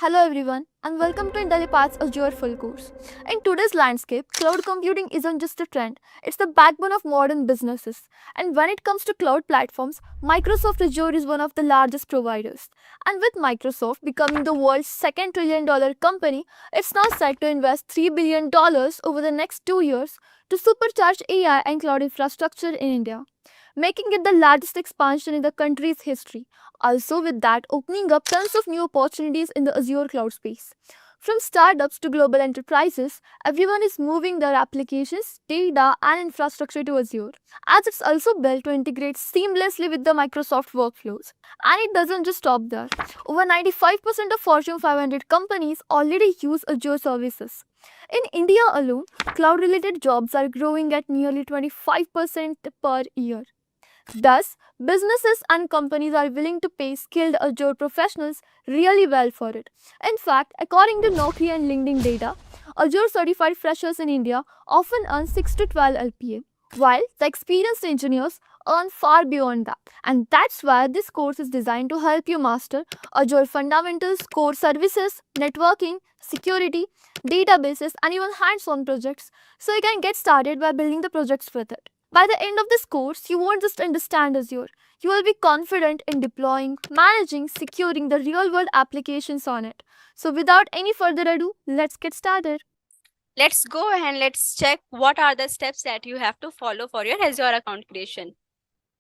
Hello everyone and welcome to Intellipaat's Azure full course. In today's landscape, cloud computing isn't just a trend, it's the backbone of modern businesses. And when it comes to cloud platforms, Microsoft Azure is one of the largest providers. And with Microsoft becoming the world's second $1 trillion company, it's now set to invest $3 billion over the next 2 years to supercharge AI and cloud infrastructure in India, making it the largest expansion in the country's history. Also, with that, opening up tons of new opportunities in the Azure cloud space. From startups to global enterprises, everyone is moving their applications, data, and infrastructure to Azure, as it's also built to integrate seamlessly with the Microsoft workflows. And it doesn't just stop there. Over 95% of Fortune 500 companies already use Azure services. In India alone, cloud related jobs are growing at nearly 25% per year. Thus, businesses and companies are willing to pay skilled Azure professionals really well for it. In fact, according to Naukri and LinkedIn data, Azure certified freshers in India often earn 6 to 12 LPA, while the experienced engineers earn far beyond that. And that's why this course is designed to help you master Azure fundamentals, core services, networking, security, databases, and even hands on projects so you can get started by building the projects with it. By the end of this course, you won't just understand Azure, you will be confident in deploying, managing, securing the real world applications on it. So, without any further ado, let's get started. Let's go and let's check what are the steps that you have to follow for your Azure account creation.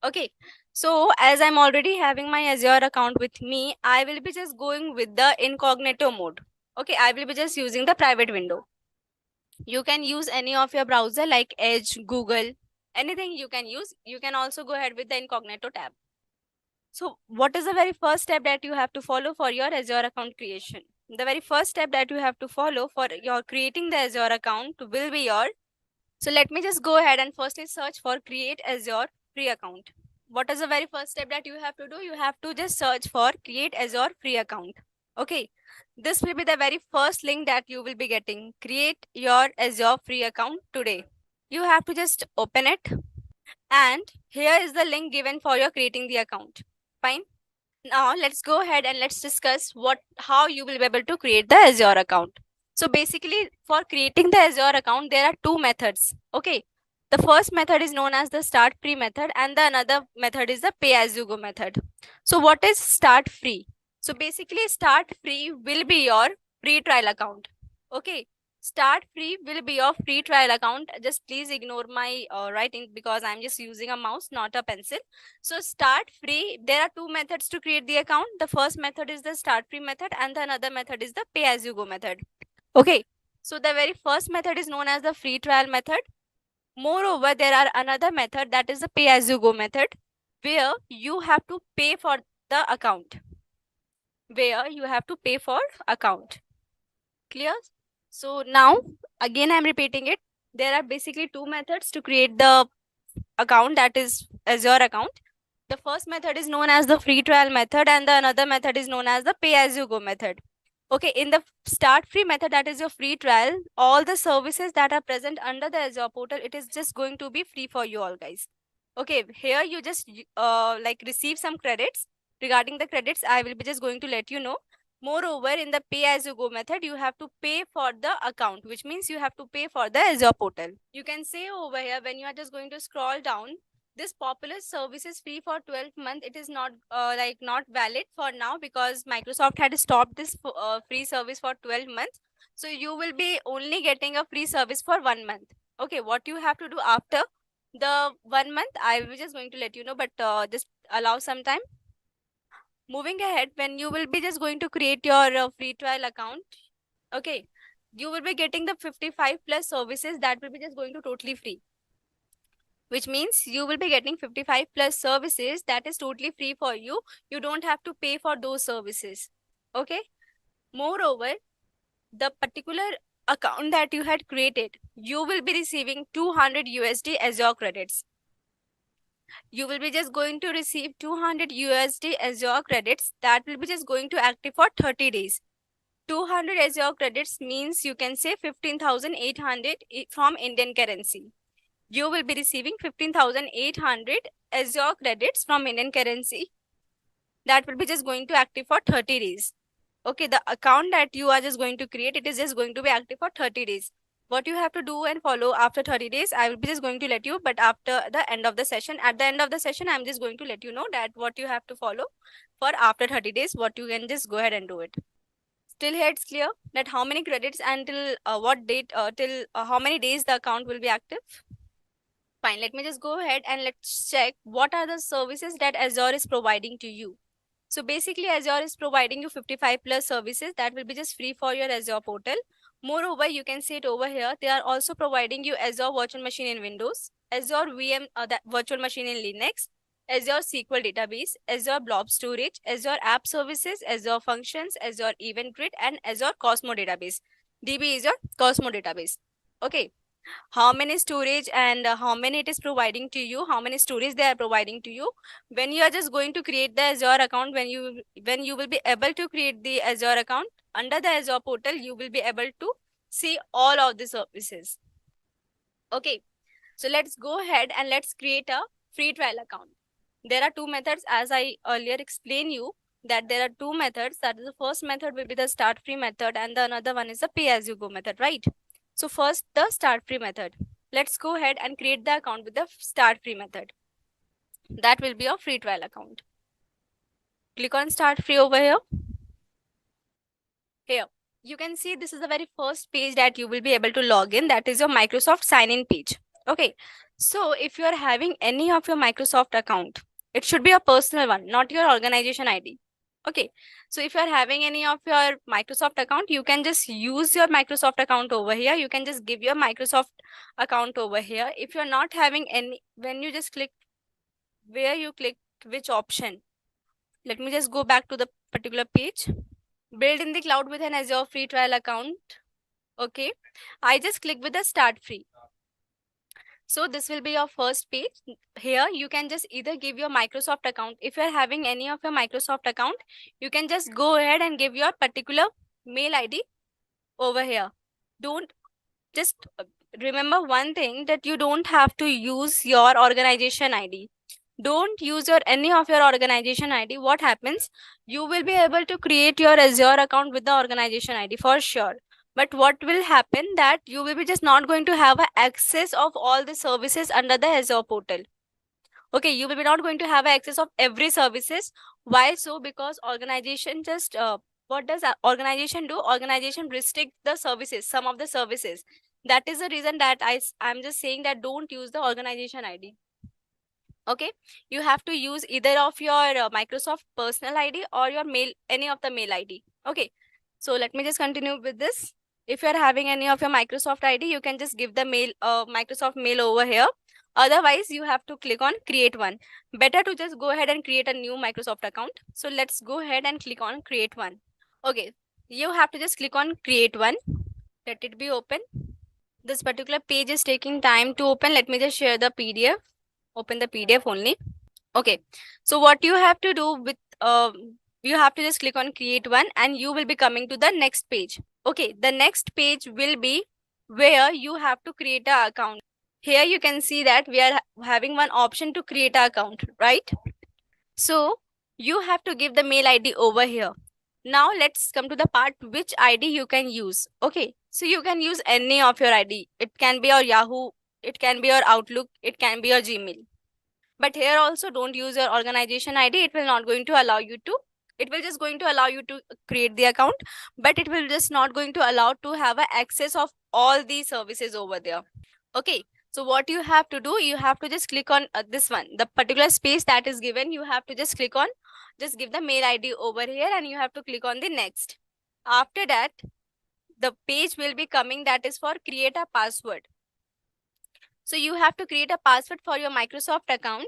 Okay, so as I'm already having my Azure account with me, I will be just going with the incognito mode. Okay, I will be just using the private window. You can use any of your browser like Edge, Google, anything you can use. You can also go ahead with the incognito tab. So what is the very first step that you have to follow for your Azure account creation? The very first step that you have to follow for your creating the Azure account will be your, so let me just go ahead and firstly search for create Azure free account. What is the very first step that you have to do? You have to just search for create Azure free account. Okay, this will be the very first link that you will be getting. Create your Azure free account today. You have to just open it, and here is the link given for your creating the account. Fine. Now let's go ahead and let's discuss how you will be able to create the Azure account. So basically, for creating the Azure account, there are two methods. Okay. The first method is known as the start free method, and the another method is the pay as you go method. So what is start free? So basically, start free will be your free trial account. Okay. Start free will be your free trial account. Just please ignore my writing because I'm just using a mouse, not a pencil. So start free, there are two methods to create the account. The first method is the start free method and the another method is the pay as you go method. Okay. So the very first method is known as the free trial method. Moreover, there are another method that is the pay as you go method where you have to pay for the account. Clear? So now again I'm repeating it. There are basically two methods to create the account, that is Azure account. The first method is known as the free trial method and the another method is known as the pay as you go method. Okay, in the start free method, that is your free trial, all the services that are present under the Azure portal, it is just going to be free for you all guys. Okay, here you just like receive some credits. Regarding the credits, I will be just going to let you know. Moreover, in the pay as you go method, you have to pay for the account, which means you have to pay for the Azure portal. You can say over here when you are just going to scroll down, this popular service is free for 12 months. It is not not valid for now because Microsoft had stopped this free service for 12 months. So you will be only getting a free service for 1 month. Okay, what you have to do after the 1 month, I will just going to let you know, but just allow some time. Moving ahead, when you will be just going to create your free trial account, okay, you will be getting the 55 plus services that will be just going to totally free, which means you will be getting 55 plus services that is totally free for you. You don't have to pay for those services. Okay. Moreover, the particular account that you had created, you will be receiving 200 USD Azure credits. You will be just going to receive 200 USD Azure credits that will be just going to active for 30 days. 200 Azure credits means you can say 15,800 from Indian currency. You will be receiving 15,800 Azure credits from Indian currency that will be just going to active for 30 days. Okay, the account that you are just going to create, it is just going to be active for 30 days. What you have to do and follow after 30 days, I will be just going to let you, but after the end of the session, at the end of the session, I'm just going to let you know that what you have to follow for after 30 days, what you can just go ahead and do it. Still here it's clear that how many credits until what date, till how many days the account will be active? Fine, let me just go ahead and let's check what are the services that Azure is providing to you. So basically Azure is providing you 55 plus services that will be just free for your Azure portal. Moreover, you can see it over here. They are also providing you Azure Virtual Machine in Windows, Azure VM that Virtual Machine in Linux, Azure SQL Database, Azure Blob Storage, Azure App Services, Azure Functions, Azure Event Grid, and Azure Cosmo Database. DB is your Cosmo Database. Okay, how many storage and how many it is providing to you, how many storage they are providing to you. When you are just going to create the Azure account, when you will be able to create the Azure account under the Azure portal, you will be able to see all of the services. Okay, so let's go ahead and let's create a free trial account. There are two methods, as I earlier explained you that there are two methods. That is, the first method will be the start free method and the another one is the pay as you go method, right? So first, the start free method. Let's go ahead and create the account with the start free method. That will be a free trial account. Click on start free over here. Here, you can see this is the very first page that you will be able to log in. That is your Microsoft sign in page. Okay, so if you are having any of your Microsoft account, it should be a personal one, not your organization ID. Okay, so if you are having any of your Microsoft account, you can just use your Microsoft account over here. You can just give your Microsoft account over here. If you're not having any, when you just click where you click which option, let me just go back to the particular page. Build in the cloud with an Azure free trial account. Okay, I just click with the start free. So this will be your first page. Here you can just either give your Microsoft account. If you're having any of your Microsoft account, you can just go ahead and give your particular mail ID over here. Don't just remember one thing, that you don't have to use your organization ID. Don't use your any of your organization ID. What happens? You will be able to create your Azure account with the organization ID for sure. But what will happen, that you will be just not going to have access of all the services under the Azure portal. Okay, you will be not going to have access of every services. Why so? Because organization just what does organization do? Organization restrict the services, some of the services. That is the reason that I'm just saying that don't use the organization ID. Okay, you have to use either of your Microsoft personal ID or your mail, any of the mail ID. Okay, so let me just continue with this. If you're having any of your Microsoft ID, you can just give the mail, Microsoft mail over here. Otherwise, you have to click on create one. Better to just go ahead and create a new Microsoft account. So let's go ahead and click on create one. Okay, you have to just click on create one. Let it be open. This particular page is taking time to open. Let me just share the PDF. Open the PDF only. Okay, so what you have to do with you have to just click on create one and you will be coming to the next page. Okay, the next page will be where you have to create an account. Here you can see that we are having one option to create an account, right? So you have to give the mail ID over here. Now let's come to the part which ID you can use. Okay, so you can use any of your ID. It can be your Yahoo, it can be your Outlook, it can be your Gmail. But here also don't use your organization ID. It will not going to allow you to. It will just going to allow you to create the account, but it will just not going to allow to have a access of all these services over there. Okay, so what you have to do, you have to just click on this one, the particular space that is given. You have to just click on, just give the mail ID over here and you have to click on the next. After that, the page will be coming that is for create a password. So you have to create a password for your Microsoft account.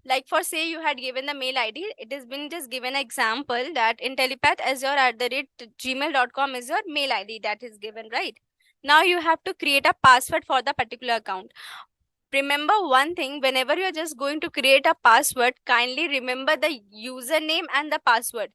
Like for say you had given the mail ID, it has been just given an example that Intellipaat Azure@gmail.com is your mail ID that is given, right? Now you have to create a password for the particular account. Remember one thing, whenever you're just going to create a password, kindly remember the username and the password.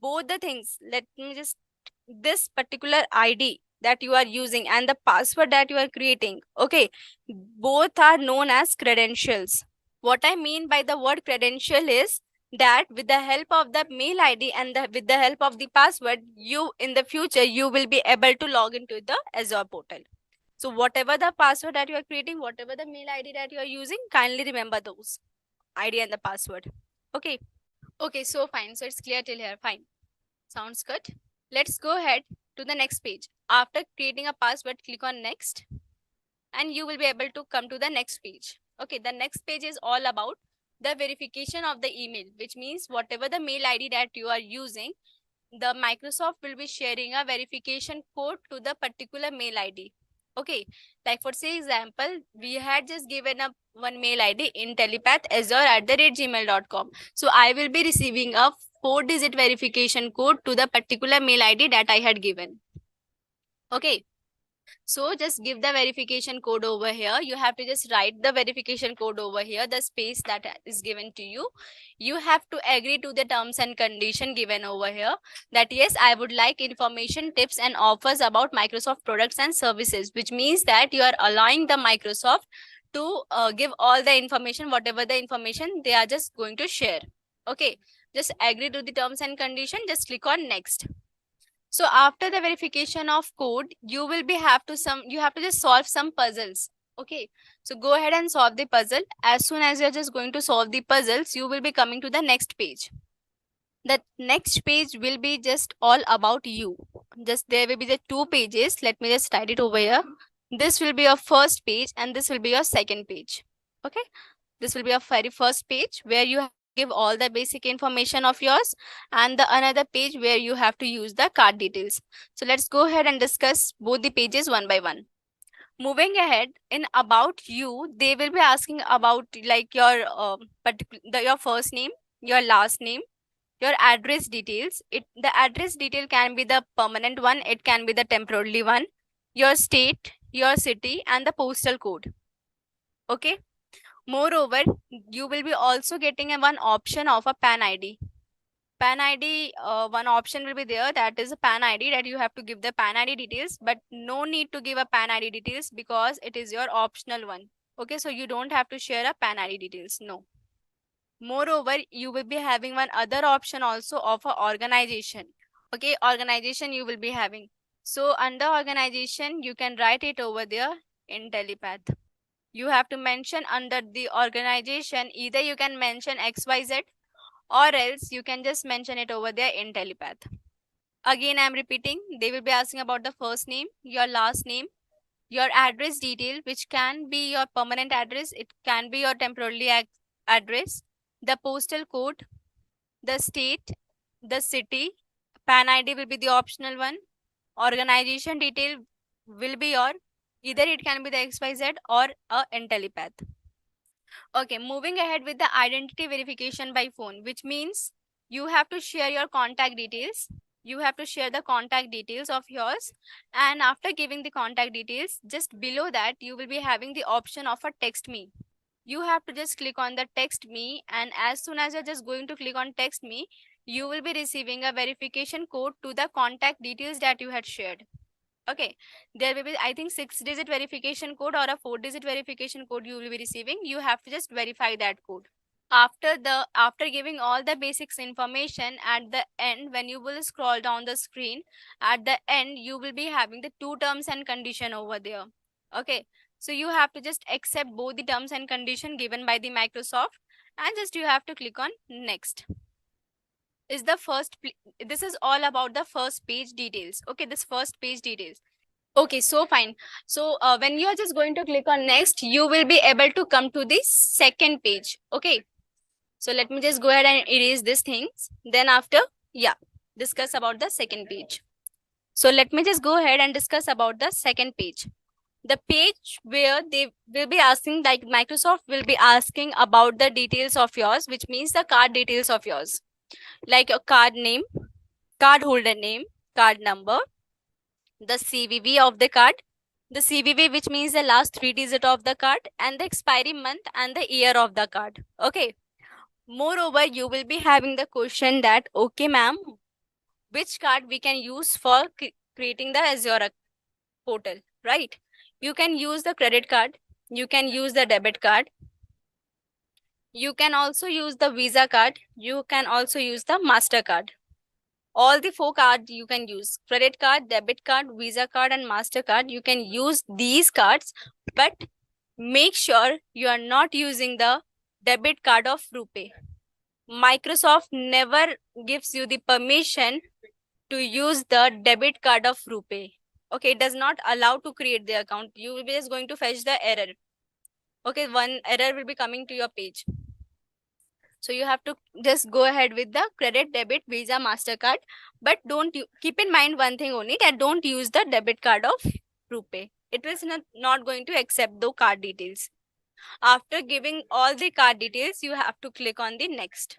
Both the things, let me just, this particular ID that you are using and the password that you are creating, okay, both are known as credentials. What I mean by the word credential is that with the help of the mail ID and with the help of the password, you in the future you will be able to log into the Azure portal. So whatever the password that you are creating, whatever the mail ID that you are using, kindly remember those ID and the password. Okay. Okay, so fine. So it's clear till here. Fine. Sounds good. Let's go ahead to the next page. After creating a password, click on next and you will be able to come to the next page. Okay, the next page is all about the verification of the email, which means whatever the mail ID that you are using, the Microsoft will be sharing a verification code to the particular mail ID. Okay, like for say example, we had just given up one mail ID, Intellipaat Azure@gmail.com. So I will be receiving a 4-digit verification code to the particular mail ID that I had given. Okay, so just give the verification code over here. You have to just write the verification code over here, the space that is given to you. You have to agree to the terms and condition given over here that yes, I would like information, tips and offers about Microsoft products and services, which means that you are allowing the Microsoft to give all the information, whatever the information they are just going to share. Okay, just agree to the terms and condition, just click on next. So after the verification of code, you will be you have to just solve some puzzles. Okay. So go ahead and solve the puzzle. As soon as you're just going to solve the puzzles, you will be coming to the next page. The next page will be just all about you. Just there will be the 2 pages. Let me just write it over here. This will be your first page and this will be your second page. Okay. This will be your very first page where you have to give all the basic information of yours, and the another page where you have to use the card details. So let's go ahead and discuss both the pages one by one. Moving ahead, in about you, they will be asking about like your your first name, your last name, your address details. The address detail can be the permanent one, it can be the temporary one, your state, your city, and the postal code. Okay. Moreover, you will be also getting a one option of a PAN ID. PAN ID, one option will be there, that is a PAN ID, that you have to give the PAN ID details, but no need to give a PAN ID details because it is your optional one. Okay, so you don't have to share a PAN ID details, no. Moreover, you will be having one other option also of a organization. Okay, organization you will be having. So under organization, you can write it over there in Intellipaat. You have to mention under the organization, either you can mention XYZ or else you can just mention it over there in Intellipaat. Again, I'm repeating, they will be asking about the first name, your last name, your address detail, which can be your permanent address, it can be your temporary address, the postal code, the state, the city, PAN ID will be the optional one, organization detail will be your, either it can be the XYZ or a Intellipaat. Okay, moving ahead with the identity verification by phone, which means you have to share your contact details. You have to share the contact details of yours. And after giving the contact details, just below that, you will be having the option of a text me. You have to just click on the text me. And as soon as you're just going to click on text me, you will be receiving a verification code to the contact details that you had shared. Okay, there will be, I think, 6-digit verification code or a 4-digit verification code you will be receiving. You have to just verify that code. After giving all the basics information, at the end, when you will scroll down the screen, at the end, you will be having the 2 terms and condition over there. Okay, so you have to just accept both the terms and condition given by the Microsoft, and just you have to click on next. Is the this is all about the first page details. Okay, this first page details. Okay, so fine. So when you are just going to click on next, you will be able to come to the second page. Okay, so let me just go ahead and erase these things. Then after, yeah, discuss about the second page. So let me just go ahead and discuss about the second page. The page where they will be asking, like Microsoft will be asking about the details of yours, which means the card details of yours, like your card name, card holder name, card number, the CVV of the card, the CVV, which means the last 3 digit of the card, and the expiry month and the year of the card. Okay. Moreover, you will be having the question that, okay, ma'am, which card we can use for creating the Azure portal, right? You can use the credit card, you can use the debit card, You can also use the Visa card. You can also use the MasterCard. All the 4 cards you can use: credit card, debit card, Visa card, and MasterCard. You can use these cards, but make sure you are not using the debit card of RuPay. Microsoft never gives you the permission to use the debit card of RuPay. Okay, it does not allow to create the account. You will be just going to fetch the error. Okay, one error will be coming to your page. So you have to just go ahead with the credit, debit, Visa, MasterCard. But don't keep in mind one thing only, that don't use the debit card of RuPay. It is not going to accept the card details. After giving all the card details, you have to click on the next.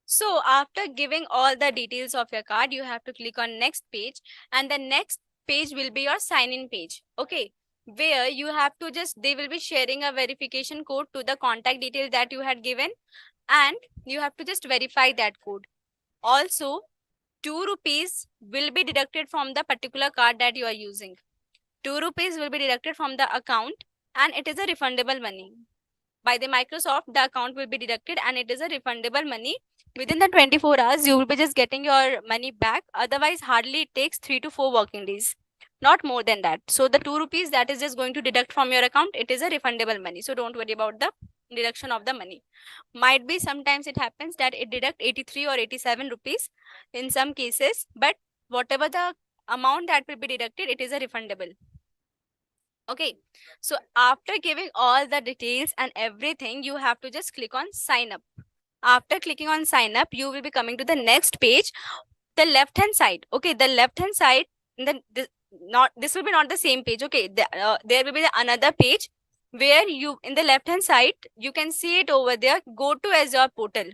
So after giving all the details of your card, you have to click on next page, and the next page will be your sign-in page. Okay, where you have to just, they will be sharing a verification code to the contact detail that you had given, and you have to just verify that code. Also, 2 rupees will be deducted from the particular card that you are using. 2 rupees will be deducted from the account, and it is a refundable money. By the Microsoft, the account will be deducted and it is a refundable money. Within the 24 hours, you will be just getting your money back. Otherwise, hardly it takes 3 to 4 working days. Not more than that. So the 2 rupees that is just going to deduct from your account, it is a refundable money. So don't worry about the deduction of the money. Might be sometimes it happens that it deduct 83 or 87 rupees in some cases, but whatever the amount that will be deducted, it is a refundable. Okay, so after giving all the details and everything, you have to just click on sign up. After clicking on sign up, you will be coming to the next page, the left hand side. Okay, the left hand side, this will be not the same page. Okay, there will be another page where you, in the left hand side, you can see it over there, go to Azure portal.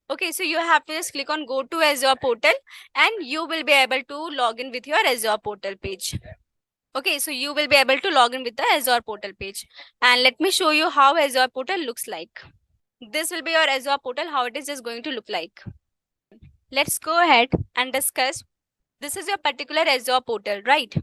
Okay, so you have to just click on go to Azure portal and you will be able to log in with your Azure portal page. Okay, so you will be able to log in with the Azure portal page. And let me show you how Azure portal looks like. This will be your Azure portal, how it is just going to look like. Let's go ahead and discuss. This is your particular Azure portal, right?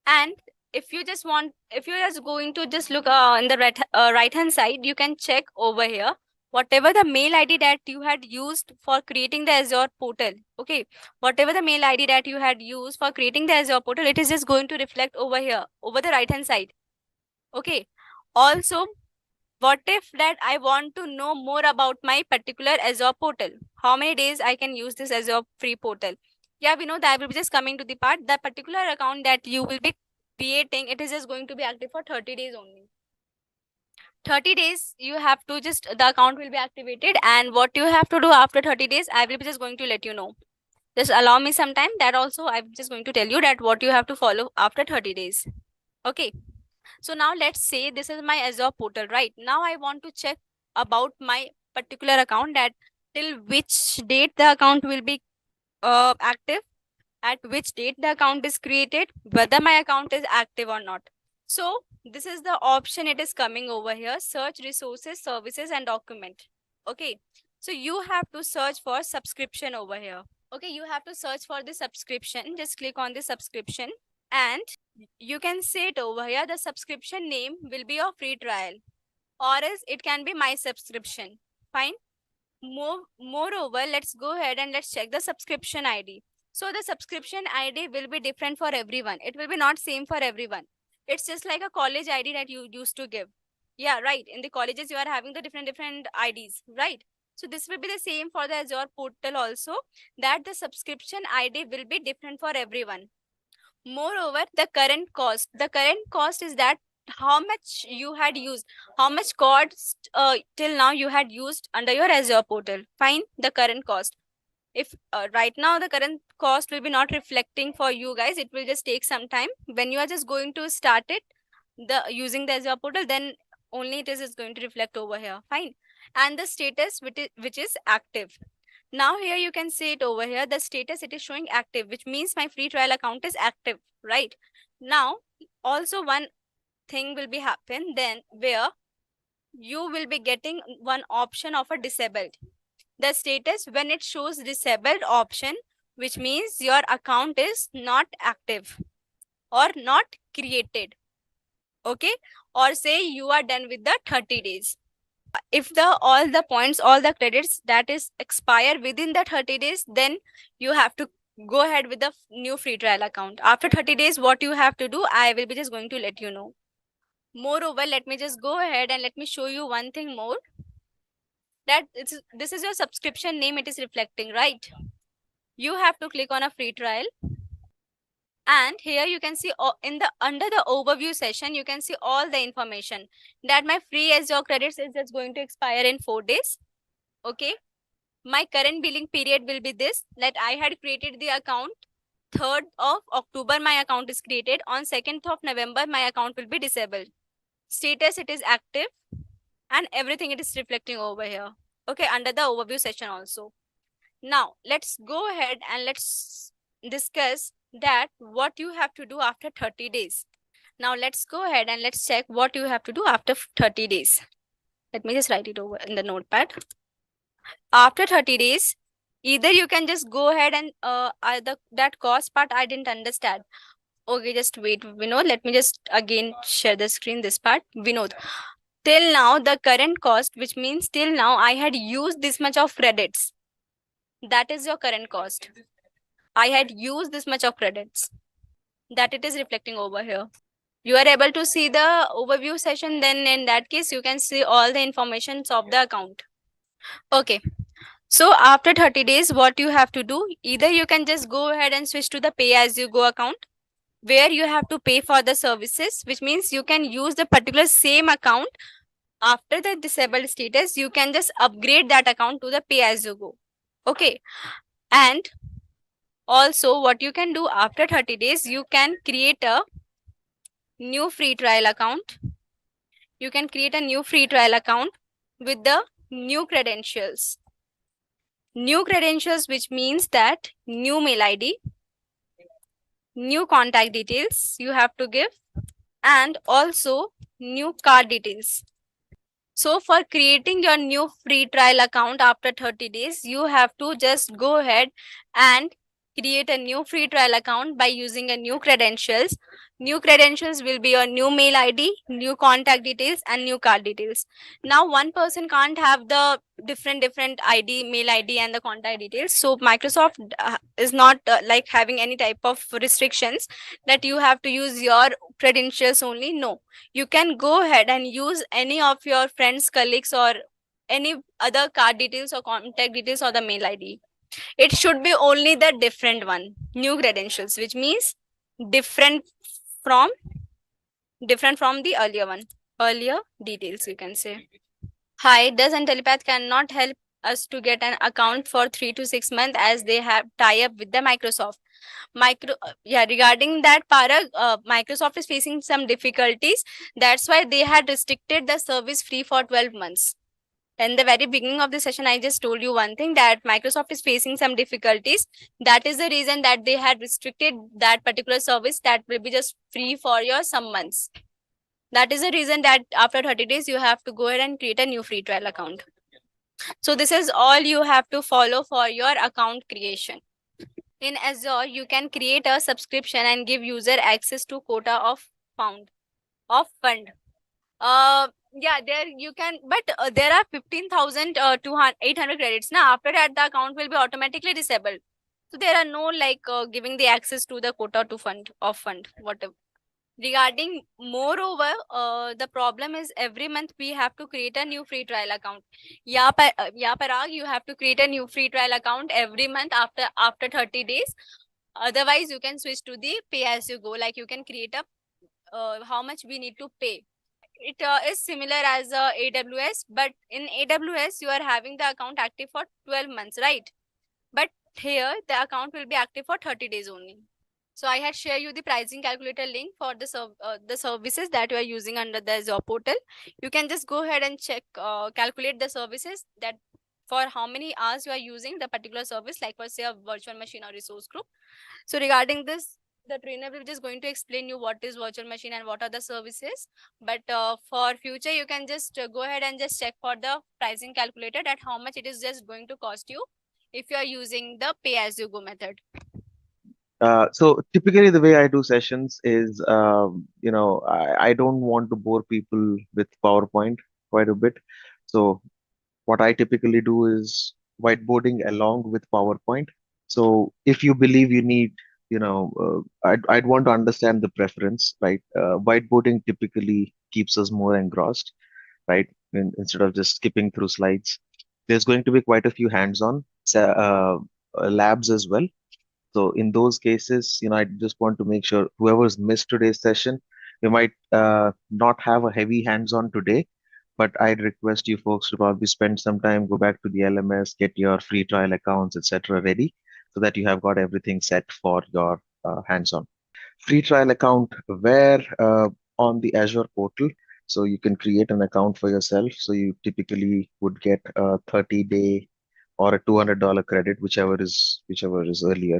And if you just want, if you're just going to just look on the right hand side, you can check over here whatever the mail ID that you had used for creating the Azure portal. Okay, whatever the mail ID that you had used for creating the Azure portal, it is just going to reflect over here, over the right hand side. Okay, also, what if that I want to know more about my particular Azure portal? How many days I can use this Azure free portal? Yeah, we know that I will be just coming to the part, the particular account that you will be creating, it is just going to be active for 30 days only. 30 days you have to just, the account will be activated, and what you have to do after 30 days, I will be just going to let you know. Just allow me some time, that also I'm just going to tell you that what you have to follow after 30 days. Okay. So now let's say this is my Azure portal, right? Now I want to check about my particular account, that till which date the account will be active, at which date the account is created, whether my account is active or not. So this is the option, it is coming over here, search resources, services and document. Okay, so you have to search for subscription over here. Okay, you have to search for the subscription. Just click on the subscription and you can see it over here. The subscription name will be your free trial, or else it can be my subscription. Fine. Moreover, let's go ahead and let's check the subscription ID. So the subscription ID will be different for everyone. It will be not same for everyone. It's just like a college ID that you used to give. Yeah, right. In the colleges, you are having the different IDs, right? So this will be the same for the Azure portal also, that the subscription ID will be different for everyone. Moreover, the current cost is that how much you had used, how much cost till now you had used under your Azure portal. Fine, the current cost. If right now the current cost will be not reflecting for you guys, it will just take some time. When you are just going to start it, the using the Azure portal, then only it is going to reflect over here. Fine, and the status which is active. Now here you can see it over here, the status, it is showing active, which means my free trial account is active, right? Now, also one thing will be happen then, where you will be getting one option of a disabled. The status, when it shows disabled option, which means your account is not active or not created. Okay, or say you are done with the 30 days. if the all the points, all the credits that is expire within the 30 days, then you have to go ahead with the new free trial account. After 30 days, what you have to do, I will be just going to let you know. Moreover, let me just go ahead and let me show you one thing more, that this is your subscription name, it is reflecting, right? You have to click on a free trial, and here you can see in the under the overview session, you can see all the information that my free Azure credits is just going to expire in 4 days. Okay, my current billing period will be this, that I had created the account 3rd of October, my account is created. On 2nd of November, my account will be disabled. Status, it is active, and everything it is reflecting over here. Okay, under the overview session also. Now, let's go ahead and let's discuss that what you have to do after 30 days. Now, let's go ahead and let's check what you have to do after 30 days. Let me just write it over in the notepad. After 30 days, either you can just go ahead and that cost part I didn't understand. Okay, just wait, Vinod. Let me just again share the screen, this part. Vinod, till now, the current cost, which means till now I had used this much of credits. That is your current cost. I had used this much of credits. That it is reflecting over here. You are able to see the overview session, then in that case, you can see all the informations of the account. Okay. So after 30 days, what you have to do, either you can just go ahead and switch to the pay as you go account, where you have to pay for the services, which means you can use the particular same account. After the disabled status, you can just upgrade that account to the pay as you go. Okay. And also what you can do after 30 days, you can create a new free trial account. You can create a new free trial account with the new credentials. New credentials, which means that new mail ID, new contact details you have to give, and also new card details. So for creating your new free trial account after 30 days, you have to just go ahead and create a new free trial account by using a new credentials. New credentials will be your new mail ID, new contact details, and new card details. Now, one person can't have the different ID, mail ID, and the contact details. So Microsoft is not like having any type of restrictions that you have to use your credentials only. No, you can go ahead and use any of your friends, colleagues, or any other card details or contact details or the mail ID. It should be only the different one, new credentials, which means different from the earlier one, earlier details, you can say. Hi, does Intellipaat cannot help us to get an account for 3 to 6 months as they have tie up with the Microsoft. Regarding that, Parag, Microsoft is facing some difficulties. That's why they had restricted the service free for 12 months. In the very beginning of the session, I just told you one thing, that Microsoft is facing some difficulties. That is the reason that they had restricted that particular service that will be just free for your some months. That is the reason that after 30 days, you have to go ahead and create a new free trial account. So this is all you have to follow for your account creation. In Azure, you can create a subscription and give user access to quota of fund. Yeah, there you can, but there are 15,000 800 credits. Now, after that, the account will be automatically disabled. So there are no like giving the access to the quota to fund, whatever. Regarding moreover, the problem is every month we have to create a new free trial account. Yeah, Parag, you have to create a new free trial account every month after 30 days. Otherwise, you can switch to the pay as you go. Like you can create a how much we need to pay. It is similar as AWS, but in AWS you are having the account active for 12 months, right? But here the account will be active for 30 days only. So I had shared you the pricing calculator link for the services that you are using under the Azure portal. You can just go ahead and check, calculate the services that for how many hours you are using the particular service, like for say a virtual machine or resource group. So regarding this, the trainer will just going to explain you what is virtual machine and what are the services. But for future, you can just go ahead and just check for the pricing calculator that how much it is just going to cost you if you are using the pay as you go method. So typically the way I do sessions is, I don't want to bore people with PowerPoint quite a bit. So what I typically do is whiteboarding along with PowerPoint. So if you believe you need, I'd want to understand the preference, right? Whiteboarding typically keeps us more engrossed, right? Instead of just skipping through slides, there's going to be quite a few hands-on labs as well. So in those cases, I just want to make sure whoever's missed today's session, we might not have a heavy hands-on today, but I'd request you folks to probably spend some time, go back to the LMS, get your free trial accounts, etc., ready, so that you have got everything set for your hands-on. Free trial account where on the Azure portal, so you can create an account for yourself. So you typically would get a 30-day or a $200 credit, whichever is earlier,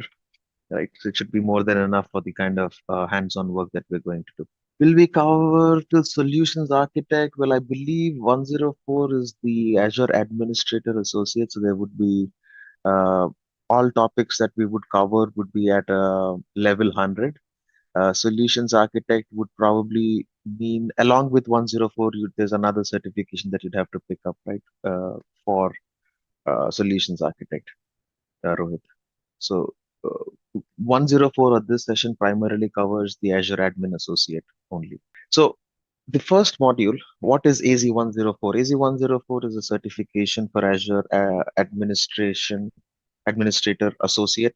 right? So it should be more than enough for the kind of hands-on work that we're going to do. Will we cover the solutions architect? Well, I believe 104 is the Azure Administrator Associate, so there would be uh, all topics that we would cover would be at level 100. Solutions architect would probably mean, along with 104, there's another certification that you'd have to pick up, right? For solutions architect, Rohit. So 104 of this session primarily covers the Azure Admin Associate only. So the first module, what is AZ104? AZ104 is a certification for Azure Administrator Associate,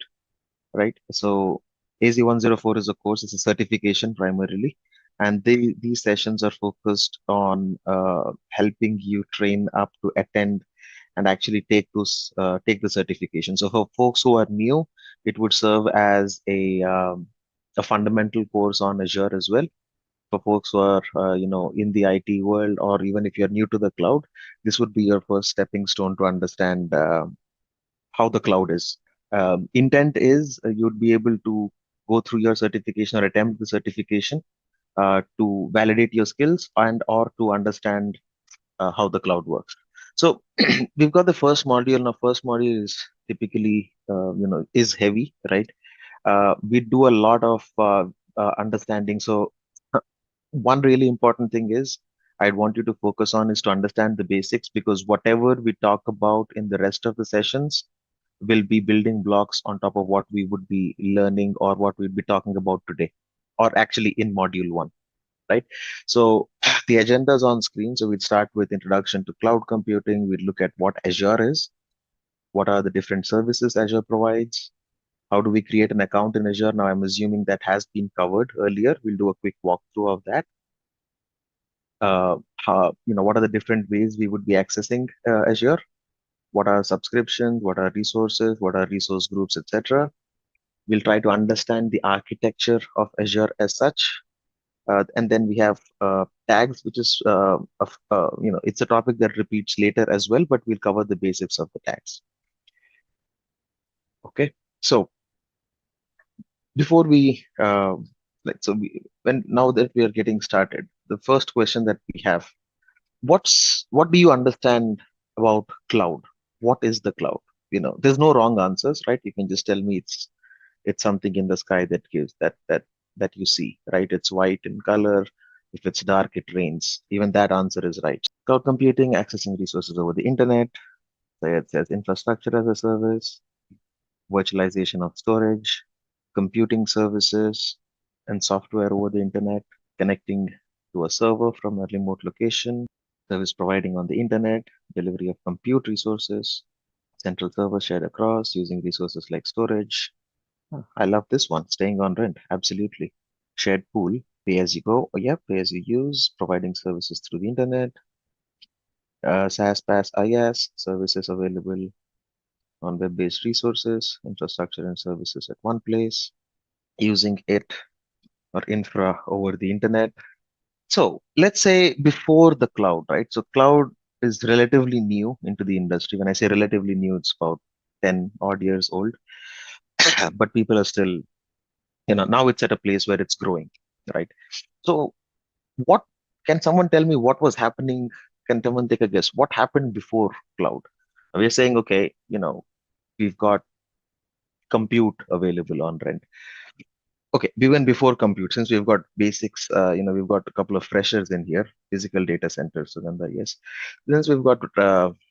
right? So AZ104 is a course, it's a certification primarily. And these sessions are focused on helping you train up to attend and actually take the certification. So for folks who are new, it would serve as a fundamental course on Azure as well. For folks who are in the IT world, or even if you're new to the cloud, this would be your first stepping stone to understand how the cloud is. Intent is you'd be able to go through your certification or attempt the certification to validate your skills and or to understand how the cloud works. So we've got the first module. Now, first module is typically, is heavy, right? We do a lot of understanding. So one really important thing is I'd want you to focus on is to understand the basics, because whatever we talk about in the rest of the sessions will be building blocks on top of what we would be learning or what we'll be talking about today, or actually in module one, right? So the agenda is on screen. So we'd start with introduction to cloud computing. We'd look at what Azure is, what are the different services Azure provides, how do we create an account in Azure. Now, I'm assuming that has been covered earlier. We'll do a quick walkthrough of that. What are the different ways we would be accessing Azure? What are subscriptions? What are resources? What are resource groups, etc.? We'll try to understand the architecture of Azure as such. And then we have tags, which is, it's a topic that repeats later as well, but we'll cover the basics of the tags. Okay. So before we, now that we are getting started, the first question that we have, what do you understand about cloud? What is the cloud? There's no wrong answers, right? You can just tell me it's something in the sky that gives that you see, right? It's white in color. If it's dark, it rains. Even that answer is right. Cloud computing, accessing resources over the internet. So it says infrastructure as a service, virtualization of storage, computing services, and software over the internet, connecting to a server from a remote location, service providing on the internet, delivery of compute resources, central server shared across using resources like storage. I love this one, staying on rent. Absolutely. Shared pool, pay as you go. Oh, yeah, pay as you use, providing services through the internet. SaaS, PaaS, IaaS, services available on web-based resources, infrastructure and services at one place, using it or infra over the internet. So let's say before the cloud, right? So cloud is relatively new into the industry. When I say relatively new, it's about 10 odd years old, but people are still, now it's at a place where it's growing, right? So what can someone tell me what was happening? Can someone take a guess? What happened before cloud? We're saying, okay, we've got compute available on rent. Okay, even before compute, since we've got basics, we've got a couple of freshers in here, physical data centers, Sugandha, yes. Since we've got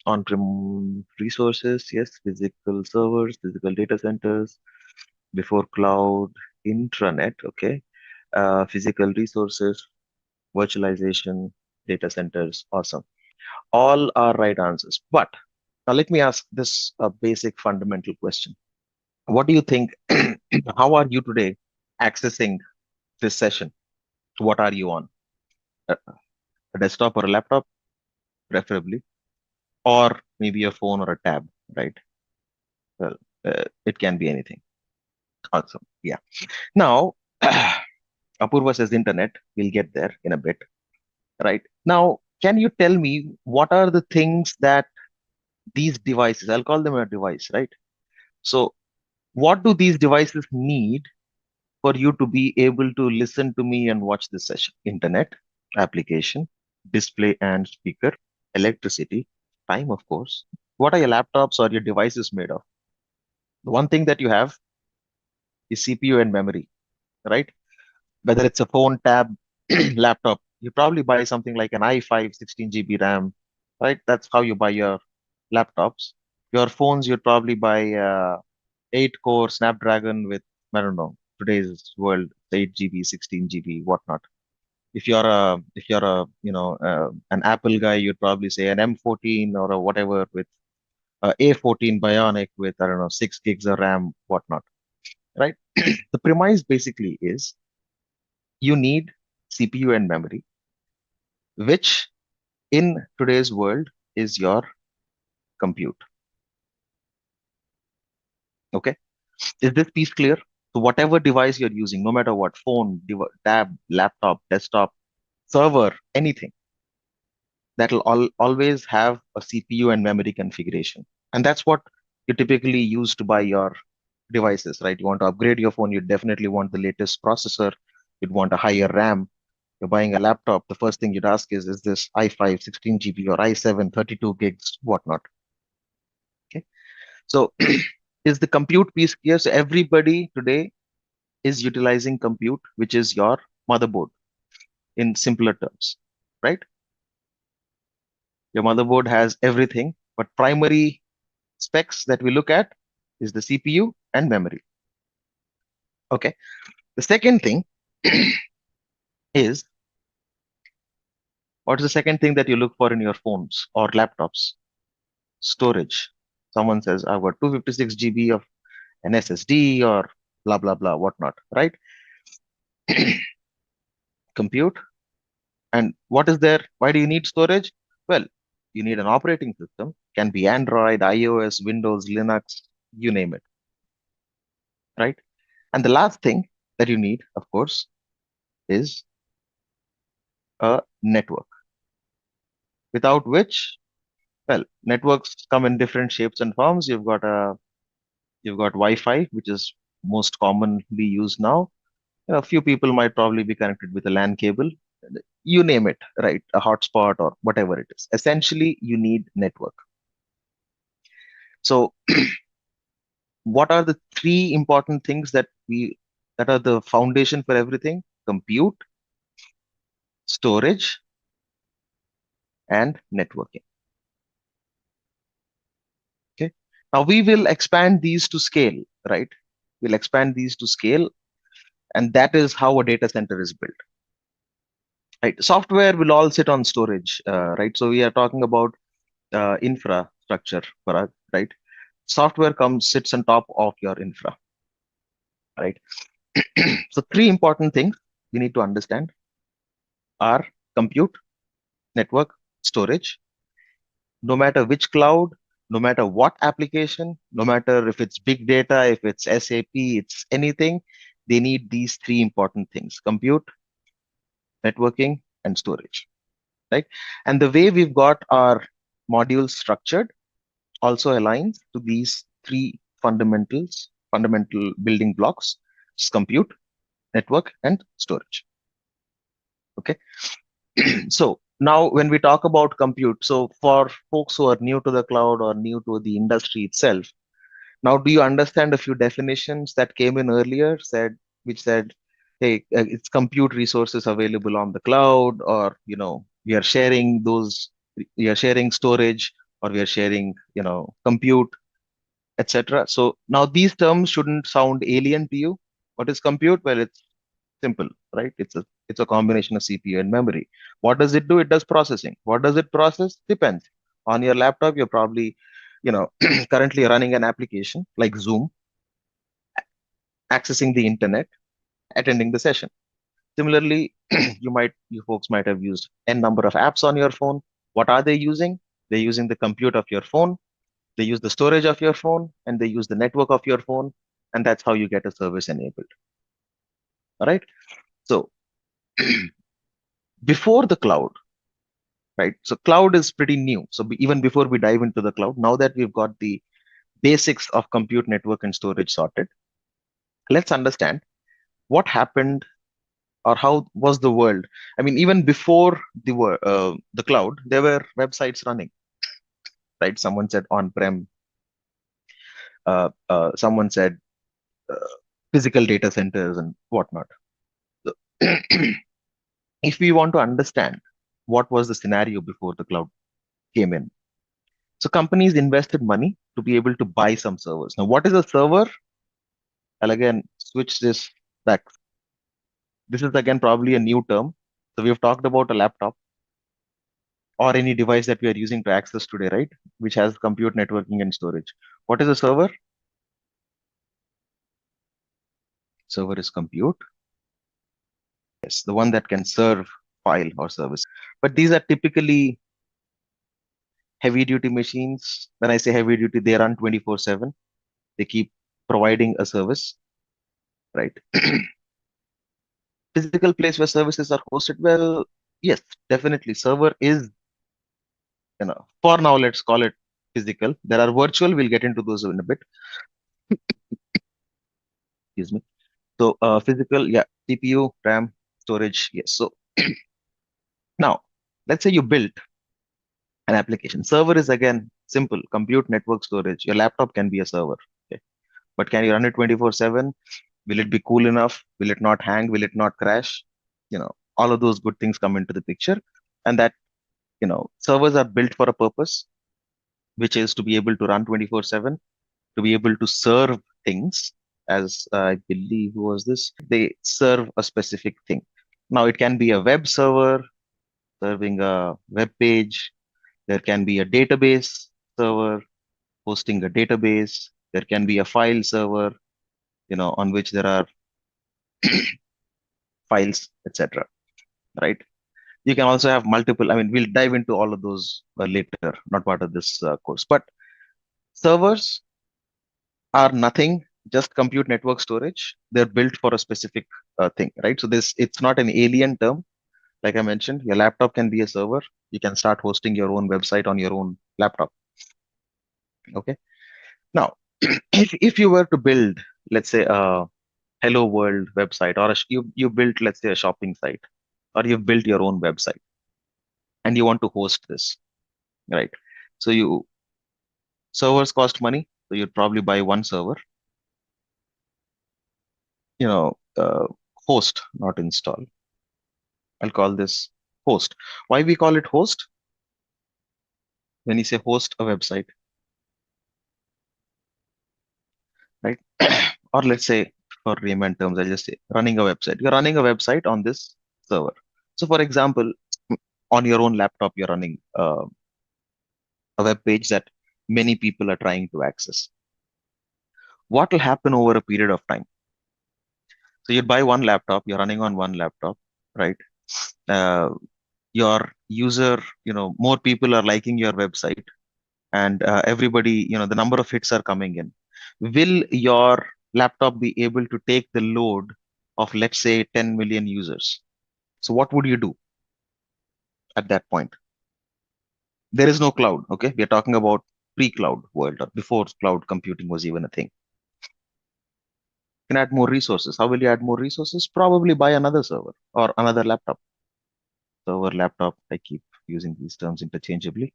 on-prem resources, yes, physical servers, physical data centers, before cloud, intranet, okay, physical resources, virtualization, data centers, awesome. All are right answers. But now let me ask this basic fundamental question. What do you think? How are you today accessing this session? What are you on? A desktop or a laptop, preferably, or maybe a phone or a tab, right? Well, it can be anything. Awesome. Yeah. Now, Apurva says internet. We'll get there in a bit, right? Now, can you tell me what are the things that these devices, I'll call them a device, right? So, what do these devices need for you to be able to listen to me and watch this session? Internet, application, display and speaker, electricity, time, of course. What are your laptops or your devices made of? The one thing that you have is CPU and memory, right? Whether it's a phone, tab, laptop, you probably buy something like an i5 16 GB RAM, right? That's how you buy your laptops. Your phones, you'd probably buy 8-core Snapdragon with, I don't know, today's world, 8 GB, 16 GB, whatnot. If you're a an Apple guy, you'd probably say an M14 or a whatever with A14 Bionic with, I don't know, 6 gigs of RAM, whatnot, right? The premise basically is you need CPU and memory, which in today's world is your compute. Okay. Is this piece clear? So whatever device you're using, no matter what, phone, tab, laptop, desktop, server, anything, that'll always have a CPU and memory configuration. And that's what you typically use to buy your devices, right? You want to upgrade your phone, you definitely want the latest processor, you'd want a higher RAM. You're buying a laptop, the first thing you'd ask is this i5 16 GB or i7 32 gigs, whatnot? Okay. So is the compute piece clear? So everybody today is utilizing compute, which is your motherboard in simpler terms, right? Your motherboard has everything, but primary specs that we look at is the CPU and memory. Okay. The second thing is, what's the second thing that you look for in your phones or laptops? Storage. Someone says, I've got 256 GB of an SSD or blah, blah, blah, whatnot, right? Compute. And what is there? Why do you need storage? Well, you need an operating system, can be Android, iOS, Windows, Linux, you name it, right? And the last thing that you need, of course, is a network, without which, well, networks come in different shapes and forms. You've got Wi-Fi, which is most commonly used now. A few people might probably be connected with a LAN cable. You name it, right? A hotspot or whatever it is. Essentially, you need network. So, what are the three important things that are the foundation for everything? Compute, storage, and networking. Okay. Now we will expand these to scale, right? We'll expand these to scale, and that is how a data center is built. Right. Software will all sit on storage, right? So we are talking about infrastructure, Parag, right? Software sits on top of your infra, right? So three important things we need to understand are compute, network, storage. No matter which cloud, no matter what application, no matter if it's big data, if it's SAP, it's anything, they need these three important things: compute, networking, and storage, right? And the way we've got our modules structured also aligns to these three fundamental building blocks: compute, network, and storage. Okay. So now when we talk about compute, so for folks who are new to the cloud or new to the industry itself, now do you understand a few definitions that came in earlier? Said which said, hey, it's compute resources available on the cloud, or we are sharing storage, or we are sharing compute, etc. So now these terms shouldn't sound alien to you. What is compute? Well, it's simple, right? It's a combination of CPU and memory. What does it do? It does processing. What does it process? Depends. On your laptop, you're probably, currently running an application like Zoom, accessing the internet, attending the session. Similarly, you folks might have used n number of apps on your phone. What are they using? They're using the compute of your phone, they use the storage of your phone, and they use the network of your phone, and that's how you get a service enabled. All right. So before the cloud, right? So cloud is pretty new. So even before we dive into the cloud, now that we've got the basics of compute, network, and storage sorted, let's understand what happened, or how was the world. I mean, even before the cloud, there were websites running, right? Someone said on-prem. Someone said uh, physical data centers and whatnot. So, if we want to understand what was the scenario before the cloud came in, so companies invested money to be able to buy some servers. Now, what is a server? I'll again switch this back. This is again probably a new term. So we've talked about a laptop or any device that we are using to access today, right? Which has compute, networking, and storage. What is a server? Server is compute. Yes, the one that can serve file or service. But these are typically heavy duty machines. When I say heavy duty, they run 24/7. They keep providing a service, right? Physical place where services are hosted. Well, yes, definitely. Server is, for now, let's call it physical. There are virtual. We'll get into those in a bit. Excuse me. So, physical, yeah, CPU, RAM, storage. Yes. So now, let's say you built an application. Server is again simple: compute, network, storage. Your laptop can be a server. Okay. But can you run it 24/7? Will it be cool enough? Will it not hang? Will it not crash? All of those good things come into the picture. And that, servers are built for a purpose, which is to be able to run 24/7, to be able to serve things, as I believe was this, they serve a specific thing. Now, it can be a web server serving a web page. There can be a database server hosting a database. There can be a file server, on which there are files, etc. Right? You can also have multiple. I mean, we'll dive into all of those later, not part of this course. But servers are nothing, just compute, network, storage. They're built for a specific thing, right? So it's not an alien term. Like I mentioned, your laptop can be a server. You can start hosting your own website on your own laptop. Okay. Now, if you were to build, let's say, a Hello World website, or you built, let's say, a shopping site, or you've built your own website, and you want to host this, right? So servers cost money, so you'd probably buy one server. You know, uh, Host, not install. I'll call this host. Why we call it host? When you say host a website, right? Or let's say, for layman terms, I'll just say running a website. You're running a website on this server. So, for example, on your own laptop, you're running a web page that many people are trying to access. What will happen over a period of time? So you buy one laptop, you're running on one laptop, right? Uh, your user, more people are liking your website, and everybody, the number of hits are coming in. Will your laptop be able to take the load of, let's say, 10 million users? So what would you do at that point? There is no cloud. Okay. We are talking about pre-cloud world, or before cloud computing was even a thing. You can add more resources. How will you add more resources? Probably buy another server or another laptop. Server, laptop, I keep using these terms interchangeably,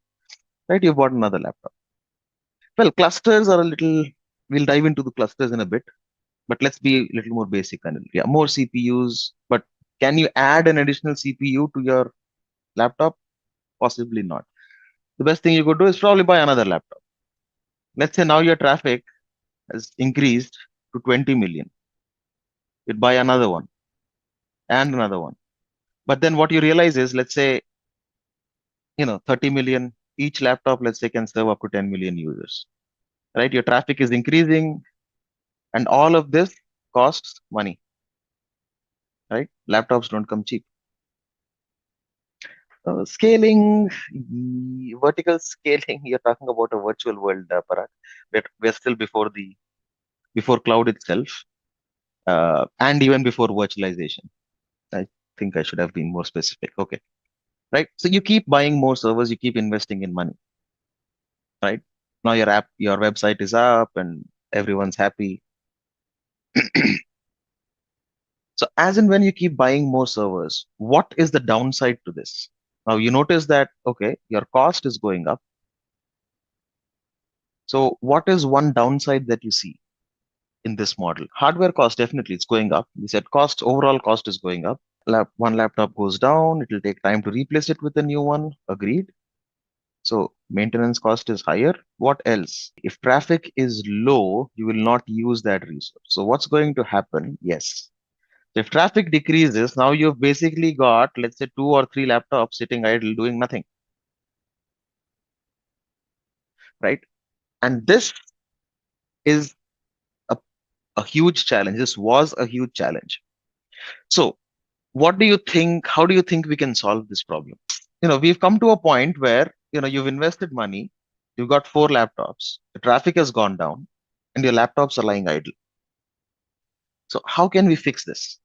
right? You've bought another laptop. Well, clusters are a little, we'll dive into the clusters in a bit. But let's be a little more basic, Anil. Yeah, more CPUs, but can you add an additional CPU to your laptop? Possibly not. The best thing you could do is probably buy another laptop. Let's say now your traffic has increased to 20 million. You'd buy another one and another one. But then what you realize is, let's say, 30 million, each laptop, let's say, can serve up to 10 million users, right? Your traffic is increasing, and all of this costs money, right? Laptops don't come cheap. Scaling, vertical scaling, you're talking about a virtual world, Parag. We're still before cloud itself, and even before virtualization. I think I should have been more specific. Okay, right? So you keep buying more servers, you keep investing in money, right? Now your website is up, and everyone's happy. So as and when you keep buying more servers, what is the downside to this? Now you notice that, okay, your cost is going up. So what is one downside that you see in this model? Hardware cost, definitely it's going up. We said overall cost is going up. One laptop goes down, it will take time to replace it with a new one. Agreed. So maintenance cost is higher. What else? If traffic is low, you will not use that resource. So what's going to happen? Yes. If traffic decreases, now you've basically got, let's say, 2 or 3 laptops sitting idle doing nothing, right? And this is a, a huge challenge. This was a huge challenge. So what do you think? How do you think we can solve this problem? We've come to a point where, you've invested money, you've got 4 laptops, the traffic has gone down, and your laptops are lying idle. So how can we fix this?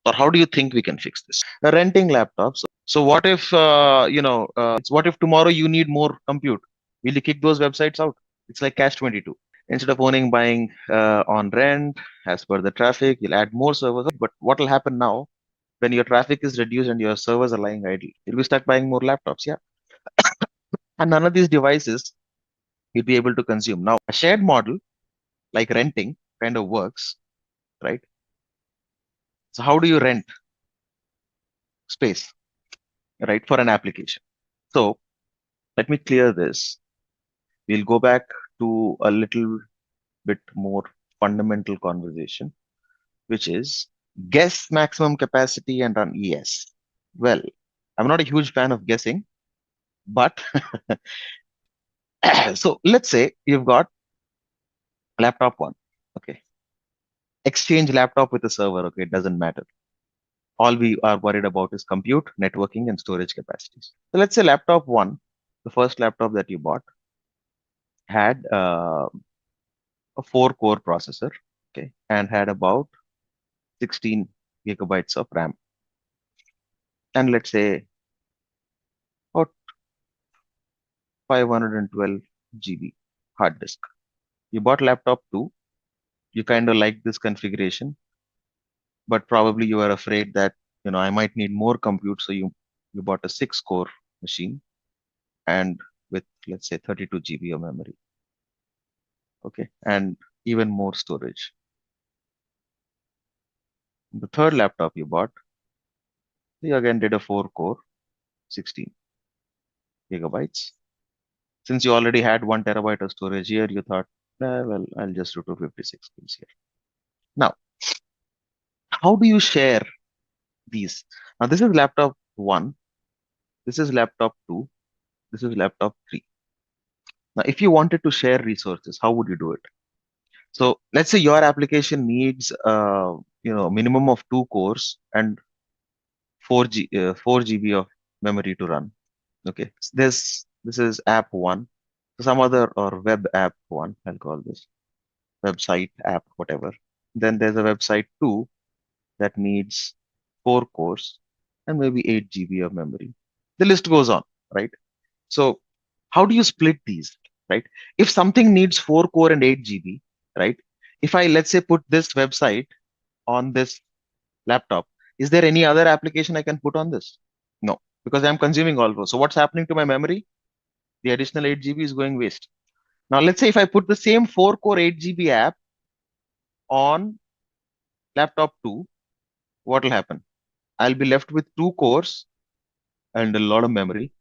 Or how do you think we can fix this? Renting laptops. So what if, what if tomorrow you need more compute? Will you kick those websites out? It's like Cash 22. Instead of buying on rent, as per the traffic, you'll add more servers. But what will happen now when your traffic is reduced and your servers are lying idle? You'll be stuck buying more laptops, yeah. And none of these devices you'll be able to consume. Now, a shared model like renting kind of works, right? So how do you rent space, right, for an application? So let me clear this. We'll go back to a little bit more fundamental conversation, which is guess maximum capacity and run ES. Well, I'm not a huge fan of guessing, but so let's say you've got laptop one. Okay. Exchange laptop with a server. Okay. It doesn't matter. All we are worried about is compute, networking, and storage capacities. So let's say laptop one, the first laptop that you bought, had a 4-core processor, okay, and had about 16 gigabytes of RAM, and let's say about 512 GB hard disk. You bought laptop two, you kind of like this configuration, but probably you are afraid that, I might need more compute, so you bought a 6-core machine and with, let's say, 32 GB of memory, okay, and even more storage. The third laptop you bought, you again did a 4-core, 16 gigabytes. Since you already had 1 terabyte of storage here, you thought, well, I'll just do 256 gigs here. Now, how do you share these? Now, this is laptop one, this is laptop two, this is laptop three. Now, if you wanted to share resources, how would you do it? So let's say your application needs, minimum of 2 cores and 4 GB of memory to run. Okay, this is app one, some other or web app one, I'll call this website app, whatever. Then there's a website two that needs 4 cores and maybe 8 GB of memory. The list goes on, right? So how do you split these, right? If something needs 4 core and 8 GB, right? If I, let's say, put this website on this laptop, is there any other application I can put on this? No, because I'm consuming all those. So what's happening to my memory? The additional 8 GB is going waste. Now, let's say if I put the same 4-core 8 GB app, on laptop 2, what will happen? I'll be left with 2 cores and a lot of memory,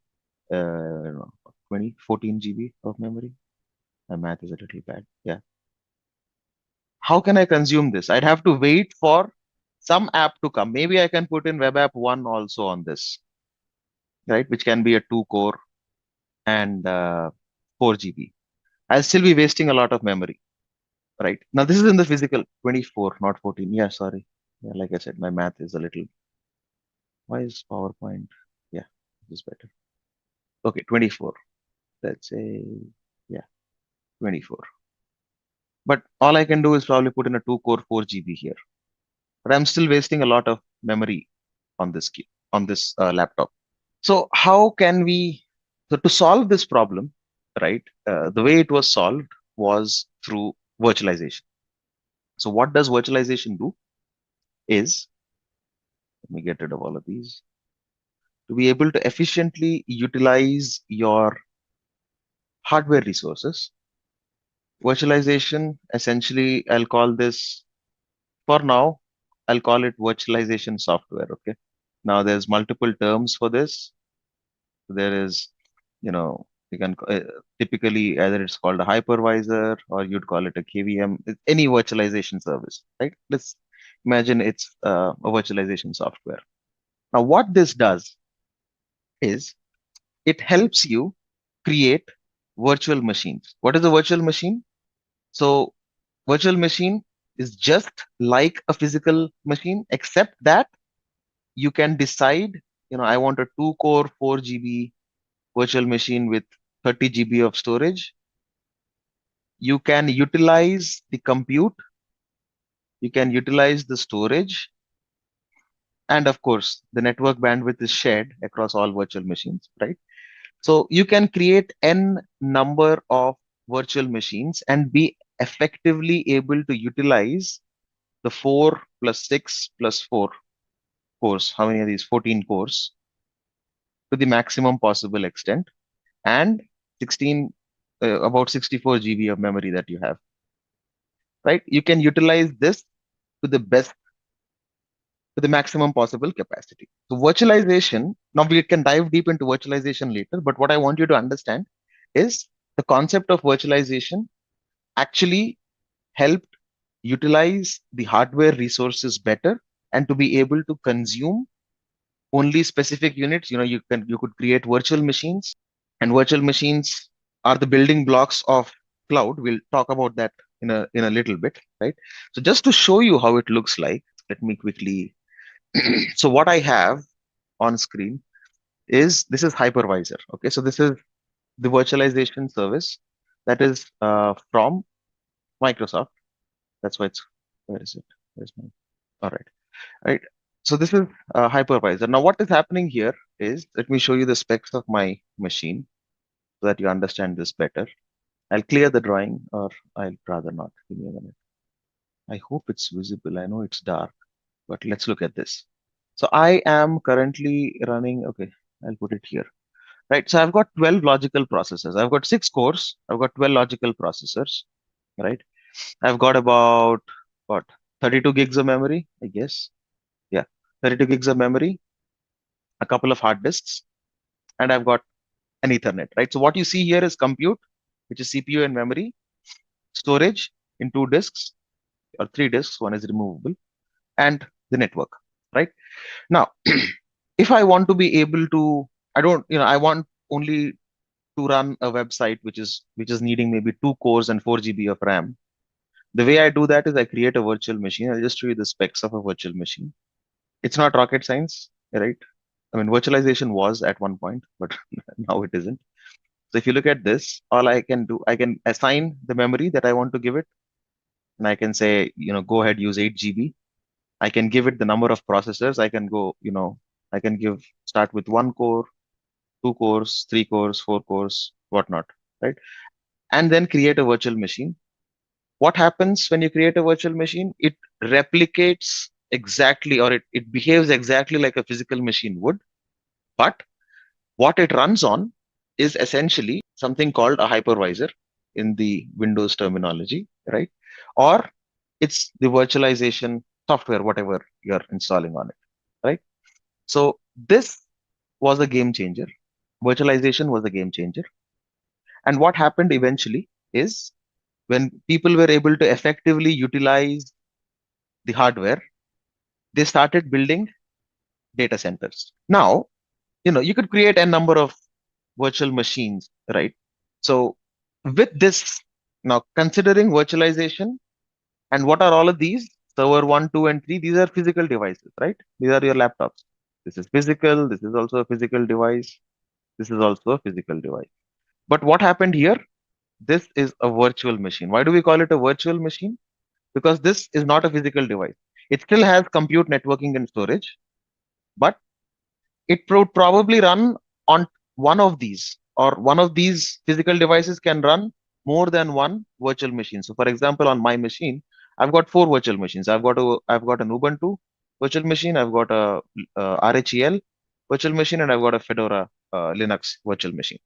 14 GB of memory. My math is a little bad. Yeah. How can I consume this? I'd have to wait for some app to come. Maybe I can put in web app 1 also on this, right? Which can be a 2 core and 4 GB. I'll still be wasting a lot of memory, right? Now, this is in the physical 24, not 14. Yeah, sorry. Yeah, like I said, my math is a little. Why is PowerPoint? Yeah, this is better. Okay, 24. Let's say, yeah, 24. But all I can do is probably put in a 2 core 4 GB here. But I'm still wasting a lot of memory on this key, on this laptop. So how can we, so to solve this problem, right? The way it was solved was through virtualization. So what does virtualization do is, let me get rid of all of these, to be able to efficiently utilize your hardware resources. Virtualization, essentially, I'll call this, for now, I'll call it virtualization software. Okay. Now there's multiple terms for this. There is, you can typically either it's called a hypervisor or you'd call it a KVM, any virtualization service, right? Let's imagine it's a virtualization software. Now, what this does is it helps you create virtual machines. What is a virtual machine? So, virtual machine is just like a physical machine, except that you can decide, I want a 2 core 4 GB virtual machine with 30 GB of storage. You can utilize the compute, you can utilize the storage, and of course, the network bandwidth is shared across all virtual machines, right? So you can create n number of virtual machines and be effectively able to utilize the 4 plus 6 plus 4 cores. How many are these? 14 cores to the maximum possible extent, and 16, about 64 GB of memory that you have, right? You can utilize this to the best, to the maximum possible capacity. So virtualization, now we can dive deep into virtualization later, but what I want you to understand is the concept of virtualization actually helped utilize the hardware resources better and to be able to consume only specific units. You could create virtual machines, and virtual machines are the building blocks of cloud. We'll talk about that in a little bit, right? So just to show you how it looks like, let me quickly. So what I have on screen is, this is hypervisor. Okay, so this is the virtualization service that is from Microsoft. That's why it's, where is it? Where's my, all right, right. So this is hypervisor. Now what is happening here is, let me show you the specs of my machine so that you understand this better. I'll clear the drawing, or I'll rather not. Give me a minute. I hope it's visible. I know it's dark, but let's look at this. So I am currently running, okay, I'll put it here. Right. So I've got 12 logical processors. I've got 6 cores. I've got 12 logical processors. Right. I've got about what, 32 gigs of memory, I guess. Yeah. 32 gigs of memory, a couple of hard disks, and I've got an Ethernet. Right. So what you see here is compute, which is CPU and memory, storage in 2 disks or 3 disks, one is removable, and the network. Right. Now, if I want to be able to, I want only to run a website which is needing maybe 2 cores and 4 GB of RAM. The way I do that is I create a virtual machine. I'll just show you the specs of a virtual machine. It's not rocket science, right? I mean, virtualization was at one point, but now it isn't. So if you look at this, all I can do, I can assign the memory that I want to give it, and I can say, go ahead, use 8 GB. I can give it the number of processors. I can go, I can start with 1 core, 2 cores, 3 cores, 4 cores, whatnot, right? And then create a virtual machine. What happens when you create a virtual machine? It replicates exactly, or it behaves exactly like a physical machine would. But what it runs on is essentially something called a hypervisor in the Windows terminology, right? Or It's the virtualization software, whatever you're installing on it, right? So this was a game changer. Virtualization was a game changer. And what happened eventually is when people were able to effectively utilize the hardware, they started building data centers. Now, you could create a number of virtual machines, right? So with this, now considering virtualization and what are all of these? Server 1, 2, and 3, these are physical devices, right? These are your laptops. This is physical. This is also a physical device. This is also a physical device. But what happened here? This is a virtual machine. Why do we call it a virtual machine? Because this is not a physical device. It still has compute, networking, and storage, but it would probably run on one of these, or one of these physical devices can run more than one virtual machine. So, for example, on my machine, I've got four virtual machines. I've got an Ubuntu virtual machine. I've got a RHEL virtual machine, and I've got a Fedora Linux virtual machine.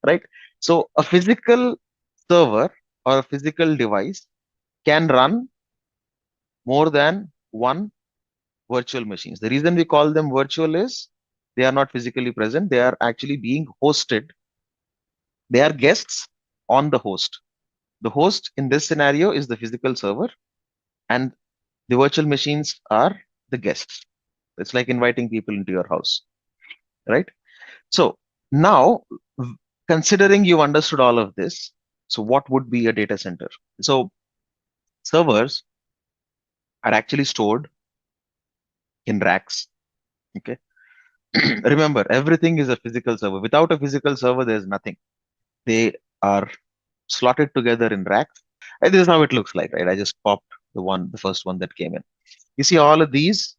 Right. So, a physical server or a physical device can run more than one virtual machines. The reason we call them virtual is they are not physically present. They are actually being hosted. They are guests on the host. The host in this scenario is the physical server, and the virtual machines are the guests. It's like inviting people into your house, right? So now, considering you've understood all of this, so what would be a data center? So servers are actually stored in racks. Okay. Remember, everything is a physical server. Without a physical server, there's nothing. They are slotted together in racks. And this is how it looks like, right? I just popped the first one that came in. You see all of these.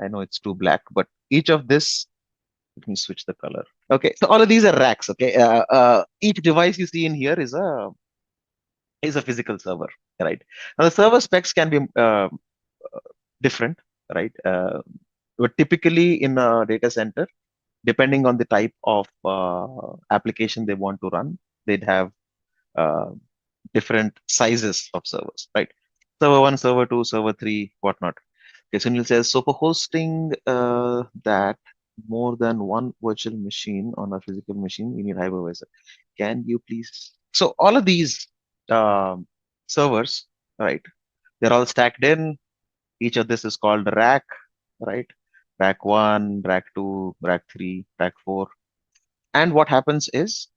I know it's too black, but each of this, let me switch the color. Okay, so all of these are racks. Okay, each device you see in here is a physical server, right? Now the server specs can be different, right? But typically in a data center, depending on the type of application they want to run, they'd have uh, different sizes of servers, right? Server 1, server 2, server 3, whatnot. Okay, Sunil says, so for hosting that more than one virtual machine on a physical machine, we need hypervisor. Can you please? So all of these um, servers, right? They're all stacked in. Each of this is called a rack, right? Rack 1, rack 2, rack 3, rack 4. And what happens is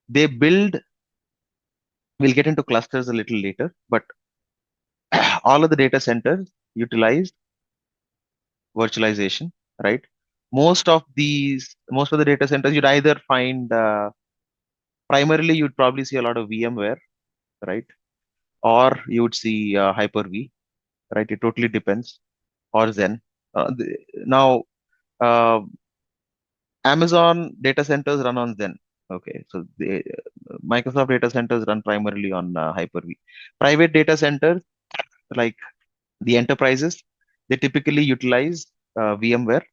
they build, we'll get into clusters a little later, but all of the data centers utilize virtualization, right? Most of the data centers, you'd either find, primarily, you'd probably see a lot of VMware, right? Or you would see Hyper-V, right? It totally depends, or Zen. Now, uh, Amazon data centers run on Zen. Okay, so the Microsoft data centers run primarily on Hyper-V. Private data centers, like the enterprises, they typically utilize VMware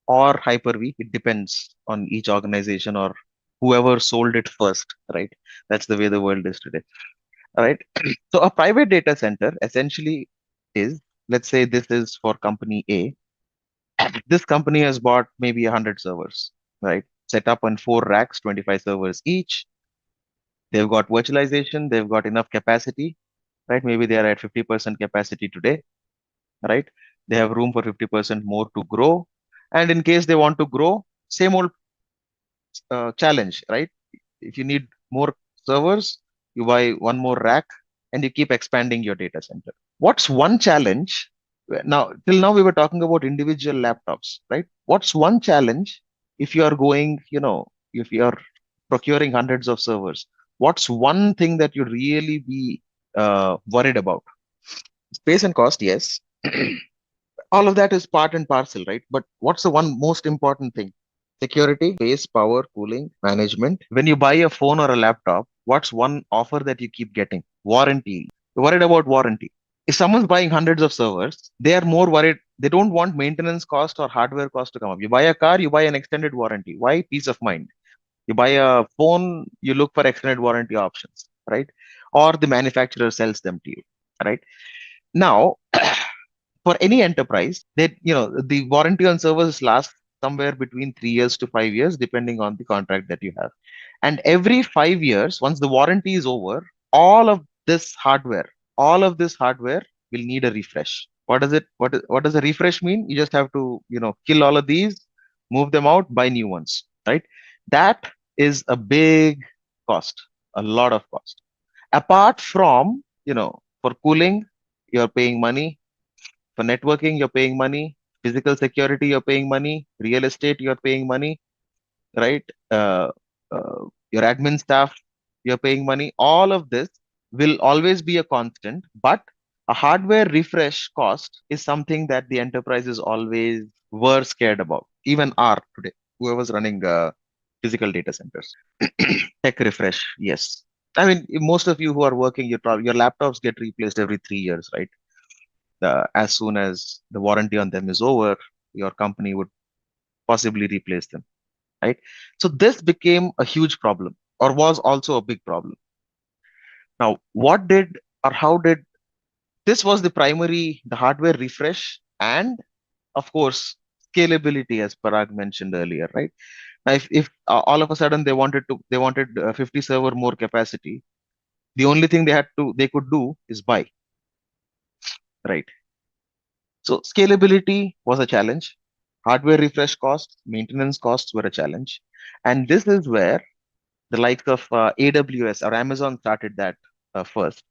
or Hyper-V. It depends on each organization or whoever sold it first, right? That's the way the world is today. All right. So a private data center essentially is, let's say this is for company A. This company has bought maybe 100 servers, right? Set up on 4 racks, 25 servers each. They've got virtualization, they've got enough capacity, right? Maybe they are at 50% capacity today, right? They have room for 50% more to grow. And in case they want to grow, same old challenge, right? If you need more servers, you buy one more rack and you keep expanding your data center. What's one challenge? Now, till now, we were talking about individual laptops, right? What's one challenge if you are going, if you are procuring hundreds of servers? What's one thing that you really be worried about? Space and cost, yes. All of that is part and parcel, right? But what's the one most important thing? Security, space, power, cooling, management. When you buy a phone or a laptop, what's one offer that you keep getting? Warranty. You're worried about warranty. If someone's buying hundreds of servers, they are more worried. They don't want maintenance cost or hardware cost to come up. You buy a car, you buy an extended warranty. Why? Peace of mind. You buy a phone, you look for extended warranty options, right? Or the manufacturer sells them to you. right? Now, for any enterprise, that the warranty on servers lasts somewhere between 3 years to 5 years, depending on the contract that you have. And every 5 years, once the warranty is over, all of this hardware, all of this hardware will need a refresh. What does it? What does a refresh mean? You just have to kill all of these, move them out, buy new ones, right? That is a big cost, a lot of cost. Apart from for cooling, you're paying money. For networking, you're paying money. Physical security, you're paying money. Real estate, you're paying money, right? Your admin staff, you're paying money. All of this will always be a constant, but a hardware refresh cost is something that the enterprises always were scared about, even are today. Whoever's running physical data centers, tech refresh, yes. I mean, most of you who are working, your laptops get replaced every 3 years, right? As soon as the warranty on them is over, your company would possibly replace them, right? So this became a huge problem, or was also a big problem. Now, what did or how did this was the primary, the hardware refresh, and of course scalability, as Parag mentioned earlier, right? Now, if all of a sudden they wanted 50 server more capacity, the only thing they could do is buy, right? So scalability was a challenge. Hardware refresh costs, maintenance costs were a challenge. And this is where the likes of AWS or Amazon started that first.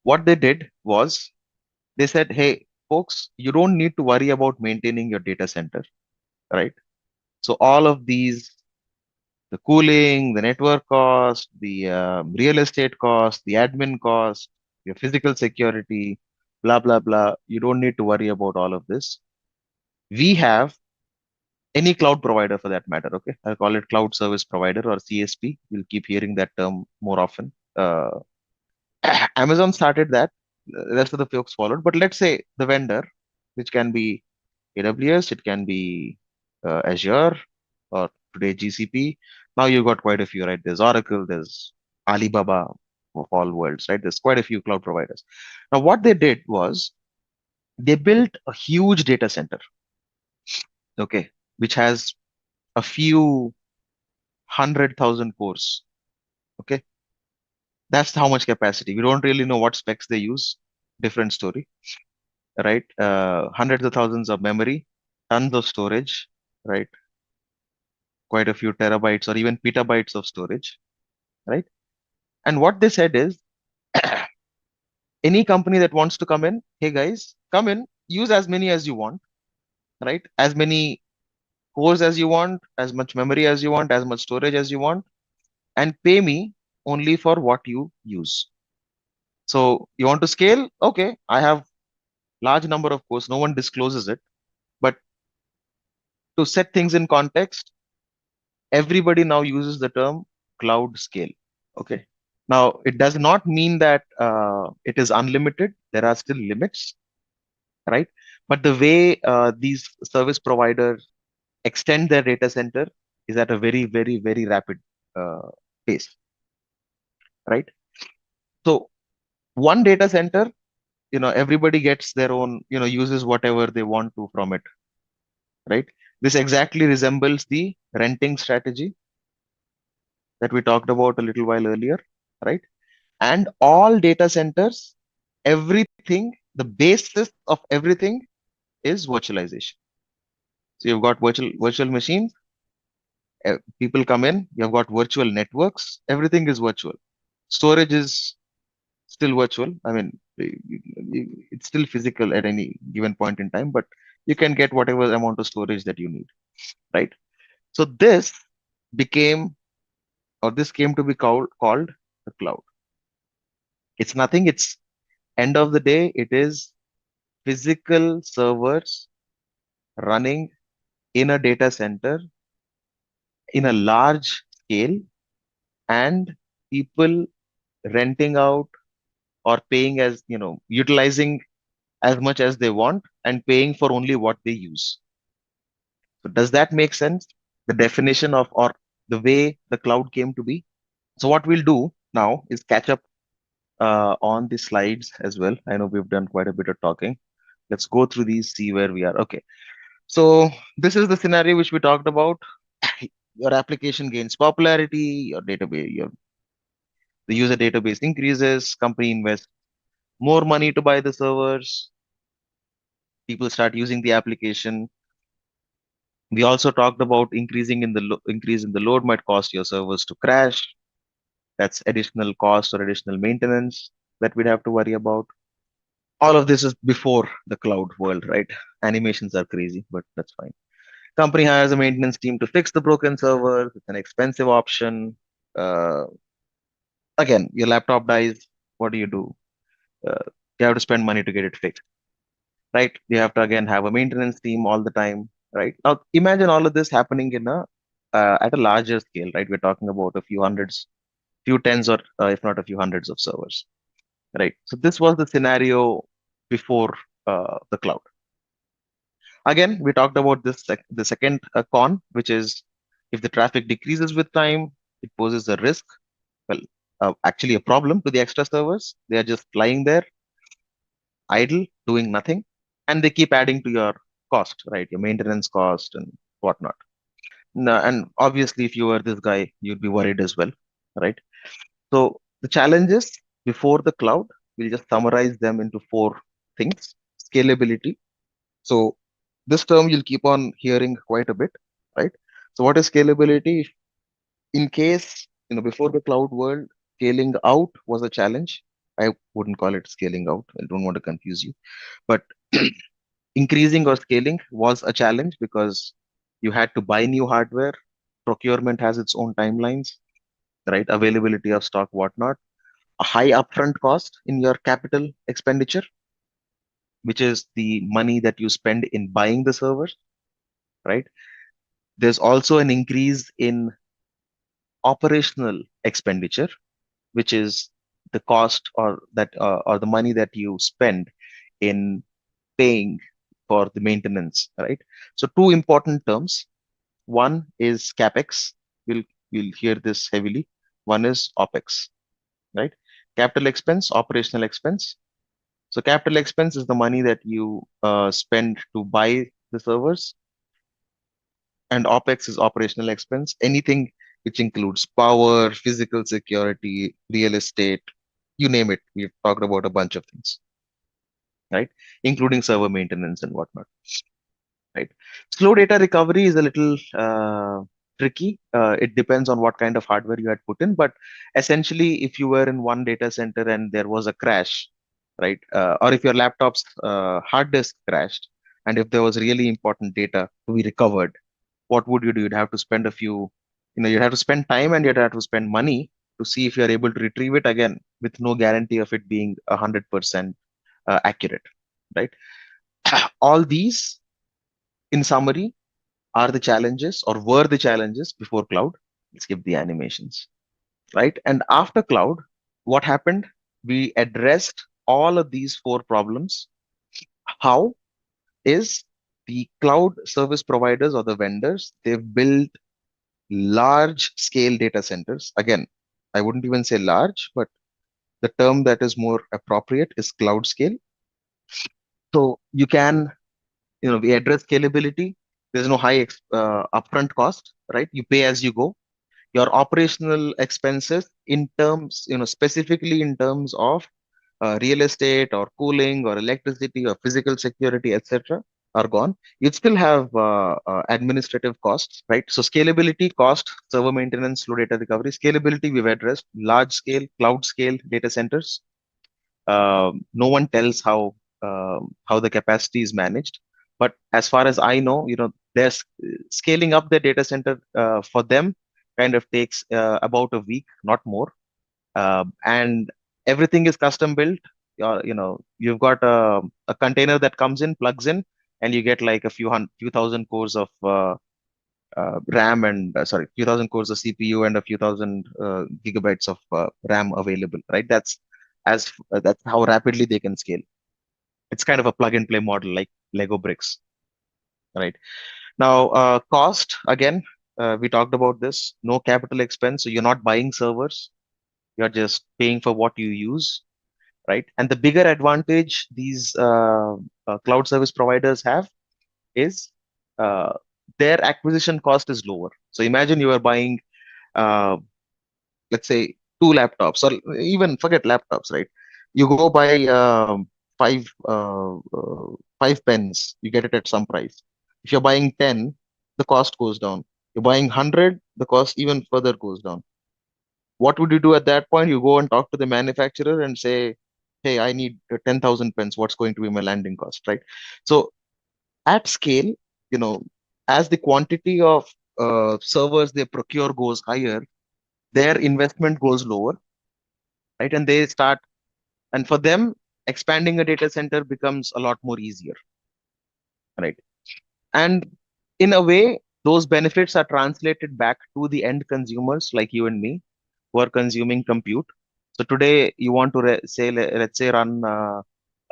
What they did was they said, hey, folks, you don't need to worry about maintaining your data center, right? So all of these, the cooling, the network cost, the real estate cost, the admin cost, your physical security, blah, blah, blah. You don't need to worry about all of this. We have any cloud provider for that matter. Okay, I'll call it cloud service provider or CSP. You'll keep hearing that term more often. Amazon started that. The rest of the folks followed. But let's say the vendor, which can be AWS, it can be Azure, or today GCP. Now you've got quite a few, right? There's Oracle, there's Alibaba of all worlds, right? There's quite a few cloud providers. Now, what they did was they built a huge data center, okay, which has a few 100,000 cores. Okay, that's how much capacity. We don't really know what specs they use. Different story, right? Hundreds of thousands of memory, tons of storage, right? Quite a few terabytes or even petabytes of storage, right? And what they said is, any company that wants to come in, hey guys, come in, use as many as you want, right? As many cores as you want, as much memory as you want, as much storage as you want, and pay me only for what you use. So you want to scale? Okay, I have large number of cores. No one discloses it, but to set things in context, everybody now uses the term cloud scale. Okay. Now it does not mean that it is unlimited. There are still limits, right? But the way these service providers extend their data center is at a very, very, very rapid uh, pace, right? So one data center, everybody gets their own, uses whatever they want to from it, right? This exactly resembles the renting strategy that we talked about a little while earlier, right? And all data centers, everything, the basis of everything is virtualization. So you've got virtual machines, people come in, you've got virtual networks, everything is virtual. Storage is still virtual. I mean, it's still physical at any given point in time, but you can get whatever amount of storage that you need, right? So became, this came to be called the cloud. It's nothing. It's end of the day, it is physical servers running in a data center in a large scale, and people renting out or paying as, utilizing as much as they want and paying for only what they use. So does that make sense? The definition of, or the way the cloud came to be. So what we'll do now is catch up on the slides as well. I know we've done quite a bit of talking. Let's go through these, see where we are. Okay. So this is the scenario which we talked about. Your application gains popularity, the user database increases, company invests more money to buy the servers, people start using the application. We also talked about increase in the load might cause your servers to crash. That's additional cost or additional maintenance that we'd have to worry about. All of this is before the cloud world, right? Animations are crazy, but that's fine. Company hires a maintenance team to fix the broken server. It's an expensive option. Uh, Again, your laptop dies. What do? Uh, you have to spend money to get it fixed, right? You have to again have a maintenance team all the time, right? Now, imagine all of this happening in a at a larger scale, right? We're talking about a few hundreds, few tens, or if not a few hundreds of servers, right? So this was the scenario before the cloud. Again, we talked about the second con, which is if the traffic decreases with time, it poses a risk. Well, actually, a problem to the extra servers. They are just lying there, idle, doing nothing, and they keep adding to your cost, right? Your maintenance cost and whatnot. And obviously, if you were this guy, you'd be worried as well, right? So the challenges before the cloud, we'll just summarize them into four things. Scalability. So this term you'll keep on hearing quite a bit, right? So what is scalability? In case, before the cloud world, scaling out was a challenge. I wouldn't call it scaling out. I don't want to confuse you. But increasing or scaling was a challenge because you had to buy new hardware. Procurement has its own timelines, right? Availability of stock, whatnot. A high upfront cost in your capital expenditure, which is the money that you spend in buying the servers, right? There's also an increase in operational expenditure, which is the cost or the money that you spend in paying for the maintenance, right? So two important terms. One is capex. We'll hear this heavily. One is opex, right? Capital expense, operational expense. So capital expense is the money that you spend to buy the servers, and OPEX is operational expense. Anything which includes power, physical security, real estate, you name it. We've talked about a bunch of things, right? Including server maintenance and whatnot, right? Slow data recovery is a little tricky. It depends on what kind of hardware you had put in, but essentially, if you were in one data center and there was a crash, right? Or if your laptop's hard disk crashed, and if there was really important data to be recovered, what would you do? You'd have to spend you'd have to spend time and you'd have to spend money to see if you're able to retrieve it again with no guarantee of it being 100% accurate, right? All these, in summary, are the challenges or were the challenges before cloud. Let's skip the animations, right? And after cloud, what happened? We addressed all of these four problems. How is the cloud service providers or the vendors, they've built large scale data centers. Again, I wouldn't even say large, but the term that is more appropriate is cloud scale. So you can, we address scalability. There's no upfront cost, right? You pay as you go. Your operational expenses in terms, specifically in terms of real estate or cooling or electricity or physical security, etc., are gone. You'd still have administrative costs, right? So scalability, cost, server maintenance, slow data recovery. Scalability, we've addressed large scale, cloud scale data centers. No one tells how the capacity is managed. But as far as I know, there's scaling up the data center for them kind of takes about a week, not more, and everything is custom built. You've got a container that comes in, plugs in, and you get like few thousand cores of RAM and few thousand cores of CPU and a few thousand gigabytes of RAM available, right? That's how rapidly they can scale. It's kind of a plug and play model like Lego bricks, right? Now, cost again, we talked about this. No capital expense, so you're not buying servers. You're just paying for what you use. right? And the bigger advantage these cloud service providers have is uh, their acquisition cost is lower. So imagine you are buying, uh, let's say, two laptops, or even forget laptops, right? You go buy five five pens, you get it at some price. If you're buying 10, the cost goes down. You're buying 100, the cost even further goes down. What would you do at that point? You go and talk to the manufacturer and say, hey, I need 10,000 pens. What's going to be my landing cost, right? So at scale, you know, as the quantity of servers they procure goes higher, their investment goes lower, right? And they start, and for them, expanding a data center becomes a lot more easier, right? And in a way, those benefits are translated back to the end consumers like you and me who are consuming compute. So today, you want to let's say, run a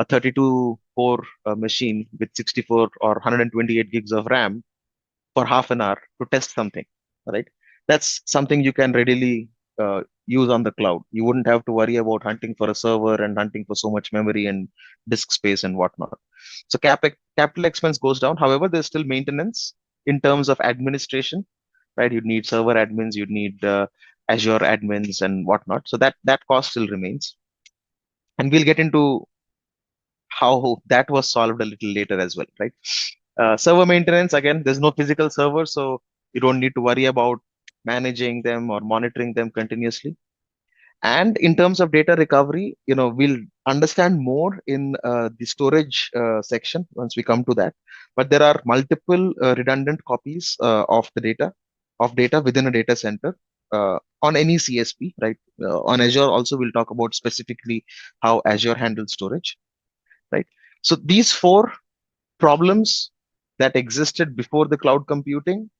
32 core machine with 64 or 128 gigs of RAM for half an hour to test something, right? That's something you can readily use on the cloud. You wouldn't have to worry about hunting for a server and hunting for so much memory and disk space and whatnot. So capital expense goes down. However, there's still maintenance in terms of administration, right? You'd need server admins, you'd need Azure admins and whatnot. So that cost still remains. And we'll get into how that was solved a little later as well, right? Server maintenance, again, there's no physical server, so you don't need to worry about managing them or monitoring them continuously. And in terms of data recovery, we'll understand more in the storage section once we come to that. But there are multiple redundant copies of data within a data center on any CSP, right? On Azure, also, we'll talk about specifically how Azure handles storage, right? So these four problems that existed before the cloud computing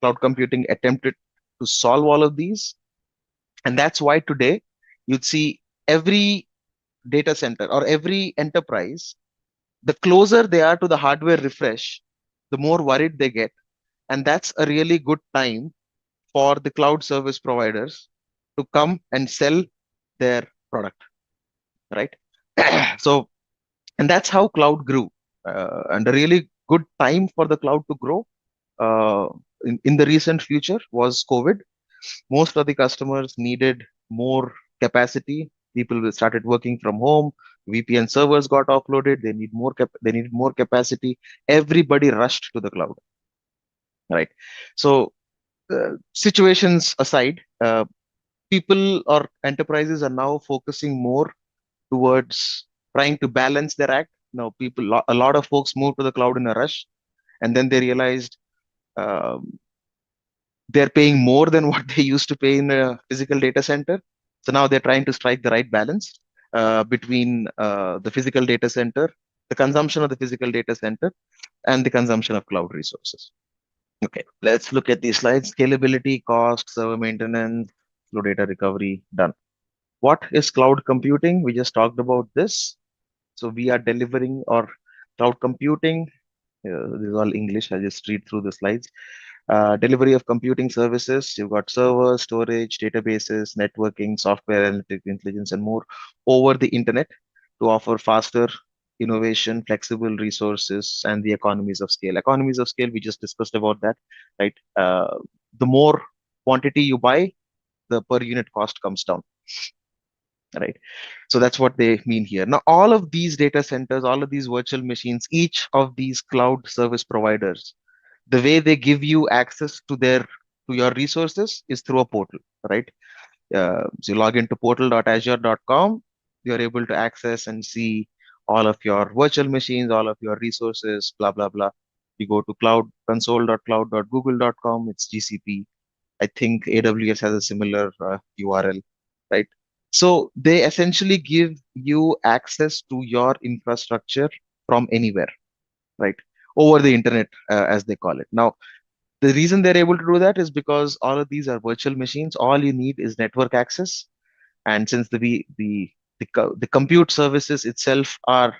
attempted to solve all of these. And that's why today you'd see every data center or every enterprise, the closer they are to the hardware refresh, the more worried they get. And that's a really good time for the cloud service providers to come and sell their product, right? So, and that's how cloud grew. And a really good time for the cloud to grow in the recent future was COVID. Most of the customers needed more capacity. People started working from home. VPN servers got offloaded. They needed more capacity. Everybody rushed to the cloud, right? So situations aside, people or enterprises are now focusing more towards trying to balance their act. Now, a lot of folks moved to the cloud in a rush, and then they realized um, they're paying more than what they used to pay in a physical data center. So now they're trying to strike the right balance between the physical data center, the consumption of the physical data center, and the consumption of cloud resources. Okay, let's look at these slides. Scalability, cost, server maintenance, flow data recovery, done. What is cloud computing? We just talked about this. So we are delivering or cloud computing. This is all English. I'll just read through the slides. Delivery of computing services. You've got servers, storage, databases, networking, software, analytics, intelligence, and more over the internet to offer faster innovation, flexible resources, and the economies of scale. Economies of scale, we just discussed about that, right? The more quantity you buy, the per unit cost comes down, right? So that's what they mean here. Now, all of these data centers, all of these virtual machines, each of these cloud service providers, the way they give you access to your resources is through a portal, right? So you log into portal.azure.com, you're able to access and see all of your virtual machines, all of your resources, blah blah blah. You go to console.cloud.google.com, it's GCP. I think AWS has a similar URL, right? So they essentially give you access to your infrastructure from anywhere, right? Over the internet, as they call it. Now, the reason they're able to do that is because all of these are virtual machines. All you need is network access, and since the compute services itself are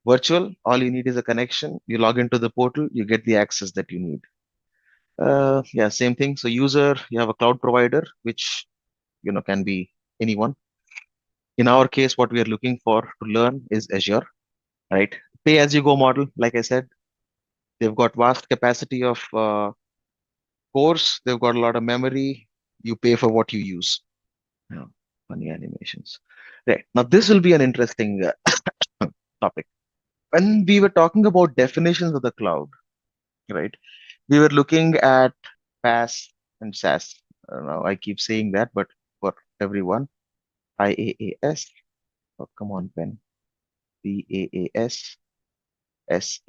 virtual, all you need is a connection. You log into the portal, you get the access that you need. Yeah, same thing. So user, you have a cloud provider, which can be anyone. In our case, what we are looking for to learn is Azure, right? Pay as you go model, like I said, they've got vast capacity of cores, they've got a lot of memory. You pay for what you use. Yeah, funny animations. Right. Now, this will be an interesting topic. When we were talking about definitions of the cloud, right? We were looking at PaaS and SaaS. Now I keep saying that, but for everyone, IaaS. Oh, come on, pen. PaaS, SaaS.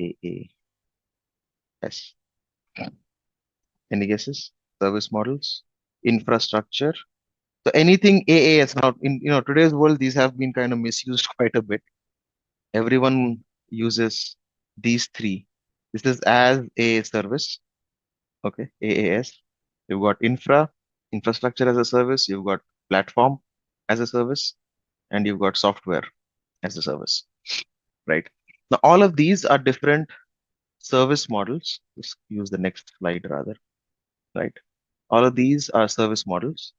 Any guesses? Service models, infrastructure. So anything AAS now in today's world, these have been kind of misused quite a bit. Everyone uses these three. This is as a service. Okay, AAS. You've got infrastructure as a service. You've got platform as a service, and you've got software as a service, right? Now, all of these are different service models. Let's use the next slide rather, right? All of these are service models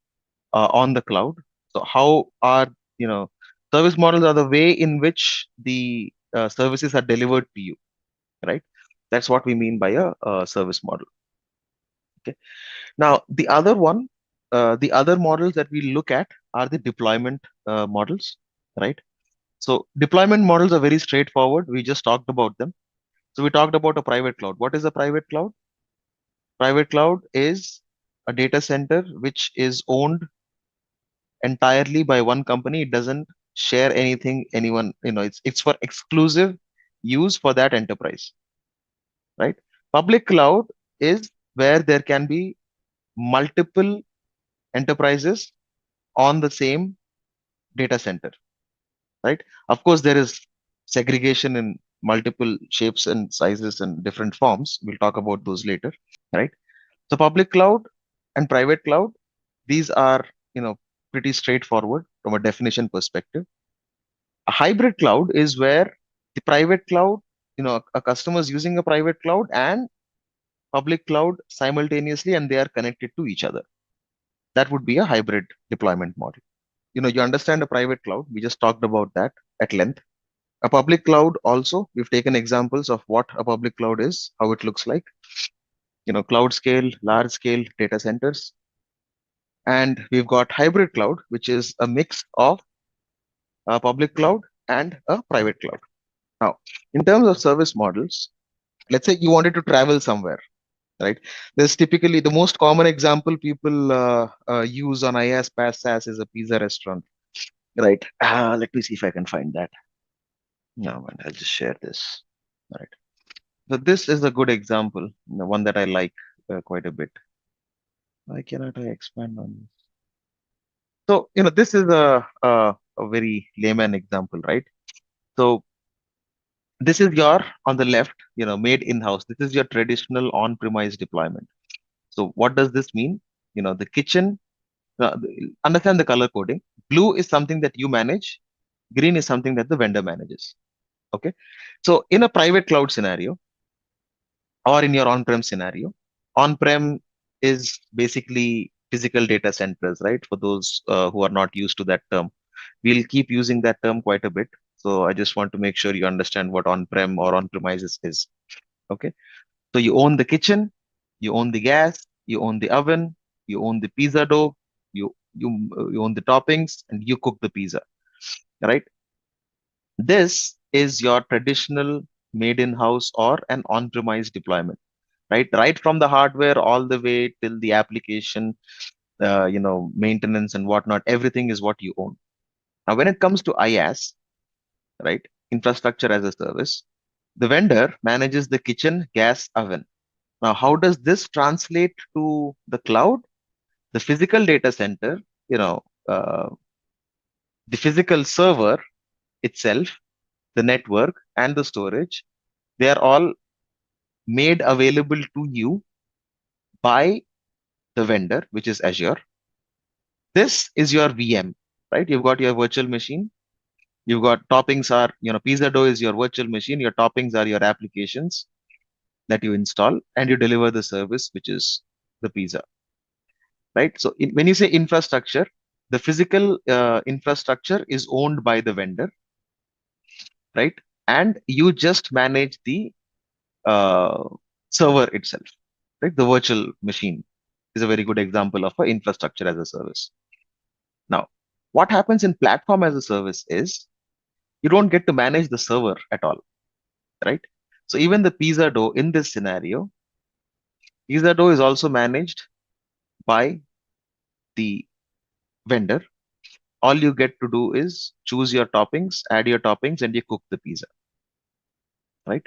on the cloud. So how are, service models are the way in which the services are delivered to you, right? That's what we mean by a service model. Okay. Now, the other models that we look at are the deployment models, right? So deployment models are very straightforward. We just talked about them. So we talked about a private cloud. What is a private cloud? Private cloud is a data center which is owned entirely by one company. It doesn't share anything anyone, it's for exclusive use for that enterprise, right? Public cloud is where there can be multiple enterprises on the same data center, right? Of course, there is segregation in multiple shapes and sizes and different forms. We'll talk about those later, right? So public cloud and private cloud, these are, pretty straightforward from a definition perspective. A hybrid cloud is where the private cloud, a customer is using a private cloud and public cloud simultaneously, and they are connected to each other. That would be a hybrid deployment model. You understand a private cloud. We just talked about that at length. A public cloud also, we've taken examples of what a public cloud is, how it looks like, cloud scale, large scale data centers. And we've got hybrid cloud, which is a mix of a public cloud and a private cloud. Now, in terms of service models, let's say you wanted to travel somewhere, right? There's typically the most common example people use on IaaS, PaaS, SaaS is a pizza restaurant, right? Let me see if I can find that. No, man, I'll just share this. All right. So this is a good example, one that I like quite a bit. Why cannot I expand on this? So, this is a very layman example, right? So this is your, on the left, made in-house. This is your traditional on-premise deployment. So what does this mean? The kitchen, understand the color coding. Blue is something that you manage. Green is something that the vendor manages. Okay. So in a private cloud scenario or in your on-prem scenario, on-prem is basically physical data centers, right? For those who are not used to that term, we'll keep using that term quite a bit. So I just want to make sure you understand what on-prem or on-premises is. Okay. So you own the kitchen, you own the gas, you own the oven, you own the pizza dough, you own the toppings, and you cook the pizza, right? This is your traditional made in-house or an on-premise deployment, right? Right from the hardware all the way till the application, maintenance and whatnot. Everything is what you own. Now, when it comes to IaaS, right, infrastructure as a service, the vendor manages the kitchen, gas, oven. Now, how does this translate to the cloud? The physical data center, the physical server itself, the network and the storage, they are all made available to you by the vendor, which is Azure. This is your VM, right? You've got your virtual machine. You've got toppings are, pizza dough is your virtual machine. Your toppings are your applications that you install and you deliver the service, which is the pizza, right? So when you say infrastructure, the physical infrastructure is owned by the vendor, right? And you just manage the uh, server itself, right? The virtual machine is a very good example of an infrastructure as a service. Now, what happens in platform as a service is you don't get to manage the server at all, right? So even the pizza dough in this scenario, pizza dough is also managed by the vendor. All you get to do is choose your toppings, add your toppings, and you cook the pizza, right?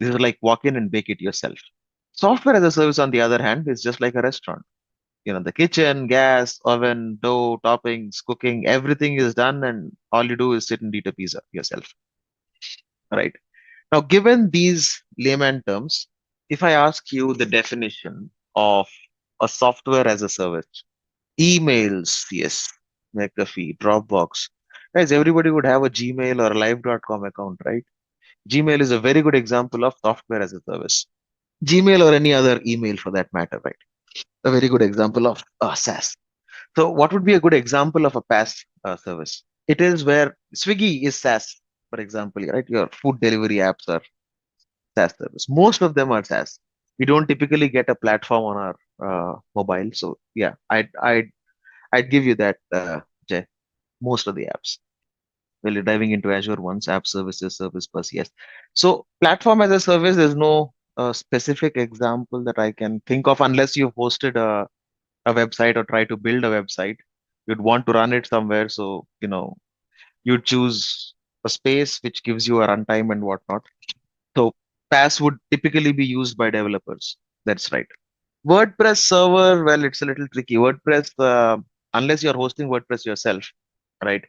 This is like walk in and bake it yourself. Software as a service, on the other hand, is just like a restaurant. The kitchen, gas, oven, dough, toppings, cooking, everything is done, and all you do is sit and eat a pizza yourself, right? Now, given these layman terms, if I ask you the definition of a software as a service, emails, yes, McAfee, Dropbox, guys, everybody would have a Gmail or a live.com account, right? Gmail is a very good example of software as a service. Gmail or any other email for that matter, right? A very good example of SaaS. So, what would be a good example of a PaaS service? It is where Swiggy is SaaS, for example, right? Your food delivery apps are SaaS service. Most of them are SaaS. We don't typically get a platform on our mobile. So, yeah, I'd give you that, Jay. Most of the apps. Well, you're diving into Azure ones, app services, service bus, yes. So, platform as a service, there's no specific example that I can think of unless you've hosted a website or try to build a website. You'd want to run it somewhere. So, you'd choose a space which gives you a runtime and whatnot. So, PaaS would typically be used by developers. That's right. WordPress server, well, it's a little tricky. WordPress, unless you're hosting WordPress yourself, right?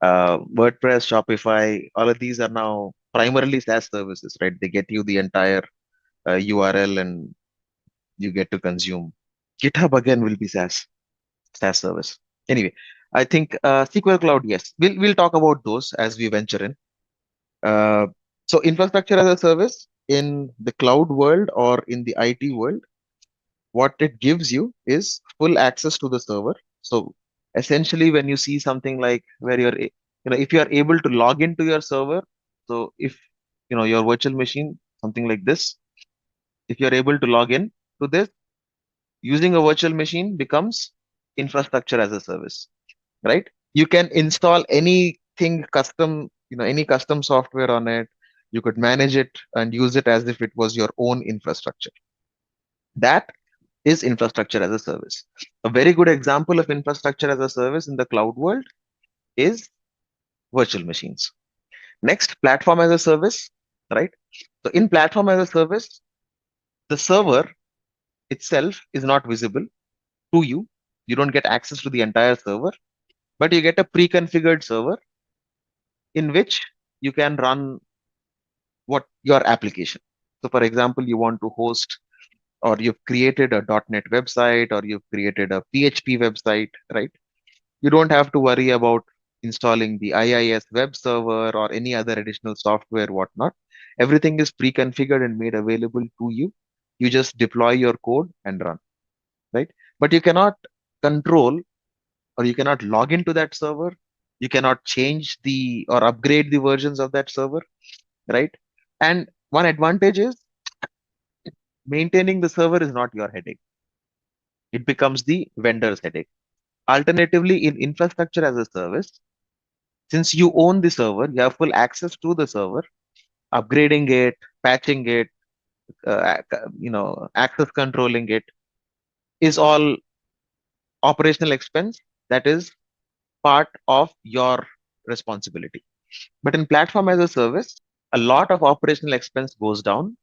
WordPress, Shopify, all of these are now primarily SaaS services, right? They get you the entire URL and you get to consume. GitHub again will be SaaS service. Anyway, I think SQL Cloud, yes, we'll talk about those as we venture in. Uh, so infrastructure as a service in the cloud world or in the IT world, what it gives you is full access to the server. So essentially, when you see something like where if you are able to log into your server, so if your virtual machine, something like this, if you're able to log in to this, using a virtual machine becomes infrastructure as a service, right? You can install anything custom, any custom software on it. You could manage it and use it as if it was your own infrastructure. That is infrastructure as a service. A very good example of infrastructure as a service in the cloud world is virtual machines. Next, platform as a service, right? So in platform as a service, the server itself is not visible to you. You don't get access to the entire server, but you get a pre-configured server in which you can run what your application. So for example, you want to host or you've created a .NET website or you've created a PHP website, right? You don't have to worry about installing the IIS web server or any other additional software, whatnot. Everything is pre-configured and made available to you. You just deploy your code and run, right? But you cannot control or you cannot log into that server. You cannot change the or upgrade the versions of that server, right? And one advantage is maintaining the server is not your headache. It becomes the vendor's headache. Alternatively, in infrastructure as a service, since you own the server, you have full access to the server, upgrading it, patching it, access controlling it is all operational expense that is part of your responsibility. But in platform as a service, a lot of operational expense goes down,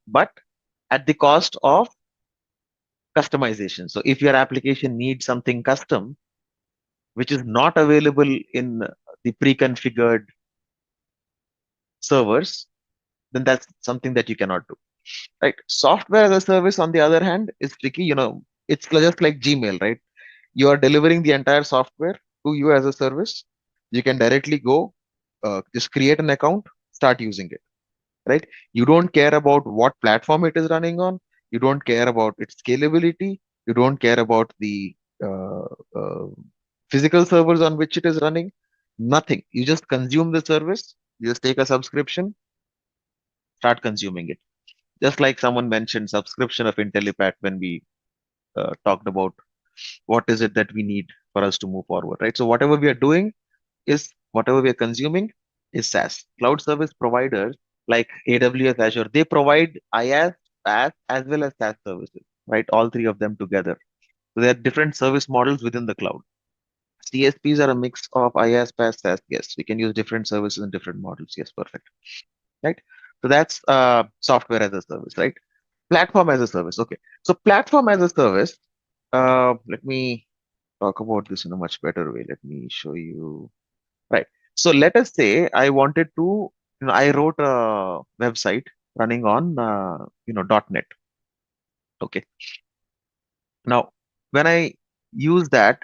but at the cost of customization. So if your application needs something custom, which is not available in the pre-configured servers, then that's something that you cannot do. Right. Software as a service, on the other hand, is tricky. It's just like Gmail, right? You are delivering the entire software to you as a service. You can directly go, just create an account, start using it, right? You don't care about what platform it is running on. You don't care about its scalability. You don't care about the uh, uh, Physical servers on which it is running, nothing. You just consume the service, you just take a subscription, start consuming it. Just like someone mentioned, subscription of Intellipaat when we talked about what is it that we need for us to move forward, right? So whatever we are doing is whatever we are consuming is SaaS. Cloud service providers like AWS, Azure, they provide IaaS, PaaS, as well as SaaS services, right? All three of them together. So there are different service models within the cloud. CSPs are a mix of IaaS, PaaS, SaaS. Yes, we can use different services and different models. Yes, perfect. Right. So that's software as a service, right? Platform as a service. Okay. So platform as a service. Let me talk about this in a much better way. Let me show you. Right. So let us say I wanted to, I wrote a website running on, .NET. Okay. Now, when I use that,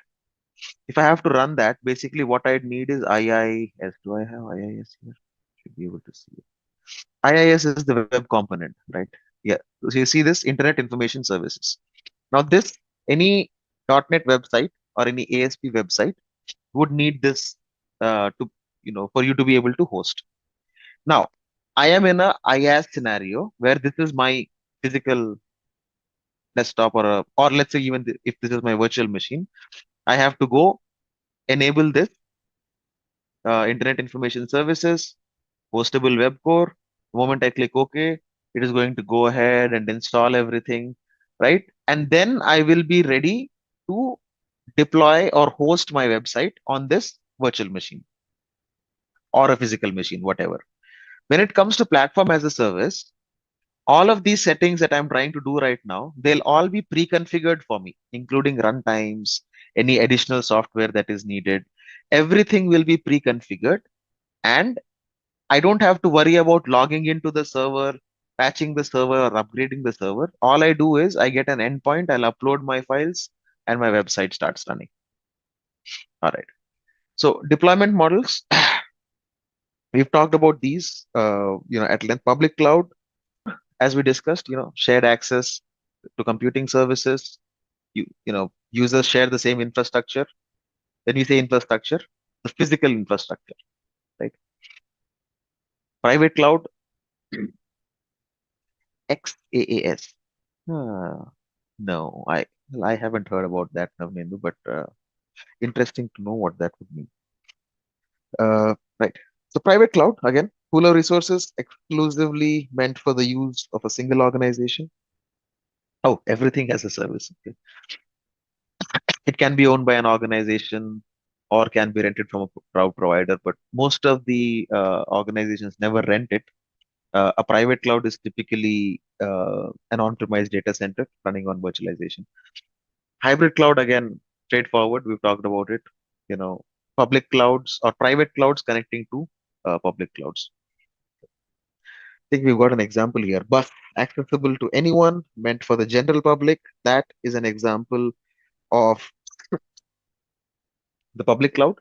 if I have to run that, basically what I'd need is IIS. Do I have IIS here? Should be able to see it. IIS is the web component, right? Yeah. So you see this Internet Information Services. Now, this any .NET website or any ASP website would need this to, for you to be able to host. Now, I am in a IaaS scenario where this is my physical desktop or let's say even if this is my virtual machine, I have to go enable this Internet Information Services, hostable web core. The moment I click OK, it is going to go ahead and install everything, right? And then I will be ready to deploy or host my website on this virtual machine or a physical machine, whatever. When it comes to platform as a service, all of these settings that I'm trying to do right now, they'll all be pre-configured for me, including runtimes, any additional software that is needed. Everything will be pre-configured, and I don't have to worry about logging into the server, patching the server, or upgrading the server. All I do is I get an endpoint, I'll upload my files, and my website starts running. All right. So deployment models, we've talked about these, at length. Public cloud, as we discussed, shared access to computing services. Users share the same infrastructure. When we say infrastructure, the physical infrastructure, right? Private cloud, XaaS. No, I haven't heard about that, Navnendu, but interesting to know what that would mean. Right. So private cloud, again, cooler resources exclusively meant for the use of a single organization. Oh, everything as a service. Okay. It can be owned by an organization or can be rented from a cloud provider, but most of the organizations never rent it. A private cloud is typically an on-premise data center running on virtualization. Hybrid cloud, again, straightforward. We've talked about it. You know, public clouds or private clouds connecting to public clouds. I think we've got an example here. Bus accessible to anyone, meant for the general public. That is an example of the public cloud.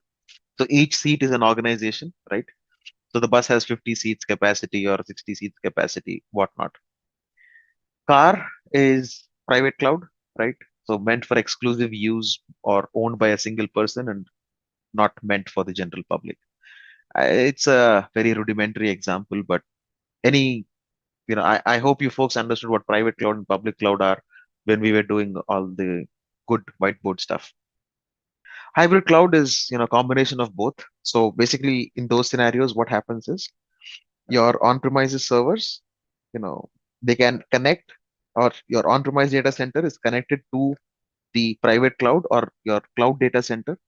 So each seat is an organization, right? So the bus has 50 seats capacity or 60 seats capacity, whatnot. Car is private cloud, right? So meant for exclusive use or owned by a single person and not meant for the general public. It's a very rudimentary example, but any, I hope you folks understood what private cloud and public cloud are when we were doing all the good whiteboard stuff. Hybrid cloud is, combination of both. So basically in those scenarios, what happens is your on-premises servers, you know, they can connect or your on-premise data center is connected to the private cloud or your cloud data center.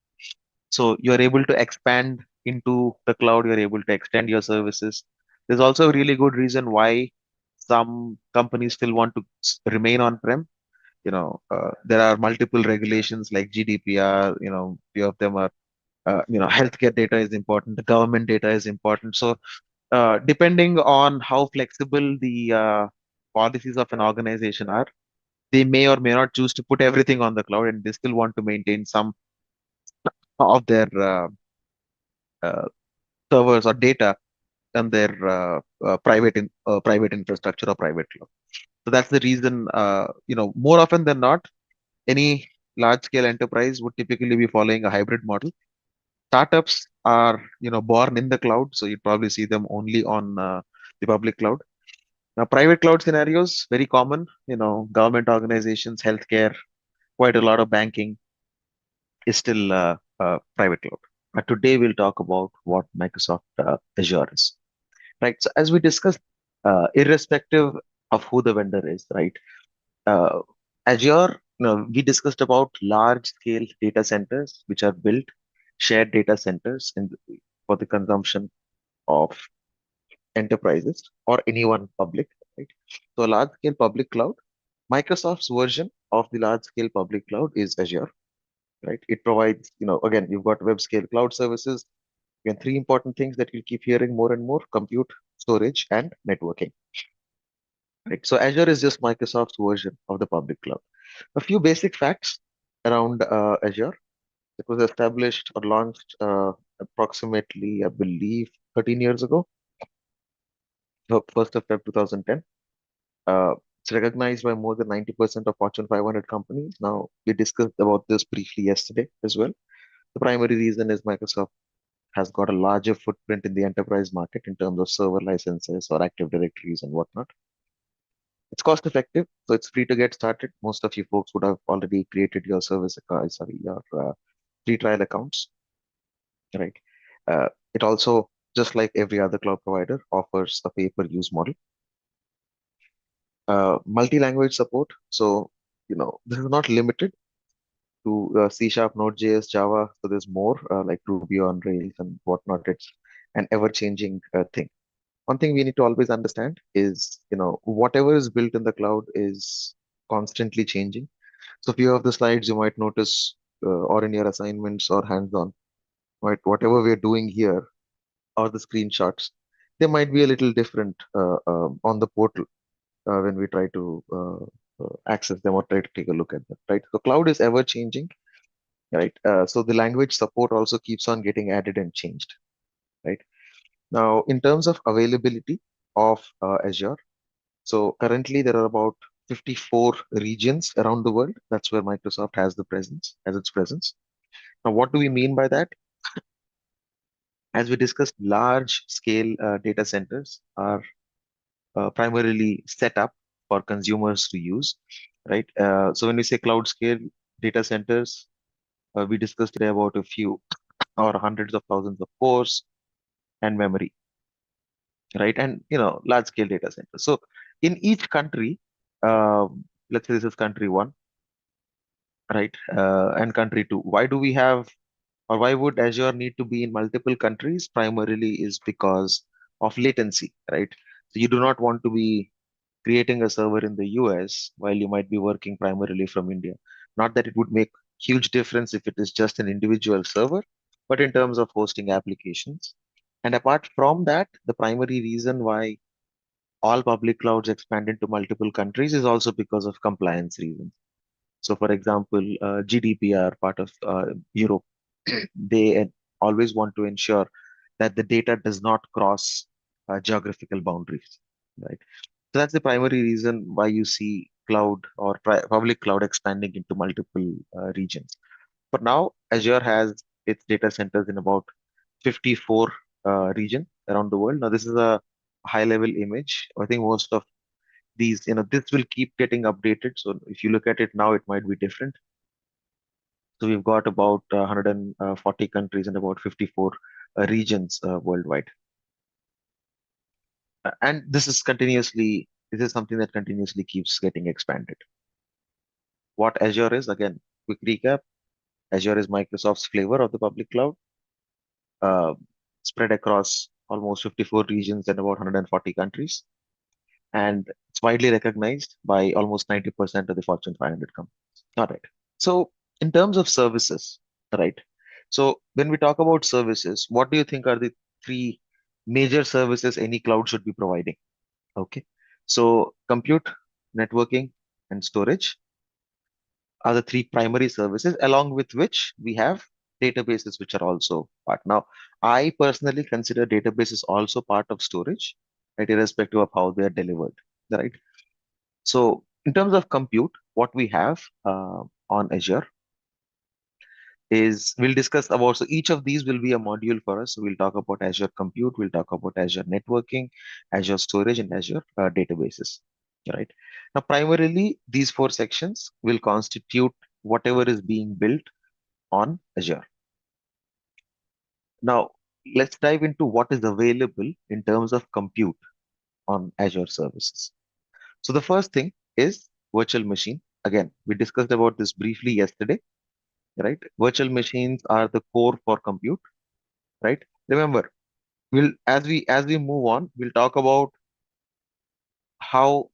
So you're able to expand into the cloud, you're able to extend your services. There's also a really good reason why some companies still want to remain on-prem. There are multiple regulations like GDPR, few of them are, healthcare data is important, the government data is important. So depending on how flexible the policies of an organization are, they may or may not choose to put everything on the cloud and they still want to maintain some of their uh, servers or data on their private infrastructure or private cloud. So that's the reason, more often than not, any large scale enterprise would typically be following a hybrid model. Startups are, born in the cloud, so you probably see them only on the public cloud. Now, private cloud scenarios, very common, government organizations, healthcare, quite a lot of banking is still private cloud. But today we'll talk about what Microsoft Azure is, right? So as we discussed, irrespective of who the vendor is, right? Uh, Azure, we discussed about large scale data centers, which are built, shared data centers for the consumption of enterprises or anyone public, right? So large scale public cloud, Microsoft's version of the large scale public cloud is Azure, right? It provides, again, you've got web scale cloud services. Again, three important things that you'll keep hearing more and more: compute, storage, and networking, right? So Azure is just Microsoft's version of the public cloud. A few basic facts around Azure. It was established or launched approximately, I believe, 13 years ago, 1st of Feb 2010. Uh, it's recognized by more than 90% of Fortune 500 companies. Now, we discussed about this briefly yesterday as well. The primary reason is Microsoft has got a larger footprint in the enterprise market in terms of server licenses or Active Directories and whatnot. It's cost effective, so it's free to get started. Most of you folks would have already created your your free trial accounts, right? It also, just like every other cloud provider, offers a pay-per-use model. Multi-language support. So, this is not limited to C Sharp, Node.js, Java. So there's more like Ruby on Rails and whatnot. It's an ever-changing thing. One thing we need to always understand is, whatever is built in the cloud is constantly changing. So few of the slides you might notice, or in your assignments or hands-on, right? Whatever we're doing here or the screenshots, they might be a little different on the portal when we try to access them or try to take a look at them, right? So cloud is ever changing, right? So the language support also keeps on getting added and changed, right? Now, in terms of availability of Azure, so currently there are about 54 regions around the world. That's where Microsoft has its presence. Now, what do we mean by that? As we discussed, large scale data centers are primarily set up for consumers to use, right? So when we say cloud scale data centers, we discussed today about a few or hundreds of thousands of cores and memory, right? And large scale data centers. So in each country, let's say this is country one, right? And country two. Why do we have, or why would Azure need to be in multiple countries? Primarily is because of latency, right? So you do not want to be creating a server in the US while you might be working primarily from India. Not that it would make huge difference if it is just an individual server, but in terms of hosting applications. And apart from that, the primary reason why all public clouds expand into multiple countries is also because of compliance reasons. So, for example, GDPR, part of Europe, they always want to ensure that the data does not cross geographical boundaries, right? So that's the primary reason why you see cloud or public cloud expanding into multiple regions. For now, Azure has its data centers in about 54 regions around the world. Now, this is a high level image. I think most of these, this will keep getting updated. So if you look at it now, it might be different. So we've got about 140 countries and about 54 regions worldwide. And this is something that continuously keeps getting expanded. What Azure is, again, quick recap. Azure is Microsoft's flavor of the public cloud, uh, spread across almost 54 regions and about 140 countries. And it's widely recognized by almost 90% of the Fortune 500 companies. All right. So, in terms of services, right? So, when we talk about services, what do you think are the three major services any cloud should be providing? Okay. So, compute, networking, and storage are the three primary services, along with which we have databases, which are also part. Now, I personally consider databases also part of storage, right, irrespective of how they are delivered, right? So, in terms of compute, what we have on Azure. is we'll discuss about, so each of these will be a module for us. So we'll talk about Azure Compute, we'll talk about Azure Networking, Azure Storage, and Azure Databases. Right. Now, primarily, these four sections will constitute whatever is being built on Azure. Now, let's dive into what is available in terms of compute on Azure services. So the first thing is virtual machine. Again, we discussed about this briefly yesterday, right? Virtual machines are the core for compute, right? Remember, we'll as we move on, we'll talk about how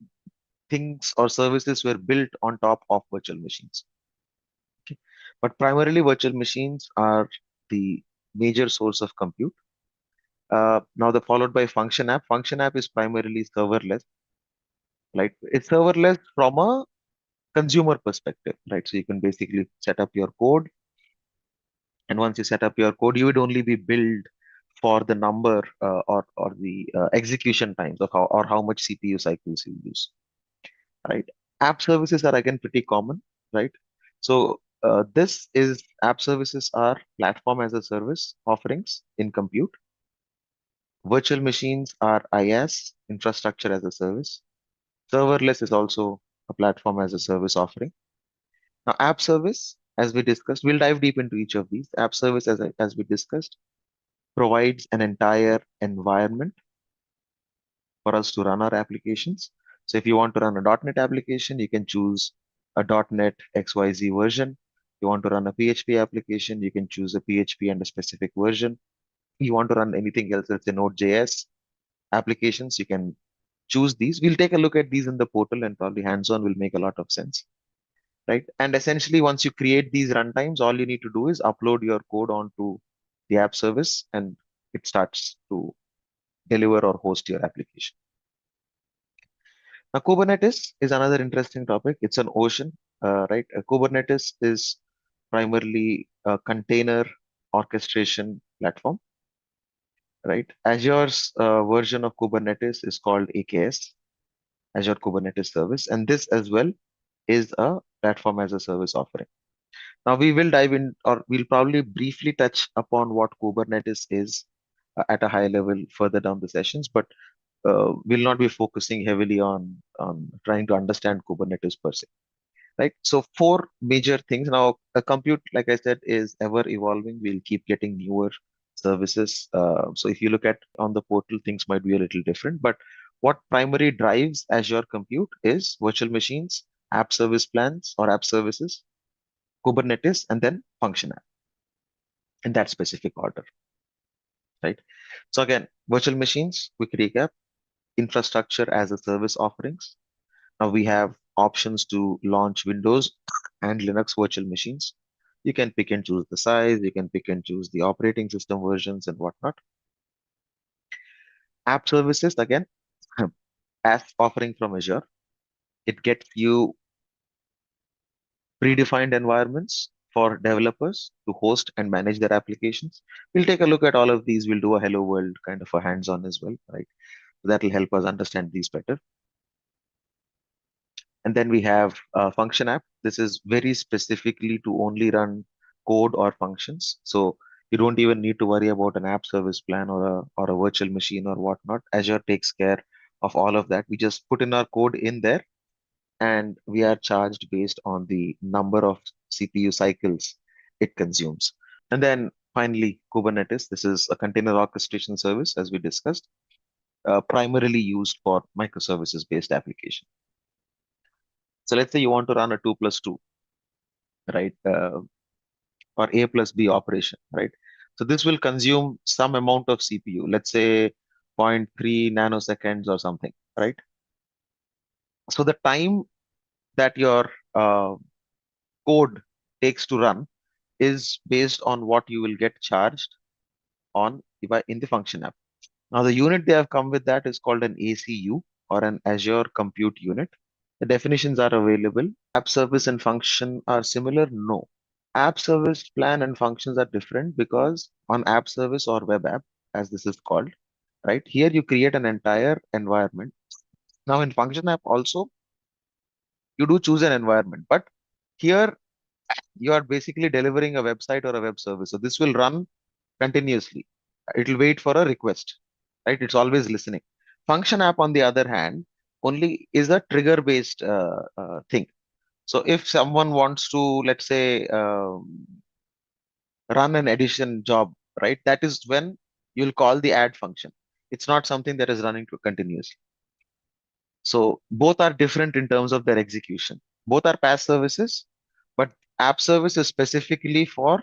things or services were built on top of virtual machines. Okay? But primarily, virtual machines are the major source of compute. Now, the followed by function app. Function app is primarily serverless, right? It's serverless from a consumer perspective, right? So you can basically set up your code, and once you set up your code, you would only be billed for the number or the execution times of how much CPU cycles you use, right? App services are again pretty common, right? So this is app services are platform as a service offerings in compute. Virtual machines are IaaS, infrastructure as a service. Serverless is also a platform as a service offering. Now, app service, as we discussed, we'll dive deep into each of these. App service, as we discussed, provides an entire environment for us to run our applications. So if you want to run a .NET application, you can choose a .NET XYZ version. You want to run a PHP application, you can choose a PHP and a specific version. You want to run anything else, let's say Node.js applications, you can choose these. We'll take a look at these in the portal, and probably hands-on will make a lot of sense, right? And essentially, once you create these runtimes, all you need to do is upload your code onto the app service, and it starts to deliver or host your application. Now, Kubernetes is another interesting topic. It's an ocean, right? Kubernetes is primarily a container orchestration platform, right? Azure's version of Kubernetes is called AKS, Azure Kubernetes Service, and this as well is a platform as a service offering. Now we will dive in, or we'll probably briefly touch upon what Kubernetes is at a high level further down the sessions, but we'll not be focusing heavily on trying to understand Kubernetes per se, right? So four major things. Now, a compute, like I said, is ever evolving. We'll keep getting newer services. So if you look at on the portal, things might be a little different, but what primary drives Azure Compute is virtual machines, app service plans or app services, Kubernetes, and then function app in that specific order, right? So again, virtual machines, quick recap, infrastructure as a service offerings. Now we have options to launch Windows and Linux virtual machines. You can pick and choose the size, you can pick and choose the operating system versions and whatnot. App services, again, as offering from Azure, it gets you predefined environments for developers to host and manage their applications. We'll take a look at all of these. We'll do a hello world kind of a hands-on as well, right? So that will help us understand these better. And then we have function app. This is very specifically to only run code or functions. So you don't even need to worry about an app service plan or a virtual machine or whatnot. Azure takes care of all of that. We just put in our code in there, and we are charged based on the number of CPU cycles it consumes. And then finally, Kubernetes. This is a container orchestration service, as we discussed, primarily used for microservices-based application. So let's say you want to run a 2 plus 2, right? Or A plus B operation, right? So this will consume some amount of CPU, let's say zero point 0.3 nanoseconds or something, right? So the time that your code takes to run is based on what you will get charged on in the function app. Now the unit they have come with that is called an ACU, or an Azure Compute Unit. The definitions are available. App service and function are similar? No. App service plan and functions are different because on app service or web app, as this is called, right? Here you create an entire environment. Now in function app also, you do choose an environment, but here you are basically delivering a website or a web service. So this will run continuously. It will wait for a request, right? It's always listening. Function app, on the other hand, only is a trigger based thing. So if someone wants to, let's say, run an addition job, right? That is when you'll call the add function. It's not something that is running to continuously. So both are different in terms of their execution. Both are PaaS services, but app service is specifically for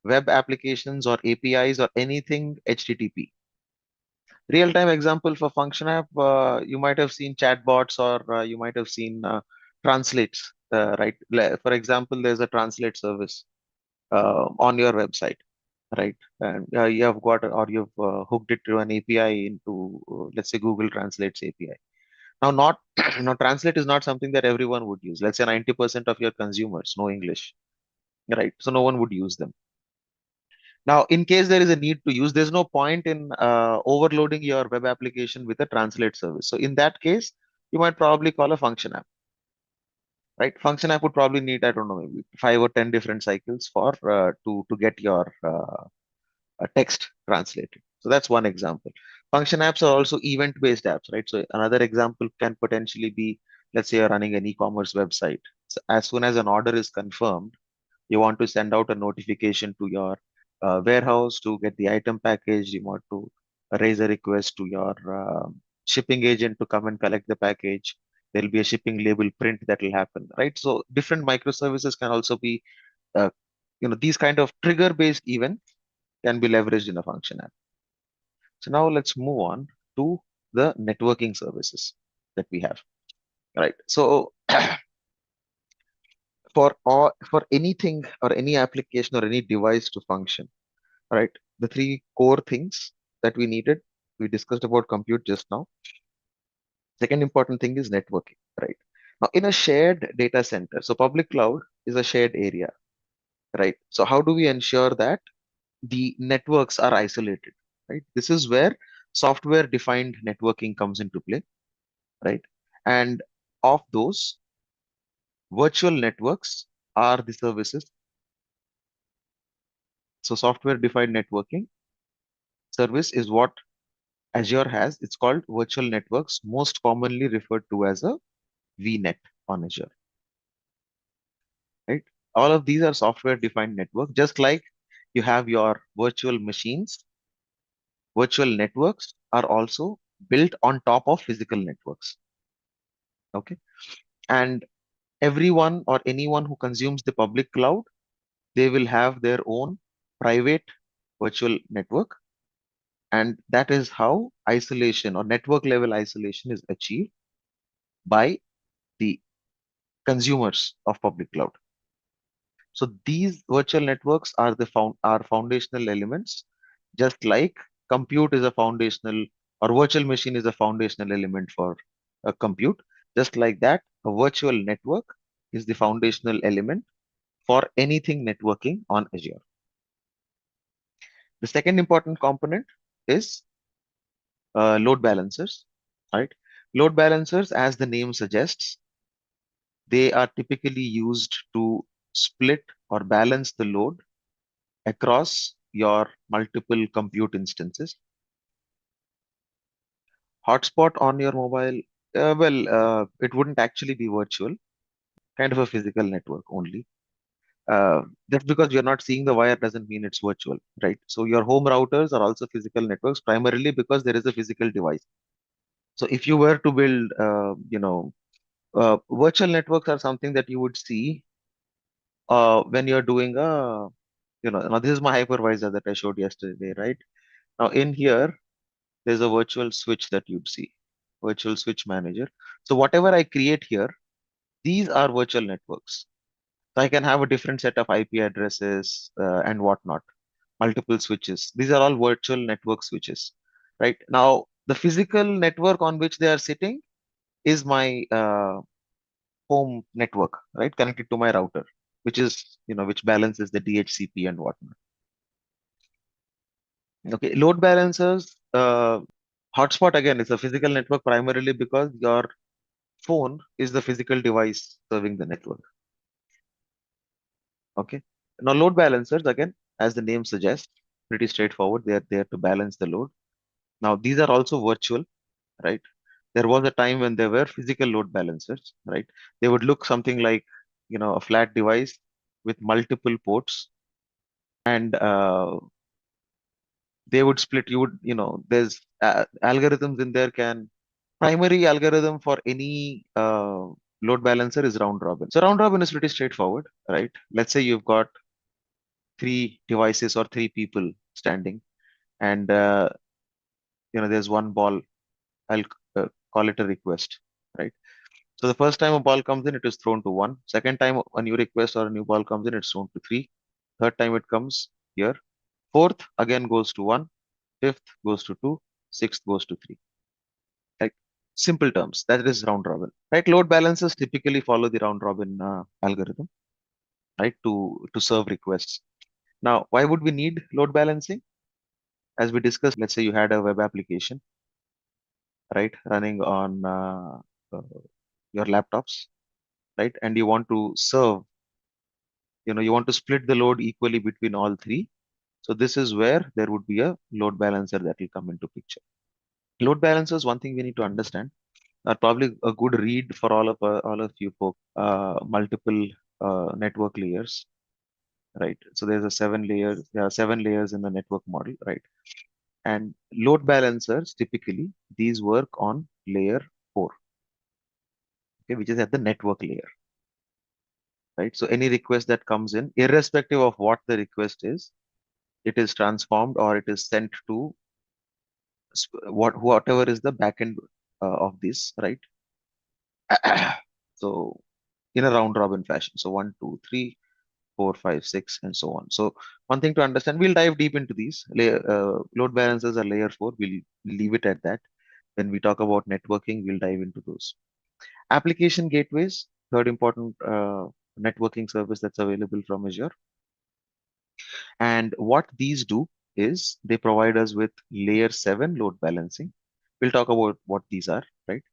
web applications or APIs or anything HTTP. Real-time example for function app, you might have seen chatbots or you might have seen translates, right? For example, there's a translate service on your website, right? And you have got or you've hooked it to an API into, let's say, Google Translate's API. Now, not now, translate is not something that everyone would use. Let's say 90% of your consumers know English, right? So no one would use them. Now, in case there is a need to use, there's no point in overloading your web application with a translate service. So in that case, you might probably call a function app, right? Function app would probably need, I don't know, maybe 5 or 10 different cycles for to get your text translated. So that's one example. Function apps are also event-based apps, right? So another example can potentially be, let's say you're running an e-commerce website. So as soon as an order is confirmed, you want to send out a notification to your warehouse to get the item package. You want to raise a request to your shipping agent to come and collect the package. There will be a shipping label print that will happen, right? So different microservices can also be, uh, these kind of trigger-based events can be leveraged in a function app. So now let's move on to the networking services that we have, right? So for anything or any application or any device to function, right? The three core things that we needed, we discussed about compute just now. Second important thing is networking, right? Now, in a shared data center, so public cloud is a shared area, right? So how do we ensure that the networks are isolated, right? This is where software defined networking comes into play, right? And of those, virtual networks are the services. So software defined networking service is what Azure has. It's called virtual networks, most commonly referred to as a VNet on Azure, right? All of these are software defined network. Just like you have your virtual machines, virtual networks are also built on top of physical networks. Okay. And everyone or anyone who consumes the public cloud, they will have their own private virtual network. And that is how isolation or network level isolation is achieved by the consumers of public cloud. So these virtual networks are are foundational elements, just like compute is a foundational or virtual machine is a foundational element for a compute. Just like that, a virtual network is the foundational element for anything networking on Azure. The second important component is load balancers, right? Load balancers, as the name suggests, they are typically used to split or balance the load across your multiple compute instances. Hotspot on your mobile, it wouldn't actually be virtual, kind of a physical network only. Just because you're not seeing the wire doesn't mean it's virtual, right? So your home routers are also physical networks primarily because there is a physical device. So if you were to build, virtual networks are something that you would see when you're doing now this is my hypervisor that I showed yesterday, right? Now in here, there's a virtual switch that you'd see, virtual switch manager. So whatever I create here, these are virtual networks. So I can have a different set of IP addresses and whatnot, multiple switches. These are all virtual network switches, right? Now, the physical network on which they are sitting is my home network, right? Connected to my router, which is, which balances the DHCP and whatnot. Okay, load balancers, hotspot again is a physical network primarily because your phone is the physical device serving the network. Okay. Now load balancers, again, as the name suggests, pretty straightforward. They are there to balance the load. Now these are also virtual, right? There was a time when there were physical load balancers, right? They would look something like, a flat device with multiple ports, and they would split. There's algorithms in there. Can Primary algorithm for any load balancer is round robin. So round robin is pretty straightforward, right? Let's say you've got three devices or three people standing, and there's one ball. I'll call it a request, right? So the first time a ball comes in, it is thrown to one. Second time a new request or a new ball comes in, it's thrown to three. Third time it comes here. Fourth again goes to one. Fifth goes to two. Sixth goes to three. Like simple terms, that is round robin, right? Load balancers typically follow the round robin algorithm, right, to serve requests. Now, why would we need load balancing? As we discussed, let's say you had a web application, right, running on uh, your laptops, right, and you want to serve, you want to split the load equally between all three. So this is where there would be a load balancer that will come into picture. Load balancers, one thing we need to understand, are probably a good read for all of you folks. Multiple network layers, right? So there's there are 7 layers in the network model, right? And load balancers, typically, these work on layer 4, okay, which is at the network layer, right? So any request that comes in, irrespective of what the request is, it is transformed or it is sent to whatever is the backend of this, right? So in a round robin fashion. So 1, 2, 3, 4, 5, 6, and so on. So one thing to understand, we'll dive deep into these. Load balancers are layer 4. We'll leave it at that. When we talk about networking, we'll dive into those. Application gateways, third important networking service that's available from Azure. And what these do is they provide us with layer 7 load balancing. We'll talk about what these are, right?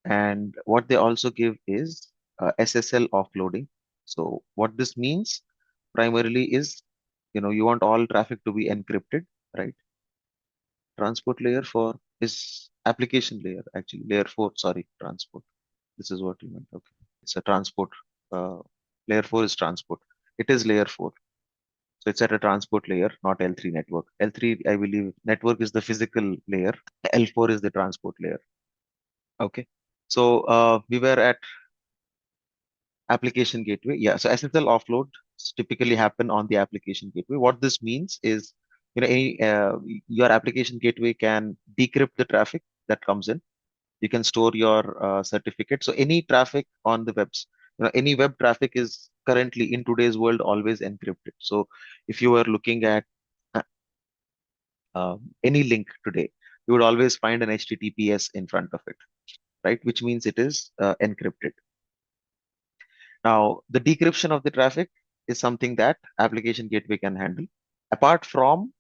And what they also give is SSL offloading. So what this means primarily is, you want all traffic to be encrypted, right? Transport layer for is application layer, actually layer 4, sorry, transport. This is what you meant. Okay. It's a transport. Uh, Layer 4 is transport. It is layer 4. So it's at a transport layer, not L3 network. L3, I believe, network is the physical layer. L4 is the transport layer. Okay. So we were at application gateway. Yeah. So SSL offload typically happen on the application gateway. What this means is, your application gateway can decrypt the traffic that comes in. You can store your certificate. So any traffic on the webs, any web traffic is currently in today's world always encrypted. So if you were looking at uh, any link today, you would always find an HTTPS in front of it, right? Which means it is encrypted. Now, the decryption of the traffic is something that application gateway can handle. Apart from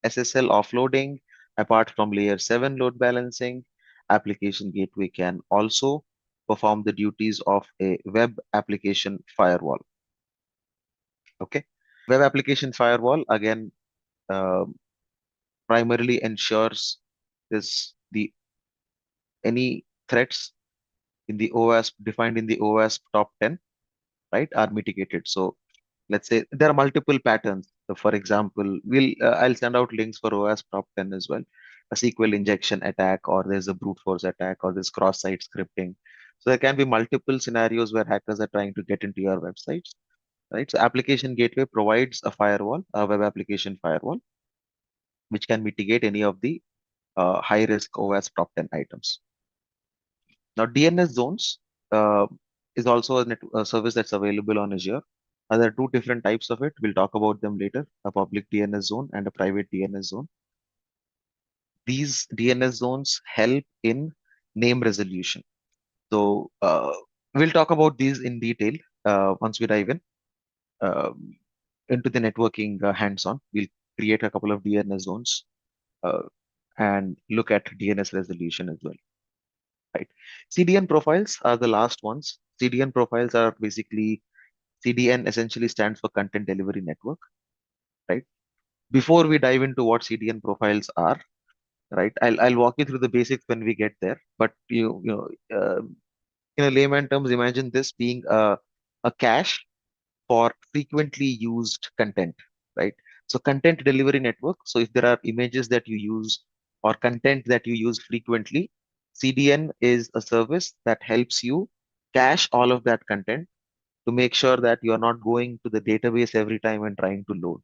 SSL offloading, apart from layer 7 load balancing, application gateway can also perform the duties of a web application firewall. Okay. Web application firewall, again, uh, primarily ensures the any threats in the OS defined in the OS top 10, right, are mitigated. So let's say there are multiple patterns. So for example, I'll send out links for OS top 10 as well. A SQL injection attack, or there's a brute force attack, or there's cross-site scripting. So there can be multiple scenarios where hackers are trying to get into your websites, right? So application gateway provides a firewall, a web application firewall, which can mitigate any of the high-risk OS top 10 items. Now, DNS zones uh, is also a service that's available on Azure. There are two different types of it. We'll talk about them later, a public DNS zone and a private DNS zone. These DNS zones help in name resolution. So we'll talk about these in detail once we dive in into the networking hands-on. We'll create a couple of DNS zones uh, and look at DNS resolution as well. Right. CDN profiles are the last ones. CDN profiles are basically CDN essentially stands for Content Delivery Network, right? Before we dive into what CDN profiles are, right, I'll walk you through the basics when we get there. But in a layman terms, imagine this being a cache for frequently used content, right? So content delivery network. So if there are images that you use or content that you use frequently, CDN is a service that helps you cache all of that content to make sure that you are not going to the database every time and trying to load,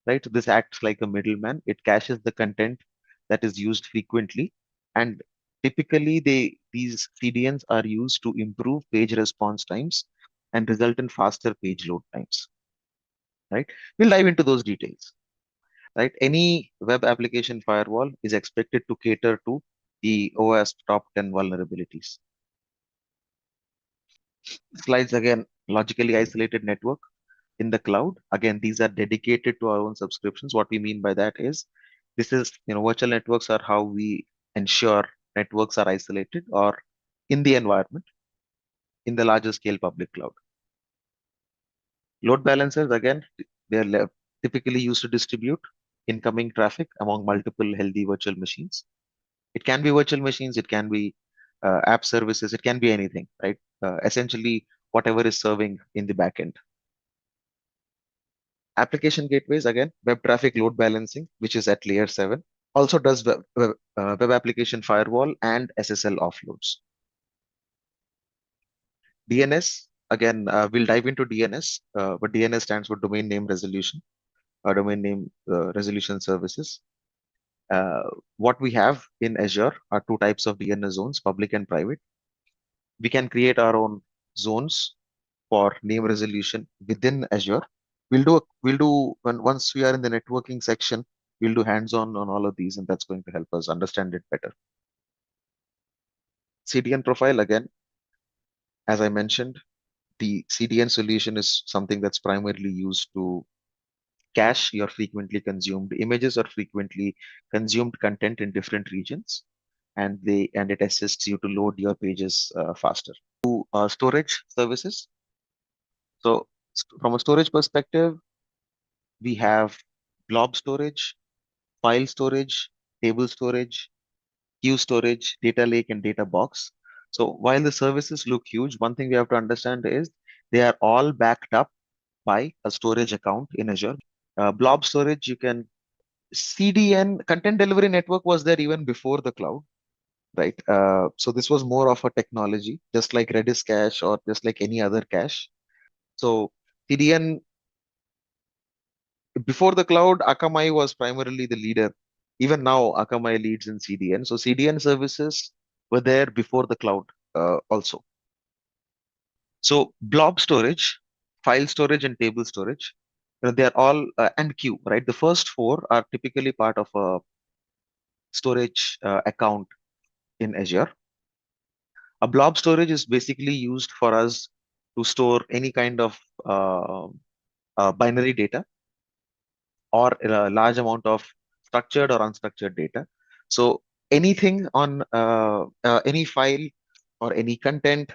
right? So this acts like a middleman. It caches the content that is used frequently, and typically these CDNs are used to improve page response times and result in faster page load times, right? We'll dive into those details, right? Any web application firewall is expected to cater to the OS top 10 vulnerabilities. Slides again, logically isolated network in the cloud. Again, these are dedicated to our own subscriptions. What we mean by that is this is, virtual networks are how we ensure networks are isolated or in the environment in the larger scale public cloud. Load balancers, again, they're typically used to distribute incoming traffic among multiple healthy virtual machines. It can be virtual machines, it can be app services, it can be anything, right? Essentially, whatever is serving in the backend. Application gateways, again, web traffic load balancing, which is at layer 7, also does web application firewall and SSL offloads. DNS, again, we'll dive into DNS, but DNS stands for domain name resolution, or domain name resolution services. What we have in Azure are two types of DNS zones, public and private. We can create our own zones for name resolution within Azure. Once we are in the networking section, we'll do hands-on on all of these, and that's going to help us understand it better. CDN profile, again, as I mentioned, the CDN solution is something that's primarily used to cache your frequently consumed images or frequently consumed content in different regions, and it assists you to load your pages faster. Storage services. So from a storage perspective, we have blob storage, file storage, table storage, queue storage, data lake, and data box. So while the services look huge, one thing we have to understand is they are all backed up by a storage account in Azure. Blob storage, you can CDN content delivery network was there even before the cloud, right? So this was more of a technology, just like Redis cache or just like any other cache. So CDN before the cloud, Akamai was primarily the leader. Even now, Akamai leads in CDN. So CDN services were there before the cloud also. So blob storage, file storage, and table storage, they are all and queue, right? The first four are typically part of a storage account in Azure. A blob storage is basically used for us to store any kind of binary data or a large amount of structured or unstructured data. So anything on any file or any content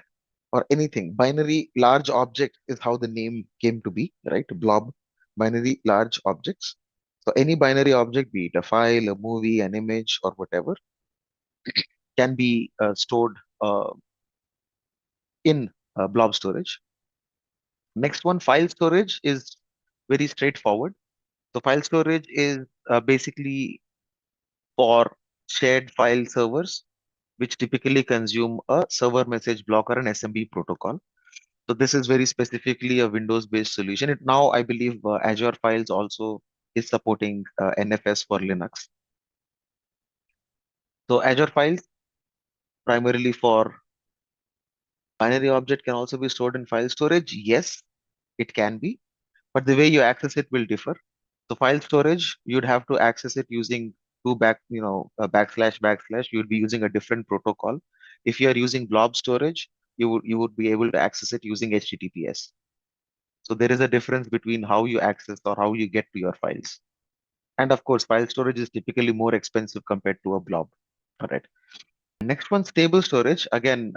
or anything, binary large object is how the name came to be, right? Blob, binary large objects. So any binary object, be it a file, a movie, an image, or whatever, can be stored in blob storage. Next one, file storage is very straightforward. So file storage is basically for shared file servers, which typically consume a server message block or an SMB protocol. So this is very specifically a Windows-based solution. Now, I believe Azure Files also is supporting NFS for Linux. So Azure Files, primarily for binary object, can also be stored in file storage. Yes, it can be, but the way you access it will differ. So file storage, you'd have to access it using backslash backslash. You'd be using a different protocol. If you are using blob storage, you would be able to access it using HTTPS. So there is a difference between how you access or how you get to your files. And of course, file storage is typically more expensive compared to a blob. All right. Next one, stable storage. Again,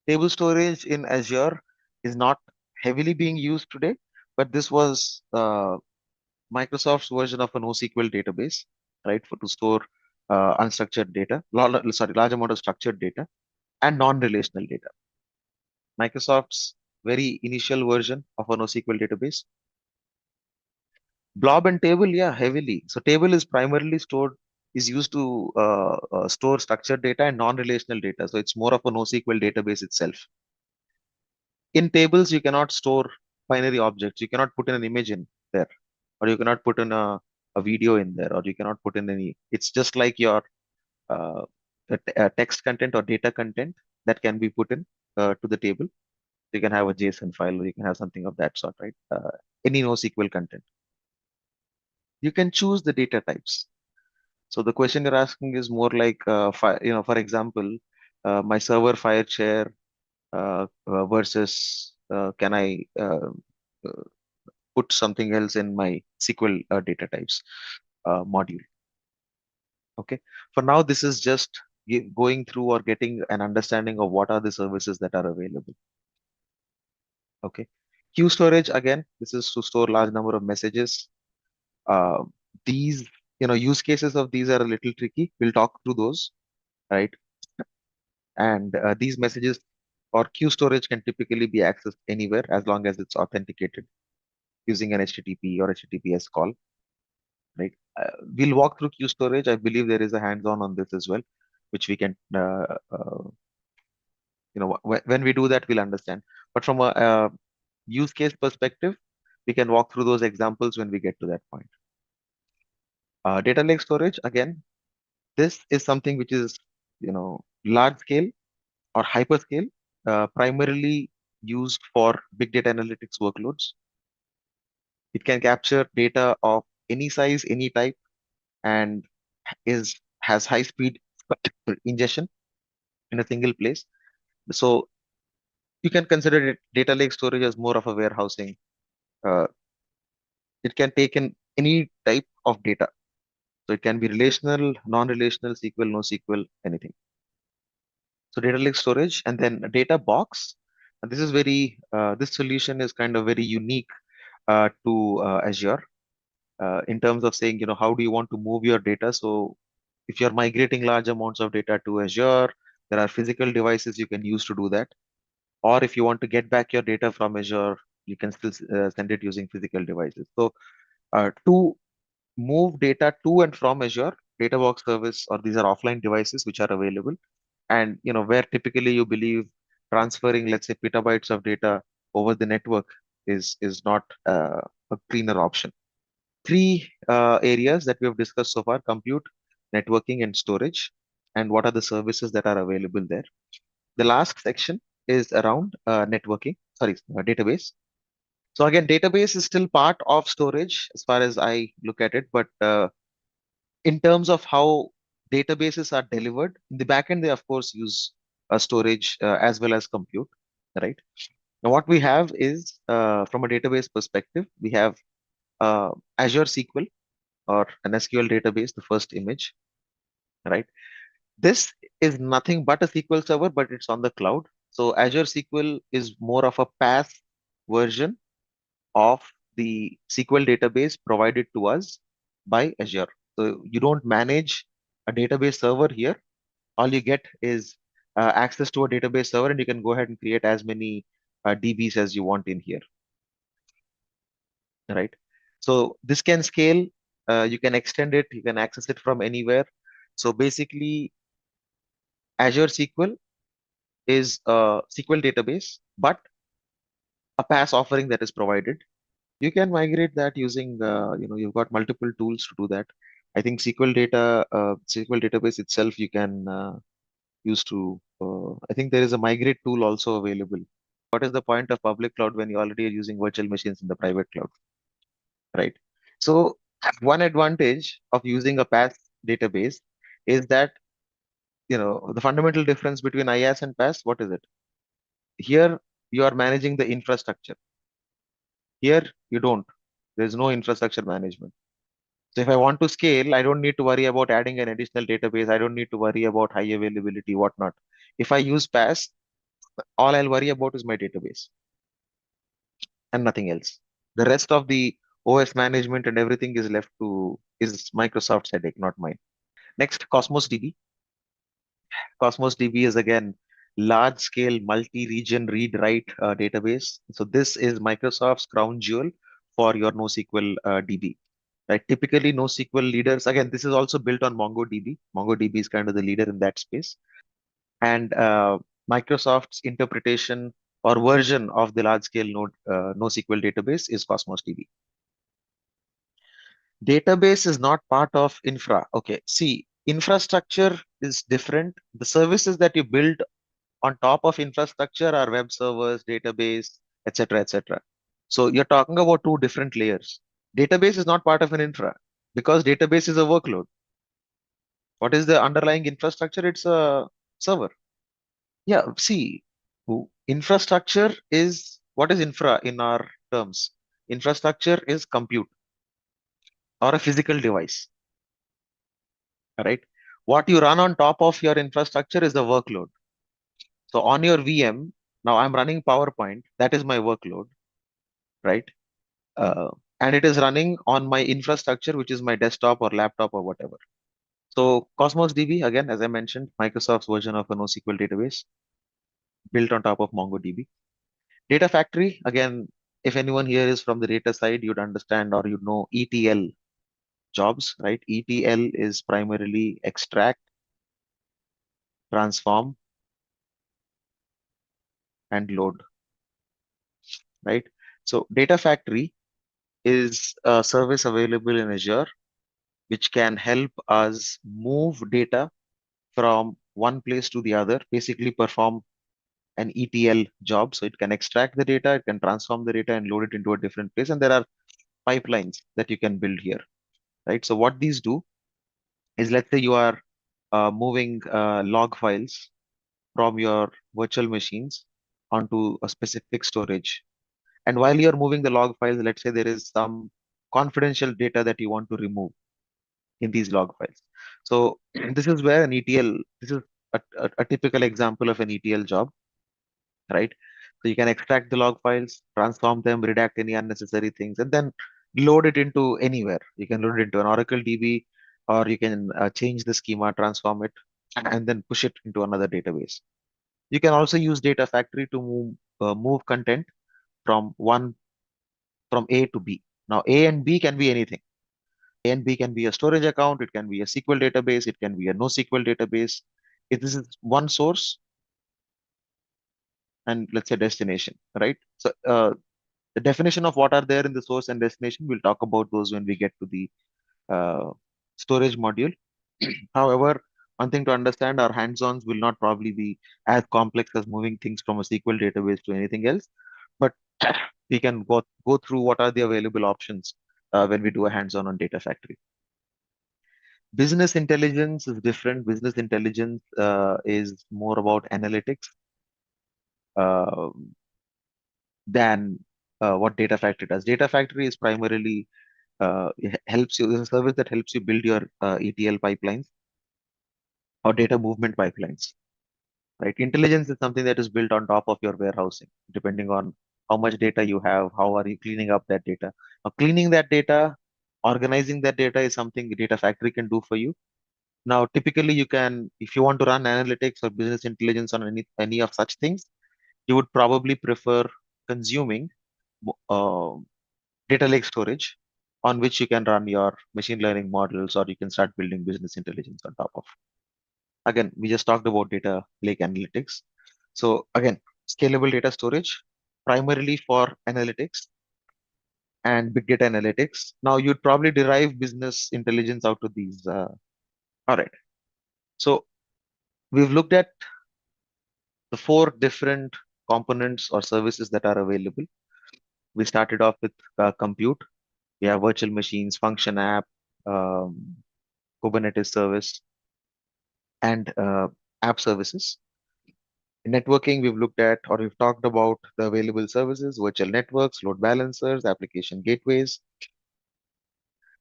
table storage in Azure is not heavily being used today, but this was Microsoft's version of a NoSQL database, right, for to store unstructured data, large amount of structured data and non-relational data. Microsoft's very initial version of a NoSQL database. Blob and table, yeah, heavily. So table is primarily is used to store structured data and non-relational data. So it's more of a NoSQL database itself. In tables, you cannot store binary objects. You cannot put in an image in there, or you cannot put in a video in there, or you cannot put in any. It's just like your uh, text content or data content that can be put in to the table. You can have a JSON file, or you can have something of that sort, right? Any NoSQL content. You can choose the data types. So the question you're asking is more like, for example, my server file share versus can I put something else in my SQL data types module. Okay. For now, this is just going through or getting an understanding of what are the services that are available. Okay. Queue storage, again, this is to store large number of messages. Uh, these, use cases of these are a little tricky. We'll talk through those, right? And these messages or queue storage can typically be accessed anywhere as long as it's authenticated using an HTTP or HTTPS call, right? We'll walk through queue storage. I believe there is a hands-on on this as well, which we can, when we do that, we'll understand. But from a use case perspective, we can walk through those examples when we get to that point. Data lake storage, again, this is something which is, large scale or hyperscale, primarily used for big data analytics workloads. It can capture data of any size, any type, and has high speed ingestion in a single place. So you can consider data lake storage as more of a warehousing. Uh, it can take in any type of data. So it can be relational, non-relational, SQL, NoSQL, anything. So data lake storage, and then a data box. And this is this solution is kind of very unique to Azure in terms of saying, how do you want to move your data? So if you're migrating large amounts of data to Azure, there are physical devices you can use to do that. Or if you want to get back your data from Azure, you can still send it using physical devices. So to move data to and from Azure, Data Box service, or these are offline devices which are available. And where typically you believe transferring, let's say, petabytes of data over the network is not a cleaner option. Three areas that we have discussed so far: compute, networking, and storage, and what are the services that are available there. The last section is around database. So again, database is still part of storage as far as I look at it, but in terms of how databases are delivered, in the backend, they of course use storage as well as compute, right? Now, what we have is from a database perspective, we have Azure SQL or an SQL database, the first image, right? This is nothing but a SQL server, but it's on the cloud. So Azure SQL is more of a PaaS version of the SQL database provided to us by Azure. So you don't manage a database server here. All you get is access to a database server, and you can go ahead and create as many DBs as you want in here, right? So this can scale. You can extend it. You can access it from anywhere. So basically, Azure SQL is a SQL database, but a PaaS offering that is provided. You can migrate that using, you've got multiple tools to do that. I think SQL database itself, you can use to, I think there is a migrate tool also available. What is the point of public cloud when you already are using virtual machines in the private cloud, right? So one advantage of using a PaaS database is that, the fundamental difference between IaaS and PaaS, what is it? Here, you are managing the infrastructure. Here, you don't. There's no infrastructure management. So if I want to scale, I don't need to worry about adding an additional database. I don't need to worry about high availability, whatnot. If I use PaaS, all I'll worry about is my database. and nothing else. The rest of the OS management and everything is left to is Microsoft's headache, not mine. Next, Cosmos DB. Cosmos DB is again large scale multi-region read-write database. So this is Microsoft's crown jewel for your NoSQL DB. Right? Typically, NoSQL leaders, again, this is also built on MongoDB. MongoDB is kind of the leader in that space. And Microsoft's interpretation or version of the large-scale NoSQL database is Cosmos DB. Database is not part of infra. Okay, see, infrastructure is different. The services that you build on top of infrastructure are web servers, database, etc., etc. So you're talking about two different layers. Database is not part of an infra because database is a workload. What is the underlying infrastructure? It's a server. Yeah, see, infrastructure is what is infra in our terms? Infrastructure is compute or a physical device, right? What you run on top of your infrastructure is the workload. So on your VM, now I'm running PowerPoint, that is my workload, right? Uh, and it is running on my infrastructure, which is my desktop or laptop or whatever. So Cosmos DB, again, as I mentioned, Microsoft's version of a NoSQL database built on top of MongoDB. Data Factory, again, if anyone here is from the data side, you'd understand or you'd know ETL jobs, right? ETL is primarily extract, transform, and load, right? So Data Factory is a service available in Azure, which can help us move data from one place to the other, basically perform an ETL job. So it can extract the data, it can transform the data and load it into a different place. And there are pipelines that you can build here, right? So what these do is, let's say you are moving log files from your virtual machines onto a specific storage. And while you're moving the log files, let's say there is some confidential data that you want to remove in these log files. So this is where an ETL, this is a typical example of an ETL job, right? So you can extract the log files, transform them, redact any unnecessary things, and then load it into anywhere. You can load it into an Oracle DB, or you can change the schema, transform it, and then push it into another database. You can also use Data Factory to move content from from A to B. Now A and B can be anything. A and B can be a storage account, it can be a SQL database, it can be a NoSQL database. If this is one source and let's say destination, right? So the definition of what are there in the source and destination, we'll talk about those when we get to the uh, storage module. However, one thing to understand, our hands-ons will not probably be as complex as moving things from a SQL database to anything else, but we can go through what are the available options when we do a hands-on on Data Factory. Business intelligence is different. Business intelligence is more about analytics uh, than what Data Factory does. Data Factory is primarily helps you. Is a service that helps you build your ETL pipelines or data movement pipelines. Right? Intelligence is something that is built on top of your warehousing, depending on how much data you have, how are you cleaning up that data. Now, cleaning that data, organizing that data is something Data Factory can do for you. Now, typically, you can, if you want to run analytics or business intelligence on any of such things, you would probably prefer consuming uh, data lake storage on which you can run your machine learning models or you can start building business intelligence on top of. Again, we just talked about data lake analytics. So again, scalable data storage, primarily for analytics and big data analytics. Now you'd probably derive business intelligence out of these. All right. So we've looked at the four different components or services that are available. We started off with compute. We have virtual machines, function app, um, Kubernetes service, and app services. In networking, we've looked at or we've talked about the available services, virtual networks, load balancers, application gateways.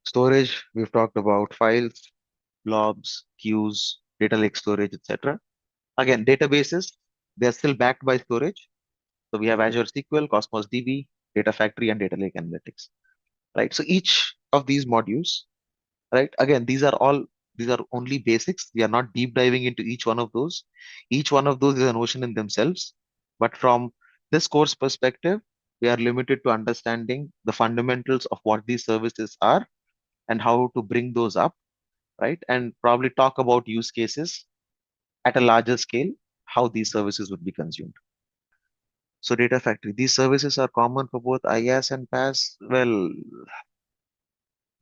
Storage, we've talked about files, blobs, queues, data lake storage, etc. Again, databases, they're still backed by storage. So we have Azure SQL, Cosmos DB. Data Factory and Data Lake Analytics, right? So each of these modules, right? Again, these are only basics. We are not deep diving into each one of those. Each one of those is an ocean in themselves. But from this course perspective, we are limited to understanding the fundamentals of what these services are and how to bring those up, right? And probably talk about use cases at a larger scale, how these services would be consumed. So Data Factory, these services are common for both IaaS and PaaS. Well,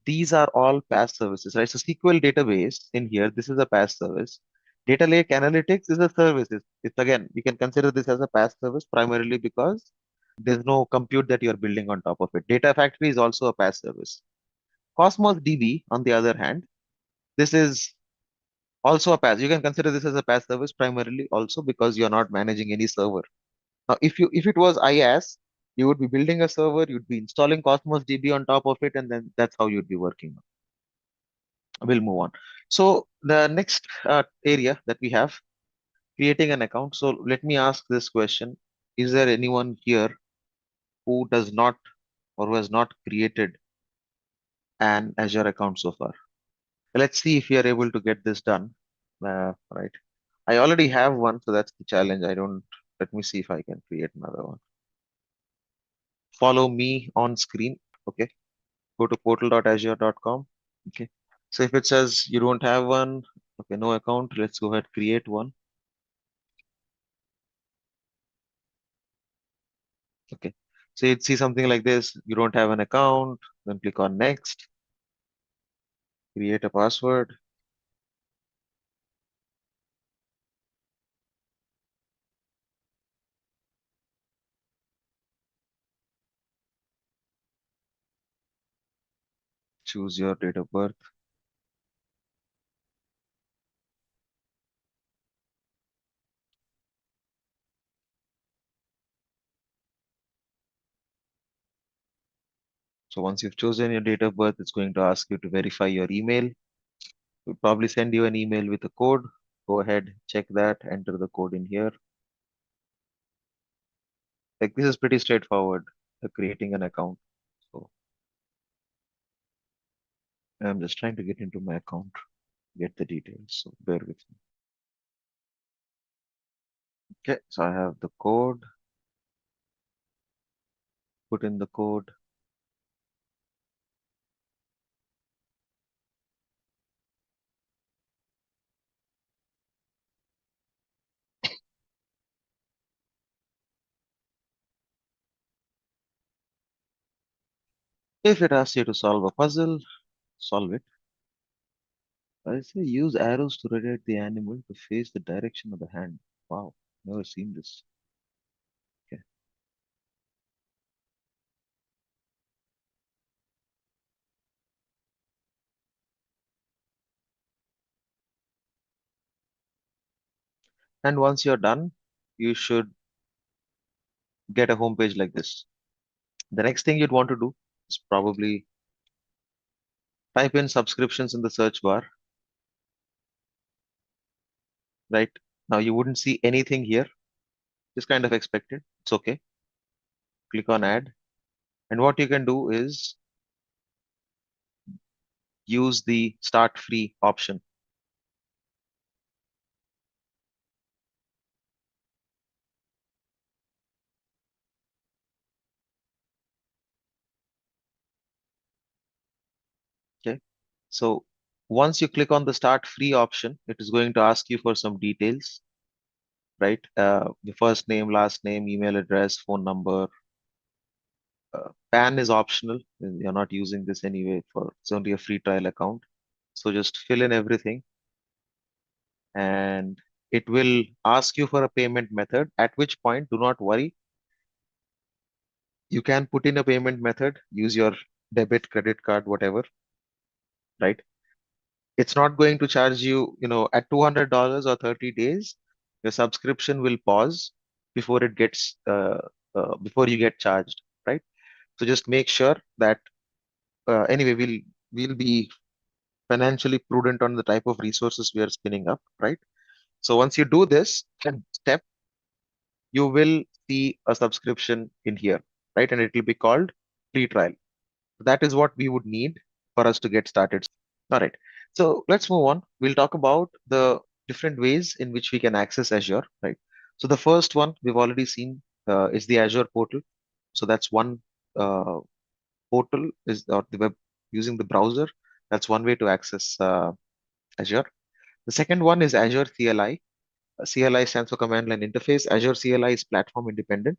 these are all PaaS services, right? So SQL database in here, this is a PaaS service. Data Lake Analytics is a service. It's again, you can consider this as a PaaS service primarily because there's no compute that you're building on top of it. Data Factory is also a PaaS service. Cosmos DB, on the other hand, this is also a PaaS. You can consider this as a PaaS service primarily also because you're not managing any server. Now, if it was IaaS, you would be building a server, you'd be installing Cosmos DB on top of it, and then that's how you'd be working. We'll move on. So the next area that we have, creating an account. So let me ask this question. Is there anyone here who does not or who has not created an Azure account so far? Let's see if we are able to get this done. Right. I already have one, so that's the challenge. Let me see if I can create another one. Follow me on screen. Okay. Go to portal.azure.com. Okay. So if it says you don't have one, okay, no account, let's go ahead, create one. Okay. So you'd see something like this. You don't have an account, then click on next, create a password, choose your date of birth. So once you've chosen your date of birth, it's going to ask you to verify your email. We'll probably send you an email with a code. Go ahead, check that, enter the code in here. Like this is pretty straightforward, creating an account. So I'm just trying to get into my account, get the details. So bear with me. Okay, so I have the code, put in the code. If it asks you to solve a puzzle, solve it. I say use arrows to rotate the animal to face the direction of the hand. Wow, never seen this. Okay. And once you're done, you should get a home page like this. The next thing you'd want to do is probably type in subscriptions in the search bar, right? Now you wouldn't see anything here. Just kind of expected. It's okay. Click on add. And what you can do is use the start free option. Okay. So once you click on the start free option, it is going to ask you for some details, right? The first name, last name, email address, phone number. PAN is optional. You're not using this anyway for it's only a free trial account. So just fill in everything and it will ask you for a payment method, at which point do not worry. You can put in a payment method, use your debit, credit card, whatever, right? It's not going to charge you, at $200 or 30 days, your subscription will pause before it gets before you get charged, right? So just make sure that anyway, we'll be financially prudent on the type of resources we are spinning up, right? So once you do this step, you will see a subscription in here. right? And it will be called free trial. That is what we would need for us to get started. All right. So let's move on. We'll talk about the different ways in which we can access Azure, right? So the first one we've already seen is the Azure portal. So that's one uh, portal is or the web using the browser. That's one way to access Azure. The second one is Azure CLI. CLI stands for Command Line Interface. Azure CLI is platform independent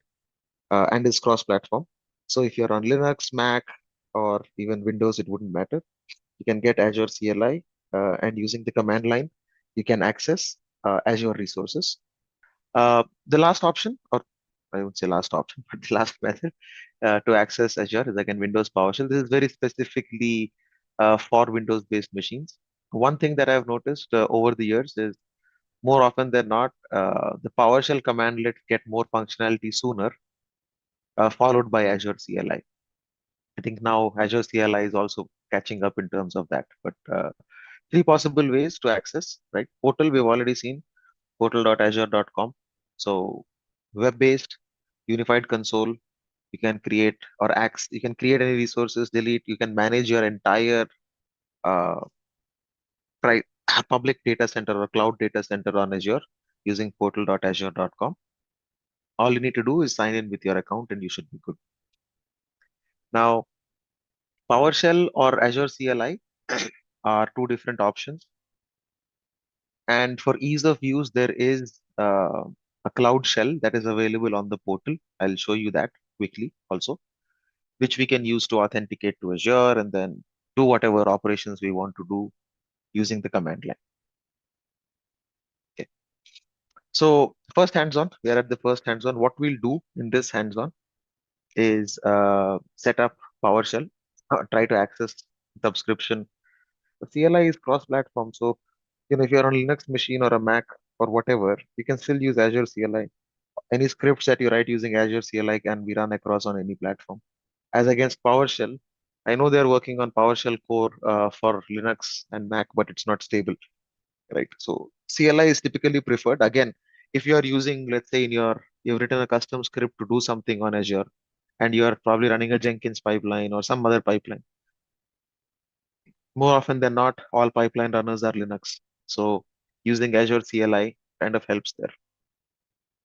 and is cross-platform. So if you're on Linux, Mac, or even Windows, it wouldn't matter. You can get Azure CLI, and using the command line, you can access Azure resources. The last option, or I would say last option, but the last method to access Azure is again Windows PowerShell. This is very specifically for Windows-based machines. One thing that I've noticed over the years is more often than not, the PowerShell commandlet get more functionality sooner, followed by Azure CLI. I think now Azure CLI is also catching up in terms of that. But three possible ways to access, right? Portal, we've already seen, portal.azure.com. So web-based, unified console, you can create or access, you can create any resources, delete, you can manage your entire uh, pri public data center or cloud data center on Azure using portal.azure.com. All you need to do is sign in with your account and you should be good. Now, PowerShell or Azure CLI are two different options. And for ease of use, there is a cloud shell that is available on the portal. I'll show you that quickly also, which we can use to authenticate to Azure and then do whatever operations we want to do using the command line. Okay. So first hands-on, we are at the first hands-on. What we'll do in this hands-on is set up PowerShell, try to access subscription. The CLI is cross-platform, so if you're on Linux machine or a Mac or whatever, you can still use Azure CLI. Any scripts that you write using Azure CLI can be run across on any platform. As against PowerShell, I know they're working on PowerShell core for Linux and Mac, but it's not stable, right? So CLI is typically preferred. Again, if you are using, let's say, you've written a custom script to do something on Azure, and you are probably running a Jenkins pipeline or some other pipeline. More often than not, all pipeline runners are Linux. So using Azure CLI kind of helps there.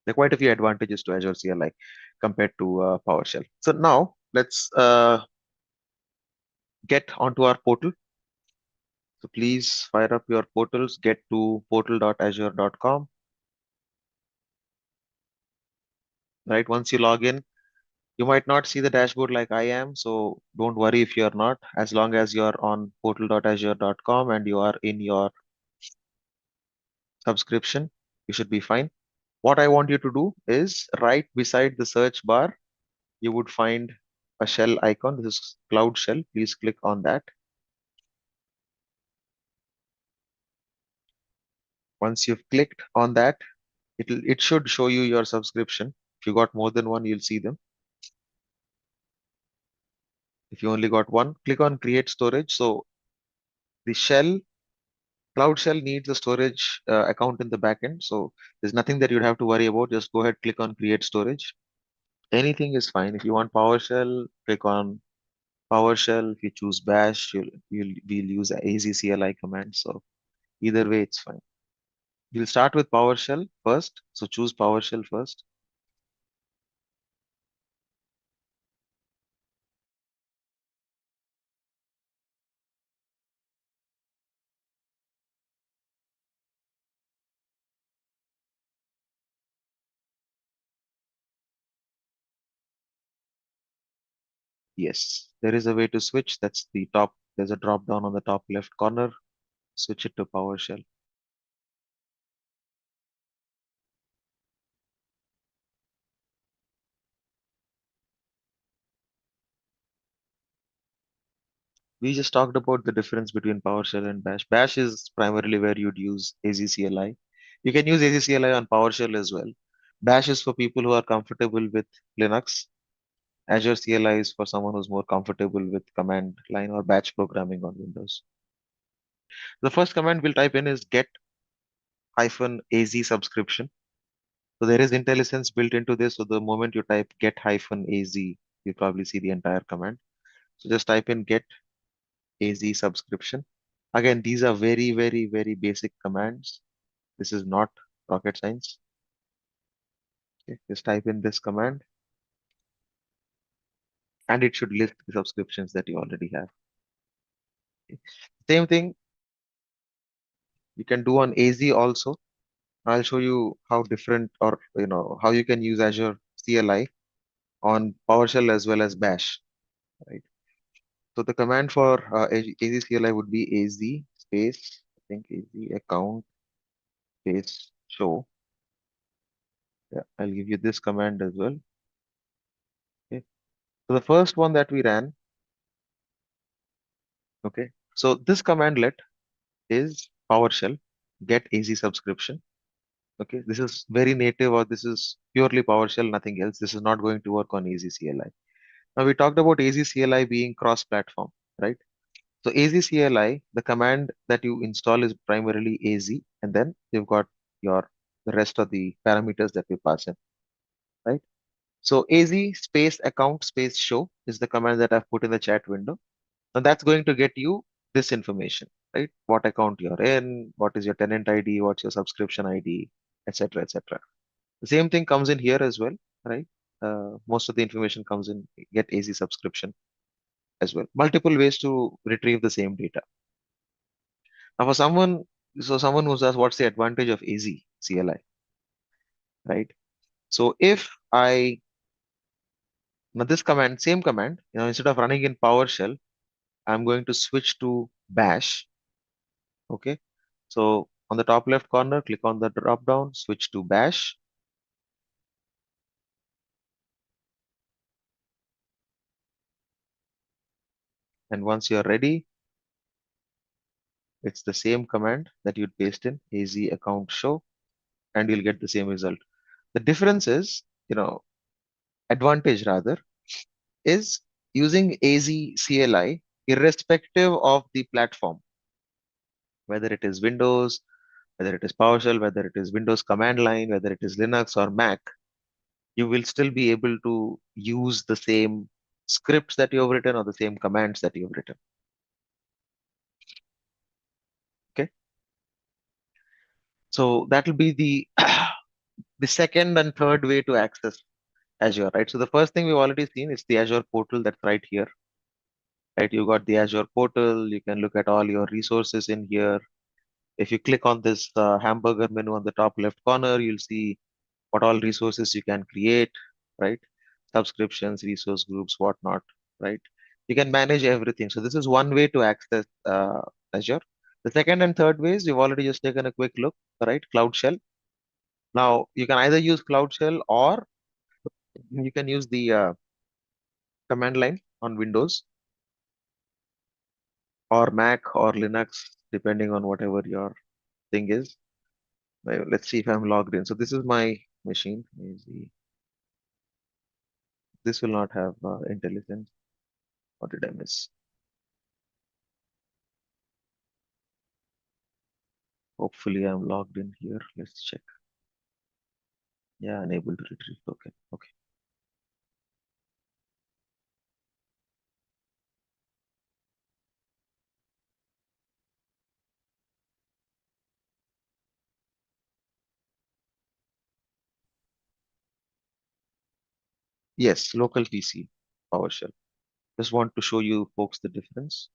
There are quite a few advantages to Azure CLI compared to PowerShell. So now let's get onto our portal. So please fire up your portals, get to portal.azure.com. Right, once you log in, you might not see the dashboard like I am, so don't worry if you're not. As long as you're on portal.azure.com and you are in your subscription, you should be fine. What I want you to do is right beside the search bar, you would find a shell icon. This is Cloud Shell. Please click on that. Once you've clicked on that, it should show you your subscription. If you got more than one, you'll see them. If you only got one, click on Create Storage. So the Cloud Shell needs a storage account in the backend. So there's nothing that you'd have to worry about. Just go ahead, click on Create Storage. Anything is fine. If you want PowerShell, click on PowerShell. If you choose Bash, we'll use AZCLI command. So either way, it's fine. We'll start with PowerShell first. So choose PowerShell first. Yes, there is a way to switch. That's the top. There's a drop down on the top left corner. Switch it to PowerShell. We just talked about the difference between PowerShell and Bash. Bash is primarily where you'd use AZCLI. You can use AZCLI on PowerShell as well. Bash is for people who are comfortable with Linux. Azure CLI is for someone who's more comfortable with command line or batch programming on Windows. The first command we'll type in is get -az subscription. So there is IntelliSense built into this. So the moment you type get -az, you probably see the entire command. So just type in get AZ subscription. Again, these are very, very, very basic commands. This is not rocket science. Okay, just type in this command and it should list the subscriptions that you already have. Okay. Same thing you can do on AZ also. I'll show you how different or how you can use Azure CLI on PowerShell as well as Bash, right? So the command for AZ CLI would be AZ space, I think AZ account space show. Yeah, I'll give you this command as well. Okay. So the first one that we ran, okay. So this commandlet is PowerShell get AZ subscription. Okay, this is very native or this is purely PowerShell, nothing else. This is not going to work on AZ CLI. Now we talked about AZ CLI being cross-platform, right? So AZ CLI, the command that you install is primarily AZ, and then you've got the rest of the parameters that we pass in, right? So AZ space account space show is the command that I've put in the chat window. And that's going to get you this information, right? What account you're in, what is your tenant ID, what's your subscription ID, etc., etc. The same thing comes in here as well, right? Most of the information comes in get AZ subscription as well. Multiple ways to retrieve the same data. Now, someone who's asked what's the advantage of AZ CLI, right? So if I now this command, same command, instead of running in PowerShell, I'm going to switch to Bash. Okay. So on the top left corner, click on the drop down, switch to Bash. And once you're ready, it's the same command that you'd paste in AZ account show, and you'll get the same result. The difference is, advantage rather, is using AZ CLI irrespective of the platform, whether it is Windows, whether it is PowerShell, whether it is Windows command line, whether it is Linux or Mac, you will still be able to use the same scripts that you have written or the same commands that you have written. Okay. So that will be the the second and third way to access Azure, right? So the first thing we've already seen is the Azure portal that's right here, right? You got the Azure portal. You can look at all your resources in here. If you click on this hamburger menu on the top left corner, you'll see what all resources you can create, right? Subscriptions, resource groups, whatnot, right? You can manage everything. So this is one way to access Azure. The second and third ways, we've already just taken a quick look, right? Cloud Shell. Now you can either use Cloud Shell or you can use the command line on Windows or Mac or Linux, depending on whatever your thing is. Now, let's see if I'm logged in. So this is my machine. This will not have intelligence. What did I miss? Hopefully I'm logged in here. Let's check. Yeah, unable to retrieve token. Okay. Yes, local PC, PowerShell. Just want to show you folks the difference.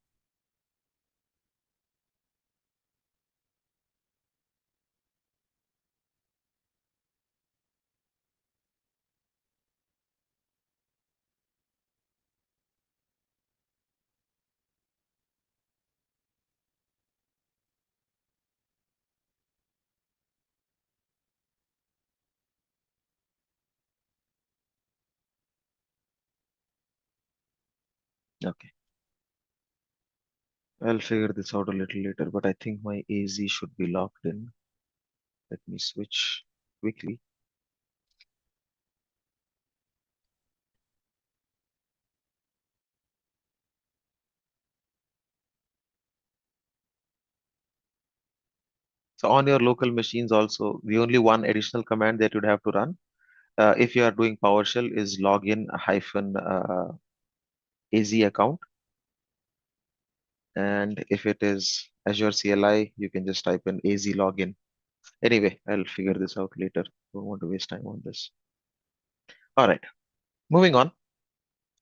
Okay. I'll figure this out a little later, but I think my AZ should be logged in. Let me switch quickly. So on your local machines also, the only one additional command that you'd have to run If you are doing PowerShell, is login hyphen AZ account. And if it is Azure CLI, you can just type in AZ login. Anyway, I'll figure this out later. Don't want to waste time on this. All right, moving on.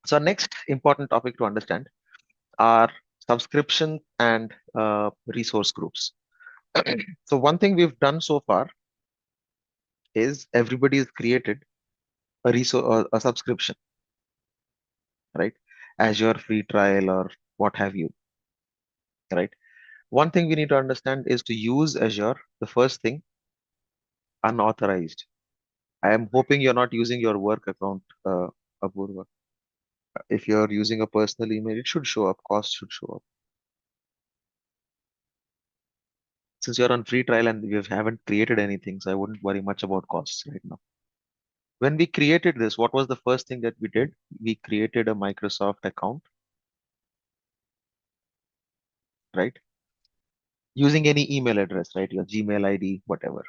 So next important topic to understand are subscription and resource groups. So one thing we've done so far is everybody has created a resource or a subscription, right? Azure free trial or what have you, right? One thing we need to understand is to use Azure, the first thing, unauthorized. I am hoping you're not using your work account, Apurva. If you're using a personal email, it should show up, cost should show up. Since you're on free trial and we haven't created anything, so I wouldn't worry much about costs right now. When we created this, what was the first thing that we did? We created a Microsoft account, right? Using any email address, right? Your Gmail ID, whatever.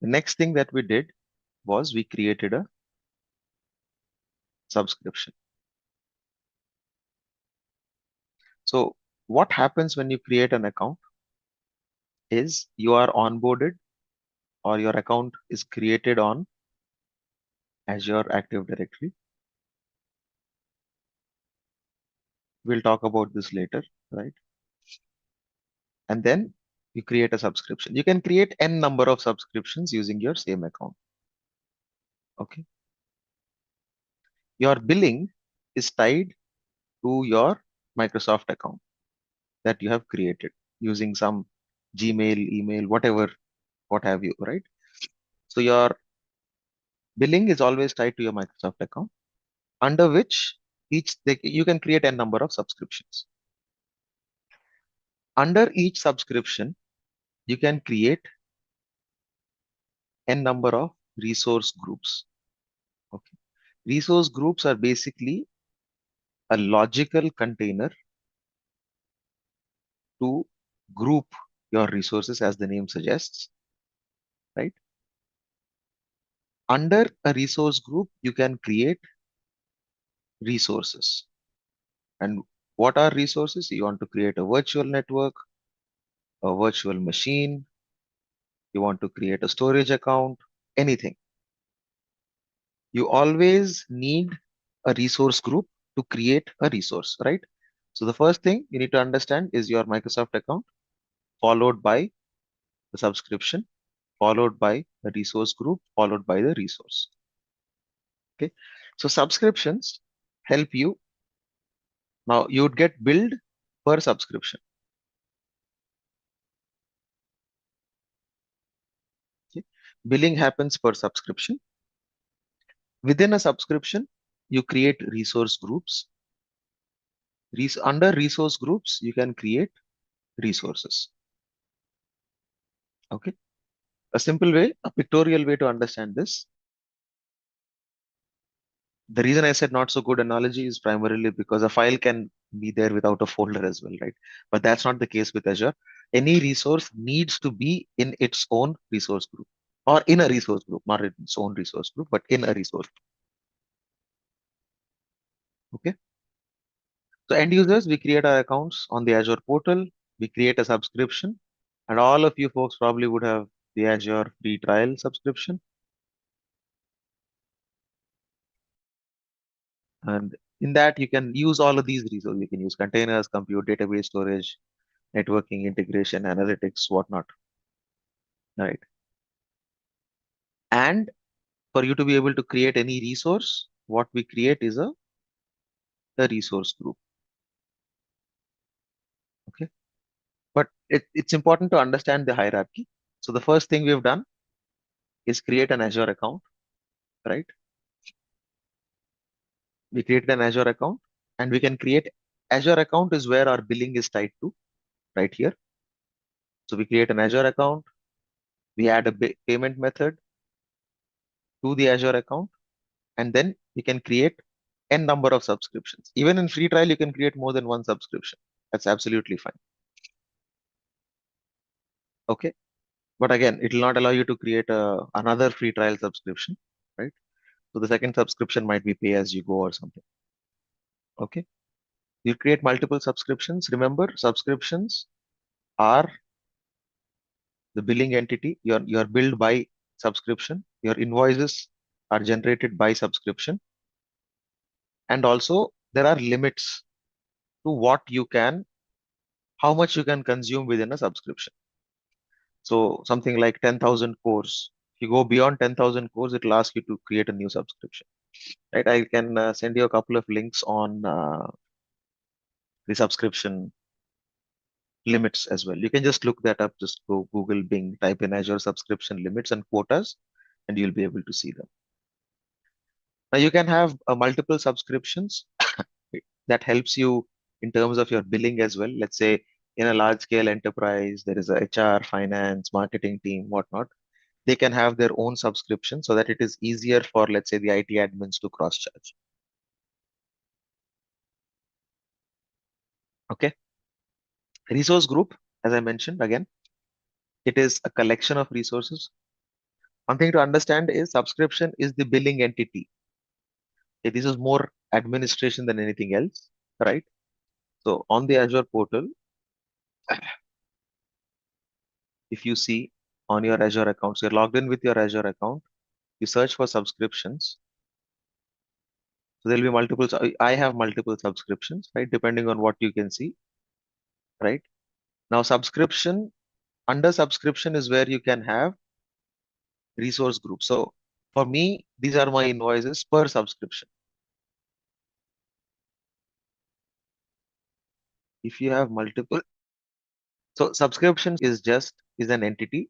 The next thing that we did was we created a subscription. So what happens when you create an account is you are onboarded or your account is created on Azure Active Directory. We'll talk about this later, right? And then you create a subscription. You can create n number of subscriptions using your same account. Okay. Your billing is tied to your Microsoft account that you have created using some Gmail, email, whatever, what have you, right? So your billing is always tied to your Microsoft account, under which you can create a number of subscriptions. Under each subscription, you can create a number of resource groups. Okay. Resource groups are basically a logical container to group your resources, as the name suggests, right? Under a resource group, you can create resources. And what are resources? You want to create a virtual network, a virtual machine, you want to create a storage account, anything. You always need a resource group to create a resource, right? So the first thing you need to understand is your Microsoft account, followed by the subscription, followed by the resource group, followed by the resource. Okay. So subscriptions help you. Now you would get billed per subscription. Okay. Billing happens per subscription. Within a subscription, you create resource groups. Under resource groups, you can create resources. Okay. A simple way, a pictorial way to understand this. The reason I said not so good analogy is primarily because a file can be there without a folder as well, right? But that's not the case with Azure. Any resource needs to be in its own resource group or in a resource group, not in its own resource group, but in a resource group. Okay. So end users, we create our accounts on the Azure portal, we create a subscription, and all of you folks probably would have the Azure free trial subscription. And in that, you can use all of these resources. You can use containers, compute, database storage, networking, integration, analytics, whatnot. Right. And for you to be able to create any resource, what we create is a resource group. Okay. But it's important to understand the hierarchy. So the first thing we've done is create an Azure account, right? We created an Azure account and we can create Azure account is where our billing is tied to right here. So we create an Azure account, we add a payment method to the Azure account, and then you can create n number of subscriptions. Even in free trial, you can create more than one subscription. That's absolutely fine. Okay. But again, it will not allow you to create another free trial subscription. So the second subscription might be pay as you go or something. Okay. You create multiple subscriptions. Remember, subscriptions are the billing entity. You're billed by subscription. Your invoices are generated by subscription. And also there are limits to how much you can consume within a subscription. So something like 10,000 cores. If you go beyond 10,000 cores, it will ask you to create a new subscription. Right? I can send you a couple of links on the subscription limits as well. You can just look that up. Just go Google, Bing, type in Azure subscription limits and quotas, and you'll be able to see them. Now you can have multiple subscriptions. That helps you in terms of your billing as well. Let's say in a large scale enterprise, there is a HR, finance, marketing team, whatnot. They can have their own subscription so that it is easier for, let's say, the IT admins to cross charge. Okay. Resource group, as I mentioned again, it is a collection of resources. One thing to understand is subscription is the billing entity. Okay, this is more administration than anything else, right? So on the Azure portal, if you see on your Azure accounts, you're logged in with your Azure account, you search for subscriptions. So there'll be multiple. I have multiple subscriptions, right? Depending on what you can see, right? Now, under subscription is where you can have resource groups. So for me, these are my invoices per subscription. If you have multiple, so subscriptions is an entity,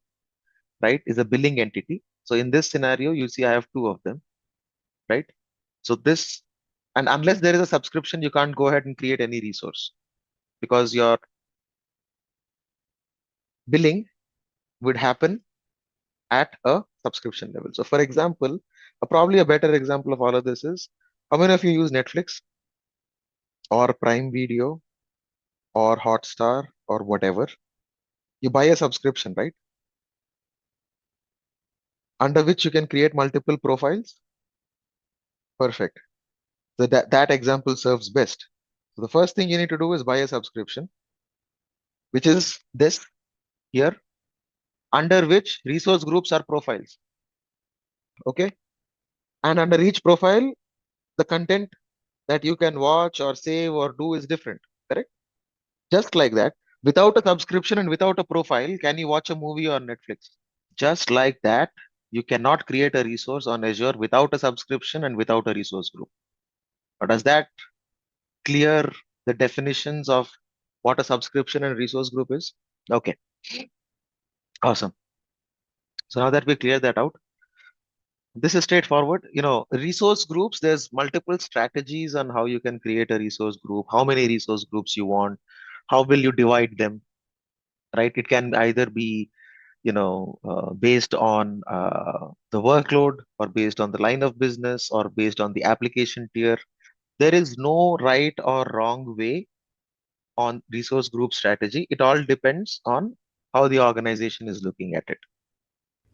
right? Is a billing entity. So in this scenario, you see I have two of them, right? So this, and unless there is a subscription, you can't go ahead and create any resource because your billing would happen at a subscription level. So for example, probably a better example of all of this is how many of you use Netflix or Prime Video or Hotstar or whatever? You buy a subscription, right? Under which you can create multiple profiles. Perfect. So that example serves best. So the first thing you need to do is buy a subscription, which is this here, under which resource groups are profiles. Okay. And under each profile, the content that you can watch or save or do is different. Correct? Just like that, without a subscription and without a profile, can you watch a movie on Netflix? Just like that, you cannot create a resource on Azure without a subscription and without a resource group. Or does that clear the definitions of what a subscription and resource group is? Okay, awesome. So now that we clear that out, this is straightforward. Resource groups, there's multiple strategies on how you can create a resource group, how many resource groups you want, how will you divide them, right? It can either be based on the workload or based on the line of business or based on the application tier. There is no right or wrong way on resource group strategy. It all depends on how the organization is looking at it.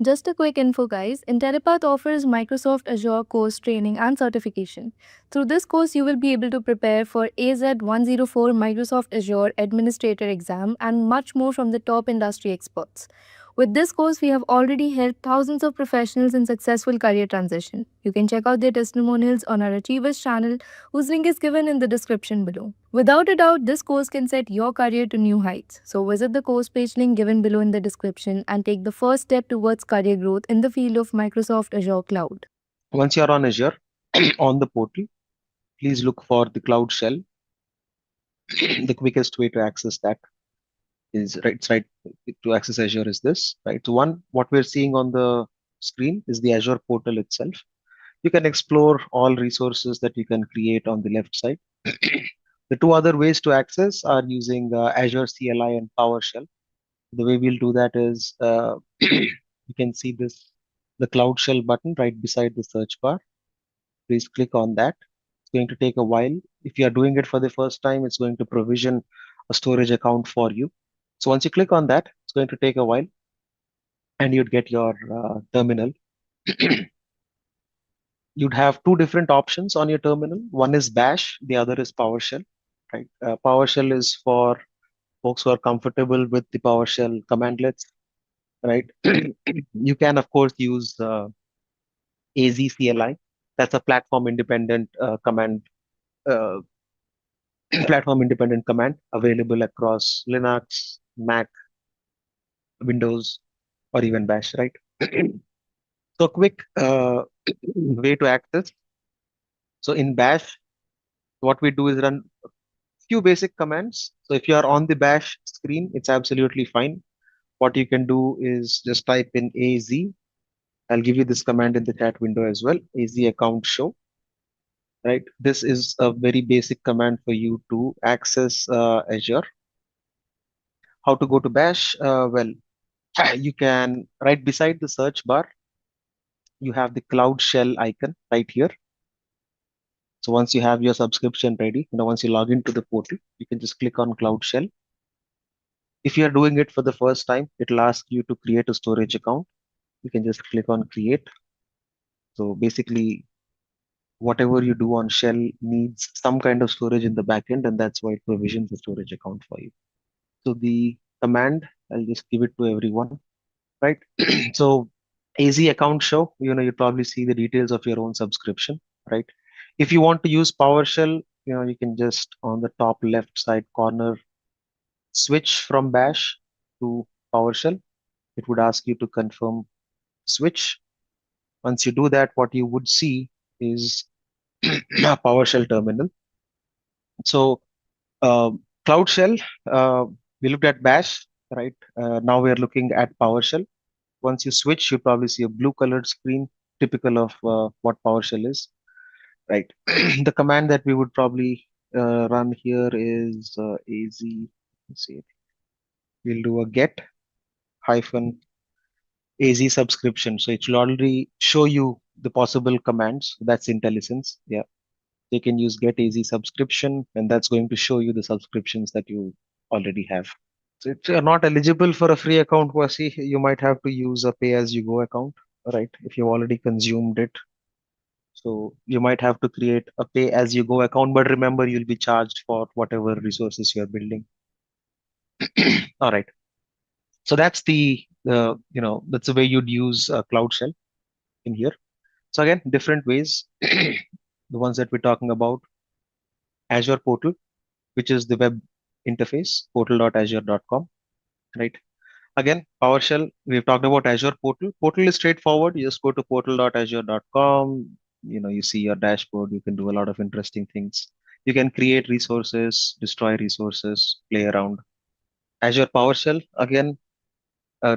Just a quick info, guys. Intellipaat offers Microsoft Azure course training and certification. Through this course, you will be able to prepare for AZ-104 Microsoft Azure Administrator exam and much more from the top industry experts. With this course, we have already helped thousands of professionals in successful career transition. You can check out their testimonials on our Achievers channel, whose link is given in the description below. Without a doubt, this course can set your career to new heights. So visit the course page link given below in the description and take the first step towards career growth in the field of Microsoft Azure Cloud. Once you're on Azure, on the portal, please look for the Cloud Shell. The quickest way to access that is right to access Azure is this, right? So what we're seeing on the screen is the Azure portal itself. You can explore all resources that you can create on the left side. The two other ways to access are using Azure CLI and PowerShell. The way we'll do that is you can see the Cloud Shell button right beside the search bar. Please click on that. It's going to take a while. If you are doing it for the first time, it's going to provision a storage account for you. So once you click on that, it's going to take a while and you'd get your terminal. you'd have two different options on your terminal. One is Bash, the other is PowerShell, right? PowerShell is for folks who are comfortable with the PowerShell commandlets, right? You can, of course, use AZCLI. That's a platform independent uh, platform independent command available across Linux, Mac, Windows, or even Bash, right? So quick way to access. So in Bash, what we do is run few basic commands. So if you are on the Bash screen, it's absolutely fine. What you can do is just type in AZ. I'll give you this command in the chat window as well. AZ account show, right? This is a very basic command for you to access Azure. How to go to Bash? Well, you can right beside the search bar, you have the Cloud Shell icon right here. So once you have your subscription ready, once you log into the portal, you can just click on Cloud Shell. If you are doing it for the first time, it'll ask you to create a storage account. You can just click on create. So basically, whatever you do on Shell needs some kind of storage in the backend, and that's why it provisions a storage account for you. So the command, I'll just give it to everyone, right? So AZ account show, you probably see the details of your own subscription, right? If you want to use PowerShell, you can just on the top left side corner switch from Bash to PowerShell. It would ask you to confirm switch. Once you do that, what you would see is a PowerShell terminal. So Cloud Shell, we looked at Bash, right? Now we are looking at PowerShell. Once you switch, you probably see a blue colored screen, typical of what PowerShell is, right? The command that we would probably run here is AZ. Let's see, we'll do a get hyphen AZ subscription. So it will already show you the possible commands. That's IntelliSense. Yeah. They can use get AZ subscription, and that's going to show you the subscriptions that you already have. So if you're not eligible for a free account, Wasi, you might have to use a pay-as-you-go account, right? If you've already consumed it. So you might have to create a pay-as-you-go account, but remember, you'll be charged for whatever resources you're building. All right. So that's that's the way you'd use Cloud Shell in here. So again, different ways. The ones that we're talking about, Azure Portal, which is the web interface, portal.azure.com, right? Again, PowerShell, we've talked about Azure Portal. Portal is straightforward. You just go to portal.azure.com. You see your dashboard. You can do a lot of interesting things. You can create resources, destroy resources, play around. Azure PowerShell, again, uh,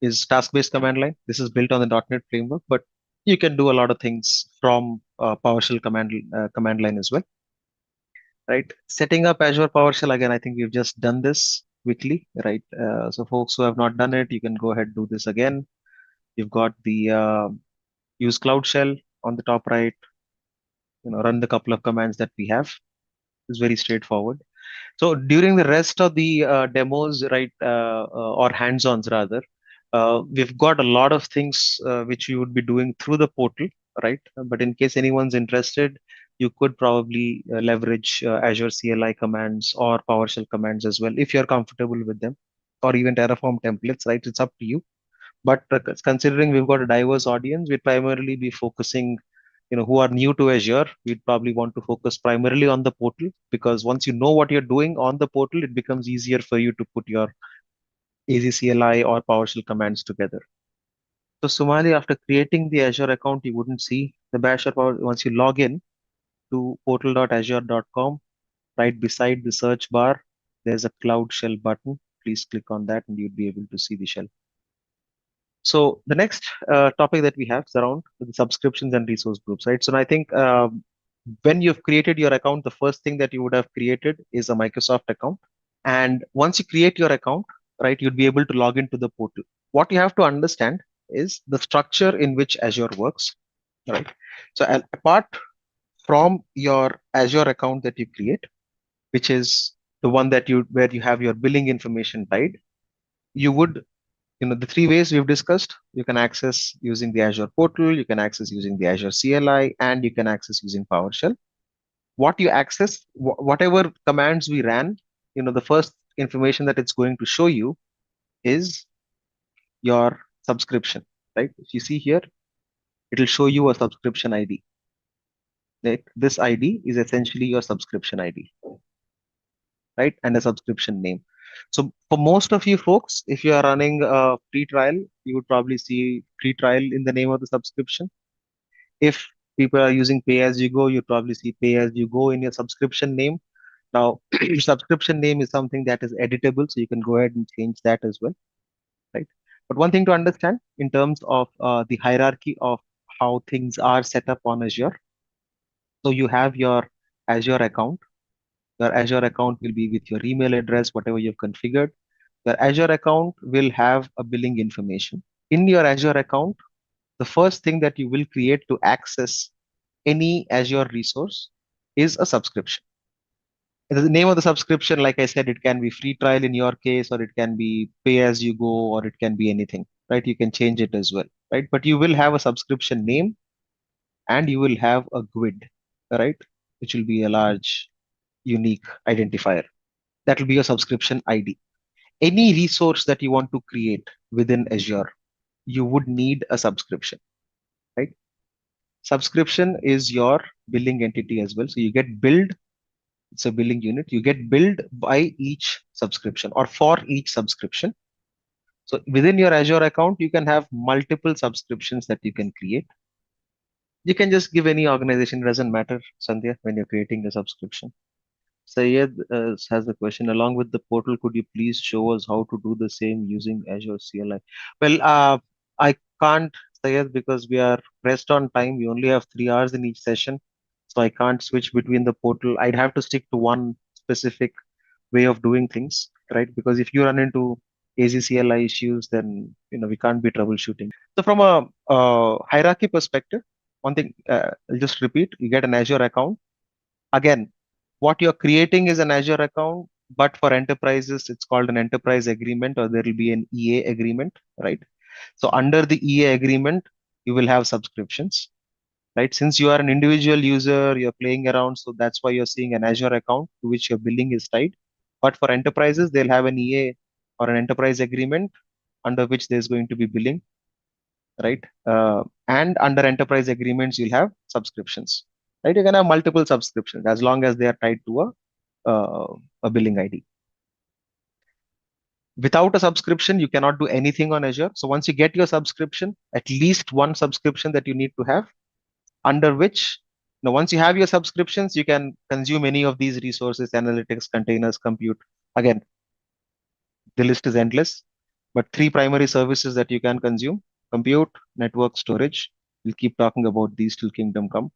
is task-based command line. This is built on the .NET framework, but you can do a lot of things from PowerShell command line as well, right? Setting up Azure PowerShell, again, I think we've just done this quickly, right? So folks who have not done it, you can go ahead and do this again. You've got the use Cloud Shell on the top right, run the couple of commands that we have. It's very straightforward. So during the rest of the demos, right, or hands-ons rather, we've got a lot of things which you would be doing through the portal, right? But in case anyone's interested, you could probably leverage Azure CLI commands or PowerShell commands as well if you're comfortable with them, or even Terraform templates, right? It's up to you. But considering we've got a diverse audience, we'd primarily be focusing, who are new to Azure, we'd probably want to focus primarily on the portal, because once you know what you're doing on the portal, it becomes easier for you to put your AZCLI or PowerShell commands together. So Somali, after creating the Azure account, you wouldn't see the Bash or Power. Once you log in to portal.azure.com, right beside the search bar, there's a Cloud Shell button. Please click on that and you'd be able to see the shell. So the next topic that we have is around the subscriptions and resource groups, right? So I think when you've created your account, the first thing that you would have created is a Microsoft account. And once you create your account, right, you'd be able to log into the portal. What you have to understand is the structure in which Azure works, right? So apart from your Azure account that you create, which is the one that where you have your billing information tied, you would The three ways we've discussed. You can access using the Azure portal, you can access using the Azure CLI, and you can access using PowerShell. What you access, whatever commands we ran, the first information that it's going to show you is your subscription, right? If you see here, it'll show you a subscription ID. Right? This ID is essentially your subscription ID, right? And a subscription name. So for most of you folks, if you are running a free trial, you would probably see free trial in the name of the subscription. If people are using pay as you go, you probably see pay as you go in your subscription name. Now, subscription name is something that is editable, so you can go ahead and change that as well, right? But one thing to understand in terms of the hierarchy of how things are set up on Azure. So you have your Azure account. Your Azure account will be with your email address, whatever you've configured. Your Azure account will have a billing information. In your Azure account, the first thing that you will create to access any Azure resource is a subscription. The name of the subscription, like I said, it can be free trial in your case, or it can be pay as you go, or it can be anything, right? You can change it as well, right? But you will have a subscription name and you will have a GUID, right? Which will be a large, unique identifier. That will be your subscription ID. Any resource that you want to create within Azure, you would need a subscription, right? Subscription is your billing entity as well. So you get billed, it's a billing unit. You get billed by each subscription or for each subscription. So within your Azure account, you can have multiple subscriptions that you can create. You can just give any organization, it doesn't matter, Sandhya, when you're creating a subscription. Sayed has a question. Along with the portal, could you please show us how to do the same using Azure CLI? Well, I can't, Sayed, because we are pressed on time. We only have 3 hours in each session. So I can't switch between the portal. I'd have to stick to one specific way of doing things, right? Because if you run into AZCLI issues, then we can't be troubleshooting. So from a hierarchy perspective, one thing I'll just repeat: you get an Azure account. Again, what you're creating is an Azure account, but for enterprises, it's called an enterprise agreement, or there will be an EA agreement, right? So under the EA agreement, you will have subscriptions, right? Since you are an individual user, you're playing around, so that's why you're seeing an Azure account to which your billing is tied. But for enterprises, they'll have an EA or an enterprise agreement under which there's going to be billing, right? And under enterprise agreements, you'll have subscriptions, right? You can have multiple subscriptions as long as they are tied to a billing ID. Without a subscription, you cannot do anything on Azure. So once you get your subscription, at least one subscription that you need to have, under which, once you have your subscriptions, you can consume any of these resources, analytics, containers, compute. Again, the list is endless, but three primary services that you can consume: compute, network, storage. We'll keep talking about these till kingdom come.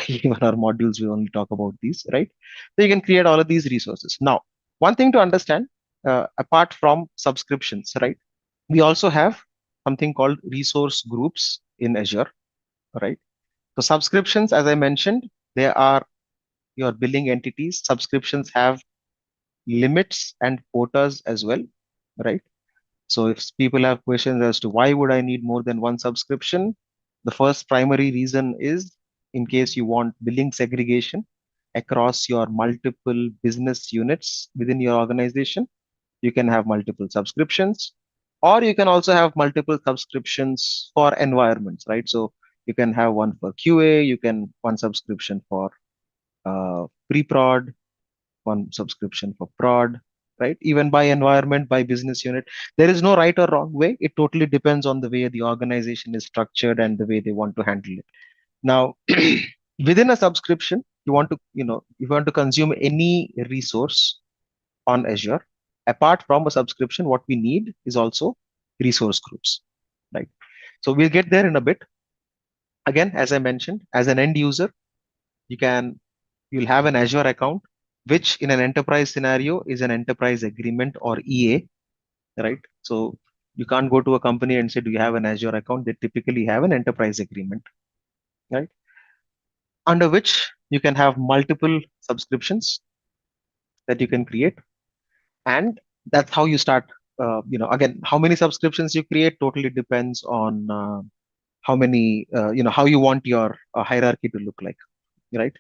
Even our modules, we only talk about these, right? So you can create all of these resources. Now, one thing to understand, apart from subscriptions, right? We also have something called resource groups in Azure, right? So subscriptions, as I mentioned, they are your billing entities. Subscriptions have limits and quotas as well, right? So if people have questions as to why would I need more than one subscription, the first primary reason is in case you want billing segregation across your multiple business units within your organization, you can have multiple subscriptions, or you can also have multiple subscriptions for environments, right? So you can have one for QA, you can one subscription for pre-prod, one subscription for prod, right? Even by environment, by business unit. There is no right or wrong way. It totally depends on the way the organization is structured and the way they want to handle it. Now, within a subscription, you want to consume any resource on Azure. Apart from a subscription, what we need is also resource groups, right? So we'll get there in a bit. Again, as I mentioned, as an end user, you'll have an Azure account, which in an enterprise scenario is an enterprise agreement or EA, right? So you can't go to a company and say, do you have an Azure account? They typically have an enterprise agreement, right? Under which you can have multiple subscriptions that you can create. And that's how you start again, how many subscriptions you create totally depends on how many, how you want your hierarchy to look like, right?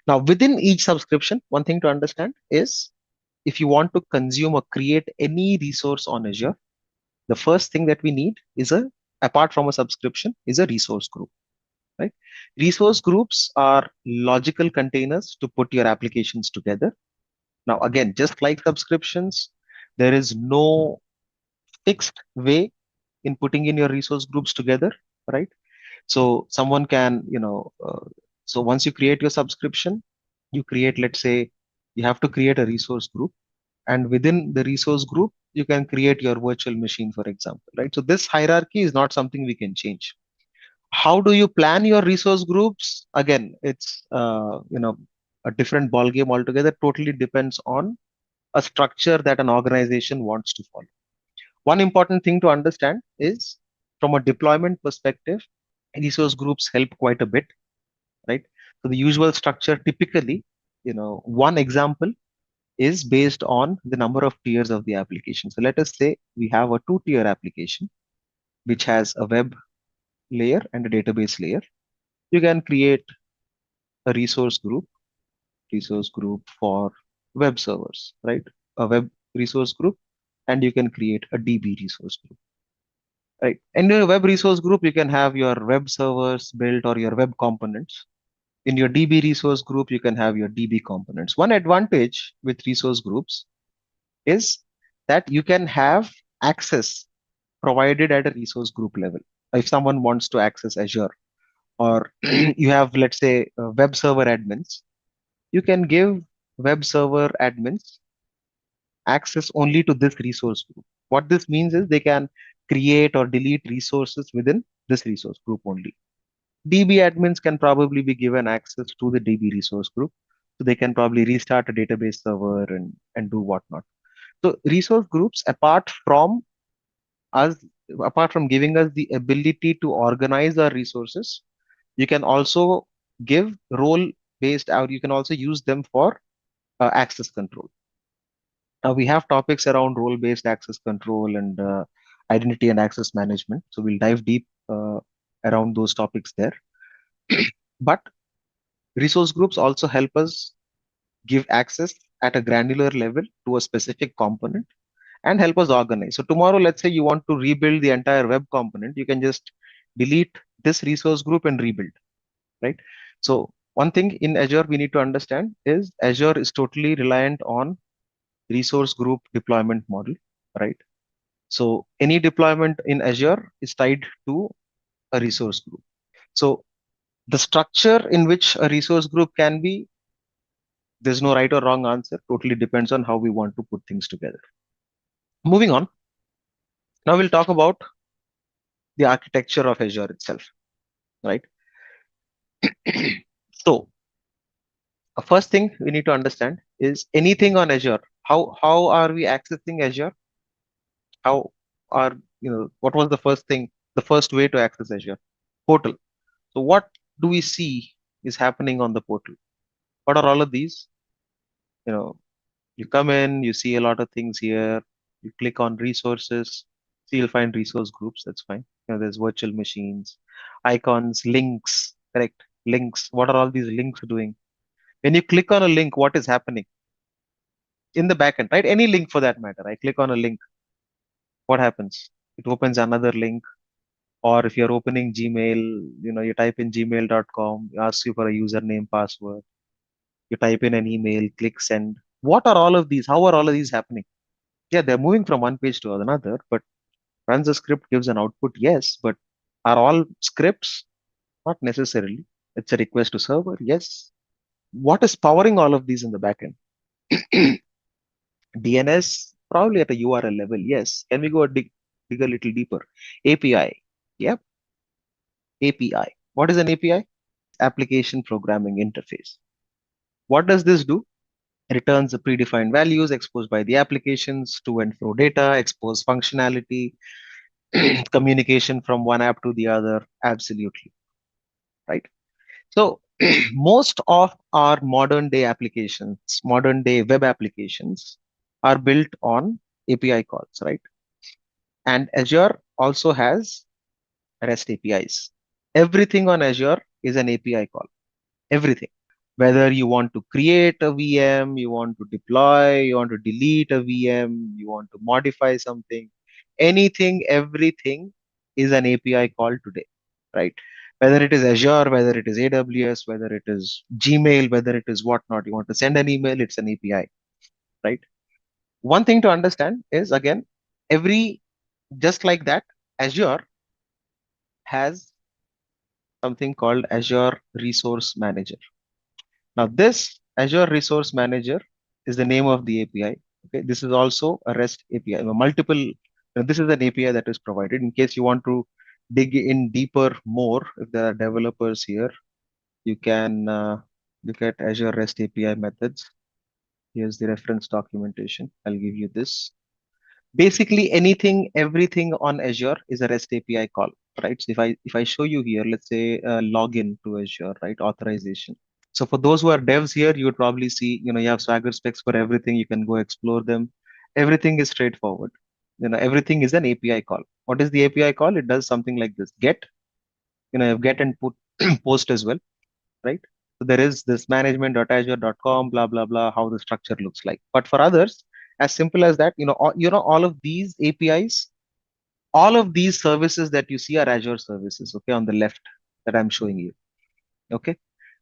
Now, within each subscription, one thing to understand is if you want to consume or create any resource on Azure, the first thing that we need is apart from a subscription, is a resource group, right? Resource groups are logical containers to put your applications together. Now, again, just like subscriptions, there is no fixed way in putting in your resource groups together, right? So someone can, so once you create your subscription, you create, let's say, you have to create a resource group, and within the resource group, you can create your virtual machine, for example, right? So this hierarchy is not something we can change. How do you plan your resource groups? Again, it's, a different ball game altogether. Totally depends on a structure that an organization wants to follow. One important thing to understand is from a deployment perspective, resource groups help quite a bit, right? So the usual structure typically, one example is based on the number of tiers of the application. So let us say we have a two-tier application which has a web layer and a database layer. You can create a resource group for web servers, right? A web resource group, and you can create a DB resource group, right? And in a web resource group, you can have your web servers built or your web components. In your DB resource group, you can have your DB components. One advantage with resource groups is that you can have access provided at a resource group level. If someone wants to access Azure, or you have, let's say, web server admins, you can give web server admins access only to this resource group. What this means is they can create or delete resources within this resource group only. DB admins can probably be given access to the DB resource group. So they can probably restart a database server and do whatnot. So resource groups, us, apart from giving us the ability to organize our resources, you can also give role based out. You can also use them for access control. Now we have topics around role based access control and identity and access management. So we'll dive deep around those topics there. But resource groups also help us give access at a granular level to a specific component and help us organize. So tomorrow, let's say you want to rebuild the entire web component, you can just delete this resource group and rebuild, right? So one thing in Azure we need to understand is Azure is totally reliant on resource group deployment model, right? So any deployment in Azure is tied to a resource group. So the structure in which a resource group can be, there's no right or wrong answer. Totally depends on how we want to put things together. Moving on. Now we'll talk about the architecture of Azure itself, right? So first thing we need to understand is anything on Azure. How are we accessing Azure? How are, what was the first thing, the first way to access Azure? Portal. So what do we see is happening on the portal? What are all of these? You know, you come in, you see a lot of things here. You click on resources, so you'll find resource groups. That's fine. There's virtual machines, icons, links, correct? Links. What are all these links doing? When you click on a link, what is happening in the backend, right? Any link for that matter. I click on a link. What happens? It opens another link. Or if you're opening Gmail, you type in gmail.com, it asks you for a username, password. You type in an email, click send. What are all of these? How are all of these happening? Yeah, they're moving from one page to another, but runs a script, gives an output, yes, but are all scripts? Not necessarily. It's a request to server, yes. What is powering all of these in the backend? DNS, probably at a URL level, yes. Can we go dig a little deeper? API, yep, API. What is an API? Application Programming Interface. What does this do? Returns the predefined values exposed by the applications to and fro data, expose functionality, communication from one app to the other. Absolutely. Right. So most of our modern day applications, modern day web applications are built on API calls, right? And Azure also has REST APIs. Everything on Azure is an API call. Everything. Whether you want to create a VM, you want to deploy, you want to delete a VM, you want to modify something, anything, everything is an API call today, right? Whether it is Azure, whether it is AWS, whether it is Gmail, whether it is whatnot, you want to send an email, it's an API, right? One thing to understand is again, every just like that, Azure has something called Azure Resource Manager. Now, this Azure Resource Manager is the name of the API. Okay, this is also a REST API. This is an API that is provided in case you want to dig in deeper more. If there are developers here, you can look at Azure REST API methods. Here's the reference documentation. I'll give you this. Basically, anything, everything on Azure is a REST API call, right? So if I show you here, let's say login to Azure, right? Authorization. So for those who are devs here, you would probably see, you have Swagger specs for everything. You can go explore them. Everything is straightforward. Everything is an API call. What is the API call? It does something like this: get, get and put post as well, right? So there is this management.azure.com, blah blah blah, how the structure looks like. But for others, as simple as that, all of these APIs, all of these services that you see are Azure services. Okay, on the left that I'm showing you. Okay.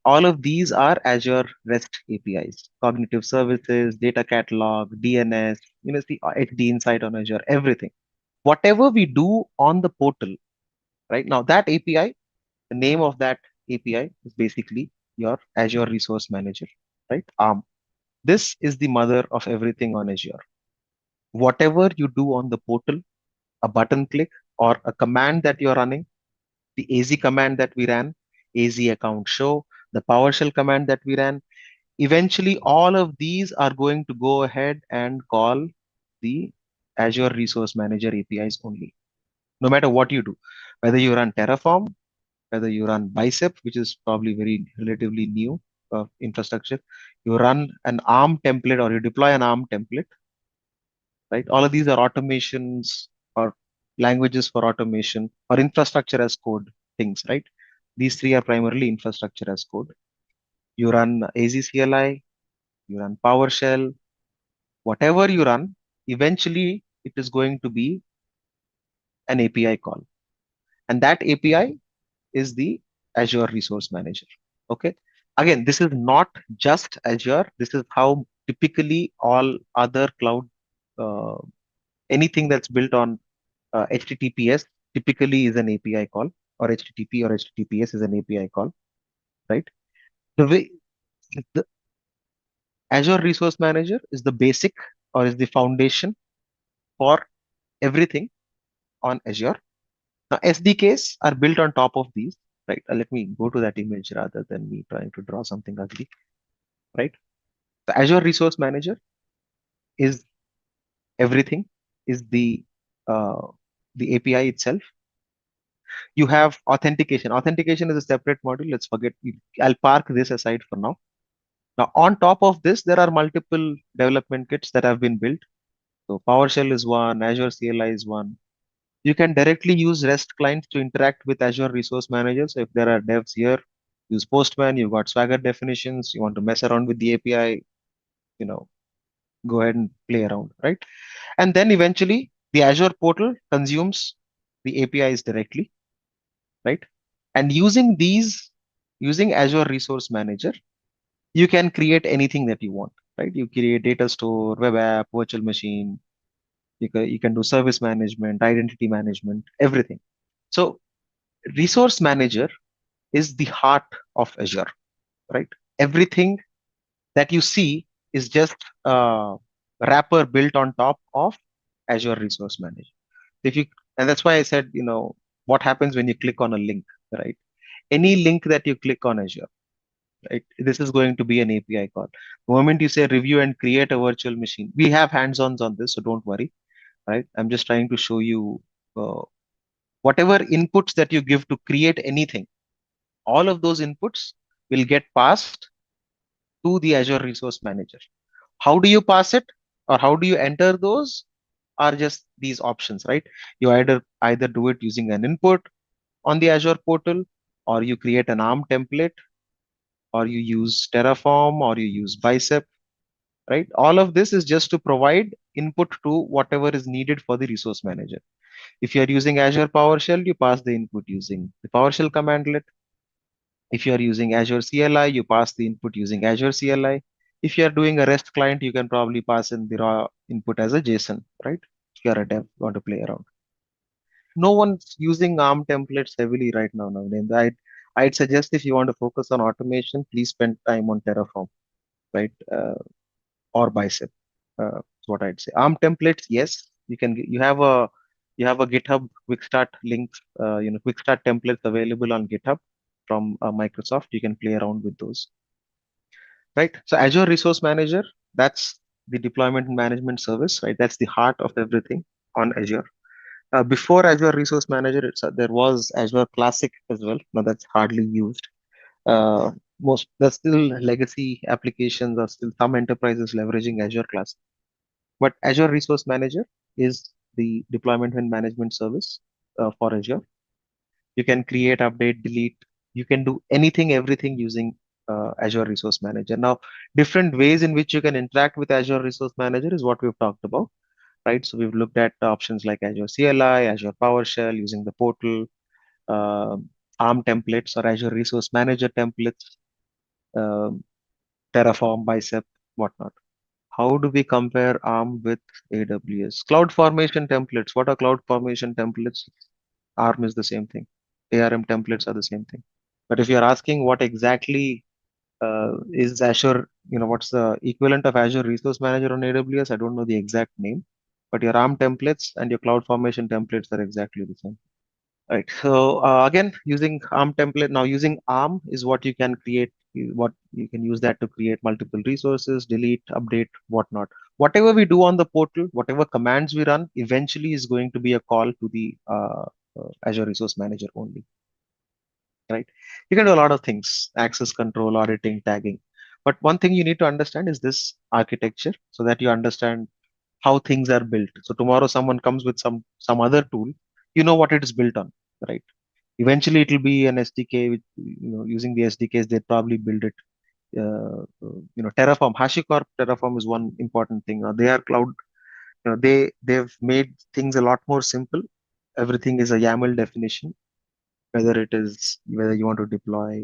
All of these are Azure REST APIs, cognitive services, data catalog, DNS, the HD Insight on Azure, everything. Whatever we do on the portal, right now, that API, the name of that API is basically your Azure Resource Manager, right? ARM. This is the mother of everything on Azure. Whatever you do on the portal, a button click or a command that you're running, the AZ command that we ran, AZ account show, the PowerShell command that we ran, eventually all of these are going to go ahead and call the Azure Resource Manager APIs only. No matter what you do, whether you run Terraform, whether you run Bicep, which is probably very relatively new infrastructure, you run an ARM template or you deploy an ARM template, right? All of these are automations or languages for automation or infrastructure as code things, right? These three are primarily infrastructure as code. You run AZCLI, you run PowerShell, whatever you run, eventually it is going to be an API call. And that API is the Azure Resource Manager. Okay. Again, this is not just Azure. This is how typically all other cloud, uh, anything that's built on HTTPS typically is an API call, or HTTP or HTTPS is an API call, right? The way the Azure Resource Manager is the basic or is the foundation for everything on Azure. Now, SDKs are built on top of these, right? Let me go to that image rather than me trying to draw something ugly, right? The Azure Resource Manager is everything, is uh, the API itself. You have authentication. Authentication is a separate module. Let's forget. I'll park this aside for now. Now, on top of this, there are multiple development kits that have been built. So PowerShell is one, Azure CLI is one. You can directly use REST clients to interact with Azure Resource Manager. So if there are devs here, use Postman, you've got Swagger definitions, you want to mess around with the API, you know, go ahead and play around, right? And then eventually the Azure portal consumes the APIs directly, right? And using Azure Resource Manager, you can create anything that you want, right? You create data store, web app, virtual machine, you can do service management, identity management, everything. So Resource Manager is the heart of Azure, right? Everything that you see is just a wrapper built on top of Azure Resource Manager. If you and that's why I said, what happens when you click on a link, right? Any link that you click on Azure, right? This is going to be an API call. The moment you say review and create a virtual machine, we have hands-ons on this, so don't worry, right? I'm just trying to show you whatever inputs that you give to create anything, all of those inputs will get passed to the Azure Resource Manager. How do you pass it or how do you enter those? are just these options, right? You either do it using an input on the Azure portal, or you create an ARM template, or you use Terraform, or you use Bicep, right? All of this is just to provide input to whatever is needed for the resource manager. If you are using Azure PowerShell, you pass the input using the PowerShell commandlet. If you are using Azure CLI, you pass the input using Azure CLI. If you are doing a REST client, you can probably pass in the raw input as a JSON, right? If you are a dev, want to play around. No one's using ARM templates heavily right now. Nowadays, I'd suggest if you want to focus on automation, please spend time on Terraform, right? Or Bicep. Is what I'd say. ARM templates, yes, you have a GitHub quick start link, quick start templates available on GitHub from Microsoft. You can play around with those, right? So Azure Resource Manager, that's the deployment and management service, right? That's the heart of everything on Azure. Before Azure Resource Manager, there was Azure Classic as well. Now that's hardly used. Uh, most there's still legacy applications, or still some enterprises leveraging Azure Classic. But Azure Resource Manager is the deployment and management service for Azure. You can create, update, delete. You can do anything, everything using Azure Resource Manager. Now, different ways in which you can interact with Azure Resource Manager is what we've talked about, right? So we've looked at options like Azure CLI, Azure PowerShell, using the portal, uh, ARM templates or Azure Resource Manager templates, um Terraform, Bicep, whatnot. How do we compare ARM with AWS? Cloud formation templates. What are cloud formation templates? ARM is the same thing. ARM templates are the same thing. But if you're asking what exactly is Azure, what's the equivalent of Azure Resource Manager on AWS? I don't know the exact name, but your ARM templates and your cloud formation templates are exactly the same. Right. So again, using ARM template, now using ARM is what you can create, what you can use that to create multiple resources, delete, update, whatnot. Whatever we do on the portal, whatever commands we run, eventually is going to be a call to the Azure Resource Manager only, right? You can do a lot of things, access control, auditing, tagging. But one thing you need to understand is this architecture so that you understand how things are built. So tomorrow someone comes with some other tool, you know what it is built on, right? Eventually, it will be an SDK. Using the SDKs, they probably build it. Terraform, HashiCorp Terraform is one important thing. They are cloud. They've made things a lot more simple. Everything is a YAML definition. Whether you want to deploy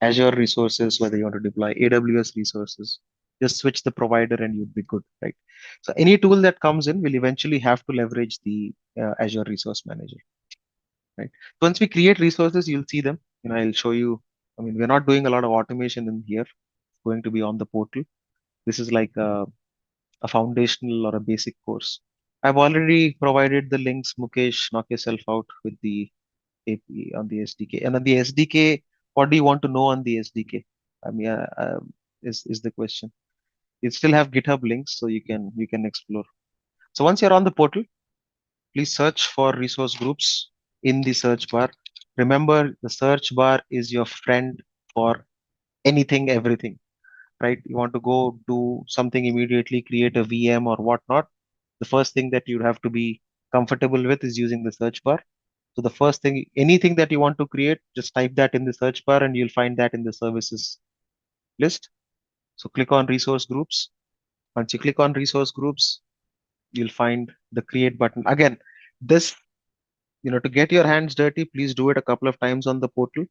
Azure resources, whether you want to deploy AWS resources, just switch the provider and you'd be good, right? So any tool that comes in will eventually have to leverage the Azure Resource Manager, right? Once we create resources, you'll see them. I'll show you. I mean, we're not doing a lot of automation in here. It's going to be on the portal. This is like a foundational or a basic course. I've already provided the links. Mukesh, knock yourself out with the API on the SDK. And on the SDK, what do you want to know on the SDK? I mean, is the question. You still have GitHub links, so you can explore. So once you're on the portal, please search for resource groups in the search bar. Remember, the search bar is your friend for anything, everything, right? You want to go do something immediately, create a VM or whatnot. The first thing that you have to be comfortable with is using the search bar. So the first thing, anything that you want to create, just type that in the search bar and you'll find that in the services list. So click on resource groups. Once you click on resource groups, you'll find the create button. Again, this, to get your hands dirty, please do it a couple of times on the portal,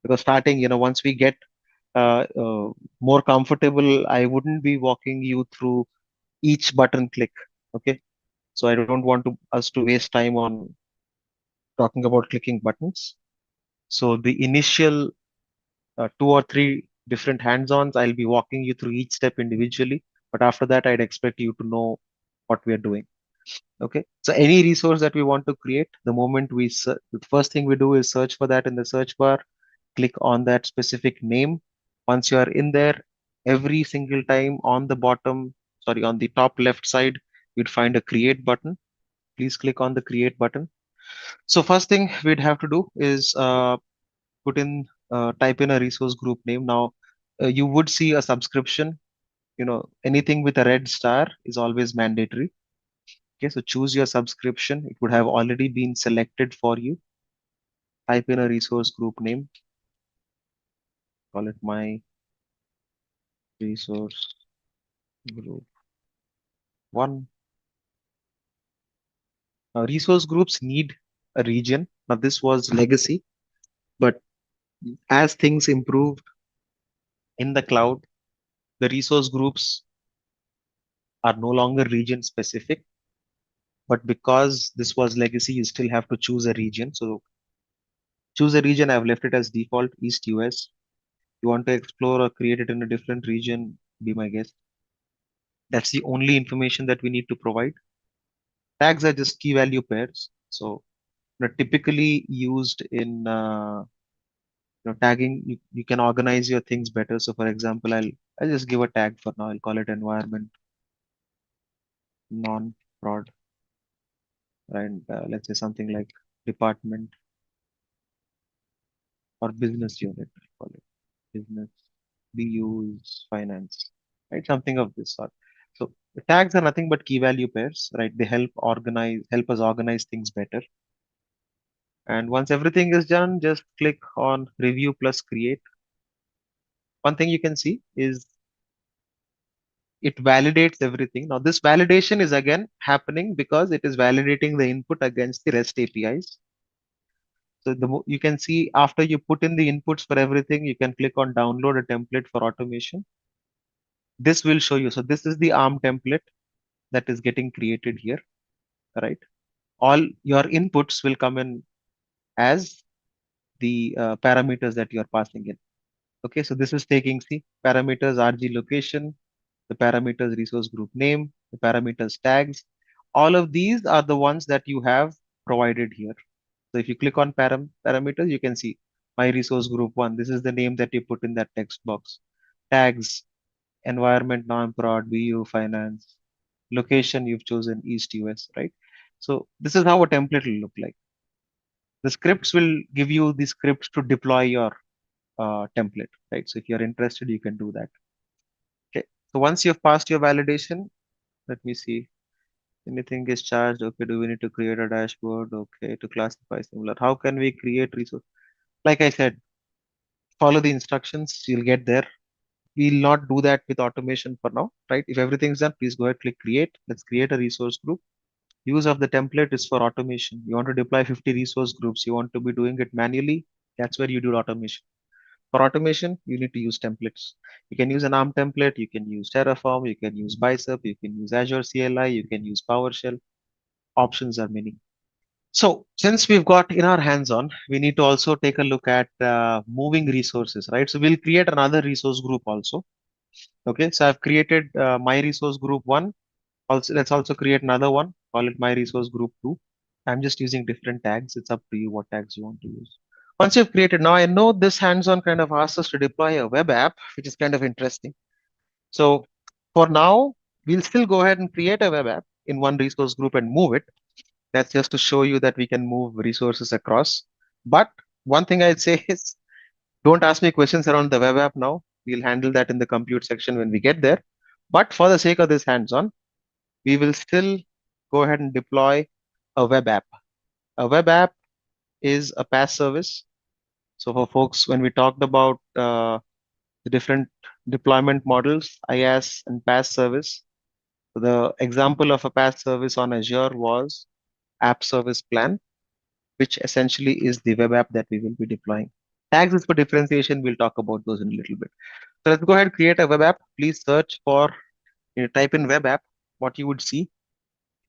because starting, once we get uh, uh, more comfortable, I wouldn't be walking you through each button click. Okay. So I don't want us to waste time on talking about clicking buttons. So the initial two or three different hands-ons, I'll be walking you through each step individually. But after that, I'd expect you to know what we are doing. Okay. So any resource that we want to create, the first thing we do is search for that in the search bar, click on that specific name. Once you are in there, every single time on the top left side, you'd find a create button. Please click on the create button. So first thing we'd have to do is type in a resource group name. Now, you would see a subscription. Anything with a red star is always mandatory. Okay, so choose your subscription. It would have already been selected for you. Type in a resource group name. Call it my resource group one. Resource groups need a region. Now, this was legacy, but as things improved in the cloud, the resource groups are no longer region specific. But because this was legacy, you still have to choose a region. So choose a region. I've left it as default East US. You want to explore or create it in a different region, be my guest. That's the only information that we need to provide. Tags are just key value pairs. So typically used in tagging, you can organize your things better. So for example, I'll just give a tag for now. I'll call it environment non-prod, and let's say something like department or business unit. I'll call it business. BU is finance, right? Something of this sort. So the tags are nothing but key value pairs, right? They help us organize things better. And once everything is done, just click on review plus create. One thing you can see is it validates everything. Now, this validation is again happening because it is validating the input against the REST APIs. So you can see after you put in the inputs for everything, you can click on download a template for automation. This will show you. So this is the ARM template that is getting created here, right? All your inputs will come in as the parameters that you are passing in. Okay, so this is taking C parameters, RG location, the parameters resource group name, the parameters tags. All of these are the ones that you have provided here. So if you click on parameters, you can see my resource group one. This is the name that you put in that text box. Tags, environment, non-prod, BU, finance, location you've chosen East US, right? So this is how a template will look like. The scripts will give you the scripts to deploy your template, right? So if you're interested, you can do that. Okay. So once you've passed your validation, let me see. Anything is charged. Okay. Do we need to create a dashboard? Okay. To classify similar. How can we create resource? Like I said, follow the instructions. You'll get there. We'll not do that with automation for now, right? If everything's done, please go ahead, click create. Let's create a resource group. Use of the template is for automation. You want to deploy 50 resource groups. You want to be doing it manually. That's where you do automation. For automation, you need to use templates. You can use an ARM template. You can use Terraform. You can use Bicep. You can use Azure CLI. You can use PowerShell. Options are many. So since we've got in our hands on, we need to also take a look at moving resources, right? So we'll create another resource group also. Okay, so I've created my resource group one. Also, let's also create another one. Call it my resource group two. I'm just using different tags. It's up to you what tags you want to use. Once you've created, now I know this hands-on kind of asks us to deploy a web app, which is kind of interesting. So for now, we'll still go ahead and create a web app in one resource group and move it. That's just to show you that we can move resources across. But one thing I'd say is don't ask me questions around the web app now. We'll handle that in the compute section when we get there. But for the sake of this hands-on, we will still go ahead and deploy a web app. A web app is a PaaS service. So for folks, when we talked about the different deployment models, IaaS and PaaS service, the example of a PaaS service on Azure was App Service Plan, which essentially is the web app that we will be deploying. Tags is for differentiation. We'll talk about those in a little bit. So let's go ahead and create a web app. Please search for, type in web app. What you would see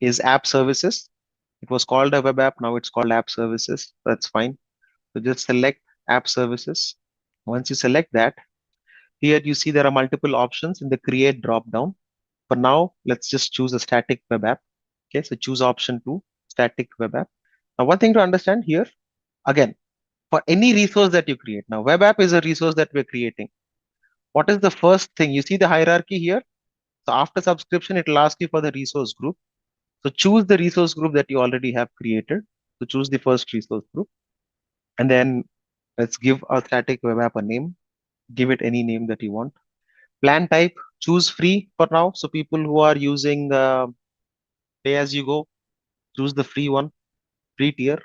is app services. It was called a web app. Now it's called app services. That's fine. So just select app services. Once you select that, here you see there are multiple options in the create drop down. For now, let's just choose a static web app. Okay, so choose option two, static web app. Now, one thing to understand here, again, for any resource that you create, now web app is a resource that we're creating. What is the first thing? You see the hierarchy here. So after subscription, it will ask you for the resource group. So choose the resource group that you already have created. So choose the first resource group. And then let's give our static web app a name. Give it any name that you want. Plan type, choose free for now. So people who are using pay as you go, choose the free one, free tier.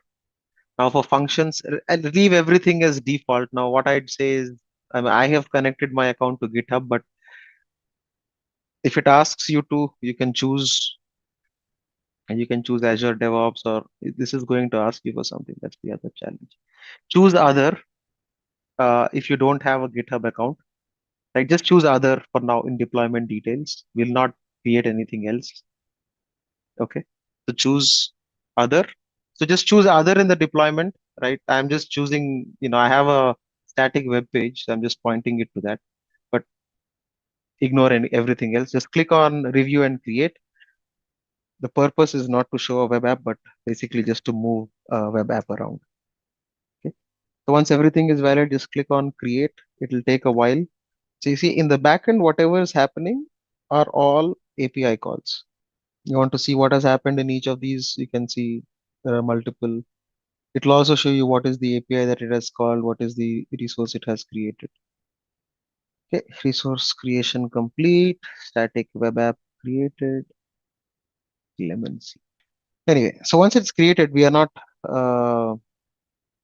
Now for functions, I'll leave everything as default. Now what I'd say is, I have connected my account to GitHub, but if it asks you to, you can choose, and you can choose Azure DevOps, or this is going to ask you for something. That's the other challenge. Choose other if you don't have a GitHub account. Like just choose other for now in deployment details. We'll not create anything else. Okay. So choose other. So just choose other in the deployment, right? I'm just choosing, I have a static web page. So I'm just pointing it to that, but ignore everything else. Just click on review and create. The purpose is not to show a web app, but basically just to move a web app around. Okay. So once everything is valid, just click on create. It will take a while. So you see in the backend, whatever is happening are all API calls. You want to see what has happened in each of these, you can see there are multiple. It will also show you what is the API that it has called, what is the resource it has created. Okay, resource creation complete, static web app created, lemon C. Anyway, so once it's created, we are not uh,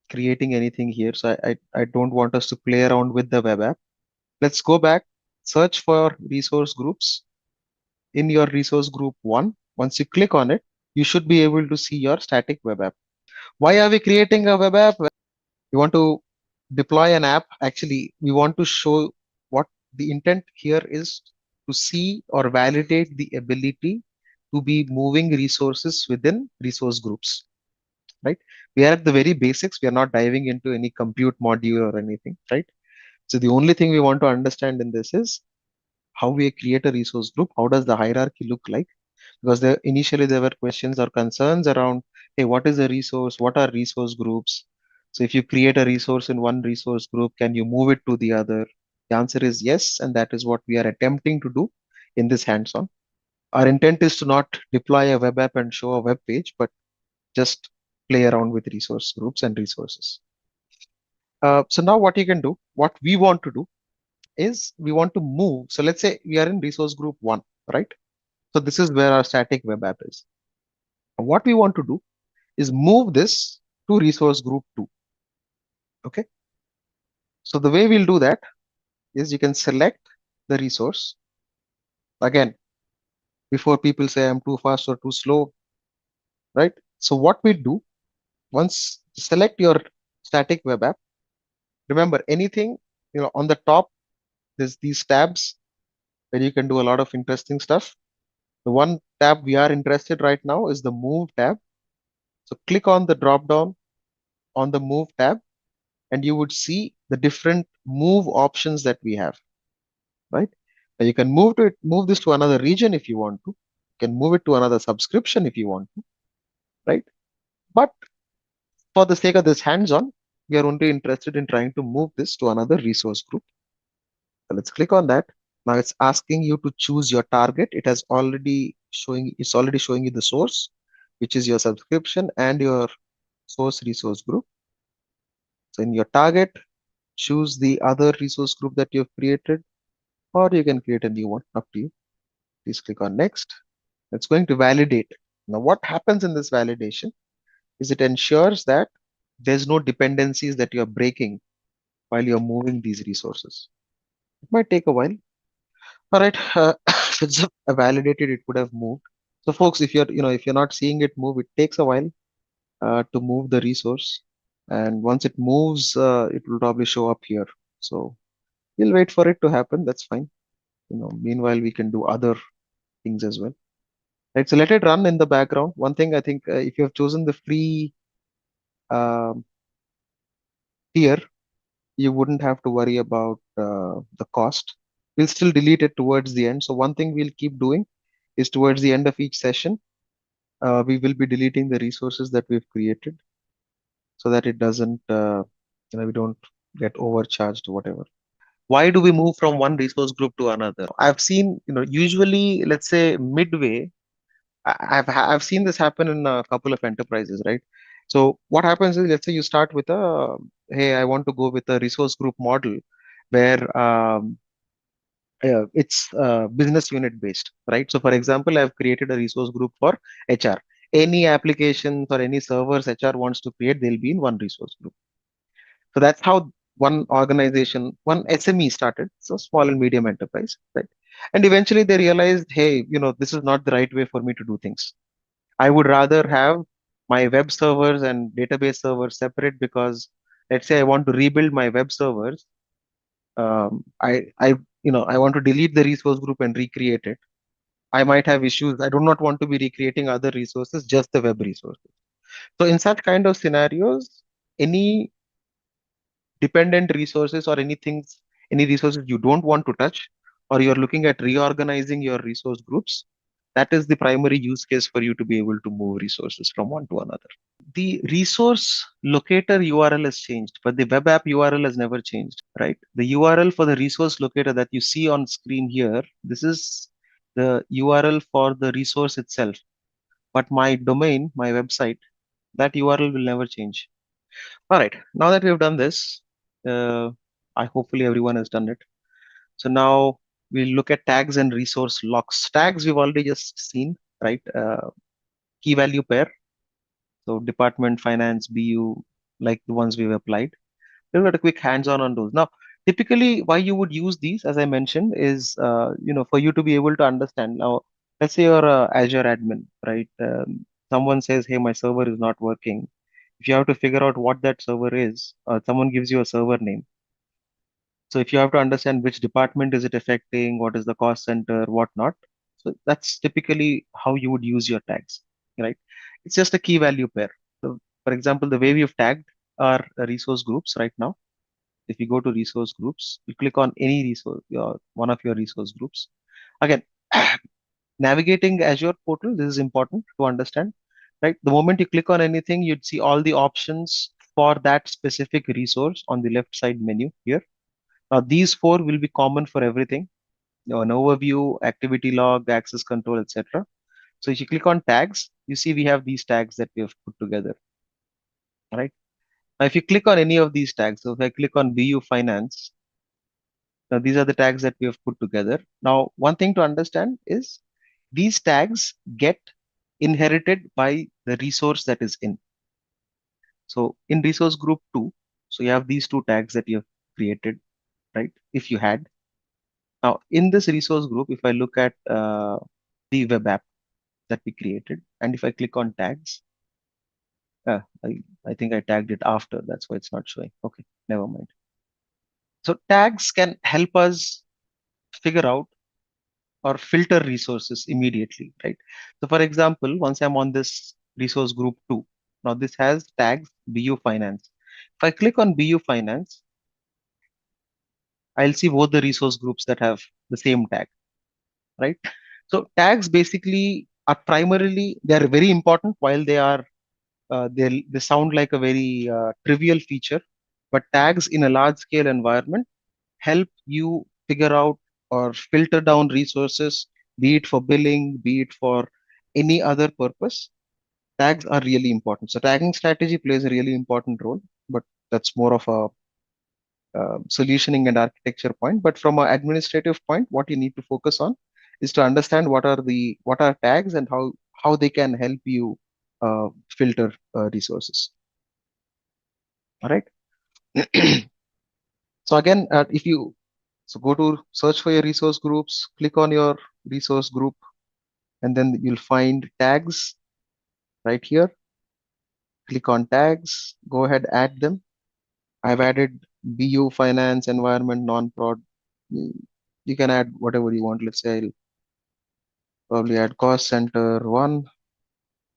creating anything here. So I don't want us to play around with the web app. Let's go back, search for resource groups. In your resource group one, once you click on it, you should be able to see your static web app. Why are we creating a web app? We want to deploy an app. Actually, we want to show what the intent here is to see or validate the ability to be moving resources within resource groups, right? We are at the very basics. We are not diving into any compute module or anything, right? So the only thing we want to understand in this is how we create a resource group. How does the hierarchy look like? Because initially there were questions or concerns around, hey, what is a resource? What are resource groups? So if you create a resource in one resource group, can you move it to the other? The answer is yes, and that is what we are attempting to do in this hands-on. Our intent is to not deploy a web app and show a web page, but just play around with resource groups and resources. So now what you can do, what we want to do is we want to move. So let's say we are in resource group one, right? So this is where our static web app is. What we want to do is move this to resource group 2. Okay. So the way we'll do that is you can select the resource. Again, before people say I'm too fast or too slow, right? So what we do, once select your static web app, remember anything, on the top, there's these tabs where you can do a lot of interesting stuff. The one tab we are interested right now is the move tab. So click on the drop down on the move tab, and you would see the different move options that we have, right? Now you can move this to another region if you want to. You can move it to another subscription if you want to, right? But for the sake of this hands-on, we are only interested in trying to move this to another resource group. So let's click on that. Now it's asking you to choose your target. It's already showing you the source, which is your subscription and your source resource group. So in your target, choose the other resource group that you've created, or you can create a new one, up to you. Please click on next. It's going to validate. Now, what happens in this validation is it ensures that there's no dependencies that you're breaking while you're moving these resources. It might take a while. All right, if it's validated, it would have moved. So, folks, if you're not seeing it move, it takes a while to move the resource, and once it moves, it will probably show up here. So, we'll wait for it to happen. That's fine. Meanwhile, we can do other things as well. Right, so let it run in the background. One thing I think, if you have chosen the free um, tier, you wouldn't have to worry about the cost. We'll still delete it towards the end. So one thing we'll keep doing is towards the end of each session, we will be deleting the resources that we've created so that it doesn't, we don't get overcharged or whatever. Why do we move from one resource group to another? I've seen, usually, let's say midway, I've seen this happen in a couple of enterprises, right? So what happens is, let's say you start with hey, I want to go with a resource group model where it's business unit based, right? So, for example, I've created a resource group for HR. Any applications or any servers HR wants to create, they'll be in one resource group. So that's how one organization, one SME started. So small and medium enterprise, right? And eventually they realized, hey, this is not the right way for me to do things. I would rather have my web servers and database servers separate because let's say I want to rebuild my web servers. I want to delete the resource group and recreate it. I might have issues. I do not want to be recreating other resources, just the web resources. So in such kind of scenarios, any dependent resources or any resources you don't want to touch, or you're looking at reorganizing your resource groups, that is the primary use case for you to be able to move resources from one to another. The resource locator URL has changed, but the web app URL has never changed, right? The URL for the resource locator that you see on screen here, this is the URL for the resource itself. But my domain, my website, that URL will never change. All right, now that we've done this, uh, I hopefully everyone has done it. So now we'll look at tags and resource locks. Tags we've already just seen, right? Key value pair. So department, finance, BU, like the ones we've applied. We've got a quick hands-on on those. Now, typically, why you would use these, as I mentioned, is for you to be able to understand. Now, let's say you're a Azure admin, right? Someone says, "Hey, my server is not working." If you have to figure out what that server is, someone gives you a server name. So if you have to understand which department is it affecting, what is the cost center, what not. So that's typically how you would use your tags, right? It's just a key value pair. So for example, the way we've tagged our resource groups right now, if you go to resource groups, you click on any resource, one of your resource groups. Again, navigating Azure portal, this is important to understand, right? The moment you click on anything, you'd see all the options for that specific resource on the left side menu here. Now, these four will be common for everything. An overview, activity log, access control, etc. So if you click on tags, you see we have these tags that we have put together, right? Now, if you click on any of these tags, so if I click on BU Finance, now these are the tags that we have put together. Now, one thing to understand is these tags get inherited by the resource that is in. So in resource group 2, so you have these two tags that you have created, right? If you had. Now, in this resource group, if I look at the web app that we created, and if I click on tags, uh, I, I think I tagged it after. That's why it's not showing. Okay, never mind. So tags can help us figure out or filter resources immediately, right? So for example, once I'm on this resource group 2, now this has tags BU Finance. If I click on BU Finance, I'll see both the resource groups that have the same tag, right? So tags basically are primarily, they are very important while they sound like a very trivial feature, but tags in a large scale environment help you figure out or filter down resources, be it for billing, be it for any other purpose. Tags are really important. So tagging strategy plays a really important role, but that's more of a solutioning and architecture point. But from an administrative point, what you need to focus on is to understand what are tags and how they can help you filter resources. All right. So again, if you so go to search for your resource groups, click on your resource group, and then you'll find tags right here. Click on tags, go ahead, add them. I've added BU, finance, environment, non-prod. Mm, You can add whatever you want. Let's say I'll probably add cost center one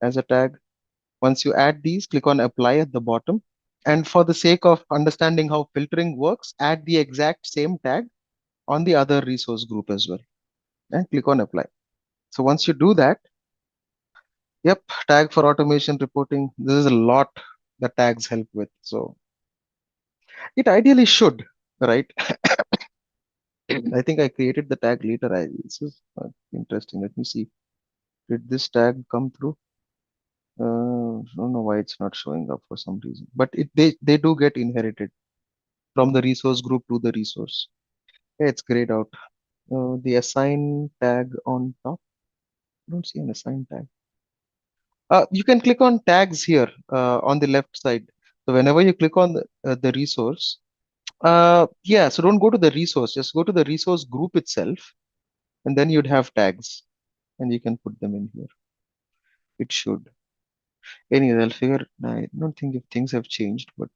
as a tag. Once you add these, click on apply at the bottom. And for the sake of understanding how filtering works, add the exact same tag on the other resource group as well. And click on apply. So once you do that, yep, tag for automation reporting. This is a lot that tags help with. So it ideally should, right? I think I created the tag later. This is interesting. Let me see. Did this tag come through? I don't know why it's not showing up for some reason. But they do get inherited from the resource group to the resource. Yeah, it's grayed out. The assign tag on top. I don't see an assign tag. You can click on tags here on the left side. So whenever you click on the resource, yeah, so don't go to the resource, just go to the resource group itself, and then you'd have tags, and you can put them in here. It should. Anyway, I'll figure. I don't think if things have changed, but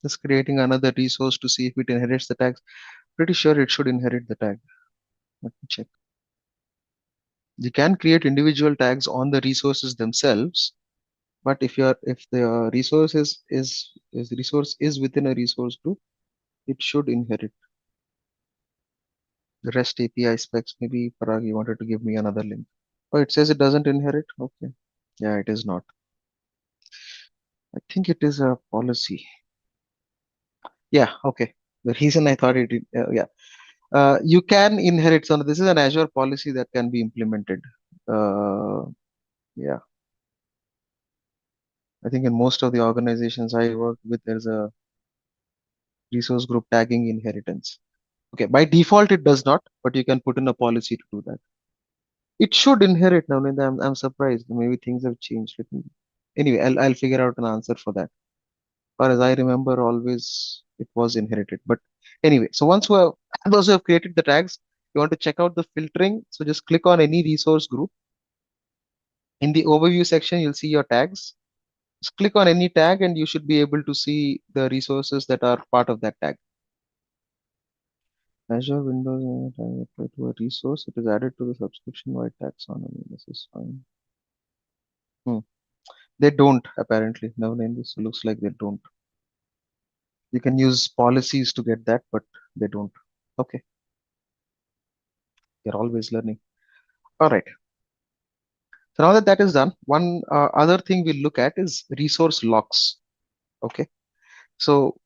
just creating another resource to see if it inherits the tags. Pretty sure it should inherit the tag. Let me check. You can create individual tags on the resources themselves, but if the resource is within a resource group, it should inherit the REST API specs. Maybe Parag, you wanted to give me another link. Oh, it says it doesn't inherit. Okay, yeah, it is not. I think it is a policy. Yeah, okay. The reason I thought yeah, you can inherit. So this is an Azure policy that can be implemented. Uh, yeah, I think in most of the organizations I work with, there's a resource group tagging inheritance. Okay, by default it does not, but you can put in a policy to do that. It should inherit now. I'm surprised. Maybe things have changed. Anyway, I'll figure out an answer for that. Or as I remember, always it was inherited. But anyway, so once we have those who have created the tags, you want to check out the filtering. So just click on any resource group. In the overview section, you'll see your tags. Just click on any tag and you should be able to see the resources that are part of that tag. Azure Windows apply to a resource. It is added to the subscription wide taxonomy. This is fine. They don't apparently. Now this looks like they don't. You can use policies to get that, but they don't. Okay, you're always learning. All right. So now that that is done, one other thing we'll look at is resource locks. Okay. So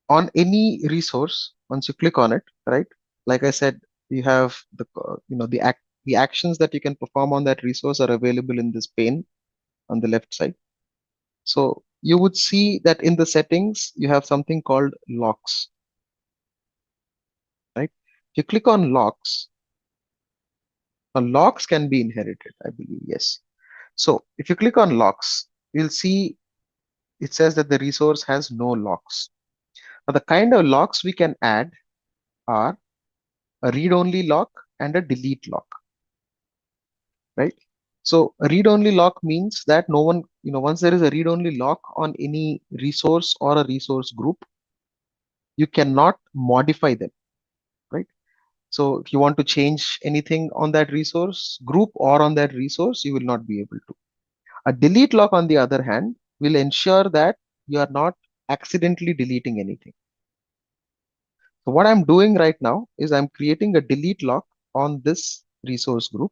on any resource, once you click on it, right? Like I said, you have the actions that you can perform on that resource are available in this pane on the left side. So you would see that in the settings, you have something called locks, right? If you click on locks, now locks can be inherited, I believe, yes. So if you click on locks, you'll see it says that the resource has no locks. Now the kind of locks we can add are a read-only lock and a delete lock, right? So a read-only lock means that no one, once there is a read-only lock on any resource or a resource group, you cannot modify them, right? So if you want to change anything on that resource group or on that resource, you will not be able to. A delete lock, on the other hand, will ensure that you are not accidentally deleting anything. So what I'm doing right now is I'm creating a delete lock on this resource group.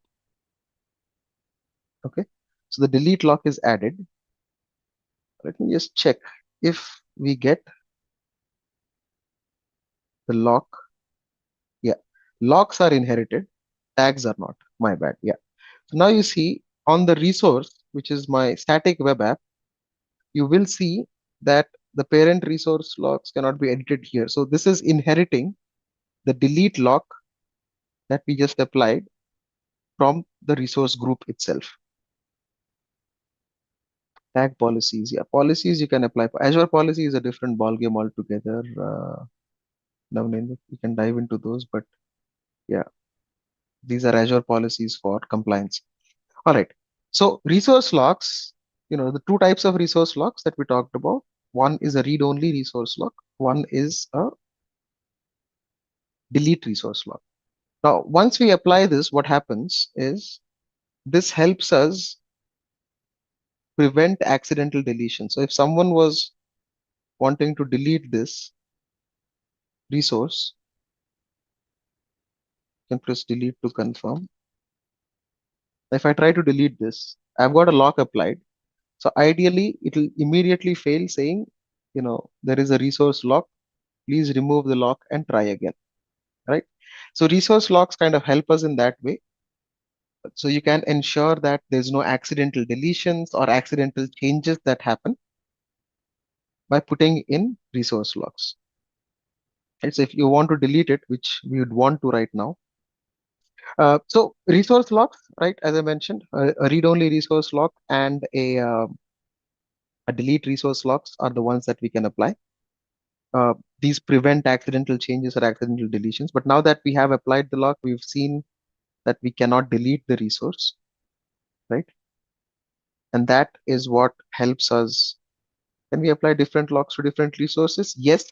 Okay. So the delete lock is added. Let me just check if we get the lock. Yeah. Locks are inherited. Tags are not. My bad. Yeah. So now you see on the resource, which is my static web app, you will see that the parent resource locks cannot be edited here. So this is inheriting the delete lock that we just applied from the resource group itself. Tag policies, yeah, policies you can apply for. Azure policy is a different ballgame altogether. Now we can dive into those, but yeah, these are Azure policies for compliance. All right. So resource locks, the two types of resource locks that we talked about. One is a read-only resource lock. One is a delete resource lock. Now, once we apply this, what happens is this helps us prevent accidental deletion. So if someone was wanting to delete this resource, you can press delete to confirm. If I try to delete this, I've got a lock applied. So ideally, it will immediately fail saying, there is a resource lock. Please remove the lock and try again, right? So resource locks kind of help us in that way. So you can ensure that there's no accidental deletions or accidental changes that happen by putting in resource locks. Right? So if you want to delete it, which we would want to right now, so resource locks, right? As I mentioned, a read-only resource lock and a delete resource locks are the ones that we can apply. Uh, these prevent accidental changes or accidental deletions. But now that we have applied the lock, we've seen that we cannot delete the resource, right? And that is what helps us. Can we apply different locks to different resources? Yes.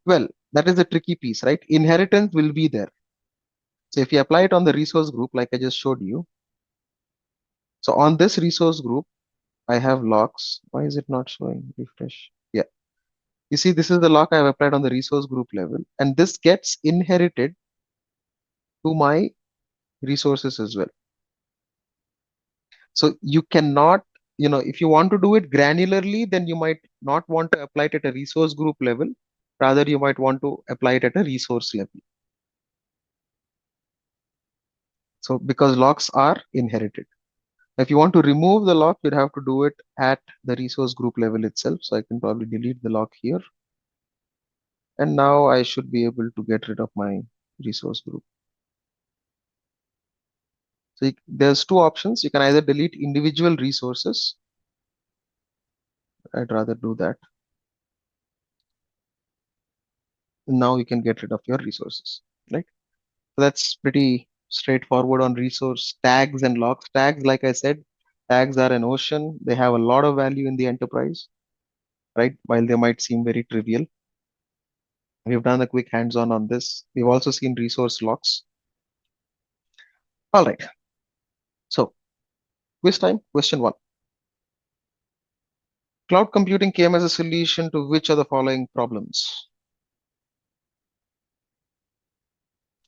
Well, that is the tricky piece, right? Inheritance will be there. So if you apply it on the resource group, like I just showed you, so on this resource group, I have locks. Why is it not showing? Refresh. Yeah. You see, this is the lock I have applied on the resource group level, and this gets inherited to my resources as well. So you cannot, if you want to do it granularly, then you might not want to apply it at a resource group level. Rather, you might want to apply it at a resource level. So because locks are inherited. If you want to remove the lock, you'd have to do it at the resource group level itself. So I can probably delete the lock here. And now I should be able to get rid of my resource group. So there's two options. You can either delete individual resources. I'd rather do that. Now you can get rid of your resources, right? So that's pretty straightforward on resource tags and locks. Tags, like I said, tags are an ocean. They have a lot of value in the enterprise, right? While they might seem very trivial. We've done a quick hands-on on this. We've also seen resource locks. All right. So quiz time, question one. Cloud computing came as a solution to which of the following problems?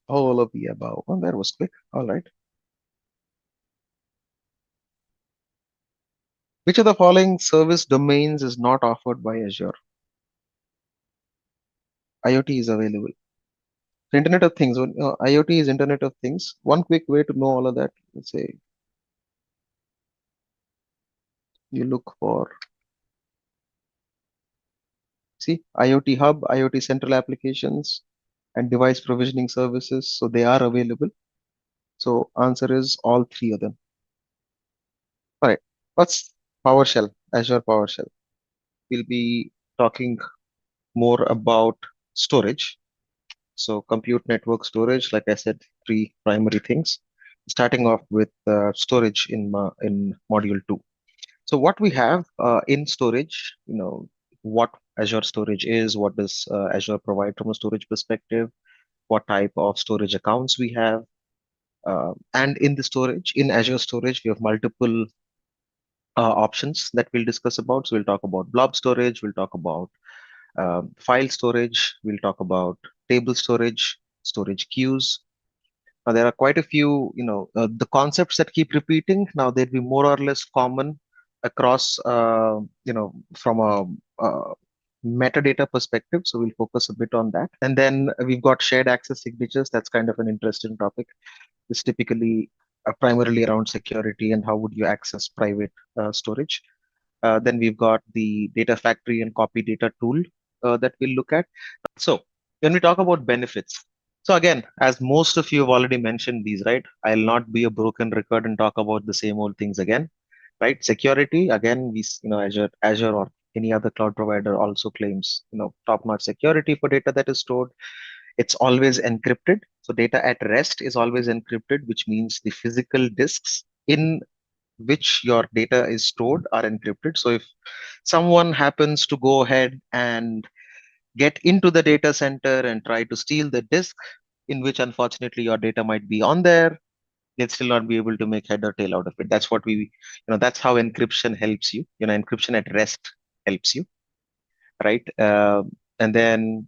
All of the above. Well, that was quick. All right. Which of the following service domains is not offered by Azure? IoT is available. The Internet of Things. IoT is Internet of Things. One quick way to know all of that, let's say you look for, see, IoT Hub, IoT Central Applications, and device provisioning services. So they are available. So answer is all three of them. All right. What's PowerShell? Azure PowerShell. We'll be talking more about storage. So compute network storage, like I said, three primary things. Starting off with storage in module two. So what we have in storage, what Azure storage is, what does Azure provide from a storage perspective, what type of storage accounts we have, and in the storage, in Azure storage, we have multiple options that we'll discuss about. So we'll talk about blob storage, we'll talk about file storage, we'll talk about table storage, storage queues. Now, there are quite a few, the concepts that keep repeating. Now, they'd be more or less common across, from a metadata perspective. So we'll focus a bit on that. And then we've got shared access signatures. That's kind of an interesting topic. It's typically primarily around security and how would you access private storage. Then we've got the data factory and copy data tool that we'll look at. So when we talk about benefits, so again, as most of you have already mentioned these, right? I'll not be a broken record and talk about the same old things again, right? Security, again, Azure or any other cloud provider also claims, top-notch security for data that is stored. It's always encrypted. So data at rest is always encrypted, which means the physical disks in which your data is stored are encrypted. So if someone happens to go ahead and get into the data center and try to steal the disk, in which unfortunately your data might be on there, they'll still not be able to make head or tail out of it. That's what that's how encryption helps you. Encryption at rest helps you, right? And then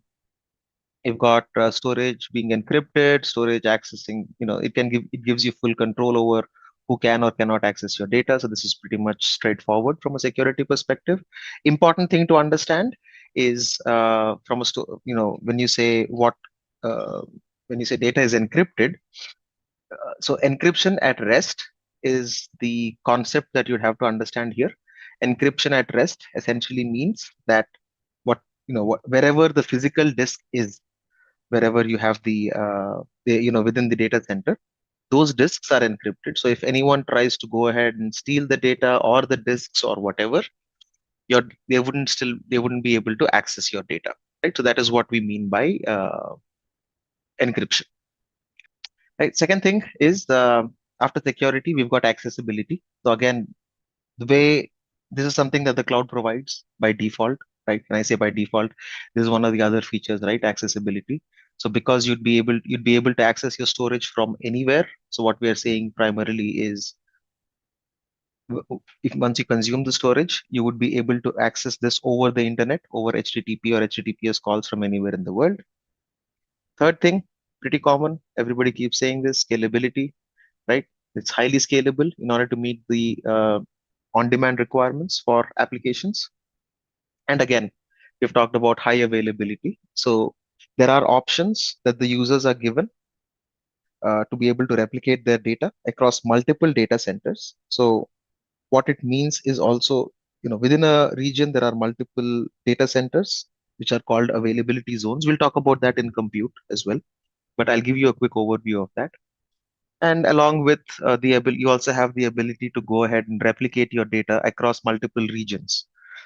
you've got storage being encrypted, storage accessing, it gives you full control over who can or cannot access your data. So this is pretty much straightforward from a security perspective. Important thing to understand is when you say uh, when you say data is encrypted, so encryption at rest is the concept that you'd have to understand here. Encryption at rest essentially means that wherever the physical disk is, wherever you have within the data center, those disks are encrypted. So if anyone tries to go ahead and steal the data or the disks or whatever, your they wouldn't be able to access your data, right? So that is what we mean by encryption, right? Second thing is after security, we've got accessibility. So again, the way this is something that the cloud provides by default, right? When I say by default, this is one of the other features, right? Accessibility. So because you'd be able to access your storage from anywhere. So what we are saying primarily is if once you consume the storage, you would be able to access this over the internet, over HTTP or HTTPS calls from anywhere in the world. Third thing, pretty common, everybody keeps saying this, scalability, right? It's highly scalable in order to meet the on-demand requirements for applications. And again, we've talked about high availability. So there are options that the users are given to be able to replicate their data across multiple data centers. So what it means is also, within a region, there are multiple data centers, which are called availability zones. We'll talk about that in compute as well, but I'll give you a quick overview of that. And along with the ability, you also have the ability to go ahead and replicate your data across multiple regions.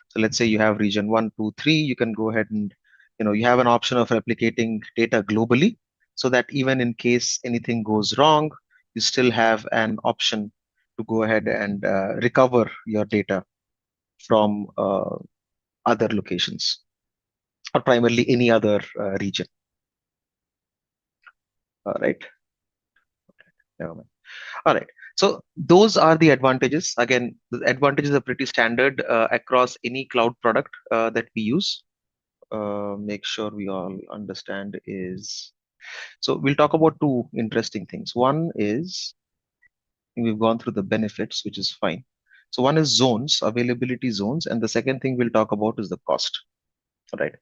So let's say you have region 1, 2, 3, you can go ahead and, you have an option of replicating data globally so that even in case anything goes wrong, you still have an option to go ahead and recover your data from other locations or primarily any other region. All right. Never mind. All right. So those are the advantages. Again, the advantages are pretty standard across any cloud product that we use. Make sure we all understand is, so we'll talk about two interesting things. One is we've gone through the benefits, which is fine. So one is zones, availability zones, and the second thing we'll talk about is the cost. Right.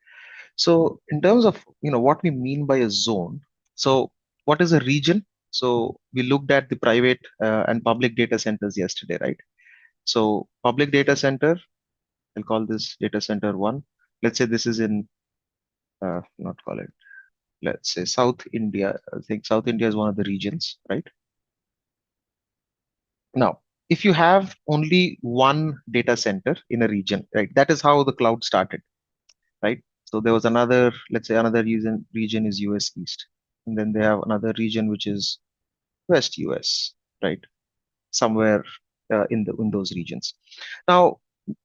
So in terms of what we mean by a zone, so what is a region? So we looked at the private and public data centers yesterday, right? So public data center, I'll call this data center one. Let's say this is in not call it. Let's say South India. I think South India is one of the regions, right? Now, if you have only one data center in a region, right? That is how the cloud started, right? So there was another, let's say another region is US East. And then they have another region which is West US, right? Somewhere in those regions. Now,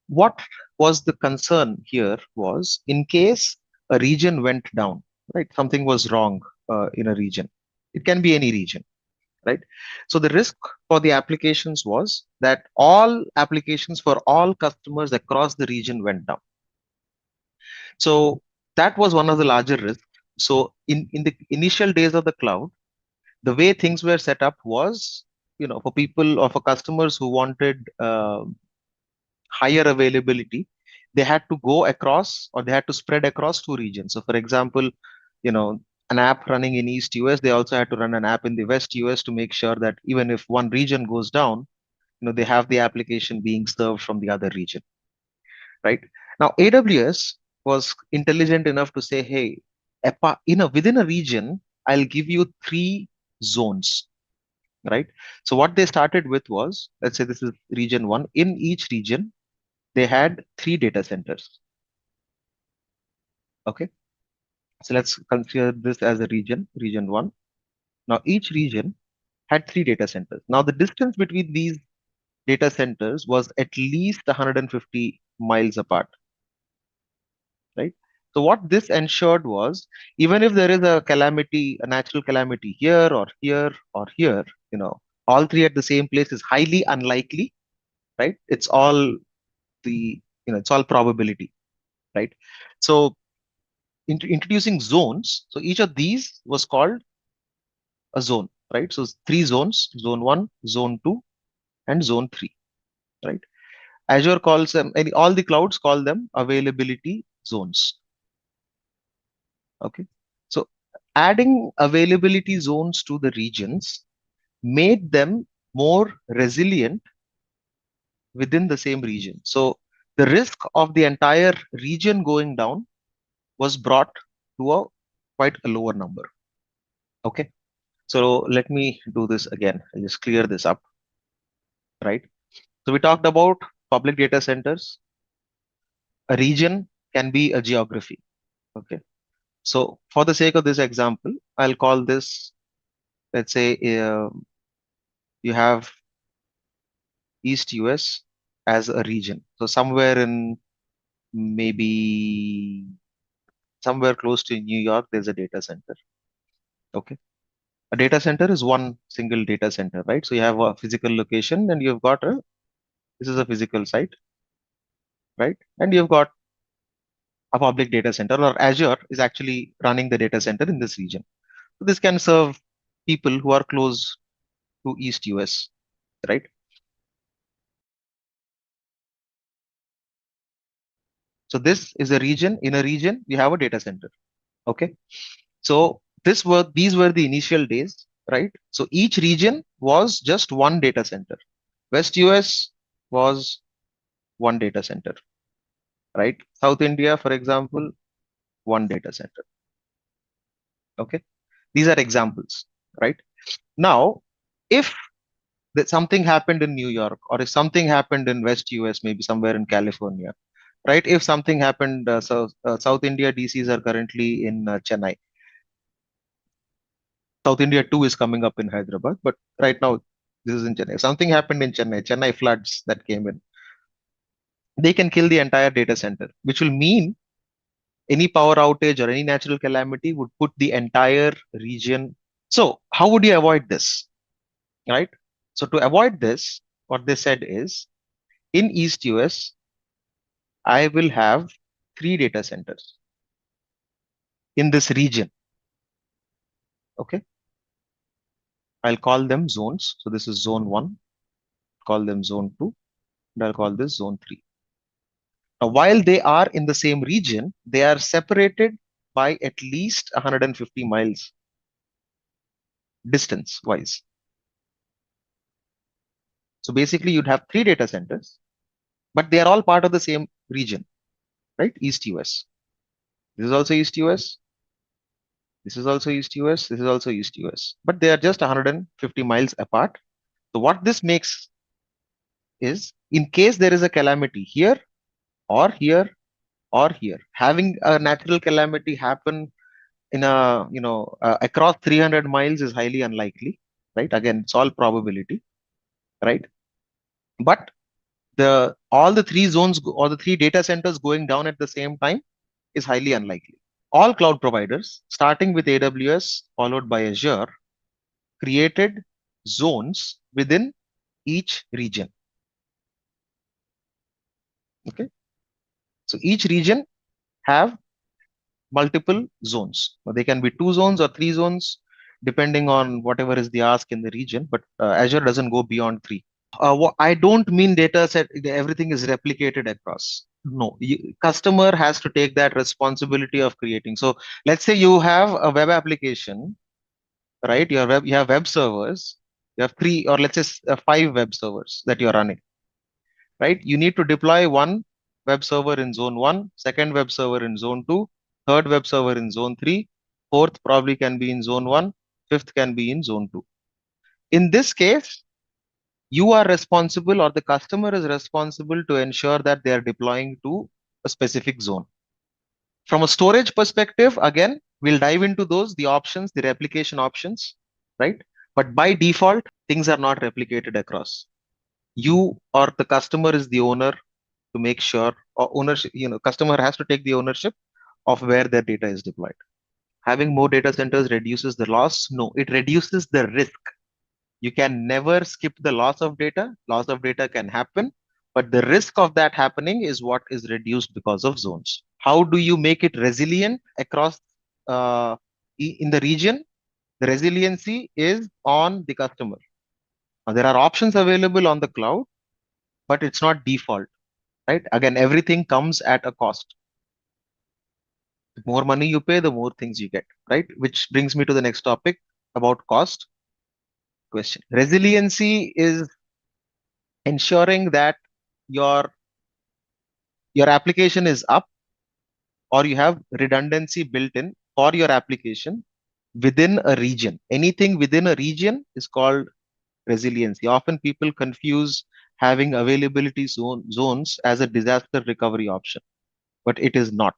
what was the concern here was in case a region went down, right? Something was wrong in a region. It can be any region, right? So the risk for the applications was that all applications for all customers across the region went down. So that was one of the larger risks. So in the initial days of the cloud, the way things were set up was, for people or for customers who wanted higher availability, they had to go across or they had to spread across two regions. So for example, an app running in East US, they also had to run an app in the West US to make sure that even if one region goes down, they have the application being served from the other region, right? Now, AWS was intelligent enough to say, hey, within a region, I'll give you three zones, right? So what they started with was, let's say this is region one. In each region, they had three data centers. Okay. So let's consider this as a region one. Now each region had three data centers. Now the distance between these data centers was at least 150 miles apart, right? So what this ensured was, even if there is a calamity, a natural calamity here or here or here, all three at the same place is highly unlikely, right? It's all it's all probability, right? So introducing zones. So each of these was called a zone, right? So three zones: zone one, zone two, and zone three, right? Azure calls them, all the clouds call them availability zones. Okay. So adding availability zones to the regions made them more resilient within the same region. So the risk of the entire region going down was brought to a quite a lower number. Okay. So let me do this again. I'll just clear this up, right? So we talked about public data centers. A region can be a geography. Okay. So for the sake of this example, I'll call this, let's say, you have East US as a region. So somewhere in maybe somewhere close to New York, there's a data center. Okay. A data center is one single data center, right? So you have a physical location and you've got this is a physical site, right? And you've got a public data center, or Azure is actually running the data center in this region. So this can serve people who are close to East US, right? So this is a region. In a region, we have a data center. Okay. So these were the initial days, right? So each region was just one data center. West US was one data center, right? South India, for example, one data center. Okay. These are examples, right? Now, if something happened in New York, or if something happened in West US, maybe somewhere in California, right? If something happened, South India DCs are currently in Chennai. South India 2 is coming up in Hyderabad, but right now this is in Chennai. Something happened in Chennai floods that came in. They can kill the entire data center, which will mean any power outage or any natural calamity would put the entire region. So how would you avoid this, right? So to avoid this, what they said is in East US, I will have 3 data centers in this region. Okay. I'll call them zones. So this is zone 1, call them zone 2, and I'll call this zone 3. Now, while they are in the same region, they are separated by at least 150 miles distance wise. So basically, you'd have 3 data centers, but they are all part of the same region, right? East US. This is also East US. This is also East US. This is also East US. But they are just 150 miles apart. So what this makes is, in case there is a calamity here or here or here, having a natural calamity happen in a across 300 miles is highly unlikely, right? Again, it's all probability, right? But the all the 3 zones or the 3 data centers going down at the same time is highly unlikely. All cloud providers, starting with AWS followed by Azure, created zones within each region. Okay, so each region have multiple zones. They can be 2 zones or 3 zones, depending on whatever is the ask in the region. But Azure doesn't go beyond 3. I don't mean data set everything is replicated across. No, customer has to take that responsibility of creating. So let's say you have a web application, right? You have web servers. You have 3, or let's say 5 web servers that you're running, right? You need to deploy one web server in zone 1, second web server in zone 2, third web server in zone 3, fourth probably can be in zone 1, fifth can be in zone 2. In this case, you are responsible, or the customer is responsible, to ensure that they are deploying to a specific zone. From a storage perspective, again, we'll dive into those, the options, the replication options, right? But by default, things are not replicated across. You or the customer is the owner to make sure, or ownership, customer has to take the ownership of where their data is deployed. Having more data centers reduces the loss? No, it reduces the risk. You can never skip the loss of data. Loss of data can happen, but the risk of that happening is what is reduced because of zones. How do you make it resilient across in the region? The resiliency is on the customer. Now, there are options available on the cloud, but it's not default, right? Again, everything comes at a cost. The more money you pay, the more things you get, right? Which brings me to the next topic about cost question. Resiliency is ensuring that your your application is up, or you have redundancy built in for your application within a region. Anything within a region is called resiliency. Often people confuse having availability zones as a disaster recovery option, but it is not.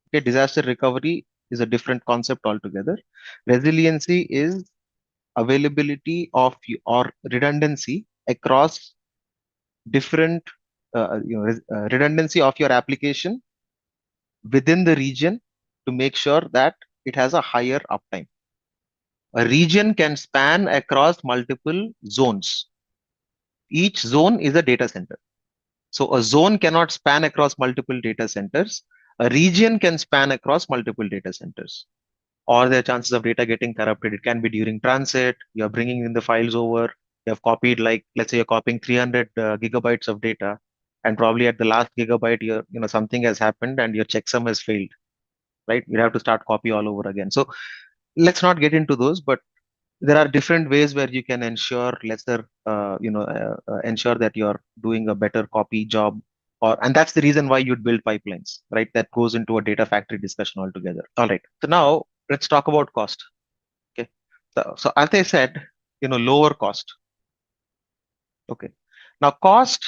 Okay, disaster recovery is a different concept altogether. Resiliency is availability of or redundancy across different redundancy of your application within the region to make sure that it has a higher uptime. A region can span across multiple zones. Each zone is a data center. So a zone cannot span across multiple data centers. A region can span across multiple data centers. Or there are chances of data getting corrupted. It can be during transit. You're bringing in the files over. You have copied, like, let's say you're copying 300 gigabytes of data, and probably at the last gigabyte, something has happened and your checksum has failed, right? You have to start copy all over again. So let's not get into those, but there are different ways where you can ensure ensure that you're doing a better copy job, and that's the reason why you'd build pipelines, right? That goes into a data factory discussion altogether. All right. So now let's talk about cost. Okay. So as I said, lower cost. Okay. Now cost,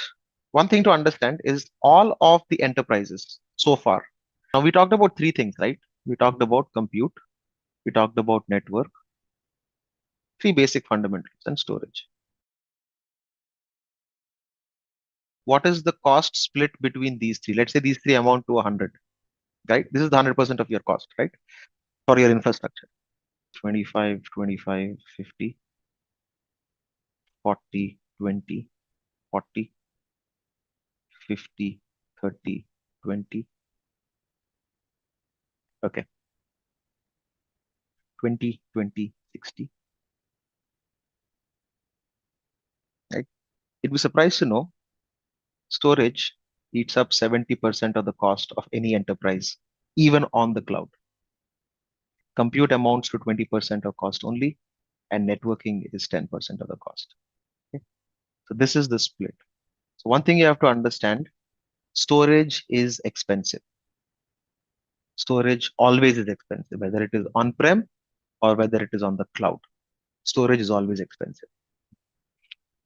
one thing to understand is all of the enterprises so far. Now we talked about three things, right? We talked about compute, we talked about network, three basic fundamentals, and storage. What is the cost split between these three? Let's say these three amount to 100, right? This is the 100% of your cost, right? For your infrastructure. 25, 25, 50, 40, 20, 40, 50, 30, 20. Okay. 20, 20, 60. Right? You'd be surprised to know storage eats up 70% of the cost of any enterprise, even on the cloud. Compute amounts to 20% of cost only, and networking is 10% of the cost. Okay? So this is the split. So one thing you have to understand, storage is expensive. Storage always is expensive, whether it is on-prem or whether it is on the cloud. Storage is always expensive.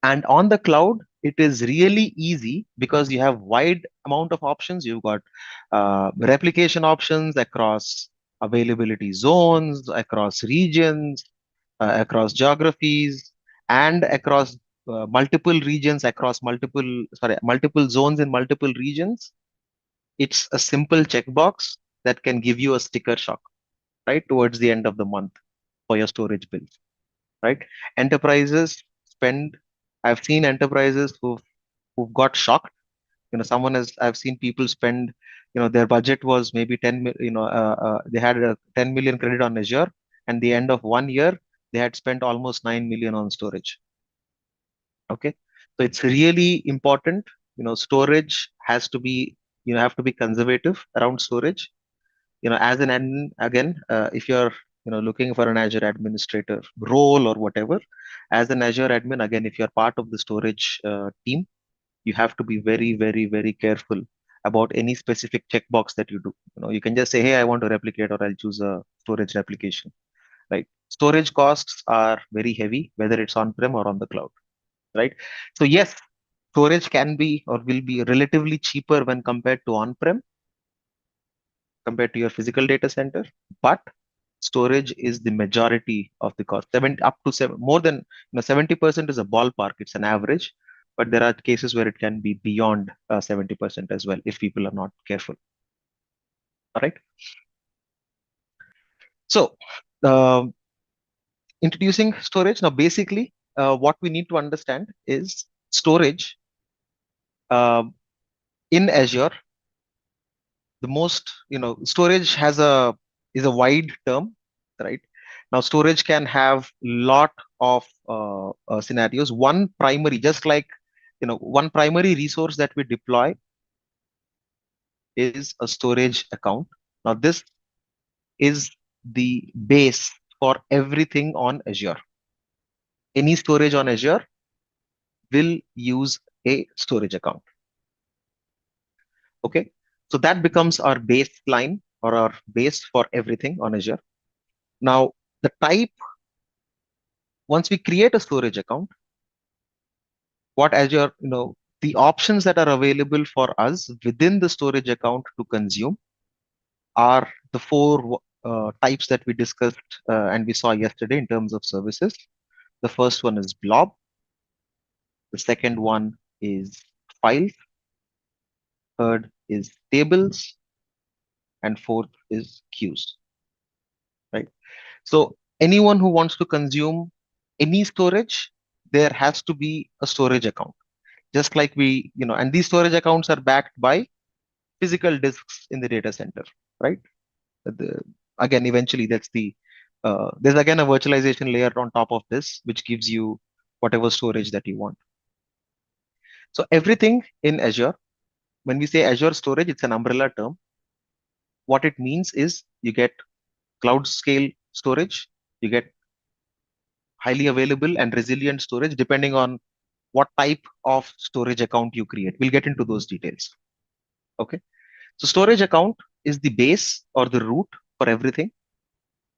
And on the cloud, it is really easy because you have wide amount of options. You've got replication options across availability zones, across regions, across geographies, and across multiple regions, across multiple zones in multiple regions. It's a simple checkbox that can give you a sticker shock, right, towards the end of the month for your storage bills, right? Enterprises spend, I've seen enterprises who've got shocked. I've seen people spend, their budget was maybe 10, they had a 10 million credit on Azure, and the end of 1 year, they had spent almost 9 million on storage. Okay. So it's really important, storage has to be, have to be conservative around storage. As an admin, again, if you're, looking for an Azure administrator role or whatever, as an Azure admin, again, if you're part of the storage team, you have to be very, very, very careful about any specific checkbox that you do. You can just say, hey, I want to replicate, or I'll choose a storage replication, right? Storage costs are very heavy, whether it's on-prem or on the cloud, right? So yes, storage can be or will be relatively cheaper when compared to on-prem, compared to your physical data center, but storage is the majority of the cost. 70 up to seven, more than 70% is a ballpark. It's an average, but there are cases where it can be beyond 70% as well if people are not careful. All right. So, introducing storage now. Basically, what we need to understand is storage uh, in Azure. The most, storage is a wide term, right? Now storage can have lot of scenarios. One primary, just like, one primary resource that we deploy is a storage account. Now this is the base for everything on Azure. Any storage on Azure will use a storage account. Okay, so that becomes our baseline or our base for everything on Azure. Now, the type, once we create a storage account, what Azure, the options that are available for us within the storage account to consume are the four types that we discussed and we saw yesterday in terms of services. The first one is blob. The second one is files. Third is tables. And fourth is queues, right? So anyone who wants to consume any storage, there has to be a storage account. Just like and these storage accounts are backed by physical disks in the data center, right? The, Again, eventually there's again a virtualization layer on top of this, which gives you whatever storage that you want. So everything in Azure, when we say Azure storage, it's an umbrella term. What it means is you get cloud scale storage, you get highly available and resilient storage depending on what type of storage account you create. We'll get into those details. Okay. So storage account is the base or the root for everything.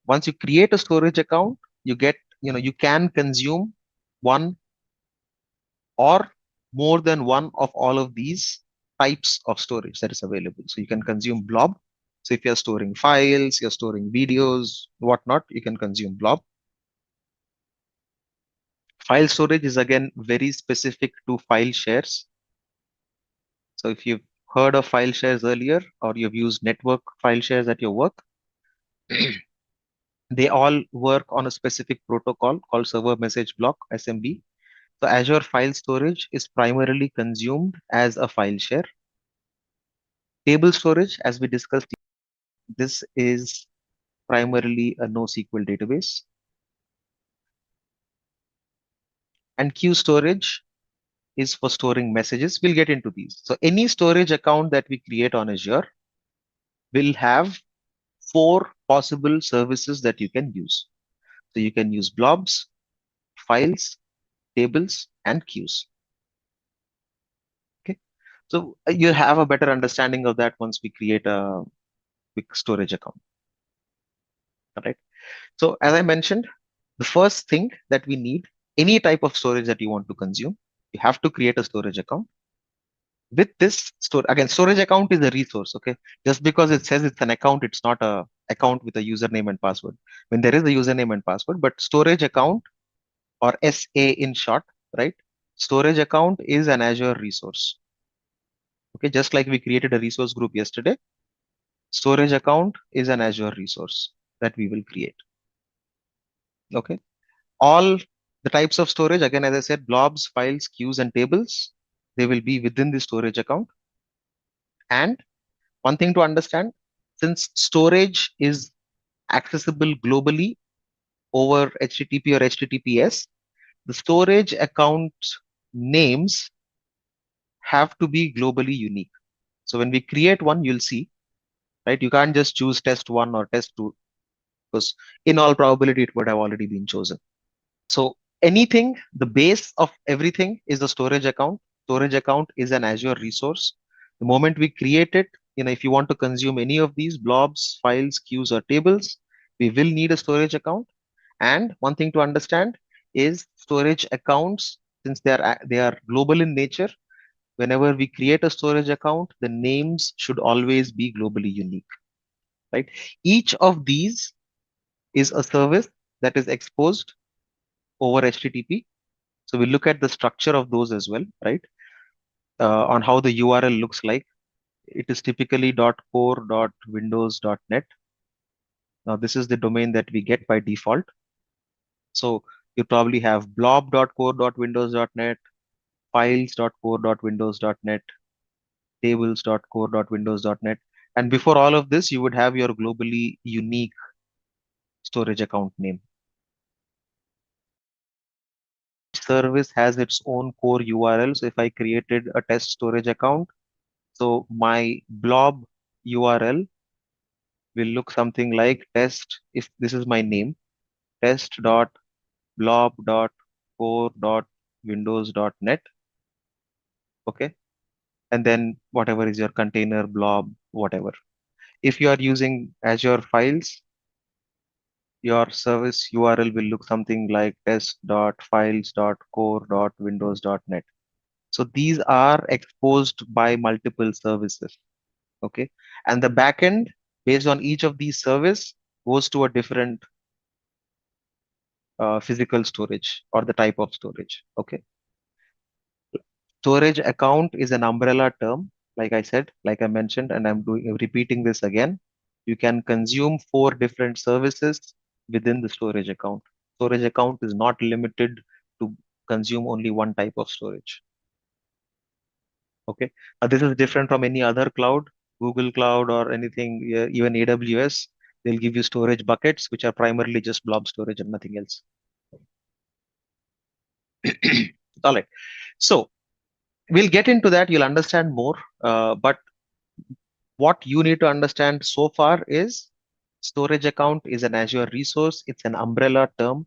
Once you create a storage account, you can consume one or more than one of all of these types of storage that is available. So you can consume blob. So if you're storing files, you're storing videos, whatnot, you can consume blob. File storage is again very specific to file shares. So if you've heard of file shares earlier or you've used network file shares at your work, they all work on a specific protocol called server message block SMB. So Azure file storage is primarily consumed as a file share. Table storage, as we discussed, this is primarily a NoSQL database. And queue storage is for storing messages. We'll get into these. So any storage account that we create on Azure will have four possible services that you can use. So you can use blobs, files, tables, and queues. Okay. So you have a better understanding of that once we create a quick storage account. All right. So as I mentioned, the first thing that we need, any type of storage that you want to consume, you have to create a storage account. With this again, storage account is a resource. Okay. Just because it says it's an account, it's not a account with a username and password. When there is a username and password, but storage account or SA in short, right? Storage account is an Azure resource. Okay, just like we created a resource group yesterday, storage account is an Azure resource that we will create. Okay, all the types of storage, again, as I said, blobs, files, queues, and tables, they will be within the storage account. And one thing to understand, since storage is accessible globally over HTTP or HTTPS, the storage account names have to be globally unique. So when we create one, you'll see, right? You can't just choose test one or test two because in all probability, it would have already been chosen. So anything, the base of everything is the storage account. Storage account is an Azure resource. The moment we create it, if you want to consume any of these blobs, files, queues, or tables, we will need a storage account. And one thing to understand is storage accounts, since they are global in nature, whenever we create a storage account, the names should always be globally unique, right? Each of these is a service that is exposed over HTTP. So we look at the structure of those as well, right? On how the URL looks like. It is typically .core.windows.net. Now this is the domain that we get by default. So you probably have blob.core.windows.net, files.core.windows.net, tables.core.windows.net. And before all of this, you would have your globally unique storage account name. Service has its own core URL. So if I created a test storage account, so my blob URL will look something like test, if this is my name, test.blob.core.windows.net. Okay. And then whatever is your container, blob, whatever. If you are using Azure Files, your service URL will look something like test.files.core.windows.net. So these are exposed by multiple services. Okay. And the backend based on each of these service goes to a different physical storage or the type of storage. Okay. Storage account is an umbrella term. Like I said, like I mentioned, and I'm repeating this again. You can consume 4 different services within the storage account. Storage account is not limited to consume only one type of storage. Okay. This is different from any other cloud, Google Cloud or anything, even AWS. They'll give you storage buckets, which are primarily just blob storage and nothing else. All right. So we'll get into that. You'll understand more. But what you need to understand so far is storage account is an Azure resource. It's an umbrella term.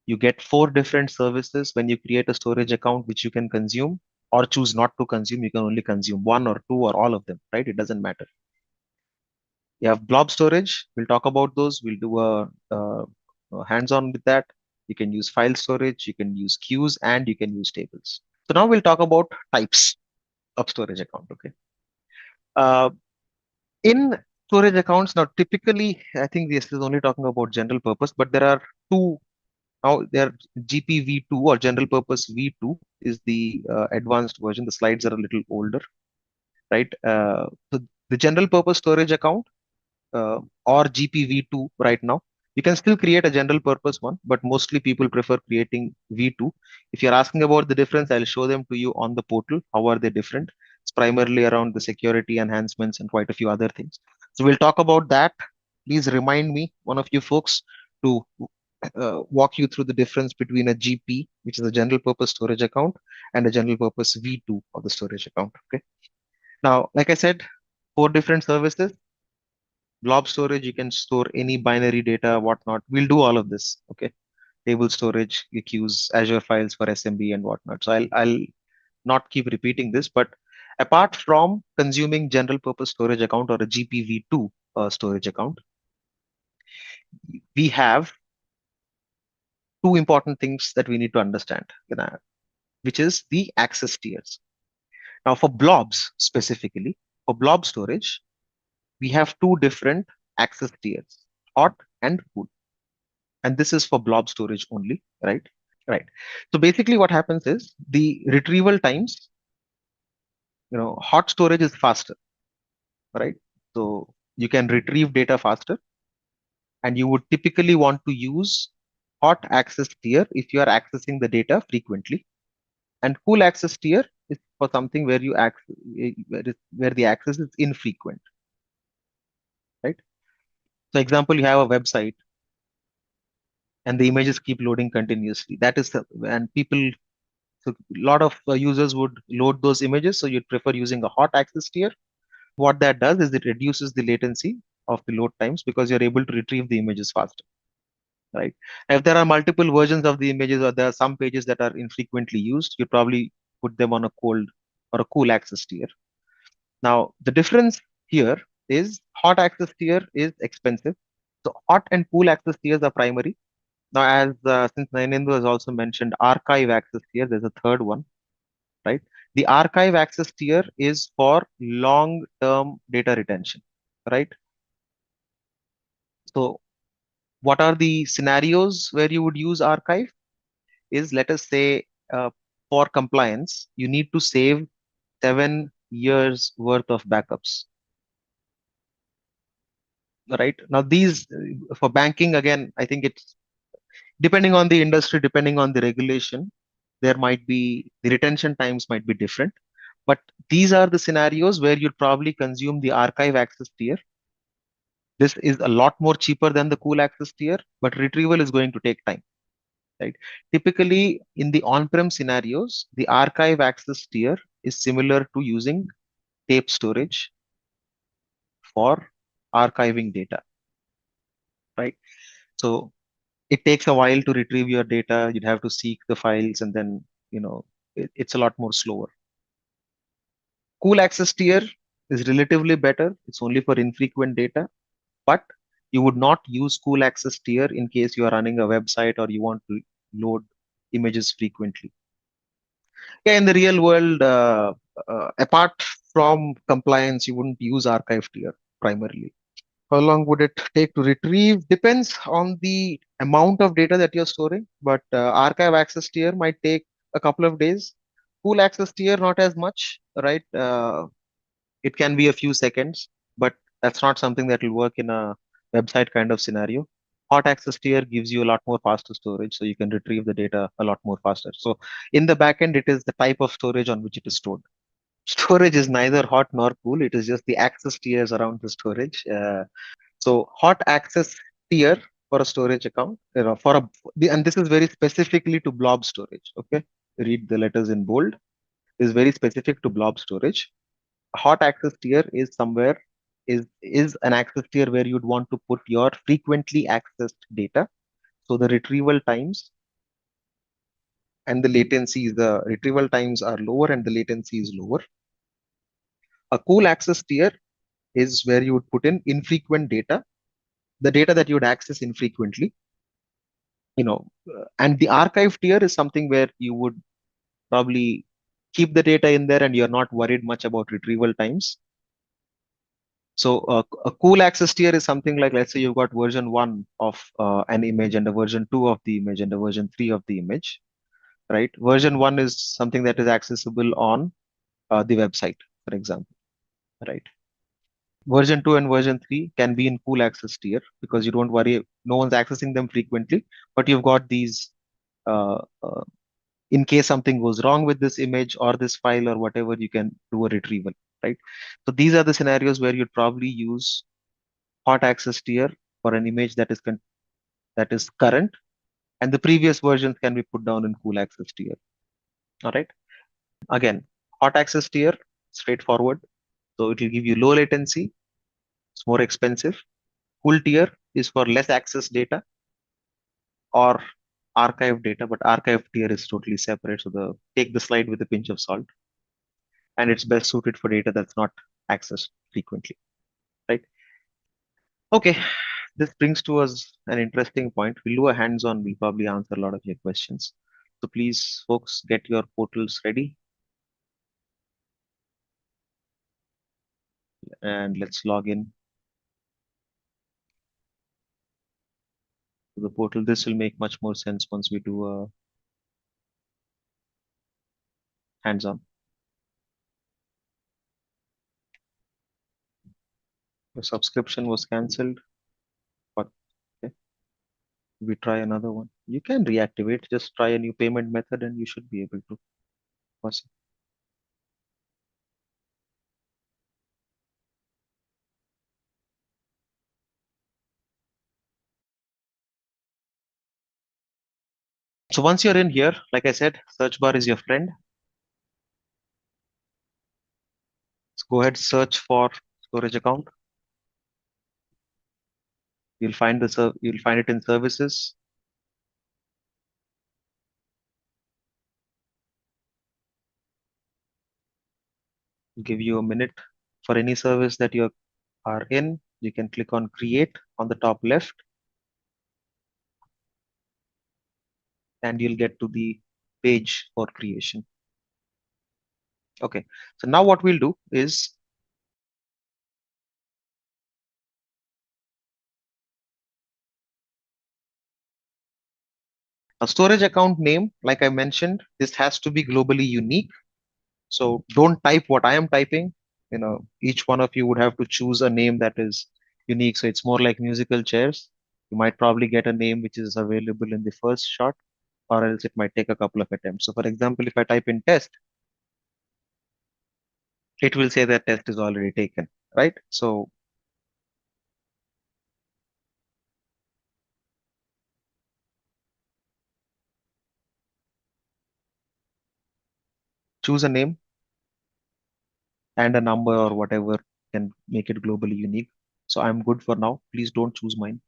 You get 4 different services when you create a storage account, which you can consume or choose not to consume. You can only consume one or two or all of them, right? It doesn't matter. You have blob storage. We'll talk about those. We'll do a hands-on with that. You can use file storage, you can use queues, and you can use tables. So now we'll talk about types of storage account. Okay. Uh, in storage accounts, now typically, I think this is only talking about general purpose, but there are two. Now there GPv2 or general purpose V2 is the advanced version. The slides are a little older, right? So the general purpose storage account or GPv2 right now. You can still create a general purpose one, but mostly people prefer creating V2. If you're asking about the difference, I'll show them to you on the portal. How are they different? It's primarily around the security enhancements and quite a few other things. So we'll talk about that. Please remind me, one of you folks, to walk you through the difference between a GP, which is a general purpose storage account, and a general purpose V2 of the storage account. Okay. Now, like I said, 4 different services. Blob storage, you can store any binary data, whatnot. We'll do all of this. Okay. Table storage, you use Azure files for SMB and whatnot. So I'll not keep repeating this, but apart from consuming general purpose storage account or a GPv2 storage account, we have 2 important things that we need to understand, which is the access tiers. Now, for blobs specifically, for blob storage, we have 2 different access tiers, hot and cool. And this is for blob storage only, right? Right. So basically what happens is the retrieval times, hot storage is faster, right? So you can retrieve data faster, and you would typically want to use hot access tier if you are accessing the data frequently. And cool access tier is for something where you access, where the access is infrequent, right? So example, you have a website and the images keep loading continuously. That is and people, so a lot of users would load those images. So you'd prefer using a hot access tier. What that does is it reduces the latency of the load times because you're able to retrieve the images faster, right? If there are multiple versions of the images or there are some pages that are infrequently used, you probably put them on a cold or a cool access tier. Now, the difference here is hot access tier is expensive. So hot and cool access tiers are primary. Now, as since Nainendu has also mentioned, archive access tier, there's a third one, right? The archive access tier is for long-term data retention, right? So what are the scenarios where you would use archive? Is, let us say, for compliance, you need to save 7 years worth of backups, right? Now, these for banking, again, I think it's depending on the industry, depending on the regulation, there might be the retention times might be different. But these are the scenarios where you'd probably consume the archive access tier. This is a lot more cheaper than the cool access tier, but retrieval is going to take time, right? Typically, in the on-prem scenarios, the archive access tier is similar to using tape storage for archiving data, right? So it takes a while to retrieve your data. You'd have to seek the files, and then it's a lot more slower. Cool access tier is relatively better. It's only for infrequent data, but you would not use cool access tier in case you are running a website or you want to load images frequently. Yeah, in the real world, apart from compliance, you wouldn't use archive tier primarily. How long would it take to retrieve? Depends on the amount of data that you're storing, but archive access tier might take a couple of days. Cool access tier, not as much, right? It can be a few seconds, but that's not something that will work in a website kind of scenario. Hot access tier gives you a lot more faster storage, so you can retrieve the data a lot more faster. So in the backend, it is the type of storage on which it is stored. Storage is neither hot nor cool. It is just the access tiers around the storage. So hot access tier for a storage account, for and this is very specifically to blob storage. Okay, read the letters in bold. This is very specific to blob storage. Hot access tier is somewhere is an access tier where you'd want to put your frequently accessed data. So the retrieval times and the latencies, the retrieval times are lower and the latency is lower. A cool access tier is where you would put in infrequent data, the data that you would access infrequently, and the archive tier is something where you would probably keep the data in there and you're not worried much about retrieval times. So a cool access tier is something like, let's say you've got version 1 of an image and a version 2 of the image and a version 3 of the image, right? Version 1 is something that is accessible on the website, for example, right? Version 2 and version 3 can be in cool access tier because you don't worry, no one's accessing them frequently, but you've got these uh, uh, in case something goes wrong with this image or this file or whatever, you can do a retrieval, right? So these are the scenarios where you'd probably use hot access tier for an image that is current, and the previous versions can be put down in cool access tier. All right. Again, hot access tier, straightforward. So it will give you low latency. It's more expensive. Cool tier is for less access data or archive data, but archive tier is totally separate. So take the slide with a pinch of salt, and it's best suited for data that's not accessed frequently, right? Okay, this brings to us an interesting point. We'll do a hands-on. We'll probably answer a lot of your questions. So please, folks, get your portals ready and let's log in to the portal. This will make much more sense once we do a hands-on. The subscription was cancelled, but okay, we try another one. You can reactivate, just try a new payment method and you should be able to. Awesome. So once you're in here, like I said, search bar is your friend. So go ahead, search for storage account. You'll find it in services. I'll give you a minute for any service that you are in. You can click on create on the top left and you'll get to the page for creation. Okay, so now what we'll do is a storage account name. Like I mentioned, this has to be globally unique. So don't type what I am typing. Each one of you would have to choose a name that is unique. So it's more like musical chairs. You might probably get a name which is available in the first shot, or else it might take a couple of attempts. So for example, if I type in test, it will say that test is already taken, right? So choose a name and a number or whatever can make it globally unique. So I'm good for now. Please don't choose mine,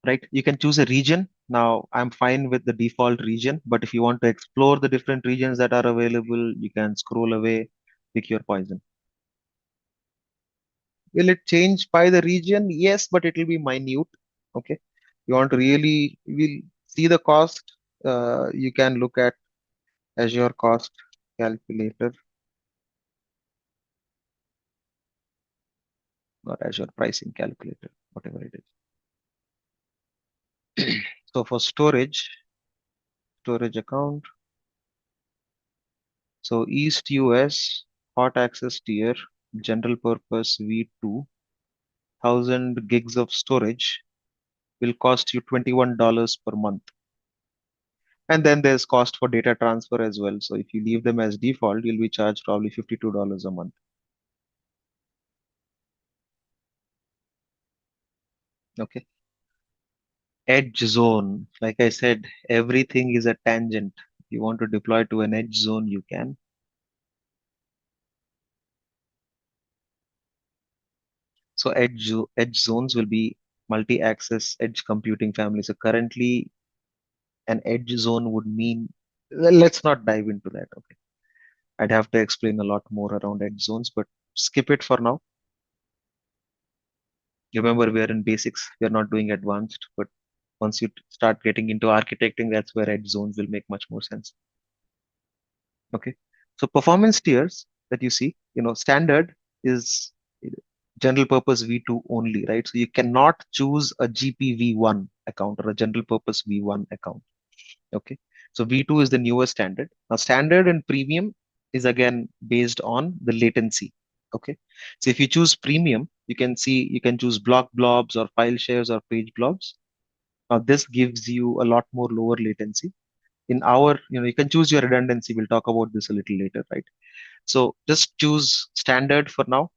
right? You can choose a region. Now I'm fine with the default region, but if you want to explore the different regions that are available, you can scroll away Pick your poison. Will it change by the region? Yes, but it will be minute. Okay. You want to really will see the cost. You can look at Azure cost calculator or Azure pricing calculator, whatever it is. So for storage account, so East US hot access tier, general purpose V2, 1000 gigs of storage will cost you $21 per month. And then there's cost for data transfer as well. So if you leave them as default, you'll be charged probably $52 a month. Okay. Edge zone. Like I said, everything is a tangent. If you want to deploy to an edge zone, you can. So edge zones will be multi-access edge computing family. So currently an edge zone would mean, well, let's not dive into that. Okay. I'd have to explain a lot more around edge zones, but skip it for now. Remember, we are in basics. We are not doing advanced, but once you start getting into architecting, that's where edge zones will make much more sense. Okay. So performance tiers that you see, standard is general purpose V2 only, right? So you cannot choose a GPV1 account or a general purpose V1 account. Okay. So V2 is the newest standard. Now standard and premium is again based on the latency. Okay. So if you choose premium, you can choose block blobs or file shares or page blobs. Now this gives you a lot more lower latency. In our, you can choose your redundancy. We'll talk about this a little later, right? So just choose standard for now.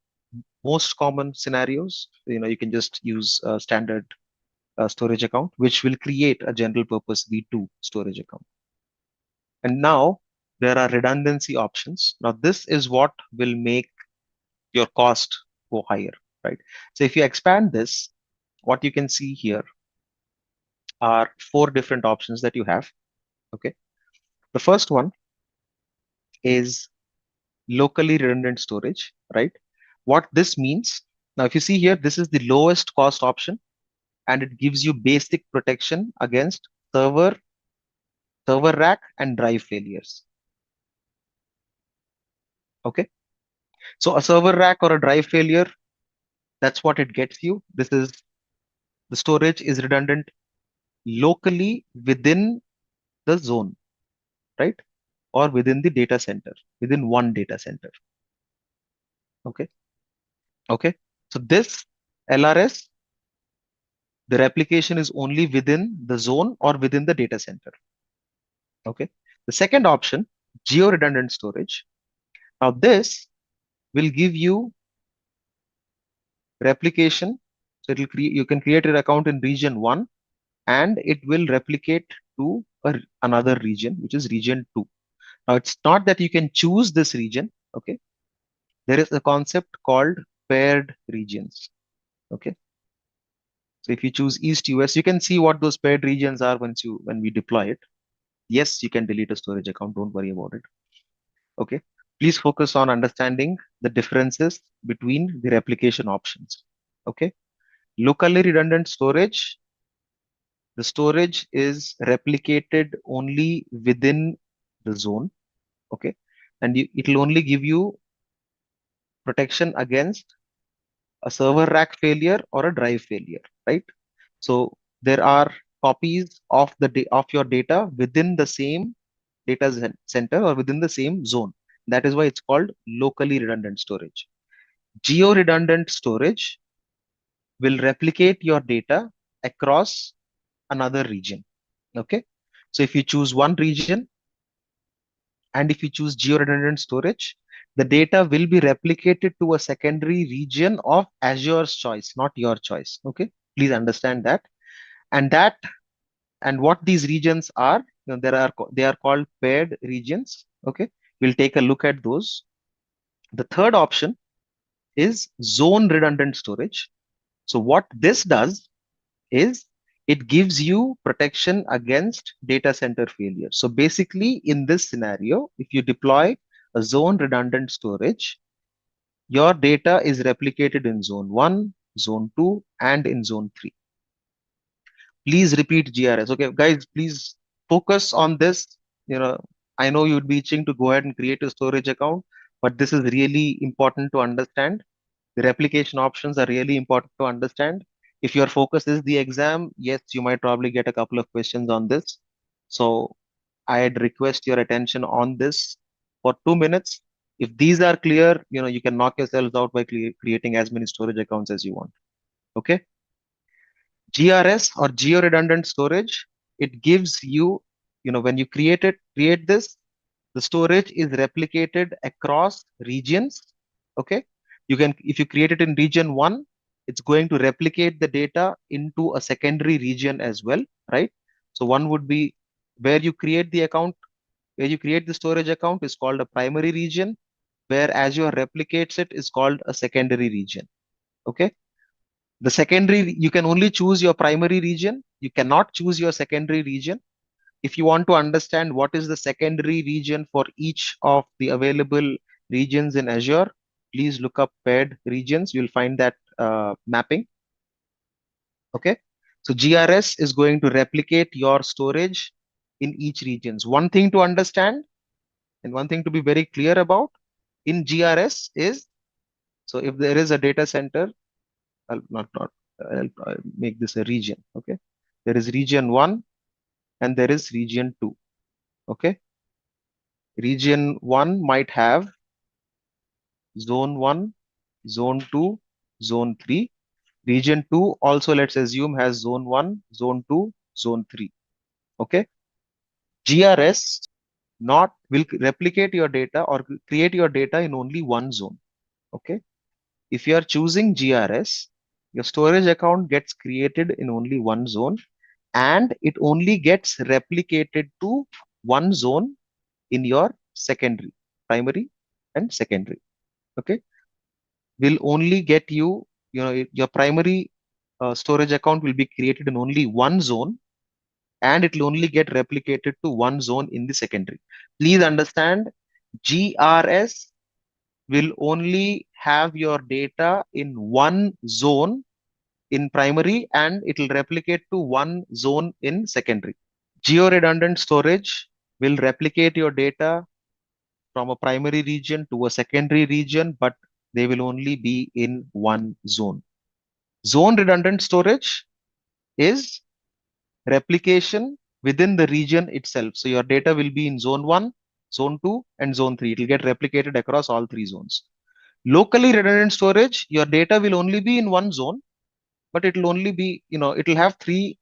Most common scenarios, you can just use a standard storage account, which will create a general purpose V2 storage account. And now there are redundancy options. Now this is what will make your cost go higher, right? So if you expand this, what you can see here are four different options that you have. Okay. The first one is locally redundant storage, right? What this means, now if you see here, this is the lowest cost option and it gives you basic protection against server, server rack and drive failures. Okay. So a server rack or a drive failure, that's what it gets you. The storage is redundant locally within the zone, right? Or within the data center, within one data center. Okay. Okay. So this LRS, the replication is only within the zone or within the data center. Okay. The second option, geo-redundant storage. Now this will give you replication. So it'll create, you can create your account in region 1 and it will replicate to another region, which is region 2. Now it's not that you can choose this region. Okay. There is a concept called paired regions. Okay. So if you choose East US, you can see what those paired regions are when we deploy it. Yes, you can delete a storage account. Don't worry about it. Okay. Please focus on understanding the differences between the replication options. Okay. Locally redundant storage, the storage is replicated only within the zone. Okay. And it will only give you protection against a server rack failure or a drive failure, right? So there are copies of of your data within the same center or within the same zone. That is why it's called locally redundant storage. Geo redundant storage will replicate your data across another region. Okay. So if you choose one region and if you choose geo redundant storage, the data will be replicated to a secondary region of Azure's choice, not your choice. Okay. Please understand that. And what these regions are, they are called paired regions. Okay. We'll take a look at those. The third option is zone redundant storage. So what this does is it gives you protection against data center failure. So basically in this scenario, if you deploy a zone redundant storage, your data is replicated in zone 1, zone 2, and in zone 3. Please repeat GRS. Okay, guys, please focus on this. I know you'd be itching to go ahead and create a storage account, but this is really important to understand. The replication options are really important to understand. If your focus is the exam, yes, you might probably get a couple of questions on this. So I'd request your attention on this for 2 minutes. If these are clear, you can knock yourselves out by creating as many storage accounts as you want. Okay. GRS or geo redundant storage, it gives you, when you create this, the storage is replicated across regions. Okay. If you create it in region 1, it's going to replicate the data into a secondary region as well, right? So one would be where you create the account, where you create the storage account is called a primary region, where Azure replicates it is called a secondary region. Okay. The secondary, you can only choose your primary region. You cannot choose your secondary region. If you want to understand what is the secondary region for each of the available regions in Azure, please look up paired regions. You'll find that mapping. Okay. So GRS is going to replicate your storage in each regions. One thing to understand and one thing to be very clear about in GRS is, so if there is a data center, I'll make this a region. Okay. There is region 1 and there is region 2. Okay. Region 1 might have zone 1, zone 2, zone 3. Region 2 also, let's assume, has zone 1, zone 2, zone 3. Okay. GRS not will replicate your data or create your data in only one zone. Okay. If you are choosing GRS, your storage account gets created in only one zone and it only gets replicated to one zone in your secondary, primary and secondary. Okay. Will only get you, your primary storage account will be created in only one zone and it will only get replicated to one zone in the secondary. Please understand, GRS will only have your data in one zone in primary and it will replicate to one zone in secondary. Geo-redundant storage will replicate your data from a primary region to a secondary region, but they will only be in one zone. Zone redundant storage is replication within the region itself. So your data will be in zone 1, zone 2, and zone 3. It will get replicated across all three zones. Locally redundant storage, your data will only be in one zone, but it will only be, it will have 3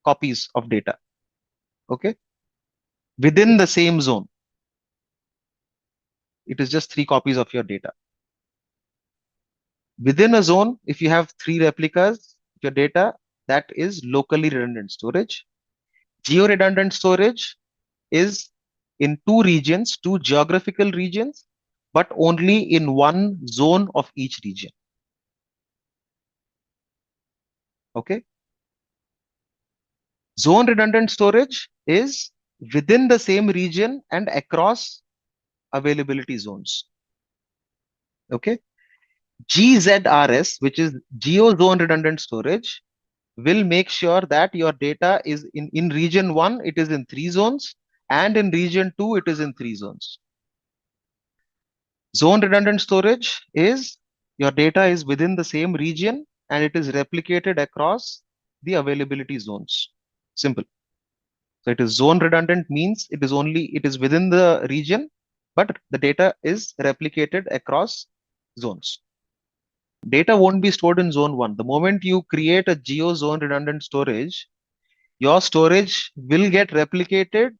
copies of data. Okay. Within the same zone. It is just 3 copies of your data. Within a zone, if you have 3 replicas, your data, that is locally redundant storage. Geo-redundant storage is in 2 regions, 2 geographical regions, but only in one zone of each region. Okay. Zone redundant storage is within the same region and across availability zones. Okay. GZRS, which is geo zone redundant storage, will make sure that your data is in region 1, it is in 3 zones, and in region 2, it is in 3 zones. Zone redundant storage is your data is within the same region and it is replicated across the availability zones. Simple. So it is zone redundant means it is within the region, but the data is replicated across zones. Data won't be stored in zone 1. The moment you create a geo zone redundant storage, your storage will get replicated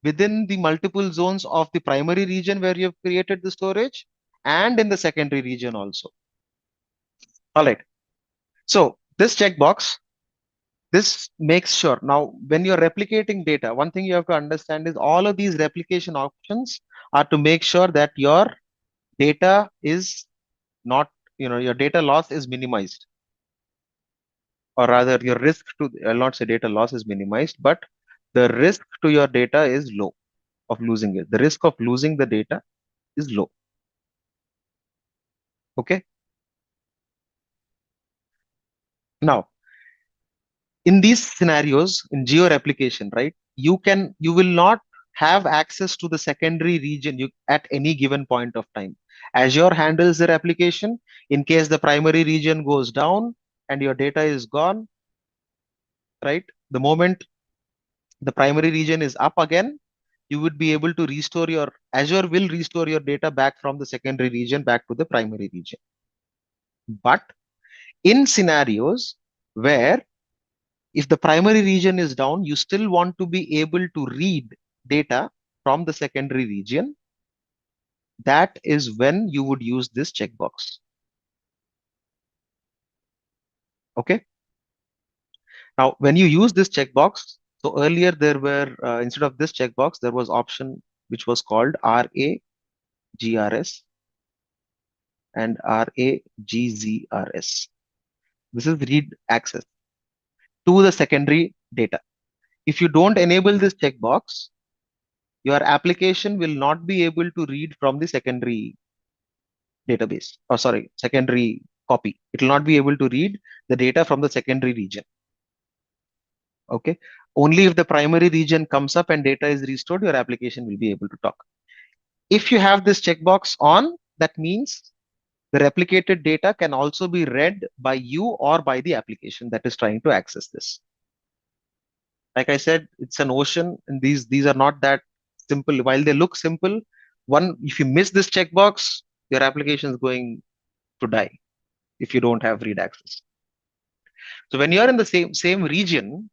within the multiple zones of the primary region where you have created the storage and in the secondary region also. All right. So this checkbox, this makes sure now when you're replicating data, one thing you have to understand is all of these replication options are to make sure that your data is not, your data loss is minimized, or rather your risk to, I'll not say data loss is minimized, but the risk to your data is low. of losing it. The risk of losing the data is low. Okay. Now, in these scenarios, in geo replication, right, you will not have access to the secondary region at any given point of time. Azure handles the replication in case the primary region goes down and your data is gone, right? The moment the primary region is up again, you would be able to restore your Azure will restore your data back from the secondary region back to the primary region. But in scenarios where if the primary region is down, you still want to be able to read data from the secondary region. That is when you would use this checkbox. Okay. Now, when you use this checkbox, so earlier there were, instead of this checkbox, there was option which was called RAGRS and RAGZRS. This is read access to the secondary data. If you don't enable this checkbox, your application will not be able to read from the secondary database, or sorry, secondary copy. It will not be able to read the data from the secondary region. Okay. Only if the primary region comes up and data is restored, your application will be able to talk. If you have this checkbox on, that means the replicated data can also be read by you or by the application that is trying to access this. Like I said, it's an ocean, and these are not that simple. While they look simple, if you miss this checkbox, your application is going to die if you don't have read access. So when you're in the same region,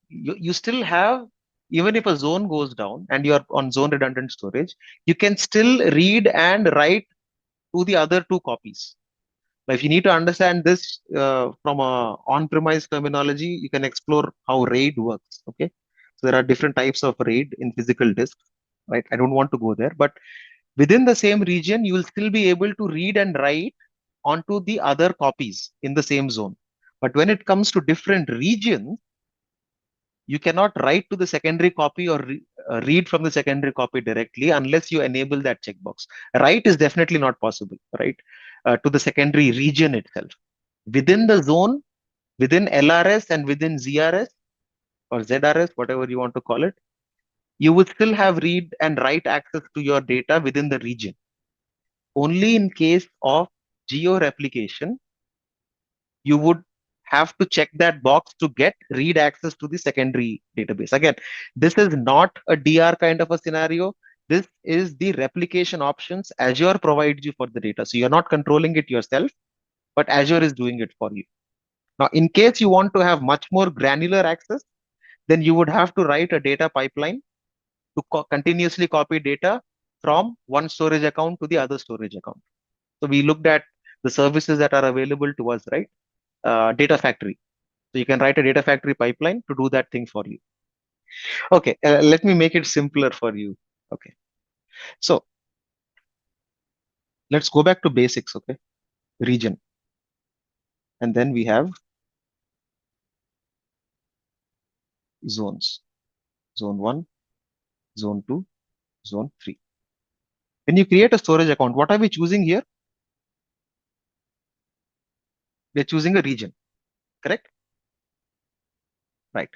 you still have, even if a zone goes down and you're on zone redundant storage, you can still read and write to the other two copies. Now, if you need to understand this from a on-premise terminology, you can explore how RAID works. Okay, so there are different types of RAID in physical disks, right? I don't want to go there, but within the same region, you will still be able to read and write onto the other copies in the same zone. But when it comes to different regions, you cannot write to the secondary copy or read from the secondary copy directly unless you enable that checkbox. Write is definitely not possible, right? To the secondary region itself. Within the zone, within LRS and within ZRS or ZRS, whatever you want to call it, you would still have read and write access to your data within the region. Only in case of geo replication, you would have to check that box to get read access to the secondary database. Again, this is not a DR kind of a scenario. This is the replication options Azure provides you for the data. So you're not controlling it yourself, but Azure is doing it for you. Now, in case you want to have much more granular access, then you would have to write a data pipeline to continuously copy data from one storage account to the other storage account. So we looked at the services that are available to us, right? Data factory. So you can write a data factory pipeline to do that thing for you. Okay, let me make it simpler for you. Okay, so let's go back to basics. Okay, region, and then we have zones. Zone 1, zone 2, zone 3. When you create a storage account, what are we choosing here? We're choosing a region, correct? Right.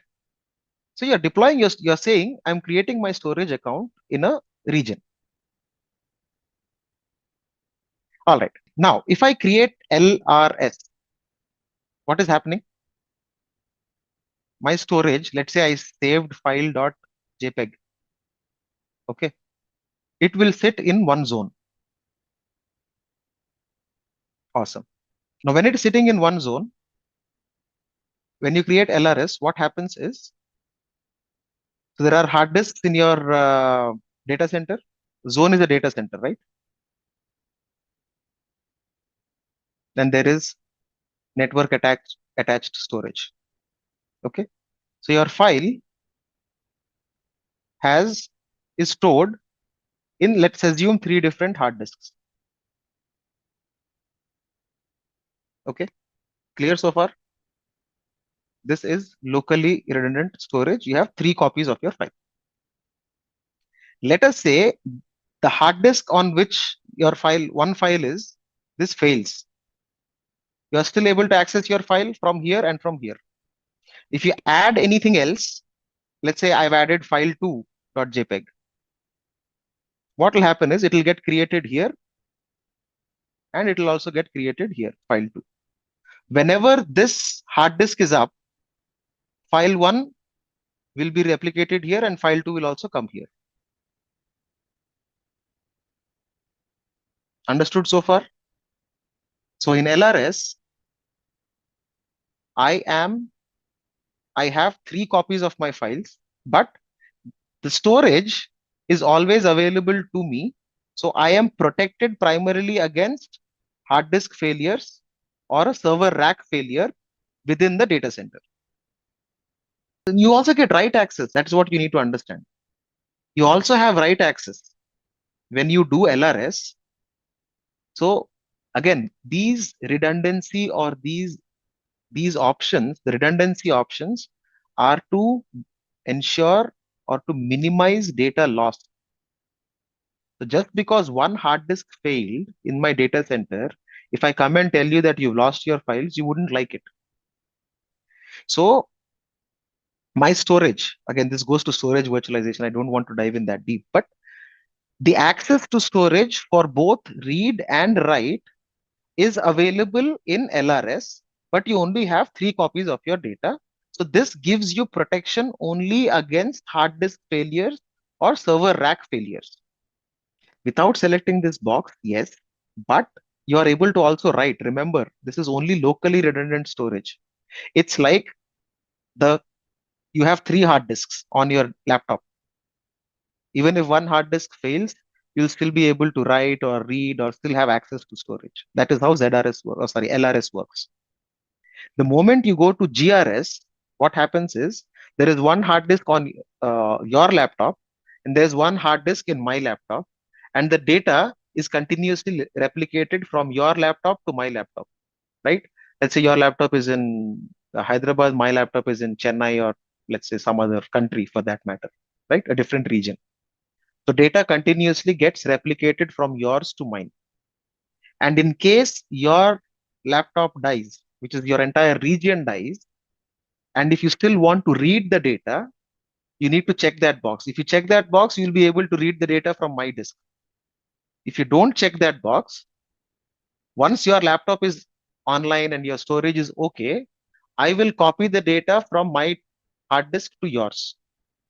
So you're deploying, you're saying, I'm creating my storage account in a region. All right. Now, if I create LRS, what is happening? My storage, let's say I saved file.jpg. Okay. It will sit in one zone. Awesome. Now, when it is sitting in one zone, when you create LRS, what happens is, so there are hard disks in your data center. Zone is a data center, right? Then there is network attached storage. Okay. So your file is stored in, let's assume, 3 different hard disks. Okay. Clear so far? This is locally redundant storage. You have 3 copies of your file. Let us say the hard disk on which your one file is, this fails. You are still able to access your file from here and from here. If you add anything else, let's say I've added file2.jpg, what will happen is it will get created here and it will also get created here, file2. Whenever this hard disk is up, file1 will be replicated here and file2 will also come here. Understood so far? So in LRS, I have 3 copies of my files, but the storage is always available to me. So I am protected primarily against hard disk failures or a server rack failure within the data center. You also get write access. That's what you need to understand. You also have write access when you do LRS. So again, these redundancy or these options, the redundancy options are to ensure or to minimize data loss. So just because one hard disk failed in my data center, if I come and tell you that you've lost your files, you wouldn't like it. So my storage, again, this goes to storage virtualization. I don't want to dive in that deep, but the access to storage for both read and write is available in LRS, but you only have 3 copies of your data. So this gives you protection only against hard disk failures or server rack failures. Without selecting this box, yes, but you are able to also write. Remember, this is only locally redundant storage. It's like you have 3 hard disks on your laptop. Even if one hard disk fails, you'll still be able to write or read or still have access to storage. That is how LRS works. The moment you go to GRS, what happens is there is one hard disk on your laptop and there's one hard disk in my laptop, and the data is continuously replicated from your laptop to my laptop, right? Let's say your laptop is in Hyderabad, my laptop is in Chennai, or let's say some other country for that matter, right? A different region. So data continuously gets replicated from yours to mine. And in case your laptop dies, which is your entire region dies, and if you still want to read the data, you need to check that box. If you check that box, you'll be able to read the data from my disk. If you don't check that box, once your laptop is online and your storage is okay, I will copy the data from my hard disk to yours.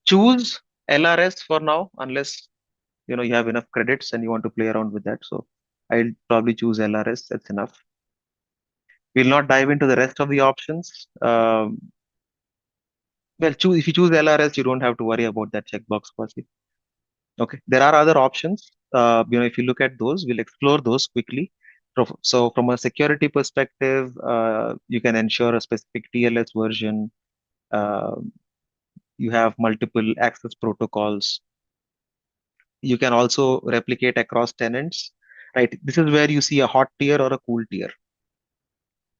Choose LRS for now, unless you have enough credits and you want to play around with that. So I'll probably choose LRS. That's enough. We'll not dive into the rest of the options. Well, if you choose LRS, you don't have to worry about that checkbox firstly. Okay, there are other options. If you look at those, we'll explore those quickly. So from a security perspective, you can ensure a specific TLS version. Uh, you have multiple access protocols. You can also replicate across tenants, right? This is where you see a hot tier or a cool tier.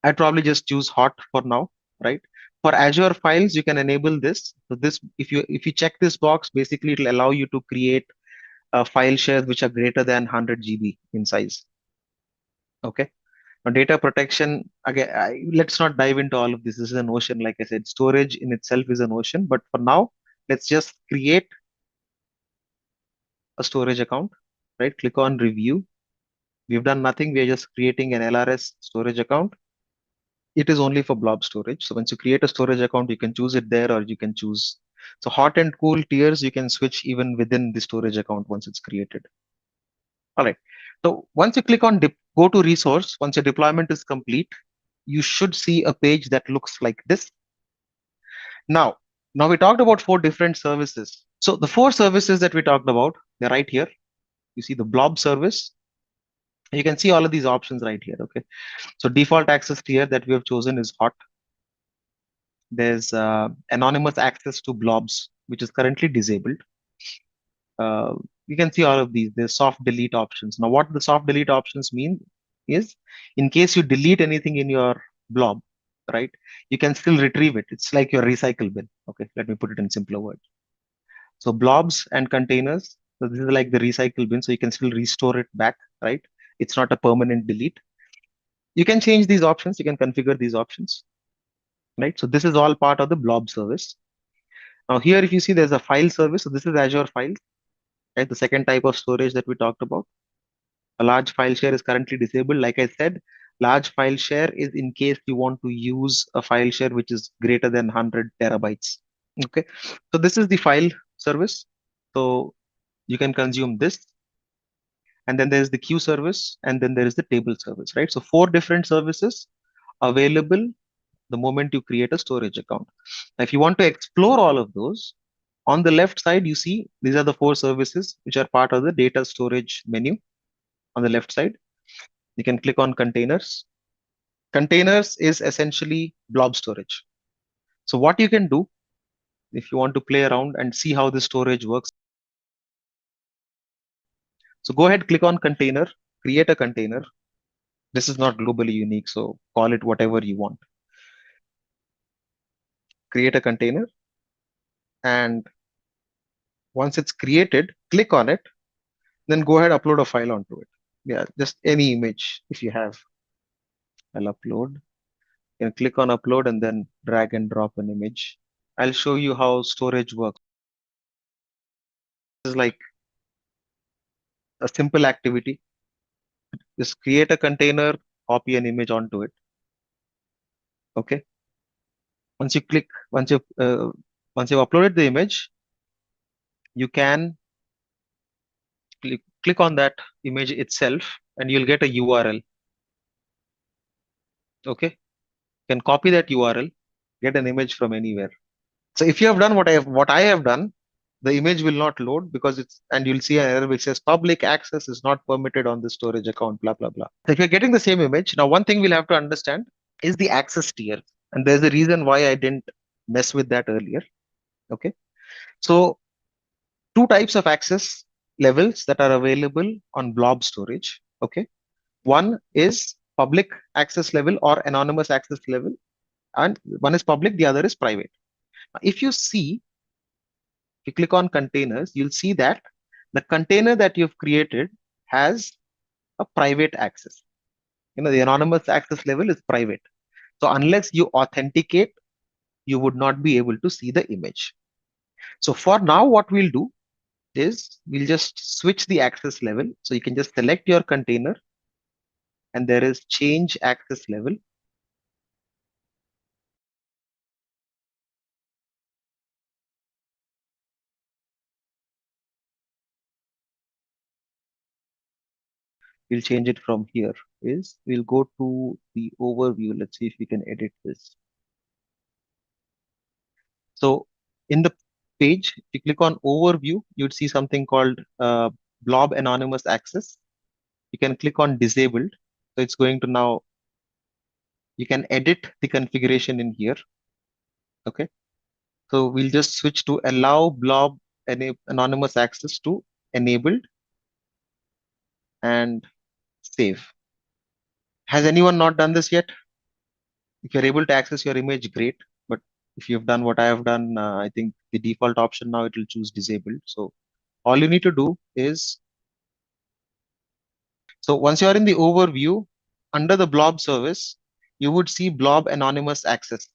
I'd probably just choose hot for now, right? For Azure files, you can enable this. So this, if you check this box, basically it'll allow you to create file shares which are greater than 100 GB in size. Okay. Now, data protection, again, let's not dive into all of this. This is an ocean, like I said. Storage in itself is an ocean. But for now, let's just create a storage account, right? Click on review. We've done nothing. We're just creating an LRS storage account. It is only for blob storage. So once you create a storage account, you can choose it there, or you can choose. So hot and cool tiers, you can switch even within the storage account once it's created. All right. So once you click on go to resource, once your deployment is complete, you should see a page that looks like this. Now we talked about 4 different services. So the 4 services that we talked about, they're right here. You see the blob service. You can see all of these options right here. Okay. So default access tier that we have chosen is hot. There's anonymous access to blobs, which is currently disabled. You can see all of these. There's soft delete options. Now, what the soft delete options mean is, in case you delete anything in your blob, right, you can still retrieve it. It's like your recycle bin. Okay, let me put it in simpler words. So blobs and containers, So this is like the recycle bin, so you can still restore it back, right? It's not a permanent delete. You can change these options, you can configure these options, right? So this is all part of the blob service. Now here, if you see, there's a file service. So this is Azure Files, right? The second type of storage that we talked about. A large file share is currently disabled. Like I said, large file share is in case you want to use a file share which is greater than 100 terabytes. Okay, so this is the file service. So you can consume this, and then there's the queue service, and then there is the table service, right? So four different services available the moment you create a storage account. Now, if you want to explore all of those, on the left side, you see these are the four services which are part of the data storage menu on the left side. You can click on containers. Containers is essentially blob storage. So what you can do if you want to play around and see how the storage works. So go ahead, click on container, create a container. This is not globally unique, so call it whatever you want. Create a container, and once it's created, click on it, then go ahead, upload a file onto it. Yeah, just any image if you have. I'll upload. You can click on upload and then drag and drop an image. I'll show you how storage works. This is like a simple activity. Just create a container, copy an image onto it. Okay. Once you click, once you've uploaded the image, you can click on that image itself, and you'll get a URL. Okay. You can copy that URL, get an image from anywhere. So if you have done what I have done, the image will not load because and you'll see an error which says public access is not permitted on the storage account, blah, blah, blah. So if you're getting the same image, now one thing we'll have to understand is the access tier. And there's a reason why I didn't mess with that earlier. Okay. So two types of access levels that are available on blob storage. Okay. One is public access level or anonymous access level, and one is public, the other is private. If you see, if you click on containers, you'll see that the container that you've created has a private access. The anonymous access level is private. So unless you authenticate, you would not be able to see the image. So for now, what we'll do is we'll just switch the access level. So you can just select your container, and there is change access level. We'll change it from here. We'll go to the overview. Let's see if we can edit this. So in the page, if you click on overview, you'd see something called blob anonymous access. You can click on disabled. So it's going to now, you can edit the configuration in here. Okay. So we'll just switch to allow blob anonymous access to enabled and save. Has anyone not done this yet? If you're able to access your image, great. But if you've done what I have done, I think the default option now it will choose disabled. So all you need to do is, so once you're in the overview, under the blob service, you would see blob anonymous access.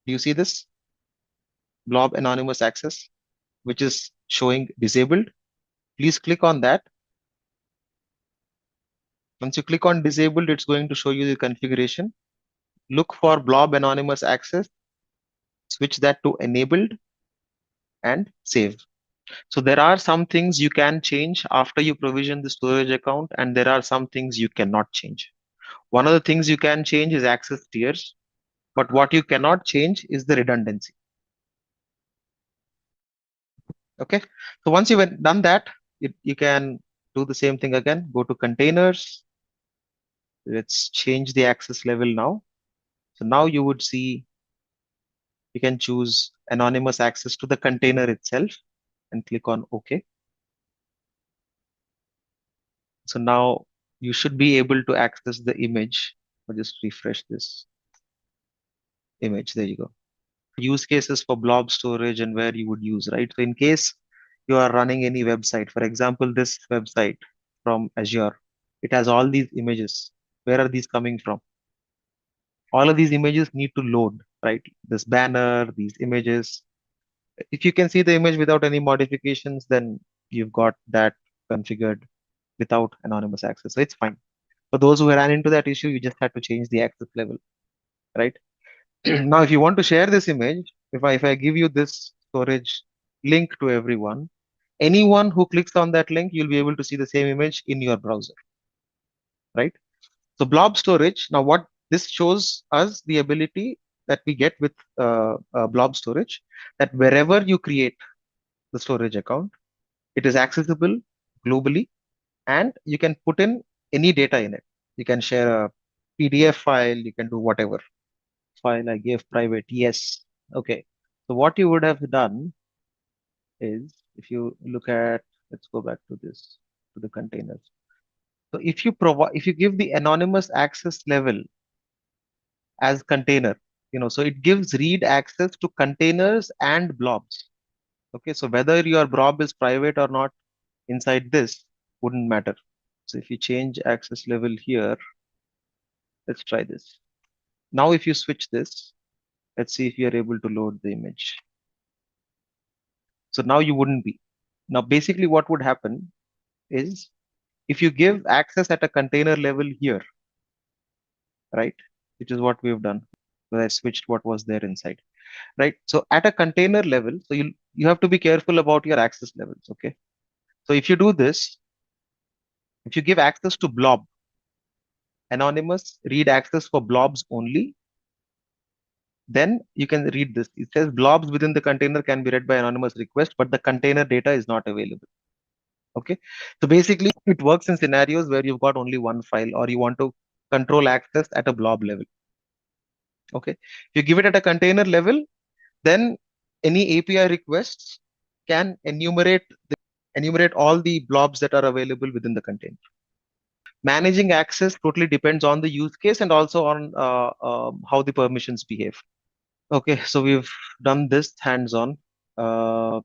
Do you see this? Blob anonymous access, which is showing disabled. Please click on that. Once you click on disabled, it's going to show you the configuration. Look for blob anonymous access, switch that to enabled and save. So there are some things you can change after you provision the storage account, and there are some things you cannot change. One of the things you can change is access tiers, but what you cannot change is the redundancy. Okay. So once you've done that, you can do the same thing again. Go to containers. Let's change the access level now. So now you would see you can choose anonymous access to the container itself and click on OK. So now you should be able to access the image. I'll just refresh this image. There you go. Use cases for blob storage and where you would use, right? So in case you are running any website. For example, this website from Azure, it has all these images. Where are these coming from? All of these images need to load, right? This banner, these images. If you can see the image without any modifications, then you've got that configured without anonymous access. So it's fine. For those who ran into that issue, you just had to change the access level, right? Now, if you want to share this image, if I give you this storage link to everyone, anyone who clicks on that link, you'll be able to see the same image in your browser, right? So blob storage. Now, what this shows us the ability that we get with blob storage, that wherever you create the storage account, it is accessible globally, and you can put in any data in it. You can share a PDF file, you can do whatever. File I gave private, yes. Okay. So what you would have done is, if you look at, let's go back to this, to the containers. So if you give the anonymous access level as container, so it gives read access to containers and blobs. Okay, so whether your blob is private or not inside this wouldn't matter. So if you change access level here, let's try this. Now, if you switch this, let's see if you are able to load the image. So now you wouldn't be. Now, basically what would happen is, if you give access at a container level here, right, which is what we've done, where I switched what was there inside, right? So at a container level, so you have to be careful about your access levels, okay? So if you do this, if you give access to blob, anonymous read access for blobs only, then you can read this. It says blobs within the container can be read by anonymous request, but the container data is not available. Okay. So basically, it works in scenarios where you've got only one file or you want to control access at a blob level. Okay. If you give it at a container level, then any API requests can enumerate all the blobs that are available within the container. Managing access totally depends on the use case and also on how the permissions behave. Okay, so we've done this hands-on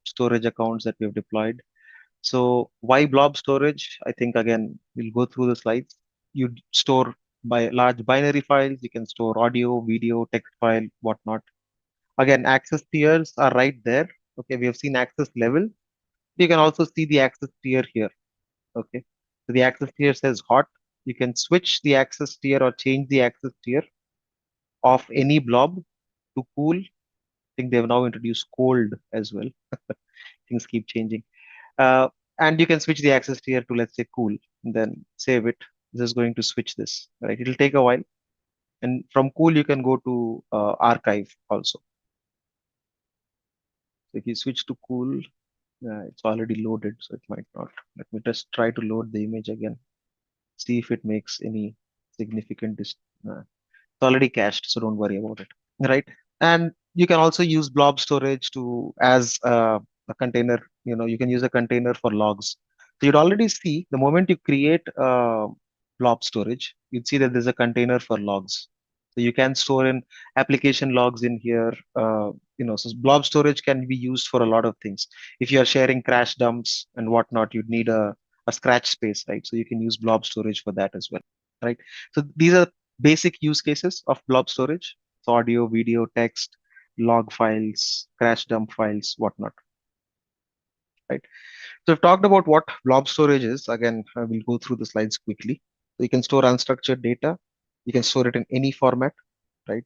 storage accounts that we've deployed. So why blob storage? I think again, we'll go through the slides. You store by large binary files, you can store audio, video, text file, whatnot. Again, access tiers are right there. Okay, we have seen access level. You can also see the access tier here. Okay, so the access tier says hot. You can switch the access tier or change the access tier of any blob to cool. I think they've now introduced cold as well. Things keep changing. Uh, and you can switch the access tier to, let's say, cool, and then save it. This is going to switch this, right? It'll take a while. And from cool, you can go to archive also. So if you switch to cool, it's already loaded, so it might not. Let me just try to load the image again. See if it makes any significant it's already cached, so don't worry about it, right? And you can also use blob storage to as a container. You can use a container for logs. So you'd already see the moment you create blob storage, you'd see that there's a container for logs. So you can store in application logs in here. So blob storage can be used for a lot of things. If you are sharing crash dumps and whatnot, you'd need a scratch space, right? So you can use blob storage for that as well, right? So these are basic use cases of blob storage: audio, video, text, log files, crash dump files, whatnot, right? So we've talked about what blob storage is. Again, I will go through the slides quickly. So you can store unstructured data. You can store it in any format, right?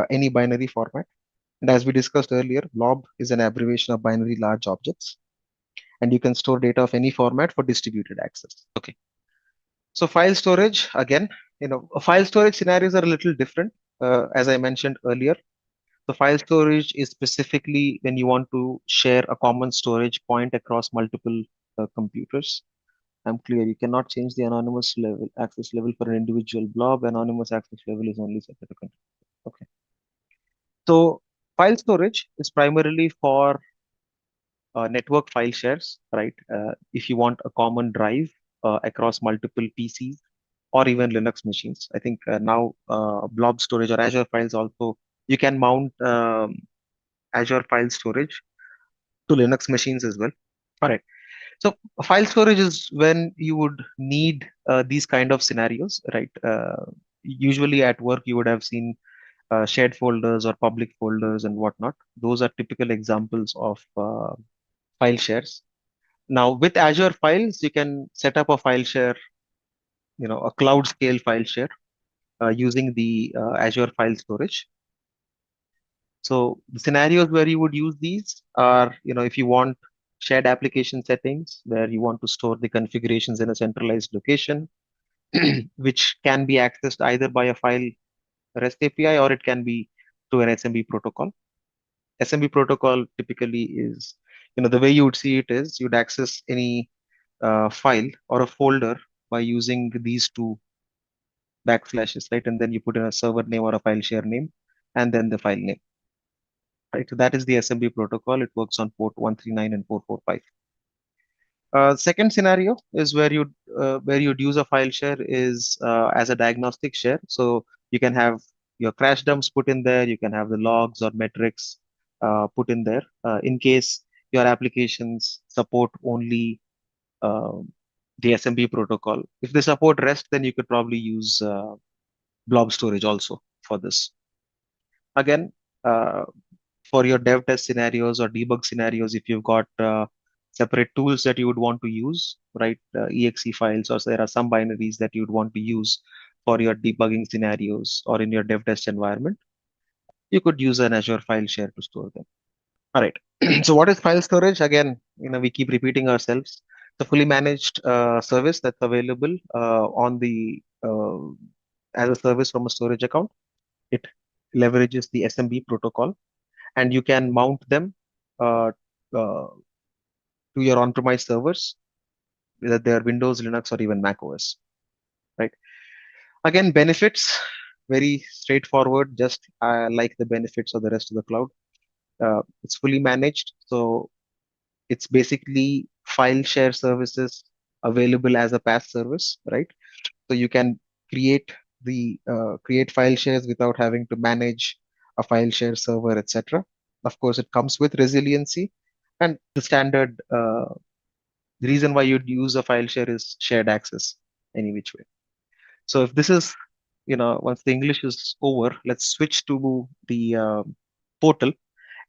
Any binary format. And as we discussed earlier, blob is an abbreviation of binary large objects. And you can store data of any format for distributed access. Okay. So file storage, again, file storage scenarios are a little different. As I mentioned earlier, the file storage is specifically when you want to share a common storage point across multiple computers. I'm clear. You cannot change the anonymous level access level for an individual blob. Anonymous access level is only set at a computer. Okay. So file storage is primarily for network file shares, right? If you want a common drive across multiple PCs or even Linux machines. I think now blob storage or Azure files also, you can mount Azure file storage to Linux machines as well. All right. So file storage is when you would need these kind of scenarios, right? Usually at work, you would have seen shared folders or public folders and whatnot. Those are typical examples of file shares. Now with Azure Files, you can set up a file share, a cloud scale file share using the Azure file storage. So the scenarios where you would use these are, if you want shared application settings where you want to store the configurations in a centralized location, which can be accessed either by a file REST API or it can be through an SMB protocol. SMB protocol typically is, the way you would see it is you'd access any file or a folder by using these two backslashes, right? And then you put in a server name or a file share name and then the file name, right? So that is the SMB protocol. It works on port 139 and 445. Second scenario is where you'd use a file share is as a diagnostic share. So you can have your crash dumps put in there. You can have the logs or metrics put in there in case your applications support only uh, the SMB protocol. If they support REST, then you could probably use blob storage also for this. Again, for your dev test scenarios or debug scenarios, if you've got separate tools that you would want to use, right? Exe files, or there are some binaries that you would want to use for your debugging scenarios or in your dev test environment, you could use an Azure file share to store them. All right. So what is file storage? Again, we keep repeating ourselves. The fully managed service that's available on the as a service from a storage account. It leverages the SMB protocol, and you can mount them uh, uh, to your on-premise servers, whether they are Windows, Linux, or even Mac OS. Right. Again, benefits very straightforward, just like the benefits of the rest of the cloud. It's fully managed, so it's basically file share services available as a PaaS service, right? So you can create create file shares without having to manage a file share server, etc. Of course, it comes with resiliency, and the standard the reason why you'd use a file share is shared access any which way. So if this is, once the English is over, let's switch to the portal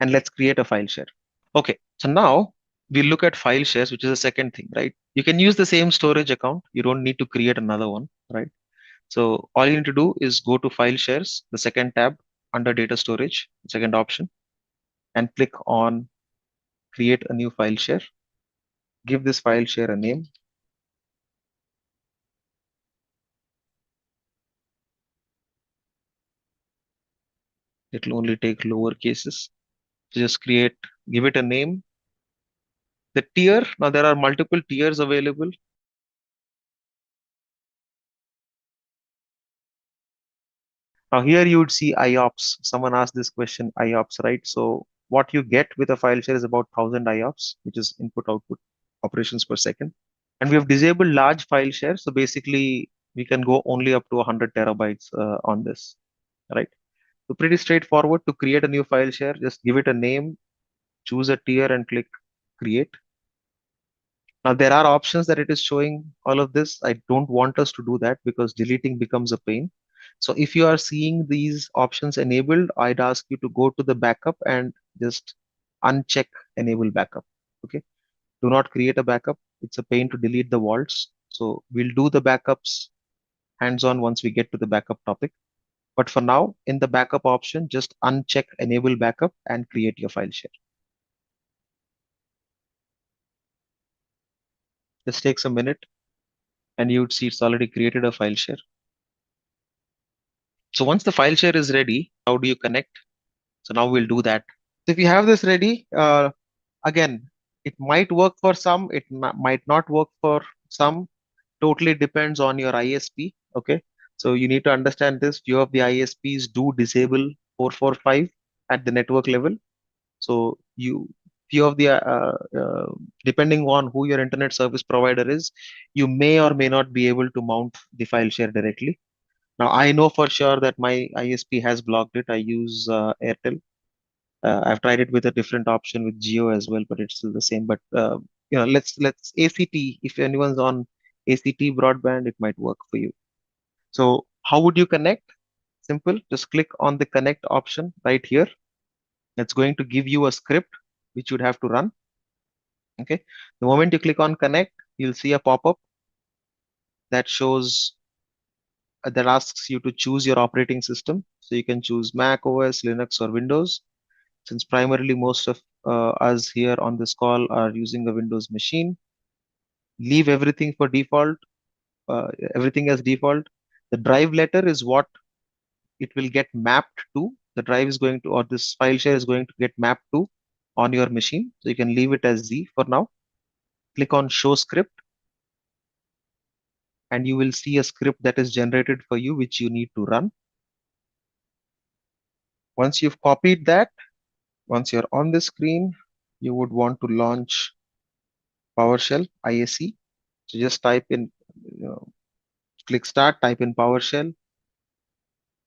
and let's create a file share. Okay, so now we look at file shares, which is the second thing, right? You can use the same storage account. You don't need to create another one, right? So all you need to do is go to file shares, the second tab under data storage, second option, and click on create a new file share. Give this file share a name. It will only take lower cases. So just give it a name. The tier, now there are multiple tiers available. Now here you would see IOPS. Someone asked this question, IOPS, right? So what you get with a file share is about 1000 IOPS, which is input output operations per second. And we have disabled large file share. So basically we can go only up to 100 terabytes on this, right? So pretty straightforward. To create a new file share, just give it a name, choose a tier and click create. Now there are options that it is showing all of this. I don't want us to do that because deleting becomes a pain. So if you are seeing these options enabled, I'd ask you to go to the backup and just uncheck enable backup. Okay. Do not create a backup. It's a pain to delete the vaults. So we'll do the backups hands-on once we get to the backup topic. But for now, in the backup option, just uncheck enable backup and create your file share. This takes a minute and you would see it's already created a file share. So once the file share is ready, how do you connect? So now we'll do that. So if you have this ready, again, it might work for some, it might not work for some. Totally depends on your ISP. Okay. So you need to understand this. Few of the ISPs do disable 445 at the network level. So few of the depending on who your internet service provider is, you may or may not be able to mount the file share directly. Now I know for sure that my ISP has blocked it. I use Airtel. I've tried it with a different option with Geo as well, but it's still the same. But let's ACT. If anyone's on ACT broadband, it might work for you. So how would you connect? Simple. Just click on the connect option right here. It's going to give you a script which you'd have to run. Okay. The moment you click on connect, you'll see a pop-up that shows that asks you to choose your operating system. So you can choose Mac OS, Linux, or Windows. Since primarily most of us here on this call are using a Windows machine, leave everything for default, everything as default. The drive letter is what it will get mapped to. The drive is going to, or this file share is going to get mapped to on your machine. So you can leave it as Z for now. Click on show script and you will see a script that is generated for you, which you need to run. Once you've copied that, once you're on the screen, you would want to launch PowerShell ISE. So just type in, click start, type in PowerShell,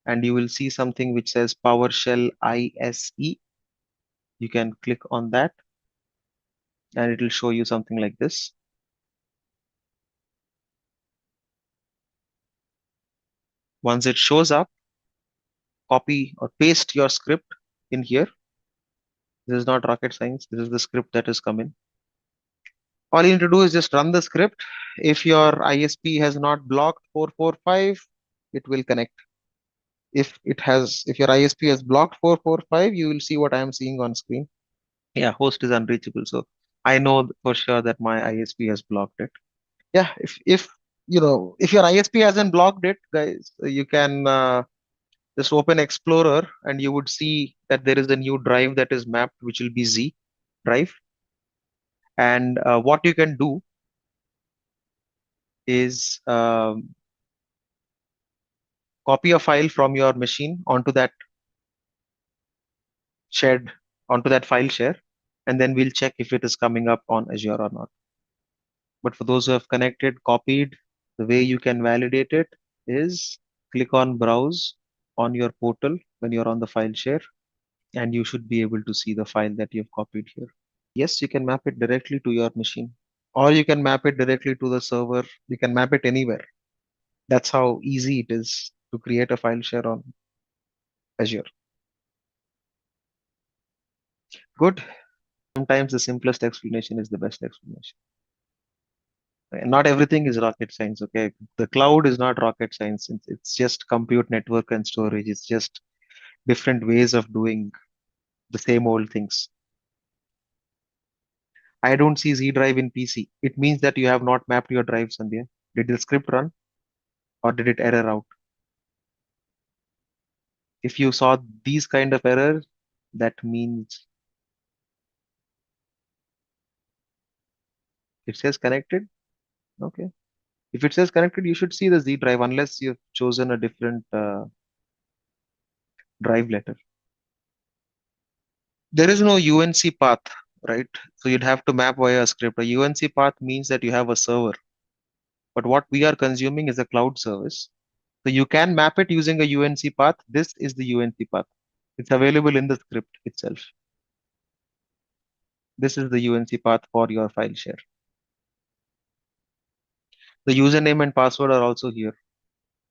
and you will see something which says PowerShell ISE. You can click on that and it will show you something like this. Once it shows up, copy or paste your script in here. This is not rocket science. This is the script that is coming. All you need to do is just run the script. If your ISP has not blocked 445, it will connect. If your ISP has blocked 445, you will see what I am seeing on screen. Yeah, host is unreachable. So I know for sure that my ISP has blocked it. Yeah, if your ISP hasn't blocked it, guys, you can just open Explorer and you would see that there is a new drive that is mapped, which will be Z drive. And what you can do is copy a file from your machine shared onto that file share, and then we'll check if it is coming up on Azure or not. But for those who have connected, copied, the way you can validate it is click on browse on your portal when you're on the file share, and you should be able to see the file that you've copied here. Yes, you can map it directly to your machine, or you can map it directly to the server. You can map it anywhere. That's how easy it is to create a file share on Azure. Good. Sometimes the simplest explanation is the best explanation. And not everything is rocket science, okay? The cloud is not rocket science. It's just compute network and storage. It's just different ways of doing the same old things. I don't see Z drive in PC. It means that you have not mapped your drives, Sandhya. Did the script run or did it error out? If you saw these kind of errors, that means it says connected. Okay. If it says connected, you should see the Z drive unless you've chosen a different drive letter. There is no UNC path, right? So you'd have to map via a script. A UNC path means that you have a server, but what we are consuming is a cloud service. So you can map it using a UNC path. This is the UNC path. It's available in the script itself. This is the UNC path for your file share. The username and password are also here.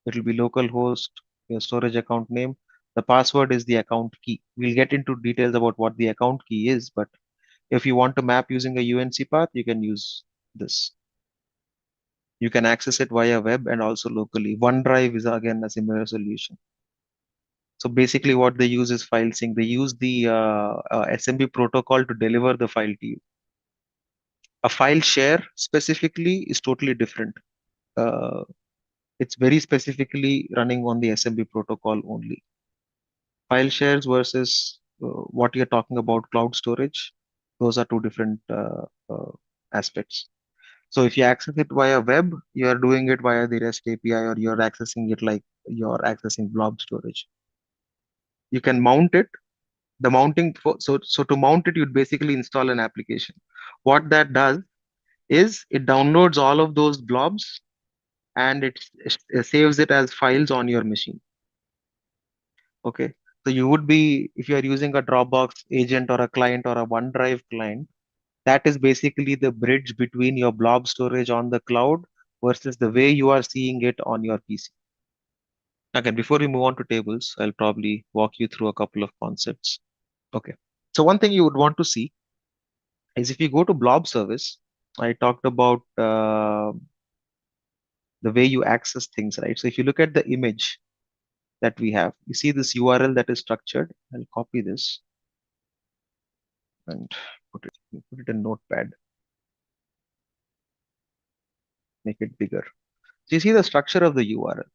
It will be localhost, your storage account name. The password is the account key. We'll get into details about what the account key is, but if you want to map using a UNC path, you can use this. You can access it via web and also locally. OneDrive is again a similar solution. So basically what they use is file sync. They use the SMB protocol to deliver the file to you. A file share specifically is totally different. Uh, it's very specifically running on the SMB protocol only. File shares versus what you're talking about, cloud storage, those are two different aspects. So if you access it via web, you are doing it via the REST API or you're accessing it like you're accessing blob storage. You can mount it. The mounting so to mount it, you'd basically install an application. What that does is it downloads all of those blobs and it saves it as files on your machine. Okay. So you would be, if you are using a Dropbox agent or a client or a OneDrive client, That is basically the bridge between your blob storage on the cloud versus the way you are seeing it on your PC. Again, before we move on to tables, I'll probably walk you through a couple of concepts. Okay. So one thing you would want to see is if you go to blob service, I talked about the way you access things, right? So if you look at the image that we have, you see this URL that is structured. I'll copy this and put it in Notepad, make it bigger. So you see the structure of the URL.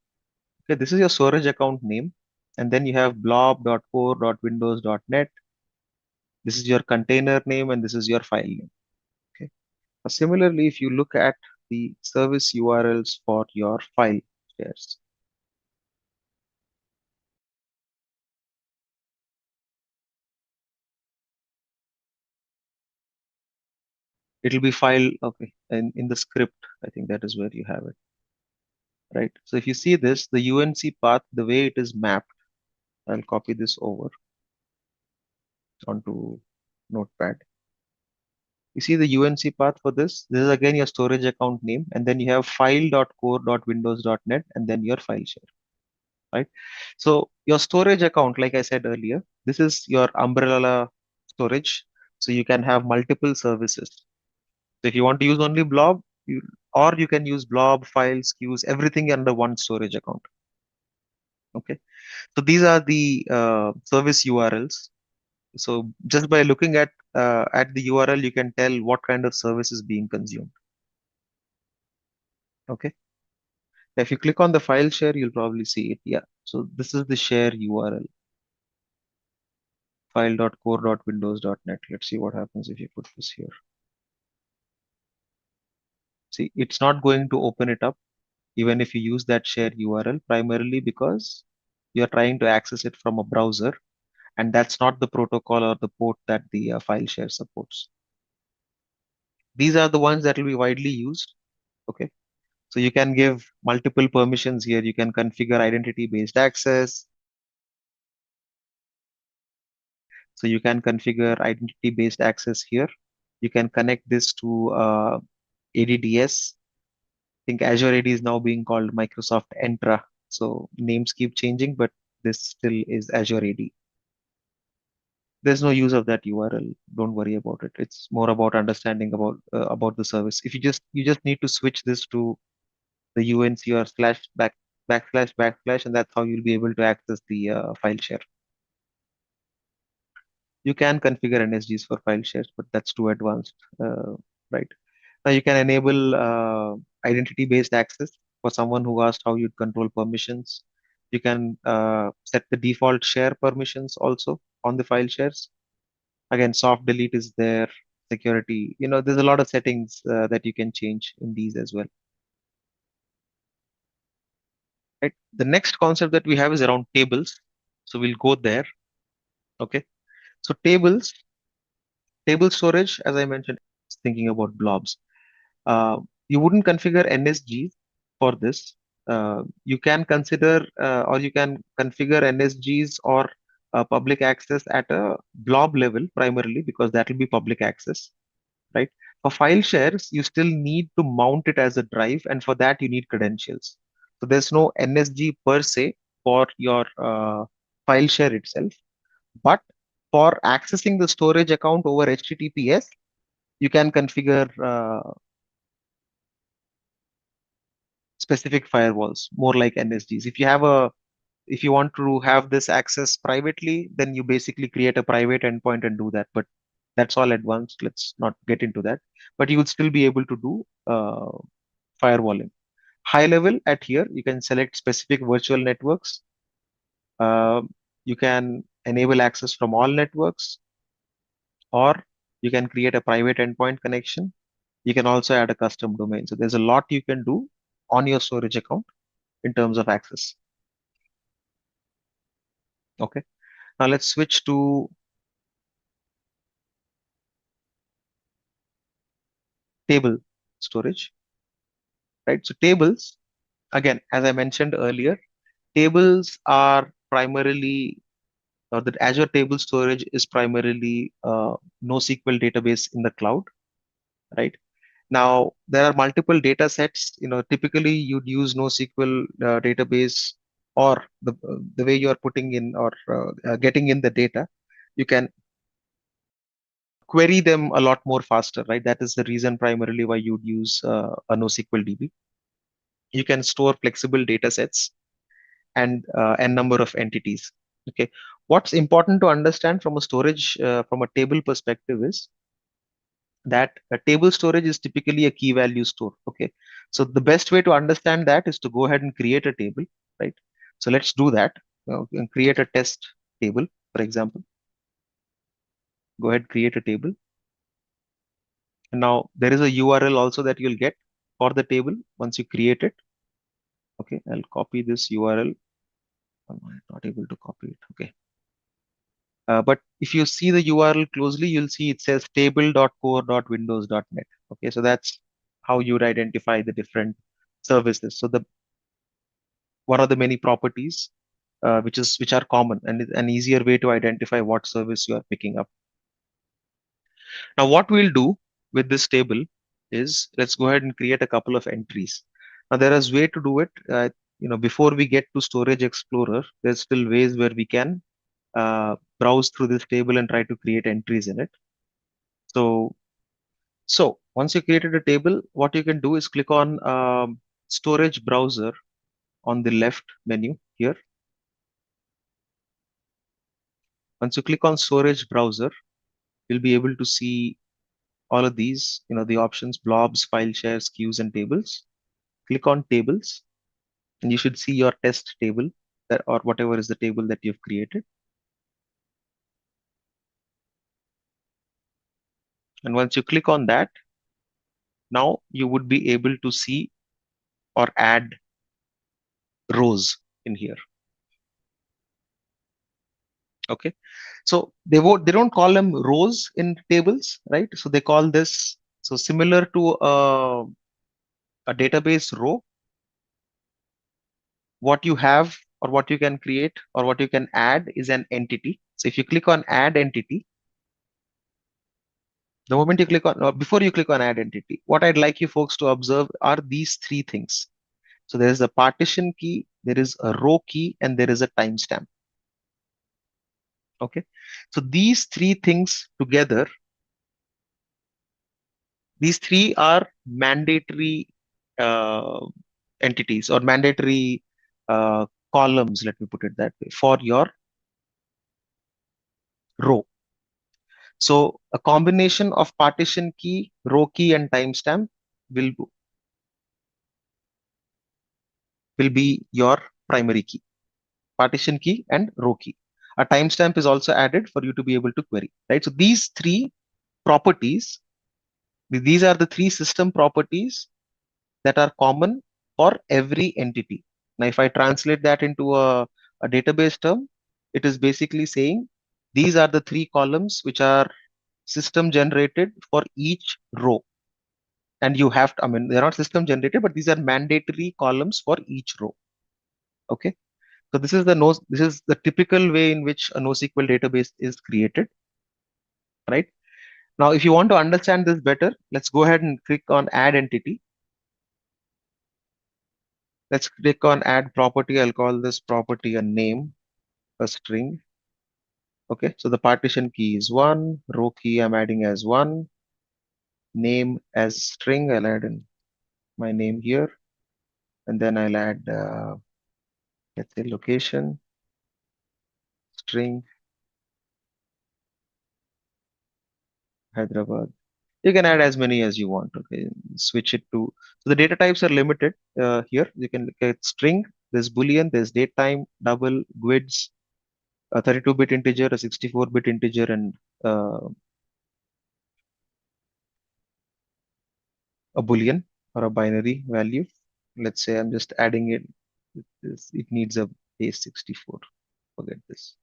Okay, this is your storage account name, and then you have blob.core.windows.net. This is your container name, and this is your file name. Okay. Now, similarly, if you look at the service URLs for your file shares, it'll be file. Okay, and in the script, I think that is where you have it, right? So if you see this, the UNC path, the way it is mapped, I'll copy this over onto Notepad. You see the UNC path for this. This is again your storage account name, and then you have file.core.windows.net, and then your file share, right? So your storage account, like I said earlier, this is your umbrella storage. So you can have multiple services. So if you want to use only blob, or you can use blob, files, queues, everything under one storage account. Okay. So these are the service URLs. So just by looking at the URL, you can tell what kind of service is being consumed. Okay. If you click on the file share, you'll probably see it. Yeah. So this is the share URL, file.core.windows.net. Let's see what happens if you put this here. See, it's not going to open it up, even if you use that share URL, primarily because you're trying to access it from a browser, and that's not the protocol or the port that the file share supports. These are the ones that will be widely used. Okay. So you can give multiple permissions here. You can configure identity-based access. So you can configure identity-based access here. You can connect this to ADDS. I think Azure AD is now being called Microsoft Entra. So names keep changing, but this still is Azure AD. There's no use of that URL. Don't worry about it. It's more about understanding about the service. If you just need to switch this to the UNC or /backslash, and that's how you'll be able to access the file share. You can configure NSGs for file shares, but that's too advanced, right? Now you can enable identity-based access for someone who asked how you'd control permissions. You can set the default share permissions also on the file shares. Again, soft delete is there, security. There's a lot of settings that you can change in these as well. Right. The next concept that we have is around tables. So we'll go there. Okay. So table storage, as I mentioned, thinking about blobs. You wouldn't configure NSGs for this. You can consider or you can configure NSGs or public access at a blob level primarily because that will be public access, right? For file shares, you still need to mount it as a drive, and for that you need credentials. So there's no NSG per se for your file share itself, but for accessing the storage account over HTTPS, you can configure specific firewalls, more like NSGs. If you want to have this access privately, then you basically create a private endpoint and do that. But that's all advanced. Let's not get into that. But you would still be able to do firewalling. High level at here, you can select specific virtual networks. You can enable access from all networks, or you can create a private endpoint connection. You can also add a custom domain. So there's a lot you can do on your storage account in terms of access. Okay. Now let's switch to table storage, right? So tables, again, as I mentioned earlier, tables are primarily, or the Azure table storage is primarily NoSQL database in the cloud. right? Now, there are multiple data sets. Typically you'd use NoSQL database, or the way you are putting in or getting in the data, you can query them a lot more faster, right? That is the reason primarily why you'd use a NoSQL DB. You can store flexible data sets and n number of entities. Okay, what's important to understand from a storage, from a table perspective, is that a table storage is typically a key value store. Okay, so the best way to understand that is to go ahead and create a table, right? So let's do that. And create a test table, for example. Go ahead, create a table. And now there is a URL also that you'll get for the table once you create it. Okay, I'll copy this URL. I'm not able to copy it. Okay. But if you see the URL closely, you'll see it says table.core.windows.net. Okay, so that's how you'd identify the different services. So what are the many properties which are common, and an easier way to identify what service you are picking up. Now, what we'll do with this table is, let's go ahead and create a couple of entries. Now, there is way to do it. Before we get to Storage Explorer, there's still ways where we can browse through this table and try to create entries in it. So once you created a table, what you can do is click on Storage Browser on the left menu here. Once you click on Storage Browser, you'll be able to see all of these, the options: blobs, file shares, queues, and tables. Click on Tables, and you should see your test table, or whatever is the table that you've created. And once you click on that, now you would be able to see or add rows in here. Okay, so they don't call them rows in tables, right? So they call this, so similar to a database row. What you have, or what you can create, or what you can add, is an entity. So if you click on add entity, the moment you click on, or before you click on add entity, what I'd like you folks to observe are these three things. So there is a partition key, there is a row key, and there is a timestamp. Okay, so these three things together, these three are mandatory uh, entities, or mandatory columns, let me put it that way, for your row. So a combination of partition key, row key, and timestamp will be your primary key. Partition key and row key. A timestamp is also added for you to be able to query, right? So these three properties, these are the three system properties that are common for every entity. Now, if I translate that into a database term, it is basically saying these are the three columns which are system generated for each row. And you have to, I mean, they're not system generated, but these are mandatory columns for each row. Okay. So this is the typical way in which a NoSQL database is created, right? Now, if you want to understand this better, let's go ahead and click on add entity. Let's click on add property. I'll call this property a name, a string. Okay, so the partition key is 1, row key I'm adding as 1, name as string, I'll add in my name here, and then I'll add, let's say, location, string, Hyderabad. You can add as many as you want. Okay, switch it to, so the data types are limited here. You can get string, there's Boolean, there's datetime, double, GWIDs, a 32-bit integer, a 64-bit integer, and a Boolean or a binary value. Let's say I'm just adding it. It needs a base 64. Forget this.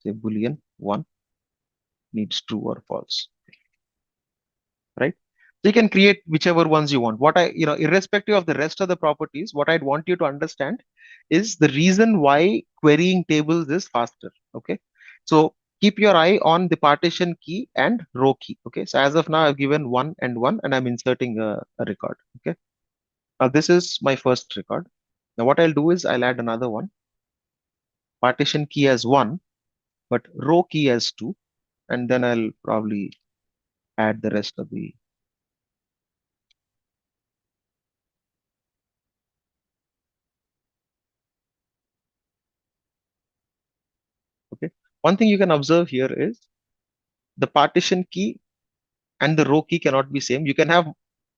Say Boolean 1 needs true or false, right? So you can create whichever ones you want. Irrespective of the rest of the properties, what I'd want you to understand is the reason why querying tables is faster. Okay. So keep your eye on the partition key and row key. Okay, so as of now, I've given 1 and 1, and I'm inserting a record. Okay, now this is my first record. Now what I'll do is I'll add another one, partition key as 1, but row key as 2, and then I'll probably add the rest of the. Okay, one thing you can observe here is the partition key and the row key cannot be same. You can have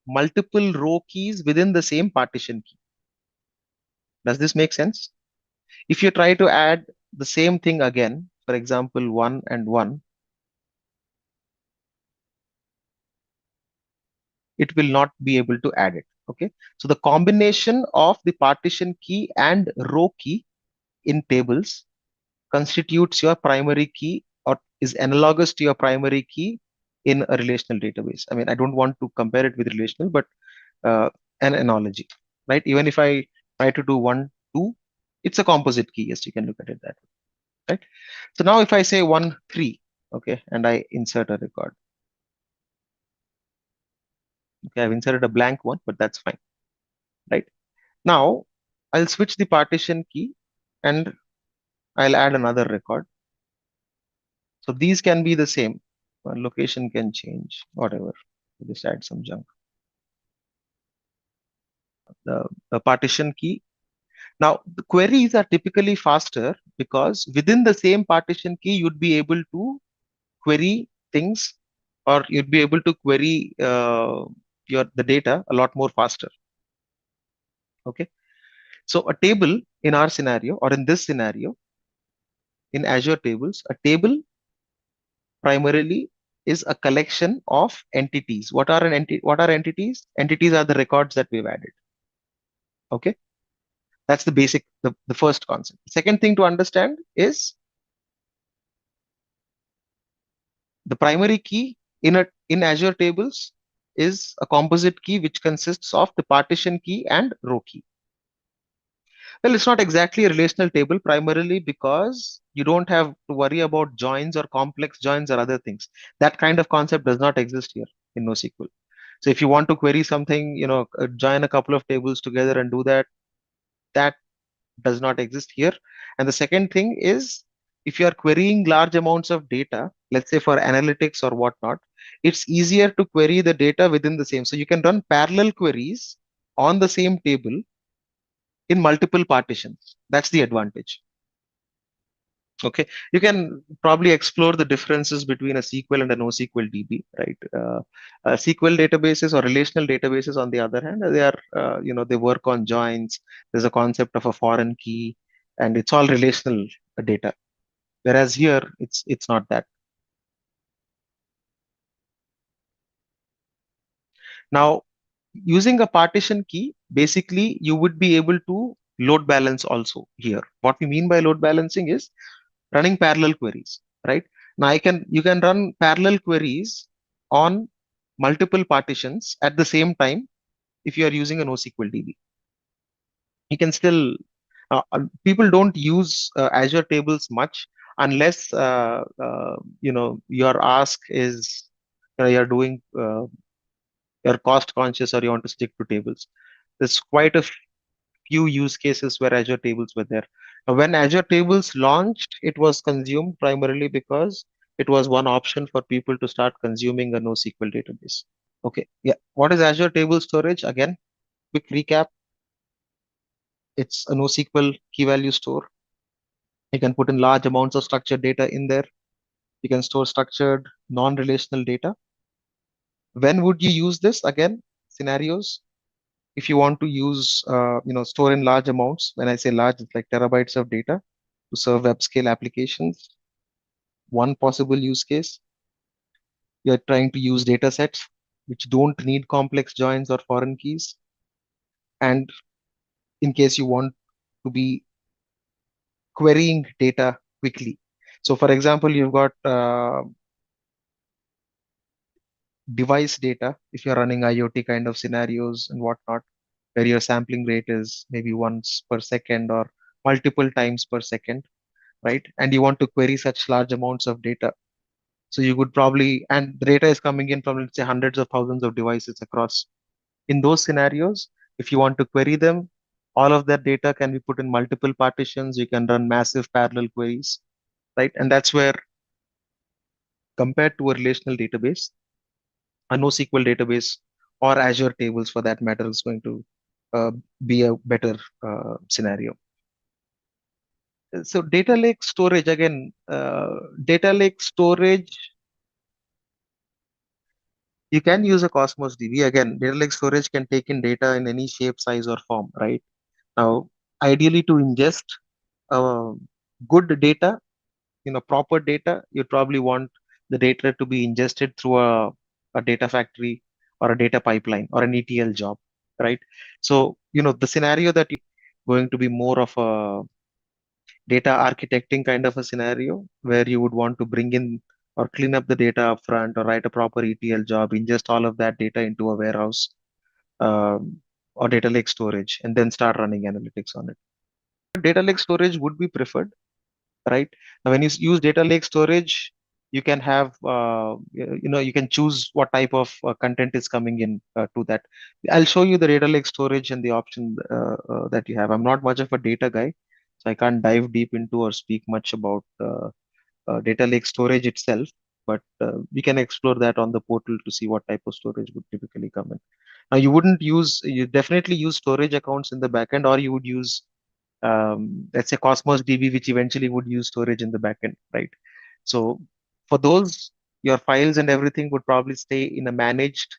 multiple row keys within the same partition key. Does this make sense? If you try to add the same thing again, for example, 1 and 1, it will not be able to add it. Okay, so the combination of the partition key and row key in tables constitutes your primary key, or is analogous to your primary key in a relational database. I mean, I don't want to compare it with relational, but an analogy, right? Even if I try to do 1, 2, it's a composite key. Yes, you can look at it that way, right? So now if I say 1, 3, okay, and I insert a record, okay, I've inserted a blank one, but that's fine, right? Now I'll switch the partition key and I'll add another record. So these can be the same. Location can change, whatever. Just add some junk. The partition key. Now, the queries are typically faster because within the same partition key, you'd be able to query things, or you'd be able to query the data a lot more faster. Okay. So a table in our scenario, or in this scenario, in Azure tables, a table primarily is a collection of entities. What are entities? Entities are the records that we've added. Okay. That's the basic, the first concept. Second thing to understand is the primary key in Azure tables is a composite key which consists of the partition key and row key. Well, it's not exactly a relational table primarily because you don't have to worry about joins or complex joins or other things. That kind of concept does not exist here in NoSQL. So if you want to query something, join a couple of tables together and do that, that does not exist here. And the second thing is, if you are querying large amounts of data, let's say for analytics or whatnot, it's easier to query the data within the same. So you can run parallel queries on the same table in multiple partitions. That's the advantage. Okay, you can probably explore the differences between a SQL and a NoSQL DB, right? SQL databases or relational databases, on the other hand, they are, they work on joins. There's a concept of a foreign key, and it's all relational data. Whereas here, it's not that. Now, using a partition key, basically, you would be able to load balance also here. What we mean by load balancing is running parallel queries, right? Now you can run parallel queries on multiple partitions at the same time if you are using a NoSQL DB. You can still, people don't use Azure tables much unless, your ask is, you're doing, you're cost conscious or you want to stick to tables. There's quite a few use cases where Azure tables were there. When Azure tables launched, it was consumed primarily because it was one option for people to start consuming a NoSQL database. Okay, yeah. What is Azure Table Storage? Again, quick recap. It's a NoSQL key value store. You can put in large amounts of structured data in there. You can store structured, non-relational data. When would you use this? Again, scenarios. If you want to use, store in large amounts, when I say large, it's like terabytes of data to serve web scale applications. One possible use case, you're trying to use data sets which don't need complex joins or foreign keys. And in case you want to be querying data quickly. So for example, you've got device data, if you're running IoT kind of scenarios and whatnot, where your sampling rate is maybe once per second or multiple times per second. right? And you want to query such large amounts of data. So you would probably, and the data is coming in from, let's say, hundreds of thousands of devices across. In those scenarios, if you want to query them, all of that data can be put in multiple partitions. You can run massive parallel queries, right? And that's where, compared to a relational database, a NoSQL database or Azure tables for that matter is going to uh, be a better scenario. So data lake storage, again, data lake storage, you can use a Cosmos DB. Again, data lake storage can take in data in any shape, size, or form, right? Now, ideally, to ingest uh, good data, proper data, you probably want the data to be ingested through a data factory or a data pipeline or an ETL job, right? So, the scenario that you going to be more of a data architecting kind of a scenario where you would want to bring in or clean up the data upfront or write a proper ETL job, ingest all of that data into a warehouse or data lake storage, and then start running analytics on it. Data lake storage would be preferred, right? Now, when you use data lake storage, you can have, you can choose what type of content is coming in to that. I'll show you the data lake storage and the option that you have. I'm not much of a data guy, so I can't dive deep into or speak much about data lake storage itself, but we can explore that on the portal to see what type of storage would typically come in. Now, you definitely use storage accounts in the backend, or you would use, let's say, Cosmos DB, which eventually would use storage in the backend, right? So for those, your files and everything would probably stay in a managed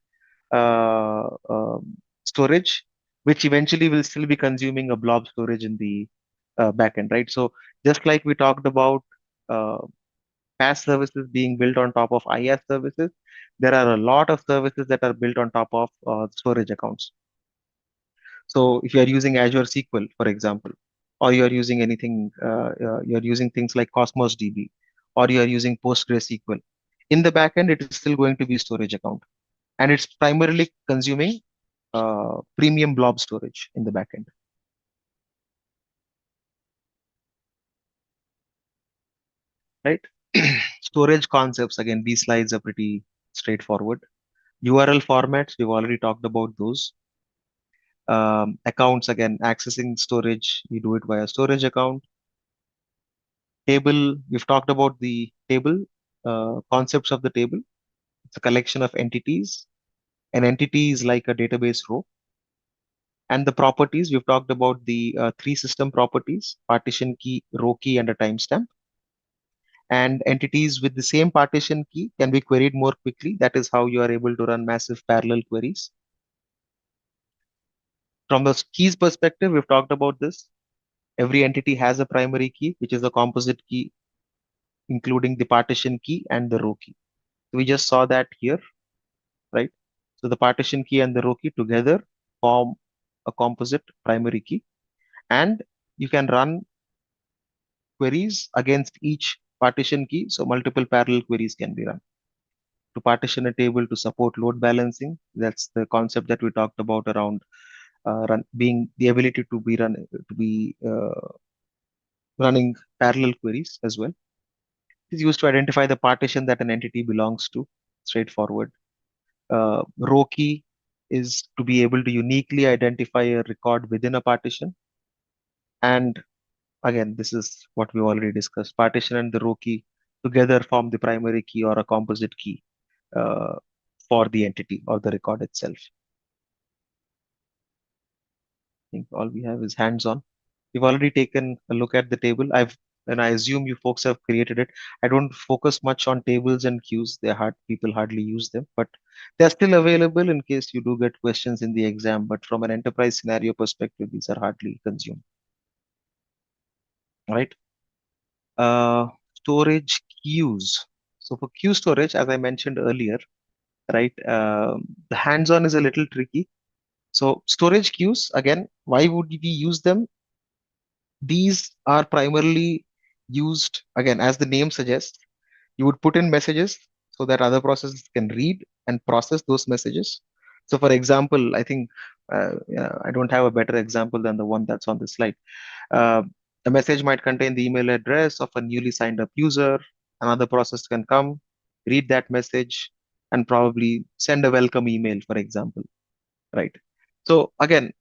storage, which eventually will still be consuming a blob storage in the backend, right? So just like we talked about uh, PaaS services being built on top of IaaS services, there are a lot of services that are built on top of storage accounts. So if you are using Azure SQL, for example, or you are using you're using things like Cosmos DB, or you are using PostgreSQL, in the backend, it is still going to be storage account, and it's primarily consuming premium blob storage in the backend, right? Storage concepts, again, these slides are pretty straightforward. URL formats, we've already talked about those. Accounts, again, accessing storage, you do it via storage account. Table, we've talked about the table, concepts of the table. It's a collection of entities. An entity is like a database row. And the properties, we've talked about the three system properties: partition key, row key, and a timestamp. And entities with the same partition key can be queried more quickly. That is how you are able to run massive parallel queries. From the keys perspective, we've talked about this. Every entity has a primary key, which is a composite key, including the partition key and the row key. We just saw that here, right? So the partition key and the row key together form a composite primary key, and you can run queries against each partition key. So multiple parallel queries can be run. To partition a table to support load balancing, that's the concept that we talked about around being the ability to be running parallel queries as well. It is used to identify the partition that an entity belongs to. Straightforward. Row key is to be able to uniquely identify a record within a partition. And again, this is what we already discussed. Partition and the row key together form the primary key or a composite key uh, for the entity or the record itself. I think all we have is hands-on. We've already taken a look at the table. And I assume you folks have created it. I don't focus much on tables and queues. People hardly use them, but they're still available in case you do get questions in the exam. But from an enterprise scenario perspective, these are hardly consumed. Right? Storage queues. So for queue storage, as I mentioned earlier, right, the hands-on is a little tricky. So storage queues, again, why would we use them? These are primarily used, again, as the name suggests, you would put in messages so that other processes can read and process those messages. So for example, I think I don't have a better example than the one that's on the slide. Uh, A message might contain the email address of a newly signed up user. Another process can come, read that message, and probably send a welcome email, for example, right? So again,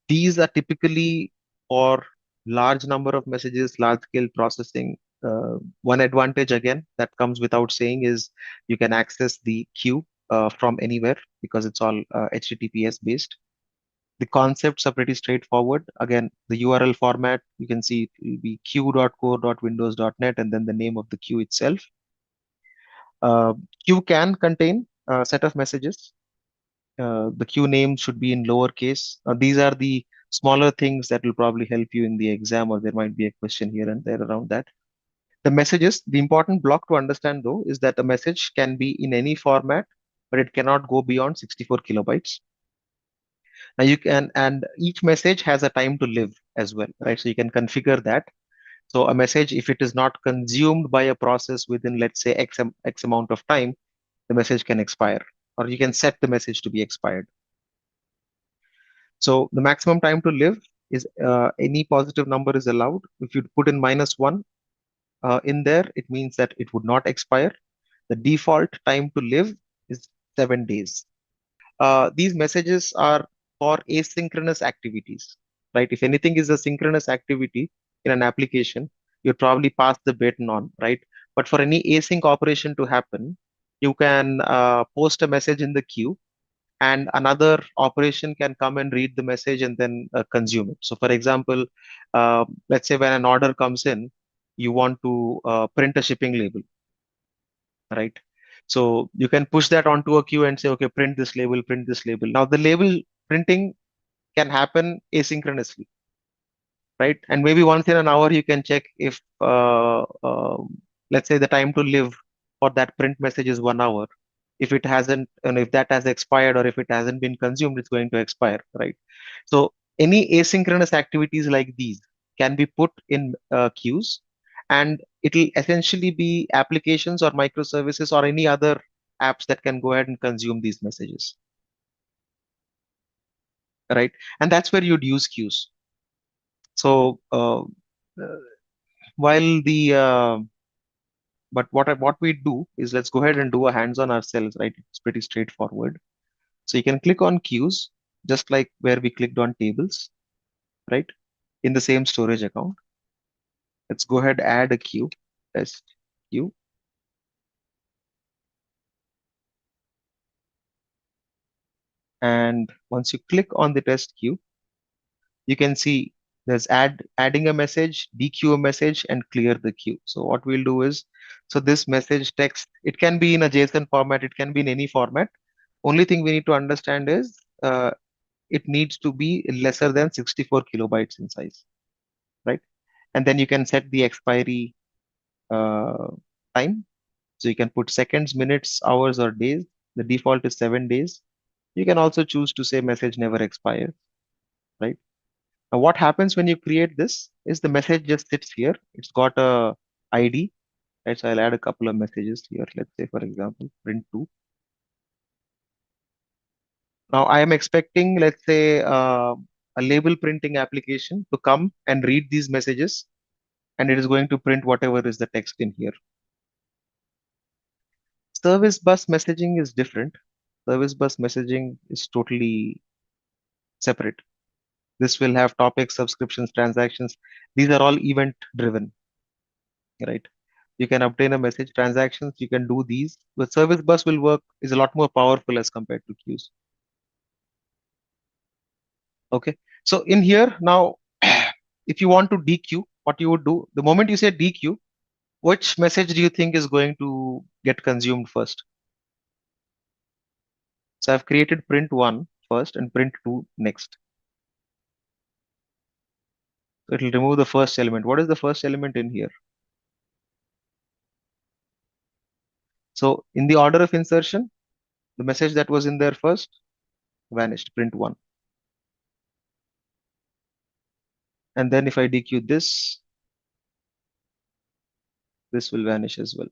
these are typically for large number of messages, large scale processing. One advantage again that comes without saying is you can access the queue from anywhere because it's all HTTPS based. The concepts are pretty straightforward. Again, the URL format, you can see it will be queue.core.windows.net and then the name of the queue itself. Uh, Queue can contain a set of messages. The queue name should be in lowercase. These are the smaller things that will probably help you in the exam, or there might be a question here and there around that. The messages, the important block to understand though, is that a message can be in any format, but it cannot go beyond 64 kilobytes. Now you can, and each message has a time to live as well, right? So you can configure that. So a message, if it is not consumed by a process within, let's say, X amount of time, the message can expire, or you can set the message to be expired. So the maximum time to live is any positive number is allowed. If you put in -1 in there, it means that it would not expire. The default time to live is 7 days. These messages are for asynchronous activities, right? If anything is a synchronous activity in an application, you probably pass the baton on, right? But for any async operation to happen, you can post a message in the queue and another operation can come and read the message and then consume it. So, for example, let's say when an order comes in, you want to print a shipping label, right? So you can push that onto a queue and say, okay, print this label, print this label. Now the label printing can happen asynchronously, right? And maybe once in an hour you can check if, let's say, the time to live for that print message is 1 hour. If it hasn't, and if that has expired or if it hasn't been consumed, it's going to expire, right? So any asynchronous activities like these can be put in queues, and it'll essentially be applications or microservices or any other apps that can go ahead and consume these messages, right? And that's where you'd use queues. So while the but what we do is let's go ahead and do a hands-on ourselves, right? It's pretty straightforward. So you can click on queues, just like where we clicked on tables, right? In the same storage account. Let's go ahead, add a queue, test queue. And once you click on the test queue, you can see there's adding a message, dequeue a message, and clear the queue. So what we'll do is, so this message text, it can be in a JSON format, it can be in any format. Only thing we need to understand is it needs to be lesser than 64 kilobytes in size, right? And then you can set the expiry uh, time. So you can put seconds, minutes, hours, or days. The default is 7 days. You can also choose to say message never expires, right? Now, what happens when you create this is the message just sits here. It's got a ID, right? So I'll add a couple of messages here. Let's say, for example, print two. Now I am expecting, let's say, a label printing application to come and read these messages, and it is going to print whatever is the text in here. Service bus messaging is different. Service bus messaging is totally separate. This will have topics, subscriptions, transactions. These are all event driven, right? You can obtain a message, transactions, you can do these. But service bus will work, is a lot more powerful as compared to queues. Okay. So in here now, if you want to dequeue, what you would do, the moment you say dequeue, which message do you think is going to get consumed first? So I've created print one first and print two next. So it will remove the first element. What is the first element in here? So in the order of insertion, the message that was in there first vanished, print one. And then if I dequeue this will vanish as well.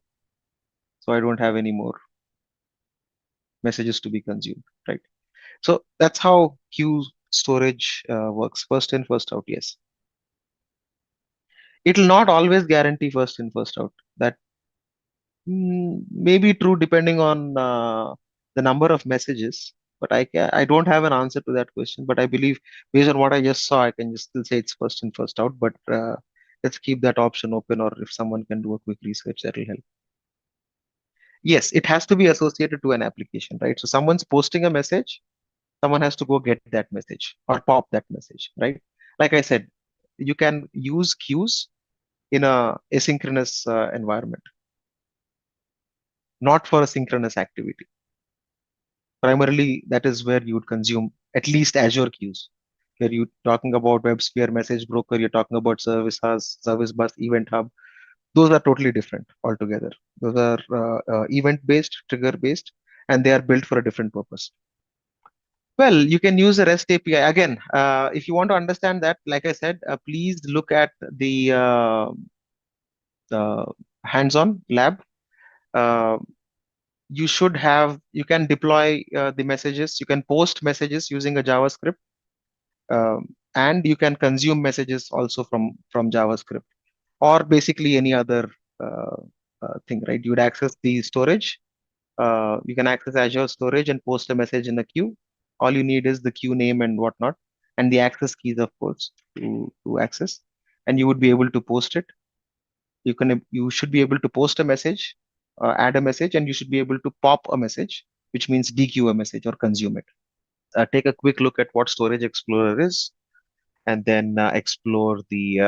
So I don't have any more messages to be consumed, right? So that's how queue storage works. First in, first out, yes. It'll not always guarantee first in, first out. That may be true depending on the number of messages. But I don't have an answer to that question. But I believe based on what I just saw, I can just still say it's first in, first out. But let's keep that option open, or if someone can do a quick research, that'll help. Yes, it has to be associated to an application, right? So someone's posting a message, someone has to go get that message or pop that message, right? Like I said, you can use queues in a asynchronous environment, not for a synchronous activity. Primarily, that is where you would consume at least Azure queues. Where you're talking about WebSphere, Message Broker, you're talking about Service Hub, Service Bus, Event Hub. Those are totally different altogether. Those are event-based, trigger-based, and they are built for a different purpose. Well, you can use a REST API. Again, if you want to understand that, like I said, please look at the hands-on lab. Uh, you can deploy the messages, you can post messages using a JavaScript, and you can consume messages also from JavaScript or basically any other uh, thing, right? You would access the storage. You can access Azure storage and post a message in the queue. All you need is the queue name and whatnot, and the access keys, of course, to access. And you would be able to post it. You should be able to post a message, add a message, and you should be able to pop a message, which means dequeue a message or consume it. Take a quick look at what Storage Explorer is, and then explore the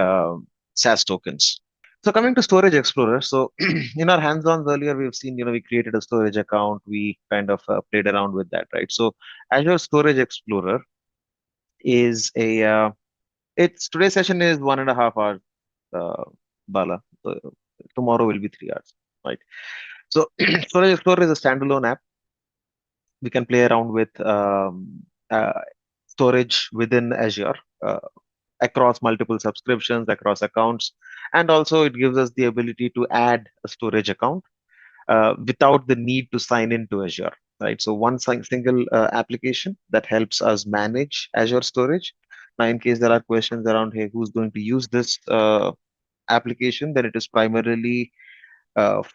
SAS tokens. So coming to Storage Explorer, so in our hands-ons earlier, we've seen, we created a storage account, we kind of played around with that, right? So Azure Storage Explorer is it's today's session is 1.5 hours, uh, Bala. So tomorrow will be 3 hours, right? So Storage Explorer is a standalone app. We can play around with storage within Azure. Across multiple subscriptions, across accounts, and also it gives us the ability to add a storage account without the need to sign into Azure, right? So one single application that helps us manage Azure storage. Now, in case there are questions around, hey, who's going to use this application, then it is primarily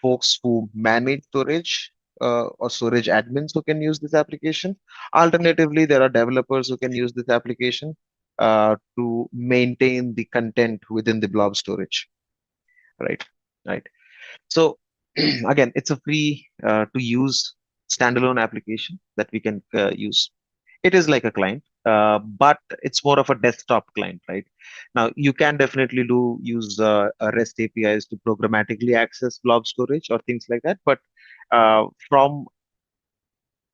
folks who manage storage or storage admins who can use this application. Alternatively, there are developers who can use this application to maintain the content within the blob storage, right? Right. So again, it's a free to use standalone application that we can use. It is like a client, but it's more of a desktop client, right? Now, you can definitely use a REST APIs to programmatically access blob storage or things like that. But from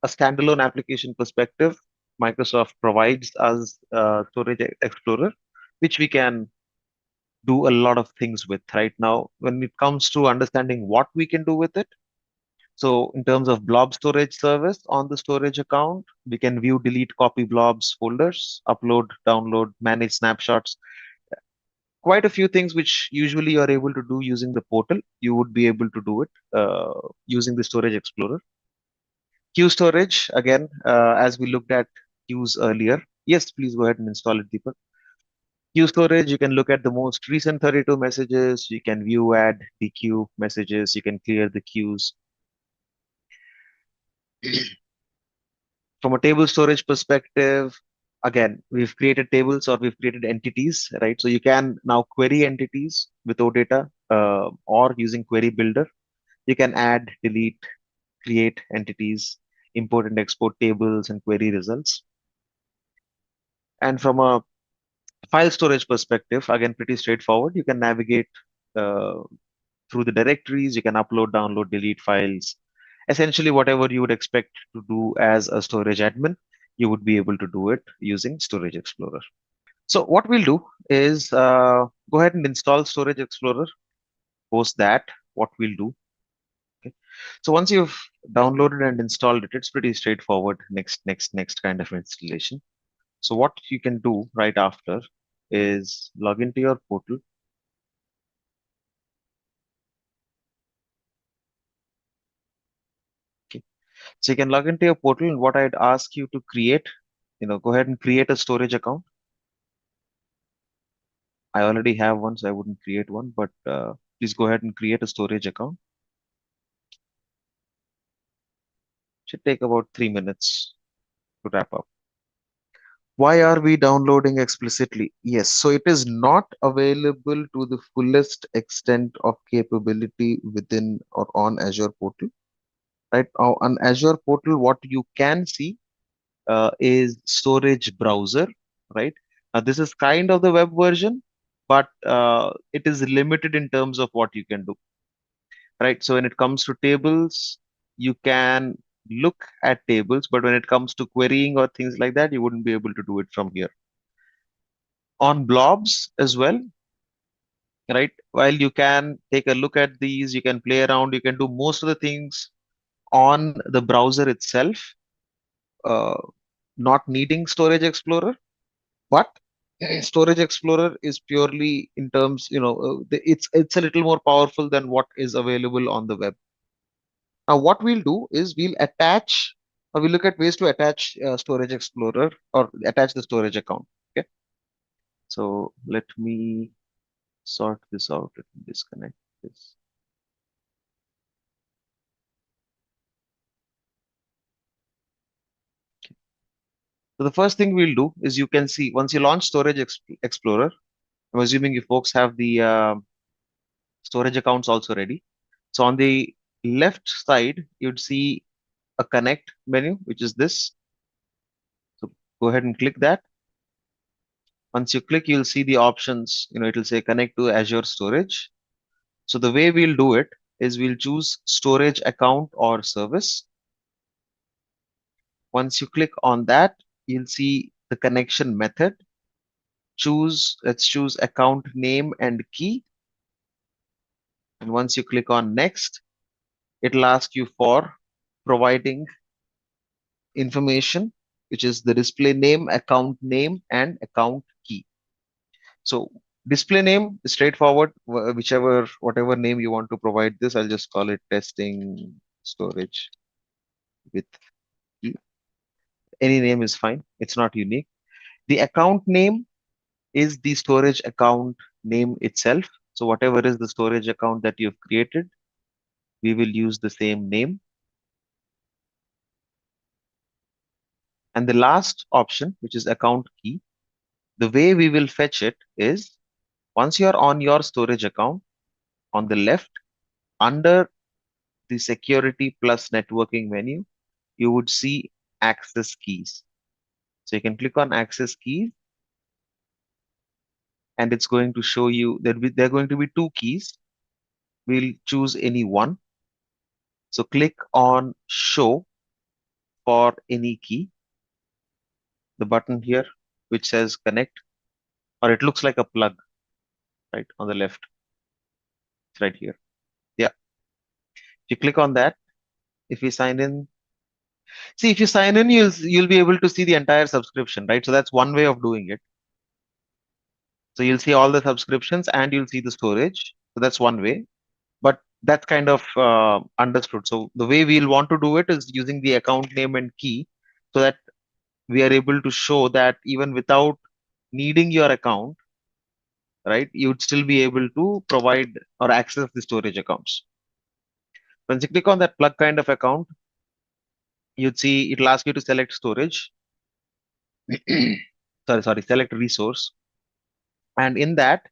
a standalone application perspective, Microsoft provides us Storage Explorer, which we can do a lot of things with right now. When it comes to understanding what we can do with it, so in terms of blob storage service on the storage account, we can view, delete, copy blobs folders, upload, download, manage snapshots. Quite a few things which usually you are able to do using the portal. You would be able to do it using the Storage Explorer. Queue storage, again, as we looked at queues earlier. Yes, please go ahead and install it, Deepak. Queue storage, you can look at the most recent 32 messages. You can view, add, dequeue messages. You can clear the queues. From a table storage perspective, again, we've created tables or we've created entities, right? So you can now query entities with OData or using Query Builder. You can add, delete, create entities, import and export tables and query results. And from a file storage perspective, again, pretty straightforward. You can navigate uh, through the directories. You can upload, download, delete files. Essentially, whatever you would expect to do as a storage admin, you would be able to do it using Storage Explorer. So what we'll do is go ahead and install Storage Explorer. Post that, what we'll do. Okay. So once you've downloaded and installed it, it's pretty straightforward. Next kind of installation. So what you can do right after is log into your portal. Okay. So you can log into your portal, and what I'd ask you to create, go ahead and create a storage account. I already have one, so I wouldn't create one, but please go ahead and create a storage account. Should take about 3 minutes to wrap up. Why are we downloading explicitly? Yes, so it is not available to the fullest extent of capability within or on Azure portal. Right now, on Azure portal, what you can see is storage browser. Right now, this is kind of the web version, but it is limited in terms of what you can do. Right, so when it comes to tables, you can look at tables, but when it comes to querying or things like that, you wouldn't be able to do it from here. On blobs as well, right? While you can take a look at these, you can play around, you can do most of the things on the browser itself, uh, not needing Storage Explorer. But Storage Explorer is purely in terms, it's a little more powerful than what is available on the web. Now, what we'll do is we'll attach, or we'll look at ways to attach Storage Explorer or attach the storage account. Okay. So let me sort this out. Let me disconnect this. So the first thing we'll do is you can see once you launch Explorer, I'm assuming you folks have the storage accounts also ready. So on the left side, you'd see a connect menu, which is this. So go ahead and click that. Once you click, you'll see the options. It'll say connect to Azure Storage. So the way we'll do it is we'll choose storage account or service. Once you click on that, you'll see the connection method. Let's choose account name and key. And once you click on next, it'll ask you for providing information, which is the display name, and account key. So display name is straightforward, whatever name you want to provide this. I'll just call it testing storage with key. Any name is fine. It's not unique. The account name is the storage account name itself. So whatever is the storage account that you've created, we will use the same name. And the last option, which is account key, the way we will fetch it is once you're on your storage account, on the left, under the security plus networking menu, you would see access keys. So you can click on access keys, and it's going to show you that there are going to be two keys. We'll choose any one. So click on show for any key, the button here, which says connect, or it looks like a plug, right, on the left. It's right here. Yeah. If you click on that, if you sign in, see, if you sign in, you'll be able to see the entire subscription, right? So that's one way of doing it. So you'll see all the subscriptions and you'll see the storage. So that's one way, but that's kind of understood. So the way we'll want to do it is using the account name and key, so that we are able to show that even without needing your account, right, you'd still be able to provide or access the storage accounts. Once you click on that plug kind of account, you'd see it'll ask you to select storage. Sorry, select resource. And in that,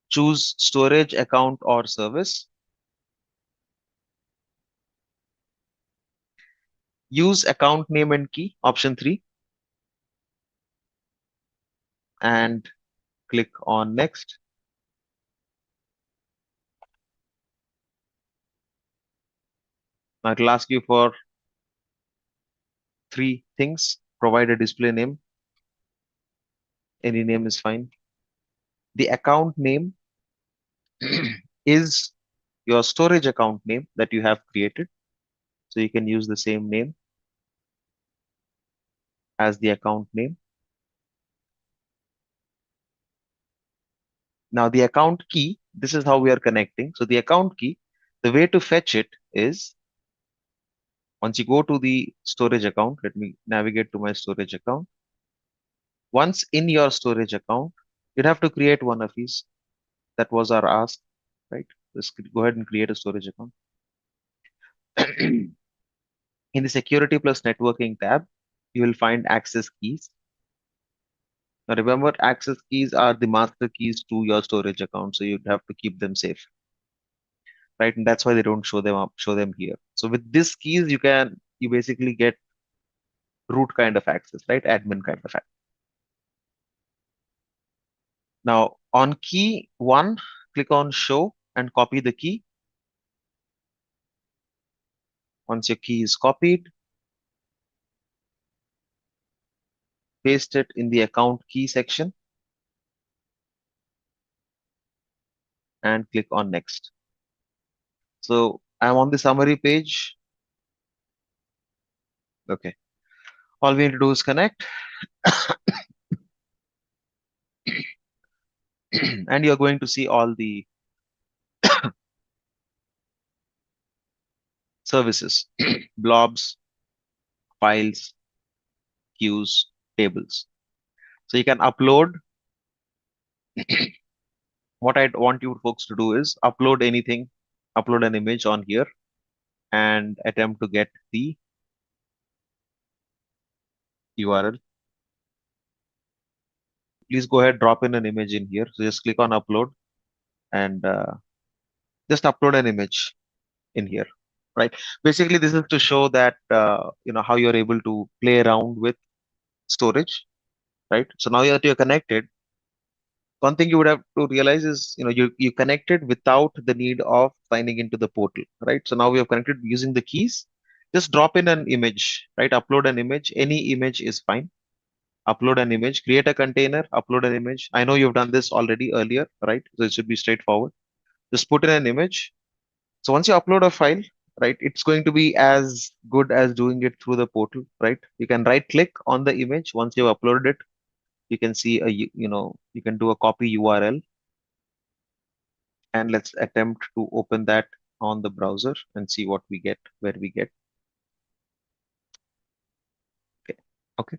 choose storage account or service. Use account name and key, option 3, and click on next. Now it'll ask you for 3 things. Provide a display name. Any name is fine. The account name is your storage account name that you have created. So you can use the same name as the account name. Now the account key, this is how we are connecting. So the account key, the way to fetch it is once you go to the storage account, let me navigate to my storage account. Once in your storage account, You'd have to create one of these. That was our ask, right? Let's go ahead and create a storage account. In the security plus networking tab, you will find access keys. Now remember, access keys are the master keys to your storage account, so you'd have to keep them safe, right? And that's why they don't show them here. So with these keys, you basically get root kind of access, right? Admin kind of access. Now on key one, click on show and copy the key. Once your key is copied, paste it in the account key section and click on next. So I'm on the summary page. Okay. All we need to do is connect and you're going to see all the services, blobs, files, queues, tables. So you can upload. What I want you folks to do is upload anything, upload an image on here and attempt to get the URL. Please go ahead, drop in an image in here. So just click on upload and just upload an image in here, right? Basically, this is to show that, how you're able to play around with storage, right? So now that you're connected, one thing you would have to realize is, you connected without the need of signing into the portal, right? So now we have connected using the keys. Just drop in an image, right? Upload an image. Any image is fine. Upload an image, create a container, upload an image. I know you've done this already earlier, right? So it should be straightforward. Just put in an image. So once you upload a file, right, it's going to be as good as doing it through the portal, right? You can right click on the image. Once you've uploaded it, you can see you can do a copy URL, and let's attempt to open that on the browser and see what we get, where we get. Okay. Okay.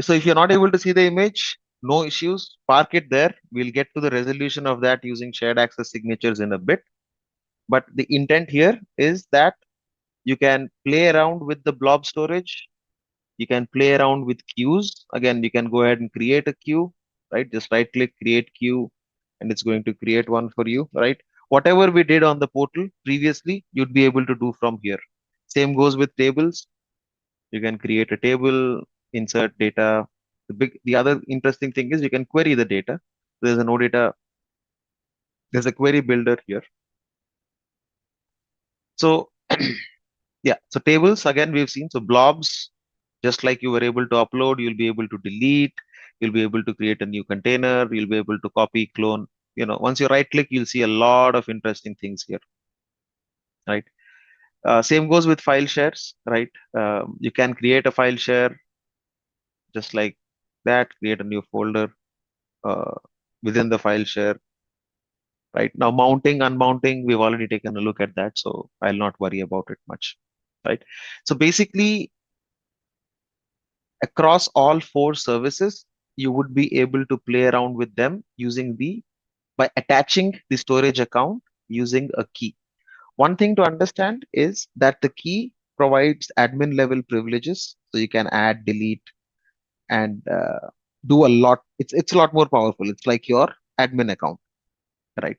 So if you're not able to see the image, no issues, park it there. We'll get to the resolution of that using shared access signatures in a bit. But the intent here is that you can play around with the blob storage. You can play around with queues. Again, you can go ahead and create a queue, right? Just right click, create queue, and it's going to create one for you, right? Whatever we did on the portal previously, you'd be able to do from here. Same goes with tables. You can create a table, insert data. The other interesting thing is you can query the data. There's a no data, there's a query builder here. So yeah, so tables again we've seen. So blobs, just like you were able to upload, you'll be able to delete, you'll be able to create a new container, you'll be able to copy, clone. Once you right click, you'll see a lot of interesting things here, right? Same goes with file shares, right? You can create a file share just like that, create a new folder uh, within the file share, right? Now mounting, unmounting, we've already taken a look at that, so I'll not worry about it much, right? So basically, across all four services, you would be able to play around with them by attaching the storage account using a key. One thing to understand is that the key provides admin level privileges, so you can add, delete, and do a lot. It's a lot more powerful. It's like your admin account, right?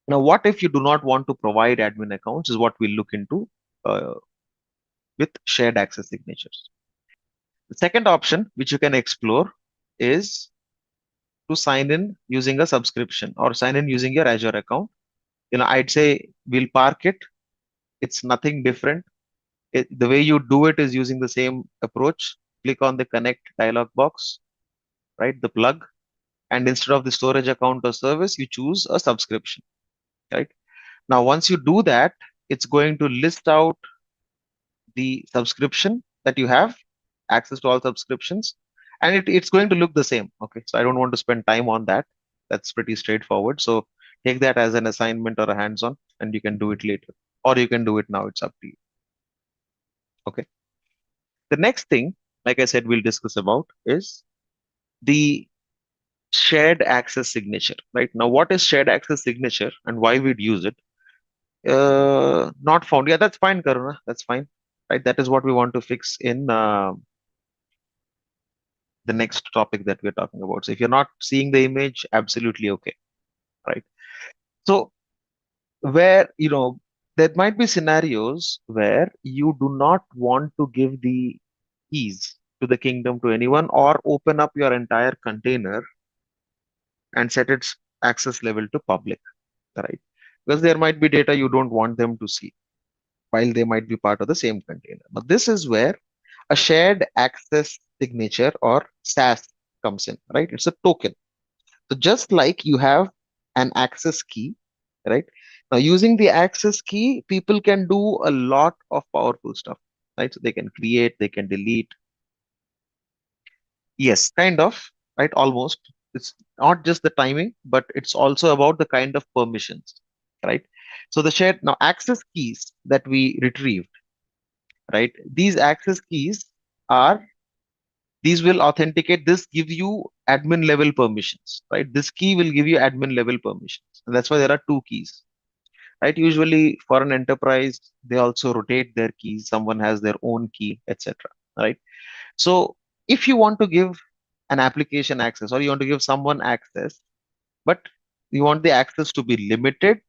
Now, what if you do not want to provide admin accounts? Is what we'll look into uh, with shared access signatures. The second option, which you can explore, is to sign in using a subscription or sign in using your Azure account. I'd say we'll park it. It's nothing different. The way you do it is using the same approach. Click on the connect dialog box, right? The plug. And instead of the storage account or service, you choose a subscription, right? Now, once you do that, it's going to list out the subscription that you have, access to all subscriptions, and it's going to look the same. Okay, so I don't want to spend time on that. That's pretty straightforward. So take that as an assignment or a hands-on, and you can do it later, or you can do it now. It's up to you. Okay. The next thing, like I said, we'll discuss about is the shared access signature, right? Now, what is shared access signature and why we'd use it? Not found. Yeah, that's fine, Karuna. That's fine. Right. That is what we want to fix in the next topic that we're talking about. So if you're not seeing the image, absolutely okay. Right. So where, there might be scenarios where you do not want to give the keys to the kingdom to anyone or open up your entire container and set its access level to public, right? Because there might be data you don't want them to see while they might be part of the same container. But this is where a shared access signature or SAS comes in, right? It's a token. So just like you have an access key, right? Now using the access key, people can do a lot of powerful stuff, right? So they can create, they can delete. Yes, kind of, right? Almost. It's not just the timing, but it's also about the kind of permissions, right? So the shared now access keys that we retrieved, right? These access keys are these will authenticate. This give you admin level permissions, right? This key will give you admin level permissions, and that's why there are two keys, right? Usually for an enterprise, they also rotate their keys. Someone has their own key, etc. Right? So if you want to give an application access or you want to give someone access, but you want the access to be limited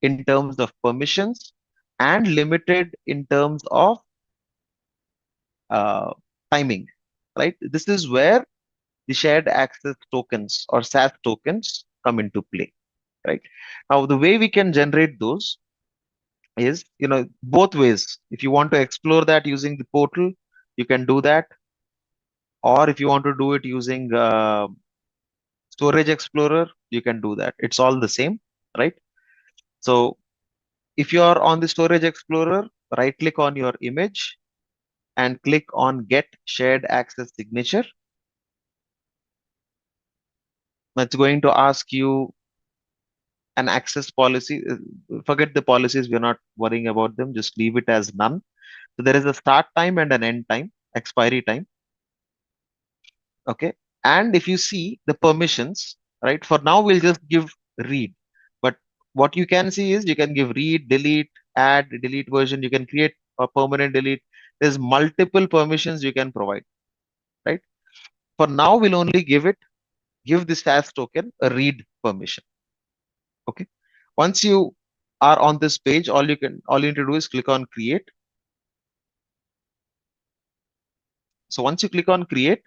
in terms of permissions and limited in terms of uh, timing, right? This is where the shared access tokens or SAS tokens come into play, right? Now, the way we can generate those is, both ways. If you want to explore that using the portal, you can do that. Or if you want to do it using Storage Explorer, you can do that. It's all the same, right? So if you are on the Storage Explorer, right click on your image and click on Get Shared Access Signature. It's going to ask you an access policy. Forget the policies, we're not worrying about them. Just leave it as none. So there is a start time and an end time, expiry time. Okay. And if you see the permissions, right, for now we'll just give read. But what you can see is you can give read, delete, add, delete version. You can create a permanent delete. There's multiple permissions you can provide, right? For now, we'll only give this SAS token a read permission. Okay. Once you are on this page, all you need to do is click on create. So once you click on create,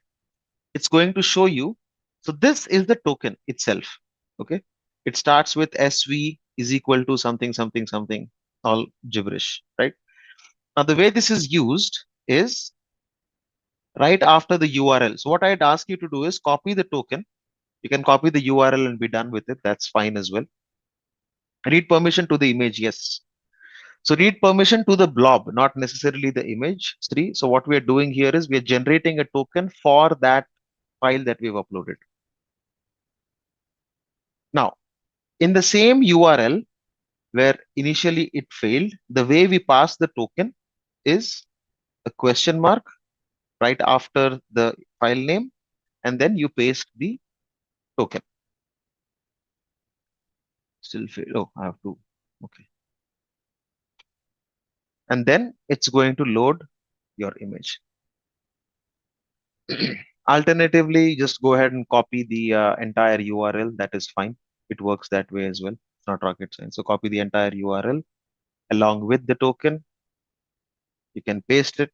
it's going to show you. So this is the token itself. Okay. It starts with SV is equal to something, something, something, all gibberish, right? Now, the way this is used is right after the URL. So what I'd ask you to do is copy the token. You can copy the URL and be done with it. That's fine as well. Read permission to the image. Yes. So read permission to the blob, not necessarily the image, Sri. So what we are doing here is we are generating a token for that file that we've uploaded. Now, in the same URL where initially it failed, the way we pass the token is a question mark right after the file name, and then you paste the token. Still fail. Oh, I have to. Okay. And then it's going to load your image. Alternatively, just go ahead and copy the entire URL. That is fine. It works that way as well. It's not rocket science. So copy the entire URL along with the token. You can paste it,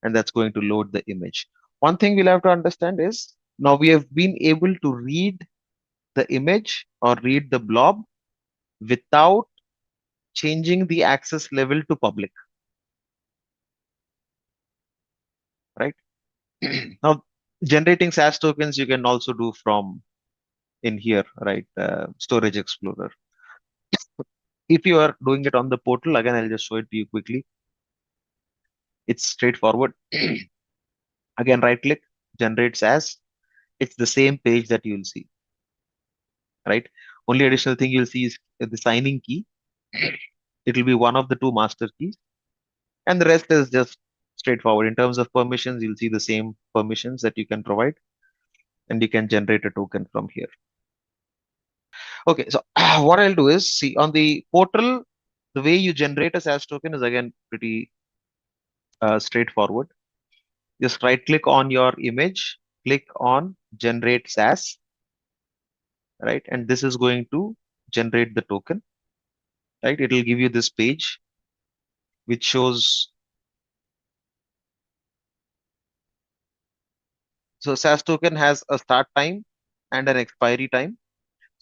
and that's going to load the image. One thing we'll have to understand is now we have been able to read the image or read the blob without changing the access level to public, right? Now, generating SAS tokens you can also do from in here, right? Storage Explorer. If you are doing it on the portal, again, I'll just show it to you quickly. It's straightforward. Again, right click, generate SAS. It's the same page that you'll see, right? Only additional thing you'll see is the signing key. It will be one of the two master keys, and the rest is just straightforward. In terms of permissions, you'll see the same permissions that you can provide. and you can generate a token from here. Okay, so what I'll do is, see, on the portal, the way you generate a SaaS token is again pretty straightforward. Just right click on your image, click on generate SaaS, right? And this is going to generate the token, right? It will give you this page which shows. So SaaS token has a start time and an expiry time.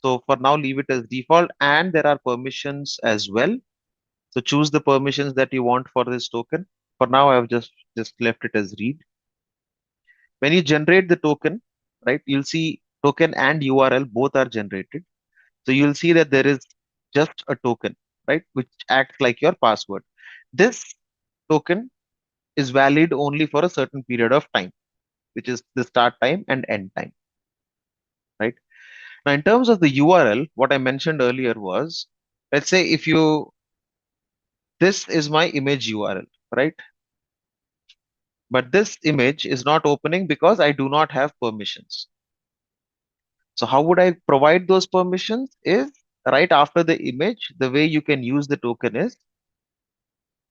So for now, leave it as default, and there are permissions as well. So choose the permissions that you want for this token. For now, I've just left it as read. When you generate the token, right, you'll see token and URL both are generated. So you'll see that there is just a token, right, which acts like your password. This token is valid only for a certain period of time, which is the start time and end time, right? Now, in terms of the URL, what I mentioned earlier was, let's say if you, this is my image URL, right? But this image is not opening because I do not have permissions. So how would I provide those permissions is right after the image, the way you can use the token is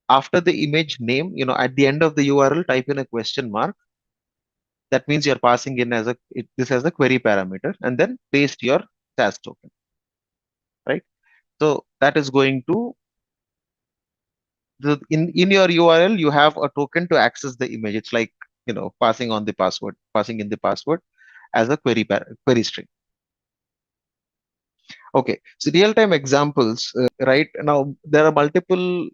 after the image name, at the end of the URL, type in a question mark. That means you're passing in as this as a query parameter, and then paste your SaaS token, right? So that is going to in your URL, you have a token to access the image. It's like, passing in the password as a query string. Okay, so real-time examples, right? Now, there are multiple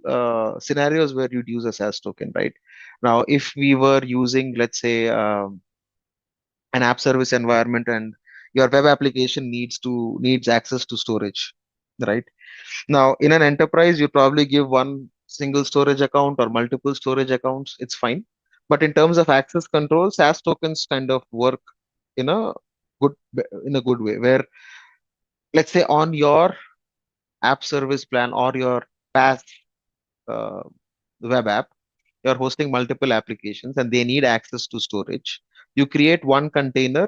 scenarios where you'd use a SaaS token, right? Now, if we were using, let's say, an app service environment and your web application needs access to storage, right? Now, in an enterprise, you probably give one single storage account or multiple storage accounts. It's fine. But in terms of access control, SaaS tokens kind of work in a good in a good way, where let's say on your app service plan or your PaaS uh, web app, you're hosting multiple applications and they need access to storage. You create one container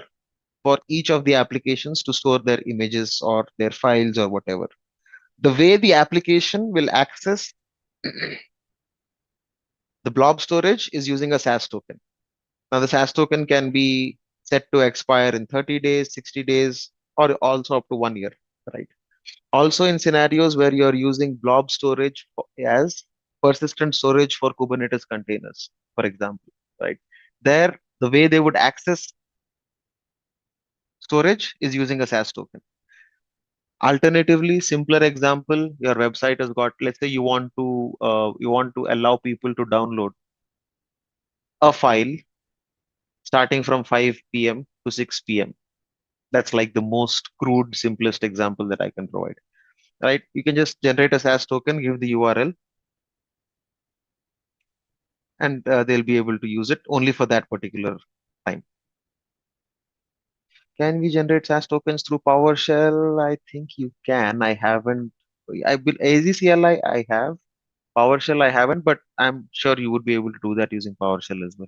for each of the applications to store their images or their files or whatever. The way the application will access the blob storage is using a SaaS token. Now, the SaaS token can be set to expire in 30 days, 60 days, or also up to 1 year, right? Also, in scenarios where you're using blob storage as persistent storage for Kubernetes containers, for example, right? There, the way they would access storage is using a SaaS token. Alternatively, simpler example, your website has got, let's say you want to allow people to download a file starting from 5 p.m. to 6 p.m. That's like the most crude, simplest example that I can provide. Right? You can just generate a SaaS token, give the URL, and they'll be able to use it only for that particular time. Can we generate SaaS tokens through PowerShell? I think you can. I haven't. I will AZCLI I have. PowerShell I haven't, but I'm sure you would be able to do that using PowerShell as well.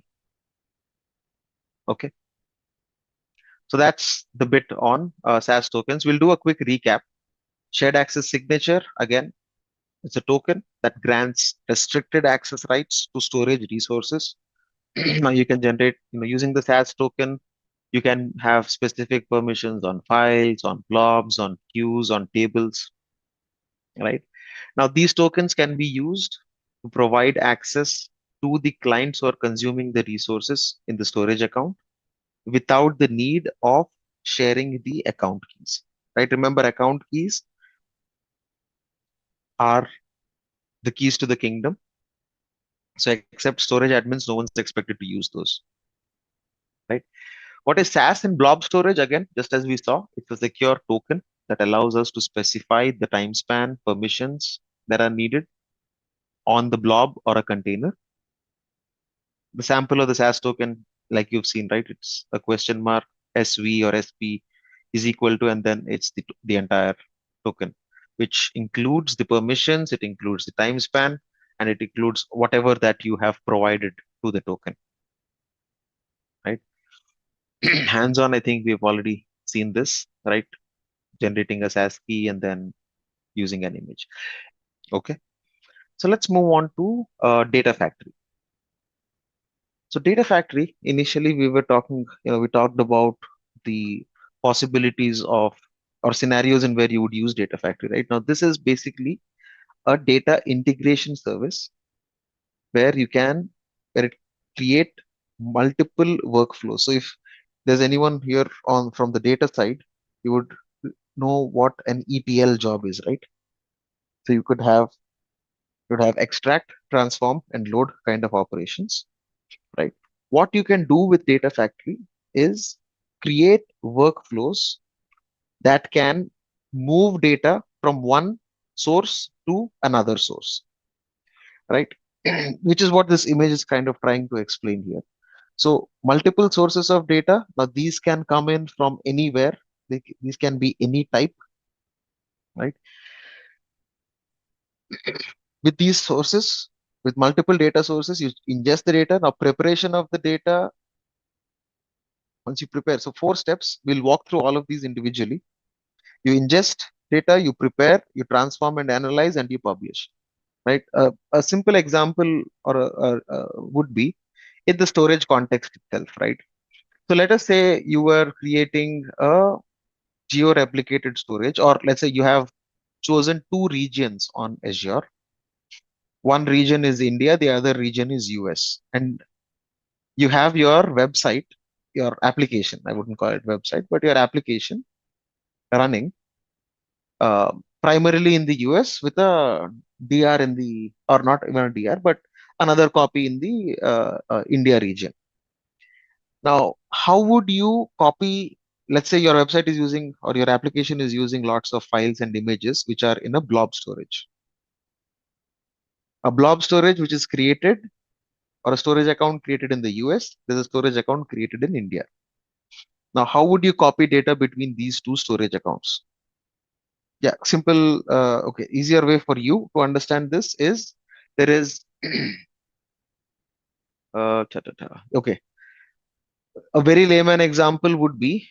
Okay. So that's the bit on SaaS tokens. We'll do a quick recap. Shared access signature, again, it's a token that grants restricted access rights to storage resources. Now you can generate, using the SaaS token, you can have specific permissions on files, on blobs, on queues, on tables, right? Now these tokens can be used to provide access to the clients who are consuming the resources in the storage account without the need of sharing the account keys, right? Remember, account keys are the keys to the kingdom. So except storage admins, no one's expected to use those, right? What is SaaS and blob storage? Again, just as we saw, it's a secure token that allows us to specify the time span permissions that are needed on the blob or a container. The sample of the SaaS token, like you've seen, right? It's a question mark, SV or SP is equal to, and then it's the entire token, which includes the permissions, it includes the time span, and it includes whatever that you have provided to the token, right? Hands-on, I think we've already seen this, right? Generating a SAS key and then using an image. Okay. So let's move on to data factory. So data factory, initially we were talking, we talked about the possibilities of or scenarios in where you would use data factory, right? Now, this is basically a data integration service where you can where it create multiple workflows. So if there's anyone here on from the data side, you would know what an ETL job is, right? So you could have extract, transform, and load kind of operations, right? What you can do with data factory is create workflows that can move data from one source to another source, right? Which is what this image is kind of trying to explain here. So multiple sources of data, now these can come in from anywhere. These can be any type, right? With these sources, with multiple data sources, you ingest the data. Now preparation of the data, once you prepare, so 4 steps, we'll walk through all of these individually. You ingest data, you prepare, you transform and analyze, and you publish, right? A simple example would be in the storage context itself, right? So let us say you were creating a geo-replicated storage, or let's say you have chosen 2 regions on Azure. One region is India, the other region is US. And you have your website, your application, I wouldn't call it website, but your application running uh, primarily in the US with a DR in the, or not even a DR, but another copy in the India region. Now, how would you copy? Let's say your website is using or your application is using lots of files and images which are in a blob storage. A blob storage which is created or a storage account created in the US, there's a storage account created in India. Now, how would you copy data between these 2 storage accounts? Yeah, simple. Okay, easier way for you to understand this is there is okay. A very layman example would be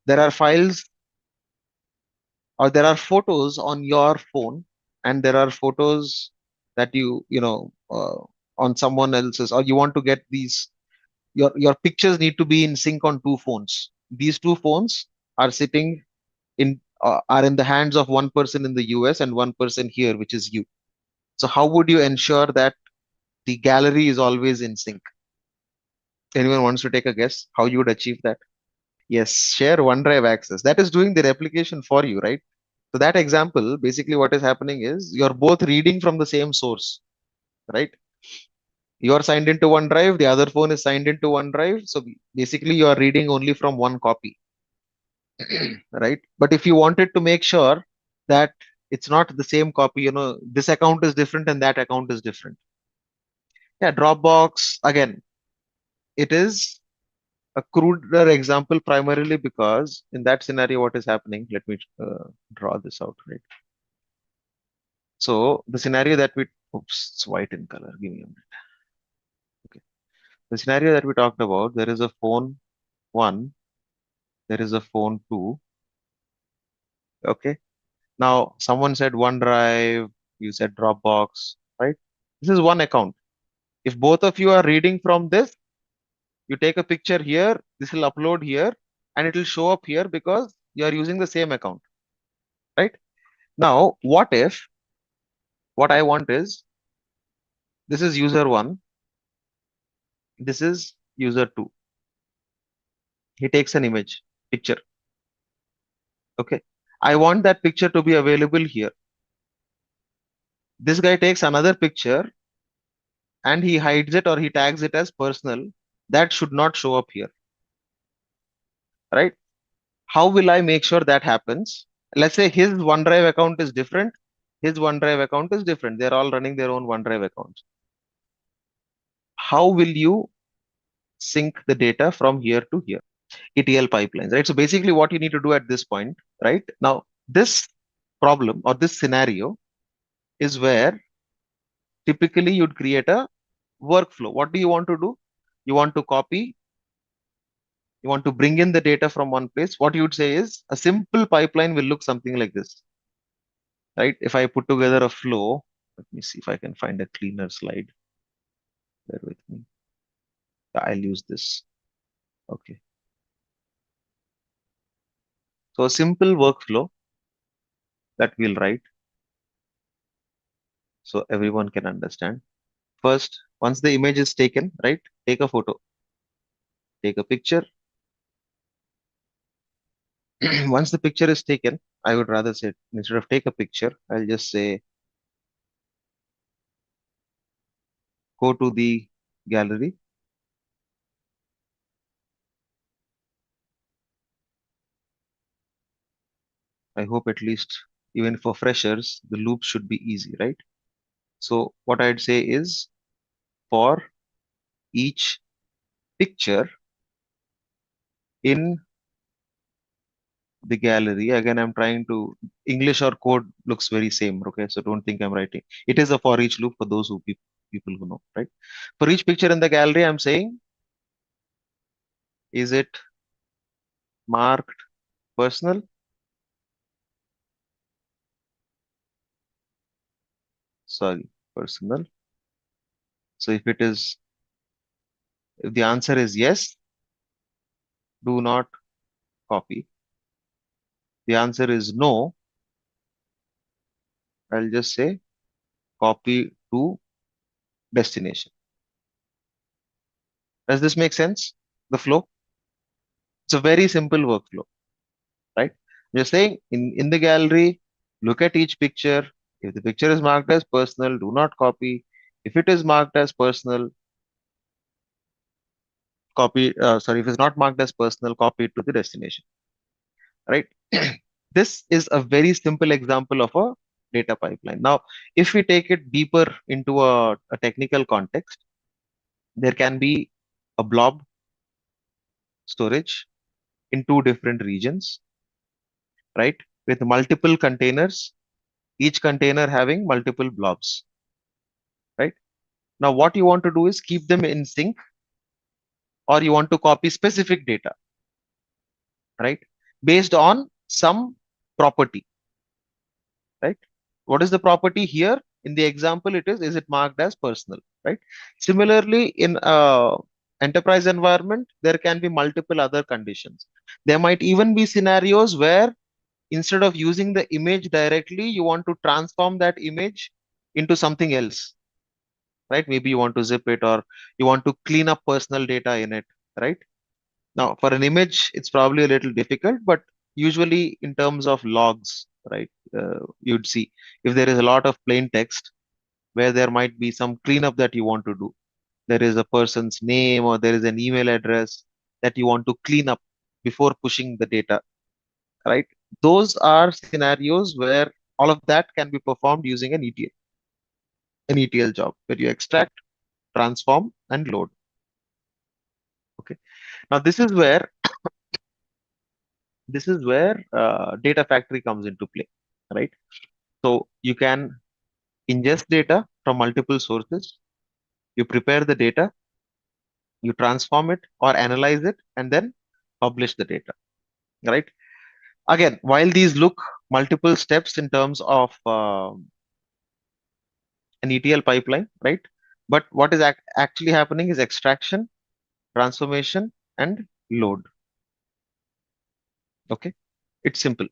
there are files or there are photos on your phone, and there are photos that on someone else's, or you want to get these your pictures need to be in sync on 2 phones. These 2 phones are sitting are in the hands of one person in the US and one person here, which is you. So how would you ensure that the gallery is always in sync? Anyone wants to take a guess how you would achieve that? Yes, share OneDrive access. That is doing the replication for you, right? So that example, basically what is happening is you're both reading from the same source, right? You're signed into OneDrive, the other phone is signed into OneDrive. So basically you are reading only from one copy, right? But if you wanted to make sure that it's not the same copy, this account is different and that account is different. Yeah, Dropbox, again, it is a cruder example primarily because in that scenario, what is happening? Let me draw this out, right? So the scenario that we, oops, it's white in color. Give me a minute. Okay. The scenario that we talked about, there is a phone one, there is a phone two. Okay. Now someone said OneDrive, you said Dropbox, right? This is one account. If both of you are reading from this, you take a picture here, this will upload here, and it will show up here because you are using the same account, right? Now, what if what I want is this is user one, this is user two. He takes an image, picture. Okay. I want that picture to be available here. This guy takes another picture and he hides it or he tags it as personal. That should not show up here, right? How will I make sure that happens? Let's say his OneDrive account is different. His OneDrive account is different. They're all running their own OneDrive accounts. How will you sync the data from here to here? ETL pipelines, right? So basically what you need to do at this point, right? Now, this problem or this scenario is where typically you'd create a workflow. What do you want to do? You want to copy You want to bring in the data from one place. What you would say is a simple pipeline will look something like this, right? If I put together a flow, let me see if I can find a cleaner slide. Bear with me. I'll use this. Okay. So a simple workflow that we'll write so everyone can understand. First, once the image is taken, right? Take a photo, take a picture. Once the picture is taken, I would rather say instead of take a picture, I'll just say go to the gallery. I hope at least even for freshers, the loop should be easy, right? So what I'd say is for each picture in the gallery, again, I'm trying to, English or code looks very same, okay? So don't think I'm writing. It is a for each loop for those people who know, right? For each picture in the gallery, I'm saying, is it marked personal? Sorry, personal. So if the answer is yes, do not copy. The answer is no, I'll just say copy to destination. Does this make sense? The flow? It's a very simple workflow, right? You're saying in the gallery, look at each picture. If the picture is marked as personal, do not copy. If it is marked as personal, sorry, if it's not marked as personal, copy it to the destination, right? This is a very simple example of a data pipeline. Now, if we take it deeper into a technical context, there can be a blob storage in two different regions, right? With multiple containers, each container having multiple blobs, right? Now, what you want to do is keep them in sync, or you want to copy specific data, right? Based on some property, right? What is the property here? In the example, is it marked as personal, right? Similarly, in enterprise environment, there can be multiple other conditions. There might even be scenarios where instead of using the image directly, you want to transform that image into something else, right? Maybe you want to zip it or you want to clean up personal data in it, right? Now, for an image, it's probably a little difficult, but usually in terms of logs, right? You'd see if there is a lot of plain text where there might be some cleanup that you want to do. There is a person's name or there is an email address that you want to clean up before pushing the data, right? Those are scenarios where all of that can be performed using an ETL job where you extract, transform, and load. Okay. Now this is where data factory comes into play, right? So you can ingest data from multiple sources, you prepare the data, you transform it or analyze it, and then publish the data, right? Again, while these look multiple steps in terms of an ETL pipeline, right? But what is actually happening is extraction, transformation, and load. Okay, it's simple.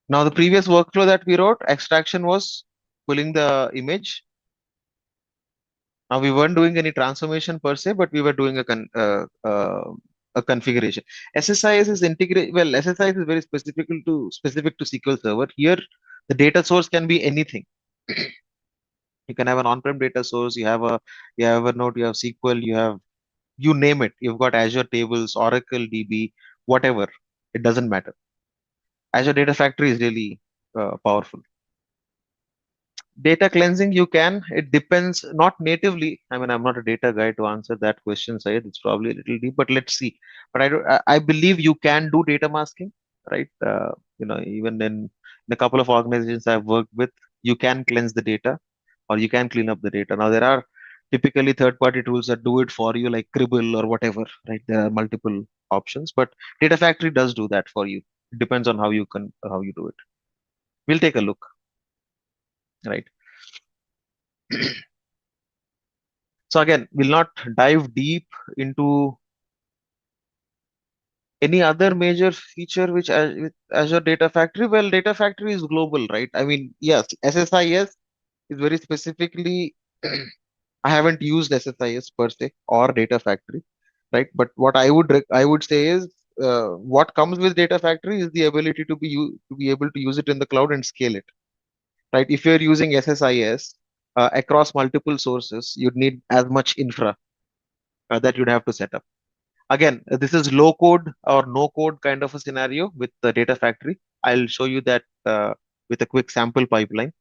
Now, the previous workflow that we wrote, extraction was pulling the image. Now, we weren't doing any transformation per se, but we were doing a configuration. SSIS is integrate. Well, SSIS is very specific to SQL Server. Here, the data source can be anything. You can have an on-prem data source. You have Evernote, you have SQL, you name it. You've got Azure Tables, Oracle DB, whatever. It doesn't matter. Azure Data Factory is really powerful. Data cleansing, you can. It depends, not natively. I mean, I'm not a data guy to answer that question, Syed. It's probably a little deep, but let's see. But I believe you can do data masking, right? Even in a couple of organizations I've worked with, you can cleanse the data or you can clean up the data. Now, there are Typically, third-party tools that do it for you, like Cribble or whatever, right? There are multiple options, but Data Factory does do that for you. It depends on how you do it. We'll take a look, right? So again, we'll not dive deep into any other major feature with Azure Data Factory. Well, Data Factory is global, right? I mean, yes, SSIS is very specifically. I haven't used SSIS per se or Data Factory, right? But what I would say is what comes with Data Factory is the ability to be able to use it in the cloud and scale it, right? If you're using SSIS across multiple sources, you'd need as much infra that you'd have to set up. Again, this is low code or no code kind of a scenario with the Data Factory. I'll show you that with a quick sample pipeline,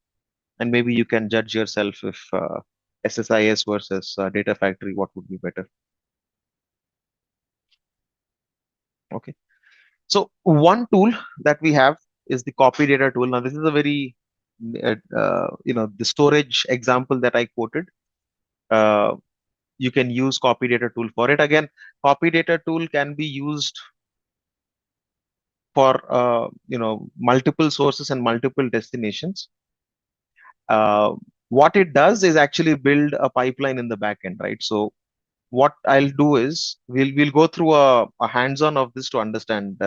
and maybe you can judge yourself if SSIS versus Data Factory, what would be better. Okay. So one tool that we have is the copy data tool. Now, this is a very, the storage example that I quoted. Uh, you can use copy data tool for it. Again, copy data tool can be used for multiple sources and multiple destinations. What it does is actually build a pipeline in the back end, right? So what I'll do is we'll go through a hands-on of this to understand.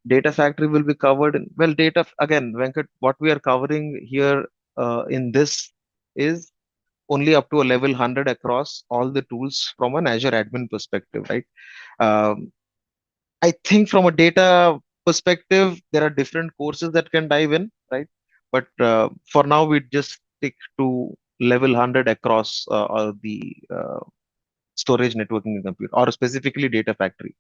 Data Factory will be covered in, well, data again, Venkat, what we are covering here in this is only up to a level 100 across all the tools from an Azure admin perspective, right? Um, I think from a data perspective, there are different courses that can dive in, right? But for now, we just stick to level 100 across all the storage, networking, and compute, or specifically Data Factory.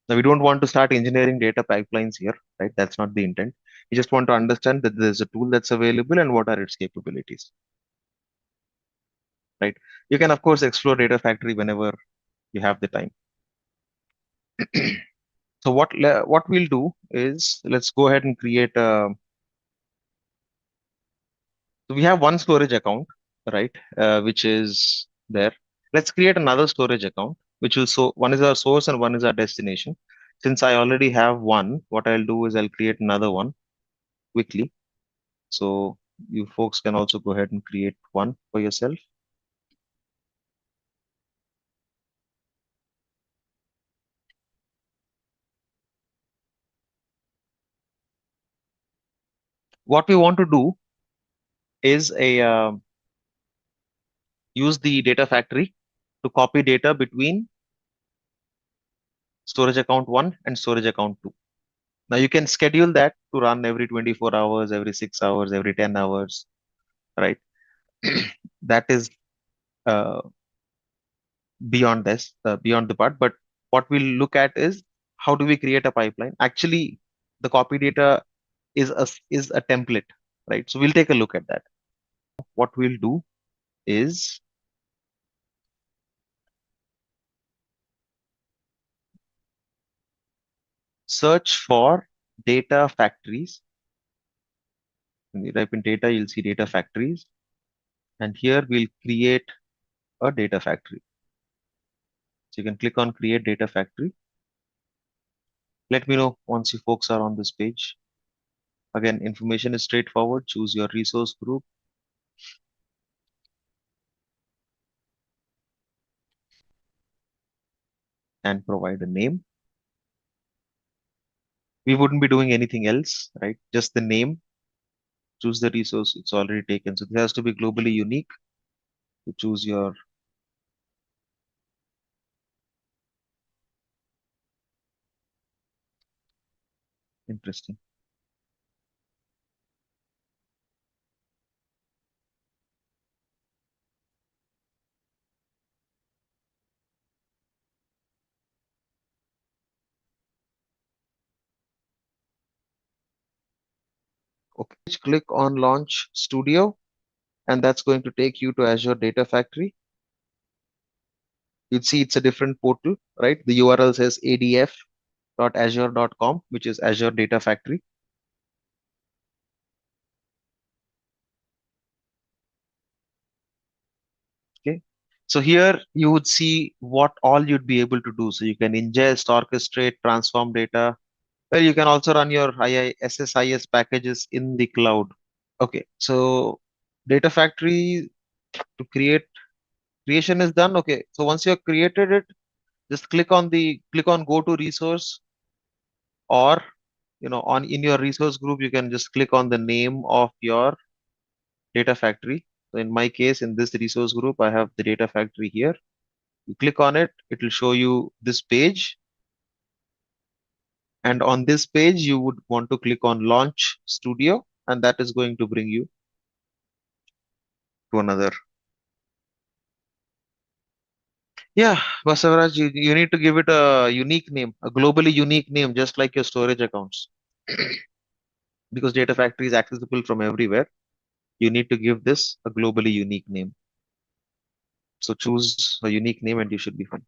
Now, we don't want to start engineering data pipelines here, right? That's not the intent. We just want to understand that there's a tool that's available and what are its capabilities, right? You can, of course, explore Data Factory whenever you have the time. So what we'll do is let's go ahead and create a. So we have one storage account, right? Which is there. Let's create another storage account, which will so one is our source and one is our destination. Since I already have one, what I'll do is I'll create another one quickly. So you folks can also go ahead and create one for yourself. What we want to do is a use the data factory to copy data between storage account 1 and storage account 2. Now you can schedule that to run every 24 hours, every 6 hours, every 10 hours, right? That is uh, beyond this, beyond the part. But what we'll look at is how do we create a pipeline? Actually, the copy data is a template, right? So we'll take a look at that. What we'll do is search for data factories. When you type in data, you'll see data factories. And here we'll create a data factory. So you can click on create data factory. Let me know once you folks are on this page. Again, information is straightforward. Choose your resource group and provide a name. We wouldn't be doing anything else, right? Just the name. Choose the resource. It's already taken. So this has to be globally unique. To choose your interesting. Okay. Click on Launch Studio, and that's going to take you to Azure Data Factory. You'd see it's a different portal, right? The URL says adf.azure.com, which is Azure Data Factory. Okay. So here you would see what all you'd be able to do. So you can ingest, orchestrate, transform data. Well, you can also run your SSIS packages in the cloud. Okay, so data factory to creation is done. Okay, so once you have created it, just click on go to resource, or on in your resource group you can just click on the name of your data factory. So in my case, in this resource group, I have the data factory here. You click on it, it will show you this page. And on this page, you would want to click on Launch Studio, and that is going to bring you to another. Yeah, Basavaraj, you need to give it a unique name, a globally unique name, just like your storage accounts. Because data factory is accessible from everywhere, you need to give this a globally unique name. So choose a unique name and you should be fine.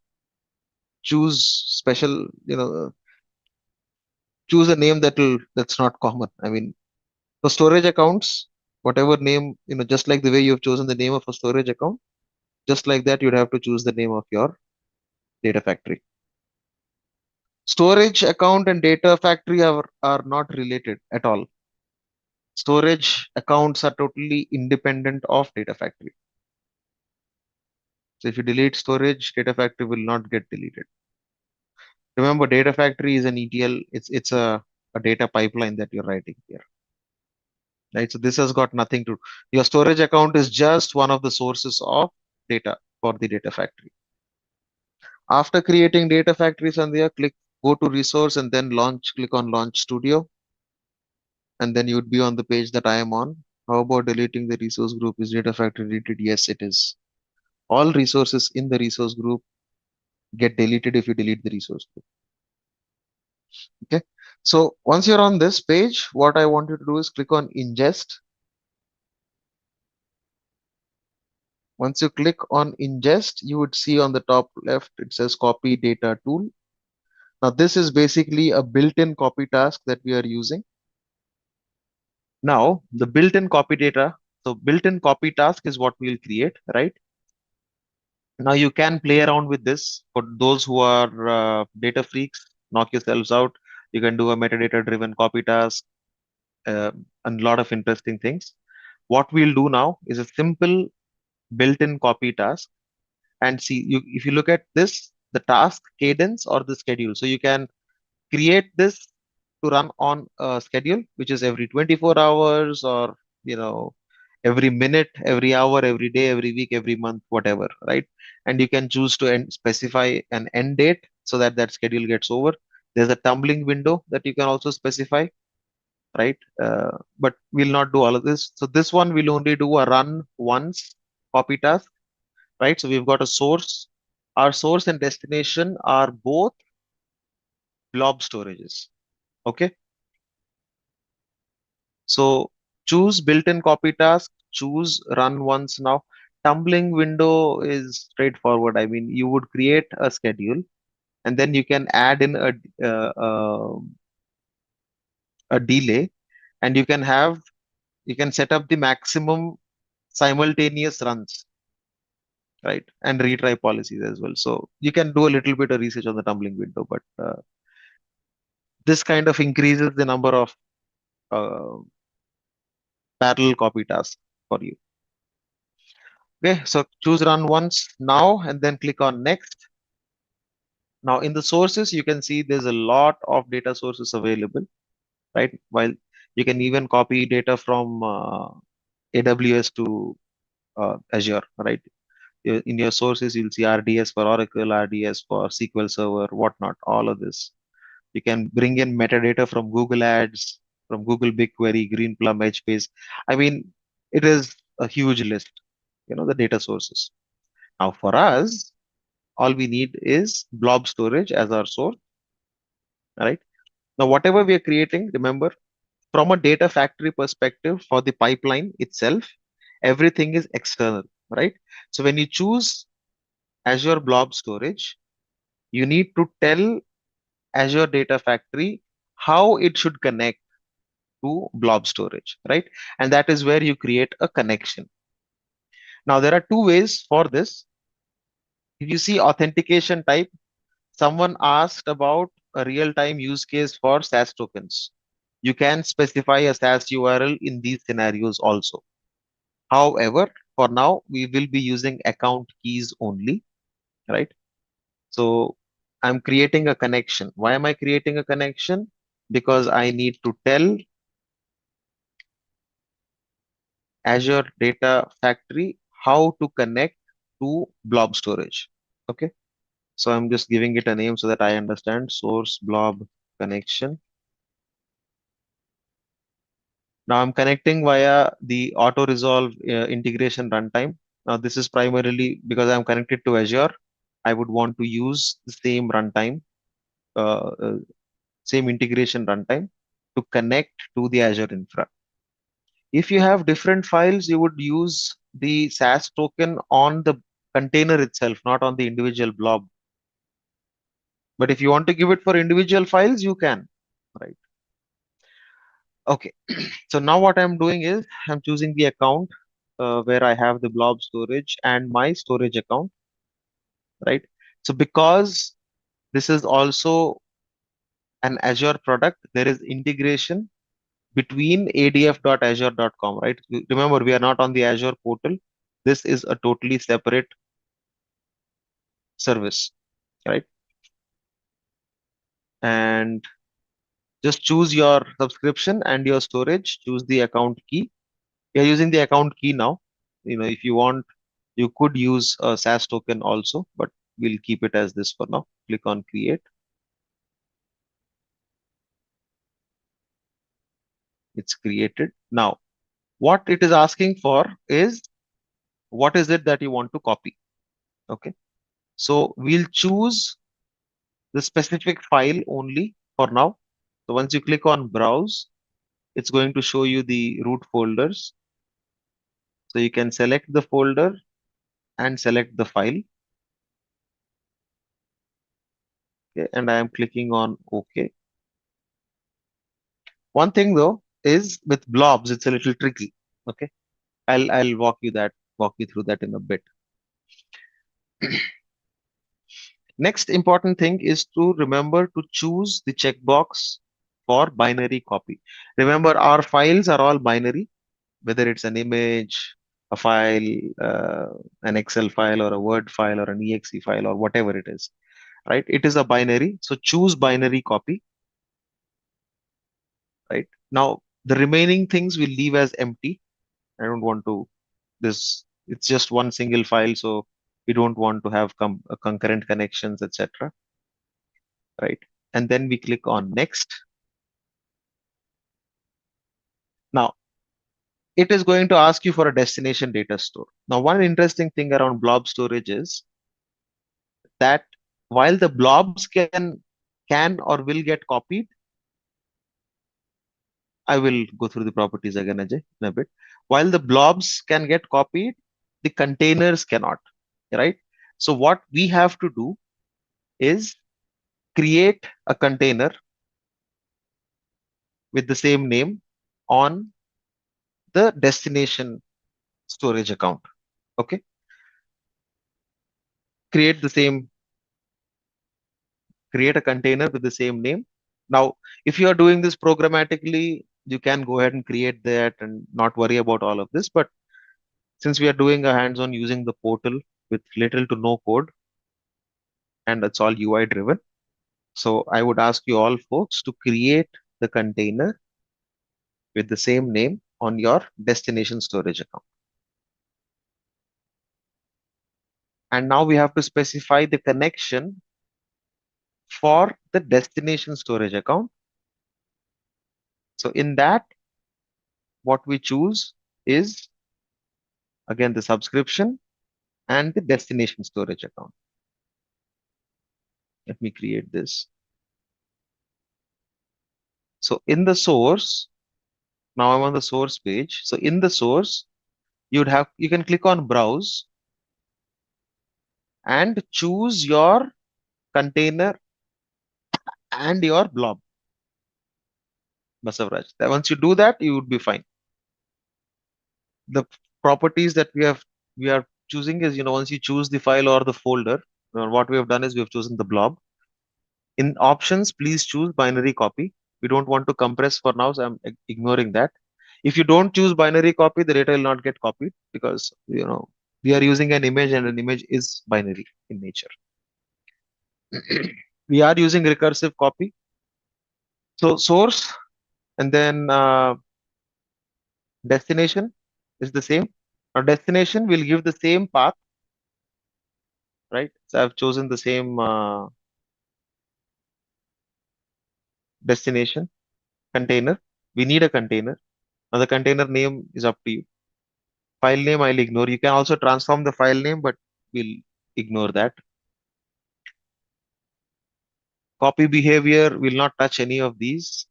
Choose special, choose a name that's not common. I mean, for storage accounts, whatever name, just like the way you've chosen the name of a storage account, just like that, you'd have to choose the name of your data factory. Storage account and data factory are not related at all. Storage accounts are totally independent of data factory. So if you delete storage, data factory will not get deleted. Remember, data factory is an ETL. It's a data pipeline that you're writing here, right? So this has got nothing to. Your storage account is just one of the sources of data for the data factory. After creating data factories on there, click go to resource and then launch. Click on Launch Studio, and then you'd be on the page that I am on. How about deleting the resource group? Is data factory deleted? Yes, it is. All resources in the resource group get deleted if you delete the resource group. Okay. So once you're on this page, what I want you to do is click on ingest. Once you click on ingest, you would see on the top left, it says copy data tool. Now this is basically a built-in copy task that we are using. Now the built-in copy data, so built-in copy task is what we'll create, right? Now you can play around with this for those who are data freaks, knock yourselves out. You can do a metadata driven copy task, and a lot of interesting things. What we'll do now is a simple built-in copy task. And see, if you look at this, the task cadence or the schedule. So you can create this to run on a schedule, which is every 24 hours or, every minute, every hour, every day, every week, every month, whatever, right? And you can choose to specify an end date so that that schedule gets over. There's a tumbling window that you can also specify, right? But we'll not do all of this. So this one will only do a run once copy task, right? So we've got a source. Our source and destination are both blob storages. Okay. So choose built-in copy task, choose run once now. Tumbling window is straightforward. I mean, you would create a schedule and then you can add in a delay, and you can set up the maximum simultaneous runs, right? And retry policies as well. So you can do a little bit of research on the tumbling window, but this kind of increases the number of uh, parallel copy tasks for you. Okay, so choose run once now and then click on next. Now in the sources, you can see there's a lot of data sources available, right? While you can even copy data from AWS to Azure, right? In your sources, you'll see RDS for Oracle, RDS for SQL Server, whatnot, all of this. You can bring in metadata from Google Ads, from Google BigQuery, Greenplum, HBase. I mean, it is a huge list, the data sources. Now for us, all we need is blob storage as our source, right? Now, whatever we are creating, remember, from a data factory perspective for the pipeline itself, everything is external, right? So when you choose Azure Blob Storage, you need to tell Azure Data Factory how it should connect to blob storage, right? And that is where you create a connection. Now, there are two ways for this. If you see authentication type, someone asked about a real-time use case for SaaS tokens. You can specify a SaaS URL in these scenarios also. However, for now, we will be using account keys only, right? So I'm creating a connection. Why am I creating a connection? Because I need to tell Azure Data Factory how to connect to blob storage. Okay. So I'm just giving it a name so that I understand source blob connection. Now I'm connecting via the auto resolve integration runtime. Now this is primarily because I'm connected to Azure. I would want to use the same runtime, uh, uh, same integration runtime to connect to the Azure infra. If you have different files, you would use the SaaS token on the container itself, not on the individual blob. But if you want to give it for individual files, you can, right? Okay. So now what I'm doing is I'm choosing the account where I have the blob storage and my storage account, right? So because this is also an Azure product, there is integration between adf.azure.com, right? Remember, we are not on the Azure portal. This is a totally separate service, right? And just choose your subscription and your storage, choose the account key. You're using the account key now. If you want, you could use a SaaS token also, but we'll keep it as this for now. Click on create. It's created. Now, what it is asking for is what is it that you want to copy? Okay. So we'll choose the specific file only for now. So once you click on browse, it's going to show you the root folders. So you can select the folder and select the file. Okay, and I am clicking on OK. One thing though is with blobs, it's a little tricky. Okay, I'll walk you through that in a bit. Next important thing is to remember to choose the checkbox for binary copy. Remember, our files are all binary, whether it's an image, a file, uh, an Excel file, or a Word file, or an exe file, or whatever it is, right? It is a binary. So choose binary copy, right? Now, the remaining things will leave as empty. I don't want to this. It's just one single file, so we don't want to have concurrent connections, etc. Right? And then we click on next. Now, it is going to ask you for a destination data store. Now, one interesting thing around blob storage is that while the blobs can or will get copied, I will go through the properties again, Ajay, in a bit. While the blobs can get copied, the containers cannot, right? So what we have to do is create a container with the same name on the destination storage account. Okay. Create the same, create a container with the same name. Now, if you are doing this programmatically, you can go ahead and create that and not worry about all of this. But since we are doing a hands-on using the portal with little to no code, and it's all UI driven. So I would ask you all folks to create the container with the same name on your destination storage account. And now we have to specify the connection for the destination storage account. So in that, what we choose is again the subscription and the destination storage account. Let me create this. So in the source, now I'm on the source page. So in the source, you can click on browse and choose your container and your blob, Basavraj. Once you do that, you would be fine. The properties that we are choosing is, once you choose the file or the folder, What we have done is we have chosen the blob. In options, please choose binary copy. We don't want to compress for now, so I'm ignoring that. If you don't choose binary copy, the data will not get copied because we are using an image and an image is binary in nature. We are using recursive copy. So source and then destination is the same. Our destination will give the same path, right? So I've chosen the same destination container. We need a container. Now the container name is up to you. File name I'll ignore. You can also transform the file name, but we'll ignore that. Copy behavior will not touch any of these,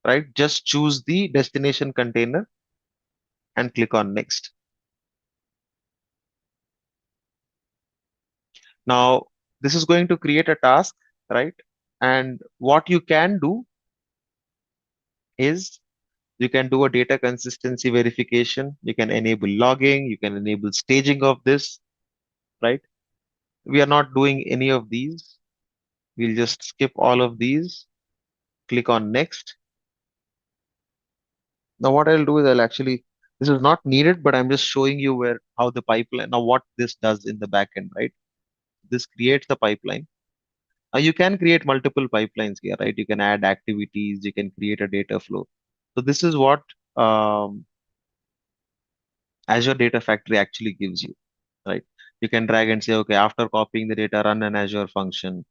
right? Just choose the destination container and click on next. Now, this is going to create a task, right? And what you can do is you can do a data consistency verification. You can enable logging. You can enable staging of this, right? We are not doing any of these. We'll just skip all of these, click on next. Now what I'll do is I'll actually, this is not needed, but I'm just showing you where how the pipeline, now what this does in the back end, right? This creates the pipeline. Now you can create multiple pipelines here, right? You can add activities, you can create a data flow. So this is what Azure Data Factory actually gives you, right? You can drag and say, okay, after copying the data, run an Azure function,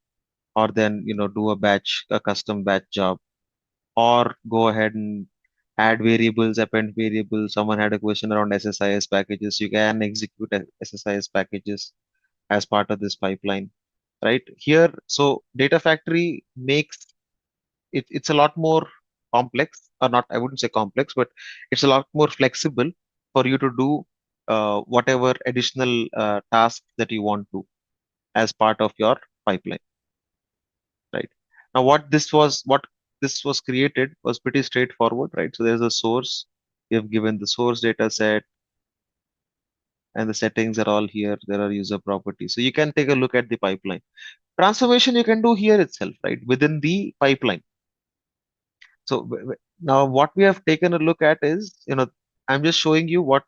or then do a custom batch job, or go ahead and add variables, append variables. Someone had a question around SSIS packages. You can execute SSIS packages as part of this pipeline, right? Here, so Data Factory makes it's a lot more complex, or not, I wouldn't say complex, but it's a lot more flexible for you to do whatever additional tasks that you want to as part of your pipeline, right? Now, what this was created was pretty straightforward, right? So there's a source. You have given the source data set, and the settings are all here. There are user properties. So you can take a look at the pipeline. Transformation you can do here itself, right? Within the pipeline. So now what we have taken a look at is, I'm just showing you what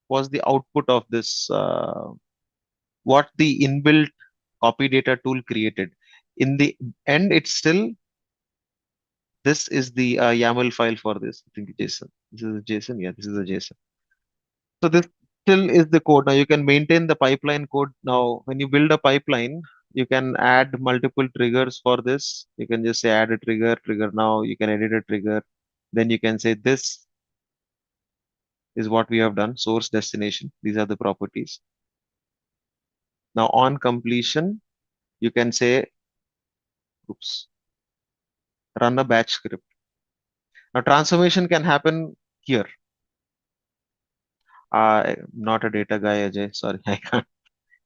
was the output of this, what the inbuilt copy data tool created. In the end, it's still, this is the YAML file for this. I think JSON. This is a JSON. Yeah, this is a JSON. So this still is the code. Now you can maintain the pipeline code. Now, when you build a pipeline, you can add multiple triggers for this. You can just say add a trigger now. You can edit a trigger. Then you can say this is what we have done, source destination. These are the properties. Now on completion, you can say, oops, run a batch script. Now transformation can happen here. I'm not a data guy, Ajay. Sorry, I can't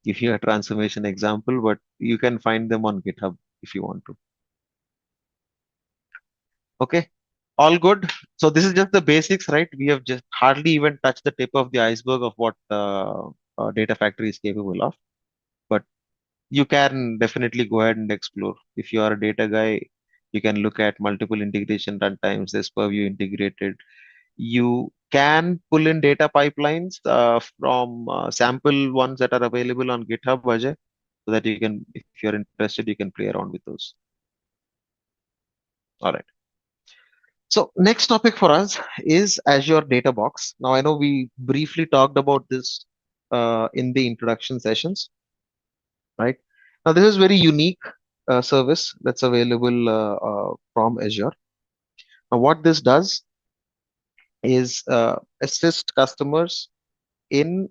give you a transformation example, but you can find them on GitHub if you want to. Okay, all good. So this is just the basics, right? We have just hardly even touched the tip of the iceberg of what Data Factory is capable of. But you can definitely go ahead and explore. If you are a data guy, you can look at multiple integration runtimes. There's Purview integrated. You can pull in data pipelines from sample ones that are available on GitHub, Ajay, so that you can, if you're interested, you can play around with those. All right. So next topic for us is Azure Data Box. Now I know we briefly talked about this in the introduction sessions, right? Now this is very unique service that's available from Azure. Now what this does is assist customers in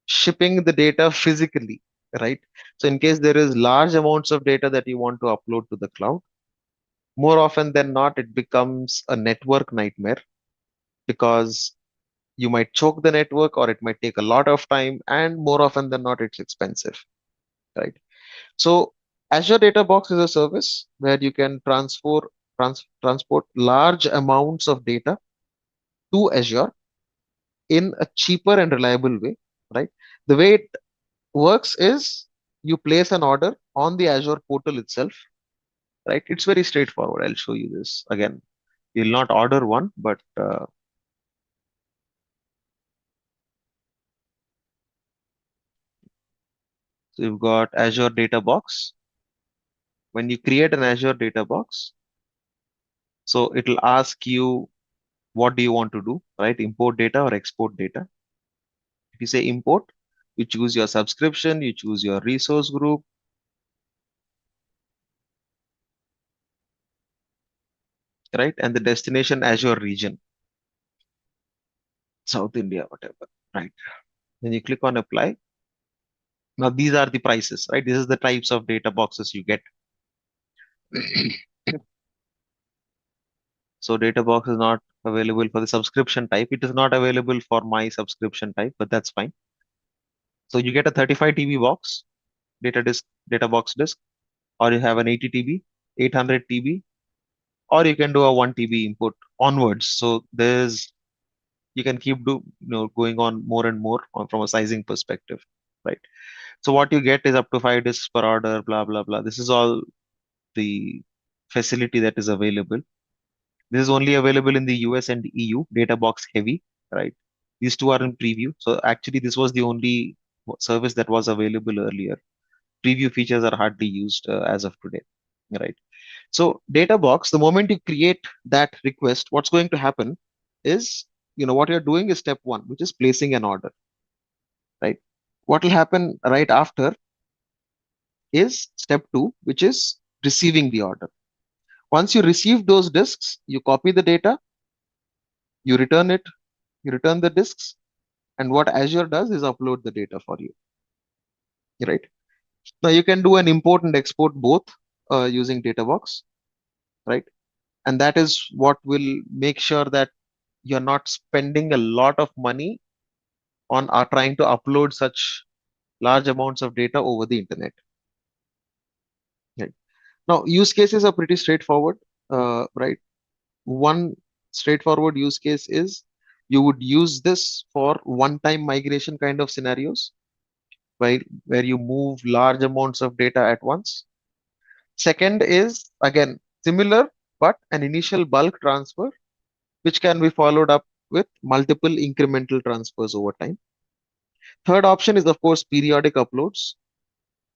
shipping the data physically, right? So in case there is large amounts of data that you want to upload to the cloud, more often than not, it becomes a network nightmare because you might choke the network or it might take a lot of time, and more often than not, it's expensive, right? So Azure Data Box is a service where you can transport large amounts of data to Azure in a cheaper and reliable way, right? The way it works is you place an order on the Azure portal itself, right? It's very straightforward. I'll show you this again. You'll not order one, but so you've got Azure Data Box. When you create an Azure Data Box, so it'll ask you what do you want to do, right? Import data or export data. If you say import, you choose your subscription, you choose your resource group, right? And the destination Azure region, South India, whatever, right? Then you click on apply. Now these are the prices, right? This is the types of data boxes you get. So data box is not available for the subscription type. It is not available for my subscription type, but that's fine. So you get a 35 TB box, data box disk, or you have an 80 TB, 800 TB, or you can do a 1 TB input onwards. So there's you can keep going on more and more from a sizing perspective, right? So what you get is up to 5 disks per order, blah blah blah. This is all the facility that is available. This is only available in the US and EU, data box heavy, right? These two are in preview. So actually, this was the only service that was available earlier. Preview features are hardly used as of today, right? So data box, the moment you create that request, what's going to happen is, what you're doing is step one, which is placing an order, right? What will happen right after is step two, which is receiving the order. Once you receive those disks, you copy the data, you return it, you return the disks, and what Azure does is upload the data for you, right? Now you can do an import and export both using Databox, right? And that is what will make sure that you're not spending a lot of money on trying to upload such large amounts of data over the internet. Right. Now, use cases are pretty straightforward, right? One straightforward use case is you would use this for one-time migration kind of scenarios, right, where you move large amounts of data at once. Second is again similar, but an initial bulk transfer, which can be followed up with multiple incremental transfers over time. Third option is, of course, periodic uploads.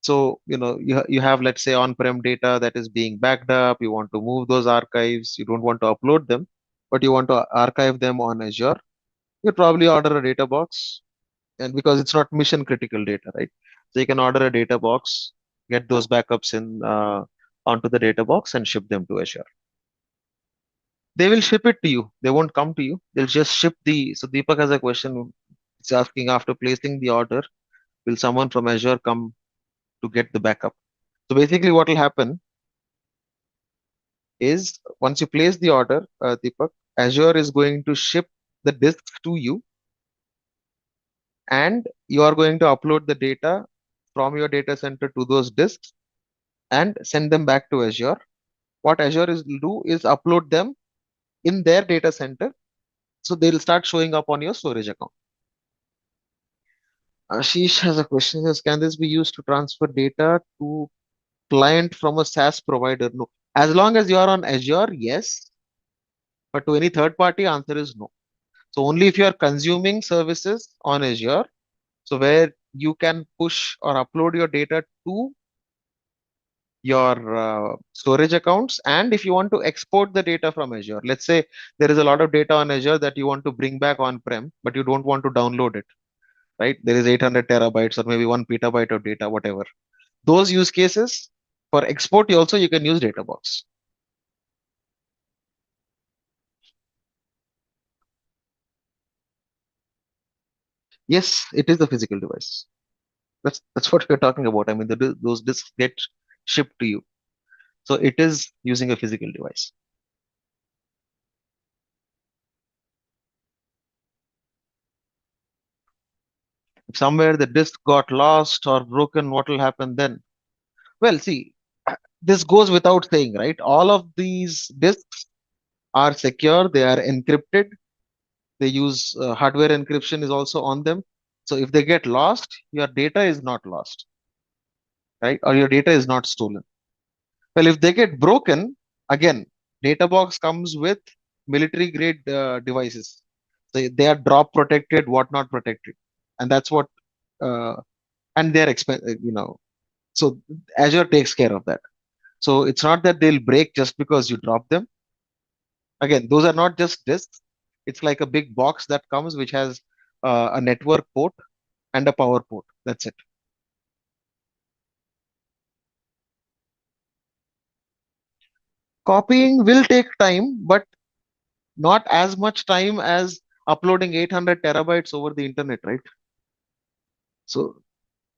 So, you have, let's say, on-prem data that is being backed up. You want to move those archives. You don't want to upload them, but you want to archive them on Azure. You probably order a data box, and because it's not mission critical data, right? So you can order a data box, get those backups in onto the data box, and ship them to Azure. They will ship it to you. They won't come to you. They'll just ship the. So Deepak has a question. It's asking, after placing the order, will someone from Azure come to get the backup? So basically, what will happen is once you place the order, Deepak, Azure is going to ship the disks to you, and you are going to upload the data from your data center to those disks and send them back to Azure. What Azure is will do is upload them in their data center, so they'll start showing up on your storage account. Ashish has a question. Says, can this be used to transfer data to client from a SaaS provider? No. As long as you are on Azure, yes. But to any third party, answer is no. So only if you are consuming services on Azure, so where you can push or upload your data to your storage accounts, and if you want to export the data from Azure, let's say there is a lot of data on Azure that you want to bring back on-prem, but you don't want to download it, right? There is 800 terabytes or maybe 1 petabyte of data, whatever. Those use cases for export, you can use Databox. Yes, it is a physical device. That's what we're talking about. I mean, those disks get shipped to you, so it is using a physical device. If somewhere the disk got lost or broken, what will happen then? Well, see, this goes without saying, right? All of these disks are secure, they are encrypted, they use hardware encryption is also on them. So if they get lost, your data is not lost. right? Or your data is not stolen. Well, if they get broken, again, data box comes with military grade devices. They are drop protected, whatnot protected, and that's what uh, and they're so Azure takes care of that. So it's not that they'll break just because you drop them. Again, those are not just disks. It's like a big box that comes which has a network port and a power port. That's it. Copying will take time, but not as much time as uploading 800 terabytes over the internet, right? So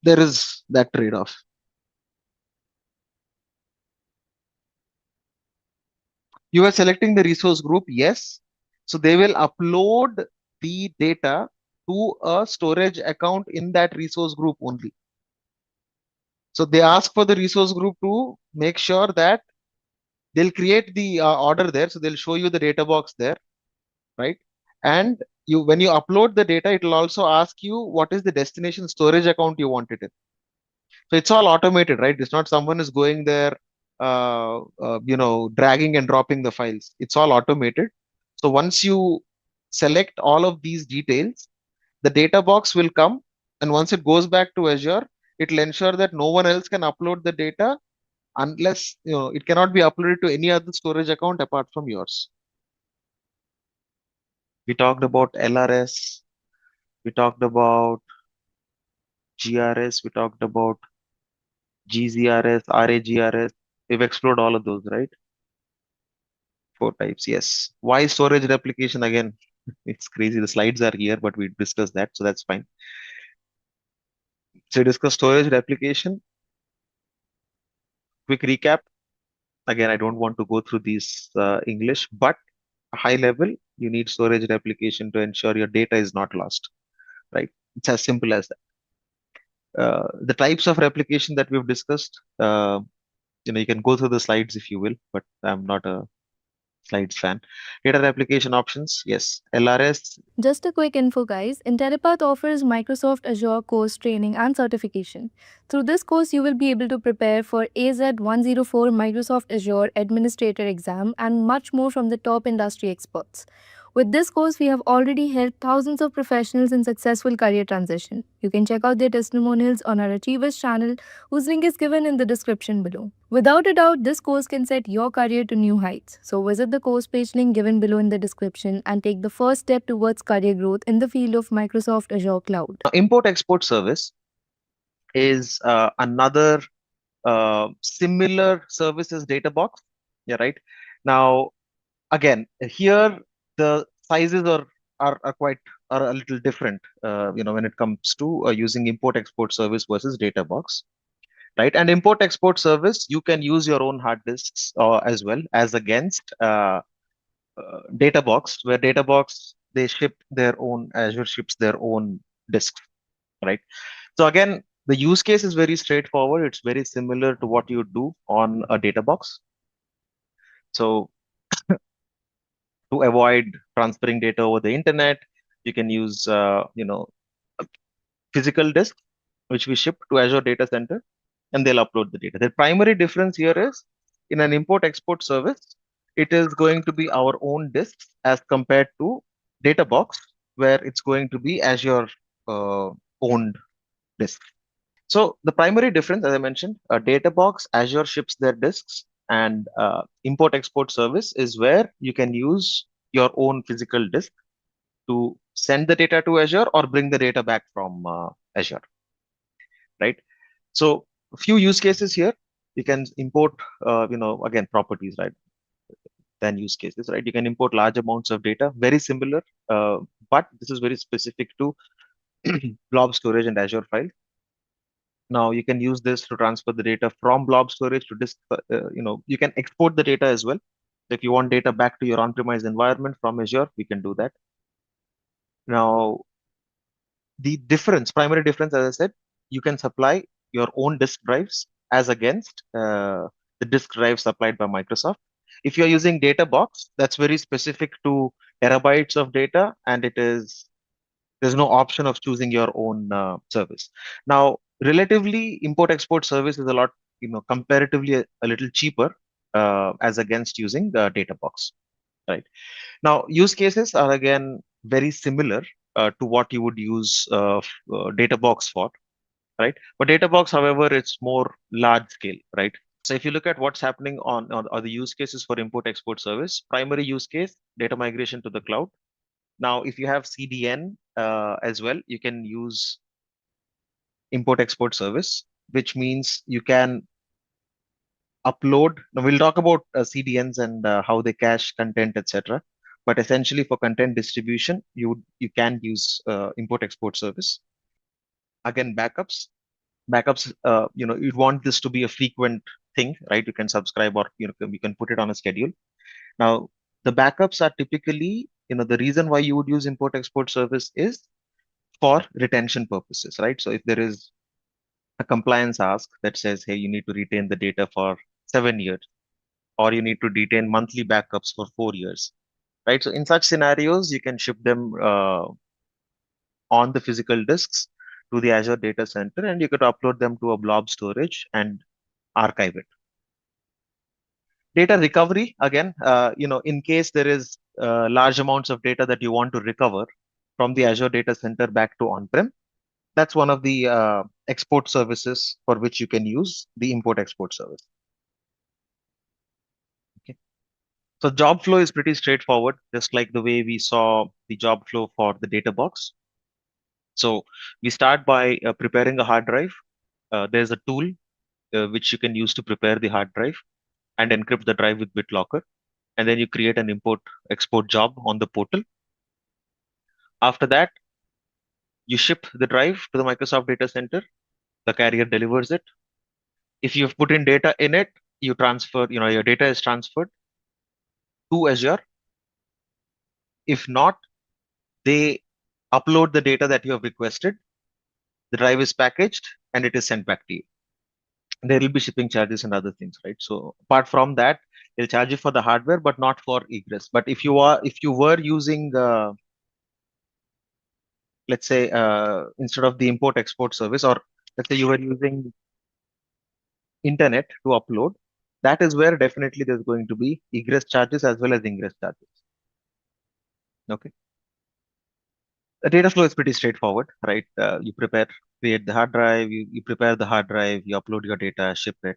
there is that trade-off. You are selecting the resource group, yes. So they will upload the data to a storage account in that resource group only. So they ask for the resource group to make sure that they'll create the order there. So they'll show you the data box there, right? And when you upload the data, it will also ask you what is the destination storage account you want it in. So it's all automated, right? It's not someone is going there, dragging and dropping the files. It's all automated. So once you select all of these details, the data box will come. And once it goes back to Azure, it will ensure that no one else can upload the data unless, it cannot be uploaded to any other storage account apart from yours. We talked about LRS. We talked about GRS. We talked about GZRS, RAGRS. We've explored all of those, right? 4 types, yes. Why storage replication again? It's crazy. The slides are here, but we discussed that, so that's fine. So we discussed storage replication. Quick recap. Again, I don't want to go through these English, but high level, you need storage replication to ensure your data is not lost, right? It's as simple as that. The types of replication that we've discussed, you can go through the slides if you will, but I'm not a slides fan. Data replication options, yes. LRS. Just a quick info, guys. Intellipaat offers Microsoft Azure course training and certification. Through this course, you will be able to prepare for AZ-104 Microsoft Azure Administrator exam and much more from the top industry experts. With this course, we have already helped thousands of professionals in successful career transition. You can check out their testimonials on our Achievers channel, whose link is given in the description below. Without a doubt, this course can set your career to new heights. So visit the course page link given below in the description and take the first step towards career growth in the field of Microsoft Azure Cloud. Import export service is another similar service as data box. Yeah, right. Now, again, here the sizes are a little different. When it comes to using import export service versus data box, right? And import export service, you can use your own hard disks as well as against data box, where data box they ship their own, Azure ships their own disks, right? So again, the use case is very straightforward. It's very similar to what you do on a data box. So to avoid transferring data over the internet, you can use physical disk, which we ship to Azure Data Center, and they'll upload the data. The primary difference here is in an import export service, it is going to be our own disks as compared to data box, where it's going to be Azure owned disk. So the primary difference, as I mentioned, a data box, Azure ships their disks, and import export service is where you can use your own physical disk to send the data to Azure or bring the data back from Azure, right? So a few use cases here. You can import, again, properties, right? Than use cases, right? You can import large amounts of data, very similar, but this is very specific to blob storage and Azure file. Now you can use this to transfer the data from blob storage to disk. You can export the data as well. So if you want data back to your on-premise environment from Azure, we can do that. Now, the primary difference, as I said, you can supply your own disk drives as against the disk drive supplied by Microsoft. If you're using data box, that's very specific to terabytes of data, and there's no option of choosing your own service. Now, Relatively, import-export service is a lot, comparatively a little cheaper as against using the data box, right? Now, use cases are again very similar to what you would use data box for, right? But data box, however, it's more large scale, right? So if you look at what's happening on the use cases for import-export service, primary use case, data migration to the cloud. Now, if you have CDN as well, you can use import export service, which means you can upload. Now we'll talk about CDNs and how they cache content, etc. But essentially, for content distribution, you can use import export service. Again, backups. You'd want this to be a frequent thing, right? You can subscribe, or you can put it on a schedule. Now, the backups are typically, the reason why you would use import export service is for retention purposes, right? So if there is a compliance ask that says, hey, you need to retain the data for 7 years, or you need to retain monthly backups for 4 years, right? So in such scenarios, you can ship them on the physical disks to the Azure Data Center, and you could upload them to a blob storage and archive it. Data recovery, again, in case there is large amounts of data that you want to recover from the Azure Data Center back to on-prem, that's one of the export services for which you can use the import export service. Okay. So job flow is pretty straightforward, just like the way we saw the job flow for the data box. So we start by preparing a hard drive. There's a tool which you can use to prepare the hard drive and encrypt the drive with BitLocker. And then you create an import export job on the portal. After that, you ship the drive to the Microsoft Data Center. The carrier delivers it. If you've put in data in it, you transfer, your data is transferred to Azure. If not, they upload the data that you have requested. The drive is packaged and it is sent back to you. There will be shipping charges and other things, right? So apart from that, they'll charge you for the hardware, but not for egress. But if you were using, let's say, instead of the import export service, or let's say you were using internet to upload, that is where definitely there's going to be egress charges as well as ingress charges. Okay. The data flow is pretty straightforward, right? You create the hard drive, you prepare the hard drive, you upload your data, ship it,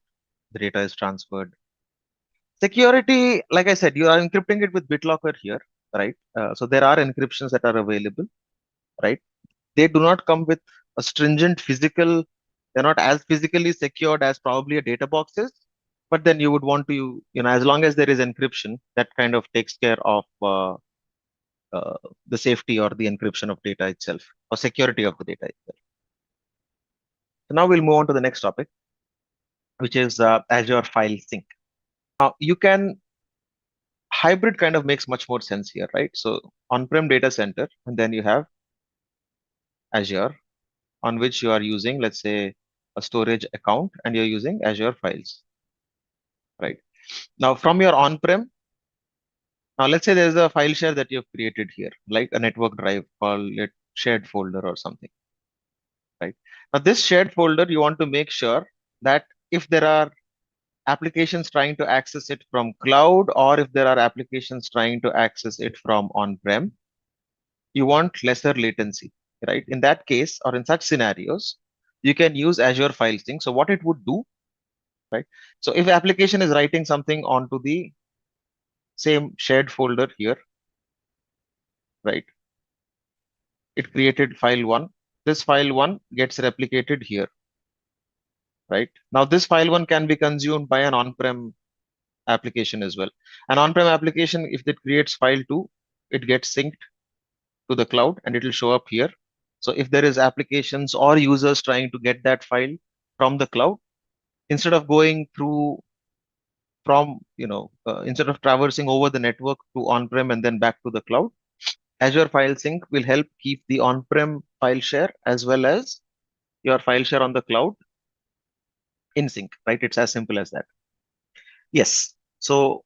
the data is transferred. Security, like I said, you are encrypting it with BitLocker here, right? So there are encryptions that are available, right? They do not come with a stringent physical, they're not as physically secured as probably a data box is, but then you would want to, as long as there is encryption, that kind of takes care of the safety or the encryption of data itself, or security of the data itself. So now we'll move on to the next topic, which is Azure File Sync. Now you can hybrid kind of makes much more sense here, right? So on-prem data center, and then you have Azure, on which you are using, let's say, a storage account, and you're using Azure files, right? Now from your on-prem, now let's say there's a file share that you've created here, like a network drive, call it shared folder or something, right? Now this shared folder, you want to make sure that if there are applications trying to access it from cloud, or if there are applications trying to access it from on-prem, you want lesser latency, right? In that case, or in such scenarios, you can use Azure File Sync. So what it would do, right? So if application is writing something onto the same shared folder here, right? It created file one. This file one gets replicated here, right? Now this file one can be consumed by an on-prem application as well. An on-prem application, if it creates file two, it gets synced to the cloud and it will show up here. So if there is applications or users trying to get that file from the cloud, instead of going through instead of traversing over the network to on-prem and then back to the cloud, Azure File Sync will help keep the on-prem file share as well as your file share on the cloud in sync, right? It's as simple as that. Yes. So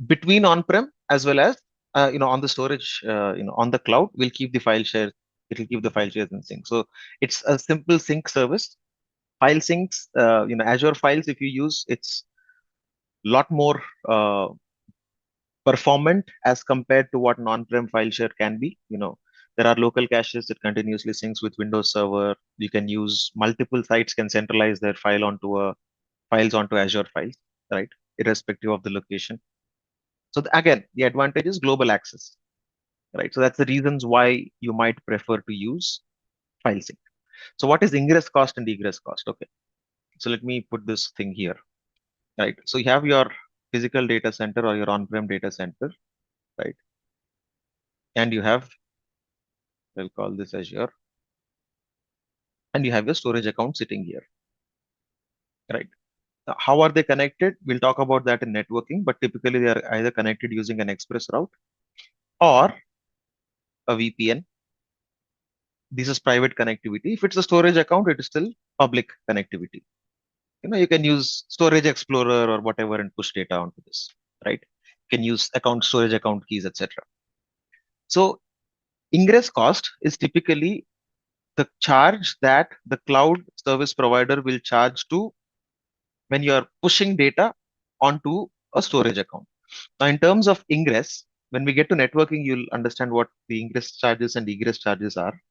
between on-prem as well as on the storage, on the cloud, we'll keep the file share. It will keep the file shares in sync. So it's a simple sync service File syncs, Azure files, if you use, it's a lot more performant as compared to what non-prem file share can be. There are local caches that continuously syncs with Windows Server. You can use multiple sites can centralize their files onto Azure files, right? Irrespective of the location. So again, the advantage is global access, right? So that's the reasons why you might prefer to use file sync. So what is ingress cost and egress cost? Okay. So let me put this thing here, right? So you have your physical data center or your on-prem data center, right? And you have, we'll call this Azure, and you have your storage account sitting here, right? Now, how are they connected? We'll talk about that in networking, but typically they are either connected using an express route or a VPN. This is private connectivity. If it's a storage account, it is still public connectivity. You can use Storage Explorer or whatever and push data onto this, right? You can use storage account keys, etc. So ingress cost is typically the charge that the cloud service provider will charge to when you are pushing data onto a storage account. Now, in terms of ingress, when we get to networking, you'll understand what the ingress charges and egress charges are.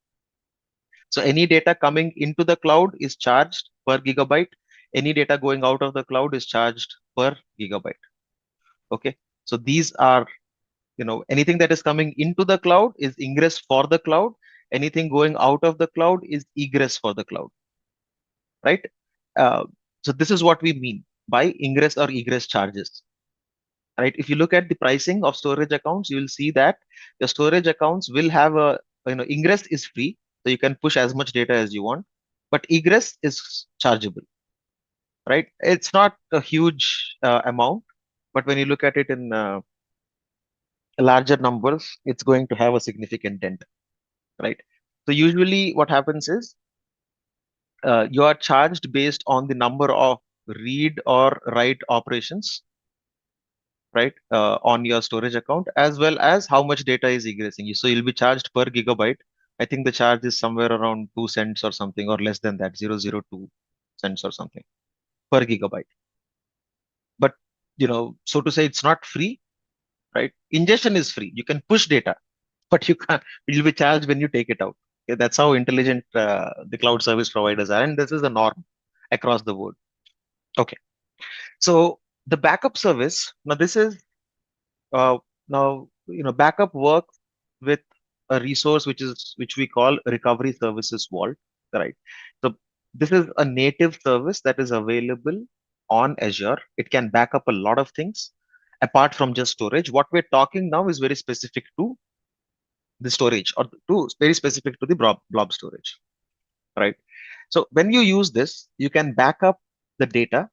So any data coming into the cloud is charged per gigabyte. Any data going out of the cloud is charged per gigabyte. Okay. So these are, anything that is coming into the cloud is ingress for the cloud. Anything going out of the cloud is egress for the cloud, right? Uh, so this is what we mean by ingress or egress charges, right? If you look at the pricing of storage accounts, you will see that the storage accounts will have ingress is free, so you can push as much data as you want, but egress is chargeable, right? It's not a huge amount, but when you look at it in larger numbers, it's going to have a significant dent, right? So usually what happens is you are charged based on the number of read or write operations, right, on your storage account, as well as how much data is egressing you. So you'll be charged per gigabyte. I think the charge is somewhere around 2 cents or something, or less than that, 0.002 cents or something per gigabyte. But so to say, it's not free, right? Ingestion is free. You can push data, but you can't. You'll be charged when you take it out. Okay, that's how intelligent the cloud service providers are, and this is the norm across the board. Okay, so the backup service. Now this is backup works with a resource which we call recovery services vault, right? So this is a native service that is available on Azure. It can back up a lot of things apart from just storage. What we're talking now is very specific to the storage, or to very specific to the blob storage, right? So when you use this, you can back up the data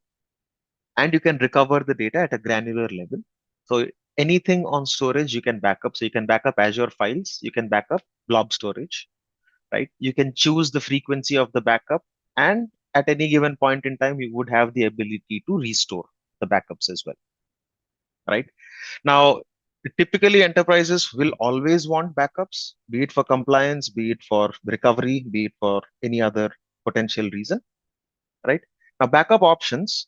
and you can recover the data at a granular level. So anything on storage you can back up. So you can back up Azure files, you can back up blob storage, right? You can choose the frequency of the backup, and at any given point in time, you would have the ability to restore the backups as well, right? Now, typically enterprises will always want backups, be it for compliance, be it for recovery, be it for any other potential reason, right? Now, backup options,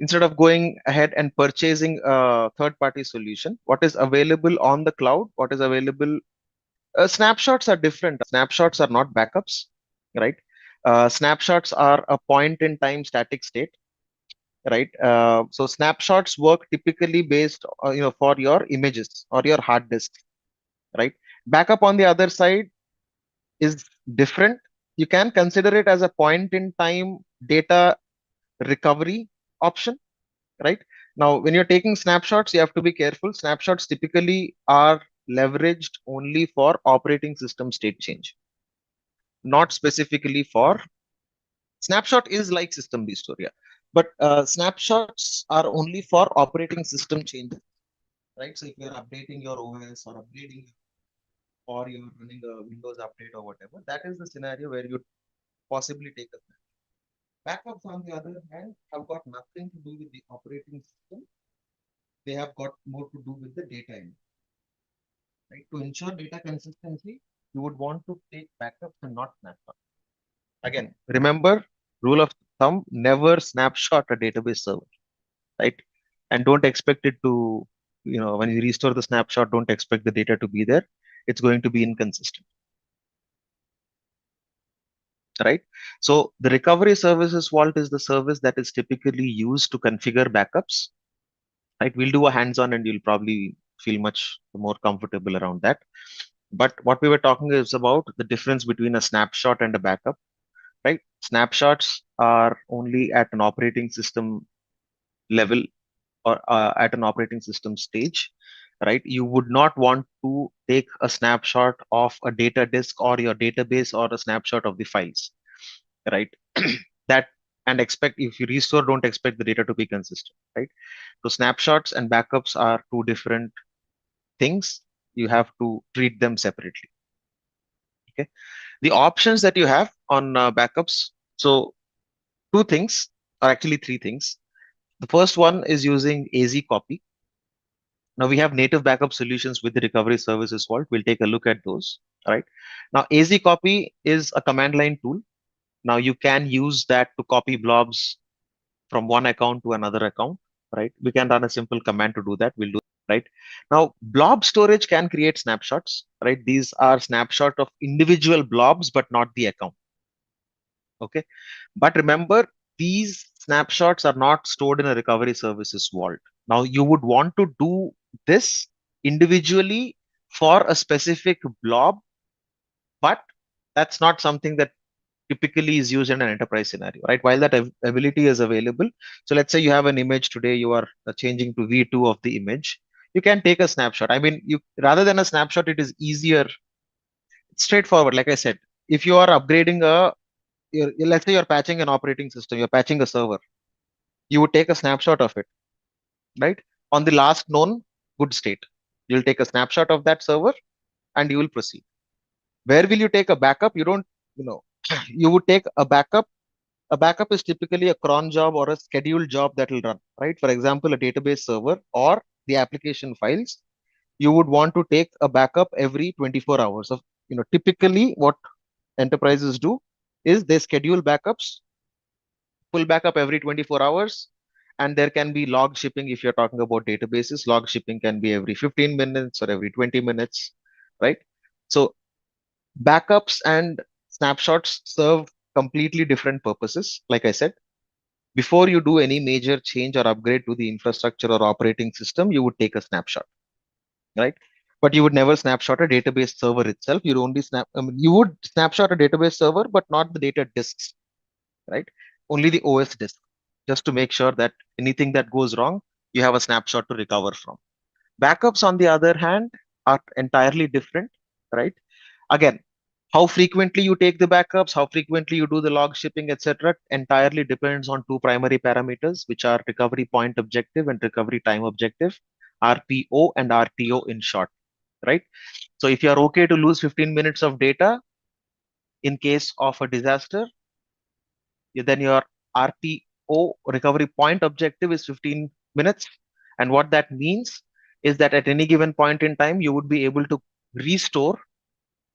instead of going ahead and purchasing a third-party solution, what is available on the cloud, what is available, snapshots are different. Snapshots are not backups, right? Snapshots are a point in time static state, right? So snapshots work typically based, for your images or your hard disk, right? Backup on the other side is different. You can consider it as a point in time data recovery option, right? Now, when you're taking snapshots, you have to be careful. Snapshots typically are leveraged only for operating system state change, not specifically for snapshot is like system restore, yeah. But snapshots are only for operating system changes, right? So if you're updating your OS or upgrading, or you're running a Windows update or whatever, that is the scenario where you possibly take a snapshot. Backups, on the other hand, have got nothing to do with the operating system. They have got more to do with the data in, right? To ensure data consistency, you would want to take backups and not snapshots. Again, remember, rule of thumb, never snapshot a database server, right? And don't expect it to, when you restore the snapshot, don't expect the data to be there. It's going to be inconsistent, right? So the recovery services vault is the service that is typically used to configure backups, right? We'll do a hands-on and you'll probably feel much more comfortable around that. But what we were talking is about the difference between a snapshot and a backup, right? Snapshots are only at an operating system level or at an operating system stage, right? You would not want to take a snapshot of a data disk or your database or a snapshot of the files, right? That and expect if you restore, don't expect the data to be consistent, right? So snapshots and backups are two different things. You have to treat them separately. Okay. The options that you have on backups. So two things, or actually three things. The first one is using AZ copy. Now we have native backup solutions with the recovery services vault. We'll take a look at those. All right. Now AZ copy is a command line tool. Now you can use that to copy blobs from one account to another account, right? We can run a simple command to do that. We'll do right. Now, blob storage can create snapshots, right? These are snapshot of individual blobs, but not the account. Okay. But remember, these snapshots are not stored in a recovery services vault. Now, you would want to do this individually for a specific blob, but that's not something that typically is used in an enterprise scenario, right? While that ability is available. So let's say you have an image today, you are changing to V2 of the image. You can take a snapshot. I mean, you rather than a snapshot, it is easier, straightforward. Like I said, if you are upgrading let's say you're patching an operating system, you're patching a server, you would take a snapshot of it, right? On the last known good state, you'll take a snapshot of that server and you will proceed. Where will you take a backup? You don't, you would take a backup. A backup is typically a cron job or a scheduled job that will run, right? For example, a database server or the application files, you would want to take a backup every 24 hours of, typically what enterprises do is they schedule backups, pull backup every 24 hours. And there can be log shipping. If you're talking about databases, log shipping can be every 15 minutes or every 20 minutes, right? So backups and snapshots serve completely different purposes. Like I said, before you do any major change or upgrade to the infrastructure or operating system, you would take a snapshot, right? But you would never snapshot a database server itself. You'd only you would snapshot a database server, but not the data disks, right? Only the OS disk, just to make sure that anything that goes wrong, you have a snapshot to recover from. Backups, on the other hand, are entirely different, right? Again, how frequently you take the backups, how frequently you do the log shipping, etc., entirely depends on two primary parameters, which are recovery point objective and recovery time objective, RPO and RTO in short, right? So if you are okay to lose 15 minutes of data in case of a disaster, then your RPO, recovery point objective, is 15 minutes. And what that means is that at any given point in time, you would be able to restore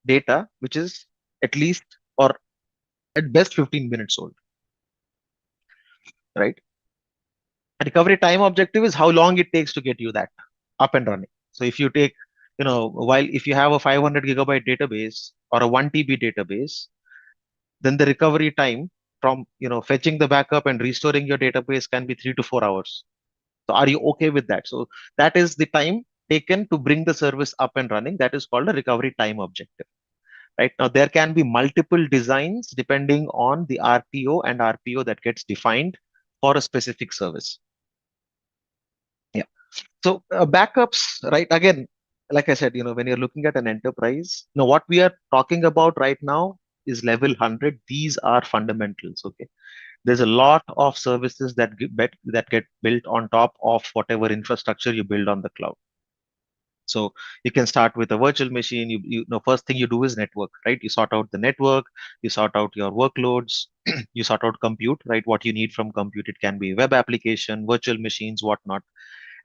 data which is at least or at best 15 minutes old, right? Recovery time objective is how long it takes to get you that up and running. So if you take, while if you have a 500 gigabyte database or a 1 TB database, then the recovery time from, fetching the backup and restoring your database can be 3 to 4 hours. So are you okay with that? So that is the time taken to bring the service up and running. That is called a recovery time objective. Right now, there can be multiple designs depending on the RPO and RPO that gets defined for a specific service. Yeah. So backups, right? Again, like I said, when you're looking at an enterprise, now what we are talking about right now is level 100. These are fundamentals. Okay. There's a lot of services that get built on top of whatever infrastructure you build on the cloud. So you can start with a virtual machine. You know, first thing you do is network, right? You sort out the network, you sort out your workloads, you sort out compute, right? What you need from compute. It can be web application, virtual machines, whatnot.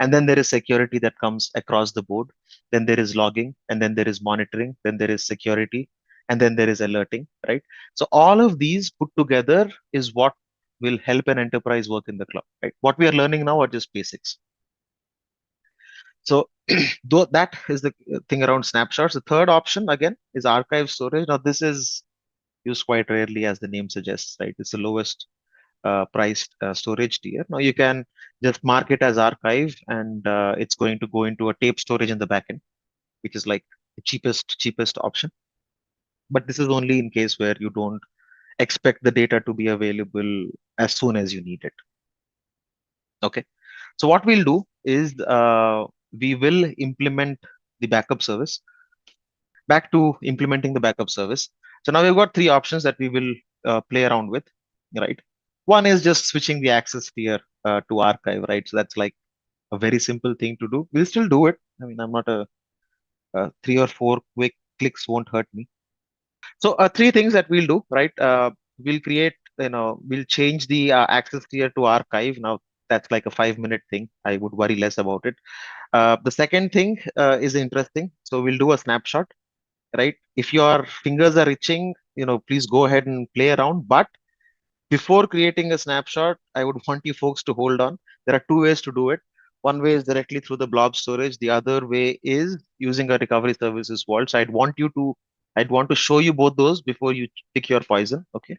And then there is security that comes across the board. Then there is logging, and then there is monitoring, then there is security, and then there is alerting, right? So all of these put together is what will help an enterprise work in the cloud, right? What we are learning now are just basics. So though that is the thing around snapshots. The third option again is archive storage. Now this is used quite rarely, as the name suggests, right? It's the lowest priced storage tier. Now you can just mark it as archive, and it's going to go into a tape storage in the backend, which is like the cheapest option. But this is only in case where you don't expect the data to be available as soon as you need it. Okay. So what we'll do is we will implement the backup service. Back to implementing the backup service. So now we've got three options that we will play around with, right? One is just switching the access tier to archive, right? So that's like a very simple thing to do. We'll still do it. I mean, I'm not three or four quick clicks won't hurt me. So three things that we'll do, right? We'll create, we'll change the access tier to archive. Now that's like a 5-minute thing. I would worry less about it. The second thing is interesting. So we'll do a snapshot, right? If your fingers are itching, please go ahead and play around. But before creating a snapshot, I would want you folks to hold on. There are two ways to do it. One way is directly through the blob storage. The other way is using a recovery services vault. So I'd want to show you both those before you pick your poison. Okay.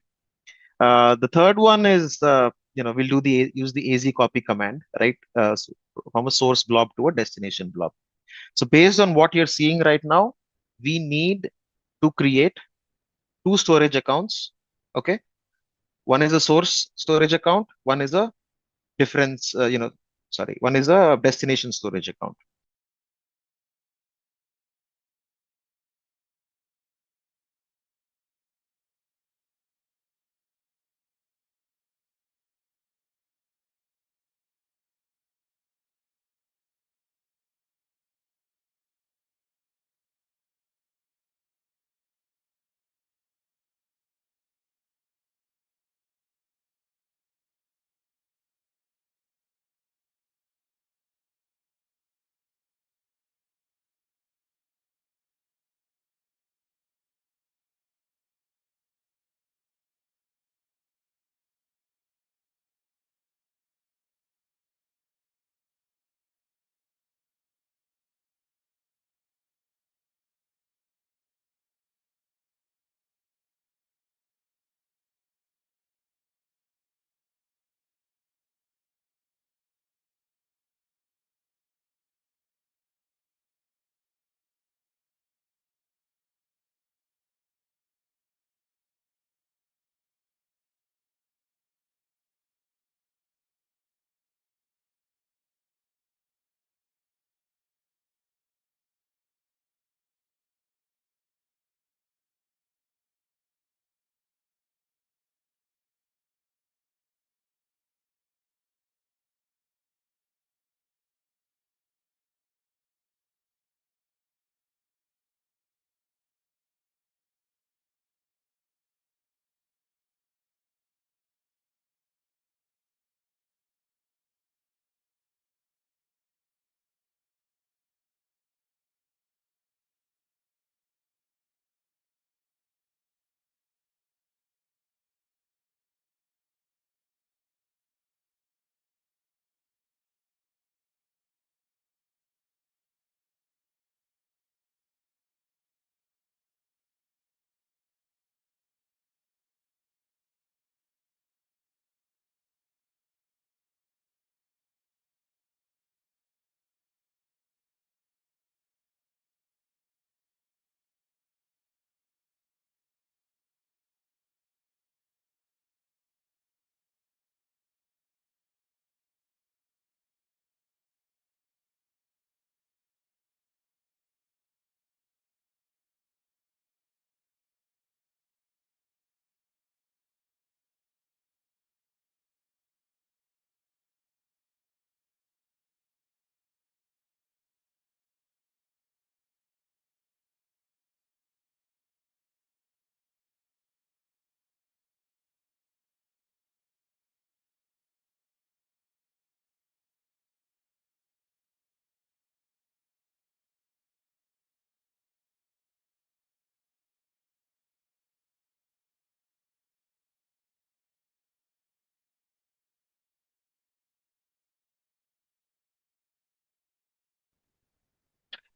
The third one is, we'll use the AZ copy command, right? So from a source blob to a destination blob. So based on what you're seeing right now, we need to create two storage accounts. Okay. One is a source storage account. One is a difference, one is a destination storage account.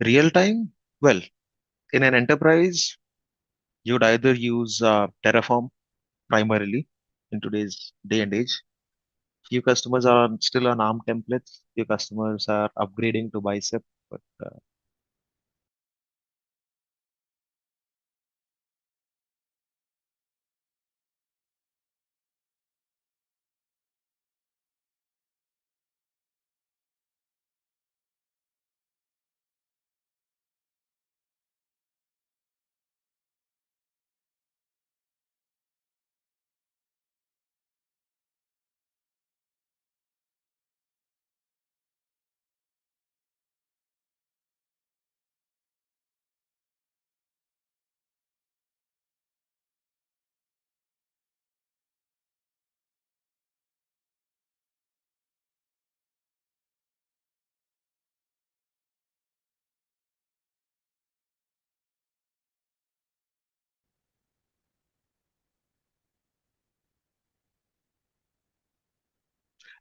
Real time? Well, in an enterprise, you'd either use Terraform primarily in today's day and age. Few customers are still on ARM templates. Few customers are upgrading to Bicep, but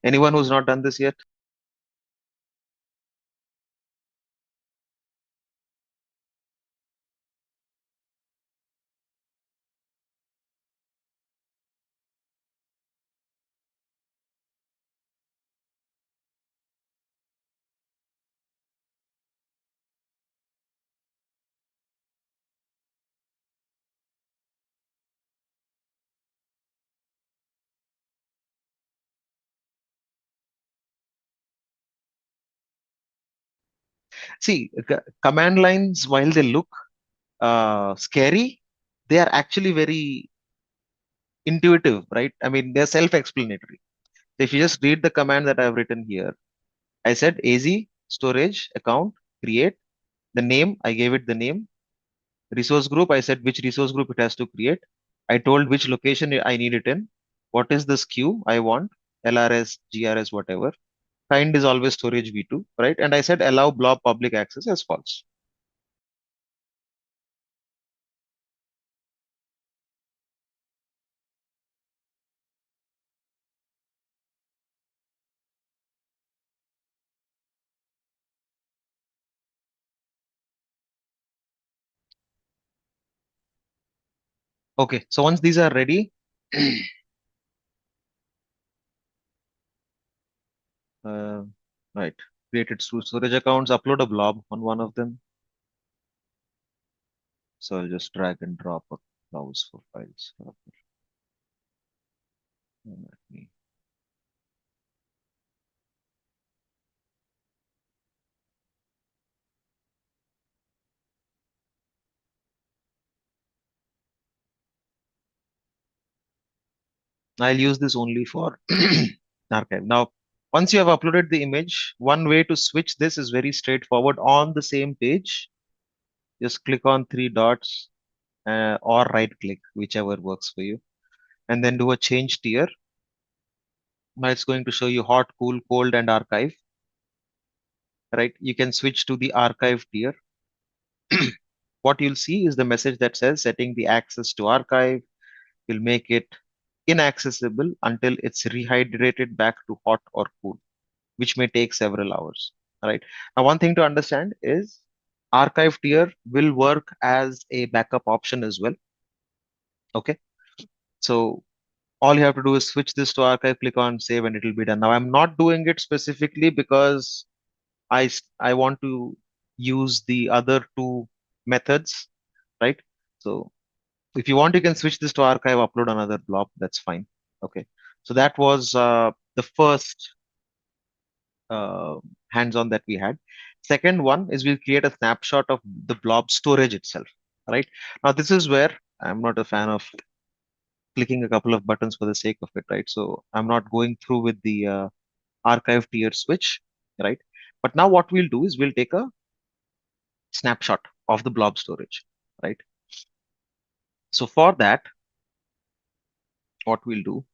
anyone who's not done this yet? See, command lines, while they look scary, they are actually very intuitive, right? I mean, they're self-explanatory. So if you just read the command that I've written here, I said AZ storage account create the name. I gave it the name. Resource group. I said which resource group it has to create. I told which location I need it in. What is the SKU I want? LRS, GRS, whatever. Kind is always storage v2, right? And I said allow blob public access as false. Okay, so once these are ready, uh, right, created storage accounts, upload a blob on one of them. So I'll just drag and drop a browse for files. Let me. I'll use this only for archive. Now, once you have uploaded the image, one way to switch this is very straightforward. On the same page, just click on three dots or right click, whichever works for you, and then do a change tier. Now it's going to show you hot, cool, cold, and archive. Right? You can switch to the archive tier. What you'll see is the message that says setting the access to archive will make it inaccessible until it's rehydrated back to hot or cool, which may take several hours. Right. Now, one thing to understand is archive tier will work as a backup option as well. Okay. So all you have to do is switch this to archive, click on save, and it'll be done. Now, I'm not doing it specifically because I want to use the other two methods, right? So if you want, you can switch this to archive, upload another blob. That's fine. Okay. So that was the first uh, hands-on that we had. Second one is we'll create a snapshot of the blob storage itself, right? Now, this is where I'm not a fan of clicking a couple of buttons for the sake of it, right? So I'm not going through with the archive tier switch, right? But now what we'll do is we'll take a snapshot of the blob storage, right? So for that, what we'll do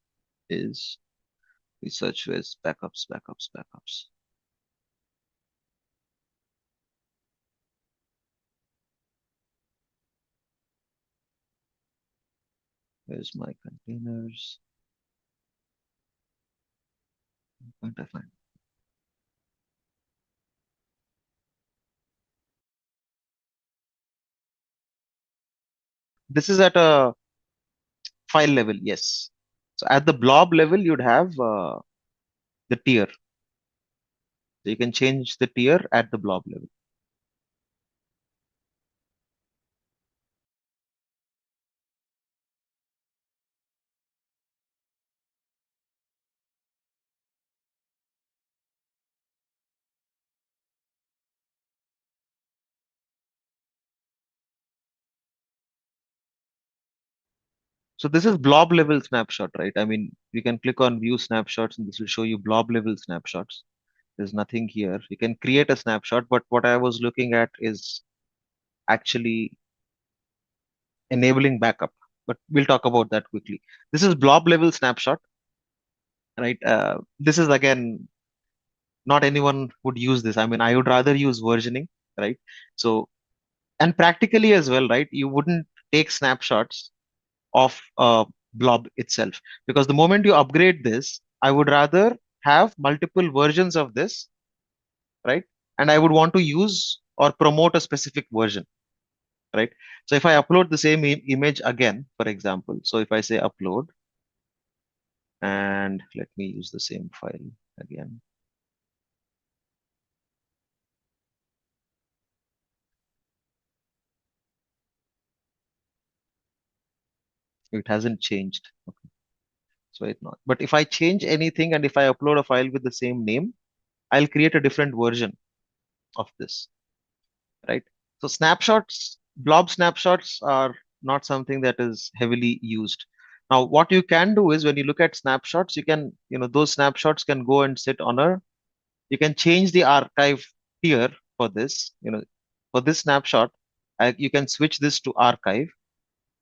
is we search with backups. Where's my containers? Can't I find This is at a file level, yes. So at the blob level, you'd have the tier. So you can change the tier at the blob level. So this is blob level snapshot, right? I mean, you can click on view snapshots and this will show you blob level snapshots. There's nothing here. You can create a snapshot, but what I was looking at is actually enabling backup. But we'll talk about that quickly. This is blob level snapshot, right? This is again, not anyone would use this. I mean, I would rather use versioning, right? So, and practically as well, right? You wouldn't take snapshots of blob itself because the moment you upgrade this, I would rather have multiple versions of this, right? And I would want to use or promote a specific version, right? So if I upload the same image again, for example, so if I say upload and let me use the same file again. It hasn't changed. Okay, so it not. But if I change anything and if I upload a file with the same name, I'll create a different version of this, right? So snapshots, blob snapshots are not something that is heavily used. Now, what you can do is when you look at snapshots, you can, those snapshots can go and sit on you can change the archive tier for this, for this snapshot, you can switch this to archive.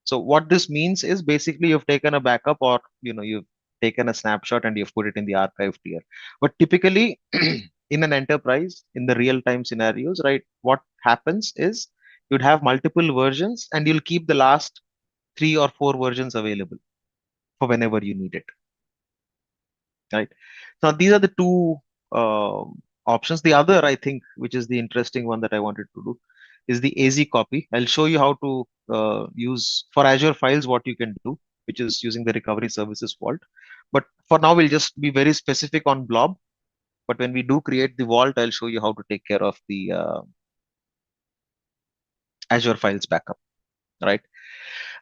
So what this means is basically you've taken a backup or, you've taken a snapshot and you've put it in the archive tier. But typically in an enterprise, in the real time scenarios, right, what happens is you'd have multiple versions and you'll keep the last 3 or 4 versions available for whenever you need it, right? So these are the two options. The other, I think, which is the interesting one that I wanted to do, is the AZ copy. I'll show you how to use for Azure files what you can do, which is using the recovery services vault. But for now, we'll just be very specific on blob. But when we do create the vault, I'll show you how to take care of the Azure files backup, right?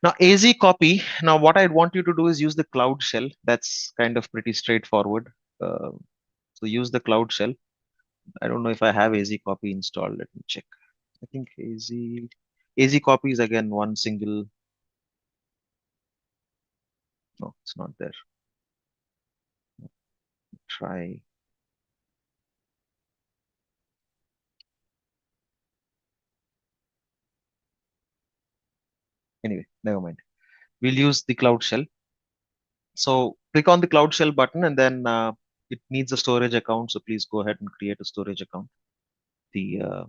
Now, AZ copy. Now, what I'd want you to do is use the Cloud Shell. That's kind of pretty straightforward. Uh, so use the Cloud Shell. I don't know if I have AZ copy installed. Let me check. I think AZ copy is again one single. No, it's not there. Try. Anyway, never mind. We'll use the Cloud Shell. So click on the Cloud Shell button and then it needs a storage account. So please go ahead and create a storage account. The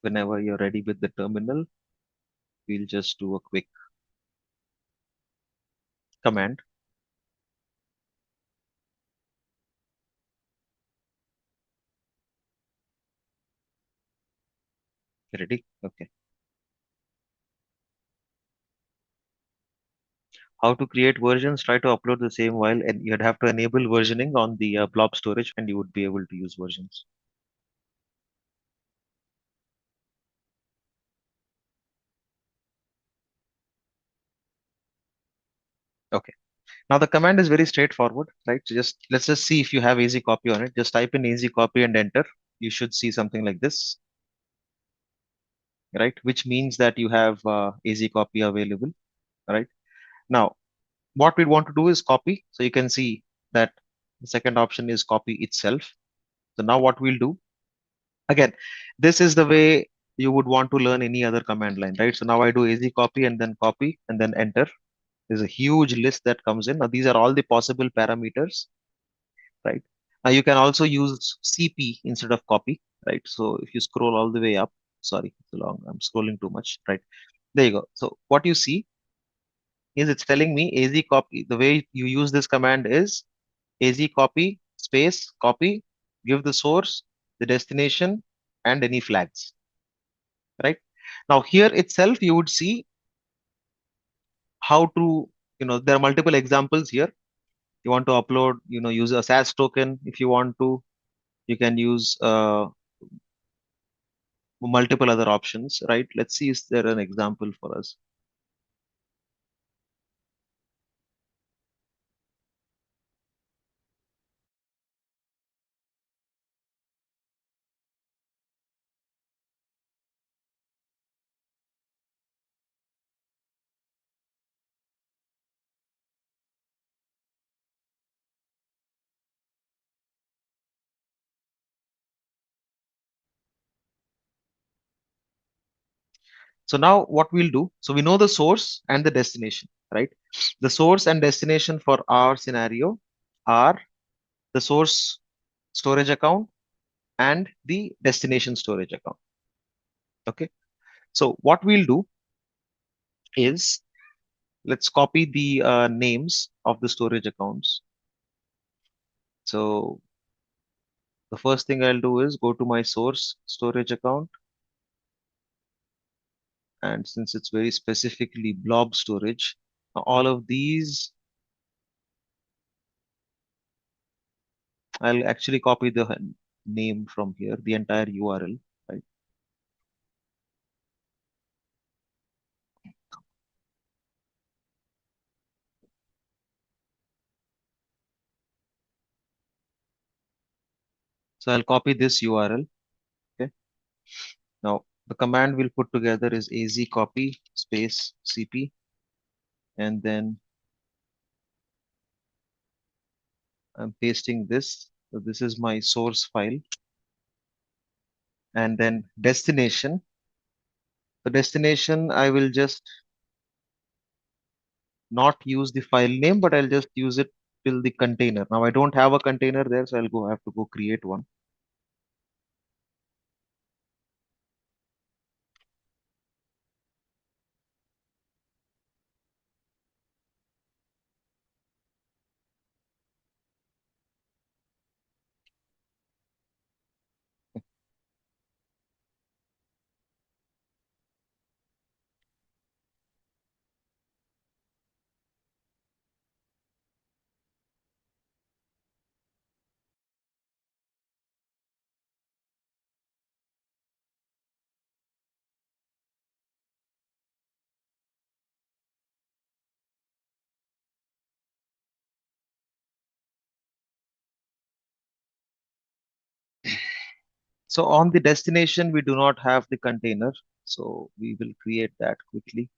Whenever you're ready with the terminal, we'll just do a quick command. Ready? Okay. How to create versions? Try to upload the same file, and you'd have to enable versioning on the blob storage, and you would be able to use versions. Okay. Now the command is very straightforward, right? So just let's just see if you have AZ copy on it. Just type in AZ copy and enter. You should see something like this, right? Which means that you have AZ copy available, right? Now, what we want to do is copy. So you can see that the second option is copy itself. So now what we'll do, again, this is the way you would want to learn any other command line, right? So now I do AZ copy and then enter. There's a huge list that comes in. Now these are all the possible parameters, right? Now you can also use CP instead of copy, right? So if you scroll all the way up, sorry, it's long, I'm scrolling too much, right? There you go. So what you see is it's telling me AZ copy. The way you use this command is AZ copy space copy, give the source, the destination, and any flags, right? Now here itself, you would see how to, there are multiple examples here. You want to upload, use a SAS token. If you want to, you can use multiple other options, right? Let's see, is there an example for us? So now what we'll do, so we know the source and the destination, right? The source and destination for our scenario are the source storage account and the destination storage account. Okay. So what we'll do is, let's copy the names of the storage accounts. So the first thing I'll do is go to my source storage account. And since it's very specifically blob storage, all of these, I'll actually copy the name from here, the entire URL, right? So I'll copy this URL. Okay. Now the command we'll put together is az copy space cp, and then I'm pasting this. So this is my source file, and then destination. The destination, I will just not use the file name, but I'll just use it till the container. Now I don't have a container there, so have to go create one. So on the destination, we do not have the container. So we will create that quickly.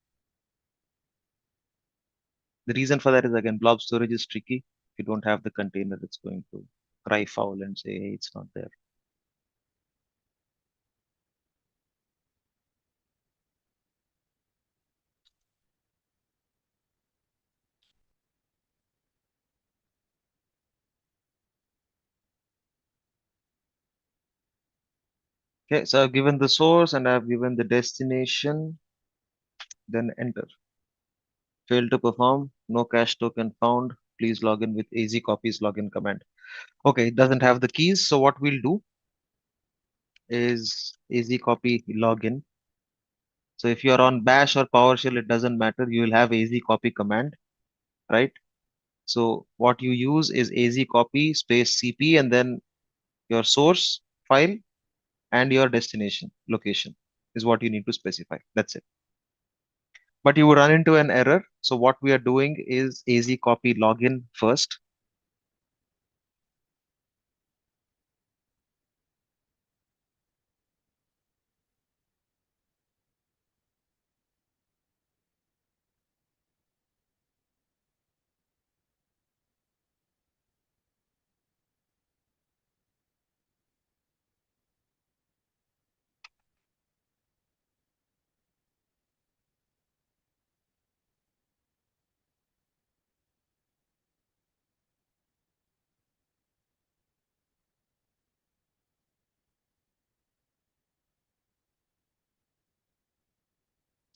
The reason for that is, again, blob storage is tricky. If you don't have the container, it's going to cry foul and say, hey, it's not there. Okay, so I've given the source and I've given the destination, then enter. Failed to perform, no cache token found. Please log in with az copies login command. Okay, it doesn't have the keys. So what we'll do is az copy login. So if you're on bash or PowerShell, it doesn't matter. You will have az copy command, right? So what you use is az copy space cp, and then your source file and your destination location is what you need to specify. That's it. But you will run into an error. So what we are doing is az copy login first.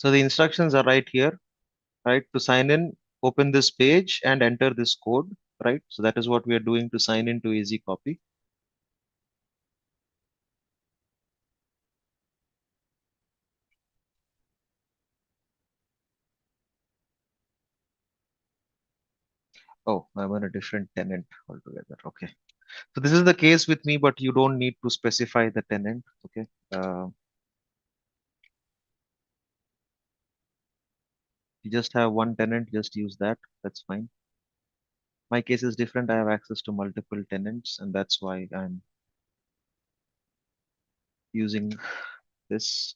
So the instructions are right here, right? To sign in, open this page and enter this code, right? So that is what we are doing to sign into AZ Copy. Oh, I'm on a different tenant altogether. Okay. So this is the case with me, but you don't need to specify the tenant. Okay. You just have one tenant, just use that. That's fine. My case is different. I have access to multiple tenants, and that's why I'm using this.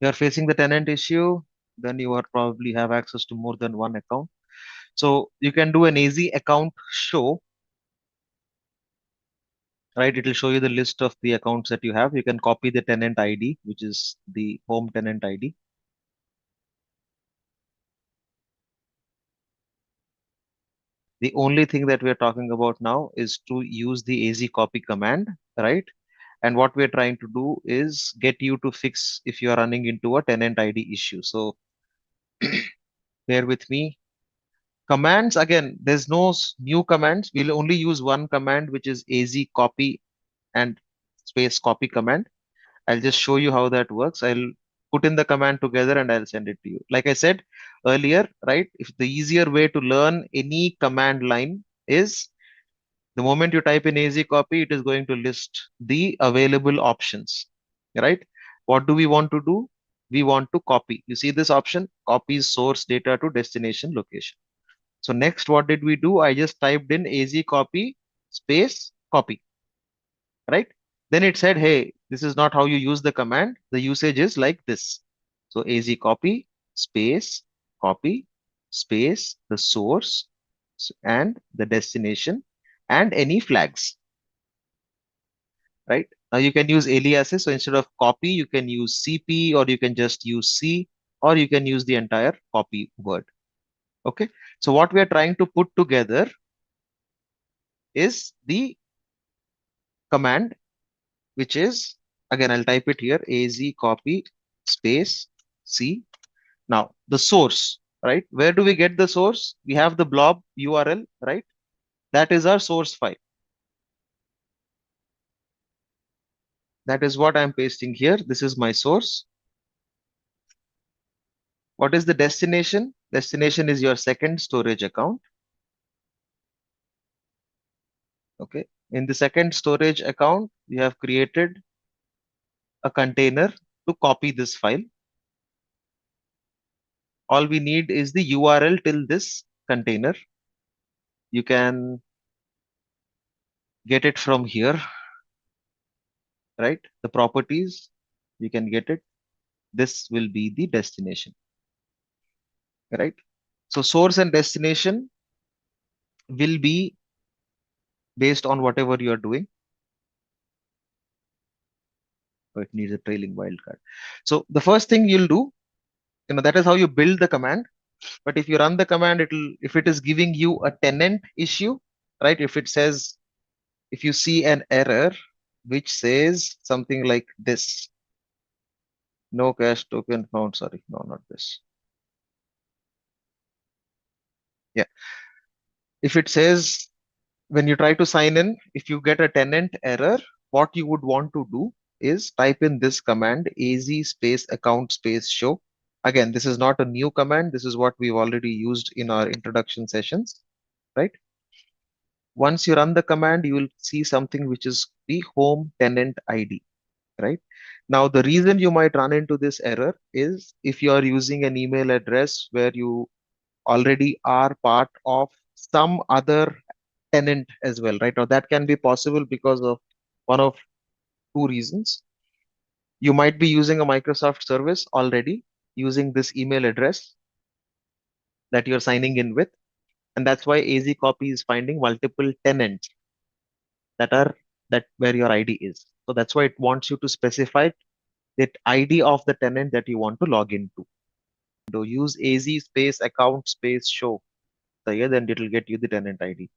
You are facing the tenant issue, then you are probably have access to more than one account. So you can do an AZ account show, right? It will show you the list of the accounts that you have. You can copy the tenant ID, which is the home tenant ID. The only thing that we are talking about now is to use the AZ copy command, right? And what we're trying to do is get you to fix if you are running into a tenant ID issue. So bear with me. Commands, again, there's no new commands. We'll only use one command, which is AZ copy and space copy command. I'll just show you how that works. I'll put in the command together and I'll send it to you. Like I said earlier, right? If the easier way to learn any command line is the moment you type in AZ copy, it is going to list the available options, right? What do we want to do? We want to copy. You see this option, copies source data to destination location. So next, what did we do? I just typed in AZ copy space copy, right? Then it said, hey, this is not how you use the command. The usage is like this. So AZ copy space the source and the destination and any flags, right? Now you can use aliases. So instead of copy, you can use CP or you can just use C or you can use the entire copy word. Okay. So what we are trying to put together is the command, which is, again, I'll type it here, AZ copy space C. Now the source, right? Where do we get the source? We have the blob URL, right? That is our source file. That is what I'm pasting here. This is my source. What is the destination? Destination is your second storage account. Okay. In the second storage account, we have created a container to copy this file. All we need is the URL till this container. You can get it from here, right? The properties, you can get it. This will be the destination, right? So source and destination will be based on whatever you are doing. Oh, it needs a trailing wildcard. So the first thing you'll do, that is how you build the command. But if you run the command, if it is giving you a tenant issue, right? If it says, if you see an error which says something like this, no cache token found, sorry, no, not this. Yeah. If it says when you try to sign in, if you get a tenant error, what you would want to do is type in this command, AZ space account space show. Again, this is not a new command. This is what we've already used in our introduction sessions, right? Once you run the command, you will see something which is the home tenant ID, right? Now, the reason you might run into this error is if you are using an email address where you already are part of some other tenant as well, right? Now, that can be possible because of one of two reasons. You might be using a Microsoft service already using this email address, that you're signing in with. And that's why AZ copy is finding multiple tenants that are that where your ID is. So that's why it wants you to specify the ID of the tenant that you want to log into. So use AZ space account space show. So yeah, then it will get you the tenant ID.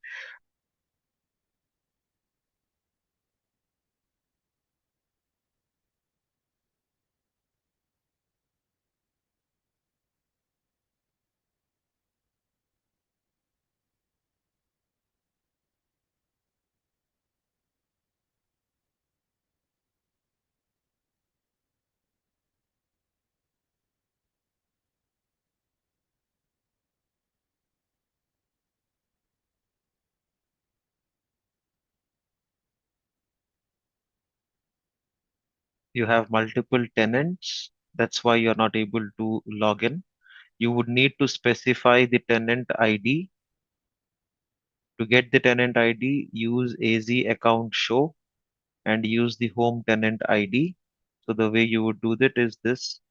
You have multiple tenants. That's why you're not able to log in. You would need to specify the tenant ID. To get the tenant ID, use AZ account show and use the home tenant ID. So the way you would do that is this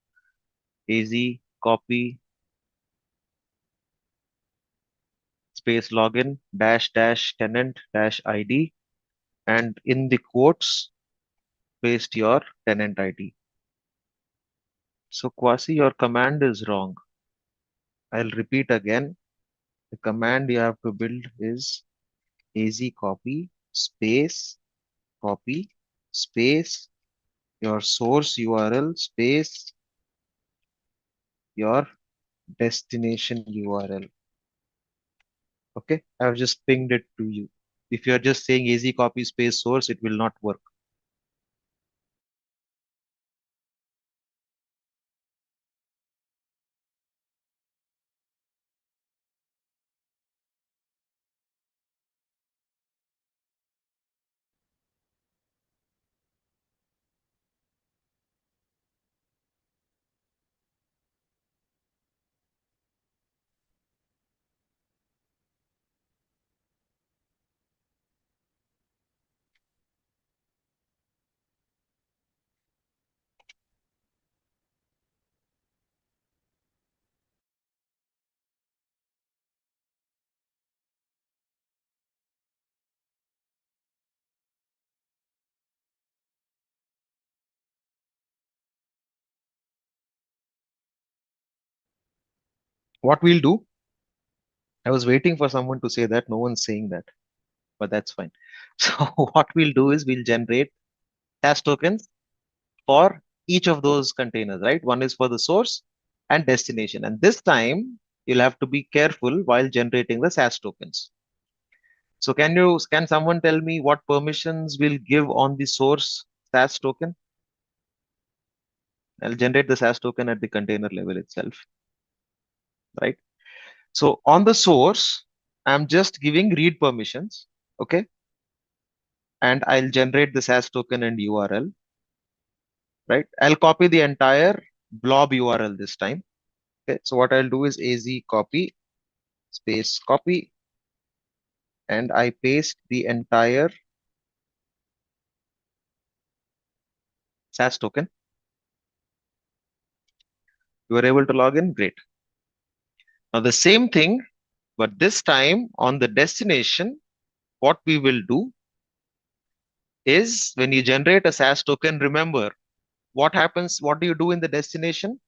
AZ copy space login dash dash tenant dash ID, and in the quotes paste your tenant ID. So Quasi, your command is wrong. I'll repeat again. The command you have to build is AZ copy space your source URL space your destination URL. Okay, I've just pinged it to you. If you're just saying AZ copy space source, it will not work. What we'll do, I was waiting for someone to say that. No one's saying that, but that's fine. So what we'll do is we'll generate hash tokens for each of those containers, right? One is for the source and destination. And this time you'll have to be careful while generating the SAS tokens. So can someone tell me what permissions we'll give on the source SAS token? I'll generate the SAS token at the container level itself, right? So on the source, I'm just giving read permissions, okay? And I'll generate the SAS token and URL, right? I'll copy the entire blob URL this time. Okay, so what I'll do is AZ copy space copy, and I paste the entire SAS token. You are able to log in, great. Now the same thing, but this time on the destination, what we will do is when you generate a SAS token, remember what happens, what do you do in the destination?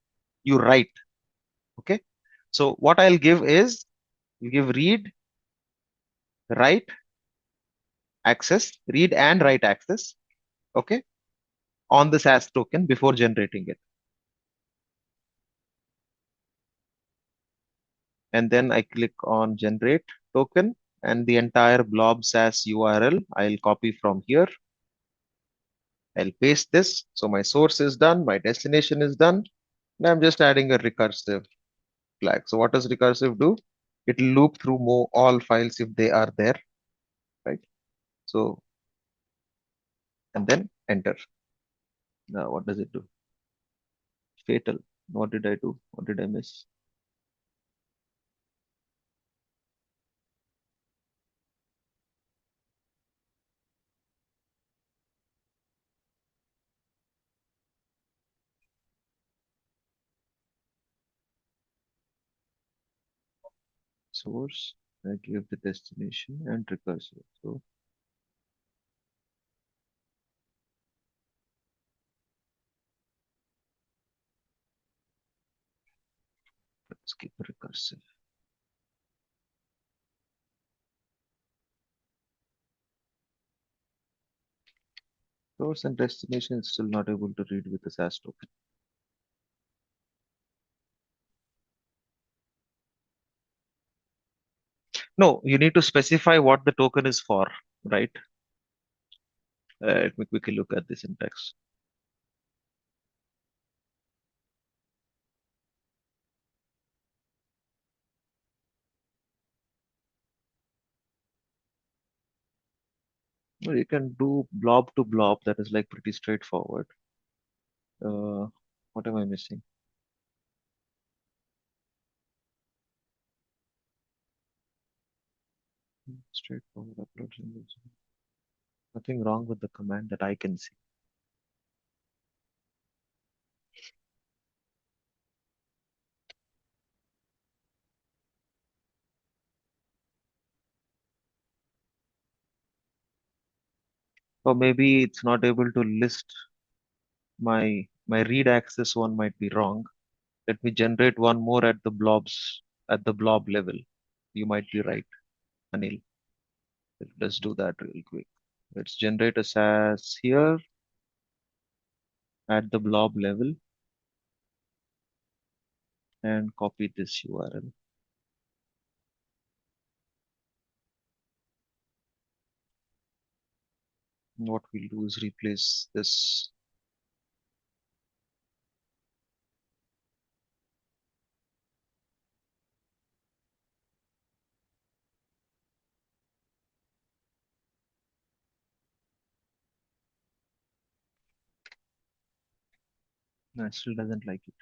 You write, okay? So what I'll give is, you give read, write, access, read and write access, okay, on the SAS token before generating it. And then I click on generate token, and the entire blob SAS URL I'll copy from here. I'll paste this. So my source is done, my destination is done. And I'm just adding a recursive flag. So what does recursive do? It will loop through all files if they are there, right? So, and then enter. Now what does it do? Fatal. What did I do? What did I miss? source, I give the destination and recursive. So let's keep recursive. Source and destination is still not able to read with the SAS token. No, you need to specify what the token is for, right? Let me quickly look at the syntax. Well, you can do blob to blob. That is like pretty straightforward. What am I missing? Straightforward uploads. Nothing wrong with the command that I can see. Or maybe it's not able to list my read access one might be wrong. Let me generate one more at the blob level. You might be right, Anil. Let's do that real quick. Let's generate a SAS here at the blob level and copy this URL. What we'll do is replace this. No, it still doesn't like it.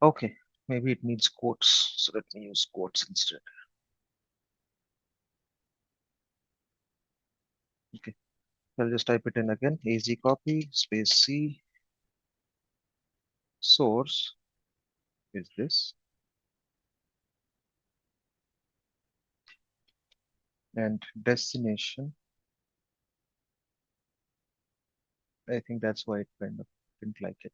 Okay, maybe it needs quotes. So let me use quotes instead. Okay, I'll just type it in again. AZ copy space C source is this, and destination. I think that's why it kind of didn't like it.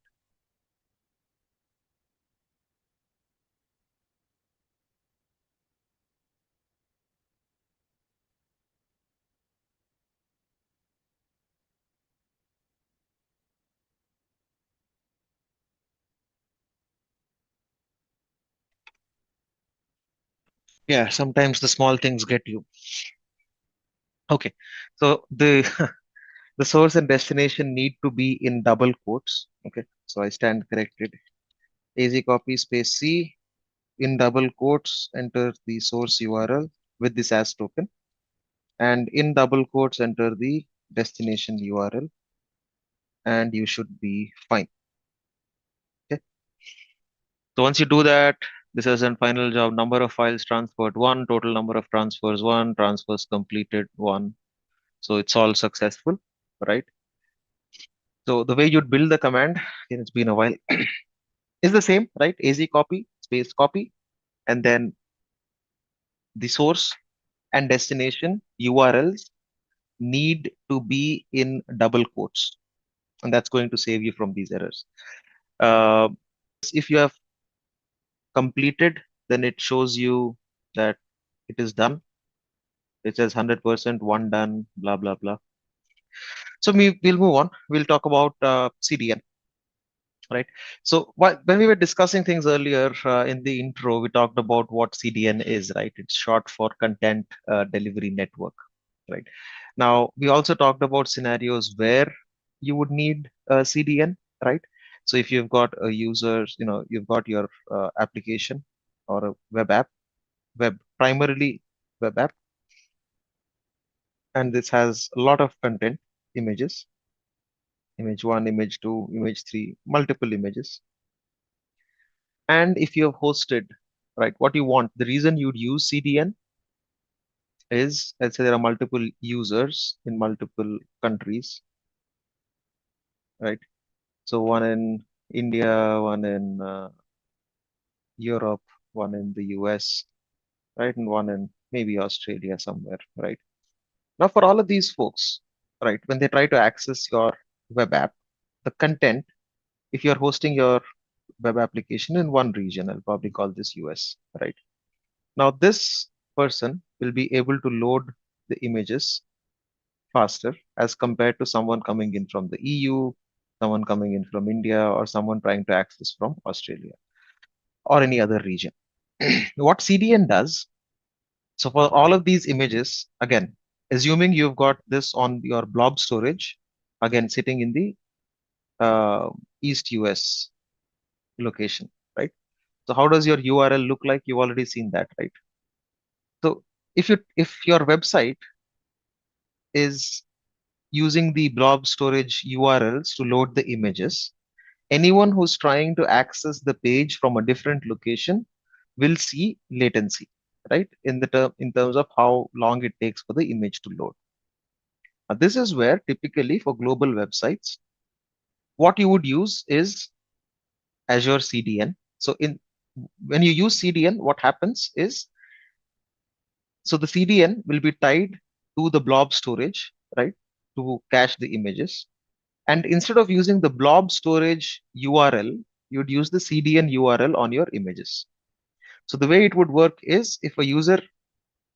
Yeah, sometimes the small things get you. Okay, so the the source and destination need to be in double quotes. Okay, so I stand corrected. AZ copy space C in double quotes, enter the source URL with this as token, and in double quotes, enter the destination URL, and you should be fine. Okay, so once you do that, this is a final job. Number of files transferred 1, total number of transfers 1, transfers completed 1. So it's all successful, right? So the way you'd build the command, it's been a while, is the same, right? AZ copy, space copy, and then the source and destination URLs need to be in double quotes. And that's going to save you from these errors. Uh, if you have completed, then it shows you that it is done. It says 100%, one done, blah, blah, blah. So we'll move on. We'll talk about CDN. Right. So when we were discussing things earlier in the intro, we talked about what CDN is, right? It's short for Content Delivery Network, right? Now, we also talked about scenarios where you would need a CDN, right? So if you've got a user, you've got your application or a web app, primarily web app, and this has a lot of content, images, image one, image two, image three, multiple images. And if you have hosted, right, what you want, the reason you'd use CDN is, let's say there are multiple users in multiple countries, right? So one in India, one in Europe, one in the US, right? And one in maybe Australia somewhere, right? Now, for all of these folks, right, when they try to access your web app, the content, if you're hosting your web application in one region, I'll probably call this US, right? Now, this person will be able to load the images faster as compared to someone coming in from the EU, someone coming in from India, or someone trying to access from Australia or any other region. What CDN does, so for all of these images, again, assuming you've got this on your blob storage, again, sitting in the East US location, right? So how does your URL look like? You've already seen that, right? So if your website is using the blob storage URLs to load the images, anyone who's trying to access the page from a different location will see latency, right? In terms of how long it takes for the image to load. Now, this is where typically for global websites, what you would use is Azure CDN. So when you use CDN, what happens is, so the CDN will be tied to the blob storage, right, to cache the images. And instead of using the blob storage URL, you'd use the CDN URL on your images. So the way it would work is, if a user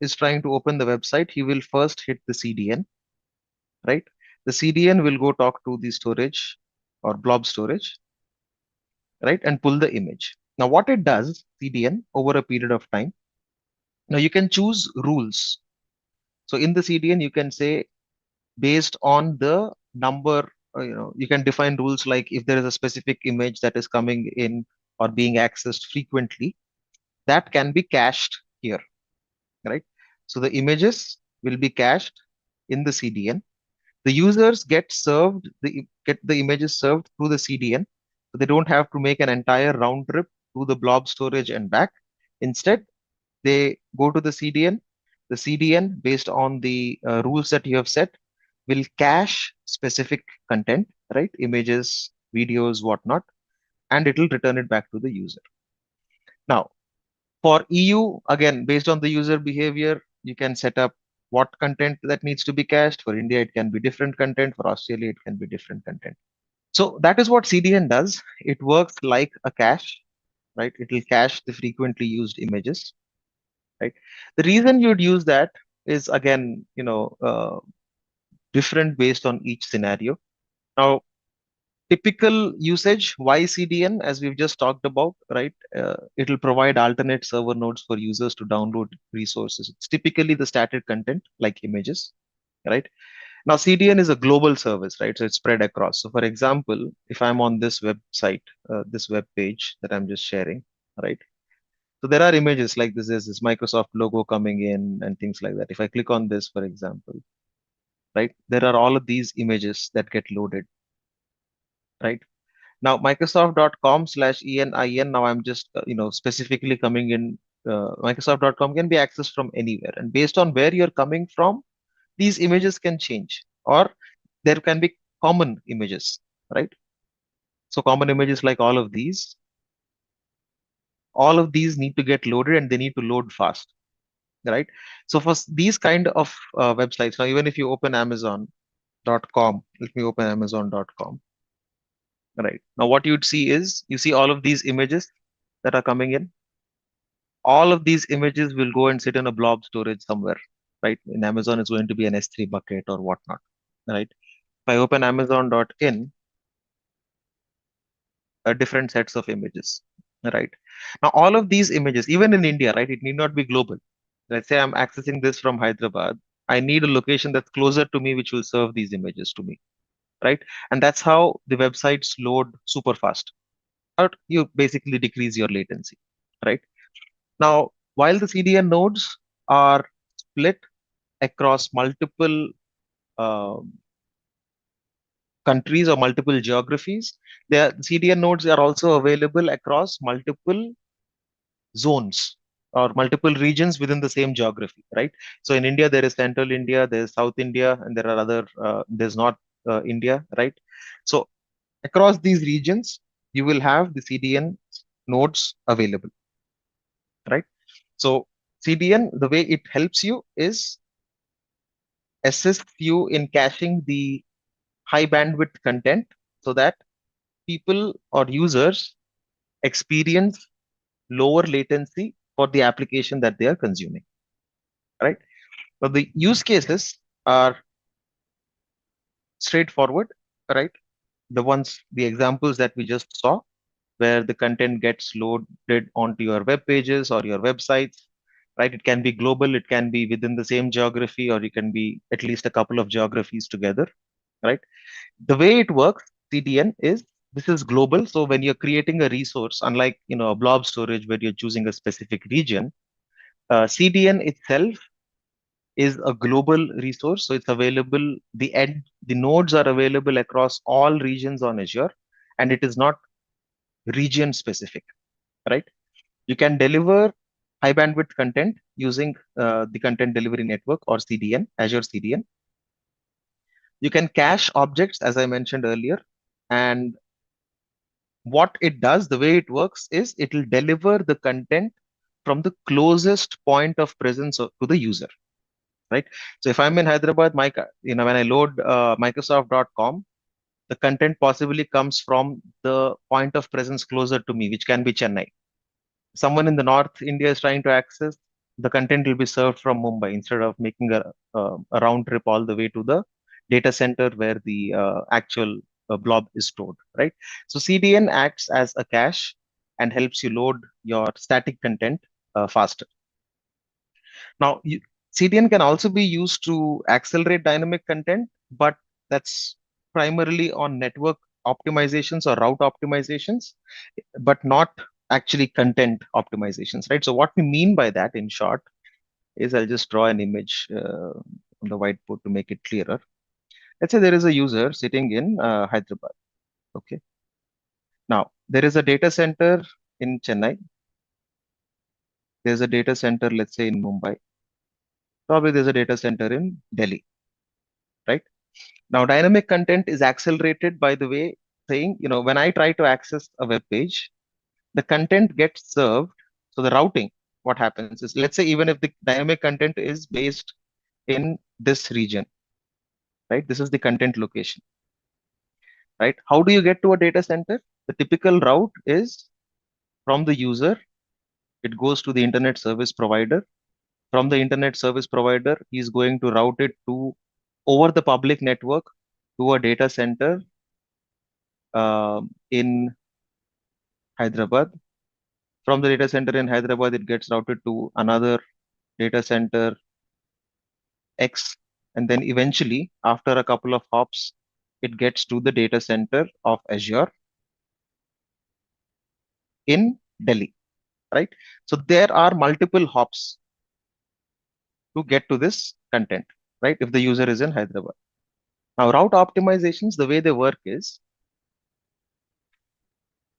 is trying to open the website, he will first hit the CDN, right? The CDN will go talk to the storage or blob storage, right, and pull the image. Now, what it does, CDN, over a period of time, now you can choose rules. So in the CDN, you can say, based on the number, you can define rules like if there is a specific image that is coming in or being accessed frequently, that can be cached here, right? So the images will be cached in the CDN. The users get the images served through the CDN, so they don't have to make an entire round trip to the blob storage and back. Instead, they go to the CDN. The CDN, based on the rules that you have set, will cache specific content, right? Images, videos, whatnot, and it will return it back to the user. Now, for EU, again, based on the user behavior, you can set up what content that needs to be cached. For India, it can be different content. For Australia, it can be different content. So that is what CDN does. It works like a cache, right? It will cache the frequently used images, right? The reason you'd use that is, again, different based on each scenario. Now, typical usage, why CDN, as we've just talked about, right? It'll provide alternate server nodes for users to download resources. It's typically the static content like images, right? Now, CDN is a global service, right? So it's spread across. So for example, if I'm on this website, this web page that I'm just sharing, right? So there are images like this is this Microsoft logo coming in and things like that. If I click on this, for example, right, there are all of these images that get loaded, right? Now, Microsoft.com/ENIN, now I'm just, specifically coming in, Microsoft.com can be accessed from anywhere. And based on where you're coming from, these images can change, or there can be common images, right? So common images like all of these need to get loaded and they need to load fast, right? So for these kind of websites, now even if you open Amazon.com, let me open Amazon.com, right? Now what you'd see is, you see all of these images that are coming in. All of these images will go and sit in a blob storage somewhere, right? In Amazon, it's going to be an S3 bucket or whatnot, right? If I open Amazon.in, different sets of images, right? Now, all of these images, even in India, right, it need not be global. Let's say I'm accessing this from Hyderabad. I need a location that's closer to me, which will serve these images to me, right? And that's how the websites load super fast. Or you basically decrease your latency, right? Now, while the CDN nodes are split across multiple um countries or multiple geographies, the CDN nodes are also available across multiple zones or multiple regions within the same geography, right? So in India, there is Central India, there's South India, and there are there's North India, right? So Across these regions, you will have the CDN nodes available, right? So CDN, the way it helps you is assists you in caching the high bandwidth content so that people or users experience lower latency for the application that they are consuming, right? But the use cases are straightforward, right? The examples that we just saw, where the content gets loaded onto your web pages or your websites, right? It can be global, it can be within the same geography, or it can be at least a couple of geographies together, right? The way it works, CDN is this is global. So when you're creating a resource, unlike a blob storage where you're choosing a specific region, CDN itself is a global resource. So it's available, the nodes are available across all regions on Azure, and it is not region specific, right? You can deliver high bandwidth content using the content delivery network or CDN, Azure CDN. You can cache objects, as I mentioned earlier. And what it does, the way it works is it will deliver the content from the closest point of presence to the user, right? So if I'm in Hyderabad, when I load Microsoft.com, the content possibly comes from the point of presence closer to me, which can be Chennai. Someone in the North India is trying to access, the content will be served from Mumbai instead of making a round trip all the way to the data center where the actual blob is stored, right? So CDN acts as a cache and helps you load your static content faster. Now, CDN can also be used to accelerate dynamic content, but that's primarily on network optimizations or route optimizations, but not actually content optimizations, right? So what we mean by that, in short, is I'll just draw an image on the whiteboard to make it clearer. Let's say there is a user sitting in Hyderabad. Okay. Now, there is a data center in Chennai. There's a data center, let's say, in Mumbai. Probably there's a data center in Delhi, right? Now, dynamic content is accelerated by the way saying, when I try to access a web page, the content gets served. So the routing, what happens is, let's say, even if the dynamic content is based in this region, right? This is the content location, right? How do you get to a data center? The typical route is from the user, it goes to the internet service provider. From the internet service provider, he's going to route it to over the public network to a data center in Hyderabad. From the data center in Hyderabad, it gets routed to another data center X. And then eventually, after a couple of hops, it gets to the data center of Azure in Delhi, right? So there are multiple hops to get to this content, right? If the user is in Hyderabad. Now, route optimizations, the way they work is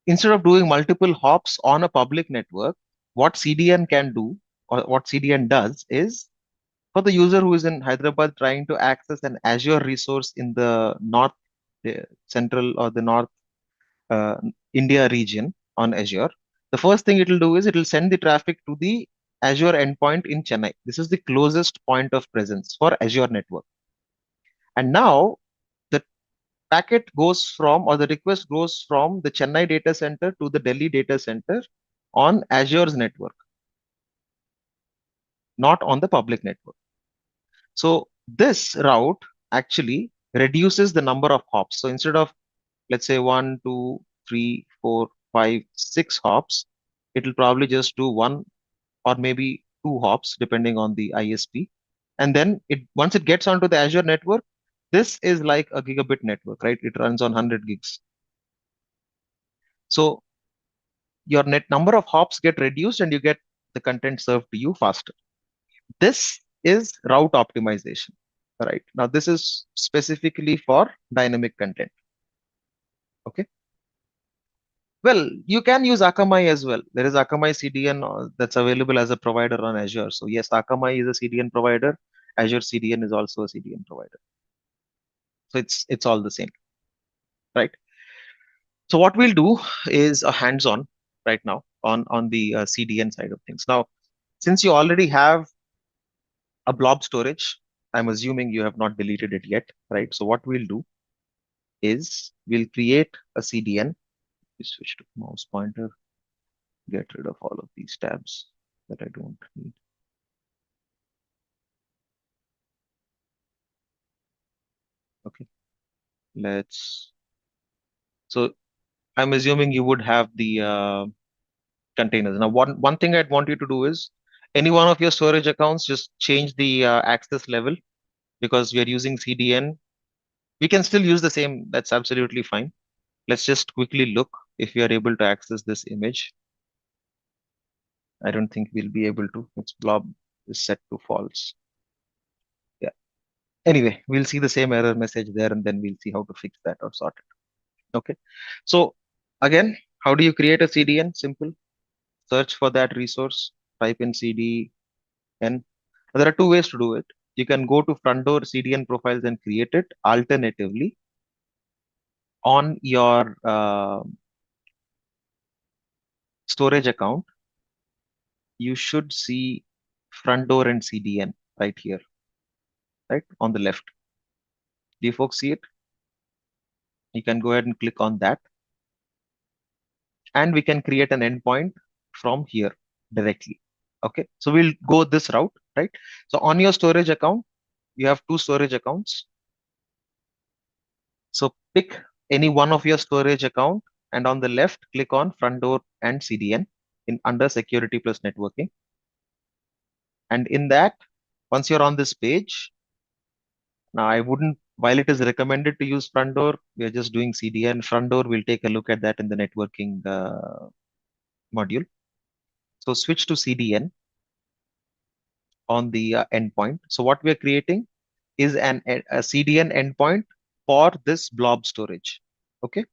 instead of doing multiple hops on a public network, what CDN can do or what CDN does is for the user who is in Hyderabad trying to access an Azure resource in the north, central or the north uh, India region on Azure, the first thing it will do is it will send the traffic to the Azure endpoint in Chennai. This is the closest point of presence for Azure network. And now the packet goes from, or the request goes from the Chennai data center to the Delhi data center on Azure's network, not on the public network. So this route actually reduces the number of hops. So instead of, let's say, 1, 2, 3, 4, 5, 6 hops, it will probably just do one or maybe two hops depending on the ISP. And then once it gets onto the Azure network, this is like a gigabit network, right? It runs on 100 gigs. So your net number of hops get reduced and you get the content served to you faster. This is route optimization, right? Now, this is specifically for dynamic content. Okay. Well, you can use Akamai as well. There is Akamai CDN that's available as a provider on Azure. So yes, Akamai is a CDN provider. Azure CDN is also a CDN provider. So it's all the same, right? So what we'll do is a hands-on right now on the CDN side of things. Now, since you already have a blob storage, I'm assuming you have not deleted it yet, right? So what we'll do is we'll create a CDN. We switch to mouse pointer, get rid of all of these tabs that I don't need. Okay, let's. So I'm assuming you would have the containers. Now, one thing I'd want you to do is any one of your storage accounts, just change the access level because we are using CDN. We can still use the same. That's absolutely fine. Let's just quickly look if we are able to access this image. I don't think we'll be able to. Its blob is set to false. Yeah. Anyway, we'll see the same error message there and then we'll see how to fix that or sort it. Okay. So again, how do you create a CDN? Simple. Search for that resource, type in CDN. There are two ways to do it. You can go to front door CDN profiles and create it. Alternatively, on your storage account, you should see front door and CDN right here, right on the left. Do you folks see it? You can go ahead and click on that, and we can create an endpoint from here directly. Okay, so we'll go this route, right? So on your storage account, you have two storage accounts. So pick any one of your storage account, and on the left, click on front door and CDN in under security plus networking. And in that, once you're on this page, now I wouldn't, while it is recommended to use front door, we are just doing CDN. Front door, we'll take a look at that in the networking module. So switch to CDN on the endpoint. So what we are creating is a CDN endpoint for this blob storage. Okay.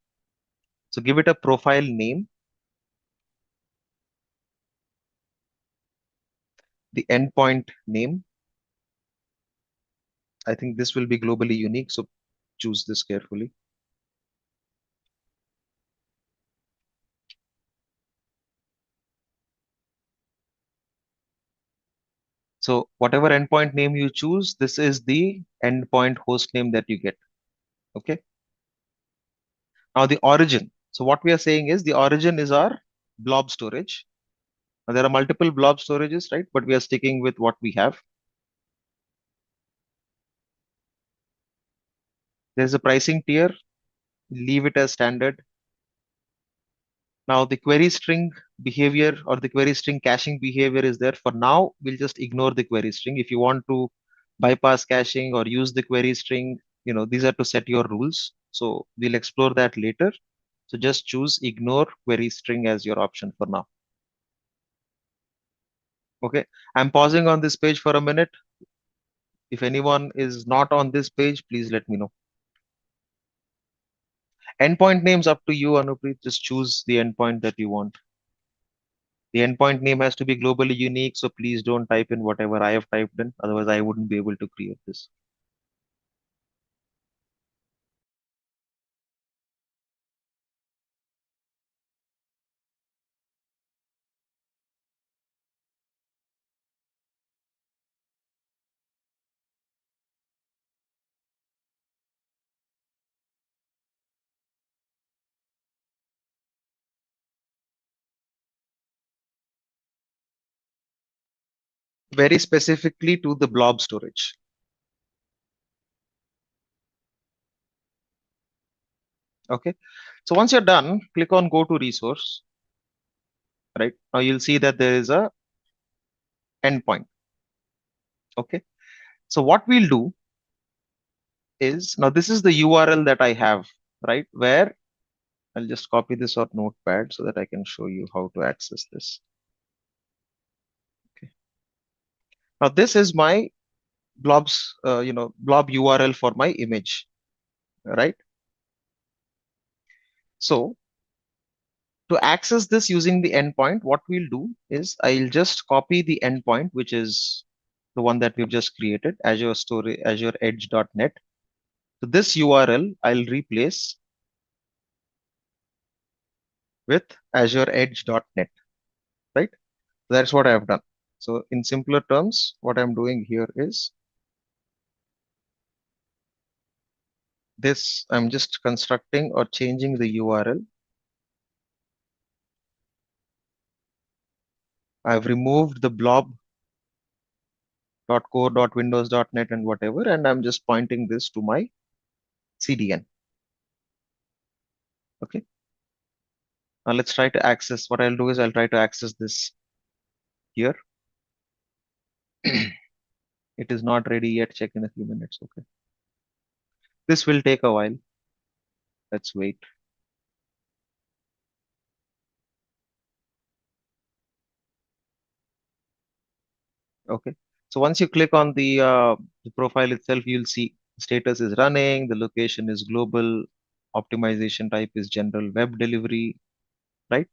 So give it a profile name. The endpoint name. I think this will be globally unique. So choose this carefully. So whatever endpoint name you choose, this is the endpoint host name that you get. Okay. Now the origin. So what we are saying is the origin is our blob storage. Now there are multiple blob storages, right? But we are sticking with what we have. There's a pricing tier. Leave it as standard. Now the query string behavior or the query string caching behavior is there. For now, we'll just ignore the query string. If you want to bypass caching or use the query string, these are to set your rules. So we'll explore that later. So just choose ignore query string as your option for now. Okay, I'm pausing on this page for a minute. If anyone is not on this page, please let me know. Endpoint names up to you, Anupreet. Just choose the endpoint that you want. The endpoint name has to be globally unique, so please don't type in whatever I have typed in. Otherwise, I wouldn't be able to create this. Very specifically to the blob storage. Okay. So once you're done, click on go to resource. Right now, you'll see that there is a endpoint. Okay. So what we'll do is now this is the URL that I have, right? Where I'll just copy this on Notepad so that I can show you how to access this. Okay. Now this is my blob URL for my image, right? So to access this using the endpoint, what we'll do is I'll just copy the endpoint, which is the one that we've just created, Azure Story, Azure Edge.net. So this URL I'll replace with azureedge.net, right? That's what I've done. So in simpler terms, what I'm doing here is this, I'm just constructing or changing the URL. I've removed the blob.core.windows.net and whatever, and I'm just pointing this to my CDN. Okay. Now let's try to access. What I'll do is I'll try to access this here. It is not ready yet. Check in a few minutes. Okay. This will take a while. Let's wait. Okay. So once you click on the profile itself, you'll see status is running, the location is global, optimization type is general web delivery, right?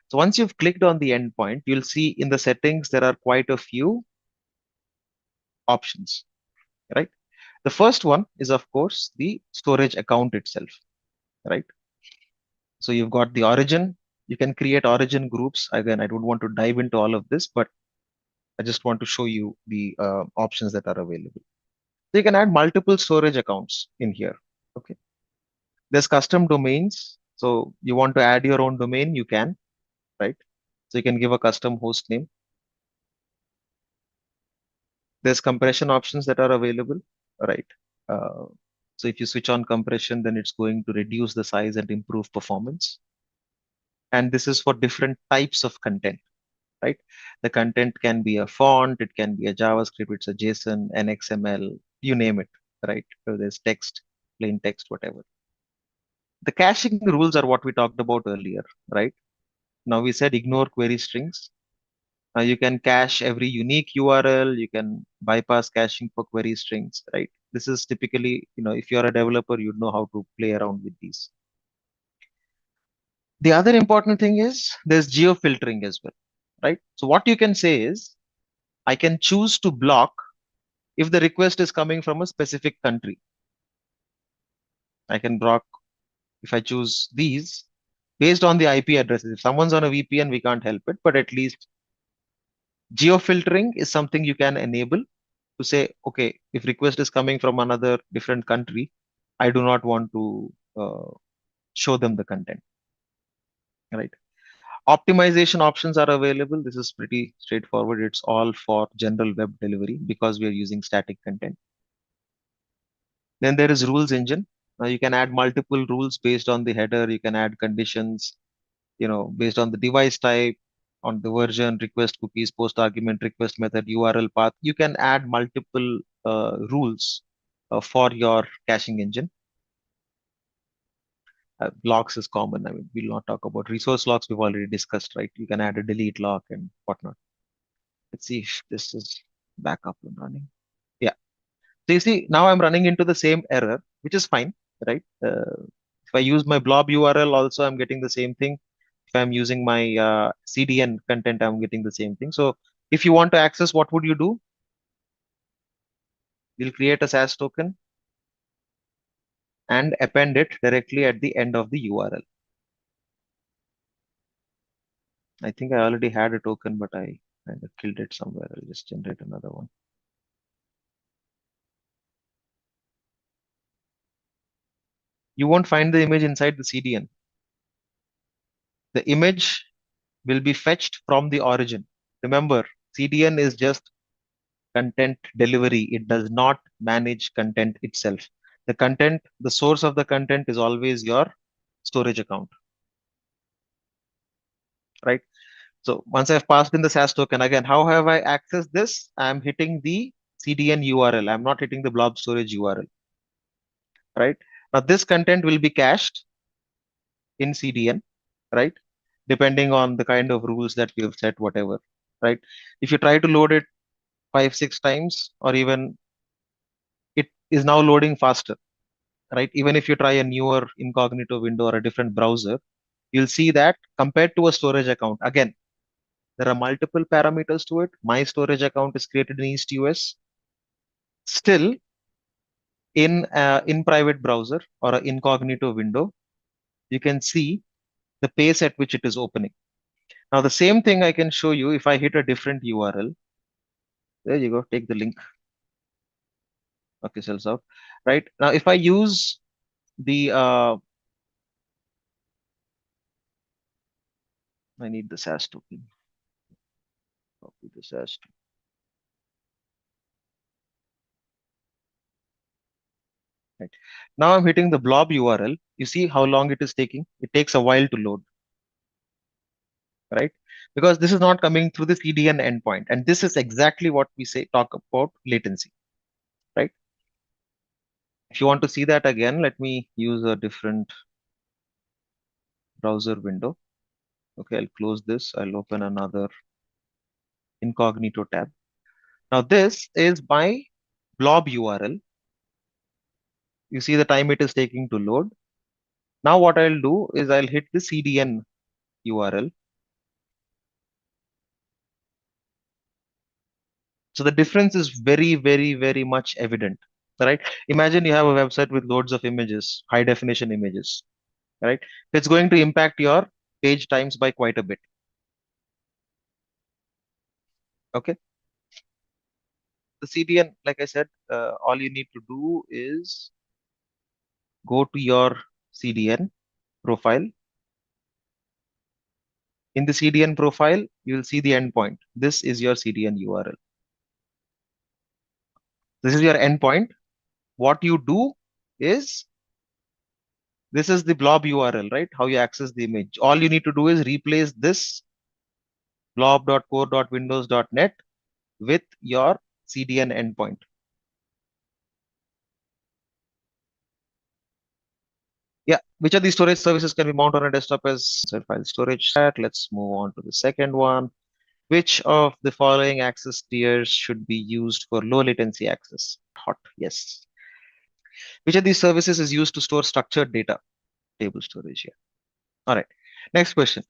So once you've clicked on the endpoint, you'll see in the settings there are quite a few options, right? The first one is of course the storage account itself, right? So you've got the origin. You can create origin groups. Again, I don't want to dive into all of this, but I just want to show you the options that are available. So you can add multiple storage accounts in here. Okay. There's custom domains. So you want to add your own domain, you can, right? So you can give a custom host name. There's compression options that are available, right? Uh, so if you switch on compression, then it's going to reduce the size and improve performance. And this is for different types of content, right? The content can be a font, it can be a JavaScript, it's a JSON, an XML, you name it, right? So there's text, plain text, whatever. The caching rules are what we talked about earlier, right? Now we said ignore query strings. Now you can cache every unique URL. You can bypass caching for query strings, right? This is typically, if you're a developer, you'd know how to play around with these. The other important thing is there's geo filtering as well, right? So what you can say is I can choose to block if the request is coming from a specific country. I can block if I choose these based on the IP addresses. If someone's on a VPN, we can't help it, but at least geo-filtering is something you can enable to say, okay, if request is coming from another different country, I do not want to show them the content, right? Optimization options are available. This is pretty straightforward. It's all for general web delivery because we are using static content. Then there is rules engine. You can add multiple rules based on the header. You can add conditions, based on the device type, on the version, request cookies, post argument, request method, URL path. You can add multiple rules for your caching engine. Locks is common. I mean, we'll not talk about resource locks. We've already discussed, right? You can add a delete lock and whatnot. Let's see if this is back up and running. Yeah. So you see, now I'm running into the same error, which is fine, right? If I use my blob URL, also I'm getting the same thing. If I'm using my CDN content, I'm getting the same thing. So if you want to access, what would you do? You'll create a SAS token and append it directly at the end of the URL. I think I already had a token, but I kind of killed it somewhere. I'll just generate another one. You won't find the image inside the CDN. The image will be fetched from the origin. Remember, CDN is just content delivery. It does not manage content itself. The content, the source of the content is always your storage account, right? So once I've passed in the SAS token, again, how have I accessed this? I'm hitting the CDN URL. I'm not hitting the blob storage URL, right? Now this content will be cached in CDN, right? Depending on the kind of rules that we have set, whatever, right? If you try to load it 5, 6 times, or even it is now loading faster, right? Even if you try a newer incognito window or a different browser, you'll see that compared to a storage account, again, there are multiple parameters to it. My storage account is created in East US. Still, in private browser or an incognito window, you can see the pace at which it is opening. Now, the same thing I can show you if I hit a different URL. There you go. Take the link. Okay, cells out. Right now, if I use the I need the SAS token. Copy the SAS token. Right. Now I'm hitting the blob URL. You see how long it is taking? It takes a while to load, right? Because this is not coming through the CDN endpoint. And this is exactly what we say talk about latency, right? If you want to see that again, let me use a different browser window. Okay, I'll close this. I'll open another incognito tab. Now this is my blob URL. You see the time it is taking to load. Now what I'll do is I'll hit the CDN URL. So the difference is very, very, very much evident, right? Imagine you have a website with loads of images, high definition images, right? It's going to impact your page times by quite a bit. Okay. The CDN, like I said, all you need to do is go to your CDN profile. In the CDN profile, you will see the endpoint. This is your CDN URL. This is your endpoint. What you do is this is the blob URL, right? How you access the image. All you need to do is replace this blob.core.windows.net with your CDN endpoint. Yeah, which of these storage services can be mounted on a desktop as file storage set? Let's move on to the second one. Which of the following access tiers should be used for low latency access? Hot, yes. Which of these services is used to store structured data? Table storage here. All right. Next question.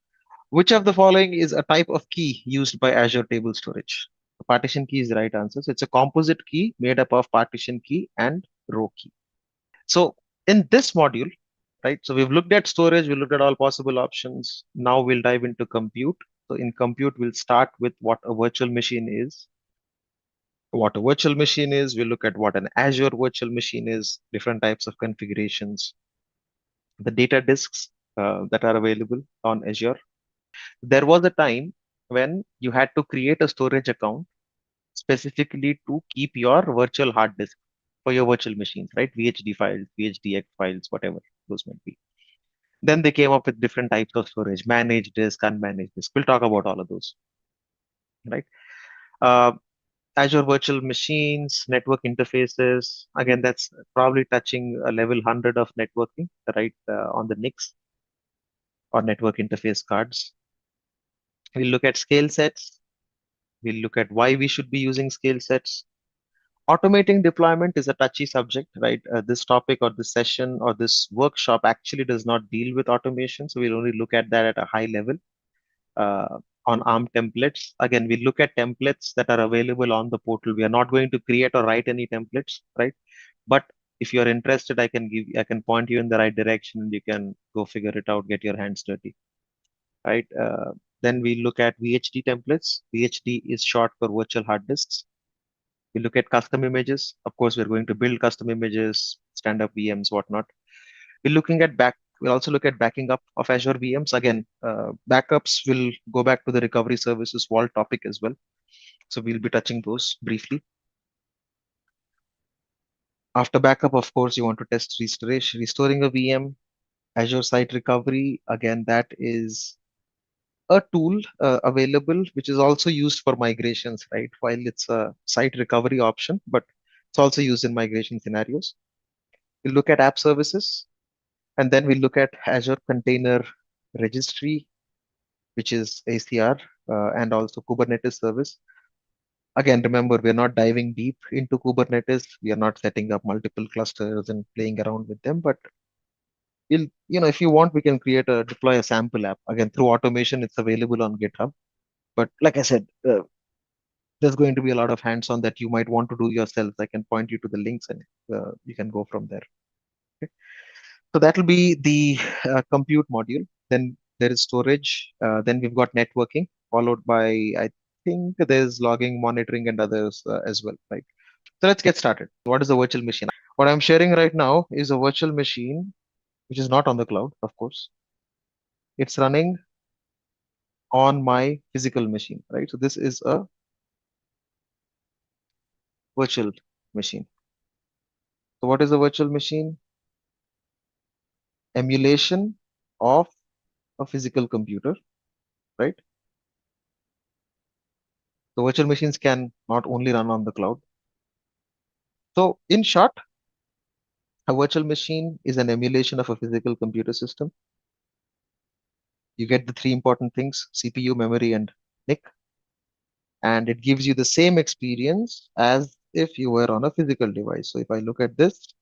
Which of the following is a type of key used by Azure Table Storage? The partition key is the right answer. So it's a composite key made up of partition key and row key. So in this module, right, so we've looked at storage, we looked at all possible options. Now we'll dive into compute. So in compute, we'll start with what a virtual machine is. What a virtual machine is, we'll look at what an Azure virtual machine is, different types of configurations, the data disks that are available on Azure. There was a time when you had to create a storage account specifically to keep your virtual hard disk for your virtual machines, right? VHD files, VHDX files, whatever those might be. Then they came up with different types of storage, managed disk, unmanaged disk. We'll talk about all of those, right? Uh, Azure virtual machines, network interfaces. Again, that's probably touching a level 100 of networking, right? On the NICs or network interface cards. We'll look at scale sets. We'll look at why we should be using scale sets. Automating deployment is a touchy subject, right? This topic or this session or this workshop actually does not deal with automation. So we'll only look at that at a high level on ARM templates. Again, we look at templates that are available on the portal. We are not going to create or write any templates, right? But if you're interested, I can point you in the right direction and you can go figure it out, get your hands dirty, right? Then we look at VHD templates. VHD is short for virtual hard disks. We look at custom images. Of course, we're going to build custom images, stand-up VMs, whatnot. We'll also look at backing up of Azure VMs. Again, backups will go back to the recovery services vault topic as well. So we'll be touching those briefly. After backup, of course, you want to test restoring a VM, Azure Site Recovery. Again, that is a tool available, which is also used for migrations, right? While it's a site recovery option, but it's also used in migration scenarios. We'll look at app services, and then we'll look at Azure Container Registry, which is ACR, and also Kubernetes service. Again, remember, we're not diving deep into Kubernetes. We are not setting up multiple clusters and playing around with them, but if you want, we can deploy a sample app. Again, through automation, it's available on GitHub. But like I said, there's going to be a lot of hands-on that you might want to do yourself. I can point you to the links and you can go from there. Okay. So that will be the compute module. Then there is storage, then we've got networking, followed by, I think there's logging, monitoring, and others as well, right? So let's get started. What is a virtual machine? What I'm sharing right now is a virtual machine, which is not on the cloud, of course. It's running on my physical machine, right? So this is a virtual machine. So what is a virtual machine? Emulation of a physical computer, right? So virtual machines can not only run on the cloud. So in short, a virtual machine is an emulation of a physical computer system. You get the three important things: CPU, memory, and NIC, and it gives you the same experience as if you were on a physical device. So if I look at this,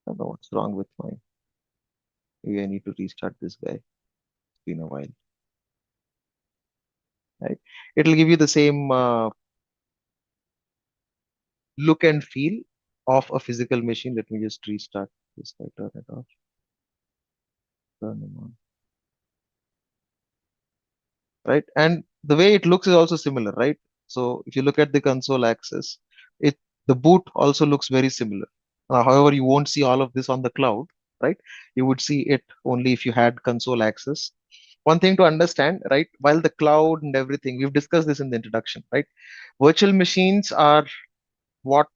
I don't know what's wrong with my, maybe I need to restart this guy. It's been a while, right? It'll give you the same look and feel of a physical machine. Let me just restart this guy, turn it off, turn him on, right? And the way it looks is also similar, right? So if you look at the console access, it the boot also looks very similar. However, you won't see all of this on the cloud, right? You would see it only if you had console access. One thing to understand, right? While the cloud and everything, we've discussed this in the introduction, right? Virtual machines are what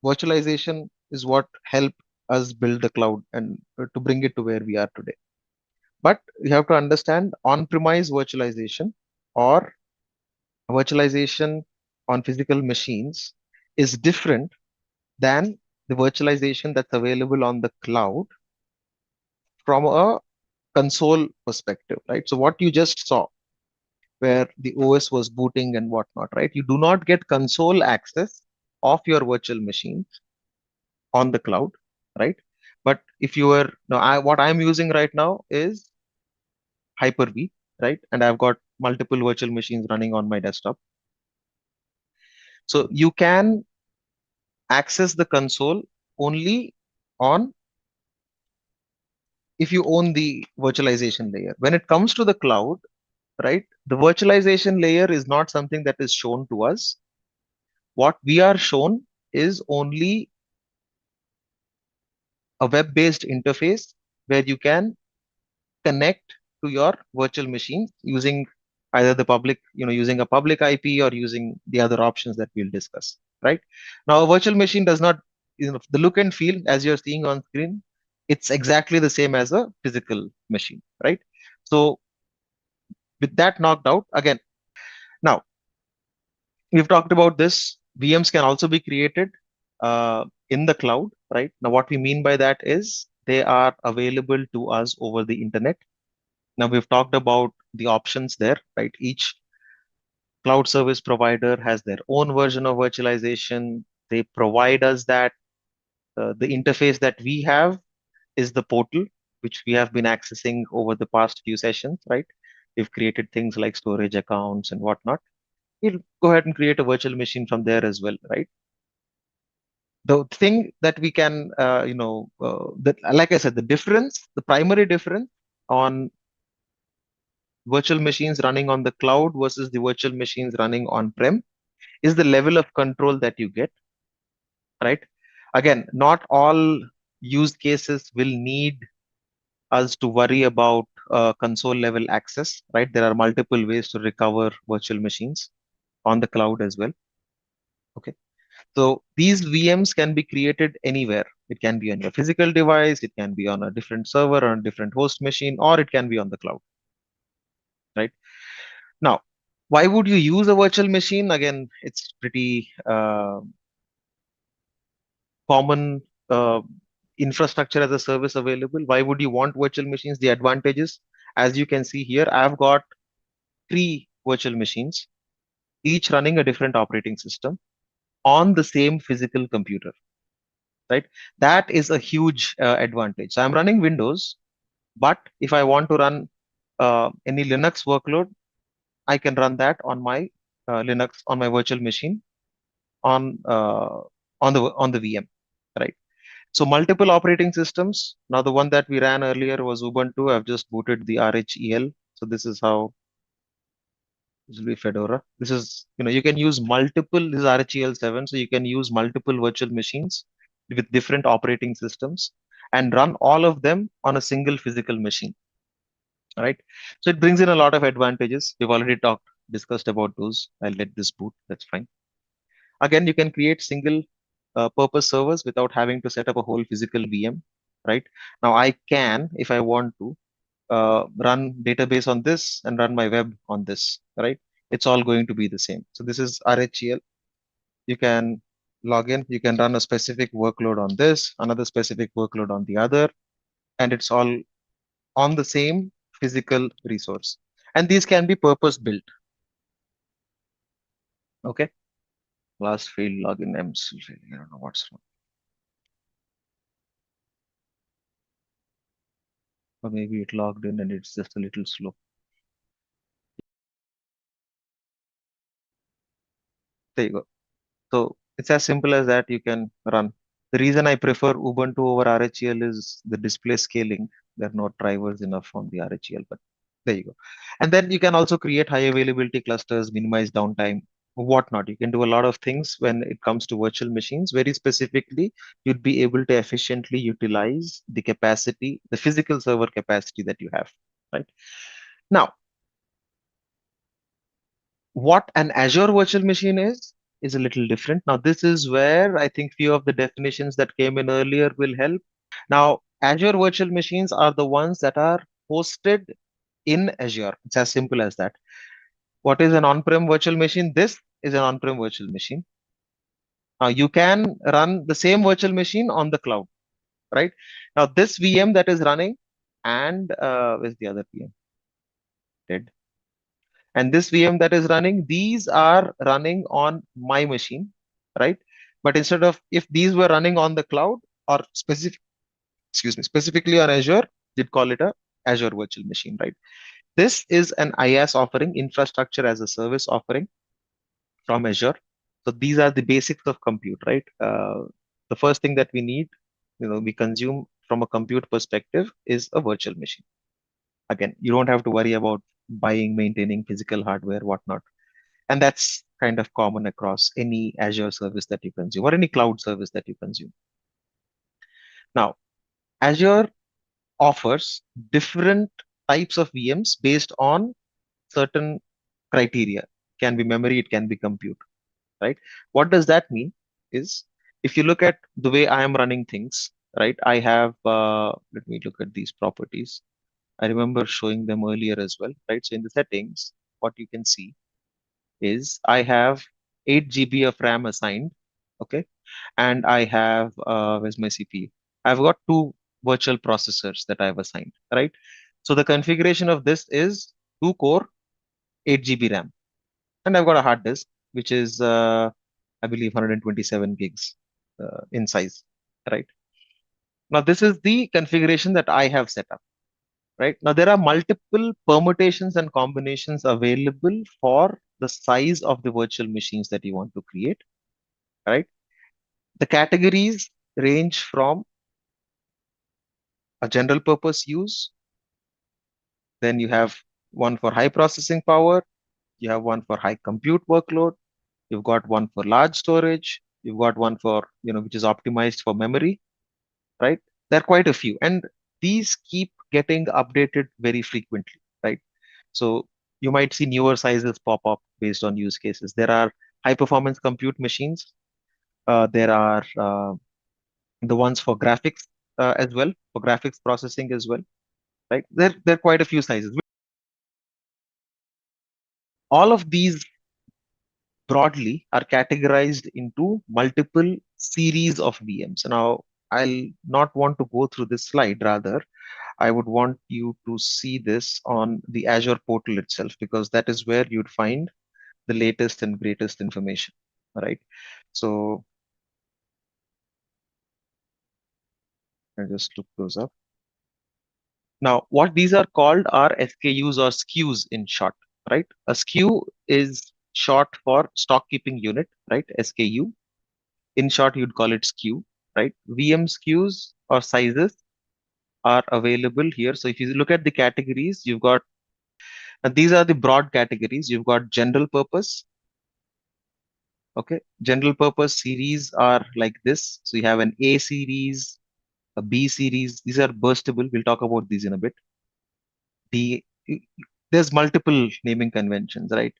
virtualization is what help us build the cloud and to bring it to where we are today. But you have to understand on-premise virtualization or virtualization on physical machines is different than the virtualization that's available on the cloud from a console perspective, right? So what you just saw, where the OS was booting and whatnot, right? You do not get console access of your virtual machines on the cloud, right? But if you were, now what I'm using right now is Hyper-V, right? And I've got multiple virtual machines running on my desktop. So you can access the console only on if you own the virtualization layer. When it comes to the cloud, right, the virtualization layer is not something that is shown to us. What we are shown is only a web-based interface where you can connect to your virtual machine using either the public, using a public IP or using the other options that we'll discuss, right? Now, a virtual machine does not, the look and feel as you're seeing on screen, it's exactly the same as a physical machine, right? So with that knocked out, again, now we've talked about this. VMs can also be created in the cloud, right? Now, what we mean by that is they are available to us over the internet. Now we've talked about the options there, right? Each cloud service provider has their own version of virtualization. They provide us that. The interface that we have is the portal, which we have been accessing over the past few sessions, right? We've created things like storage accounts and whatnot. We'll go ahead and create a virtual machine from there as well, right? The thing that we can, like I said, the primary difference on virtual machines running on the cloud versus the virtual machines running on-prem is the level of control that you get, right? Again, not all use cases will need us to worry about console level access, right? There are multiple ways to recover virtual machines on the cloud as well. Okay. So these VMs can be created anywhere. It can be on your physical device, it can be on a different server or a different host machine, or it can be on the cloud, right? Now, why would you use a virtual machine? Again, it's pretty common infrastructure as a service available. Why would you want virtual machines? The advantages, as you can see here, I've got three virtual machines, each running a different operating system on the same physical computer, right? That is a huge advantage. So I'm running Windows, but if I want to run any Linux workload, I can run that on my Linux on my virtual machine on the VM, right? So multiple operating systems. Now the one that we ran earlier was Ubuntu. I've just booted the RHEL. So this is how this will be Fedora. This is, you can use multiple, this is RHEL 7. So you can use multiple virtual machines with different operating systems and run all of them on a single physical machine, right? So it brings in a lot of advantages. We've already discussed about those. I'll let this boot. That's fine. Again, you can create single purpose servers without having to set up a whole physical VM, right? Now I can, if I want to, run database on this and run my web on this, right? It's all going to be the same. So this is RHEL. You can log in, you can run a specific workload on this, another specific workload on the other, and it's all on the same physical resource. And these can be purpose built. Okay. Last failed login. I'm still failing. I don't know what's wrong. Or maybe it logged in and it's just a little slow. There you go. So it's as simple as that. You can run. The reason I prefer Ubuntu over RHEL is the display scaling. There are not drivers enough on the RHEL, but there you go. And then you can also create high availability clusters, minimize downtime, whatnot. You can do a lot of things when it comes to virtual machines. Very specifically, you'd be able to efficiently utilize the capacity, the physical server capacity that you have, right? Now, what an Azure virtual machine is a little different. Now, this is where I think few of the definitions that came in earlier will help. Now, Azure virtual machines are the ones that are hosted in Azure. It's as simple as that. What is an on-prem virtual machine? This is an on-prem virtual machine. Now, you can run the same virtual machine on the cloud, right? Now, this VM that is running, and where's the other VM? Dead. And this VM that is running, these are running on my machine, right? But instead of, if these were running on the cloud or specifically on Azure, you'd call it a Azure virtual machine, right? This is an IaaS offering, infrastructure as a service offering from Azure. So these are the basics of compute, right? The first thing that we need, we consume from a compute perspective is a virtual machine. Again, you don't have to worry about buying, maintaining physical hardware, whatnot. And that's kind of common across any Azure service that you consume or any cloud service that you consume. Now, Azure offers different types of VMs based on certain criteria. Can be memory, it can be compute, right? What does that mean is, if you look at the way I am running things, right? I have, let me look at these properties. I remember showing them earlier as well, right? So in the settings, what you can see is I have 8 GB of RAM assigned, okay? And I have, where's my CPU? I've got two virtual processors that I've assigned, right? So the configuration of this is 2 core, 8 GB RAM. And I've got a hard disk, which is, I believe, 127 gigs in size, right? Now, this is the configuration that I have set up, right? Now, there are multiple permutations and combinations available for the size of the virtual machines that you want to create, right? The categories range from a general purpose use, then you have one for high processing power, you have one for high compute workload, you've got one for large storage, you've got one for, which is optimized for memory, right? There are quite a few, and these keep getting updated very frequently, right? So you might see newer sizes pop up based on use cases. There are high performance compute machines. There are the ones for graphics as well, for graphics processing as well, right? There are quite a few sizes. All of these broadly are categorized into multiple series of VMs. Now, I'll not want to go through this slide. Rather, I would want you to see this on the Azure portal itself, because that is where you'd find the latest and greatest information, right? So I just look those up. Now, what these are called are SKUs or SKUs in short, right? A SKU is short for stock keeping unit, right? SKU. In short, you'd call it SKU, right? VM SKUs or sizes are available here. So if you look at the categories, you've got, and these are the broad categories. You've got general purpose. Okay. General purpose series are like this. So you have an A series, a B series. These are burstable. We'll talk about these in a bit. The there's multiple naming conventions, right?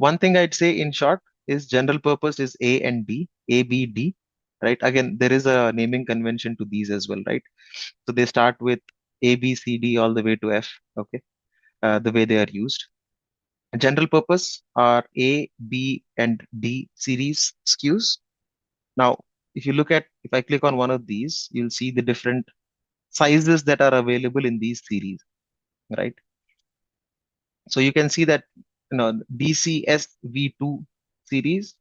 One thing I'd say in short is general purpose is A and D, A, B, D, right? Again, there is a naming convention to these as well, right? So they start with A, B, C, D all the way to F, okay? The way they are used. General purpose are A, B, and D series SKUs. Now, if I click on one of these, you'll see the different sizes that are available in these series, right? So you can see that, DCS V2 series,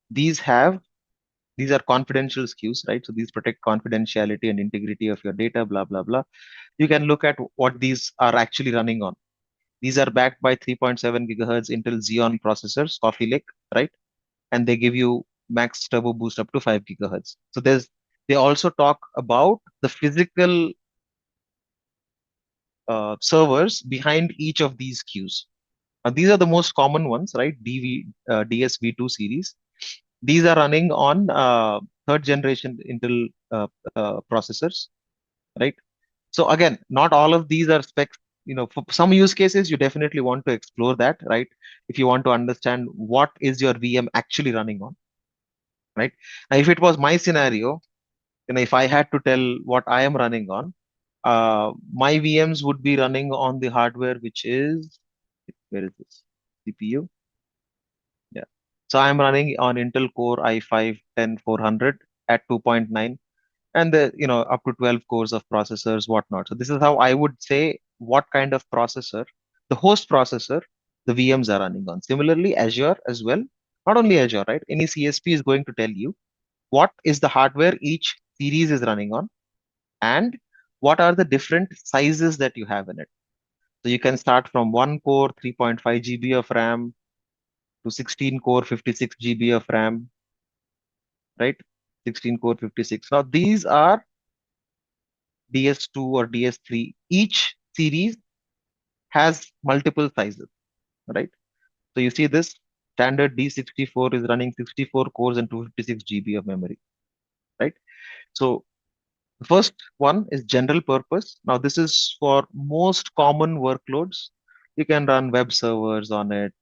these have these are confidential SKUs, right? So these protect confidentiality and integrity of your data, blah blah blah. You can look at what these are actually running on. These are backed by 3.7 gigahertz Intel Xeon processors, Coffee Lake, right? And they give you max turbo boost up to 5 gigahertz. So they also talk about the physical servers behind each of these queues. These are the most common ones, right? DSV2 series. These are running on third generation Intel processors, right? So again, not all of these are specs. For some use cases, you definitely want to explore that, right? If you want to understand what is your VM actually running on, right? Now, if it was my scenario, if I had to tell what I am running on, my VMs would be running on the hardware, which is, where is this? CPU. Yeah. So I'm running on Intel Core i5-10400 at 2.9, and up to 12 cores of processors, whatnot. So this is how I would say what kind of processor, the host processor, the VMs are running on. Similarly, Azure as well. Not only Azure, right? Any CSP is going to tell you what is the hardware each series is running on, and what are the different sizes that you have in it. So you can start from one core, 3.5 GB of RAM, to 16 core, 56 GB of RAM, right? 16 core, 56. Now these are DS2 or DS3. Each series has multiple sizes, right? So you see this standard D64 is running 64 cores and 256 GB of memory, right? So the first one is general purpose. Now this is for most common workloads. You can run web servers on it.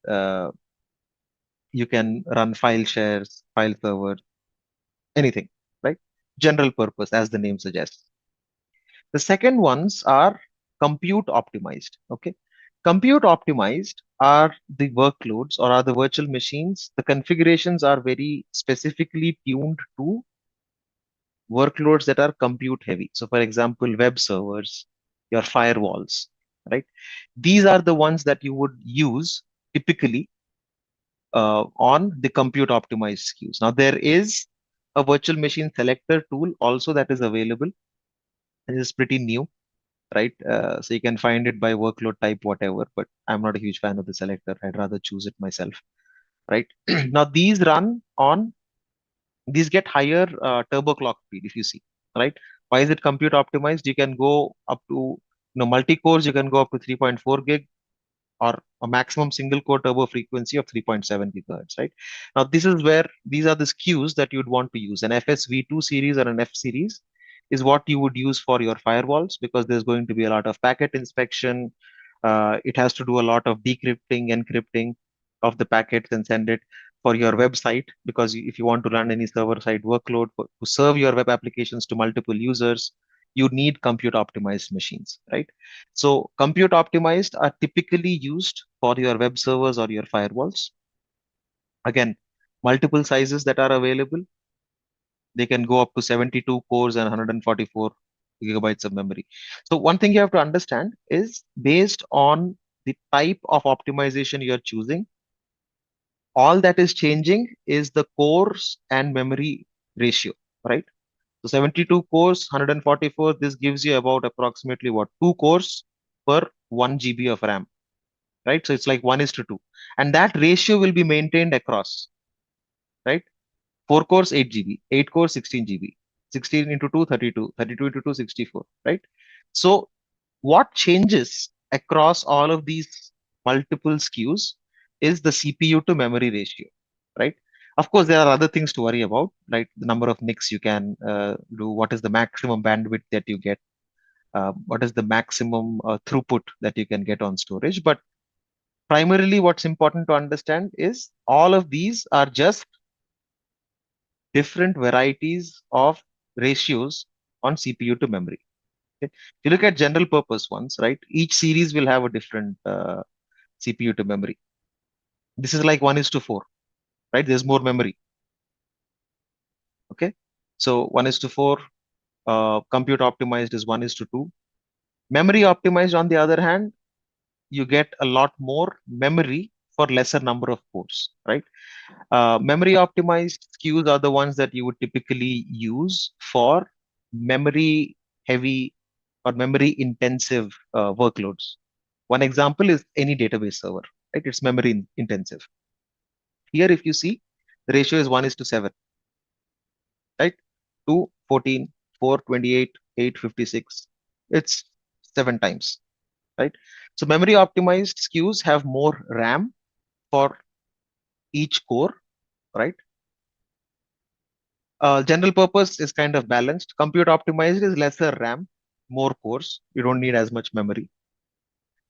You can run file shares, file servers, anything, right? General purpose, as the name suggests. The second ones are compute optimized. Okay. Compute optimized are the workloads or are the virtual machines. The configurations are very specifically tuned to workloads that are compute heavy. So, for example, web servers, your firewalls, right? These are the ones that you would use typically on the compute optimized SKUs. Now, there is a virtual machine selector tool also that is available. It is pretty new, right? So you can find it by workload type, whatever, but I'm not a huge fan of the selector. I'd rather choose it myself, right? Now these get higher turbo clock speed if you see, right? Why is it compute optimized? You can go up to, multi-cores, you can go up to 3.4 gig or a maximum single core turbo frequency of 3.7 gigahertz, right? Now, this is where these are the SKUs that you'd want to use. An FSV2 series or an F series is what you would use for your firewalls because there's going to be a lot of packet inspection. It has to do a lot of decrypting, encrypting of the packets and send it for your website because if you want to run any server-side workload to serve your web applications to multiple users, you need compute optimized machines, right? So compute optimized are typically used for your web servers or your firewalls. Again, multiple sizes that are available. They can go up to 72 cores and 144 gigabytes of memory. So one thing you have to understand is based on the type of optimization you're choosing, all that is changing is the cores and memory ratio, right? So 72 cores, 144, this gives you about approximately what? 2 cores per 1 GB of RAM, right? So it's like 1:2. And that ratio will be maintained across, right? 4 cores, 8 GB, 8 cores, 16 GB. 16 into 2, 32, 32 into 2, 64, right? So what changes across all of these multiple SKUs is the CPU to memory ratio, right? Of course, there are other things to worry about, like the number of NICs you can do, what is the maximum bandwidth that you get, what is the maximum throughput that you can get on storage. But primarily, what's important to understand is all of these are just different varieties of ratios on CPU to memory. Okay? If you look at general purpose ones, right, each series will have a different CPU to memory. This is like 1:4, right? There's more memory. Okay. So 1:4, compute optimized is 1:2. Memory optimized, on the other hand, you get a lot more memory for lesser number of cores, right? Memory optimized SKUs are the ones that you would typically use for memory heavy or memory intensive workloads. One example is any database server, right? It's memory intensive. Here, if you see, the ratio is 1:7, right? 2, 14, 4, 28, 8, 56. It's 7 times, right? So memory optimized SKUs have more RAM for each core, right? General purpose is kind of balanced. Compute optimized is lesser RAM, more cores. You don't need as much memory.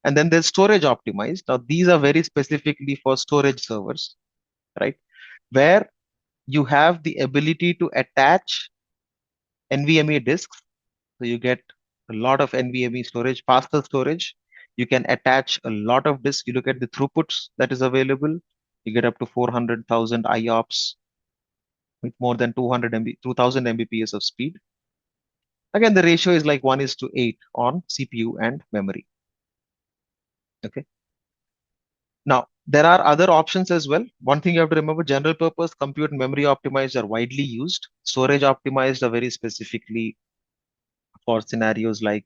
And then there's storage optimized. Now, these are very specifically for storage servers, right? Where you have the ability to attach NVMe disks. So you get a lot of NVMe storage, faster storage. You can attach a lot of disks. You look at the throughputs that is available. You get up to 400,000 IOPS with more than 200 MB, 2000 Mbps of speed. Again, the ratio is like 1:8 on CPU and memory. Okay. Now, there are other options as well. One thing you have to remember, general purpose compute and memory optimized are widely used. Storage optimized are very specifically for scenarios like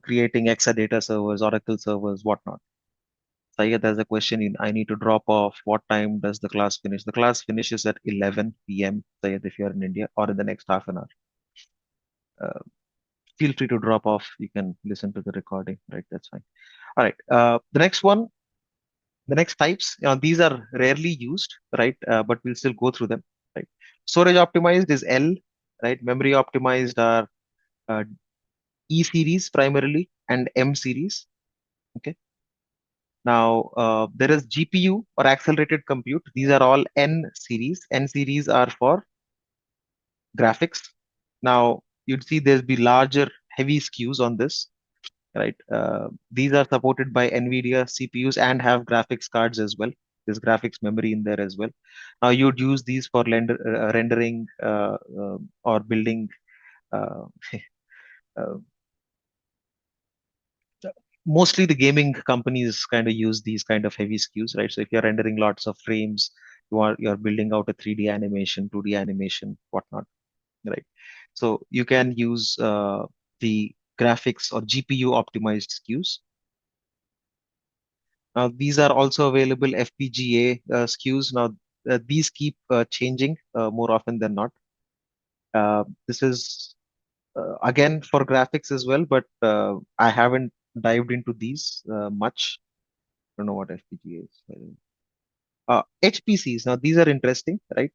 creating Exadata servers, Oracle servers, whatnot. Sayed, there's a question I need to drop off. What time does the class finish? The class finishes at 11 p.m. Sayed, if you're in India, or in the next half an hour. Uh, Feel free to drop off. You can listen to the recording, right? That's fine. All right. The next types, these are rarely used, right? But we'll still go through them, right? Storage optimized is L, right? Memory optimized are uh, E series primarily and M series. Okay. Now, there is GPU or accelerated compute. These are all N series. N series are for graphics. Now, you'd see there's be larger, heavy SKUs on this, right? These are supported by NVIDIA CPUs and have graphics cards as well. There's graphics memory in there as well. Now, you'd use these for rendering or building. Uh, uh, Mostly the gaming companies kind of use these kind of heavy SKUs, right? So if you're rendering lots of frames, you're building out a 3D animation, 2D animation, whatnot, right? So you can use the graphics or GPU optimized SKUs. Now these are also available FPGA SKUs. Now these keep changing more often than not. This is again for graphics as well, but I haven't dived into these much. I don't know what FPGA is. HPCs. Now, these are interesting, right?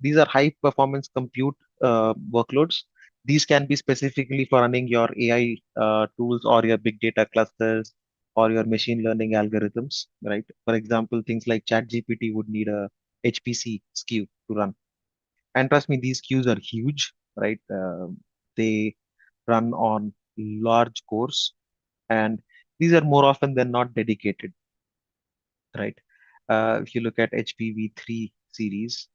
These are high performance compute workloads. These can be specifically for running your AI tools or your big data clusters or your machine learning algorithms, right? For example, things like ChatGPT would need a HPC SKU to run. And trust me, these queues are huge, right? They run on large cores, and these are more often than not dedicated, right? If you look at HPV3 series,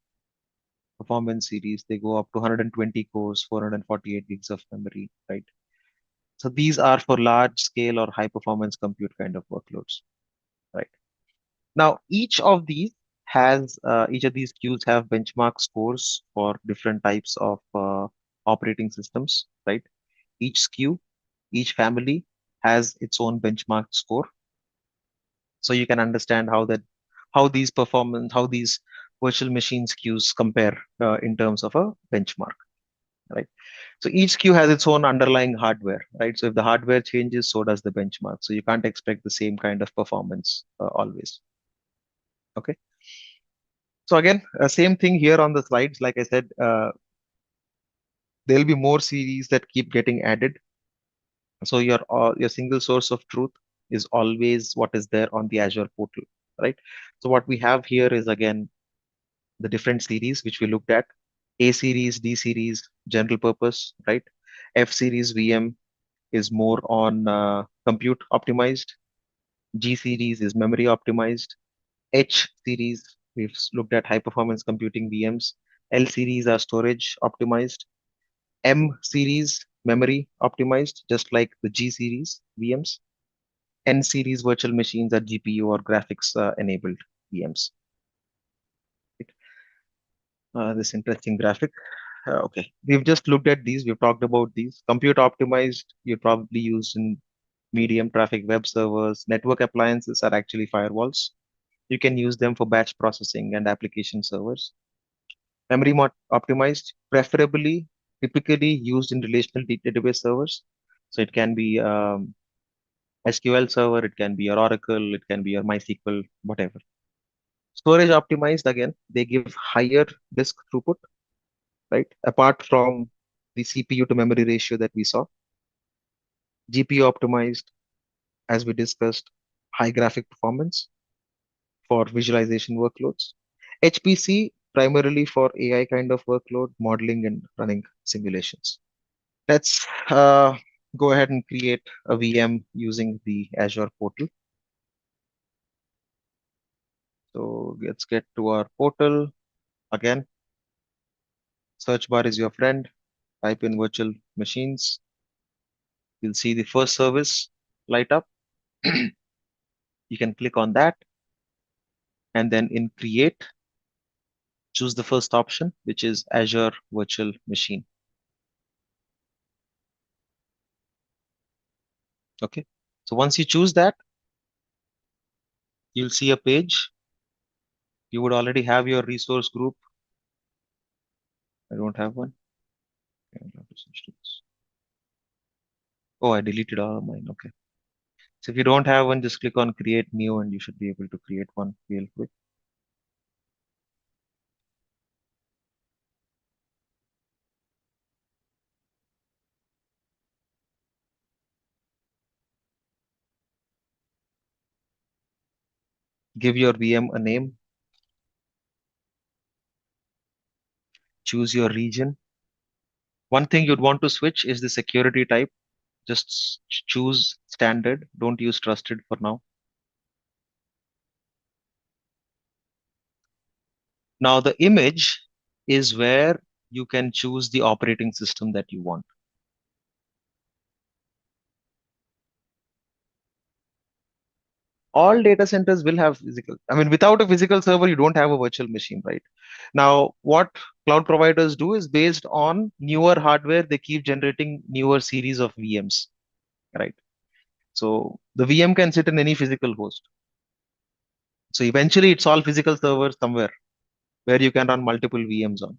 performance series, they go up to 120 cores, 448 gigs of memory, right? So these are for large scale or high performance compute kind of workloads, right? Now, each of these queues have benchmark scores for different types of operating systems, right? Each SKU, each family has its own benchmark score. So you can understand how these virtual machine SKUs compare in terms of a benchmark. right? So each queue has its own underlying hardware, right? So if the hardware changes, so does the benchmark. So you can't expect the same kind of performance always. Okay. So again, same thing here on the slides. Like I said, there'll be more series that keep getting added. So your single source of truth is always what is there on the Azure portal, right? So what we have here is again the different series which we looked at: A series, D series, general purpose, right? F series VM is more on compute optimized. G series is memory optimized. H series, we've looked at high performance computing VMs. L series are storage optimized. M series memory optimized, just like the G series VMs. N series virtual machines are GPU or graphics enabled VMs. This interesting graphic. Okay, we've just looked at these. We've talked about these. Compute optimized, you probably use in medium traffic web servers. Network appliances are actually firewalls. You can use them for batch processing and application servers. Memory optimized, preferably, typically used in relational database servers. So it can be SQL server, it can be your Oracle, it can be your MySQL, whatever. Storage optimized, again, they give higher disk throughput, right? Apart from the CPU to memory ratio that we saw. GPU optimized, as we discussed, high graphic performance for visualization workloads. HPC, primarily for AI kind of workload, modeling and running simulations. Let's go ahead and create a VM using the Azure portal. So let's get to our portal. Again, search bar is your friend. Type in virtual machines. You'll see the first service light up. You can click on that and then in create, choose the first option, which is Azure Virtual Machine. Okay. So once you choose that, you'll see a page. You would already have your resource group. I don't have one. Okay, I'll have to switch to this. Oh, I deleted all of mine. Okay. So if you don't have one, just click on create new and you should be able to create one real quick. Give your VM a name. Choose your region. One thing you'd want to switch is the security type. Just choose standard. Don't use trusted for now. Now the image is where you can choose the operating system that you want. All data centers will have physical. I mean, without a physical server, you don't have a virtual machine, right? Now, what cloud providers do is based on newer hardware, they keep generating newer series of VMs, right? So the VM can sit in any physical host. So eventually, it's all physical servers somewhere where you can run multiple VMs on.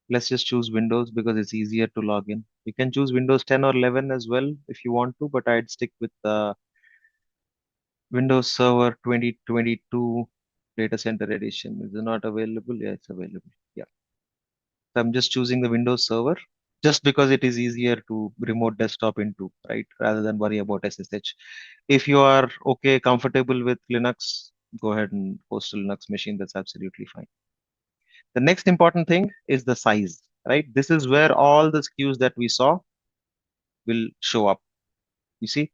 Let's just choose Windows because it's easier to log in. You can choose Windows 10 or 11 as well if you want to, but I'd stick with Windows Server 2022 Data Center Edition. Is it not available? Yeah, it's available. Yeah. So I'm just choosing the Windows Server just because it is easier to remote desktop into, right? Rather than worry about SSH. If you are okay, comfortable with Linux, go ahead and host a Linux machine. That's absolutely fine. The next important thing is the size, right? This is where all the SKUs that we saw will show up. You see,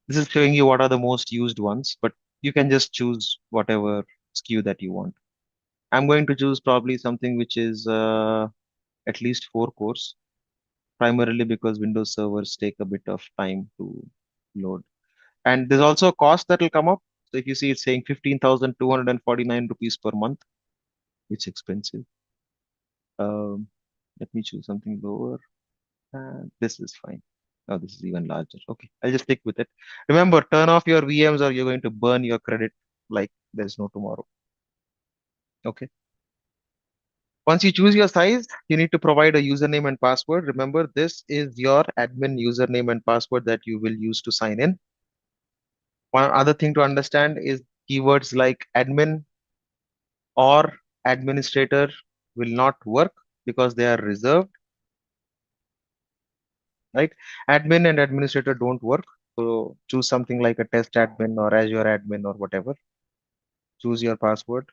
this is showing you what are the most used ones, but you can just choose whatever SKU that you want. I'm going to choose probably something which is at least 4 cores, primarily because Windows servers take a bit of time to load. And there's also a cost that will come up. So if you see it's saying 15,249 rupees per month, it's expensive. Um, Let me choose something lower. And this is fine. Oh, this is even larger. Okay, I'll just stick with it. Remember, turn off your VMs or you're going to burn your credit like there's no tomorrow. Okay. Once you choose your size, you need to provide a username and password. Remember, this is your admin username and password that you will use to sign in. One other thing to understand is keywords like admin or administrator will not work because they are reserved, right? Admin and administrator don't work. So choose something like a test admin or Azure admin or whatever. Choose your password.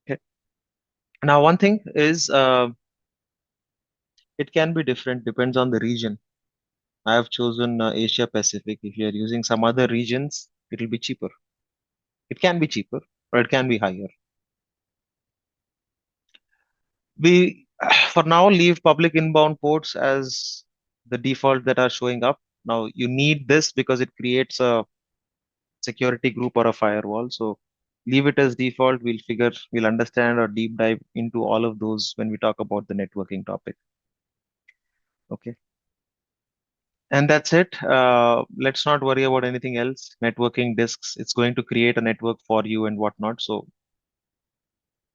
Okay. Now, one thing is it can be different, depends on the region. I have chosen Asia Pacific. If you are using some other regions, it will be cheaper. It can be cheaper, or it can be higher. We, for now, leave public inbound ports as the default that are showing up. Now, you need this because it creates a security group or a firewall. So leave it as default. We'll understand or deep dive into all of those when we talk about the networking topic. Okay. And that's it. Let's not worry about anything else. Networking disks, it's going to create a network for you and whatnot. So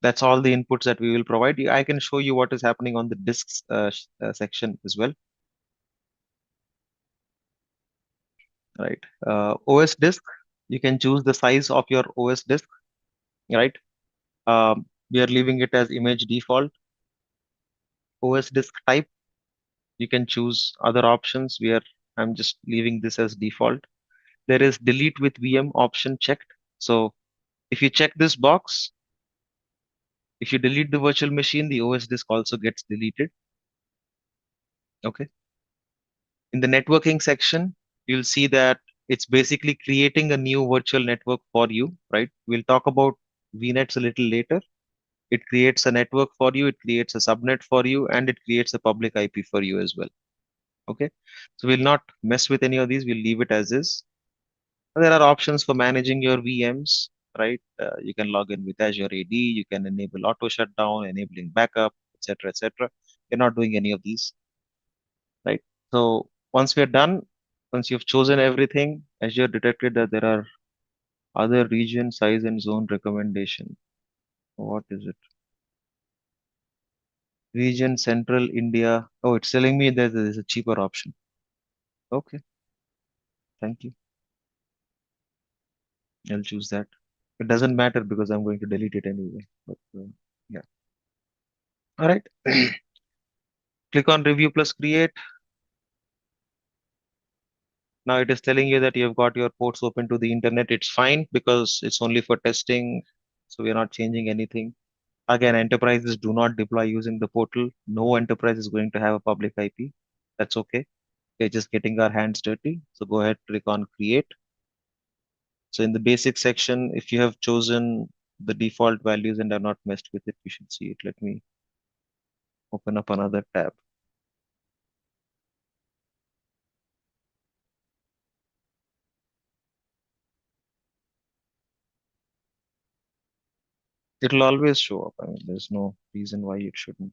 that's all the inputs that we will provide. I can show you what is happening on the disks section as well. Right. OS disk, you can choose the size of your OS disk. Right. We are leaving it as image default. OS disk type, you can choose other options. I'm just leaving this as default. There is delete with VM option checked. So if you check this box, if you delete the virtual machine, the OS disk also gets deleted. Okay. In the networking section, you'll see that it's basically creating a new virtual network for you, right? We'll talk about VNets a little later. It creates a network for you, it creates a subnet for you, and it creates a public IP for you as well. Okay. So we'll not mess with any of these. We'll leave it as is. There are options for managing your VMs, right? You can log in with Azure AD, you can enable auto shutdown, enabling backup, etc., etc. You're not doing any of these, right? So once we're done, once you've chosen everything, Azure detected that there are other region size and zone recommendation. What is it? Region Central India. Oh, it's telling me that there is a cheaper option. Okay, thank you. I'll choose that. It doesn't matter because I'm going to delete it anyway. But yeah. All right. Click on Review plus Create. Now it is telling you that you've got your ports open to the internet. It's fine because it's only for testing. So we're not changing anything. Again, enterprises do not deploy using the portal. No enterprise is going to have a public IP. That's okay. We're just getting our hands dirty. So go ahead, click on Create. So in the basic section, if you have chosen the default values and are not messed with it, you should see it. Let me open up another tab. It'll always show up. I mean, there's no reason why it shouldn't.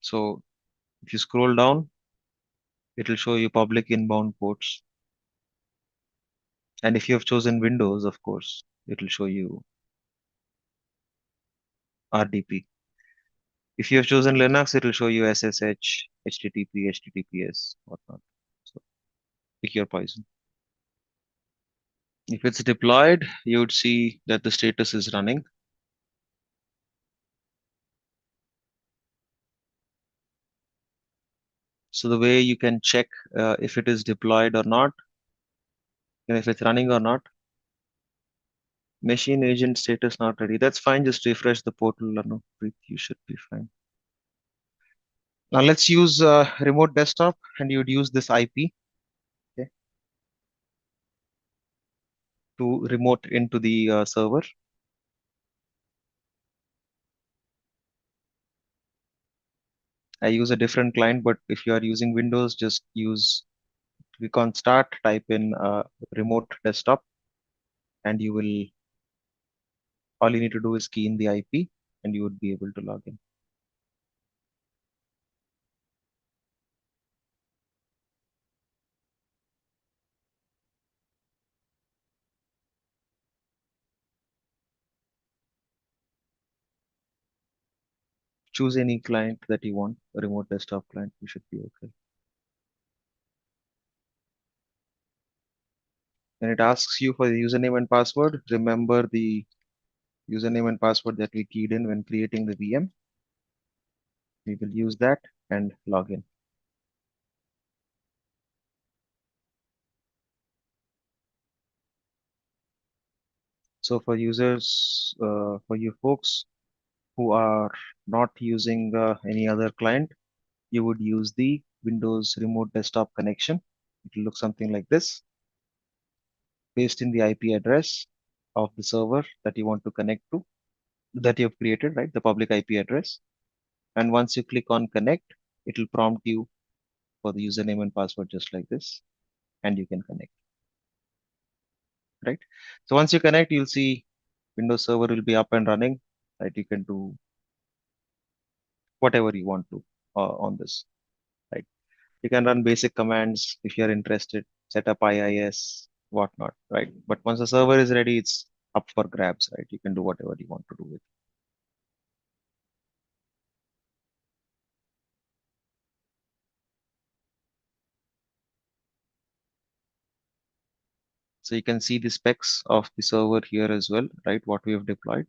So if you scroll down, it'll show you public inbound ports. And if you have chosen Windows, of course, it'll show you RDP. If you have chosen Linux, it'll show you SSH, HTTP, HTTPS, whatnot. So pick your poison. If it's deployed, you would see that the status is running. So the way you can check if it is deployed or not, and if it's running or not, machine agent status not ready. That's fine. Just refresh the portal. No, you should be fine. Now let's use remote desktop, and you'd use this IP, okay, to remote into the server. I use a different client, but if you are using Windows, just click on start, type in remote desktop, and all you need to do is key in the IP and you would be able to log in. Choose any client that you want, a remote desktop client, you should be okay. When it asks you for the username and password, remember the username and password that we keyed in when creating the VM. We will use that and log in. So for for you folks who are not using any other client, you would use the Windows Remote Desktop connection. It will look something like this. Paste in the IP address of the server that you want to connect to, that you have created, right? The public IP address. And once you click on connect, it will prompt you for the username and password just like this, and you can connect, right? So once you connect, you'll see Windows Server will be up and running, right? You can do whatever you want to on this, right? You can run basic commands if you're interested, set up IIS, whatnot, right? But once the server is ready, it's up for grabs, right? You can do whatever you want to do with it. So you can see the specs of the server here as well, right? What we have deployed.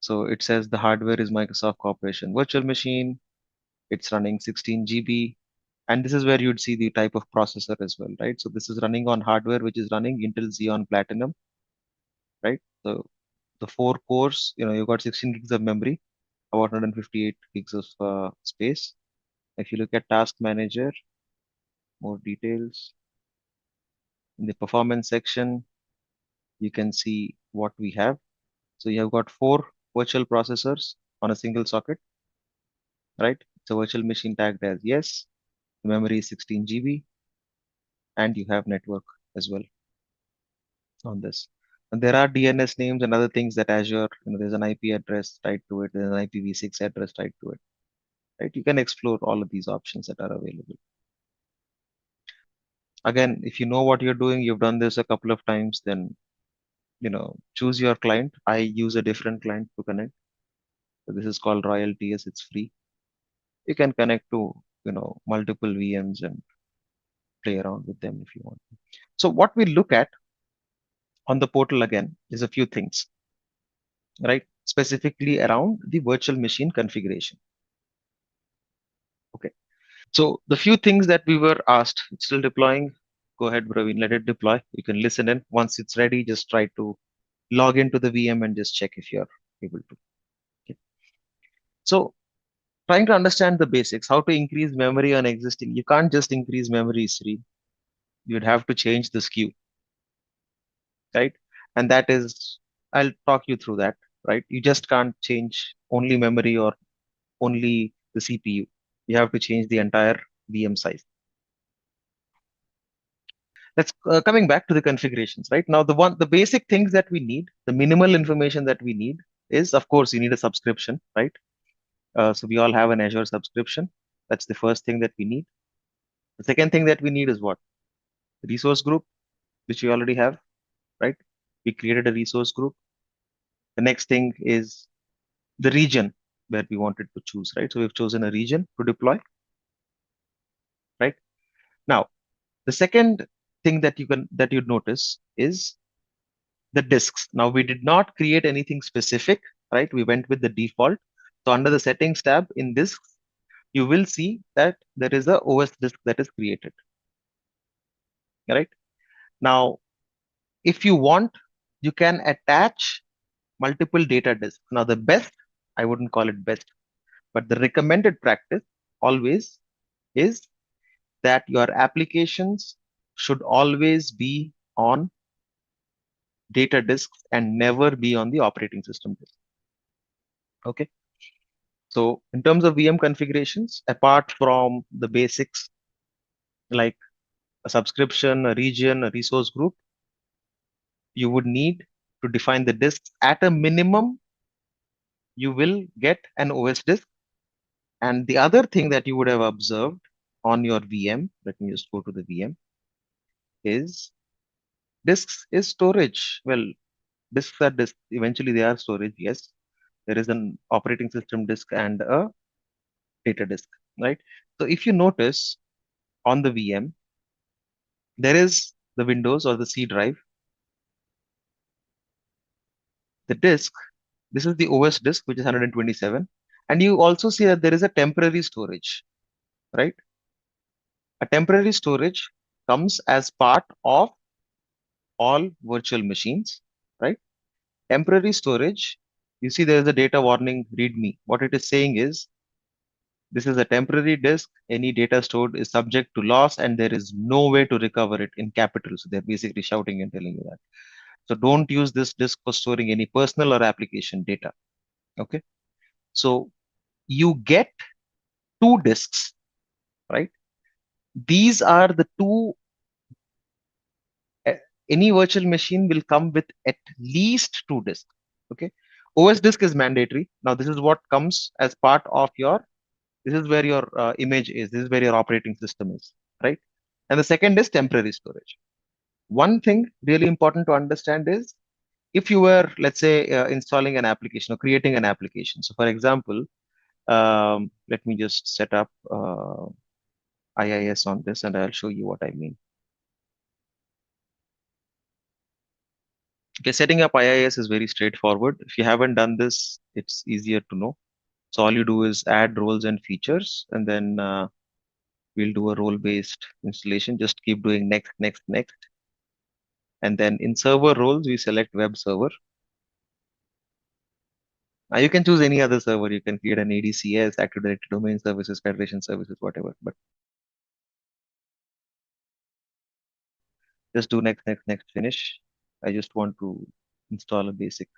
So it says the hardware is Microsoft Corporation virtual machine. It's running 16 GB. And this is where you'd see the type of processor as well, right? So this is running on hardware, which is running Intel Xeon Platinum, right? So the 4 cores, you've got 16 gigs of memory, about 158 gigs of space. If you look at Task Manager, more details in the performance section, you can see what we have. So you have got 4 virtual processors on a single socket, right? It's a virtual machine tagged as yes. The memory is 16 GB, and you have network as well on this. And there are DNS names and other things that Azure, there's an IP address tied to it, there's an IPv6 address tied to it, right? You can explore all of these options that are available. Again, if you know what you're doing, you've done this a couple of times, then, choose your client. I use a different client to connect. So this is called Royal TS, it's free. You can connect to, multiple VMs and play around with them if you want. So what we look at on the portal again is a few things, right? Specifically around the virtual machine configuration. Okay. So the few things that we were asked, it's still deploying. Go ahead, Praveen, let it deploy. You can listen in. Once it's ready, just try to log into the VM and just check if you're able to. Okay. So trying to understand the basics, how to increase memory on existing. You can't just increase memory, Sri. You'd have to change the SKU, right? And that is, I'll talk you through that, right? You just can't change only memory or only the CPU. You have to change the entire VM size. Let's coming back to the configurations, right? Now, the basic things that we need, the minimal information that we need is, of course, you need a subscription, right? So we all have an Azure subscription. That's the first thing that we need. The second thing that we need is what? Resource group, which we already have, right? We created a resource group. The next thing is the region where we wanted to choose, right? So we've chosen a region to deploy, right? Now, the second thing that you'd notice is the disks. Now we did not create anything specific, right? We went with the default. So under the settings tab in disks, you will see that there is a OS disk that is created, right? Now, if you want, you can attach multiple data disks. Now the best, I wouldn't call it best, but the recommended practice always is that your applications should always be on data disks and never be on the operating system disk. Okay. So in terms of VM configurations, apart from the basics like a subscription, a region, a resource group, you would need to define the disks. At a minimum, you will get an OS disk. And the other thing that you would have observed on your VM, let me just go to the VM, is disks is storage. Well, disks are disks. Eventually, they are storage. Yes, there is an operating system disk and a data disk, right? So if you notice on the VM, there is the Windows or the C drive, the disk. This is the OS disk, which is 127. And you also see that there is a temporary storage, right? A temporary storage comes as part of all virtual machines, right? Temporary storage, you see there is a data warning readme. What it is saying is this is a temporary disk. Any data stored is subject to loss and there is no way to recover it in capital. So they're basically shouting and telling you that. So don't use this disk for storing any personal or application data. Okay. So you get two disks, right? These are the two, uh, any virtual machine will come with at least two disks. Okay. OS disk is mandatory. Now, this is what comes as part of your, this is where your image is. This is where your operating system is, right? And the second is temporary storage. One thing really important to understand is if you were, let's say, installing an application or creating an application. So, for example, let me just set up IIS on this and I'll show you what I mean. Okay, setting up IIS is very straightforward. If you haven't done this, it's easier to know. So all you do is add roles and features, and then we'll do a role-based installation. Just keep doing next, next, next. And then in server roles, we select web server. Now you can choose any other server. You can create an ADCS, Active Directory Domain Services, Federation Services, whatever. But just do next, next, next, finish. I just want to install a basic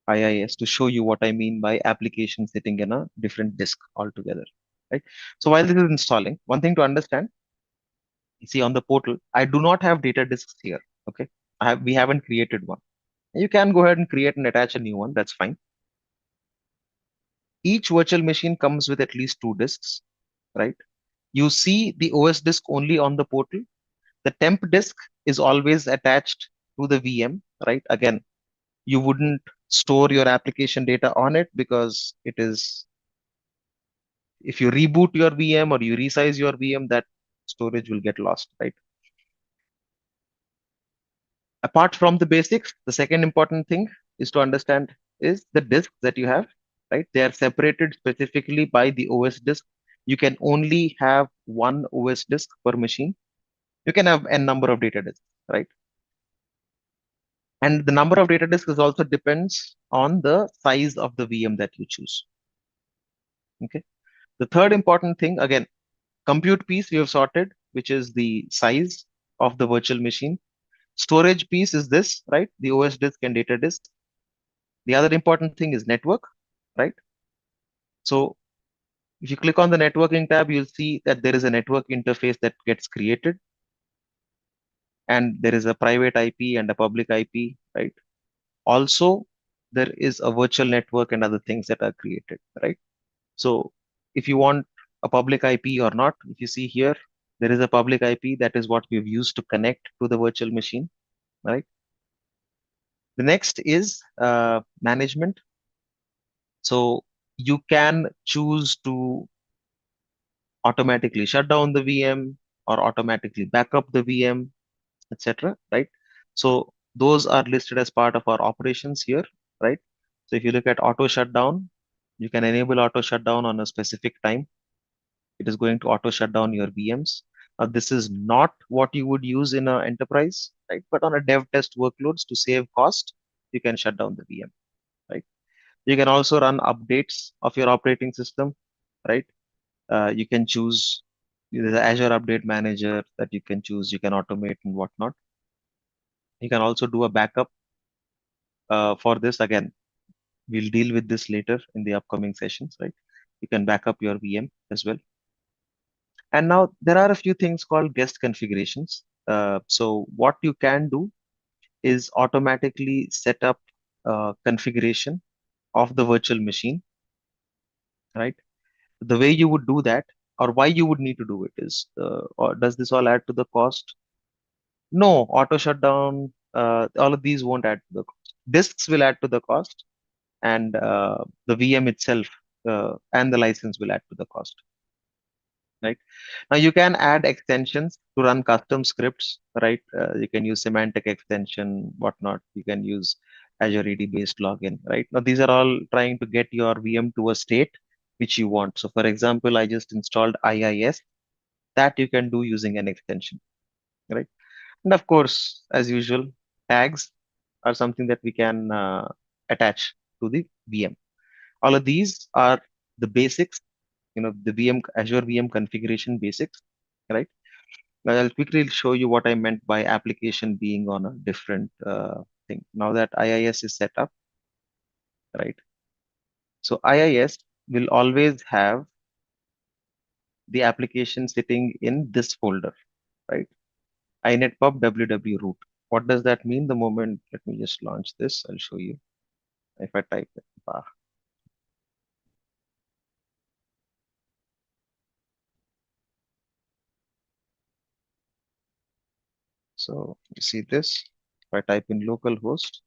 IIS to show you what I mean by application sitting in a different disk altogether. Right. So while this is installing, one thing to understand, you see on the portal, I do not have data disks here. Okay. We haven't created one. You can go ahead and create and attach a new one. That's fine. Each virtual machine comes with at least two disks, right? You see the OS disk only on the portal. The temp disk is always attached to the VM, right? Again, you wouldn't store your application data on it because it is, if you reboot your VM or you resize your VM, that storage will get lost, right? Apart from the basics, the second important thing is to understand is the disks that you have, right? They are separated specifically by the OS disk. You can only have one OS disk per machine. You can have n number of data disks, right? And the number of data disks is also depends on the size of the VM that you choose. Okay. The third important thing, again, compute piece we have sorted, which is the size of the virtual machine. Storage piece is this, right? The OS disk and data disk. The other important thing is network, right? So if you click on the networking tab, you'll see that there is a network interface that gets created. And there is a private IP and a public IP, right? Also, there is a virtual network and other things that are created, right? So if you want a public IP or not, if you see here, there is a public IP. That is what we've used to connect to the virtual machine, right? The next is management. So you can choose to automatically shut down the VM or automatically back up the VM, etc. Right? So those are listed as part of our operations here, right? So if you look at auto shutdown, you can enable auto shutdown on a specific time. It is going to auto shut down your VMs. This is not what you would use in an enterprise, right? But on a dev test workloads to save cost, you can shut down the VM, right? You can also run updates of your operating system, right? You can choose the Azure Update Manager that you can choose. You can automate and whatnot. You can also do a backup for this again. We'll deal with this later in the upcoming sessions, right? You can back up your VM as well. And now there are a few things called guest configurations. So what you can do is automatically set up configuration of the virtual machine, right? The way you would do that, or why you would need to do it is, or does this all add to the cost? No, auto shutdown, all of these won't add to the cost. Disks will add to the cost, and the VM itself and the license will add to the cost, right? Now you can add extensions to run custom scripts, right? You can use semantic extension, whatnot. You can use Azure AD based login, right? Now these are all trying to get your VM to a state which you want. So for example, I just installed IIS that you can do using an extension, right? And of course, as usual, tags are something that we can attach to the VM. All of these are the basics, the VM, Azure VM configuration basics, right? Now I'll quickly show you what I meant by application being on a different thing. Now that IIS is set up, right? So IIS will always have the application sitting in this folder, right? inetpub ww root. What does that mean? The moment, let me just launch this, I'll show you. If I type it, so you see this, if I type in localhost,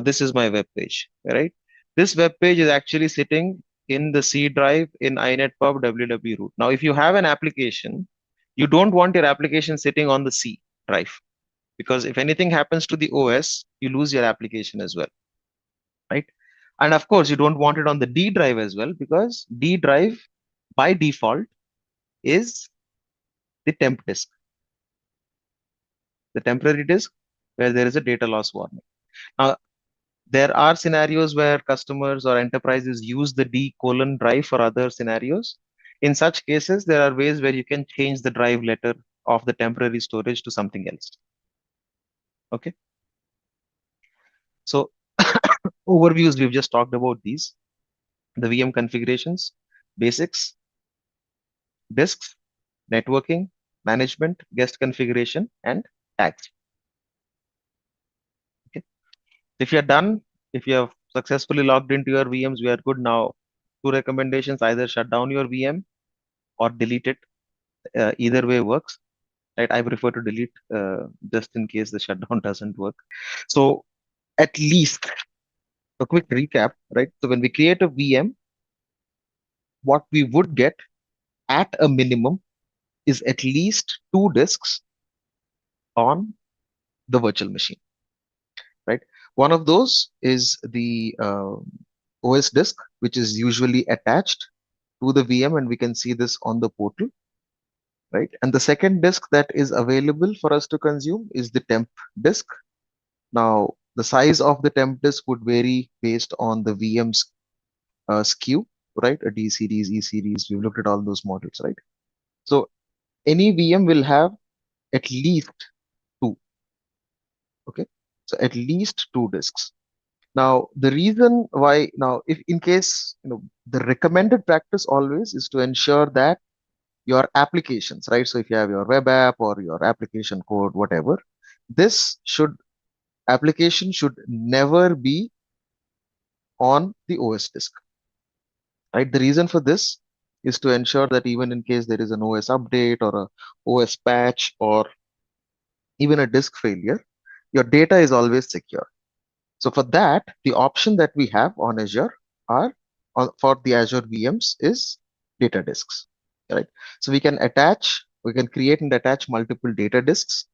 this is my web page, right? This web page is actually sitting in the C drive in inetpub ww root. Now, if you have an application, you don't want your application sitting on the C drive, because if anything happens to the OS, you lose your application as well, right? And of course, you don't want it on the D drive as well, because D drive by default is the temp disk, the temporary disk where there is a data loss warning. Now, there are scenarios where customers or enterprises use the D colon drive for other scenarios. In such cases, there are ways where you can change the drive letter of the temporary storage to something else. Okay. So overviews, we've just talked about these, the VM configurations, basics, disks, networking, management, guest configuration, and tags. Okay. If you're done, if you have successfully logged into your VMs, we are good now. Two recommendations: either shut down your VM or delete it. Either way works, right? I prefer to delete just in case the shutdown doesn't work. So at least a quick recap, right? So when we create a VM, what we would get at a minimum is at least two disks on the virtual machine, right? One of those is the OS disk, which is usually attached to the VM, and we can see this on the portal, right? And the second disk that is available for us to consume is the temp disk. Now, the size of the temp disk would vary based on the VM's SKU, right? A D series, E series, we've looked at all those models, right? So any VM will have at least two, okay? So at least two disks. Now, the reason why, now, if in case, the recommended practice always is to ensure that your applications, right? So if you have your web app or your application code, whatever, this application should never be on the OS disk, right? The reason for this is to ensure that even in case there is an OS update or a OS patch or even a disk failure, your data is always secure. So for that, the option that we have on Azure are for the Azure VMs is data disks, right? So we can create and attach multiple data disks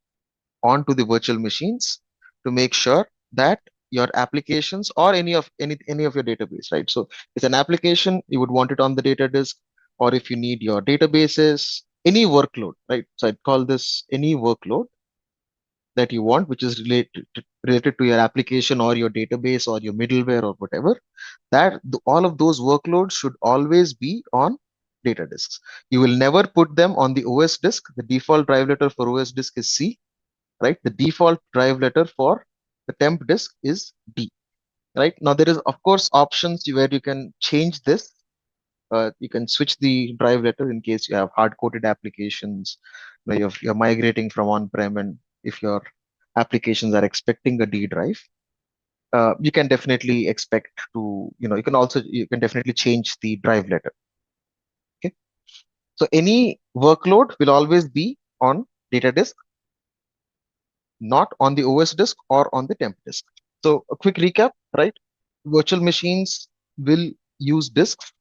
onto the virtual machines to make sure that your applications or any of your database, right? So it's an application, you would want it on the data disk, or if you need your databases, any workload, right? So I'd call this any workload that you want, which is related to your application or your database or your middleware or whatever, all of those workloads should always be on data disks. You will never put them on the OS disk. The default drive letter for OS disk is C, right? The default drive letter for the temp disk is D, right? Now there is of course options where you can change this. You can switch the drive letter in case you have hard-coded applications where you're migrating from on-prem, and if your applications are expecting a D drive, you can definitely expect to, you can definitely change the drive letter. Okay. So any workload will always be on data disk, not on the OS disk or on the temp disk. So a quick recap, right? Virtual machines will use disks.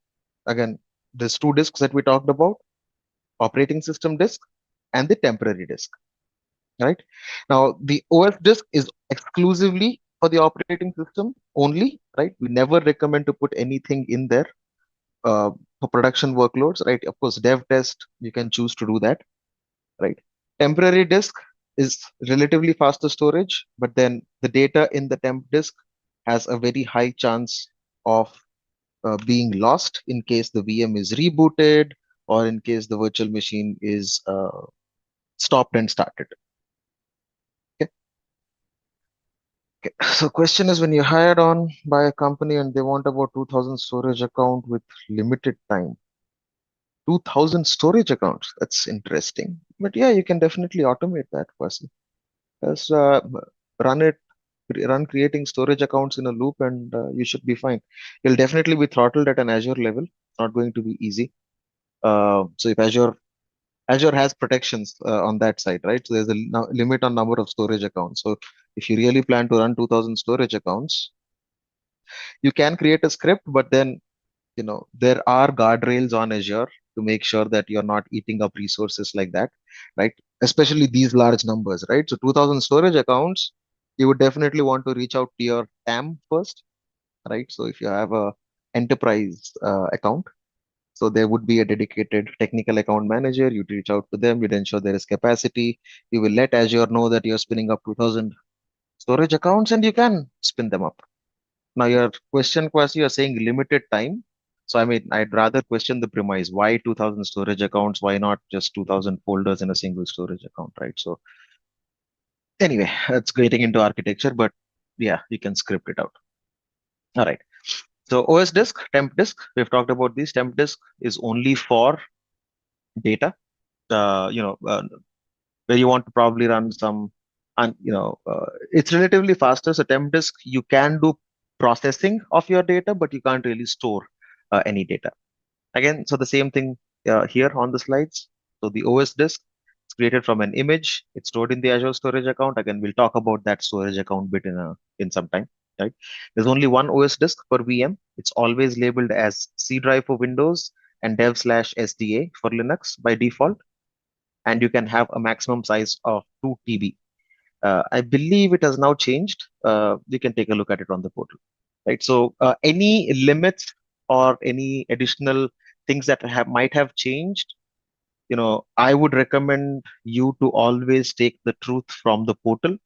Again, there's two disks that we talked about: operating system disk and the temporary disk, right? Now, the OS disk is exclusively for the operating system only, right? We never recommend to put anything in there for production workloads, right? Of course, dev test, you can choose to do that, right? Temporary disk is relatively faster storage, but then the data in the temp disk has a very high chance of being lost in case the VM is rebooted or in case the virtual machine is stopped and started. Okay. Okay. So question is, when you're hired on by a company and they want about 2000 storage account with limited time, 2000 storage accounts, that's interesting. But yeah, you can definitely automate that person. Just run it, run creating storage accounts in a loop, and you should be fine. You'll definitely be throttled at an Azure level. It's not going to be easy. So if Azure has protections on that side, right? So there's a limit on number of storage accounts. So if you really plan to run 2000 storage accounts, you can create a script, but then there are guardrails on Azure to make sure that you're not eating up resources like that, right? Especially these large numbers, right? So 2000 storage accounts, you would definitely want to reach out to your TAM first, right? So if you have a enterprise account, so there would be a dedicated technical account manager. You'd reach out to them. You'd ensure there is capacity. You will let Azure know that you're spinning up 2000 storage accounts, and you can spin them up. Now, your question, Kwasi, you're saying limited time. So, I mean, I'd rather question the premise. Why 2000 storage accounts? Why not just 2000 folders in a single storage account, right? So, anyway, that's getting into architecture, but yeah, you can script it out. All right. So, OS disk, temp disk, we've talked about this. Temp disk is only for data, where you want to probably run some, and it's relatively faster. So, temp disk, you can do processing of your data, but you can't really store any data. Again, so the same thing here on the slides. So the OS disk is created from an image. It's stored in the Azure storage account. Again, we'll talk about that storage account bit in some time. Right? There's only one OS disk per VM. It's always labeled as C drive for Windows and dev/SDA for Linux by default. And you can have a maximum size of 2 TB. I believe it has now changed. You can take a look at it on the portal. Right. So any limits or any additional things that might have changed, I would recommend you to always take the truth from the portal,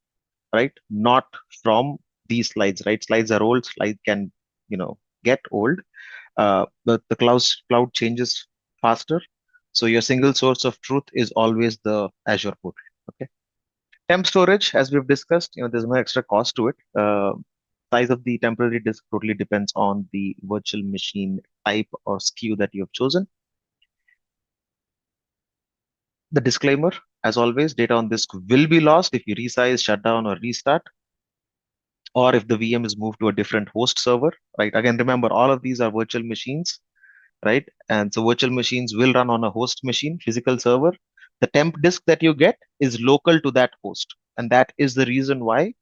right? Not from these slides, right? Slides are old. Slides can, get old. The cloud changes faster. So your single source of truth is always the Azure portal. Okay. Temp storage, as we've discussed, there's no extra cost to it. Size of the temporary disk totally depends on the virtual machine type or SKU that you have chosen. The disclaimer, as always, data on disk will be lost if you resize, shut down, or restart, or if the VM is moved to a different host server, right? Again, remember, all of these are virtual machines, right? And so virtual machines will run on a host machine, physical server. The temp disk that you get is local to that host. And that is the reason why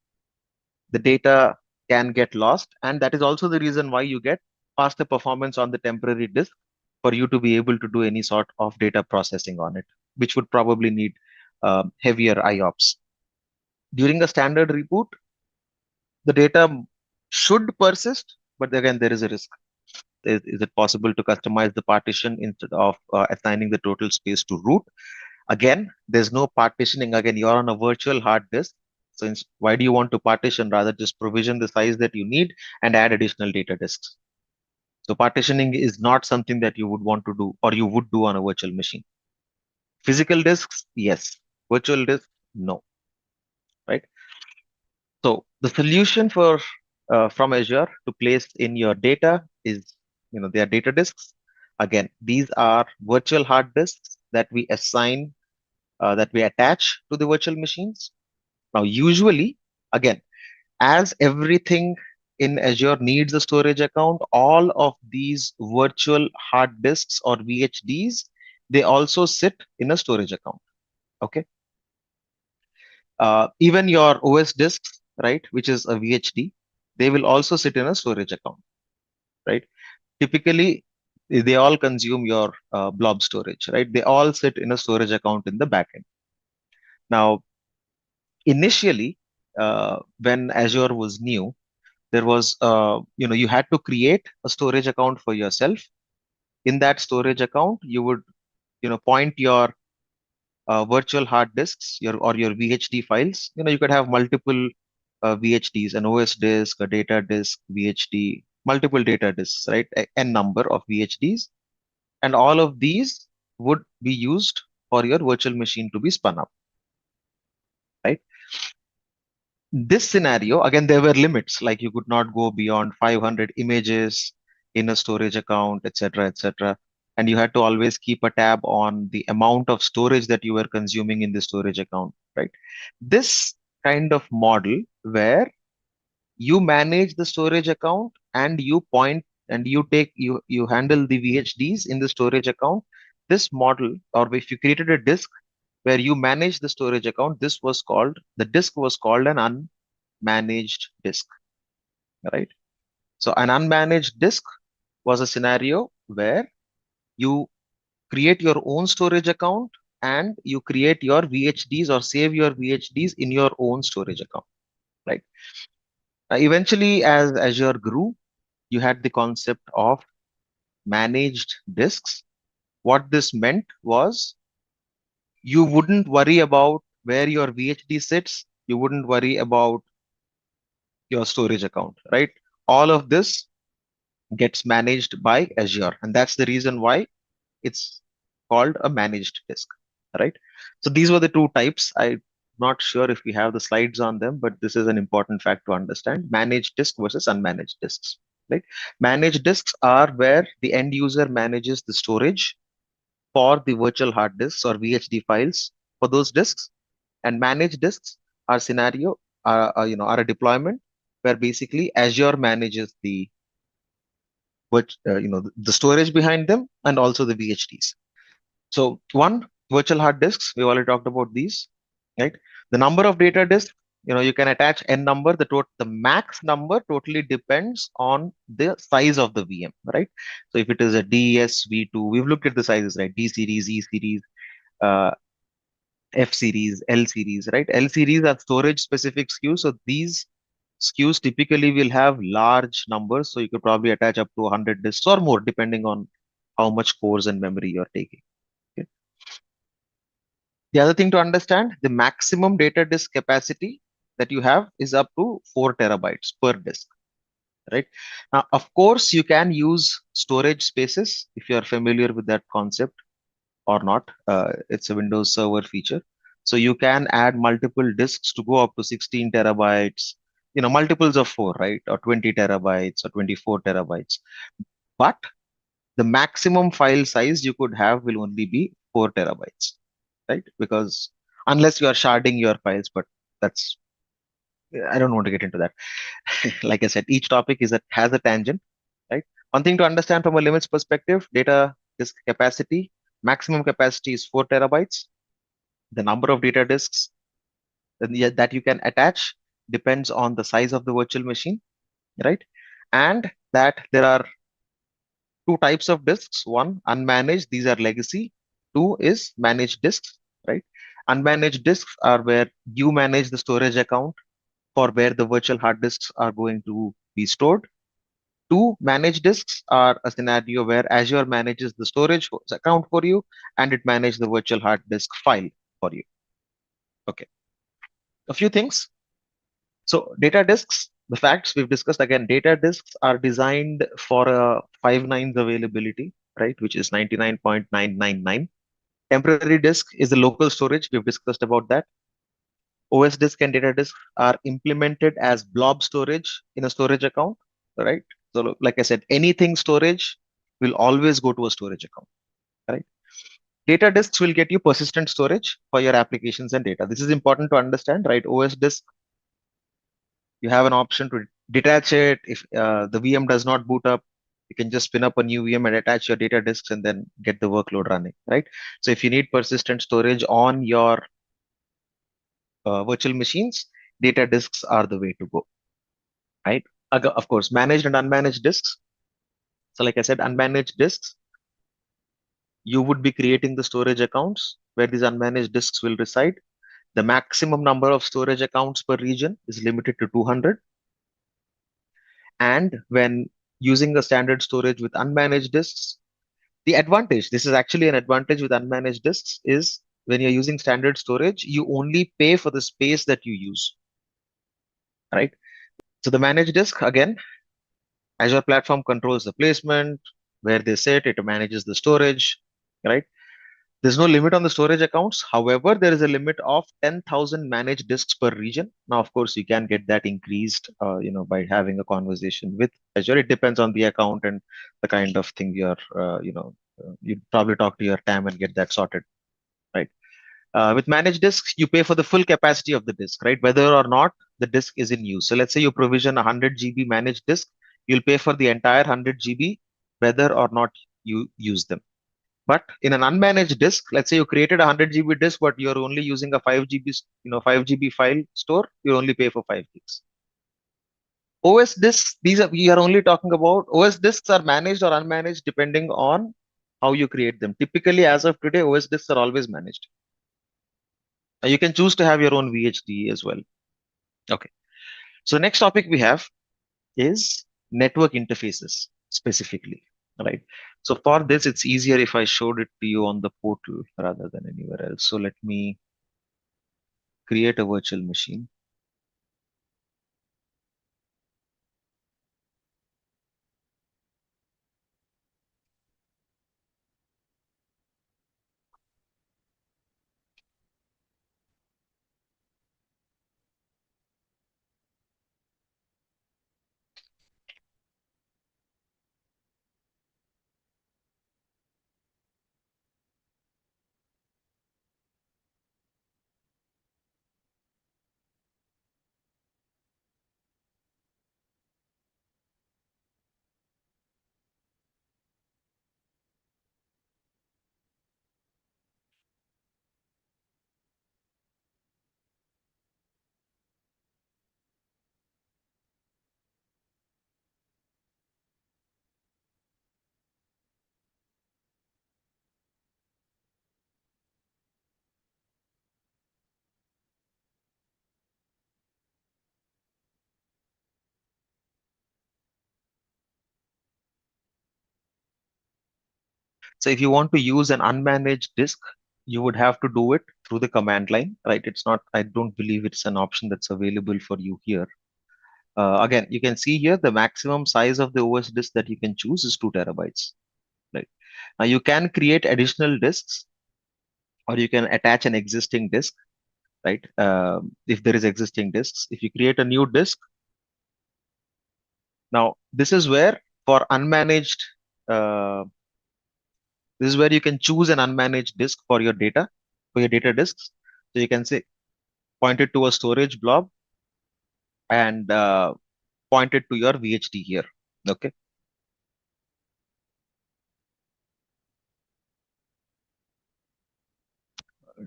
the data can get lost. And that is also the reason why you get faster performance on the temporary disk for you to be able to do any sort of data processing on it, which would probably need heavier IOPS. During a standard reboot, the data should persist, but again, there is a risk. Is it possible to customize the partition instead of assigning the total space to root? Again, there's no partitioning. Again, you're on a virtual hard disk. So why do you want to partition? Rather, just provision the size that you need and add additional data disks. So partitioning is not something that you would want to do or you would do on a virtual machine. Physical disks, yes. Virtual disks, no. Right? So the solution for from Azure to place in your data is, they are data disks. Again, these are virtual hard disks that we assign, that we attach to the virtual machines. Now, usually, again, as everything in Azure needs a storage account, all of these virtual hard disks or VHDs, they also sit in a storage account. Okay. Even your OS disks, right, which is a VHD, they will also sit in a storage account, right? Typically, they all consume your blob storage, right? They all sit in a storage account in the backend. Now, initially, when Azure was new, there was, you had to create a storage account for yourself. In that storage account, you would, point your virtual hard disks, your VHD files. You could have multiple VHDs, an OS disk, a data disk, VHD, multiple data disks, right? N number of VHDs, and all of these would be used for your virtual machine to be spun up, right? This scenario, again, there were limits, like you could not go beyond 500 images in a storage account, etc., etc. And you had to always keep a tab on the amount of storage that you were consuming in the storage account, right? This kind of model where you manage the storage account and you point and you handle the VHDs in the storage account. This model, or if you created a disk where you manage the storage account, the disk was called an unmanaged disk, right? So an unmanaged disk was a scenario where you create your own storage account and you create your VHDs or save your VHDs in your own storage account, right? Eventually, as Azure grew, you had the concept of managed disks. What this meant was you wouldn't worry about where your VHD sits. You wouldn't worry about your storage account, right? All of this gets managed by Azure. And that's the reason why it's called a managed disk, right? So these were the two types. I'm not sure if we have the slides on them, but this is an important fact to understand: managed disk versus unmanaged disks, right? Managed disks are where the end user manages the storage for the virtual hard disks or VHD files for those disks. And managed disks are are a deployment where basically Azure manages the storage behind them and also the VHDs. So one, virtual hard disks, we already talked about these, right? The number of data disks, you can attach n number. The max number totally depends on the size of the VM, right? So if it is a DS V2, we've looked at the sizes, right? D series, E series, uh, F series, L series, right? L series are storage specific SKUs. So these SKUs typically will have large numbers. So you could probably attach up to 100 disks or more, depending on how much cores and memory you're taking. Okay. The other thing to understand, the maximum data disk capacity that you have is up to 4 terabytes per disk, right? Now, of course, you can use storage spaces if you are familiar with that concept or not. It's a Windows Server feature. So you can add multiple disks to go up to 16 terabytes, multiples of 4, right? Or 20 terabytes or 24 terabytes. But the maximum file size you could have will only be 4 terabytes, right? Because unless you are sharding your files, but that's, I don't want to get into that. Like I said, each topic has a tangent, right? One thing to understand from a limits perspective: data disk capacity, maximum capacity is 4 terabytes. The number of data disks that you can attach depends on the size of the virtual machine, right? And that there are two types of disks. One, unmanaged, these are legacy. Two is managed disks, right? Unmanaged disks are where you manage the storage account for where the virtual hard disks are going to be stored. Two managed disks are a scenario where Azure manages the storage account for you and it manages the virtual hard disk file for you. Okay, a few things. So data disks, the facts we've discussed: again, data disks are designed for a 5 nines availability, right, which is 99.999. Temporary disk is the local storage. We've discussed about that. OS disk and data disk are implemented as blob storage in a storage account, right? So, like I said, anything storage will always go to a storage account, right? Data disks will get you persistent storage for your applications and data. This is important to understand, right? OS disk, you have an option to detach it. If the VM does not boot up, you can just spin up a new VM and attach your data disks and then get the workload running, right? So if you need persistent storage on your virtual machines, data disks are the way to go, right? Of course, managed and unmanaged disks. So like I said, unmanaged disks, you would be creating the storage accounts where these unmanaged disks will reside. The maximum number of storage accounts per region is limited to 200. And when using a standard storage with unmanaged disks, the advantage, this is actually an advantage with unmanaged disks, is when you're using standard storage, you only pay for the space that you use, right? So the managed disk, again, Azure platform controls the placement, where they sit, it manages the storage, right? There's no limit on the storage accounts. However, there is a limit of 10,000 managed disks per region. Now, of course, you can get that increased, by having a conversation with Azure. It depends on the account and the kind of thing you probably talk to your TAM and get that sorted, right? With managed disks, you pay for the full capacity of the disk, right? Whether or not the disk is in use. So let's say you provision a 100 GB managed disk, you'll pay for the entire 100 GB, whether or not you use them. But in an unmanaged disk, let's say you created a 100 GB disk, but you're only using a 5 GB, 5 GB file store, you only pay for 5 gigs. OS disks, we are only talking about OS disks are managed or unmanaged depending on how you create them. Typically, as of today, OS disks are always managed. You can choose to have your own VHD as well. Okay. So next topic we have is network interfaces specifically, right? So for this, it's easier if I showed it to you on the portal rather than anywhere else. So let me create a virtual machine. So if you want to use an unmanaged disk, you would have to do it through the command line, right? It's not, I don't believe it's an option that's available for you here. Again, you can see here the maximum size of the OS disk that you can choose is 2 terabytes, right? Now you can create additional disks or you can attach an existing disk, right? If there is existing disks, if you create a new disk, now this is where for unmanaged, uh, this is where you can choose an unmanaged disk for your data disks. So you can say point it to a storage blob and point it to your VHD here. Okay.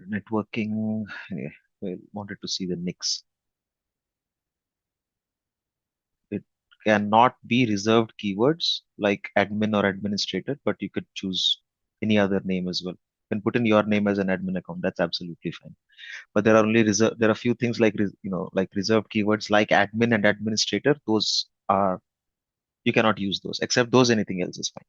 Networking. I wanted to see the NICs. It cannot be reserved keywords like admin or administrator, but you could choose any other name as well. You can put in your name as an admin account. That's absolutely fine. But there are only reserved. There are a few things like like reserved keywords like admin and administrator. Those are you cannot use those. Except those, anything else is fine.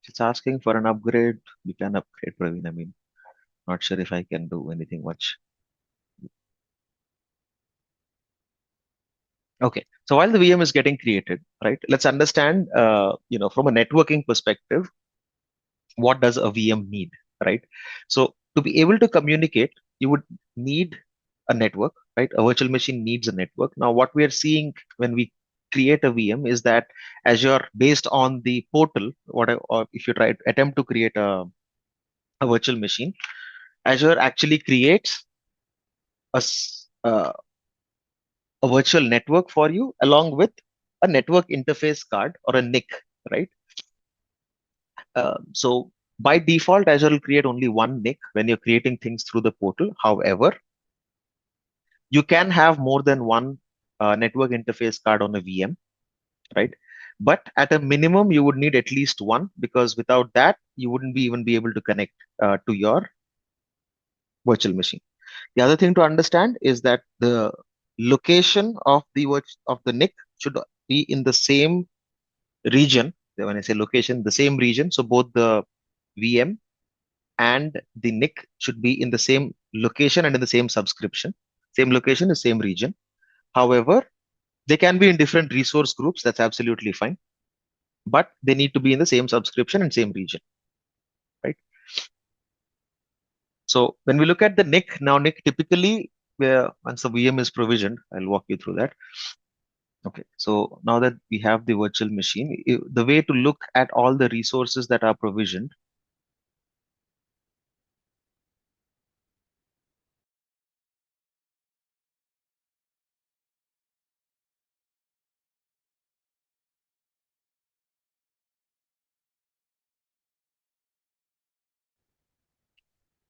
If it's asking for an upgrade, you can upgrade, Praveen. I mean, not sure if I can do anything much. Okay. So while the VM is getting created, right, let's understand, from a networking perspective, what does a VM need, right? So to be able to communicate, you would need a network, right? A virtual machine needs a network. Now, what we are seeing when we create a VM is that Azure, based on the portal, or if you try attempt to create a virtual machine, Azure actually creates a virtual network for you along with a network interface card or a NIC, right? So by default, Azure will create only one NIC when you're creating things through the portal. However, you can have more than one network interface card on a VM, right? But at a minimum, you would need at least one, because without that, you wouldn't be even be able to connect to your virtual machine. The other thing to understand is that the location of the NIC should be in the same region. When I say location, the same region. So both the VM and the NIC should be in the same location and in the same subscription. Same location is same region. However, they can be in different resource groups. That's absolutely fine. But they need to be in the same subscription and same region, right? So when we look at the NIC, now NIC typically, where once the VM is provisioned, I'll walk you through that. Okay, so now that we have the virtual machine, the way to look at all the resources that are provisioned.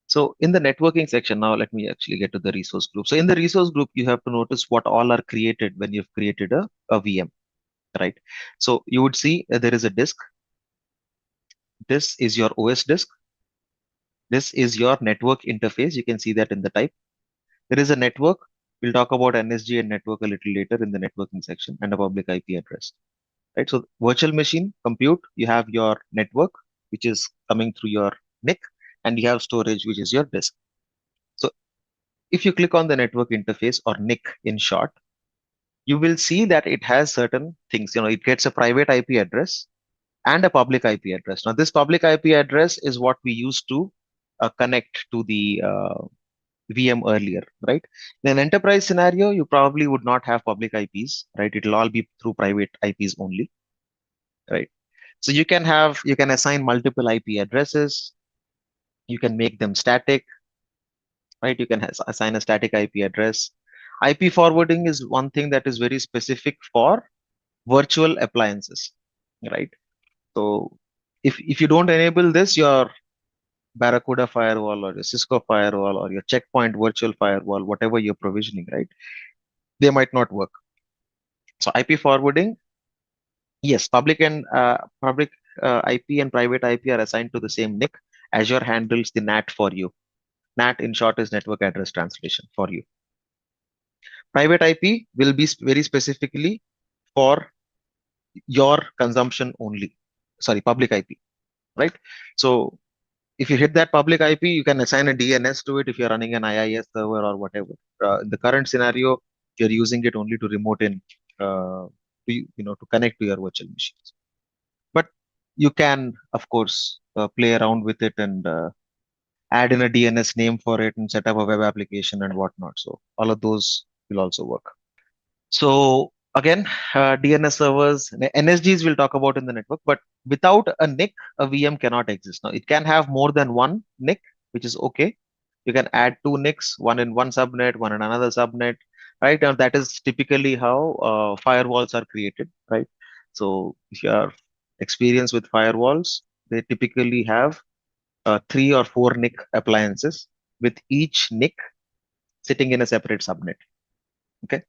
So in the networking section, now let me actually get to the resource group. So in the resource group, you have to notice what all are created when you've created a VM, right? So you would see there is a disk. This is your OS disk. This is your network interface. You can see that in the type. There is a network. We'll talk about NSG and network a little later in the networking section, and a public IP address, right? So virtual machine, compute, you have your network, which is coming through your NIC, and you have storage, which is your disk. So if you click on the network interface, or NIC in short, you will see that it has certain things. It gets a private IP address and a public IP address. Now, this public IP address is what we use to connect to the VM earlier, right? In an enterprise scenario, you probably would not have public IPs, right? It'll all be through private IPs only, right? So you can assign multiple IP addresses. You can make them static, right? You can assign a static IP address. IP forwarding is one thing that is very specific for virtual appliances, right? So if you don't enable this, your Barracuda firewall or your Cisco firewall or your Checkpoint virtual firewall, whatever you're provisioning, right? They might not work. So IP forwarding, yes, public IP and private IP are assigned to the same NIC. Azure handles the NAT for you. NAT in short is network address translation for you. Private IP will be very specifically for your consumption only. Sorry, public IP, right? So if you hit that public IP, you can assign a DNS to it if you're running an IIS server or whatever. In the current scenario, you're using it only to remote in, to connect to your virtual machines. But you can, of course, play around with it and add in a DNS name for it and set up a web application and whatnot. So all of those will also work. So again, DNS servers, NSGs we'll talk about in the network, but without a NIC, a VM cannot exist. Now it can have more than one NIC, which is okay. You can add two NICs, one in one subnet, one in another subnet, right? And that is typically how firewalls are created, right? So if you are experienced with firewalls, they typically have three or four NIC appliances with each NIC sitting in a separate subnet. Okay.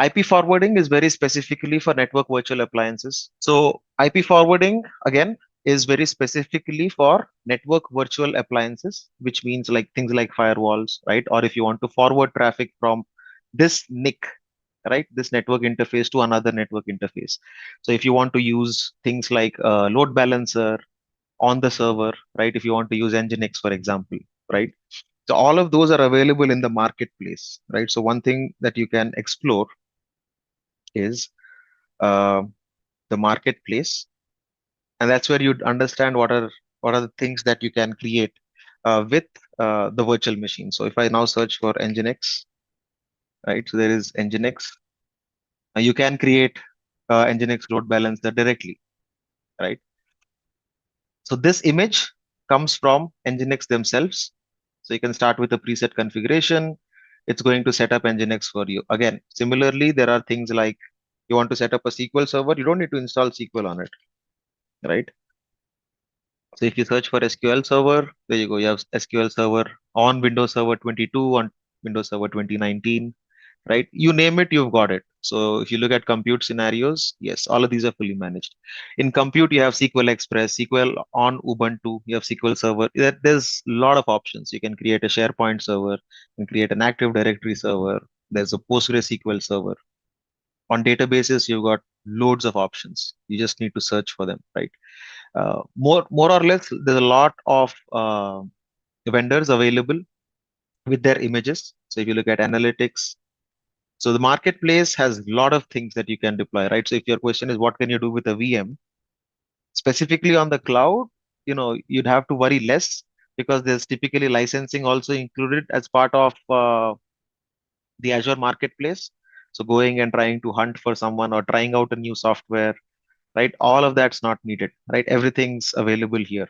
IP forwarding is very specifically for network virtual appliances. So IP forwarding again is very specifically for network virtual appliances, which means like things like firewalls, right? Or if you want to forward traffic from this NIC, right, this network interface to another network interface. So if you want to use things like load balancer on the server, right? If you want to use Nginx, for example, right? So all of those are available in the marketplace, right? So one thing that you can explore is uh, the marketplace, and that's where you'd understand what are the things that you can create with the virtual machine. So if I now search for Nginx, right? So there is Nginx. You can create Nginx load balancer directly, right? So this image comes from Nginx themselves. So you can start with a preset configuration. It's going to set up Nginx for you. Again, similarly, there are things like you want to set up a SQL server. You don't need to install SQL on it, right? So if you search for SQL Server, there you go. You have SQL Server on Windows Server 22, on Windows Server 2019, right? You name it, you've got it. So if you look at compute scenarios, yes, all of these are fully managed. In compute, you have SQL Express, SQL on Ubuntu, you have SQL Server. There's a lot of options. You can create a SharePoint server, you can create an Active Directory server. There's a PostgreSQL server. On databases, you've got loads of options. You just need to search for them, right? More or less, there's a lot of vendors available with their images. So if you look at analytics, so the marketplace has a lot of things that you can deploy, right? So if your question is what can you do with a VM, specifically on the cloud, you'd have to worry less because there's typically licensing also included as part of the Azure marketplace. So going and trying to hunt for someone or trying out a new software, right? All of that's not needed, right? Everything's available here.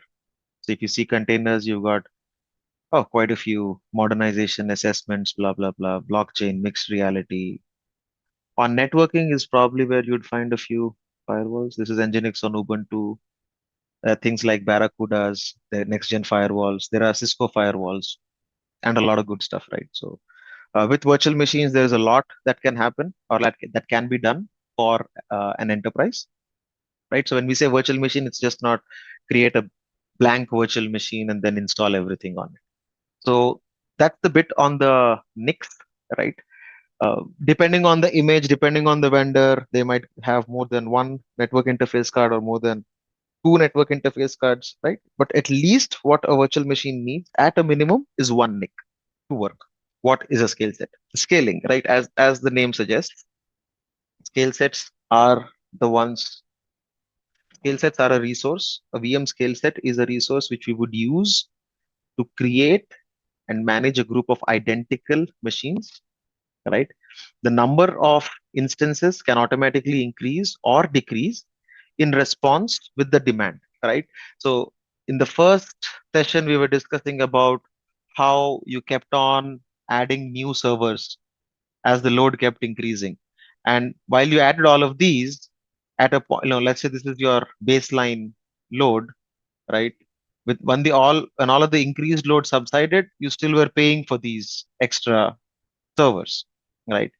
So if you see containers, you've got quite a few modernization assessments, blah, blah, blah, blockchain, mixed reality. On networking is probably where you'd find a few firewalls. This is Nginx on Ubuntu, things like Barracudas, the next gen firewalls. There are Cisco firewalls and a lot of good stuff, right? So with virtual machines, there's a lot that can happen or that can be done for an enterprise, right? So when we say virtual machine, it's just not create a blank virtual machine and then install everything on it. So that's the bit on the NICs, right? Depending on the image, depending on the vendor, they might have more than one network interface card or more than two network interface cards, right? But at least what a virtual machine needs at a minimum is one NIC to work. What is a scale set? Scaling, right? As the name suggests, scale sets are the ones. Scale sets are a resource. A VM scale set is a resource which we would use to create and manage a group of identical machines, right? The number of instances can automatically increase or decrease in response with the demand, right? So in the first session, we were discussing about how you kept on adding new servers as the load kept increasing. And while you added all of these at a point, let's say this is your baseline load, right? When all of the increased load subsided, you still were paying for these extra servers, right?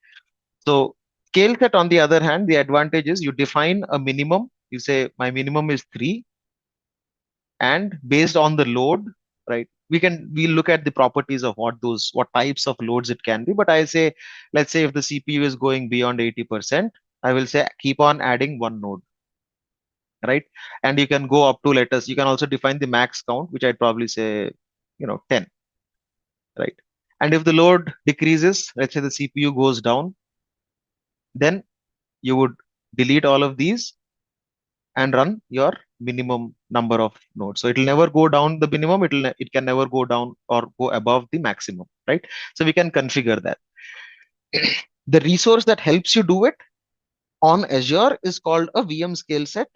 So scale set, on the other hand, the advantage is you define a minimum. You say my minimum is 3, and based on the load, right? We look at the properties of what types of loads it can be. But I say, let's say if the CPU is going beyond 80%, I will say keep on adding one node, right? And you can go up to you can also define the max count, which I'd probably say, 10, right? And if the load decreases, let's say the CPU goes down, then you would delete all of these and run your minimum number of nodes. So it'll never go down the minimum. It can never go down or go above the maximum, right? So we can configure that. The resource that helps you do it on Azure is called a VM scale set.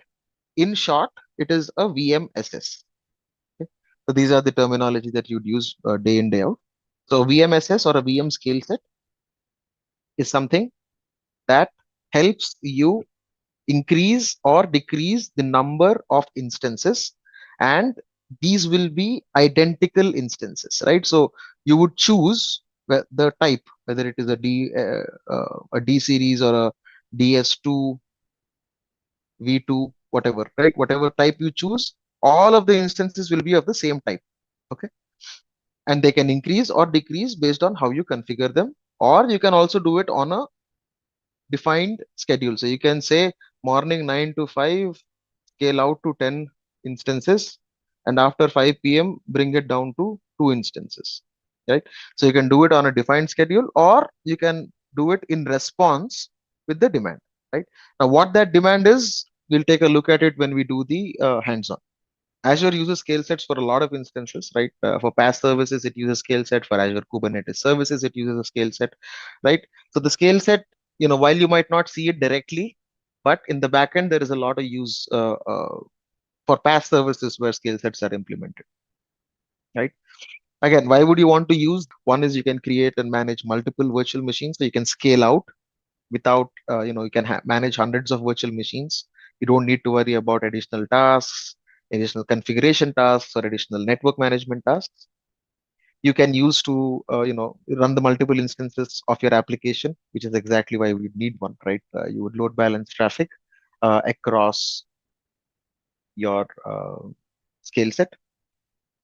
In short, it is a VMSS. Okay? So these are the terminology that you'd use day in, day out. So VMSS or a VM scale set is something that helps you increase or decrease the number of instances, and these will be identical instances, right? So you would choose the type, whether it is a D series or a DS2, V2, whatever, right? Whatever type you choose, all of the instances will be of the same type. Okay, and they can increase or decrease based on how you configure them, or you can also do it on a defined schedule. So you can say morning 9 to 5, scale out to 10 instances, and after 5 p.m. bring it down to 2 instances, right? So you can do it on a defined schedule, or you can do it in response with the demand. right? Now, what that demand is, we'll take a look at it when we do the hands-on. Azure uses scale sets for a lot of instances, right? For PaaS services, it uses scale set. For Azure Kubernetes services, it uses a scale set, right? So the scale set, while you might not see it directly, but in the backend, there is a lot of use for PaaS services where scale sets are implemented, right? Again, why would you want to use? One is you can create and manage multiple virtual machines, so you can scale out without, you can manage hundreds of virtual machines. You don't need to worry about additional tasks, additional configuration tasks, or additional network management tasks. You can use to, run the multiple instances of your application, which is exactly why we need one, right? You would load balance traffic across your scale set.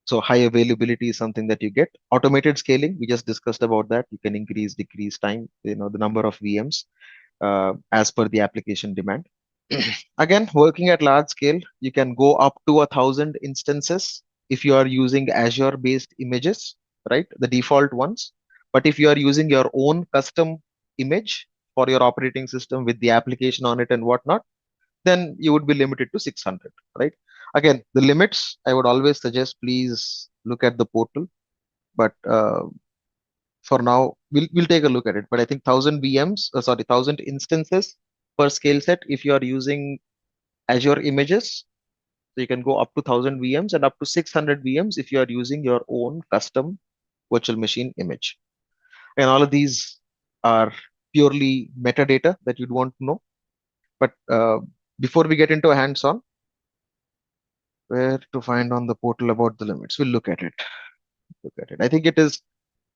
So high availability is something that you get. Automated scaling, we just discussed about that. You can increase, decrease time, the number of VMs as per the application demand. Again, working at large scale, you can go up to 1,000 instances if you are using Azure-based images, right? The default ones. But if you are using your own custom image for your operating system with the application on it and whatnot, then you would be limited to 600, right? Again, the limits, I would always suggest, please look at the portal. But for now, we'll take a look at it. But I think 1,000 VMs, 1,000 instances per scale set if you are using Azure images. So you can go up to 1,000 VMs and up to 600 VMs if you are using your own custom virtual machine image. And all of these are purely metadata that you'd want to know. But before we get into a hands-on, where to find on the portal about the limits? We'll look at it. Look at it. I think it is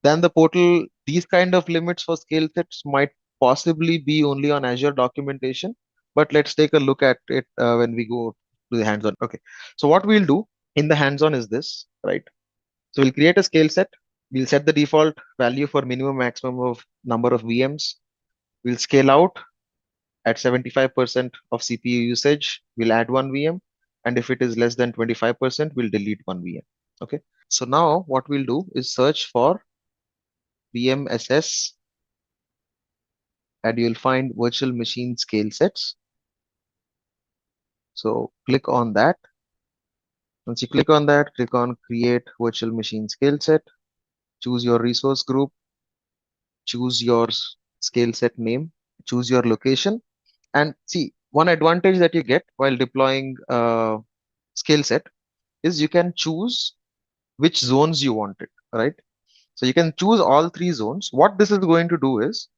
then the portal. These kind of limits for scale sets might possibly be only on Azure documentation. But let's take a look at it when we go to the hands-on. Okay. So what we'll do in the hands-on is this, right? So we'll create a scale set. We'll set the default value for minimum maximum of number of VMs. We'll scale out at 75% of CPU usage. We'll add one VM. And if it is less than 25%, we'll delete one VM. Okay. So now what we'll do is search for VMSS and you'll find virtual machine scale sets. So click on that. Once you click on that, click on create virtual machine scale set. Choose your resource group. Choose your scale set name. Choose your location. And see, one advantage that you get while deploying scale set is you can choose which zones you want it, right? So you can choose all three zones. What this is going to do is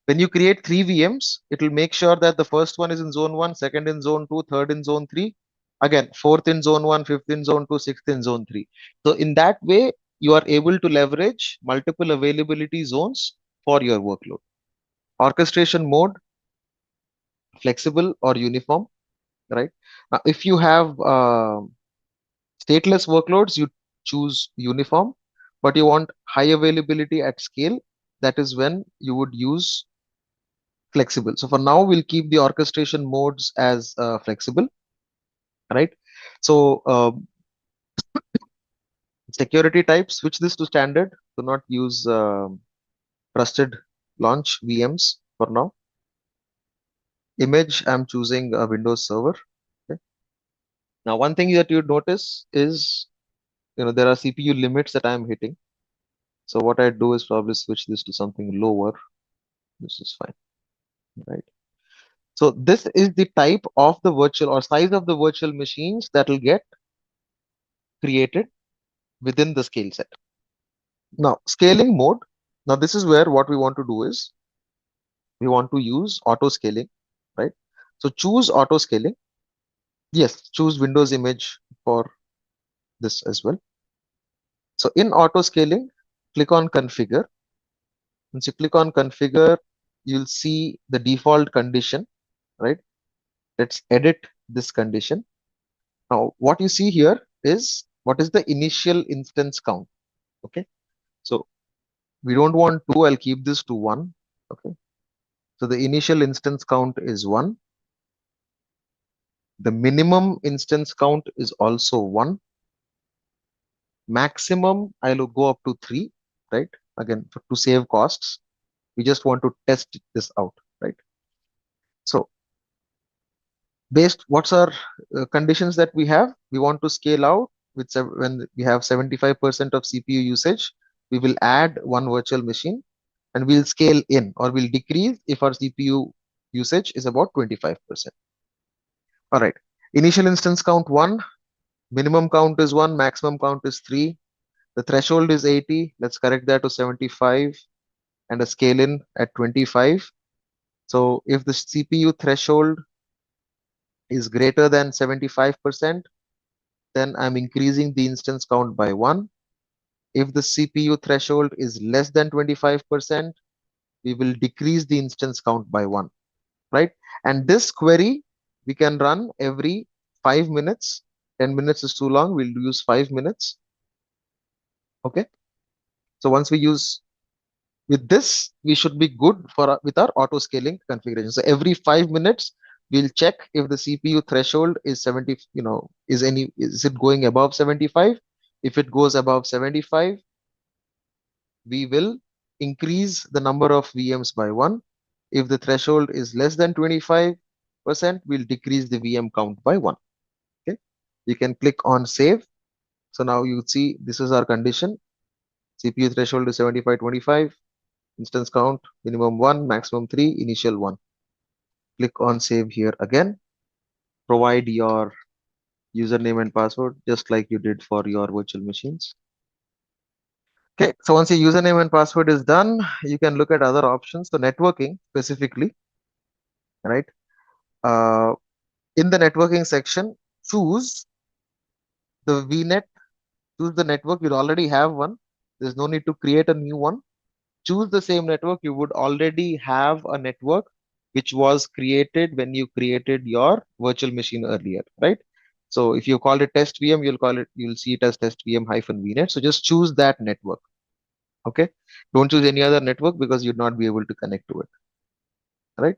when you create three VMs, it will make sure that the first one is in zone one, second in zone two, third in zone three, again, fourth in zone one, fifth in zone two, sixth in zone three. So in that way, you are able to leverage multiple availability zones for your workload. Orchestration mode, flexible or uniform, right? Now, if you have stateless workloads, you choose uniform, but you want high availability at scale. That is when you would use flexible. So for now, we'll keep the orchestration modes as flexible, right? So security type, switch this to standard. Do not use trusted launch VMs for now. Image, I'm choosing a Windows Server. Okay. Now, one thing that you'd notice is, there are CPU limits that I'm hitting. So what I do is probably switch this to something lower. This is fine, right? So this is the type of the virtual or size of the virtual machines that will get created within the scale set. Now, scaling mode. Now, this is where what we want to do is we want to use auto scaling, right? So choose auto scaling. Yes, choose Windows image for this as well. So in auto scaling, click on configure. Once you click on configure, you'll see the default condition, right? Let's edit this condition. Now, what you see here is what is the initial instance count. Okay. So we don't want two. I'll keep this to one. Okay. So the initial instance count is one. The minimum instance count is also one. Maximum, I'll go up to three, right? Again, to save costs, we just want to test this out, right? So Based, what's our conditions that we have? We want to scale out with when we have 75% of CPU usage, we will add one virtual machine, and we'll scale in or we'll decrease if our CPU usage is about 25%. All right. Initial instance count 1, minimum count is 1, maximum count is 3. The threshold is 80. Let's correct that to 75 and a scale in at 25. So if the CPU threshold is greater than 75%, then I'm increasing the instance count by 1. If the CPU threshold is less than 25%, we will decrease the instance count by 1, right? And this query we can run every 5 minutes. 10 minutes is too long. We'll use 5 minutes. Okay. So once we use with this, we should be good for with our auto scaling configuration. So every 5 minutes, we'll check if the CPU threshold is 70, is it going above 75? If it goes above 75, we will increase the number of VMs by 1. If the threshold is less than 25%, we'll decrease the VM count by 1. Okay. You can click on save. So now you see this is our condition. CPU threshold is 75/25. Instance count minimum 1, maximum 3, initial 1. Click on save here again. Provide your username and password just like you did for your virtual machines. Okay, so once your username and password is done, you can look at other options. So networking specifically, right? Uh, in the networking section, choose the VNet, choose the network. You already have one. There's no need to create a new one. Choose the same network. You would already have a network which was created when you created your virtual machine earlier, right? So if you call it test VM, you'll see it as test VM hyphen VNet. So just choose that network. Okay. Don't choose any other network because you'd not be able to connect to it, right?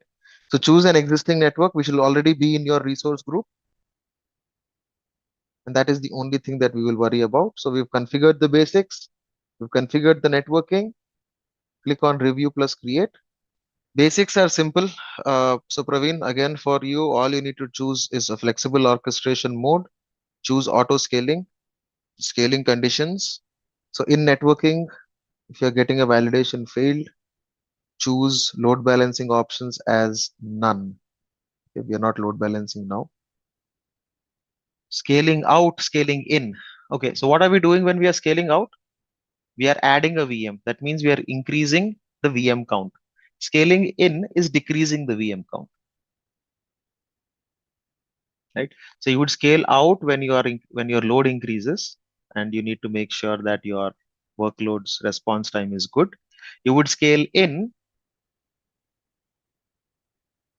So choose an existing network which will already be in your resource group. And that is the only thing that we will worry about. So we've configured the basics. We've configured the networking. Click on review plus create. Basics are simple. So Praveen, again, for you, all you need to choose is a flexible orchestration mode. Choose auto scaling, scaling conditions. So in networking, if you're getting a validation failed, choose load balancing options as none. Okay, we are not load balancing now. Scaling out, scaling in. Okay, so what are we doing when we are scaling out? We are adding a VM. That means we are increasing the VM count. Scaling in is decreasing the VM count, right? So you would scale out when when your load increases and you need to make sure that your workload's response time is good. You would scale in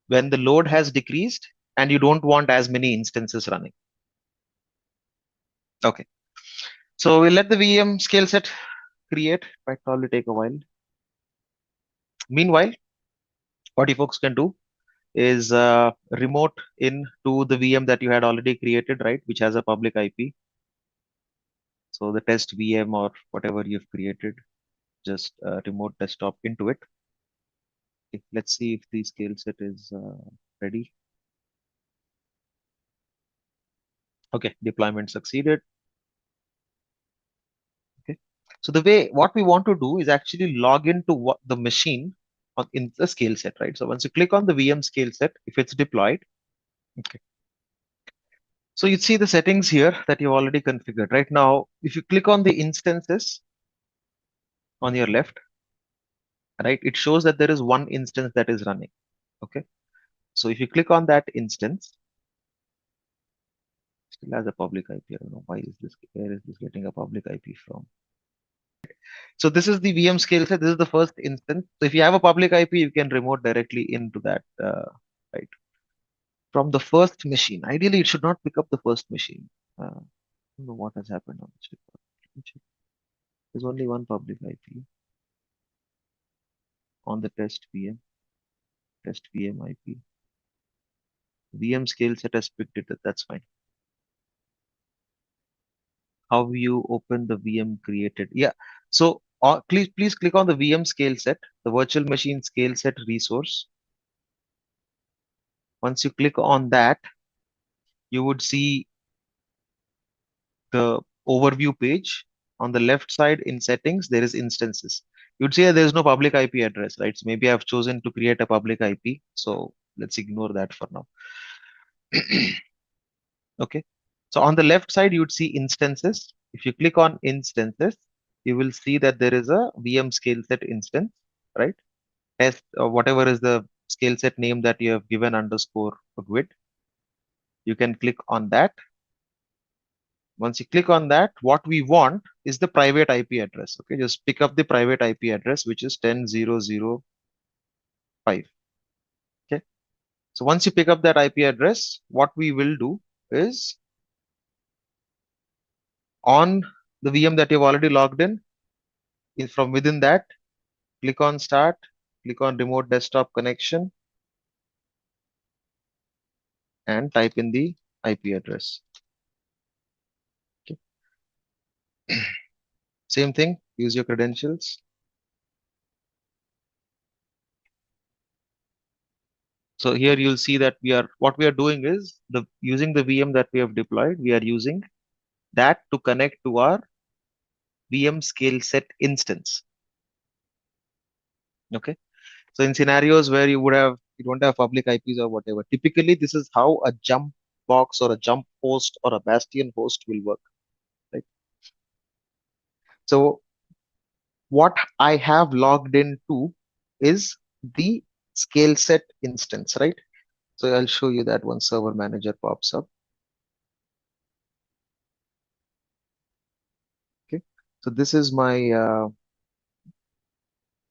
when the load has decreased and you don't want as many instances running. Okay. So we'll let the VM scale set create. Might probably take a while. Meanwhile, what you folks can do is remote in to the VM that you had already created, right? Which has a public IP. So the test VM or whatever you've created, just remote desktop into it. Okay, let's see if the scale set is ready. Okay, deployment succeeded. Okay, so the way what we want to do is actually log into what the machine in the scale set, right? So once you click on the VM scale set, if it's deployed, okay. So you see the settings here that you've already configured. Right now, if you click on the instances on your left, right, it shows that there is one instance that is running. Okay. So if you click on that instance, still has a public IP. I don't know why is this, where is this getting a public IP from? So this is the VM scale set. This is the first instance. So if you have a public IP, you can remote directly into that, right? From the first machine. Ideally, it should not pick up the first machine. I don't know what has happened on this report. Let me check. There's only one public IP on the test VM IP. VM scale set has picked it. That's fine. How you open the VM created? Yeah. So please click on the VM scale set, the virtual machine scale set resource. Once you click on that, you would see the overview page. On the left side in settings, there is instances. You'd say there is no public IP address, right? So maybe I've chosen to create a public IP. So let's ignore that for now. Okay. So on the left side, you'd see instances. If you click on instances, you will see that there is a VM scale set instance, right? Test whatever is the scale set name that you have given underscore grid. You can click on that. Once you click on that, what we want is the private IP address. Okay, just pick up the private IP address, which is 10.0.0.5. Okay, so once you pick up that IP address, what we will do is on the VM that you've already logged in from within that, click on start, click on remote desktop connection, and type in the IP address. Okay. Same thing, use your credentials. So here you'll see that what we are doing is using the VM that we have deployed, we are using that to connect to our VM scale set instance. Okay. So in scenarios where you don't have public IPs or whatever, typically this is how a jump box or a jump host or a bastion host will work. Right. So what I have logged into is the scale set instance, right? So I'll show you that once server manager pops up. Okay. So this is my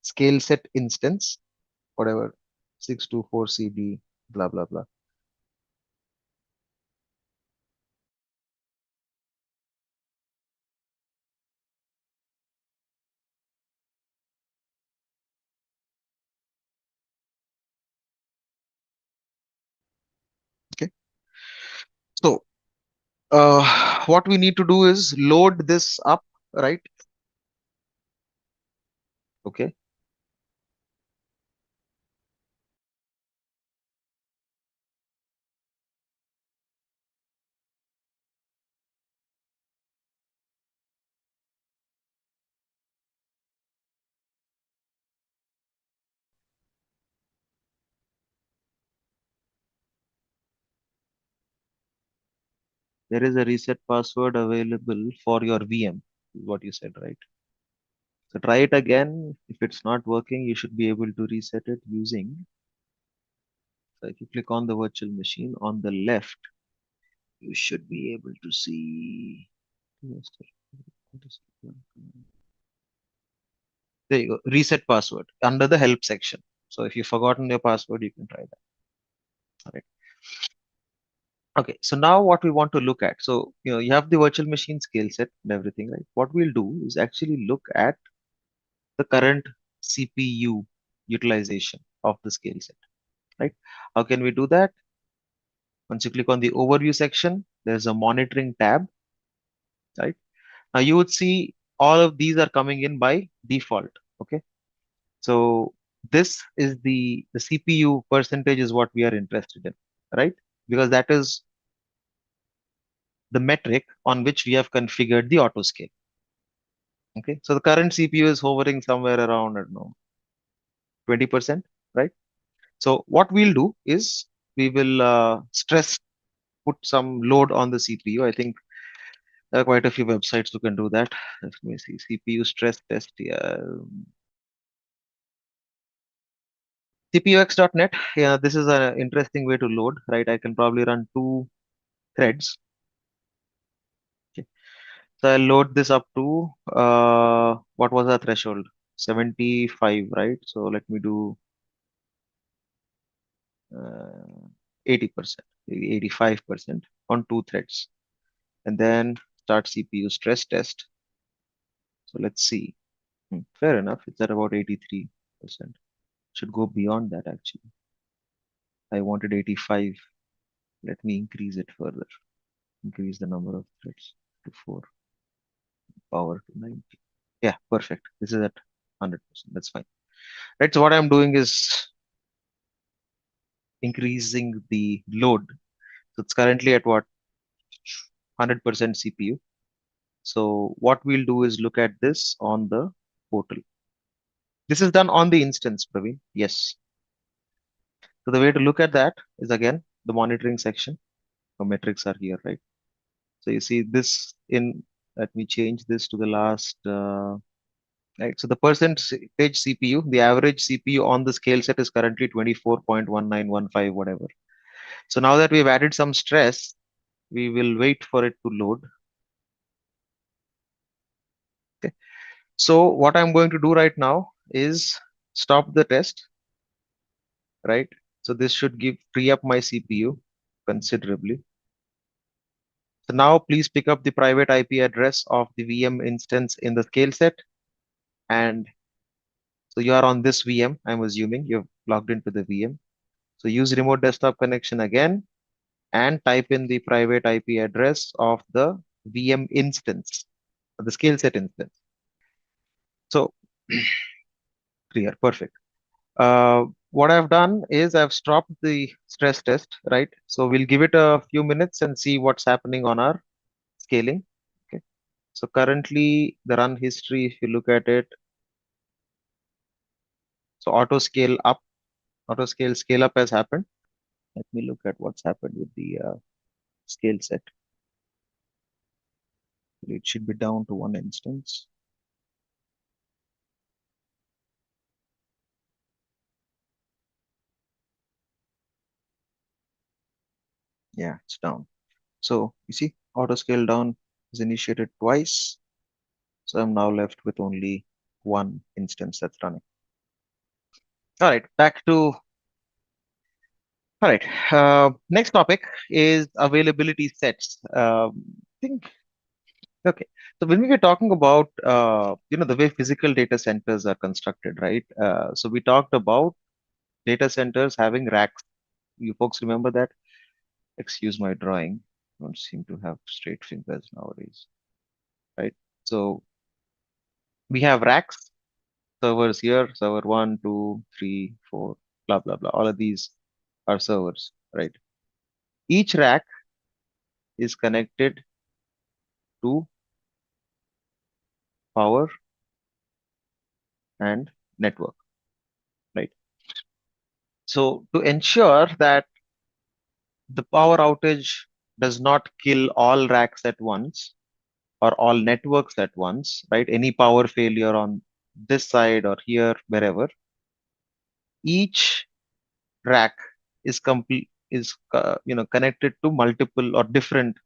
scale set instance, whatever 624 CD, blah, blah, blah. Okay. So what we need to do is load this up, right? Okay. There is a reset password available for your VM, is what you said, right? So try it again. If it's not working, you should be able to reset it using. So if you click on the virtual machine on the left, you should be able to see. There you go. Reset password under the help section. So if you've forgotten your password, you can try that. All right. Okay. So now what we want to look at. So, you have the virtual machine scale set and everything, right? What we'll do is actually look at the current CPU utilization of the scale set, right? How can we do that? Once you click on the overview section, there's a monitoring tab, right? Now you would see all of these are coming in by default. Okay. So this is the CPU percentage is what we are interested in, right? Because that is the metric on which we have configured the auto scale. Okay. So the current CPU is hovering somewhere around, I don't know, 20%, right? So what we'll do is we will put some load on the CPU. I think there are quite a few websites who can do that. Let me see, CPU stress test. Yeah. CPUX.net. Yeah, this is an interesting way to load, right? I can probably run 2 threads. Okay. So I'll load this up to what was our threshold? 75, right? So let me do 80%, maybe 85% on 2 threads, and then start CPU stress test. So let's see. Fair enough. It's at about 83%. Should go beyond that actually. I wanted 85. Let me increase it further. Increase the number of threads to 4, power to 90. Yeah, perfect. This is at 100%. That's fine. Right. So what I'm doing is increasing the load. So it's currently at what? 100% CPU. So what we'll do is look at this on the portal. This is done on the instance, Praveen. Yes. So the way to look at that is again the monitoring section. The metrics are here, right? So you see this in, let me change this to the last, right? So the percentage CPU, the average CPU on the scale set is currently 24.1915, whatever. So now that we've added some stress, we will wait for it to load. Okay. So what I'm going to do right now is stop the test, right? So this should free up my CPU considerably. So now please pick up the private IP address of the VM instance in the scale set. And so you are on this VM, I'm assuming you've logged into the VM. So use remote desktop connection again and type in the private IP address of the VM instance, the scale set instance. So clear, perfect. What I've done is I've stopped the stress test, right? So we'll give it a few minutes and see what's happening on our scaling. Okay. So currently the run history, if you look at it, so auto scale up has happened. Let me look at what's happened with the scale set. It should be down to one instance. Yeah, it's down. So you see, auto scale down is initiated twice. So I'm now left with only one instance that's running. All right, all right. Next topic is availability sets. Think okay. So when we were talking about the way physical data centers are constructed, right? So we talked about data centers having racks. You folks remember that? Excuse my drawing. Don't seem to have straight fingers nowadays, right? So we have racks, servers here, server 1, 2, 3, 4, blah blah blah. All of these are servers, right? Each rack is connected to power and network, right? So to ensure that the power outage does not kill all racks at once or all networks at once, right? Any power failure on this side or here, wherever, each rack is complete is connected to multiple or different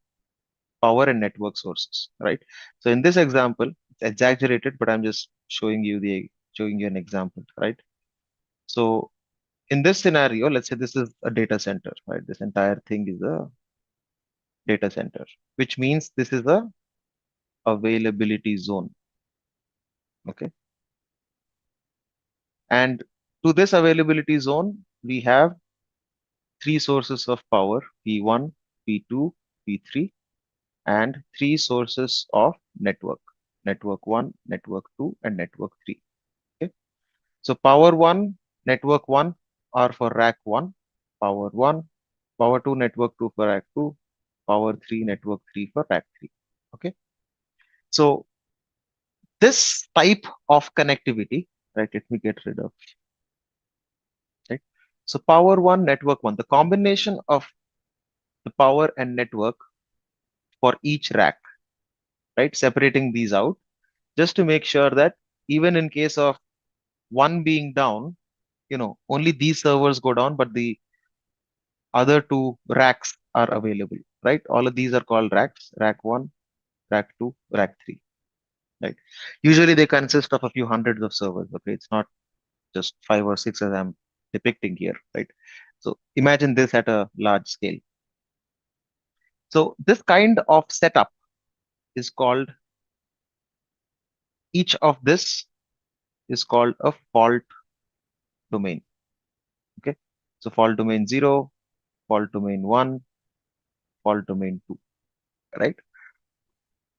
power and network sources, right? So in this example, it's exaggerated, but I'm just showing you an example, right? So in this scenario, let's say this is a data center, right? This entire thing is a data center, which means this is a availability zone. Okay. And to this availability zone, we have three sources of power, P1, P2, P3, and three sources of network, network 1, network 2, and network 3. Okay. So power 1, network 1 are for rack 1, power 1, power 2, network 2 for rack 2, power 3, network 3 for rack 3. Okay. So this type of connectivity, right? Let me get rid of, right? So power 1, network 1, the combination of the power and network for each rack, right? Separating these out just to make sure that even in case of one being down, only these servers go down, but the other two racks are available, right? All of these are called racks, rack 1, rack 2, rack 3, right? Usually they consist of a few hundreds of servers, okay? It's not just 5 or 6 as I'm depicting here, right? So imagine this at a large scale. So this kind of setup is called, each of this is called a fault domain, okay? So fault domain 0, fault domain 1, fault domain 2, right?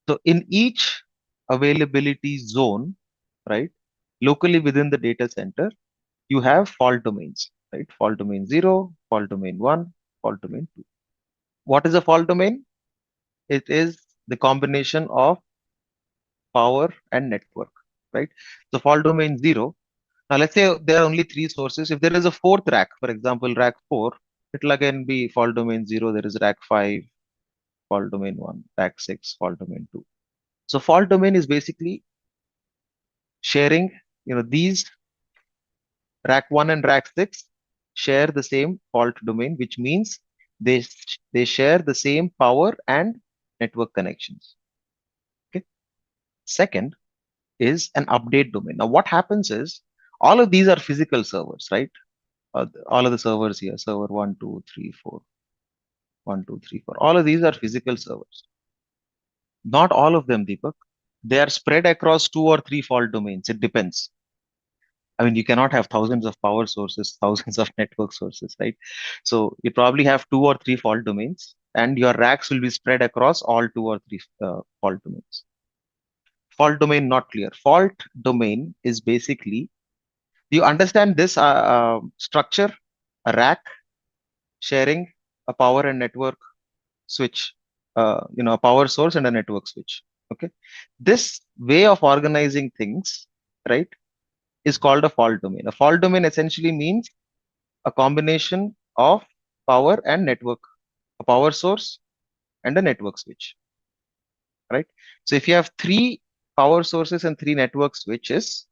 So in each availability zone, right, locally within the data center, you have fault domains, right? Fault domain 0, fault domain 1, fault domain 2. What is a fault domain? It is the combination of power and network, right? So fault domain 0. Now let's say there are only three sources. If there is a fourth rack, for example, rack 4, it will again be fault domain 0. There is rack 5, fault domain 1, rack 6, fault domain 2. So fault domain is basically sharing, these rack 1 and rack 6 share the same fault domain, which means they share the same power and network connections. Okay. Second is an update domain. Now what happens is all of these are physical servers, right? All of the servers here, server 1, 2, 3, 4, 1, 2, 3, 4. All of these are physical servers. Not all of them, Deepak. They are spread across 2 or 3 fault domains. It depends. I mean, you cannot have thousands of power sources, thousands of network sources, right? So you probably have 2 or 3 fault domains, and your racks will be spread across all 2 or 3 fault domains. Fault domain not clear. Fault domain is basically, do you understand this structure? A rack sharing a power and network switch, a power source and a network switch. Okay. This way of organizing things, right, is called a fault domain. A fault domain essentially means a combination of power and network, a power source and a network switch, right? So if you have 3 power sources and 3 network switches,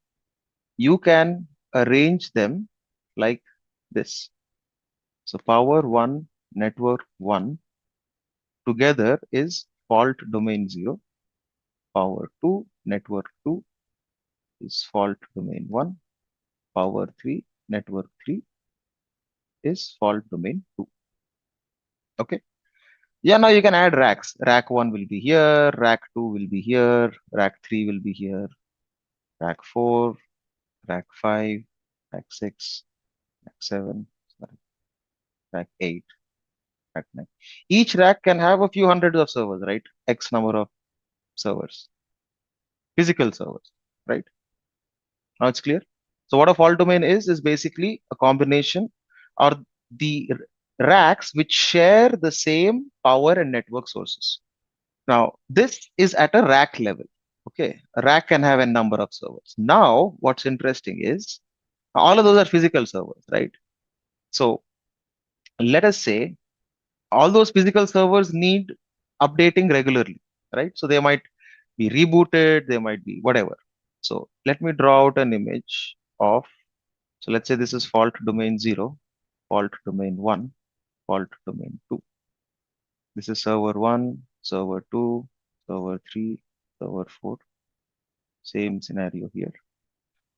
you can arrange them like this. So power 1, network 1 together is fault domain 0. Power 2, network 2 is fault domain 1. Power 3, network 3 is fault domain 2. Okay. Yeah, now you can add racks. Rack 1 will be here, rack 2 will be here, rack 3 will be here, rack 4, rack 5, rack 6, rack 7, sorry, rack 8, rack 9. Each rack can have a few hundreds of servers, right? X number of servers, physical servers, right? Now it's clear. So what a fault domain is basically a combination or the racks which share the same power and network sources. Now, this is at a rack level. Okay, a rack can have a number of servers. Now, what's interesting is all of those are physical servers, right? So, let us say all those physical servers need updating regularly, right? So, they might be rebooted, they might be whatever. So, let me draw out an image of, so let's say this is fault domain 0, fault domain 1, fault domain 2. This is server 1, server 2, server 3, server 4. Same scenario here.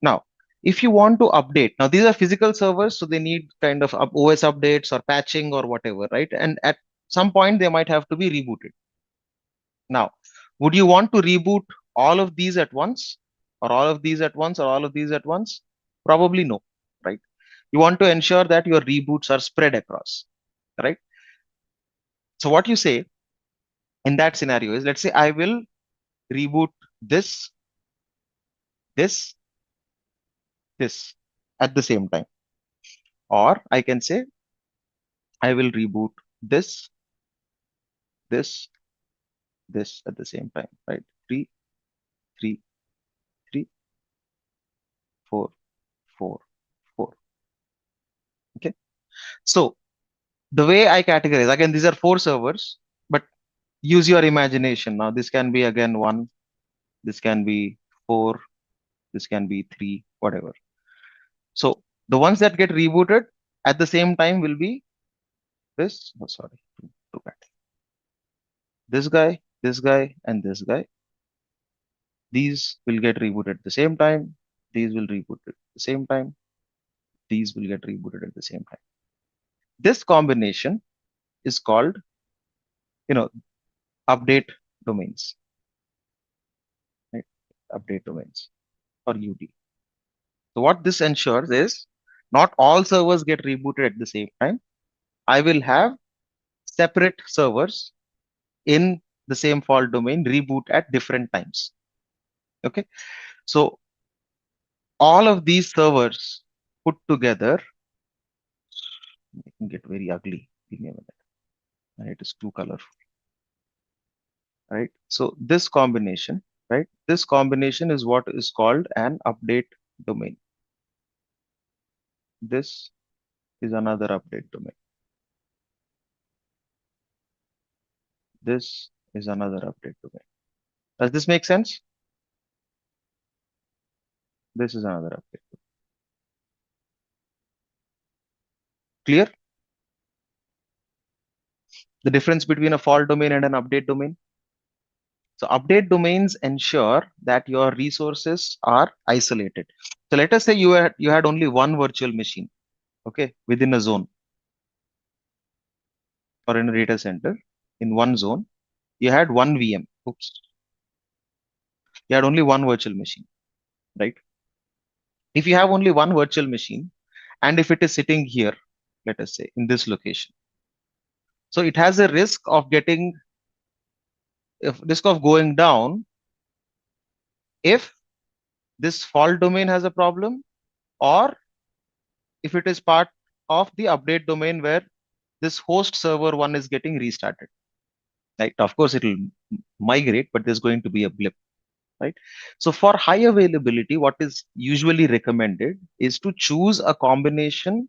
Now, if you want to update, now these are physical servers, so they need kind of OS updates or patching or whatever, right? And at some point, they might have to be rebooted. Now, would you want to reboot all of these at once, or all of these at once, or all of these at once? Probably no, right? You want to ensure that your reboots are spread across, right? So what you say in that scenario is, let's say I will reboot this, this, this at the same time. Or I can say I will reboot this, this, this at the same time, right? 3, 3, 3, 4, 4, 4. Okay. So the way I categorize, again, these are 4 servers, but use your imagination. Now this can be again 1, this can be 4, this can be 3, whatever. So the ones that get rebooted at the same time will be this. Oh, sorry, too bad. This guy, and this guy. These will get rebooted at the same time. These will reboot at the same time. These will get rebooted at the same time. This combination is called, you know, update domains, right? Update domains or UD. So what this ensures is not all servers get rebooted at the same time. I will have separate servers in the same fault domain reboot at different times. Okay. So all of these servers put together, it can get very ugly. Give me a minute. And it is too colorful. right? So this combination, right? This combination is what is called an update domain. This is another update domain. This is another update domain. Does this make sense? This is another update domain. Clear? The difference between a fault domain and an update domain? So update domains ensure that your resources are isolated. So let us say you had only one virtual machine, okay, within a zone or in a data center. In one zone, you had one VM. Oops, you had only one virtual machine, right? If you have only one virtual machine, and if it is sitting here, let us say in this location, so it has a risk of getting, if risk of going down if this fault domain has a problem, or if it is part of the update domain where this host server one is getting restarted, right? Of course, it will migrate, but there's going to be a blip, right? So for high availability, what is usually recommended is to choose a combination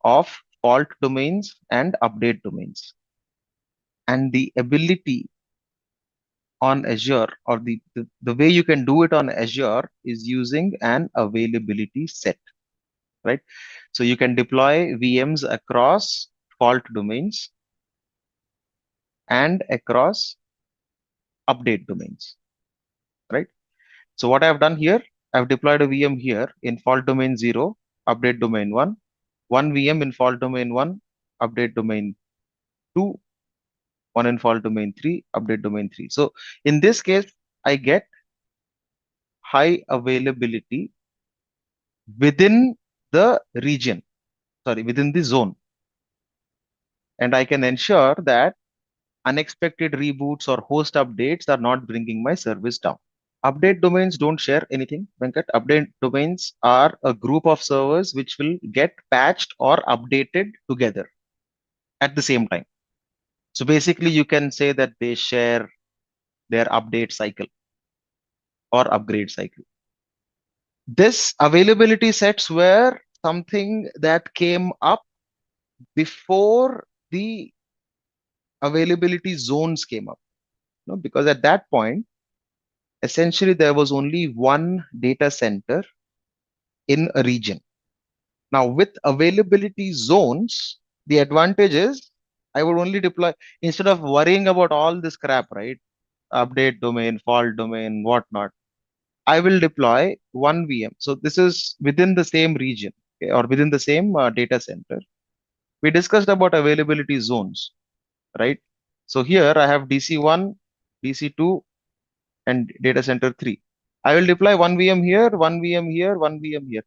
of fault domains and update domains. And the ability on Azure, or the way you can do it on Azure, is using an availability set, right? So you can deploy VMs across fault domains and across update domains, right? So what I've done here, I've deployed a VM here in fault domain 0, update domain 1, one VM in fault domain 1, update domain 2, one in fault domain 3, update domain 3. So in this case, I get high availability within the region, sorry, within the zone. And I can ensure that unexpected reboots or host updates are not bringing my service down. Update domains don't share anything, Venkat. Update domains are a group of servers which will get patched or updated together at the same time. So basically, you can say that they share their update cycle or upgrade cycle. This availability sets were something that came up before the availability zones came up. Because at that point, essentially there was only one data center in a region. Now, with availability zones, the advantage is I would only deploy, instead of worrying about all this crap, right? Update domain, fault domain, whatnot. I will deploy one VM. So this is within the same region, okay, or within the same data center. We discussed about availability zones, right? So here I have DC1, DC2, and data center 3. I will deploy one VM here, one VM here, one VM here.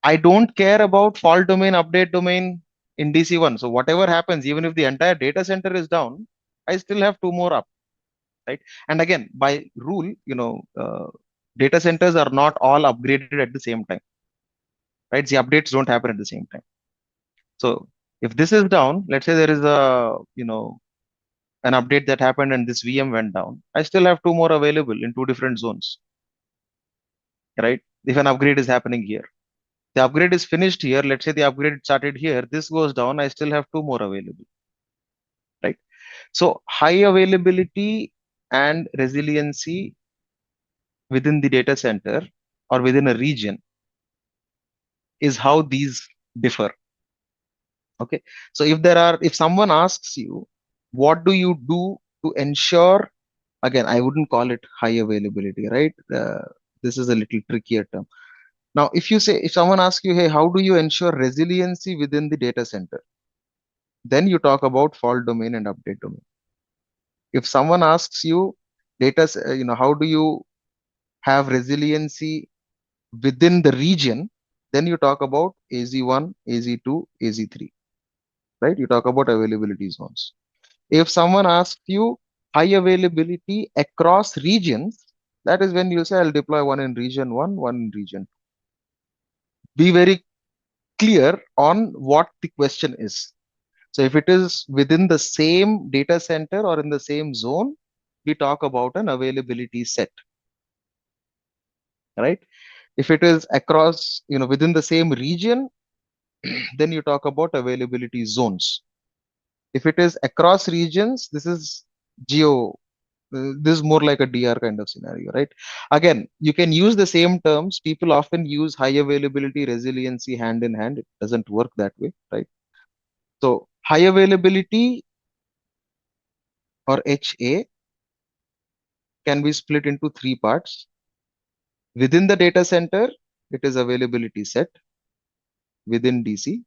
I don't care about fault domain, update domain in DC1. So whatever happens, even if the entire data center is down, I still have two more up, right? And again, by rule, data centers are not all upgraded at the same time, right? The updates don't happen at the same time. So if this is down, let's say there is an update that happened and this VM went down, I still have two more available in two different zones, right? If an upgrade is happening here, the upgrade is finished here. Let's say the upgrade started here. This goes down. I still have two more available, right? So high availability and resiliency within the data center or within a region is how these differ. Okay. So if someone asks you, what do you do to ensure, again, I wouldn't call it high availability, right? This is a little trickier term. Now, if someone asks you, hey, how do you ensure resiliency within the data center? Then you talk about fault domain and update domain. If someone asks you, how do you have resiliency within the region? Then you talk about AZ1, AZ2, AZ3, right? You talk about availability zones. If someone asks you high availability across regions, that is when you say, I'll deploy one in region one, one in region. Be very clear on what the question is. So if it is within the same data center or in the same zone, we talk about an availability set, right? If it is across, within the same region, then you talk about availability zones. If it is across regions, this is geo. This is more like a DR kind of scenario, right? Again, you can use the same terms. People often use high availability, resiliency hand in hand. It doesn't work that way, right? So high availability or HA can be split into three parts. Within the data center, it is availability set within DC.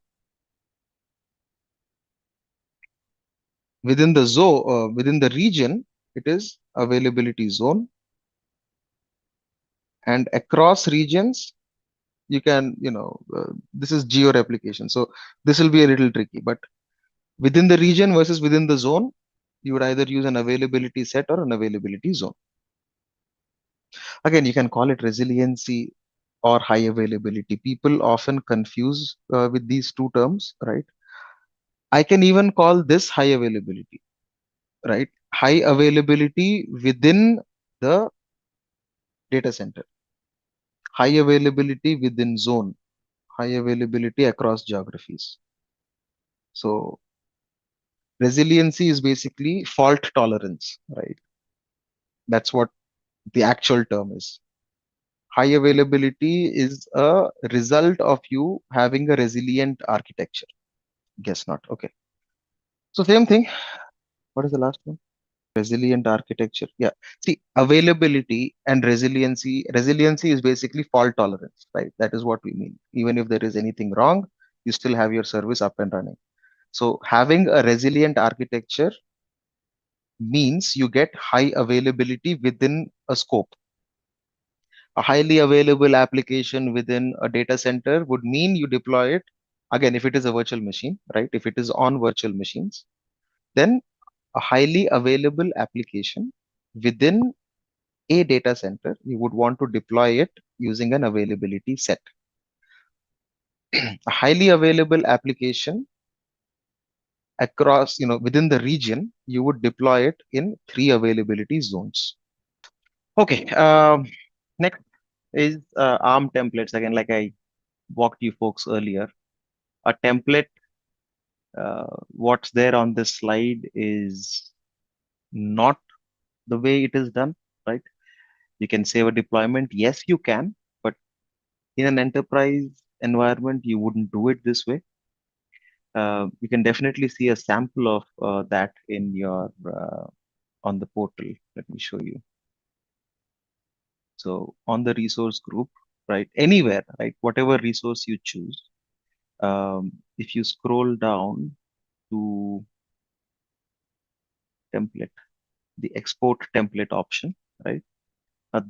Within the region, it is availability zone, and across regions, you can, this is geo replication. So this will be a little tricky, but within the region versus within the zone, you would either use an availability set or an availability zone. Again, you can call it resiliency or high availability. People often confuse with these two terms, right? I can even call this high availability, right? High availability within the data center, high availability within zone, high availability across geographies. So resiliency is basically fault tolerance, right? That's what the actual term is. High availability is a result of you having a resilient architecture. Guess not. Okay. So same thing. What is the last one? Resilient architecture. Yeah. See, availability and resiliency is basically fault tolerance, right? That is what we mean. Even if there is anything wrong, you still have your service up and running. So having a resilient architecture means you get high availability within a scope. A highly available application within a data center would mean you deploy it again if it is a virtual machine, right? If it is on virtual machines, then a highly available application within a data center, you would want to deploy it using an availability set. A highly available application across, within the region, you would deploy it in three availability zones. Okay. Next is ARM templates. Again, like I walked you folks earlier, a template, what's there on this slide is not the way it is done, right? You can save a deployment. Yes, you can, but in an enterprise environment, you wouldn't do it this way. You can definitely see a sample of that in your on the portal. Let me show you. So on the resource group, right, anywhere, right, whatever resource you choose, if you scroll down to template, the export template option, right?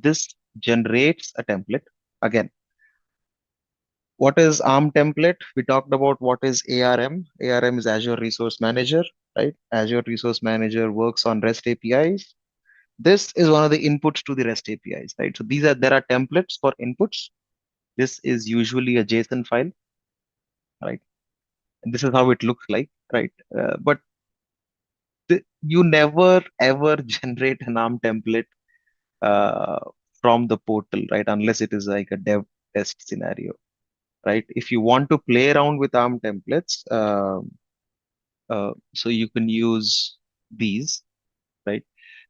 This generates a template. Again, what is ARM template? We talked about what is ARM. ARM is Azure Resource Manager, right? Azure Resource Manager works on REST APIs. This is one of the inputs to the REST APIs, right? So there are templates for inputs. This is usually a JSON file, right? And this is how it looks like, right? But you never ever generate an ARM template uh, from the portal, right? Unless it is like a dev test scenario, right? If you want to play around with ARM templates, so you can use these, right?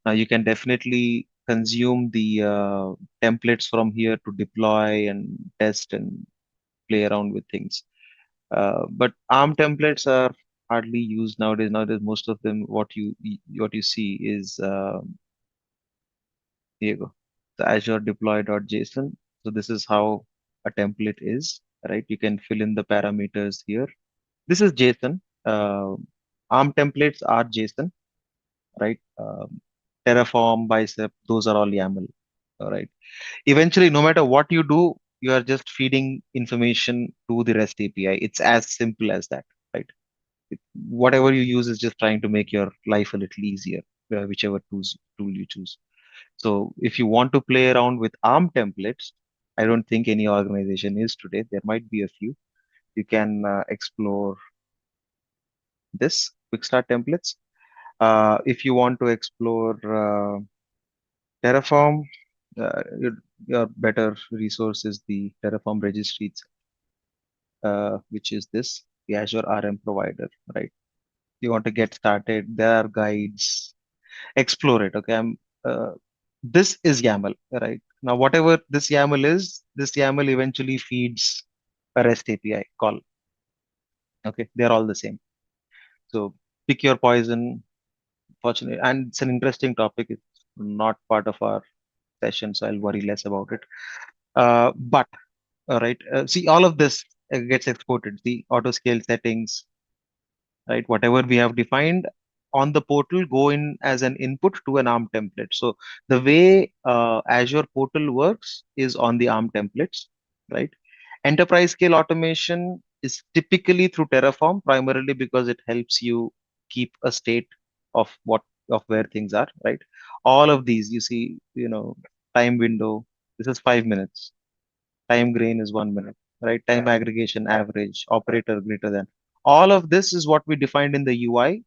Now you can definitely consume the templates from here to deploy and test and play around with things. But ARM templates are hardly used nowadays. Nowadays, most of them, what you see is here you go, the Azure deploy.json. So this is how a template is, right? You can fill in the parameters here. This is JSON. ARM templates are JSON, right? Terraform, Bicep, those are all YAML, all right? Eventually, no matter what you do, you are just feeding information to the REST API. It's as simple as that, right? Whatever you use is just trying to make your life a little easier, whichever tool you choose. So if you want to play around with ARM templates, I don't think any organization is today. There might be a few. You can explore this quick start templates. If you want to explore Terraform, your better resource is the Terraform registry, which is this, the Azure RM provider, right? You want to get started, there are guides, explore it. Okay. This is YAML, right? Now, whatever this YAML is, this YAML eventually feeds a REST API call. Okay. They're all the same. So pick your poison, fortunately. And it's an interesting topic. It's not part of our session, so I'll worry less about it. But right, see, all of this gets exported. The auto scale settings, right? Whatever we have defined on the portal go in as an input to an ARM template. So the way Azure portal works is on the ARM templates, right? Enterprise scale automation is typically through Terraform, primarily because it helps you keep a state of what of where things are, right? All of these, you see, time window, this is 5 minutes. Time grain is 1 minute, right? Time aggregation average, operator greater than. All of this is what we defined in the UI,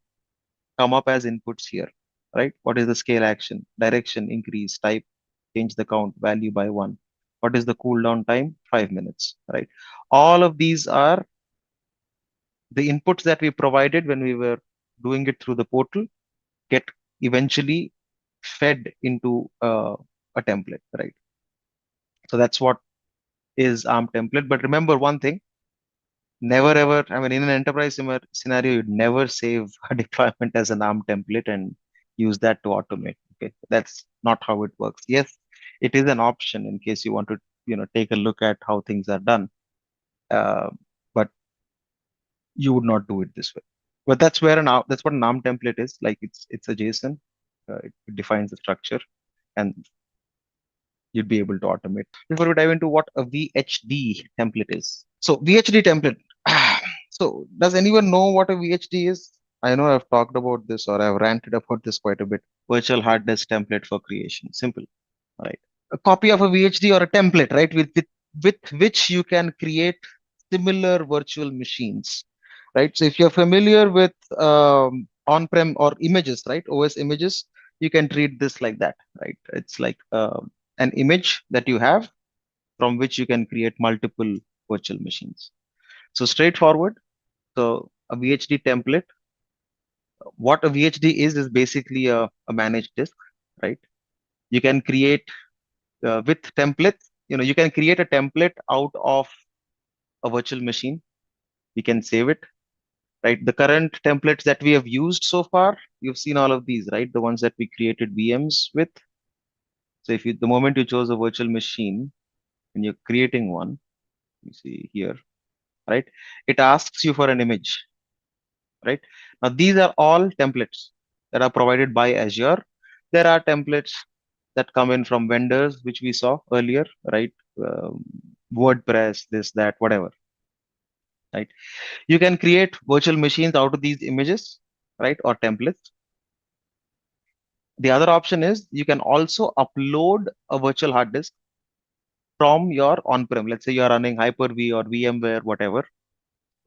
come up as inputs here, right? What is the scale action, direction, increase, type, change the count, value by one. What is the cooldown time? 5 minutes, right? All of these are the inputs that we provided when we were doing it through the portal, get eventually fed into a template, right? So that's what is ARM template. But remember one thing, never ever, I mean, in an enterprise scenario, you'd never save a deployment as an ARM template and use that to automate. Okay, that's not how it works. Yes, it is an option in case you want to, take a look at how things are done. Uh, but you would not do it this way. But that's what an ARM template is. Like it's a JSON. It defines the structure, and you'd be able to automate. Before we dive into what a VHD template is. So VHD template. So does anyone know what a VHD is? I know I've talked about this or I've ranted about this quite a bit. Virtual hard disk template for creation. Simple, right? A copy of a VHD or a template, right? With which you can create similar virtual machines, right? So if you're familiar with on-prem or images, right? OS images, you can treat this like that, right? It's like an image that you have from which you can create multiple virtual machines. So straightforward. So a VHD template, what a VHD is basically a managed disk, right? You can create with templates, you can create a template out of a virtual machine. You can save it, right? The current templates that we have used so far, you've seen all of these, right? The ones that we created VMs with. So the moment you chose a virtual machine and you're creating one, you see here, right? It asks you for an image, right? Now, these are all templates that are provided by Azure. There are templates that come in from vendors, which we saw earlier, right? Um, WordPress, this, that, whatever, right? You can create virtual machines out of these images, right? Or templates. The other option is you can also upload a virtual hard disk from your on-prem. Let's say you're running Hyper-V or VMware, whatever.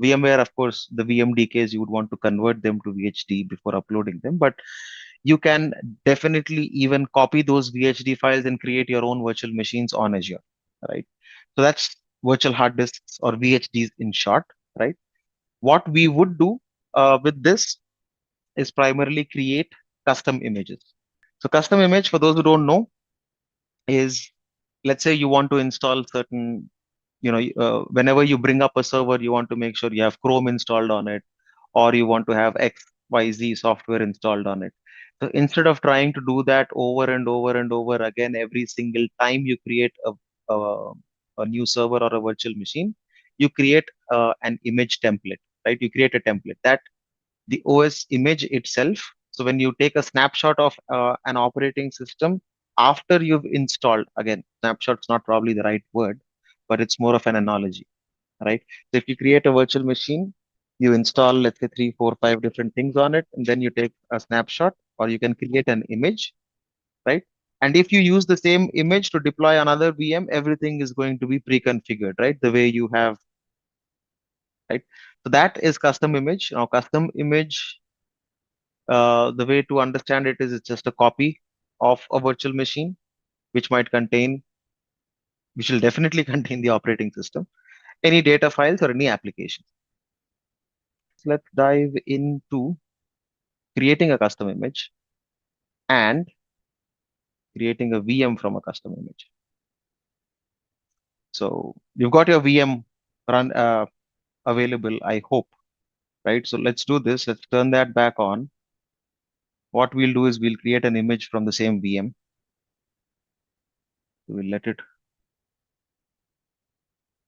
VMware, of course, the VMDKs, you would want to convert them to VHD before uploading them, but you can definitely even copy those VHD files and create your own virtual machines on Azure, right? So that's virtual hard disks or VHDs in short, right? What we would do with this is primarily create custom images. So custom image, for those who don't know, is, let's say you want to install certain, whenever you bring up a server, you want to make sure you have Chrome installed on it, or you want to have XYZ software installed on it. So instead of trying to do that over and over and over again every single time you create a, a new server or a virtual machine, you create an image template, right? You create a template that the OS image itself. So when you take a snapshot of an operating system after you've installed, again, snapshot's not probably the right word, but it's more of an analogy, right? So if you create a virtual machine, you install, let's say, three, four, five different things on it, and then you take a snapshot, or you can create an image, right? And if you use the same image to deploy another VM, everything is going to be pre-configured, right? The way you have, right? So that is custom image. Now, custom image, the way to understand it is it's just a copy of a virtual machine, which might contain, which will definitely contain the operating system, any data files or any application. So let's dive into creating a custom image and creating a VM from a custom image. So you've got your VM run available, I hope, right? So let's do this. Let's turn that back on. What we'll do is we'll create an image from the same VM. We'll let it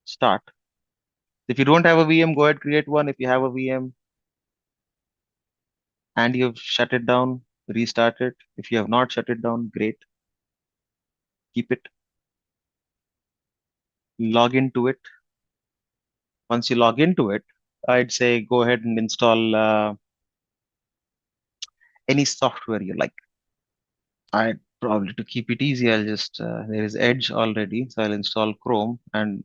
start. If you don't have a VM, go ahead, create one. If you have a VM and you've shut it down, restart it. If you have not shut it down, great. Keep it. Log into it. Once you log into it, I'd say go ahead and install any software you like. I probably to keep it easy, I'll just there is Edge already, so I'll install Chrome and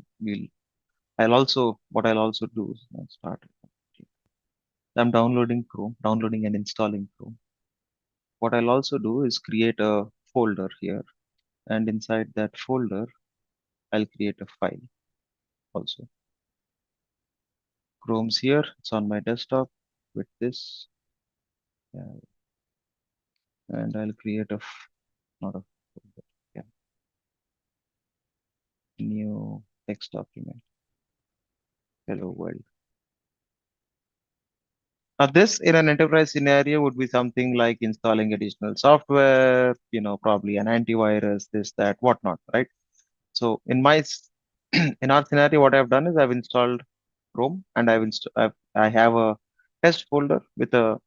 I'll also what I'll also do is I'll start. I'm downloading Chrome, downloading and installing Chrome. What I'll also do is create a folder here, and inside that folder, I'll create a file also. Chrome's here, it's on my desktop with this, and I'll create not a folder, yeah, new text document. Hello world. Now, this in an enterprise scenario would be something like installing additional software, probably an antivirus, this, that, whatnot, right? So in our scenario, what I've done is I've installed Chrome and I have a test folder with a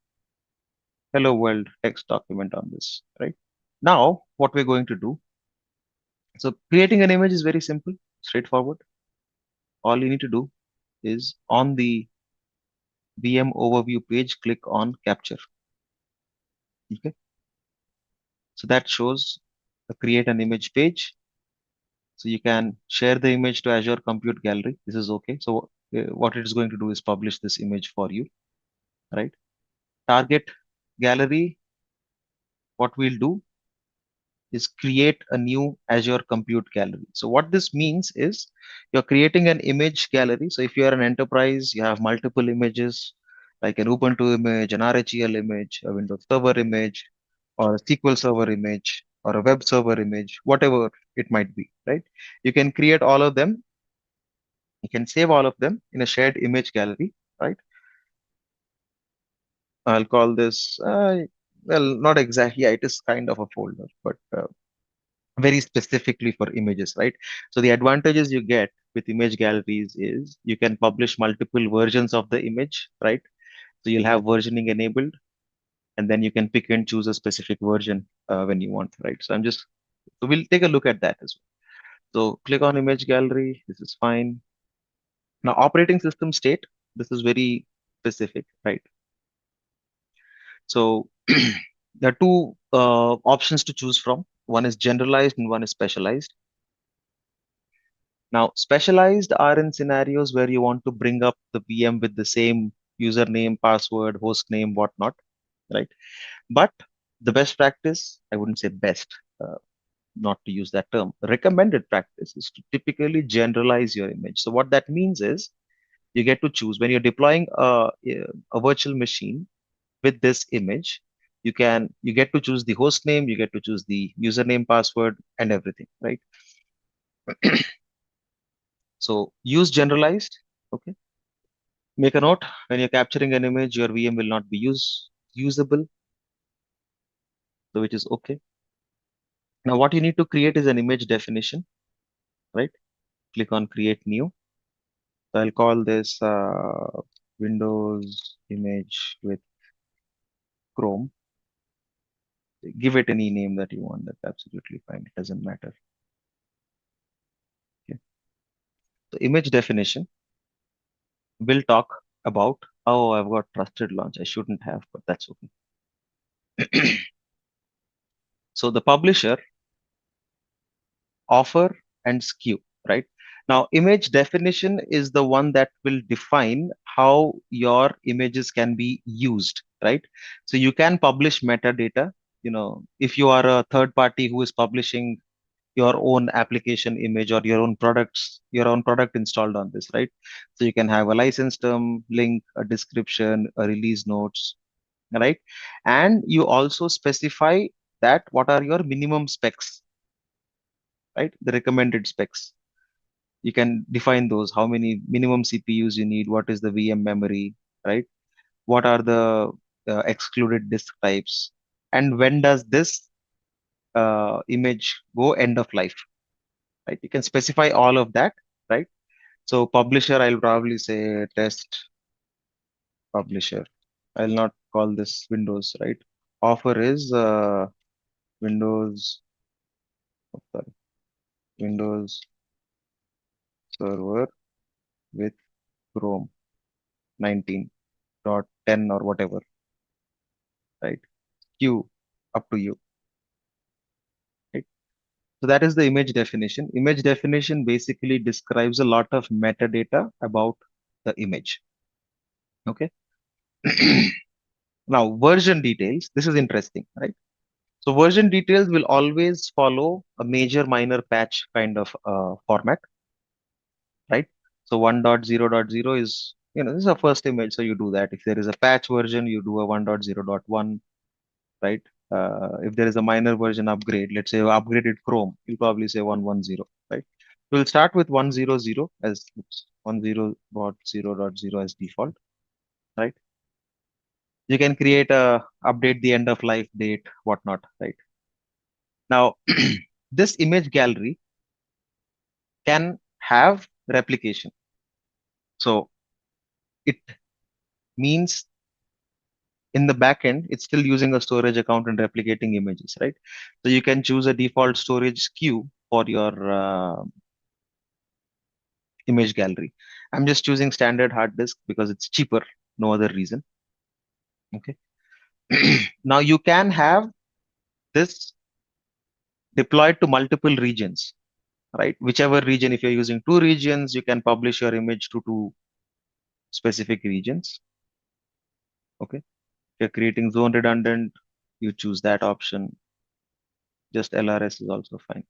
hello world text document on this, right? Now, what we're going to do, so creating an image is very simple, straightforward. All you need to do is on the VM overview page, click on capture. Okay. So that shows the create an image page. So you can share the image to Azure Compute Gallery. This is okay. So what it is going to do is publish this image for you, right? Target gallery. What we'll do is create a new Azure Compute Gallery. So what this means is you're creating an image gallery. So if you are an enterprise, you have multiple images, like an Ubuntu image, an RHEL image, a Windows Server image, or a SQL Server image, or a web server image, whatever it might be, right? You can create all of them. You can save all of them in a shared image gallery, right? I'll call this, well, not exactly, yeah, it is kind of a folder, but very specifically for images, right? So the advantages you get with image galleries is you can publish multiple versions of the image, right? So you'll have versioning enabled, and then you can pick and choose a specific version when you want, right? So we'll take a look at that as well. So click on image gallery. This is fine. Now operating system state. This is very specific, right? So there are two options to choose from. One is generalized and one is specialized. Now, specialized are in scenarios where you want to bring up the VM with the same username, password, host name, whatnot, right? But the best practice, I wouldn't say best, not to use that term, recommended practice is to typically generalize your image. So what that means is you get to choose when you're deploying a virtual machine with this image, you get to choose the host name, you get to choose the username, password, and everything, right? So use generalized. Okay. Make a note when you're capturing an image, your VM will not be usable, so which is okay. Now, what you need to create is an image definition, right? Click on create new. So I'll call this Windows image with Chrome. Give it any name that you want. That's absolutely fine. It doesn't matter. Okay. So image definition will talk about, oh, I've got trusted launch. I shouldn't have, but that's okay. So the publisher, offer, and SKU, right? Now, image definition is the one that will define how your images can be used, right? So you can publish metadata. If you are a third party who is publishing your own application image or your own product installed on this, right? So you can have a license term, link, a description, a release notes, right? And you also specify that what are your minimum specs, right? The recommended specs. You can define those, how many minimum CPUs you need, what is the VM memory, right? What are the excluded disk types, and when does this image go end of life, right? You can specify all of that, right? So publisher, I'll probably say test publisher. I'll not call this Windows, right? Offer is Windows, oh, sorry, Windows Server with Chrome 19.10 or whatever, right? Q, up to you, right? So that is the image definition. Image definition basically describes a lot of metadata about the image. Okay. Now, version details. This is interesting, right? So version details will always follow a major minor patch kind of format, right? So 1.0.0 is, this is a first image. So you do that. If there is a patch version, you do a 1.0.1, right? If there is a minor version upgrade, let's say upgraded Chrome, you'll probably say 110, right? We'll start with 100 as 1.0.0.0 as default, right? You can create a update the end of life date, whatnot, right? Now, this image gallery can have replication. So it means in the backend, it's still using a storage account and replicating images, right? So you can choose a default storage queue for your image gallery. I'm just choosing standard hard disk because it's cheaper, no other reason. Okay. Now you can have this deployed to multiple regions, right? Whichever region, if you're using two regions, you can publish your image to two specific regions. Okay. If you're creating zone redundant, you choose that option. Just LRS is also fine.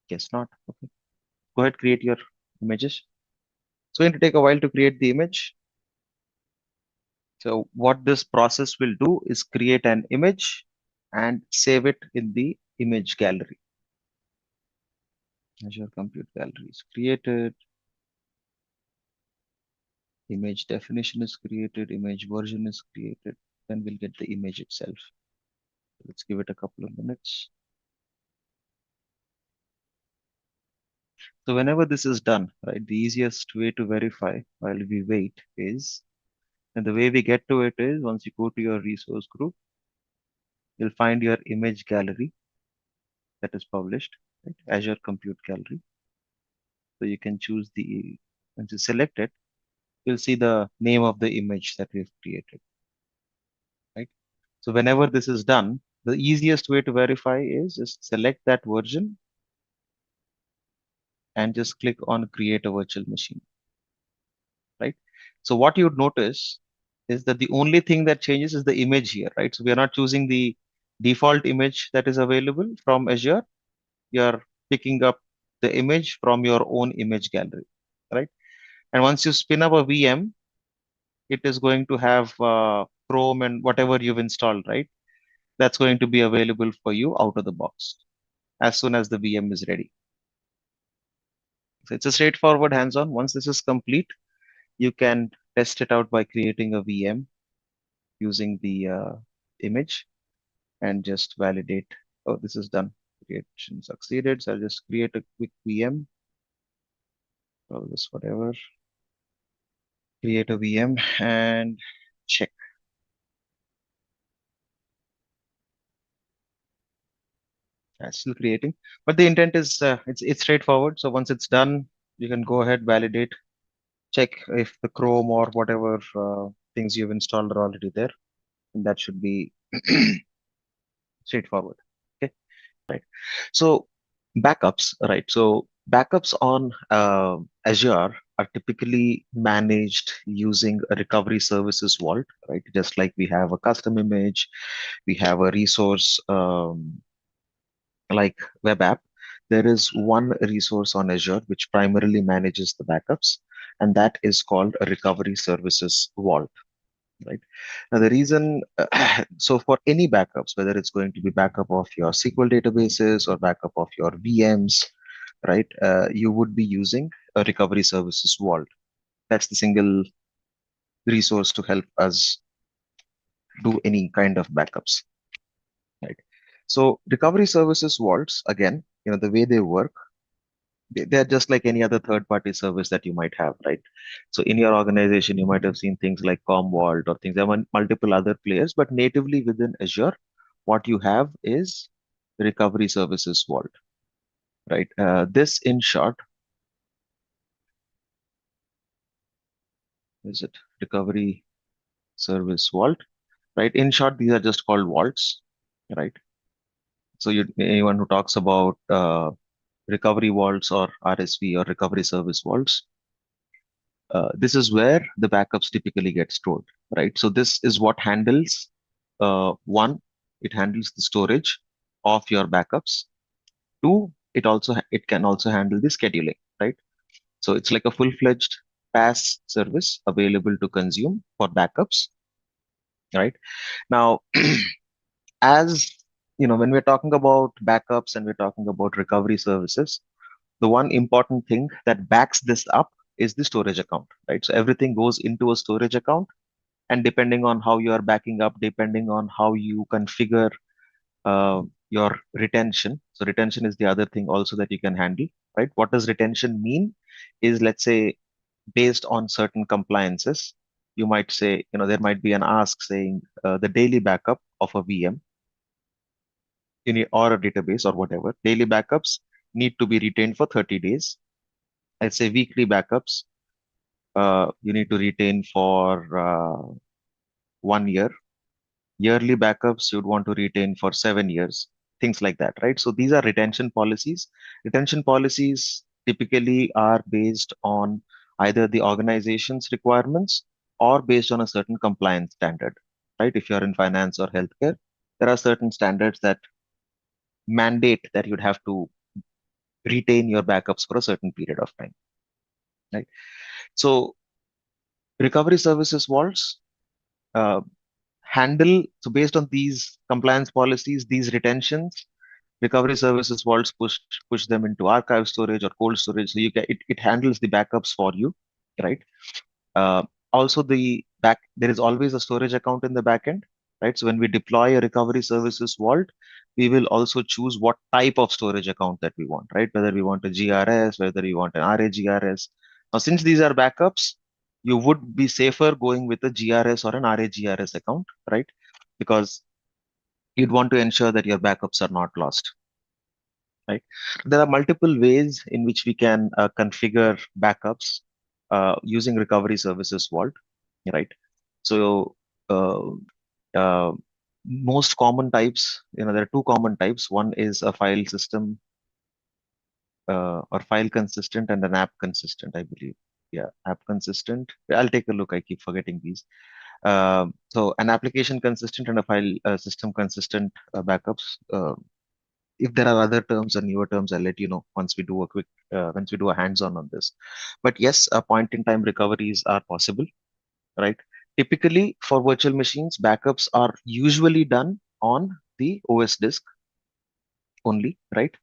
Guess not. Okay. Go ahead, create your images. It's going to take a while to create the image. So what this process will do is create an image and save it in the image gallery. Azure Compute Gallery is created. Image definition is created. Image version is created. Then we'll get the image itself. Let's give it a couple of minutes. So whenever this is done, right, the easiest way to verify while we wait is, and the way we get to it is once you go to your resource group, you'll find your image gallery that is published, right? Azure Compute Gallery. So you can choose once you select it, you'll see the name of the image that we've created, right? So whenever this is done, the easiest way to verify is just select that version and just click on create a virtual machine, right? So what you'd notice is that the only thing that changes is the image here, right? So we are not choosing the default image that is available from Azure. You're picking up the image from your own image gallery, right? And once you spin up a VM, it is going to have Chrome and whatever you've installed, right? That's going to be available for you out of the box as soon as the VM is ready. So it's a straightforward hands-on. Once this is complete, you can test it out by creating a VM using the image and just validate. Oh, this is done. Creation succeeded. So I'll just create a quick VM. Call this whatever. Create a VM and check. Still creating, but the intent is it's straightforward. So once it's done, you can go ahead, validate, check if the Chrome or whatever things you've installed are already there, and that should be straightforward. Okay, right. So backups, right? So Backups on Azure are typically managed using a recovery services vault, right? Just like we have a custom image, we have a resource like web app. There is one resource on Azure which primarily manages the backups, and that is called a recovery services vault. Right. Now, the reason, so for any backups, whether it's going to be backup of your SQL databases or backup of your VMs, right, you would be using a recovery services vault. That's the single resource to help us do any kind of backups, right? So recovery services vaults, again, the way they work, they're just like any other third-party service that you might have, right? So in your organization, you might have seen things like Commvault or things. There are multiple other players, but natively within Azure, what you have is the recovery services vault, right? This, in short, is it recovery service vault, right? In short, these are just called vaults, right? So anyone who talks about recovery vaults or RSV or recovery service vaults, this is where the backups typically get stored, right? So this is what handles one, it handles the storage of your backups. Two, it can also handle the scheduling, right? So it's like a full-fledged PaaS service available to consume for backups, right? Now, as when we're talking about backups and we're talking about recovery services, the one important thing that backs this up is the storage account, right? So everything goes into a storage account, and depending on how you are backing up, depending on how you configure your retention. So retention is the other thing also that you can handle, right? What does retention mean? Is, let's say, based on certain compliances, you might say, there might be an ask saying the daily backup of a VM or a database or whatever, daily backups need to be retained for 30 days. Let's say weekly backups, you need to retain for 1 year. Yearly backups you'd want to retain for 7 years, things like that, right? So these are retention policies. Retention policies typically are based on either the organization's requirements or based on a certain compliance standard, right? If you're in finance or healthcare, there are certain standards that mandate that you'd have to retain your backups for a certain period of time, right? So recovery services vaults uh, so based on these compliance policies, these retentions, recovery services vaults push them into archive storage or cold storage. So it handles the backups for you, right? Uh, Also, there is always a storage account in the backend, right? So when we deploy a recovery services vault, we will also choose what type of storage account that we want, right? Whether we want a GRS, whether we want an RAGRS. Now, since these are backups, you would be safer going with a GRS or an RAGRS account, right? Because you'd want to ensure that your backups are not lost, right? There are multiple ways in which we can configure backups using recovery services vault, right? So uh, uh, most common types, there are two common types. One is a file system or file consistent and an app consistent, I believe. Yeah, app consistent. I'll take a look. I keep forgetting these. So an application consistent and a file system consistent backups. If there are other terms or newer terms, I'll let you know once we do a hands-on on this. But yes, point-in-time recoveries are possible, right? Typically, for virtual machines, backups are usually done on the OS disk only, right?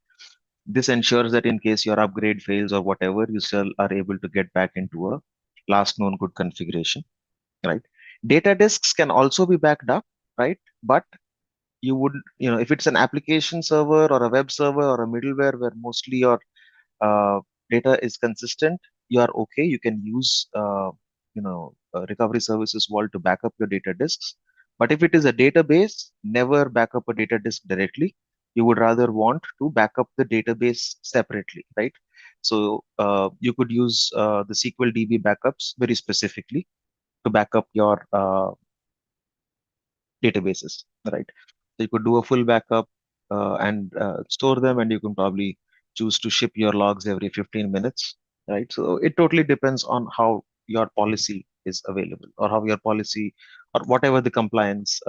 This ensures that in case your upgrade fails or whatever, you still are able to get back into a last known good configuration, right? Data disks can also be backed up, right? But you would, if it's an application server or a web server or a middleware where mostly your uh, data is consistent, you are okay. You can use, recovery services vault to back up your data disks. But if it is a database, never back up a data disk directly. You would rather want to back up the database separately, right? So you could use the SQL DB backups very specifically to back up your databases, right? So you could do a full backup and store them, and you can probably choose to ship your logs every 15 minutes, right? So it totally depends on how your policy is available or how your policy or whatever the compliance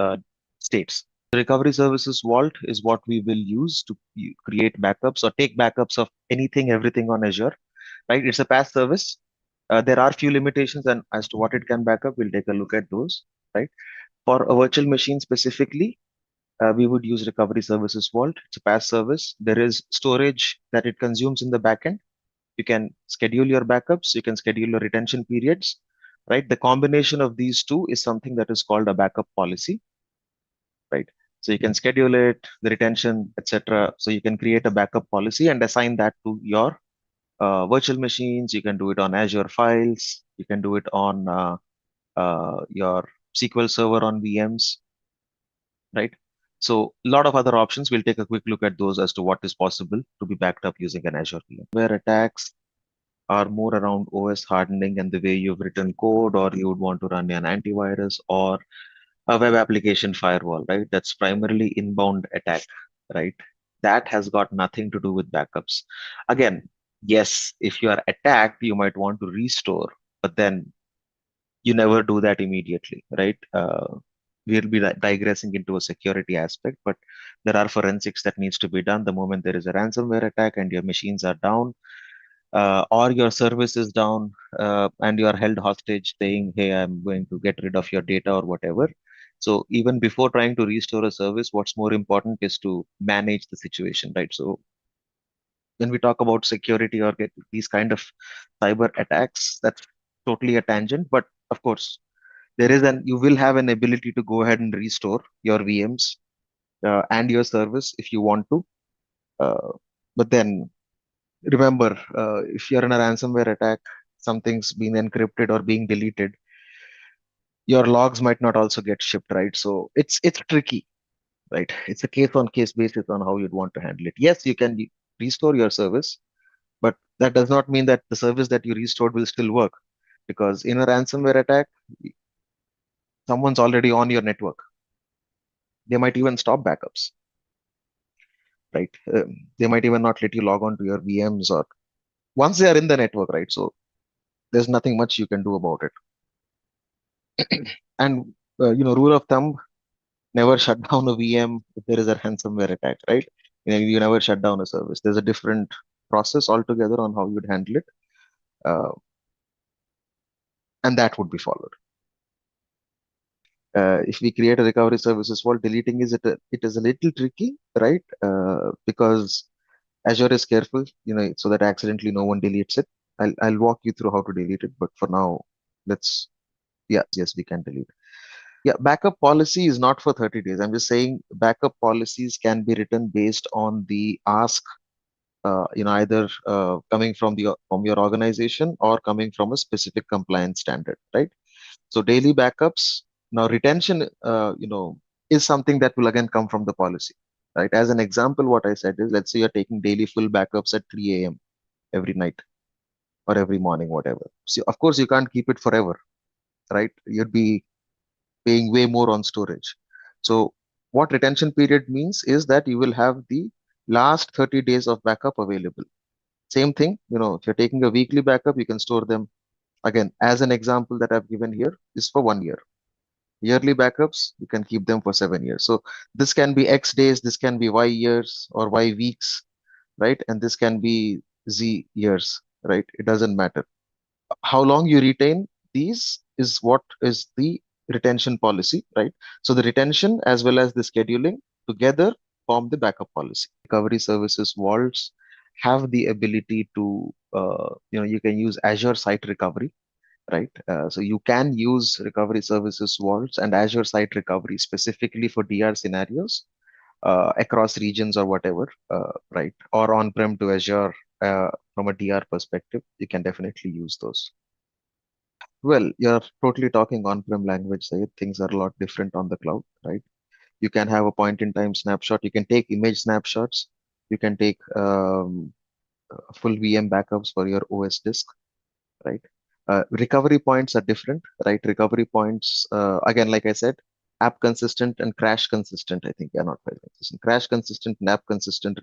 states. The recovery services vault is what we will use to create backups or take backups of anything, everything on Azure, right? It's a PaaS service. There are few limitations and as to what it can back up, we'll take a look at those, right? For a virtual machine specifically, we would use recovery services vault. It's a PaaS service. There is storage that it consumes in the backend. You can schedule your backups. You can schedule your retention periods, right? The combination of these two is something that is called a backup policy, right? So you can schedule it, the retention, etc. So you can create a backup policy and assign that to your virtual machines. You can do it on Azure files. You can do it on your SQL Server on VMs, right? So a lot of other options. We'll take a quick look at those as to what is possible to be backed up using an Azure VM. Where attacks are more around OS hardening and the way you've written code, or you would want to run an antivirus or a web application firewall, right? That's primarily inbound attack, right? That has got nothing to do with backups. Again, yes, if you are attacked, you might want to restore, but then you never do that immediately, right? We'll be digressing into a security aspect, but there are forensics that needs to be done the moment there is a ransomware attack and your machines are down, or your service is down, and you are held hostage saying, hey, I'm going to get rid of your data or whatever. So even before trying to restore a service, what's more important is to manage the situation, right? So when we talk about security or get these kind of cyber attacks, that's totally a tangent. But of course, you will have an ability to go ahead and restore your VMs and your service if you want to. Uh, but then remember, if you're in a ransomware attack, something's been encrypted or being deleted, your logs might not also get shipped, right? So it's tricky, right? It's a case on case basis on how you'd want to handle it. Yes, you can restore your service, but that does not mean that the service that you restored will still work, because in a ransomware attack, someone's already on your network. They might even stop backups, right? They might even not let you log on to your VMs or once they are in the network, right? So there's nothing much you can do about it. And rule of thumb: never shut down a VM if there is a ransomware attack, right? You never shut down a service. There's a different process altogether on how you'd handle it, uh, and that would be followed. If we create a recovery services vault, deleting it is a little tricky, right? Because Azure is careful, so that accidentally no one deletes it. I'll walk you through how to delete it, but for now, yes, we can delete. Yeah, backup policy is not for 30 days. I'm just saying backup policies can be written based on the ask, either coming from your organization or coming from a specific compliance standard, right? So daily backups. Now retention, is something that will again come from the policy, right? As an example, what I said is, let's say you're taking daily full backups at 3 a.m. every night or every morning, whatever. So of course you can't keep it forever, right? You'd be paying way more on storage. So what retention period means is that you will have the last 30 days of backup available. Same thing, if you're taking a weekly backup, you can store them again. As an example that I've given here is for 1 year. Yearly backups, you can keep them for 7 years. So this can be X days, this can be Y years or Y weeks, right? And this can be Z years, right? It doesn't matter. How long you retain these is what is the retention policy, right? So the retention as well as the scheduling together form the backup policy. Recovery services vaults have the ability to, you can use Azure Site Recovery, right? So you can use recovery services vaults and Azure Site Recovery specifically for DR scenarios across regions or whatever, right? Or on-prem to Azure from a DR perspective, you can definitely use those. Well, you're totally talking on-prem language, Sayed. Things are a lot different on the cloud, right? You can have a point-in-time snapshot. You can take image snapshots. You can take full VM backups for your OS disk, right? Recovery points are different, right? Recovery points, again, like I said, app consistent and crash consistent, I think, are not very consistent. Crash consistent and app consistent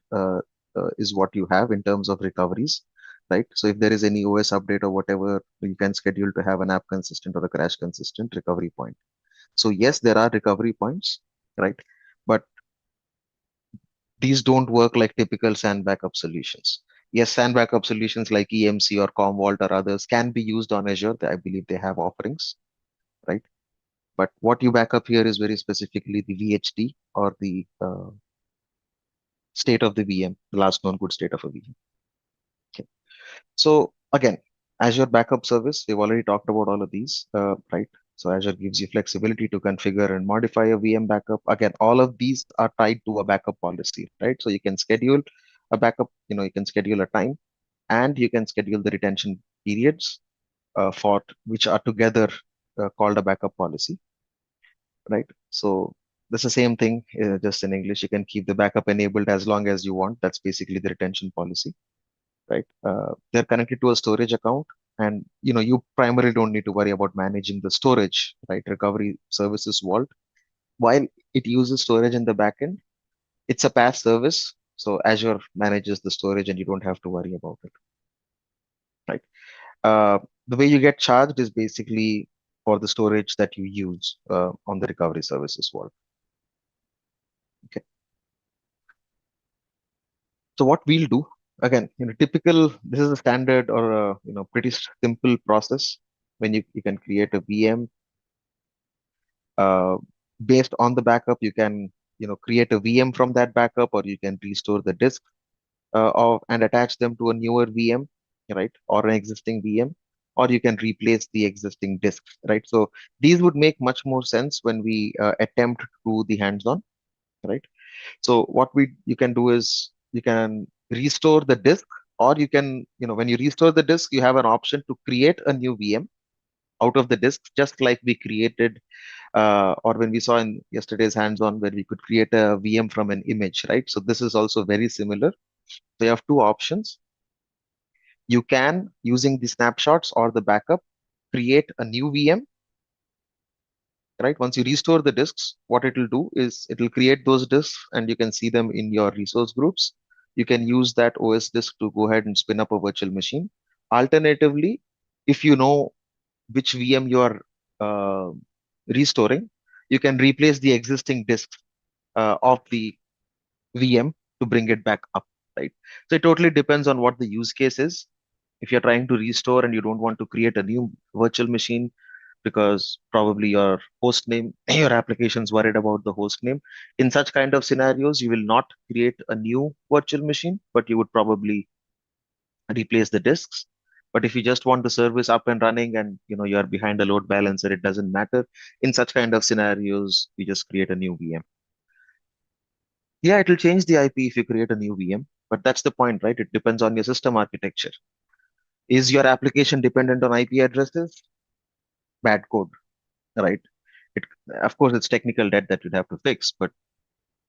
is what you have in terms of recoveries, right? So if there is any OS update or whatever, you can schedule to have an app consistent or a crash consistent recovery point. So yes, there are recovery points, right? But these don't work like typical SAN backup solutions. Yes, SAN backup solutions like EMC or Commvault or others can be used on Azure. I believe they have offerings, right? But what you back up here is very specifically the VHD or the state of the VM, the last known good state of a VM. Okay. So again, Azure Backup Service, we've already talked about all of these, right? So Azure gives you flexibility to configure and modify a VM backup. Again, all of these are tied to a backup policy, right? So you can schedule a backup, you can schedule a time and you can schedule the retention periods for which are together called a backup policy, right? So that's the same thing, just in English. You can keep the backup enabled as long as you want. That's basically the retention policy, right? They're connected to a storage account, and you primarily don't need to worry about managing the storage, right? Recovery Services Vault, while it uses storage in the backend, it's a PaaS service, so Azure manages the storage, and you don't have to worry about it, right? Uh, the way you get charged is basically for the storage that you use on the Recovery Services Vault. Okay. So what we'll do, again, this is a standard or a, pretty simple process when you can create a VM uh, based on the backup. You can, create a VM from that backup, or you can restore the disk and attach them to a newer VM, right? Or an existing VM, or you can replace the existing disk, right? So these would make much more sense when we attempt to do the hands-on, right? So what you can do is you can restore the disk, or you can, when you restore the disk, you have an option to create a new VM out of the disk, just like we created or when we saw in yesterday's hands-on where we could create a VM from an image, right? So this is also very similar. So you have two options. You can, using the snapshots or the backup, create a new VM, right? Once you restore the disks, what it will do is it will create those disks and you can see them in your resource groups. You can use that OS disk to go ahead and spin up a virtual machine. Alternatively, if you know which VM you are uh, restoring, you can replace the existing disk of the VM to bring it back up, right? So it totally depends on what the use case is. If you're trying to restore and you don't want to create a new virtual machine because probably your host name, your application's worried about the host name. In such kind of scenarios, you will not create a new virtual machine, but you would probably replace the disks. But if you just want the service up and running and you're behind a load balancer, it doesn't matter. In such kind of scenarios, you just create a new VM. Yeah, it will change the IP if you create a new VM, but that's the point, right? It depends on your system architecture. Is your application dependent on IP addresses? Bad code, right? It, of course, it's technical debt that you'd have to fix, but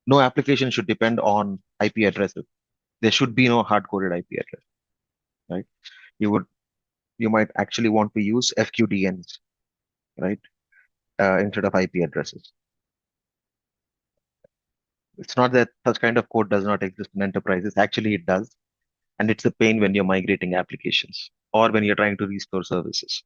no application should depend on IP addresses. There should be no hard-coded IP address, right? You would, you might actually want to use FQDNs, right? Instead of IP addresses. It's not that such kind of code does not exist in enterprises. Actually, it does. And it's a pain when you're migrating applications or when you're trying to restore services.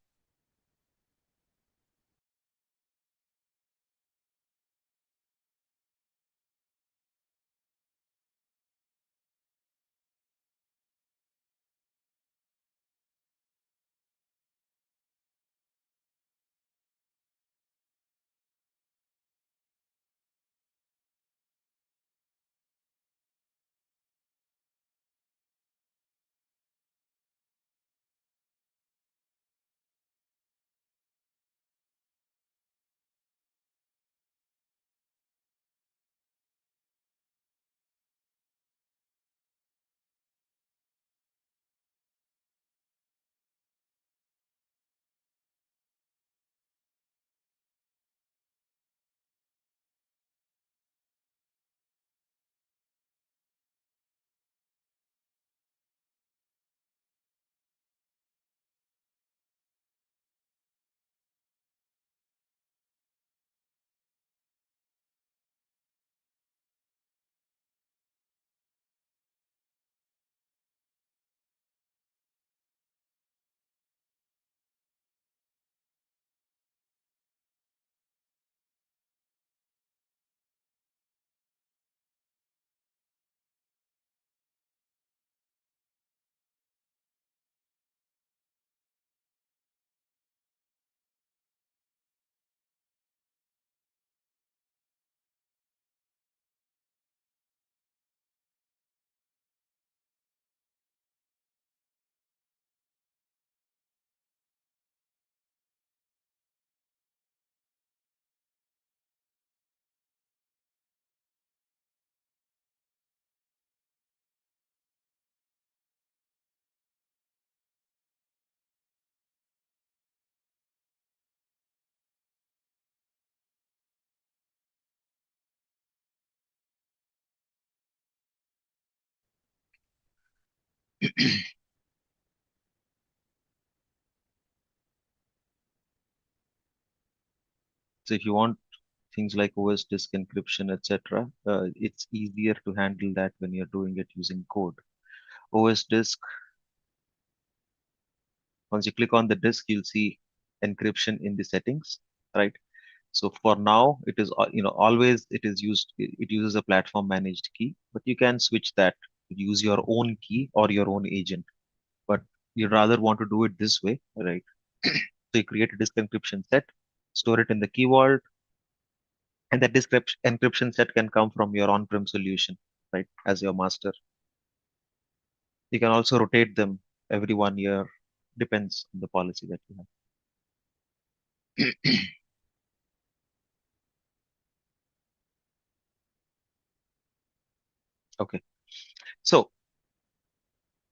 So if you want things like OS disk encryption, etc., it's easier to handle that when you're doing it using code. OS disk, once you click on the disk, you'll see encryption in the settings, right? So for now, it is always it is used. It uses a platform managed key, but you can switch that to use your own key or your own agent. But you rather want to do it this way, right? So you create a disk encryption set, store it in the key vault, and that disk encryption set can come from your on-prem solution, right, as your master. You can also rotate them every 1 year, depends on the policy that you have. Okay, so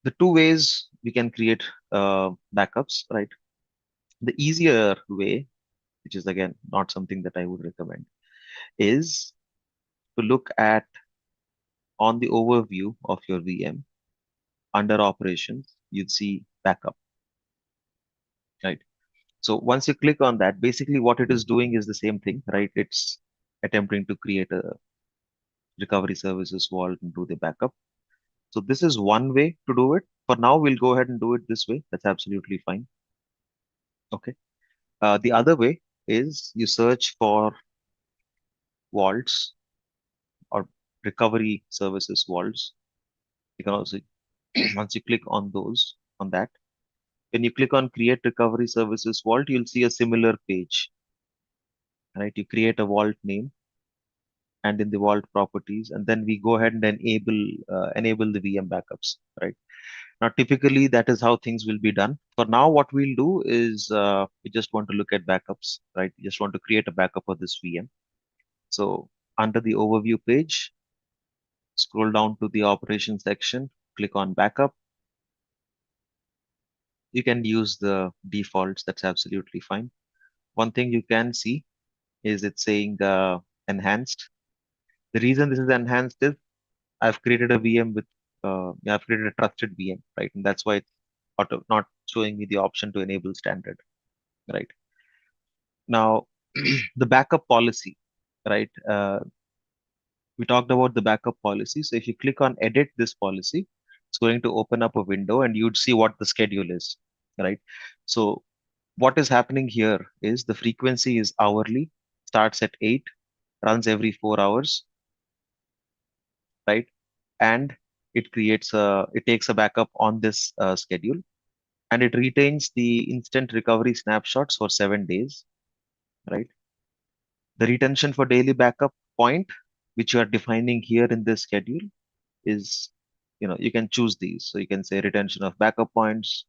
the two ways we can create backups, right? The easier way, which is again not something that I would recommend, is to look at on the overview of your VM under operations, you'd see backup, right? So once you click on that, basically what it is doing is the same thing, right? It's attempting to create a recovery services vault and do the backup. So this is one way to do it. For now, we'll go ahead and do it this way. That's absolutely fine. Okay. The other way is you search for vaults or recovery services vaults. You can also, once you click on those, on that, when you click on create recovery services vault, you'll see a similar page, right? You create a vault name and in the vault properties, and then we go ahead and enable the VM backups, right? Now, typically that is how things will be done. For now, what we'll do is we just want to look at backups, right? We just want to create a backup of this VM. So under the overview page, scroll down to the operation section, click on backup. You can use the defaults. That's absolutely fine. One thing you can see is it's saying enhanced. The reason this is enhanced is I've created a VM with, I've created a trusted VM, right? And that's why it's not showing me the option to enable standard, right? Now, the backup policy, right? We talked about the backup policy. So if you click on edit this policy, it's going to open up a window and you'd see what the schedule is, right? So what is happening here is the frequency is hourly, starts at 8, runs every 4 hours, right? And it takes a backup on this schedule and it retains the instant recovery snapshots for 7 days, right? The retention for daily backup point, which you are defining here in this schedule, is, you can choose these. So you can say retention of backup points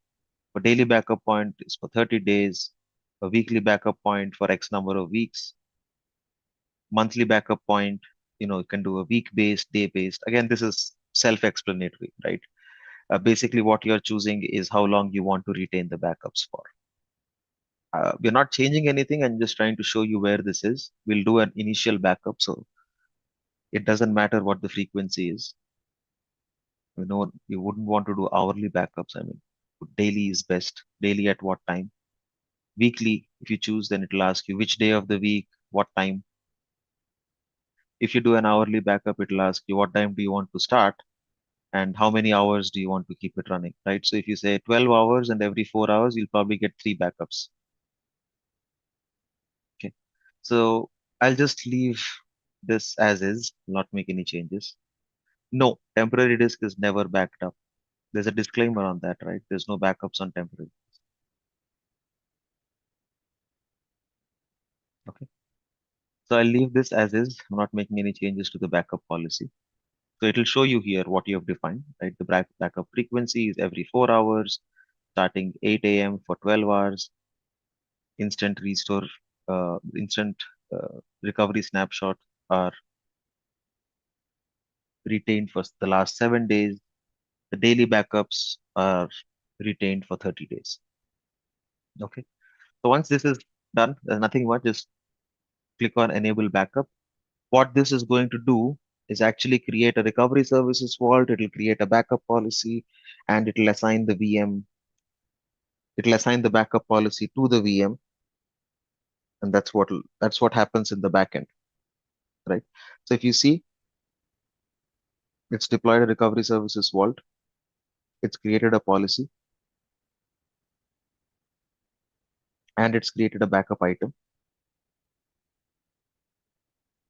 for daily backup point is for 30 days, a weekly backup point for X number of weeks, monthly backup point, you can do a week based, day based. Again, this is self-explanatory, right? Basically, what you're choosing is how long you want to retain the backups for. We're not changing anything. I'm just trying to show you where this is. We'll do an initial backup, so it doesn't matter what the frequency is. You wouldn't want to do hourly backups. I mean, daily is best. Daily at what time? Weekly, if you choose, then it'll ask you which day of the week, what time. If you do an hourly backup, it'll ask you what time do you want to start and how many hours do you want to keep it running, right? So if you say 12 hours and every 4 hours, you'll probably get 3 backups. Okay. So I'll just leave this as is, not make any changes. No, temporary disk is never backed up. There's a disclaimer on that, right? There's no backups on temporary. Okay. So I'll leave this as is. I'm not making any changes to the backup policy. So it'll show you here what you have defined, right? The backup frequency is every 4 hours, starting 8 a.m. for 12 hours, instant restore, instant recovery snapshot are retained for the last 7 days. The daily backups are retained for 30 days. Okay. So once this is done, there's nothing much, just click on enable backup. What this is going to do is actually create a recovery services vault. It will create a backup policy and it'll assign the VM, it'll assign the backup policy to the VM, and that's what happens in the backend, right? So if you see, it's deployed a recovery services vault, it's created a policy, and it's created a backup item.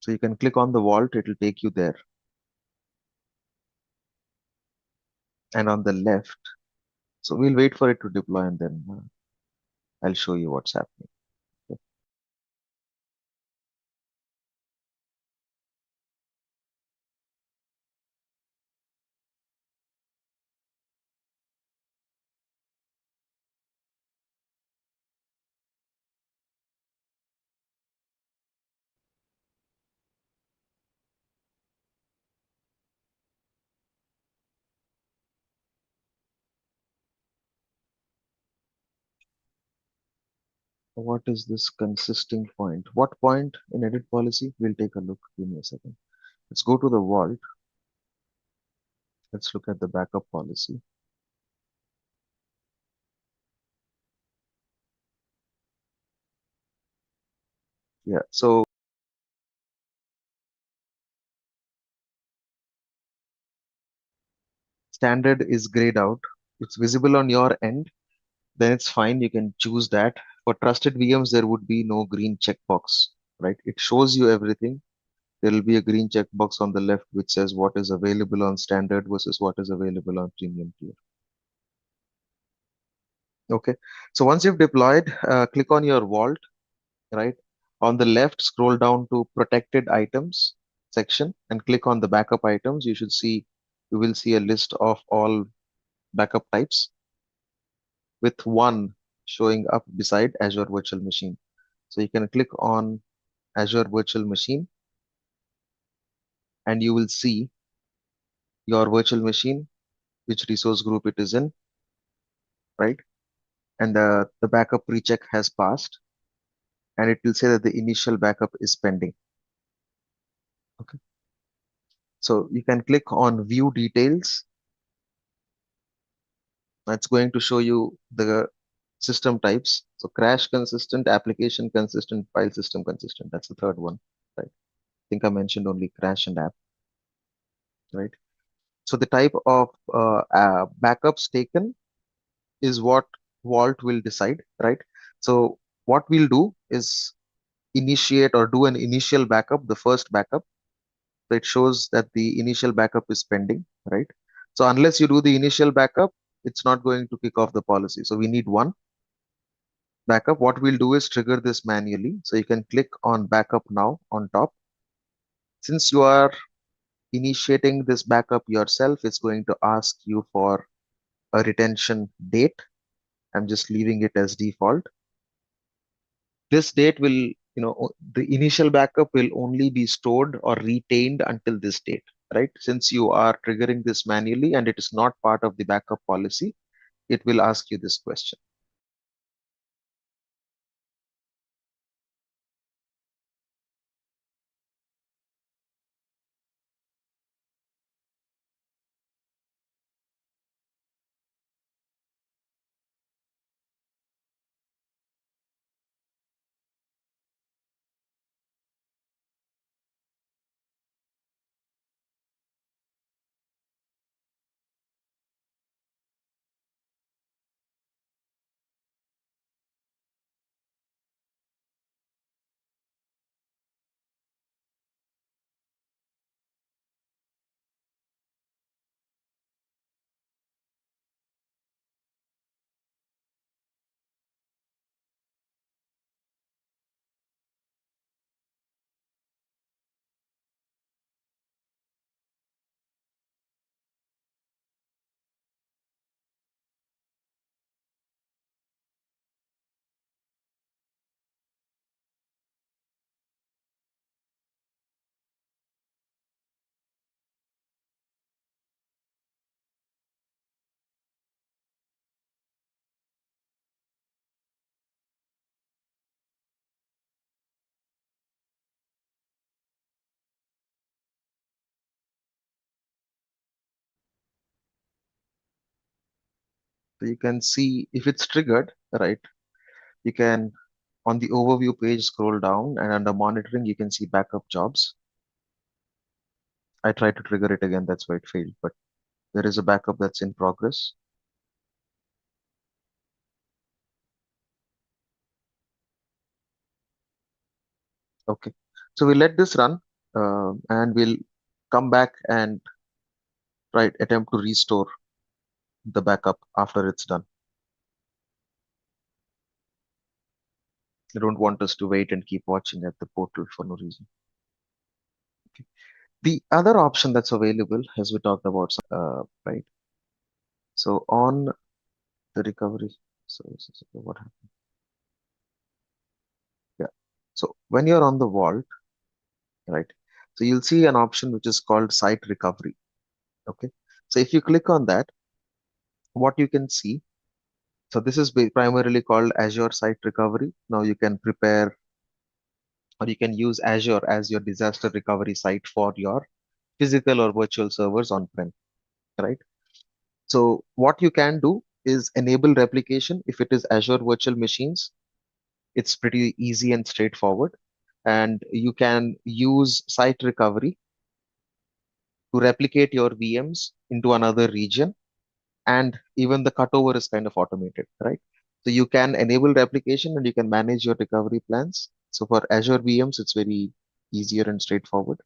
So you can click on the vault, it'll take you there. And on the left, so we'll wait for it to deploy and then I'll show you what's happening. What is this consisting point? What point in edit policy? We'll take a look. Give me a second. Let's go to the vault. Let's look at the backup policy. Yeah, so standard is grayed out. It's visible on your end, then it's fine. You can choose that. For trusted VMs, there would be no green checkbox, right? It shows you everything. There will be a green checkbox on the left which says what is available on standard versus what is available on premium tier. Okay, so once you've deployed, click on your vault, right? On the left, scroll down to protected items section and click on the backup items. You will see a list of all backup types with one showing up beside Azure Virtual Machine. So you can click on Azure Virtual Machine and you will see your virtual machine, which resource group it is in, right? And the backup recheck has passed and it will say that the initial backup is pending. Okay. So you can click on view details. That's going to show you the system types. So crash consistent, application consistent, file system consistent. That's the third one, right? I think I mentioned only crash and app, right? So the type of backups taken is what Vault will decide, right? So what we'll do is initiate or do an initial backup, the first backup. So it shows that the initial backup is pending, right? So unless you do the initial backup, it's not going to kick off the policy. So we need one backup. What we'll do is trigger this manually. So you can click on backup now on top. Since you are initiating this backup yourself, it's going to ask you for a retention date. I'm just leaving it as default. This date will, the initial backup will only be stored or retained until this date, right? Since you are triggering this manually and it is not part of the backup policy, it will ask you this question. So you can see if it's triggered, right? You can, on the overview page, scroll down and under monitoring, you can see backup jobs. I tried to trigger it again, that's why it failed, but there is a backup that's in progress. Okay, so we'll let this run and we'll come back and attempt to restore the backup after it's done. I don't want us to wait and keep watching at the portal for no reason. Okay. The other option that's available, as we talked about, right? So on the recovery services, what happened? Yeah. So when you're on the vault, right? So you'll see an option which is called site recovery. Okay. So if you click on that, what you can see, so this is primarily called Azure Site Recovery. Now you can prepare or you can use Azure as your disaster recovery site for your physical or virtual servers on-prem, right? So what you can do is enable replication. If it is Azure virtual machines, it's pretty easy and straightforward. And you can use site recovery to replicate your VMs into another region. And even the cutover is kind of automated, right? So you can enable replication and you can manage your recovery plans. So for Azure VMs, it's very easier and straightforward.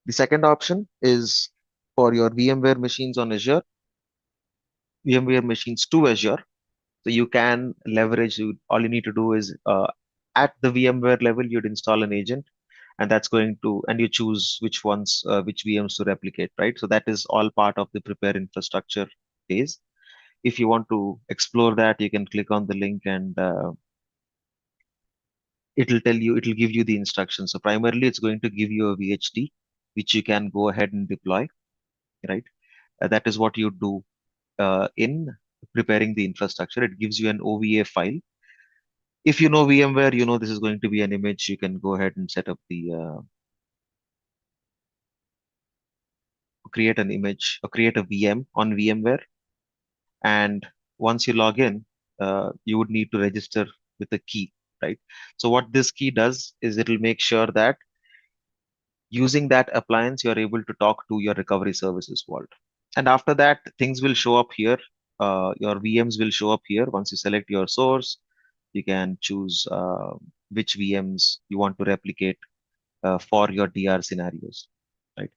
The second option is for your VMware machines on Azure, VMware machines to Azure. So you can leverage, all you need to do is at the VMware level, you'd install an agent and that's going to, and you choose which ones, which VMs to replicate, right? So that is all part of the prepare infrastructure phase. If you want to explore that, you can click on the link and it'll give you the instructions. So primarily it's going to give you a VHD, which you can go ahead and deploy, right? That is what you do in preparing the infrastructure. It gives you an OVA file. If you know VMware, you know this is going to be an image. You can go ahead and set up the create an image or create a VM on VMware. And once you log in, you would need to register with a key, right? So what this key does is it'll make sure that using that appliance, you're able to talk to your recovery services vault. And after that, things will show up here. Your VMs will show up here. Once you select your source, you can choose which VMs you want to replicate for your DR scenarios, right?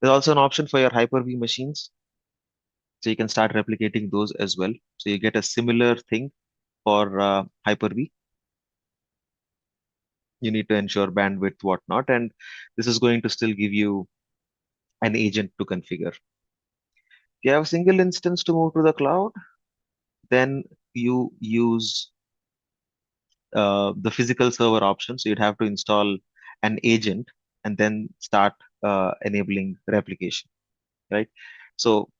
There's also an option for your Hyper-V machines. So you can start replicating those as well. So you get a similar thing for Hyper-V. You need to ensure bandwidth, whatnot, and this is going to still give you an agent to configure. If you have a single instance to move to the cloud, then you use the physical server option. So you'd have to install an agent and then start enabling replication, right? So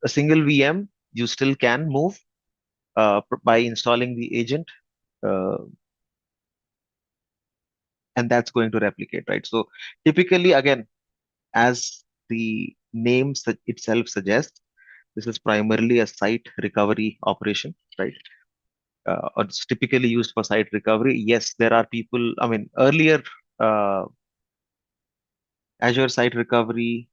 a single VM, you still can move by installing the agent, uh, and that's going to replicate, right? So typically, again, as the name itself suggests, this is primarily a site recovery operation, right? Or it's typically used for site recovery. Yes, there are people, I mean, earlier, uh, Azure Site Recovery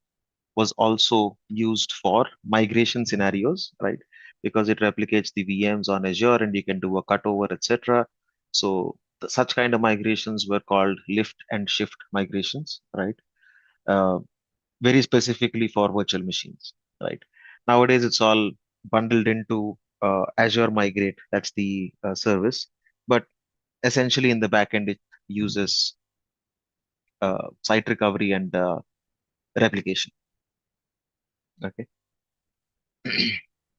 was also used for migration scenarios, right? Because it replicates the VMs on Azure and you can do a cutover, etc. So such kind of migrations were called lift and shift migrations, right? Uh, Very specifically for virtual machines, right? Nowadays, it's all bundled into Azure Migrate. That's the service. But essentially, in the backend, it uses site recovery and replication. Okay.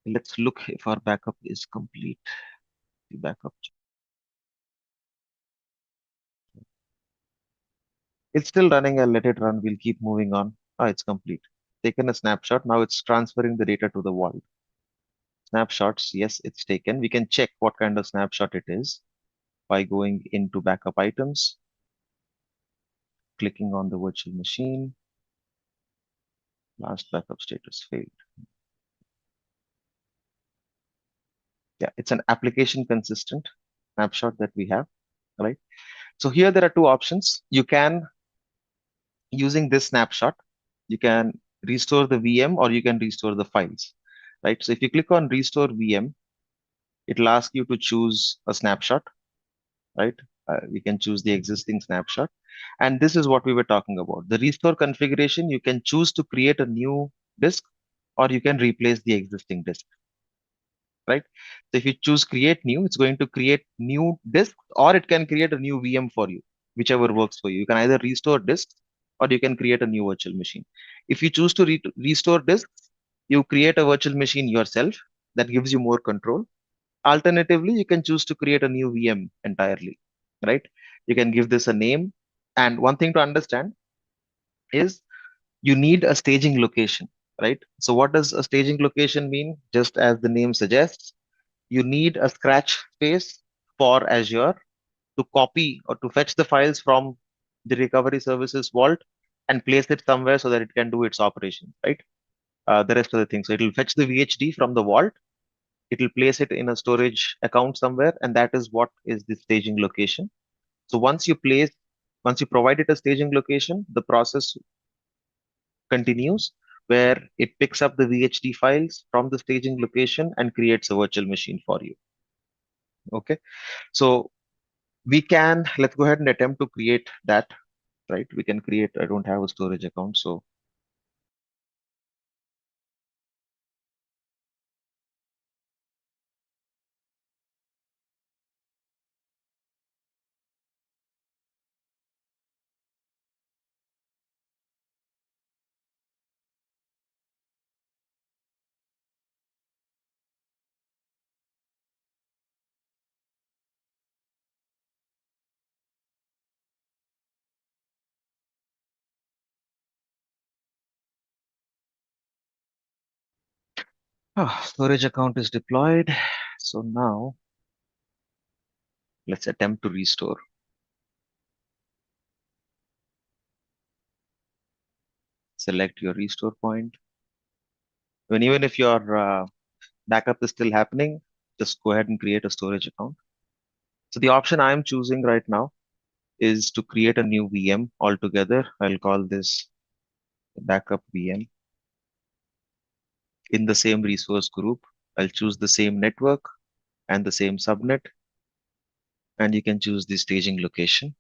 Let's look if our backup is complete. The backup. It's still running. I'll let it run. We'll keep moving on. Ah, it's complete. Taken a snapshot. Now it's transferring the data to the vault. Snapshots. Yes, it's taken. We can check what kind of snapshot it is by going into backup items, clicking on the virtual machine. Last backup status failed. Yeah, it's an application consistent snapshot that we have, right? So here there are two options. You can, using this snapshot, you can restore the VM or you can restore the files, right? So if you click on restore VM, it'll ask you to choose a snapshot, right? We can choose the existing snapshot. And this is what we were talking about. The restore configuration, you can choose to create a new disk or you can replace the existing disk, right? So if you choose create new, it's going to create new disk or it can create a new VM for you, whichever works for you. You can either restore disks or you can create a new virtual machine. If you choose to restore disks, you create a virtual machine yourself that gives you more control. Alternatively, you can choose to create a new VM entirely, right? You can give this a name. And one thing to understand is you need a staging location, right? So what does a staging location mean? Just as the name suggests, you need a scratch space for Azure to copy or to fetch the files from the recovery services vault and place it somewhere so that it can do its operation, right? The rest of the things. So it will fetch the VHD from the vault, it will place it in a storage account somewhere, and that is what is the staging location. So once you provide it a staging location, the process continues where it picks up the VHD files from the staging location and creates a virtual machine for you. Okay. So let's go ahead and attempt to create that, right? We can create, I don't have a storage account. So storage account is deployed. So now let's attempt to restore. Select your restore point. When even if your backup is still happening, just go ahead and create a storage account. So the option I'm choosing right now is to create a new VM altogether. I'll call this backup VM in the same resource group. I'll choose the same network and the same subnet, and you can choose the staging location.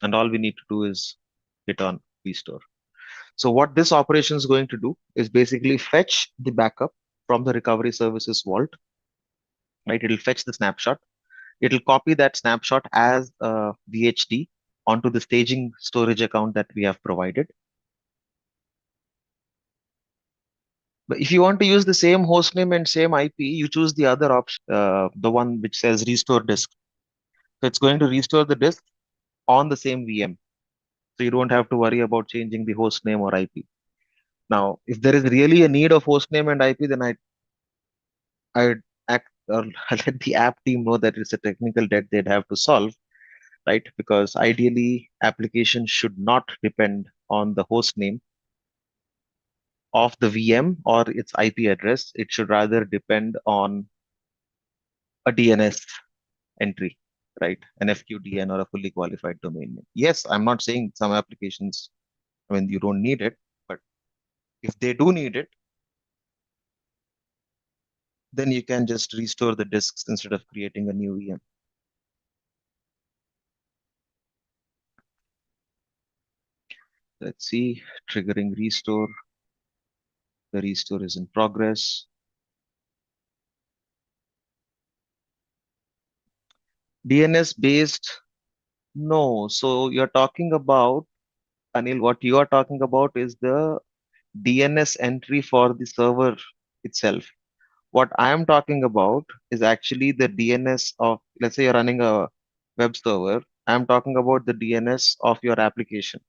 And all we need to do is hit on restore. So what this operation is going to do is basically fetch the backup from the recovery services vault, right? It'll fetch the snapshot. It'll copy that snapshot as a VHD onto the staging storage account that we have provided. But if you want to use the same hostname and same IP, you choose the other option, the one which says restore disk. So it's going to restore the disk on the same VM. So you don't have to worry about changing the hostname or IP. Now, if there is really a need of hostname and IP, then I'd act or let the app team know that it's a technical debt they'd have to solve, right? Because ideally, applications should not depend on the host name of the VM or its IP address. It should rather depend on a DNS entry, right? An FQDN or a fully qualified domain name. Yes, I'm not saying some applications, I mean, you don't need it, but if they do need it, then you can just restore the disks instead of creating a new VM. Let's see, triggering restore. The restore is in progress. DNS based? No. So you're talking about, Anil, what you are talking about is the DNS entry for the server itself. What I am talking about is actually the DNS of, let's say you're running a web server. I'm talking about the DNS of your application.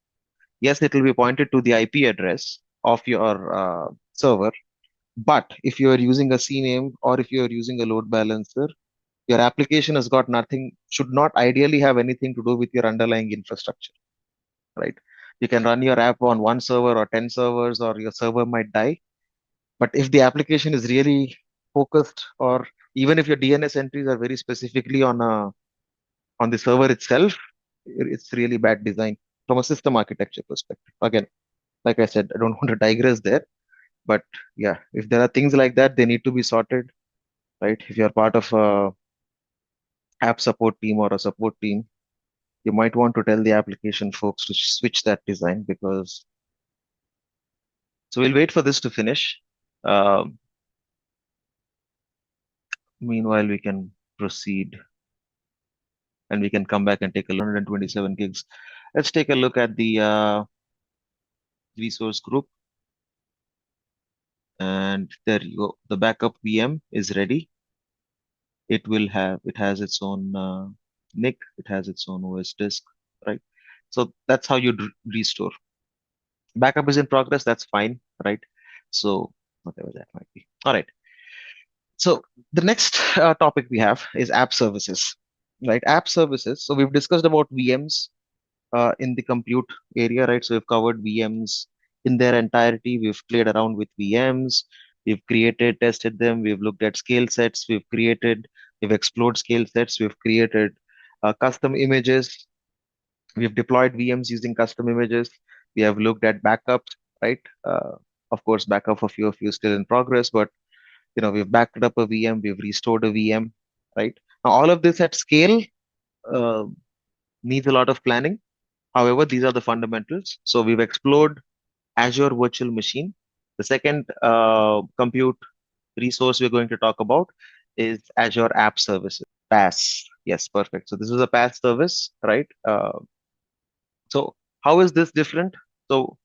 Yes, it will be pointed to the IP address of your server. But if you are using a CNAME or if you are using a load balancer, your application has got nothing, should not ideally have anything to do with your underlying infrastructure, right? You can run your app on one server or 10 servers, or your server might die. But if the application is really focused or Even if your DNS entries are very specifically on the server itself, it's really bad design from a system architecture perspective. Again, like I said, I don't want to digress there, but yeah, if there are things like that, they need to be sorted, right? If you're part of a app support team or a support team, you might want to tell the application folks to switch that design because. So we'll wait for this to finish. Um, Meanwhile, we can proceed and we can come back and take a 127 gigs. Let's take a look at the resource group. And there you go. The backup VM is ready. It has its own NIC, it has its own OS disk, right? So that's how you restore. Backup is in progress, that's fine, right? So whatever that might be. All right. So the next topic we have is app services, right? App services. So we've discussed about VMs in the compute area, right? So we've covered VMs in their entirety. We've played around with VMs. We've created, tested them. We've looked at scale sets. We've explored scale sets. We've created custom images. We've deployed VMs using custom images. We have looked at backups, right? Of course, backup of few still in progress, but we've backed up a VM, we've restored a VM, right? Now, all of this at scale uh, needs a lot of planning. However, these are the fundamentals. So we've explored Azure Virtual Machine. The second compute resource we're going to talk about is Azure App Services, PaaS. Yes, perfect. So this is a PaaS service, right? So how is this different? So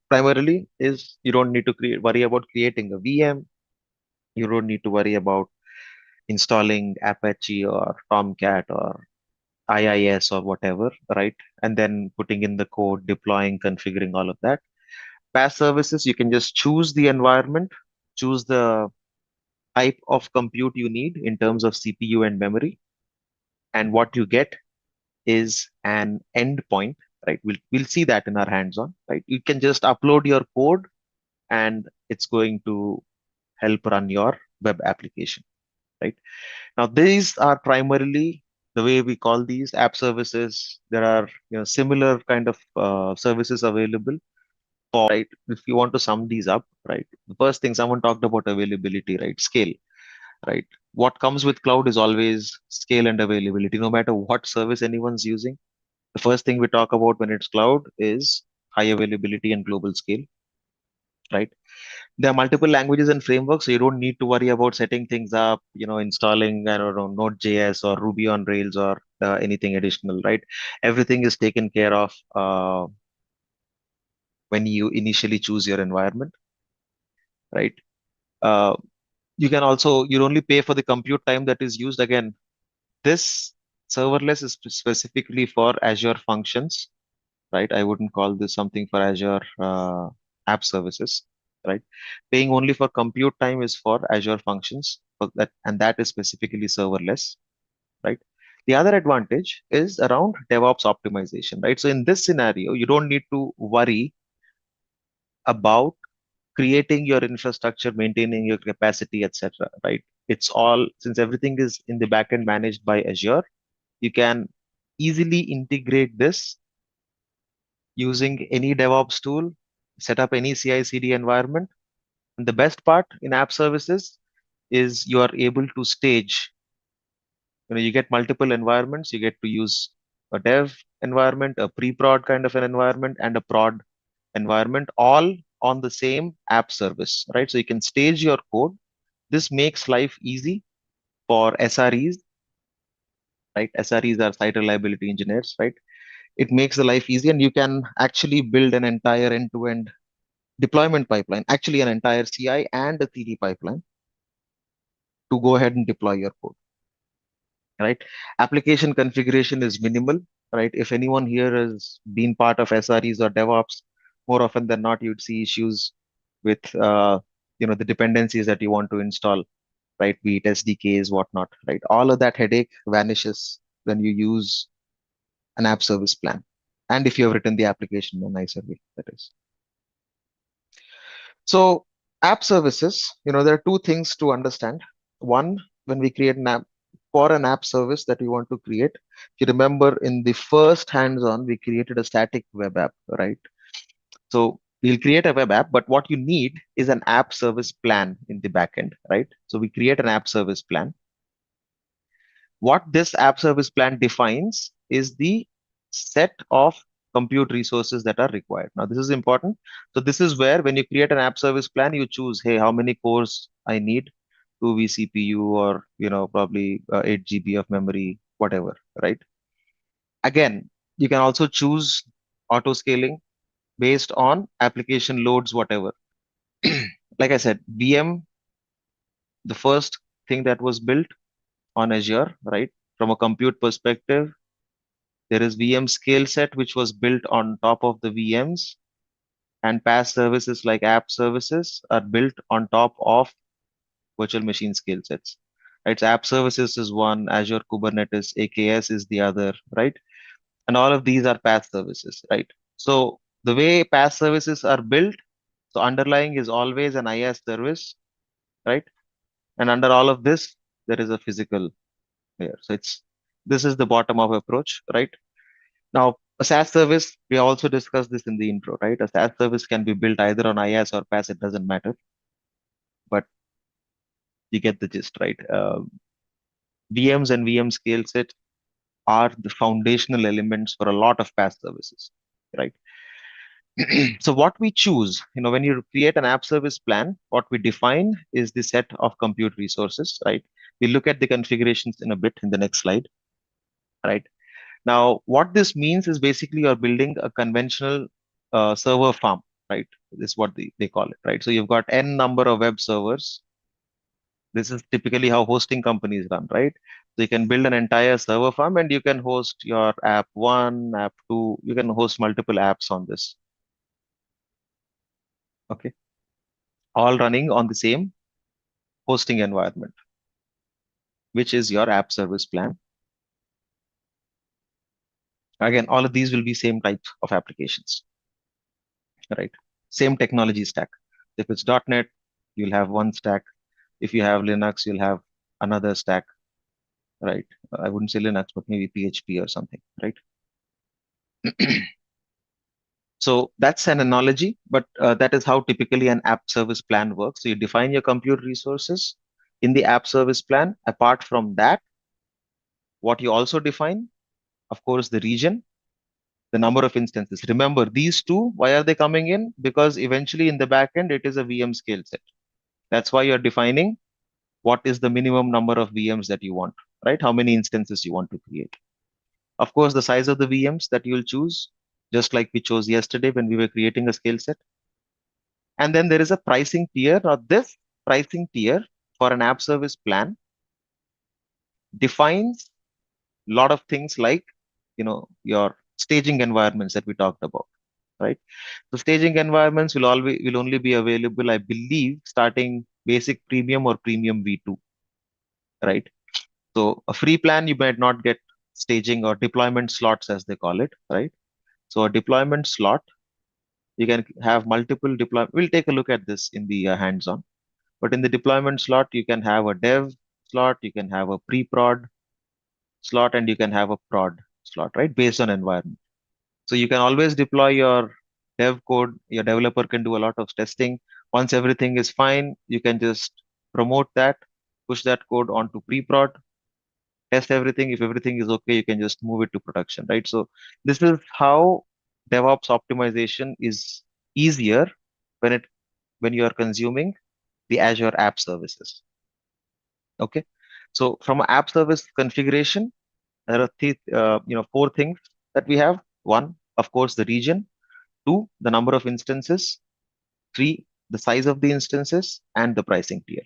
primarily is you don't need to worry about creating a VM. You don't need to worry about installing Apache or Tomcat or IIS or whatever, right? And then putting in the code, deploying, configuring all of that. PaaS services, you can just choose the environment, choose the type of compute you need in terms of CPU and memory. And what you get is an endpoint, right? We'll see that in our hands-on, right? You can just upload your code and it's going to help run your web application, right? Now, these are primarily the way we call these app services. There are similar kind of services available for, right? If you want to sum these up, right? The first thing someone talked about availability, right? Scale, right? What comes with cloud is always scale and availability, no matter what service anyone's using. The first thing we talk about when it's cloud is high availability and global scale, right? There are multiple languages and frameworks, so you don't need to worry about setting things up, installing, I don't know, Node.js or Ruby on Rails or anything additional, right? Everything is taken care of when you initially choose your environment, right? Uh, you'll only pay for the compute time that is used. Again, this serverless is specifically for Azure functions, right? I wouldn't call this something for Azure app services, right? Paying only for compute time is for Azure functions, and that is specifically serverless, right? The other advantage is around DevOps optimization, right? So in this scenario, you don't need to worry about creating your infrastructure, maintaining your capacity, etc., right? It's all, since everything is in the backend managed by Azure, you can easily integrate this using any DevOps tool, set up any CI/CD environment. And the best part in app services is you are able to stage. You get multiple environments. You get to use a dev environment, a pre-prod kind of an environment, and a prod environment, all on the same app service, right? So you can stage your code. This makes life easy for SREs, right? SREs are site reliability engineers, right? It makes the life easy, and you can actually build an entire end-to-end deployment pipeline, actually an entire CI and a CD pipeline to go ahead and deploy your code, right? Application configuration is minimal, right? If anyone here has been part of SREs or DevOps, more often than not, you'd see issues with, the dependencies that you want to install, right? Be it SDKs, whatnot, right? All of that headache vanishes when you use an app service plan. And if you have written the application in a nicer way, that is. So app services, there are two things to understand. One, when we create an app for an app service that we want to create, if you remember in the first hands-on, we created a static web app, right? So we'll create a web app, but what you need is an app service plan in the backend, right? So we create an app service plan. What this app service plan defines is the set of compute resources that are required. Now, this is important. So this is where when you create an app service plan, you choose, hey, how many cores I need, 2 vCPU or, probably 8 GB of memory, whatever, right? Again, you can also choose auto scaling based on application loads, whatever. Like I said, VM, the first thing that was built on Azure, right? From a compute perspective, there is VM scale set, which was built on top of the VMs, and PaaS services like app services are built on top of virtual machine scale sets. Right? So app services is one, Azure Kubernetes, AKS is the other, right? And all of these are PaaS services, right? So the way PaaS services are built, so underlying is always an IaaS service, right? And under all of this, there is a physical layer. So this is the bottom up approach, right? Now, a SaaS service, we also discussed this in the intro, right? A SaaS service can be built either on IaaS or PaaS, it doesn't matter, but you get the gist, right? VMs and VM scale sets are the foundational elements for a lot of PaaS services, right? So what we choose, when you create an app service plan, what we define is the set of compute resources, right? We look at the configurations in a bit in the next slide, right? Now, what this means is basically you're building a conventional server farm, right? This is what they call it, right? So you've got n number of web servers. This is typically how hosting companies run, right? So you can build an entire server farm and you can host your app one, app two, you can host multiple apps on this. Okay. All running on the same hosting environment, which is your app service plan. Again, all of these will be same type of applications, right? Same technology stack. If it's .NET, you'll have one stack. If you have Linux, you'll have another stack, right? I wouldn't say Linux, but maybe PHP or something, right? So that's an analogy, but that is how typically an app service plan works. So you define your compute resources in the app service plan. Apart from that, what you also define, of course, the region, the number of instances. Remember, these two, why are they coming in? Because eventually in the backend, it is a VM scale set. That's why you're defining what is the minimum number of VMs that you want, right? How many instances you want to create. Of course, the size of the VMs that you'll choose, just like we chose yesterday when we were creating a scale set. And then there is a pricing tier. Now, this pricing tier for an app service plan defines a lot of things like, your staging environments that we talked about, right? So staging environments will only be available, I believe, starting basic premium or premium V2, right? So a free plan, you might not get staging or deployment slots as they call it, right? So a deployment slot, you can have multiple deploy. We'll take a look at this in the hands-on. But in the deployment slot, you can have a dev slot, you can have a pre-prod slot, and you can have a prod slot, right? Based on environment. So you can always deploy your dev code. Your developer can do a lot of testing. Once everything is fine, you can just promote that, push that code onto pre-prod, test everything. If everything is okay, you can just move it to production, right? So this is how DevOps optimization is easier when you are consuming the Azure app services. Okay. So from an app service configuration, there are four things that we have. One, of course, the region. Two, the number of instances. Three, the size of the instances and the pricing tier.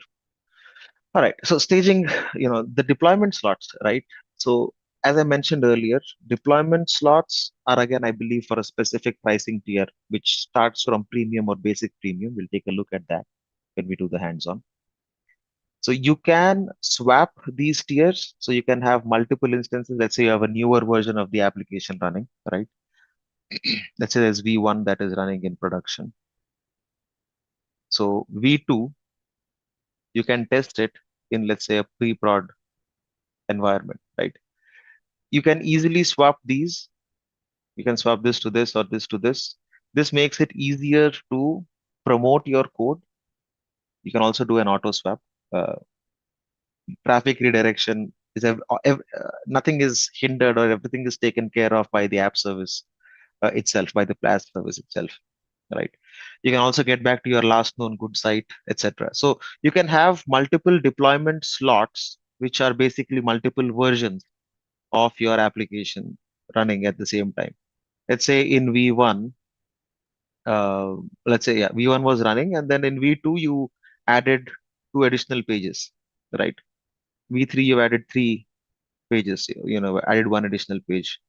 All right. So staging, the deployment slots, right? So as I mentioned earlier, deployment slots are again, I believe, for a specific pricing tier, which starts from premium or basic premium. We'll take a look at that when we do the hands-on. So you can swap these tiers. So you can have multiple instances. Let's say you have a newer version of the application running, right? Let's say there's V1 that is running in production. So V2, you can test it in, let's say, a pre-prod environment, right? You can easily swap these. You can swap this to this or this to this. This makes it easier to promote your code. You can also do an auto swap. Uh, Traffic redirection is nothing is hindered, or everything is taken care of by the app service itself, by the PLAS service itself, right? You can also get back to your last known good site, etc. So you can have multiple deployment slots, which are basically multiple versions of your application running at the same time. Let's say in V1, uh, let's say, yeah, V1 was running, and then in V2 you added two additional pages, right? V3 you added three pages, added one additional page,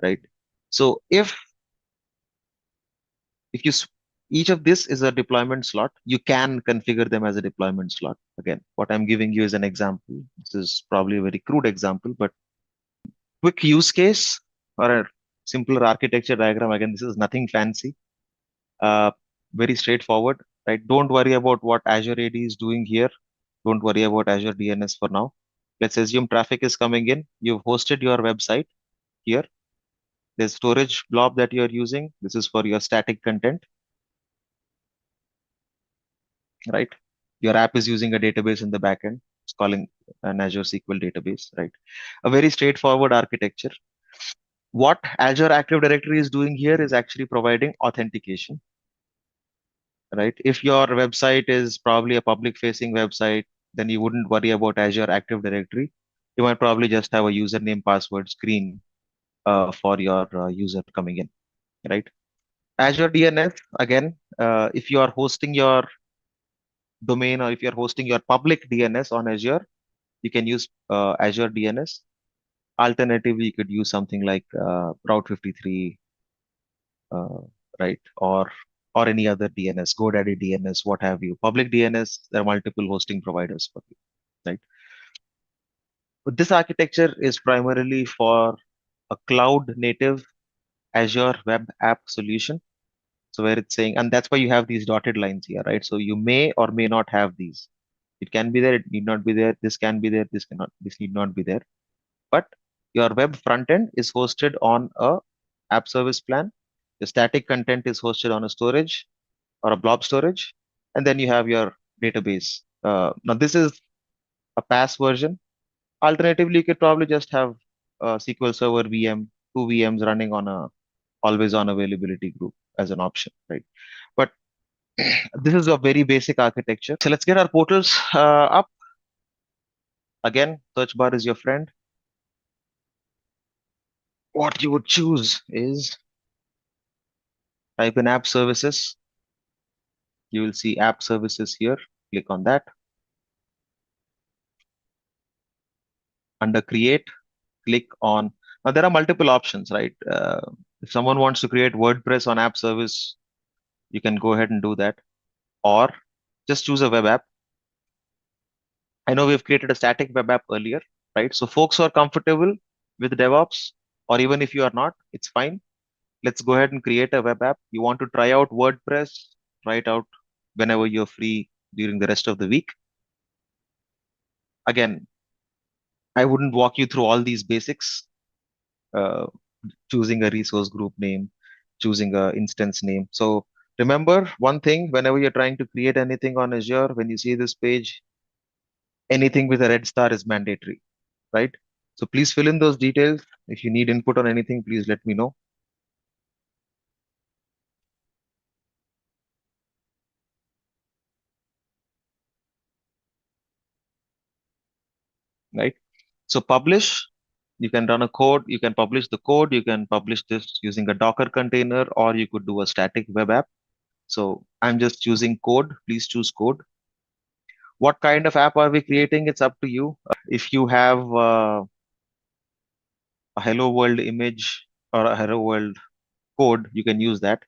right? So if you each of this is a deployment slot, you can configure them as a deployment slot. Again, what I'm giving you is an example. This is probably a very crude example, but quick use case or a simpler architecture diagram. Again, this is nothing fancy. Uh, Very straightforward, right? Don't worry about what Azure AD is doing here. Don't worry about Azure DNS for now. Let's assume traffic is coming in. You've hosted your website here. There's storage blob that you're using. This is for your static content, right? Your app is using a database in the backend. It's calling an Azure SQL database, right? A very straightforward architecture. What Azure Active Directory is doing here is actually providing authentication, right? If your website is probably a public facing website, then you wouldn't worry about Azure Active Directory. You might probably just have a username password screen for your user coming in, right? Azure DNS, again, if you are hosting your domain or if you're hosting your public DNS on Azure, you can use Azure DNS. Alternatively, you could use something like Route 53, uh, right? Or any other DNS, GoDaddy DNS, what have you. Public DNS, there are multiple hosting providers for you, right? But this architecture is primarily for a cloud native Azure web app solution. So where it's saying, and that's why you have these dotted lines here, right? So you may or may not have these. It can be there, it need not be there. This can be there, this need not be there. But your web front end is hosted on a app service plan. The static content is hosted on a storage or a blob storage, and then you have your database. Now this is a PaaS version. Alternatively, you could probably just have a SQL Server VM, two VMs running on a always on availability group as an option, right? But this is a very basic architecture. So let's get our portals up. Again, search bar is your friend. What you would choose is type in app services. You will see app services here. Click on that. Under create, click on. Now there are multiple options, right? If someone wants to create WordPress on app service, you can go ahead and do that. Or just choose a web app. I know we've created a static web app earlier, right? So folks who are comfortable with DevOps, or even if you are not, it's fine. Let's go ahead and create a web app. You want to try out WordPress, try it out whenever you're free during the rest of the week. Again, I wouldn't walk you through all these basics. Uh, Choosing a resource group name, choosing a instance name. So remember one thing, whenever you're trying to create anything on Azure, when you see this page, anything with a red star is mandatory, right? So please fill in those details. If you need input on anything, please let me know, right? So publish, you can run a code, you can publish the code, you can publish this using a Docker container, or you could do a static web app. So I'm just choosing code. Please choose code. What kind of app are we creating? It's up to you. If you have a hello world image or a hello world code, you can use that.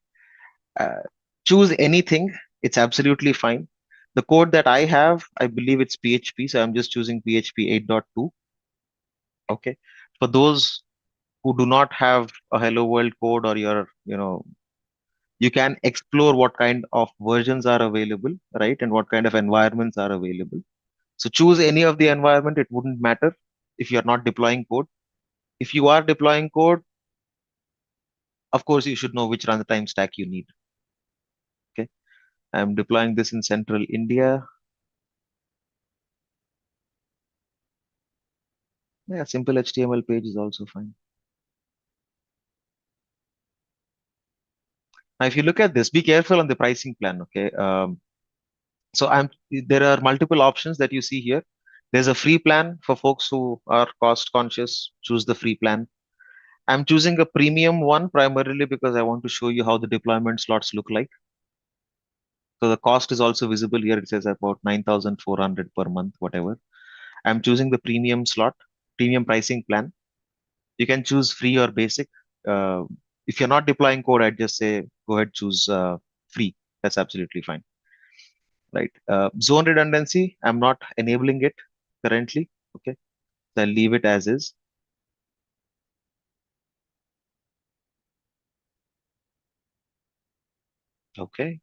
Uh, Choose anything. It's absolutely fine. The code that I have, I believe it's PHP, so I'm just choosing PHP 8.2. Okay. For those who do not have a hello world code, or you can explore what kind of versions are available, right? And what kind of environments are available. So choose any of the environment. It wouldn't matter if you're not deploying code. If you are deploying code, of course, you should know which runtime stack you need. Okay. I'm deploying this in central India. Yeah, simple HTML page is also fine. Now, if you look at this, be careful on the pricing plan. Okay. So there are multiple options that you see here. There's a free plan for folks who are cost conscious. Choose the free plan. I'm choosing a premium one primarily because I want to show you how the deployment slots look like. So the cost is also visible here. It says about 9,400 per month, whatever. I'm choosing the premium slot, premium pricing plan. You can choose free or basic. Uh, if you're not deploying code, I'd just say go ahead, choose free. That's absolutely fine. Right. Zone redundancy, I'm not enabling it currently. Okay. So I'll leave it as is. Okay.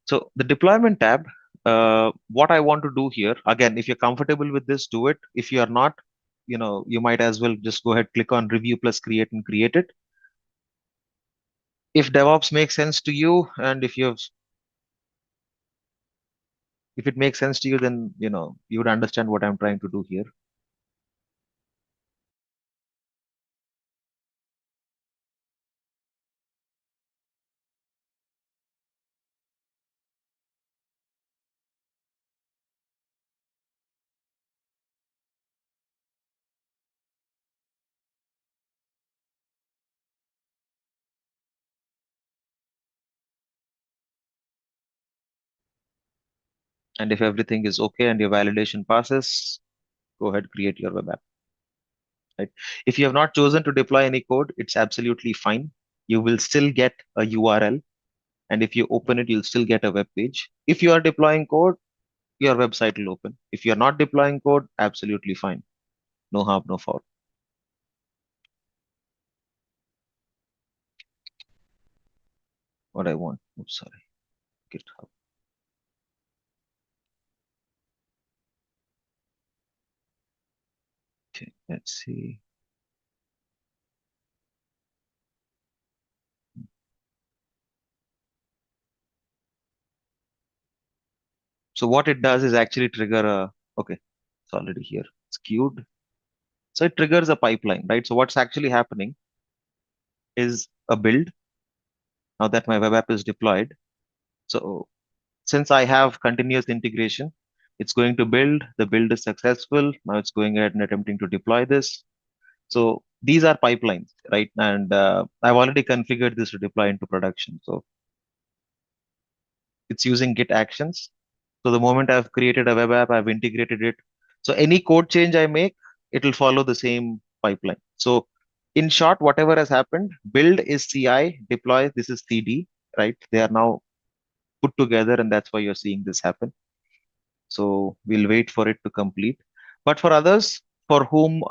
So the deployment tab, what I want to do here, again, if you're comfortable with this, do it. If you're not, you might as well just go ahead, click on review plus create and create it. If DevOps makes sense to you, and if it makes sense to you, then you would understand what I'm trying to do here. And if everything is okay and your validation passes, go ahead, create your web app. Right? If you have not chosen to deploy any code, it's absolutely fine. You will still get a URL, and if you open it, you'll still get a web page. If you are deploying code, your website will open. If you're not deploying code, absolutely fine. No harm, no foul. What I want. Oops, sorry. GitHub. Okay, let's see. So what it does is actually trigger okay, it's already here. It's queued. So it triggers a pipeline, right? So what's actually happening is a build. Now that my web app is deployed. So since I have continuous integration, it's going to build. The build is successful. Now it's going ahead and attempting to deploy this. So these are pipelines, right? And I've already configured this to deploy into production. So it's using Git actions. So the moment I've created a web app, I've integrated it. So any code change I make, it'll follow the same pipeline. So in short, whatever has happened, build is CI, deploy, this is CD, right? They are now put together, and that's why you're seeing this happen. So we'll wait for it to complete. But for others, for whom,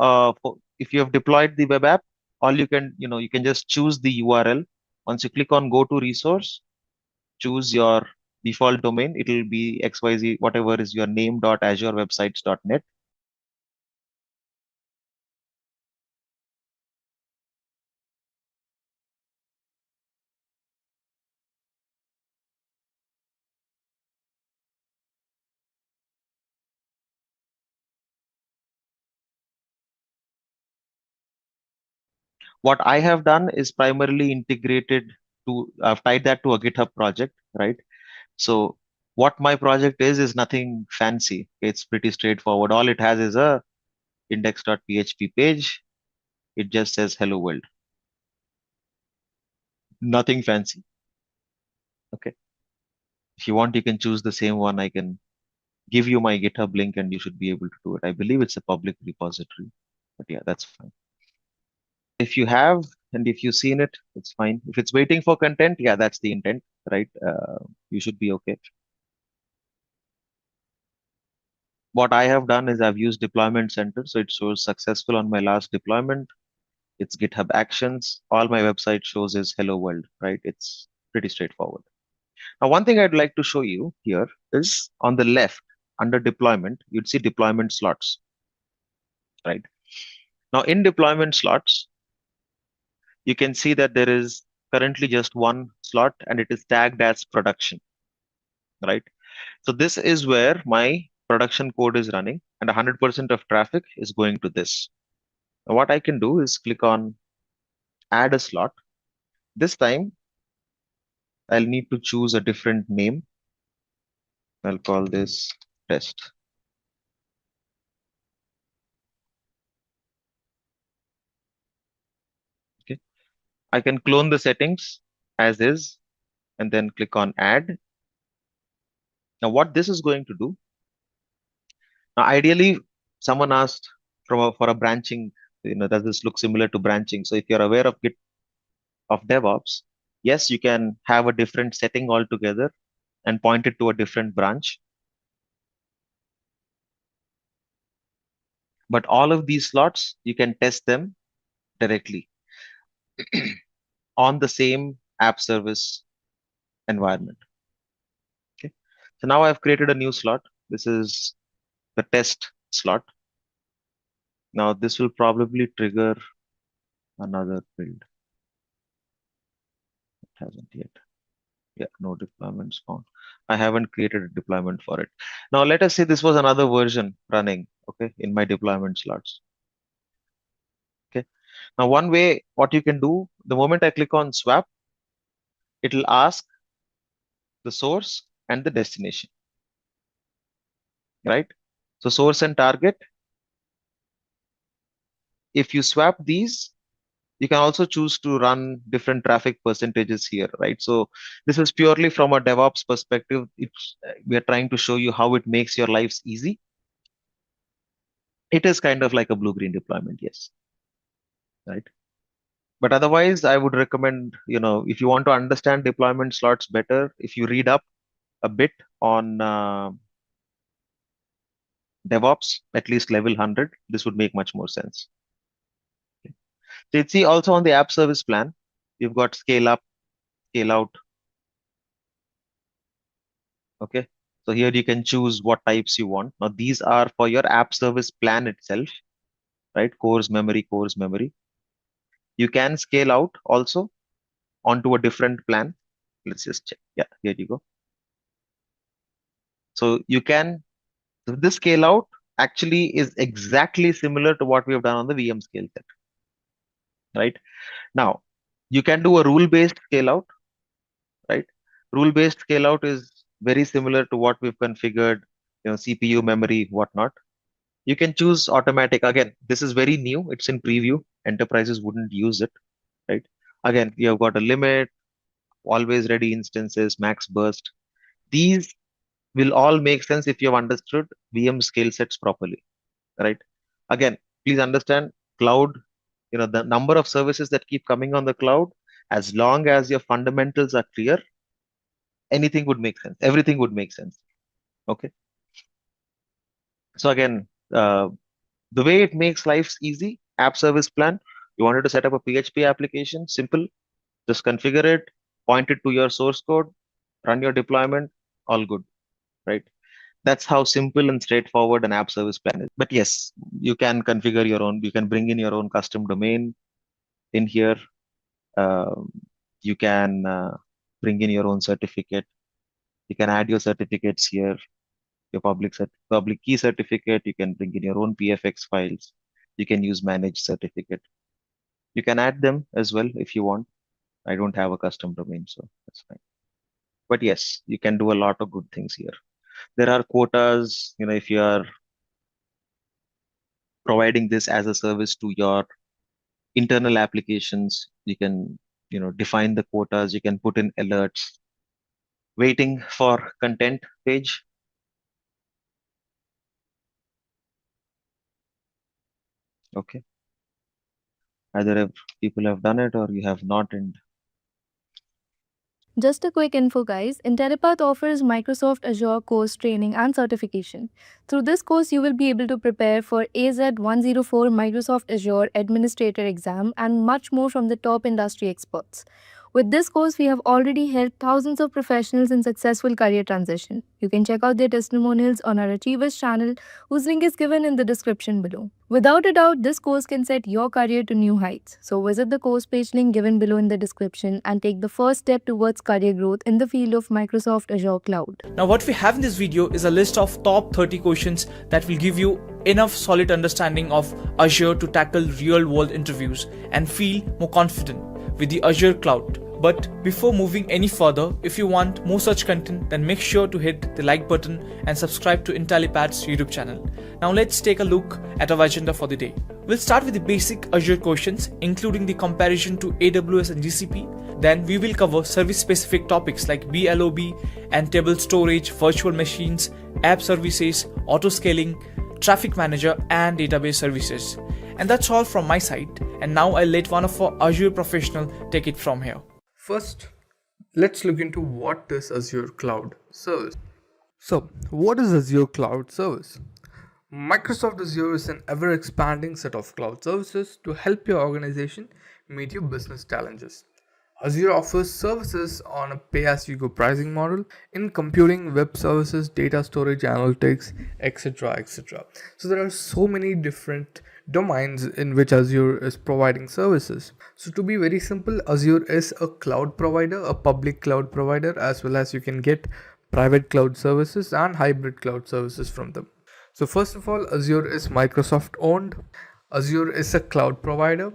if you have deployed the web app, all you can just choose the URL. Once you click on go to resource, choose your default domain. It'll be XYZ, whatever is your name.azurewebsites.net. What I have done is primarily I've tied that to a GitHub project, right? So what my project is nothing fancy. It's pretty straightforward. All it has is a index.php page. It just says hello world. Nothing fancy. Okay. If you want, you can choose the same one. I can give you my GitHub link and you should be able to do it. I believe it's a public repository, but yeah, that's fine. If you have and if you've seen it, it's fine. If it's waiting for content, yeah, that's the intent, right? You should be okay. What I have done is I've used deployment center. So it shows successful on my last deployment. It's GitHub actions. All my website shows is hello world, right? It's pretty straightforward. Now, one thing I'd like to show you here is on the left. under deployment, you'd see deployment slots, right? Now in deployment slots, you can see that there is currently just one slot and it is tagged as production, right? So this is where my production code is running and 100% of traffic is going to this. Now what I can do is click on add a slot. This time I'll need to choose a different name. I'll call this test. Okay. I can clone the settings as is and then click on add. Now what this is going to do, now ideally someone asked for a branching, does this look similar to branching? So if you're aware of Git of DevOps, yes, you can have a different setting altogether and point it to a different branch. But all of these slots, you can test them directly on the same app service environment. Okay. So now I've created a new slot. This is the test slot. Now this will probably trigger another build. It hasn't yet. Yeah, no deployments found. I haven't created a deployment for it. Now let us say this was another version running, okay, in my deployment slots. Okay. Now one way, what you can do, the moment I click on swap, it'll ask the source and the destination, right? So source and target. If you swap these, you can also choose to run different traffic percentages here, right? So this is purely from a DevOps perspective. We are trying to show you how it makes your lives easy. It is kind of like a blue-green deployment, yes, right? But otherwise, I would recommend, if you want to understand deployment slots better, if you read up a bit on DevOps, at least level 100, this would make much more sense. Okay. So you see also on the app service plan, you've got scale up, scale out. Okay. So here you can choose what types you want. Now these are for your app service plan itself, right? Cores memory. You can scale out also onto a different plan. Let's just check. Yeah, here you go. So you can, so this scale out actually is exactly similar to what we have done on the VM scale set, right? Now, you can do a rule-based scale out, right? Rule-based scale out is very similar to what we've configured, CPU, memory, whatnot. You can choose automatic. Again, this is very new. It's in preview. Enterprises wouldn't use it, right? Again, you've got a limit, always ready instances, max burst. These will all make sense if you've understood VM scale sets properly, right? Again, please understand cloud, the number of services that keep coming on the cloud, as long as your fundamentals are clear, anything would make sense. Everything would make sense. Okay. So again, the way it makes life easy, app service plan, you wanted to set up a PHP application, simple, just configure it, point it to your source code, run your deployment, all good, right? That's how simple and straightforward an app service plan is. But yes, you can configure your own, you can bring in your own custom domain in here. You can bring in your own certificate. You can add your certificates here, your public key certificate. You can bring in your own PFX files. You can use managed certificate. You can add them as well if you want. I don't have a custom domain, so that's fine. But yes, you can do a lot of good things here. There are quotas, if you are providing this as a service to your internal applications, you can, define the quotas, you can put in alerts. Waiting for content page. Okay. Either if people have done it or you have not. And Just a quick info, guys. Intellipaat offers Microsoft Azure course training and certification. Through this course, you will be able to prepare for AZ-104 Microsoft Azure Administrator exam and much more from the top industry experts. With this course, we have already helped thousands of professionals in successful career transition. You can check out their testimonials on our Achievers channel, whose link is given in the description below. Without a doubt, this course can set your career to new heights. So visit the course page link given below in the description and take the first step towards career growth in the field of Microsoft Azure Cloud. Now what we have in this video is a list of top 30 questions that will give you enough solid understanding of Azure to tackle real world interviews and feel more confident with the Azure Cloud. But before moving any further, if you want more such content, then make sure to hit the like button and subscribe to Intellipaat's YouTube channel. Now let's take a look at our agenda for the day. We'll start with the basic Azure questions, including the comparison to AWS and GCP. Then we will cover service-specific topics like BLOB and table storage, virtual machines, app services, auto-scaling, traffic manager, and database services. And that's all from my side. And now I'll let one of our Azure professional take it from here. First, let's look into what is Azure Cloud Service. So, what is Azure Cloud Service? Microsoft Azure is an ever-expanding set of cloud services to help your organization meet your business challenges. Azure offers services on a pay-as-you-go pricing model in computing, web services, data storage, analytics, etc. etc. So there are so many different domains in which Azure is providing services. So to be very simple, Azure is a cloud provider, a public cloud provider, as well as you can get private cloud services and hybrid cloud services from them. So first of all, Azure is Microsoft owned. Azure is a cloud provider.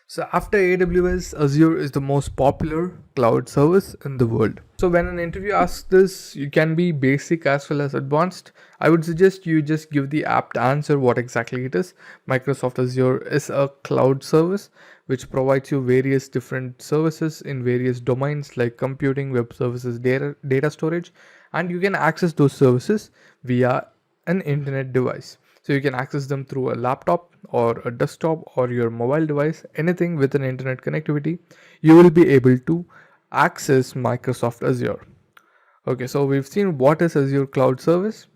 So after AWS, Azure is the most popular cloud service in the world. So when an interview asks this, you can be basic as well as advanced. I would suggest you just give the apt answer what exactly it is. Microsoft Azure is a cloud service which provides you various different services in various domains like computing, web services, data storage, and you can access those services via an internet device. So you can access them through a laptop or a desktop or your mobile device, anything with an internet connectivity, you will be able to access Microsoft Azure. Okay, so we've seen what is Azure Cloud Service.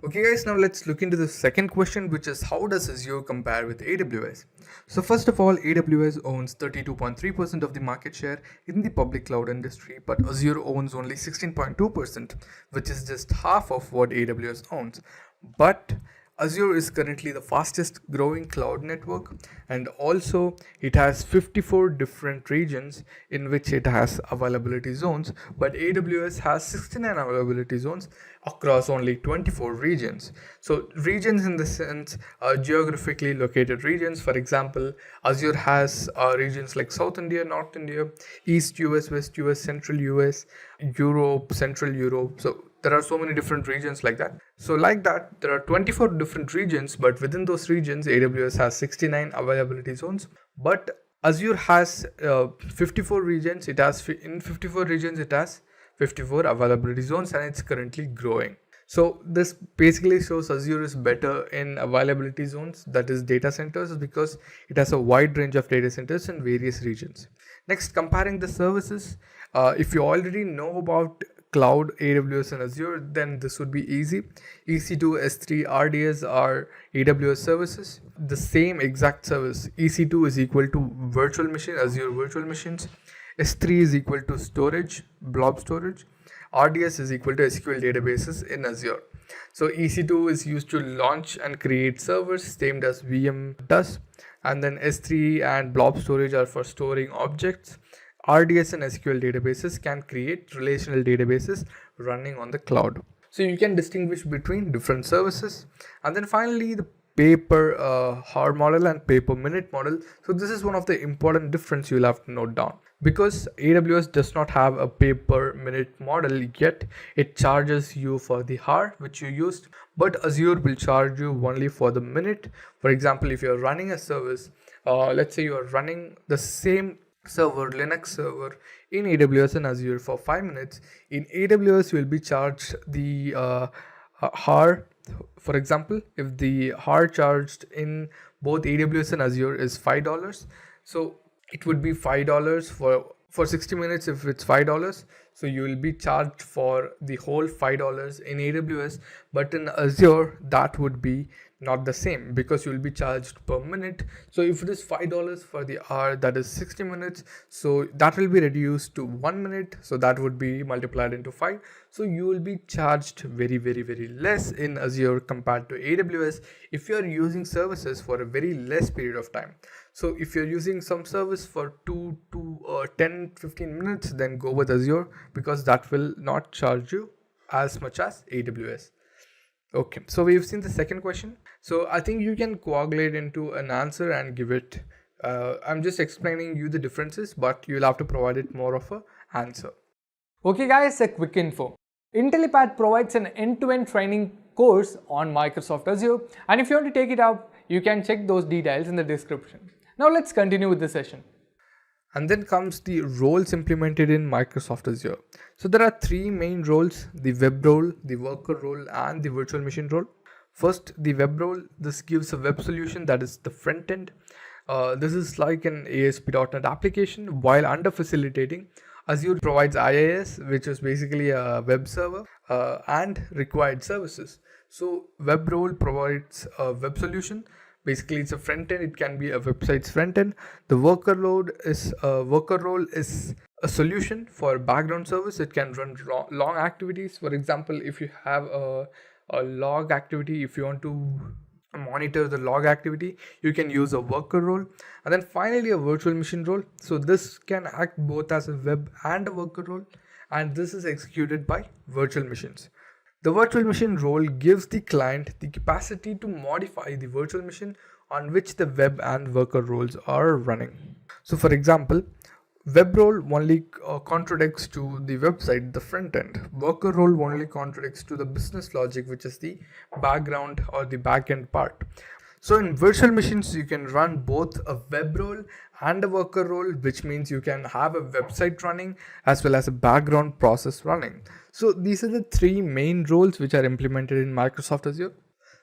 Okay guys, now let's look into the second question, which is how does Azure compare with AWS? So first of all, AWS owns 32.3% of the market share in the public cloud industry, but Azure owns only 16.2%, which is just half of what AWS owns. But Azure is currently the fastest growing cloud network, and also it has 54 different regions in which it has availability zones, but AWS has 69 availability zones across only 24 regions. So regions in the sense geographically located regions. For example, Azure has regions like South India, North India, East US, West US, Central US, Europe, Central Europe. So there are so many different regions like that. So like that, there are 24 different regions, but within those regions, AWS has 69 availability zones. But Azure has 54 regions. In 54 regions, it has 54 availability zones, and it's currently growing. So this basically shows Azure is better in availability zones, that is data centers, because it has a wide range of data centers in various regions. Next, comparing the services, if you already know about cloud, AWS and Azure, then this would be easy. EC2, S3, RDS are AWS services. The same exact service, EC2 is equal to virtual machine, Azure virtual machines. S3 is equal to storage, blob storage. RDS is equal to SQL databases in Azure. So EC2 is used to launch and create servers, same as VM does. And then S3 and blob storage are for storing objects. RDS and SQL databases can create relational databases running on the cloud. So you can distinguish between different services. And then finally, the pay per hour model and pay per minute model. So this is one of the important difference you'll have to note down, because AWS does not have a pay per minute model yet. It charges you for the hour which you used, but Azure will charge you only for the minute. For example, if you're running a service, let's say you're running the same server, Linux server in AWS and Azure for 5 minutes. In AWS, you will be charged the hour. For example, if the hour charged in both AWS and Azure is $5, so it would be $5 for 60 minutes if it's $5, so you will be charged for the whole $5 in AWS, but in Azure that would be not the same because you will be charged per minute. So if it is $5 for the hour, that is 60 minutes, so that will be reduced to 1 minute, so that would be multiplied into 5. So you will be charged very less in Azure compared to AWS if you are using services for a very less period of time. So if you're using some service for 2 to 10-15 minutes, then go with Azure because that will not charge you as much as AWS. Okay, so we've seen the second question. So I think you can coagulate into an answer and give it. I'm just explaining you the differences, but you'll have to provide it more of a answer. Okay guys, a quick info. Intellipaat provides an end-to-end training course on Microsoft Azure, and if you want to take it up, you can check those details in the description. Now let's continue with the session. And then comes the roles implemented in Microsoft Azure. So there are three main roles: the web role, the worker role, and the virtual machine role. First, the web role. This gives a web solution, that is the front end. This is like an ASP.NET application, while under facilitating, Azure provides IIS, which is basically a web server, and required services. So web role provides a web solution. Basically, it's a front end. It can be a website's front end. The worker role is a solution for background service. It can run long activities. For example, if you have a log activity, if you want to monitor the log activity, you can use a worker role. And then finally, a virtual machine role. So this can act both as a web and a worker role, and this is executed by virtual machines. The virtual machine role gives the client the capacity to modify the virtual machine on which the web and worker roles are running. So for example, web role only contradicts to the website, the front end. Worker role only contradicts to the business logic, which is the background or the back end part. So in virtual machines, you can run both a web role and a worker role, which means you can have a website running as well as a background process running. So these are the three main roles which are implemented in Microsoft Azure.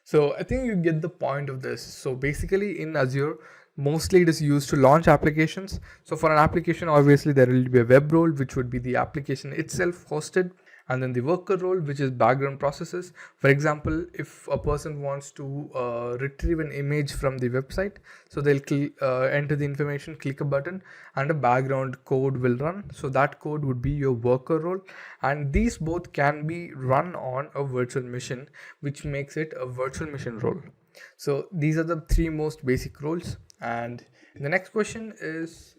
So I think you get the point of this. So basically in Azure, mostly it is used to launch applications. So for an application, obviously there will be a web role, which would be the application itself hosted, and then the worker role, which is background processes. For example, if a person wants to retrieve an image from the website, so they'll enter the information, click a button, and a background code will run. So that code would be your worker role, and these both can be run on a virtual machine, which makes it a virtual machine role. So these are the three most basic roles. And the next question is,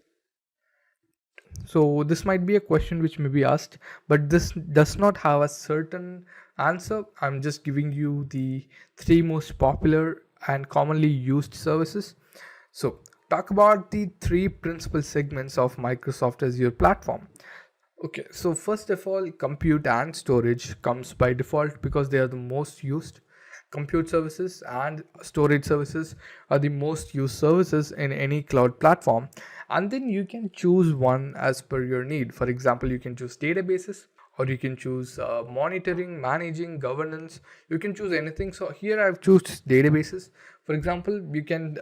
so this might be a question which may be asked, but this does not have a certain answer. I'm just giving you the three most popular and commonly used services. So talk about the three principal segments of Microsoft Azure platform. Okay, so first of all, compute and storage comes by default because they are the most used. Compute services and storage services are the most used services in any cloud platform, and then you can choose one as per your need. For example, you can choose databases, or you can choose monitoring, managing, governance. You can choose anything. So here I've chosen databases. For example, you can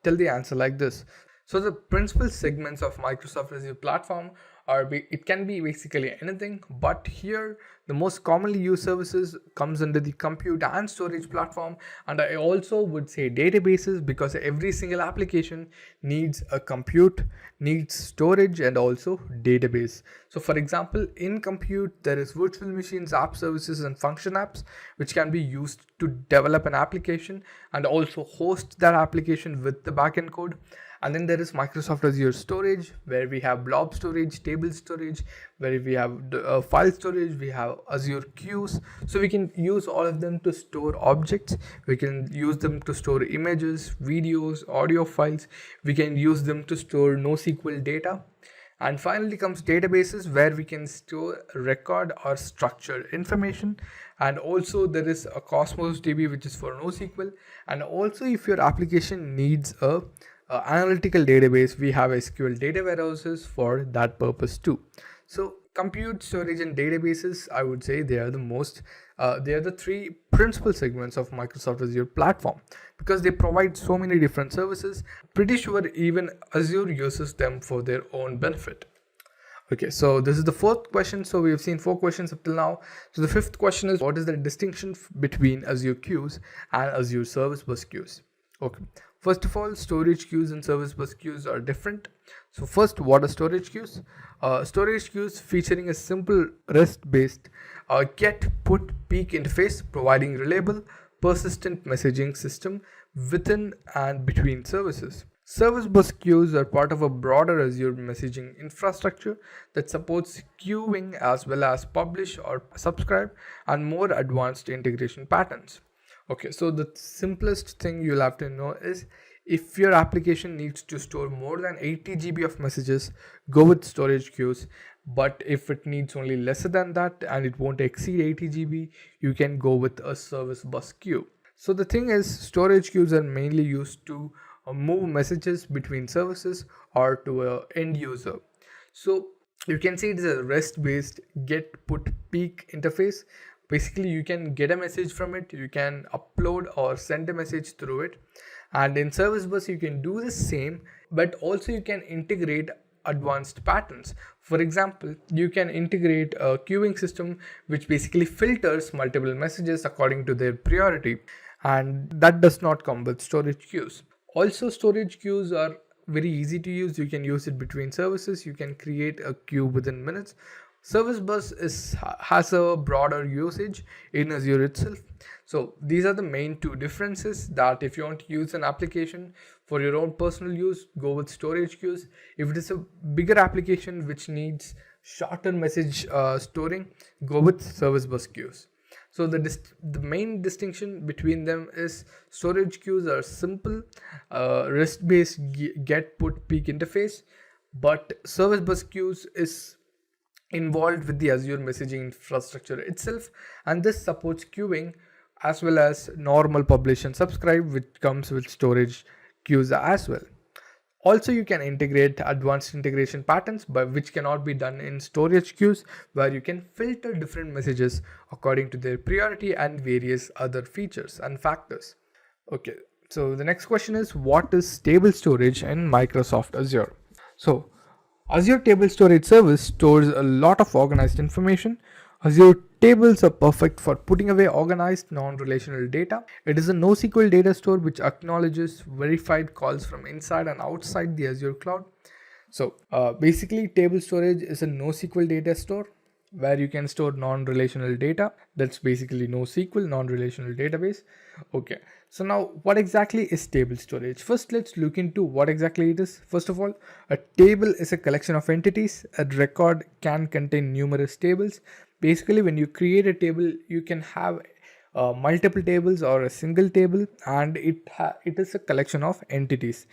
tell the answer like this. So the principal segments of Microsoft Azure platform it can be basically anything, but here the most commonly used services comes under the compute and storage platform. And I also would say databases, because every single application needs a compute, needs storage, and also database. So for example, in compute there is virtual machines, app services, and function apps, which can be used to develop an application and also host that application with the backend code. And then there is Microsoft Azure Storage, where we have blob storage, table storage, where we have file storage, we have Azure Queues. So we can use all of them to store objects. We can use them to store images, videos, audio files. We can use them to store NoSQL data. And finally comes databases, where we can store, record, or structure information. And also there is a Cosmos DB, which is for NoSQL. And also if your application needs a analytical database, we have SQL data warehouses for that purpose too. So compute, storage, and databases, I would say they are the three principal segments of Microsoft Azure platform, because they provide so many different services. Pretty sure even Azure uses them for their own benefit. Okay, so this is the fourth question. So we have seen 4 questions up till now. So the fifth question is, what is the distinction between Azure queues and Azure Service Bus queues? Okay, first of all, storage queues and service bus queues are different. So first, what are storage queues? Storage queues featuring a simple REST-based get, put, peak interface, providing reliable, persistent messaging system within and between services. Service bus queues are part of a broader Azure messaging infrastructure that supports queuing as well as publish or subscribe and more advanced integration patterns. Okay, so the simplest thing you'll have to know is, if your application needs to store more than 80 GB of messages, go with storage queues. But if it needs only lesser than that and it won't exceed 80 GB, you can go with a service bus queue. So the thing is, storage queues are mainly used to move messages between services or to an end user. So you can see it is a REST based get, put, peak interface. Basically, you can get a message from it, you can upload or send a message through it. And in service bus you can do the same, but also you can integrate advanced patterns. For example, you can integrate a queuing system which basically filters multiple messages according to their priority, and that does not come with storage queues. Also, storage queues are very easy to use. You can use it between services, you can create a queue within minutes. Service bus has a broader usage in Azure itself. So these are the main 2 differences, that if you want to use an application for your own personal use, go with storage queues. If it is a bigger application which needs shorter message storing, go with service bus queues. So the main distinction between them is, storage queues are simple, REST based get, put, peak interface, but service bus queues is involved with the Azure messaging infrastructure itself, and this supports queuing as well as normal publish and subscribe, which comes with storage queues as well. Also, you can integrate advanced integration patterns, but which cannot be done in storage queues, where you can filter different messages according to their priority and various other features and factors. Okay, so the next question is, what is table storage in Microsoft Azure? So Azure Table Storage Service stores a lot of organized information. Azure tables are perfect for putting away organized non-relational data. It is a NoSQL data store which acknowledges verified calls from inside and outside the Azure cloud. So basically, table storage is a NoSQL data store where you can store non-relational data. That's basically NoSQL, non-relational database. Okay, so now what exactly is table storage? First, let's look into what exactly it is. First of all, a table is a collection of entities. A record can contain numerous tables. Basically, when you create a table, you can have multiple tables or a single table, and it is a collection of entities.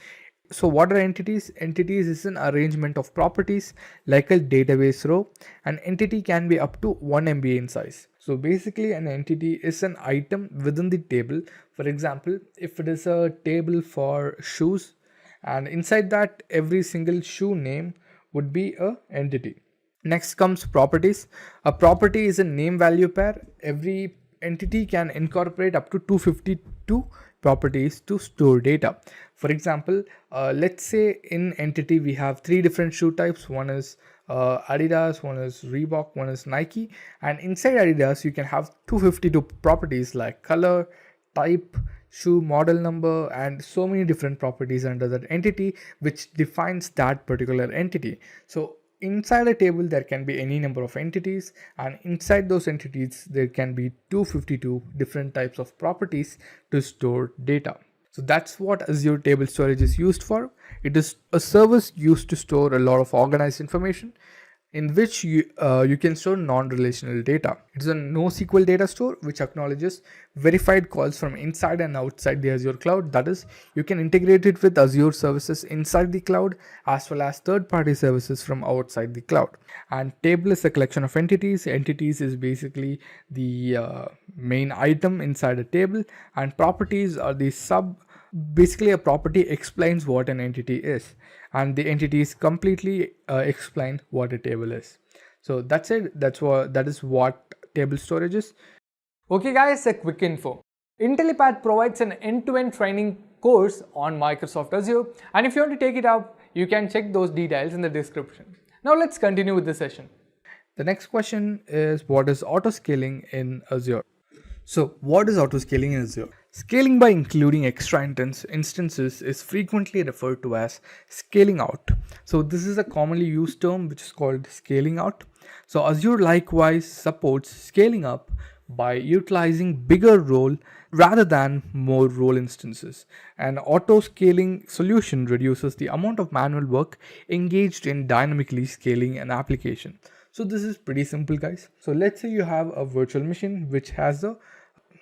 So what are entities? Entities is an arrangement of properties like a database row. An entity can be up to 1 MB in size. So basically, an entity is an item within the table. For example, if it is a table for shoes, and inside that every single shoe name would be a entity. Next comes properties. A property is a name value pair. Every entity can incorporate up to 252 properties to store data. For example, let's say in entity we have 3 different shoe types. One is Adidas, one is Reebok, one is Nike, and inside Adidas you can have 252 properties like color, type, shoe model number, and so many different properties under that entity which defines that particular entity. So inside a table there can be any number of entities, and inside those entities there can be 252 different types of properties to store data. So that's what Azure Table Storage is used for. It is a service used to store a lot of organized information in which you can store non-relational data. It is a NoSQL data store which acknowledges verified calls from inside and outside the Azure cloud. That is, you can integrate it with Azure services inside the cloud as well as third-party services from outside the cloud. And table is a collection of entities. Entities is basically the main item inside a table, and properties are the basically a property explains what an entity is, and the entities completely explain what a table is. So that's it. That is what table storage is. Okay guys, a quick info. Intellipaat provides an end-to-end training course on Microsoft Azure, and if you want to take it up, you can check those details in the description. Now let's continue with the session. The next question is, what is auto-scaling in Azure? So, what is auto-scaling in Azure? Scaling by including extra instances is frequently referred to as scaling out. So, this is a commonly used term which is called scaling out. So, Azure likewise supports scaling up by utilizing bigger role rather than more role instances. An auto-scaling solution reduces the amount of manual work engaged in dynamically scaling an application. So this is pretty simple, guys. So let's say you have a virtual machine which has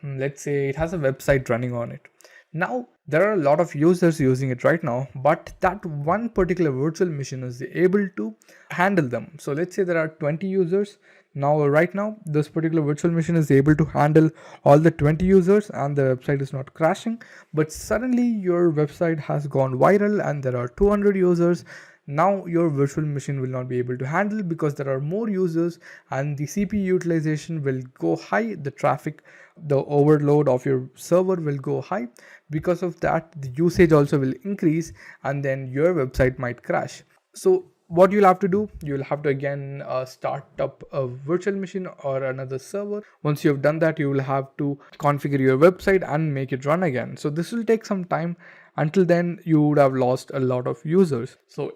let's say it has a website running on it. Now there are a lot of users using it right now, but that one particular virtual machine is able to handle them. So let's say there are 20 users. Now right now this particular virtual machine is able to handle all the 20 users and the website is not crashing. But suddenly your website has gone viral and there are 200 users. Now your virtual machine will not be able to handle because there are more users and the CPU utilization will go high, the traffic, the overload of your server will go high. Because of that, the usage also will increase and then your website might crash. So what you'll have to do, you'll have to again start up a virtual machine or another server. Once you have done that, you will have to configure your website and make it run again. So this will take some time. Until then, you would have lost a lot of users. So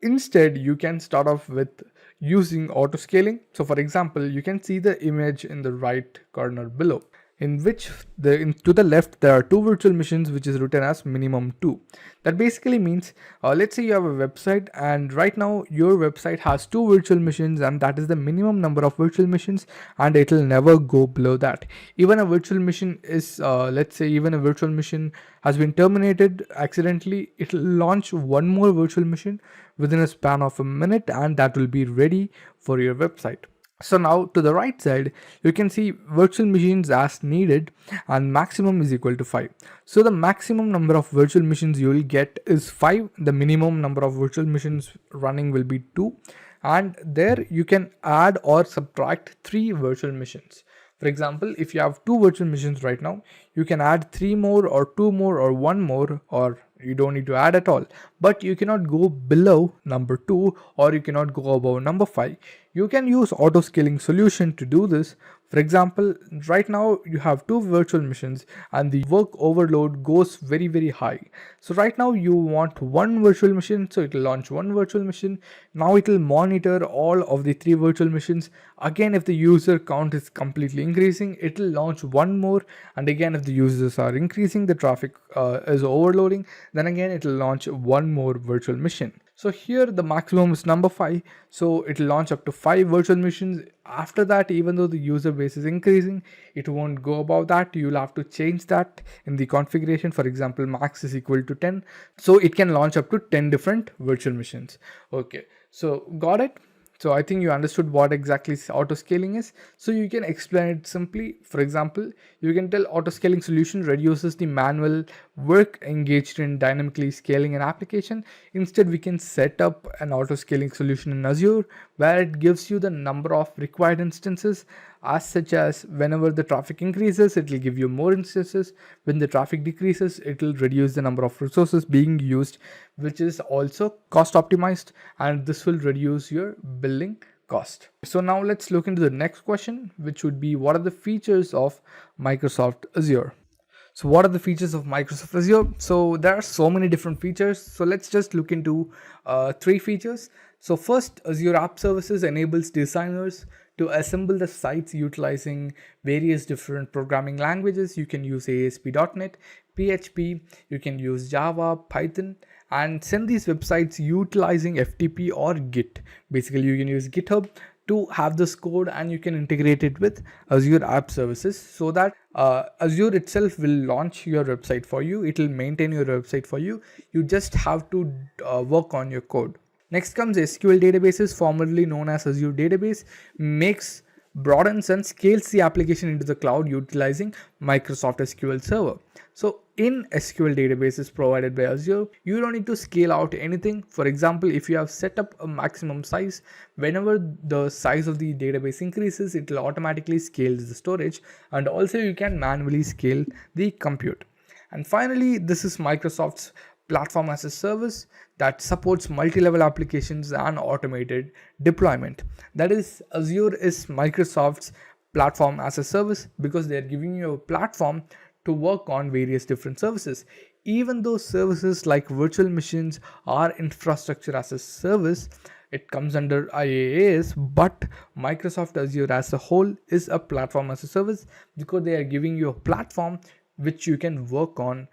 instead, you can start off with using auto scaling. So for example, you can see the image in the right corner below, in which to the left there are two virtual machines which is written as minimum 2. That basically means let's say you have a website and right now your website has two virtual machines and that is the minimum number of virtual machines and it will never go below that. Even a virtual machine is let's say even a virtual machine has been terminated accidentally, it will launch one more virtual machine within a span of a minute and that will be ready for your website. So now to the right side, you can see virtual machines as needed and maximum is equal to 5. So the maximum number of virtual machines you will get is 5. The minimum number of virtual machines running will be 2. And there you can add or subtract 3 virtual machines. For example, if you have 2 virtual machines right now, you can add 3 more or 2 more or 1 more, or you don't need to add at all. But you cannot go below number 2 or you cannot go above number 5. You can use auto scaling solution to do this. For example, right now you have 2 virtual machines and the work overload goes very high. So right now you want 1 virtual machine, so it will launch 1 virtual machine. Now it will monitor all of the 3 virtual machines. Again, if the user count is completely increasing, it will launch 1 more, and again if the users are increasing, the traffic is overloading, then again it will launch 1 more virtual machine. So here the maximum is number 5, so it will launch up to 5 virtual machines. After that, even though the user base is increasing, it won't go above that. You'll have to change that in the configuration. For example, max is equal to 10, so it can launch up to 10 different virtual machines. Okay, so got it? So I think you understood what exactly auto scaling is. So you can explain it simply. For example, you can tell auto scaling solution reduces the manual work engaged in dynamically scaling an application. Instead, we can set up an auto scaling solution in Azure where it gives you the number of required instances, as such as whenever the traffic increases, it will give you more instances. When the traffic decreases, it will reduce the number of resources being used, which is also cost optimized, and this will reduce your billing cost. So now let's look into the next question, which would be, what are the features of Microsoft Azure? So what are the features of Microsoft Azure? So there are so many different features. So let's just look into 3 features. So first, Azure App Services enables designers to assemble the sites utilizing various different programming languages. You can use ASP.NET, PHP, you can use Java, Python, and send these websites utilizing FTP or Git. Basically, you can use GitHub to have this code and you can integrate it with Azure App Services so that Azure itself will launch your website for you. It will maintain your website for you. You just have to work on your code. Next comes SQL databases, formerly known as Azure Database, broadens and scales the application into the cloud utilizing Microsoft SQL Server. So in SQL databases provided by Azure, you don't need to scale out anything. For example, if you have set up a maximum size, whenever the size of the database increases, it will automatically scale the storage, and also you can manually scale the compute. And finally, this is Microsoft's platform as a service that supports multi-level applications and automated deployment. That is, Azure is Microsoft's platform as a service because they are giving you a platform to work on various different services. Even though services like virtual machines are infrastructure as a service, it comes under IaaS, but Microsoft Azure as a whole is a platform as a service because they are giving you a platform which you can work on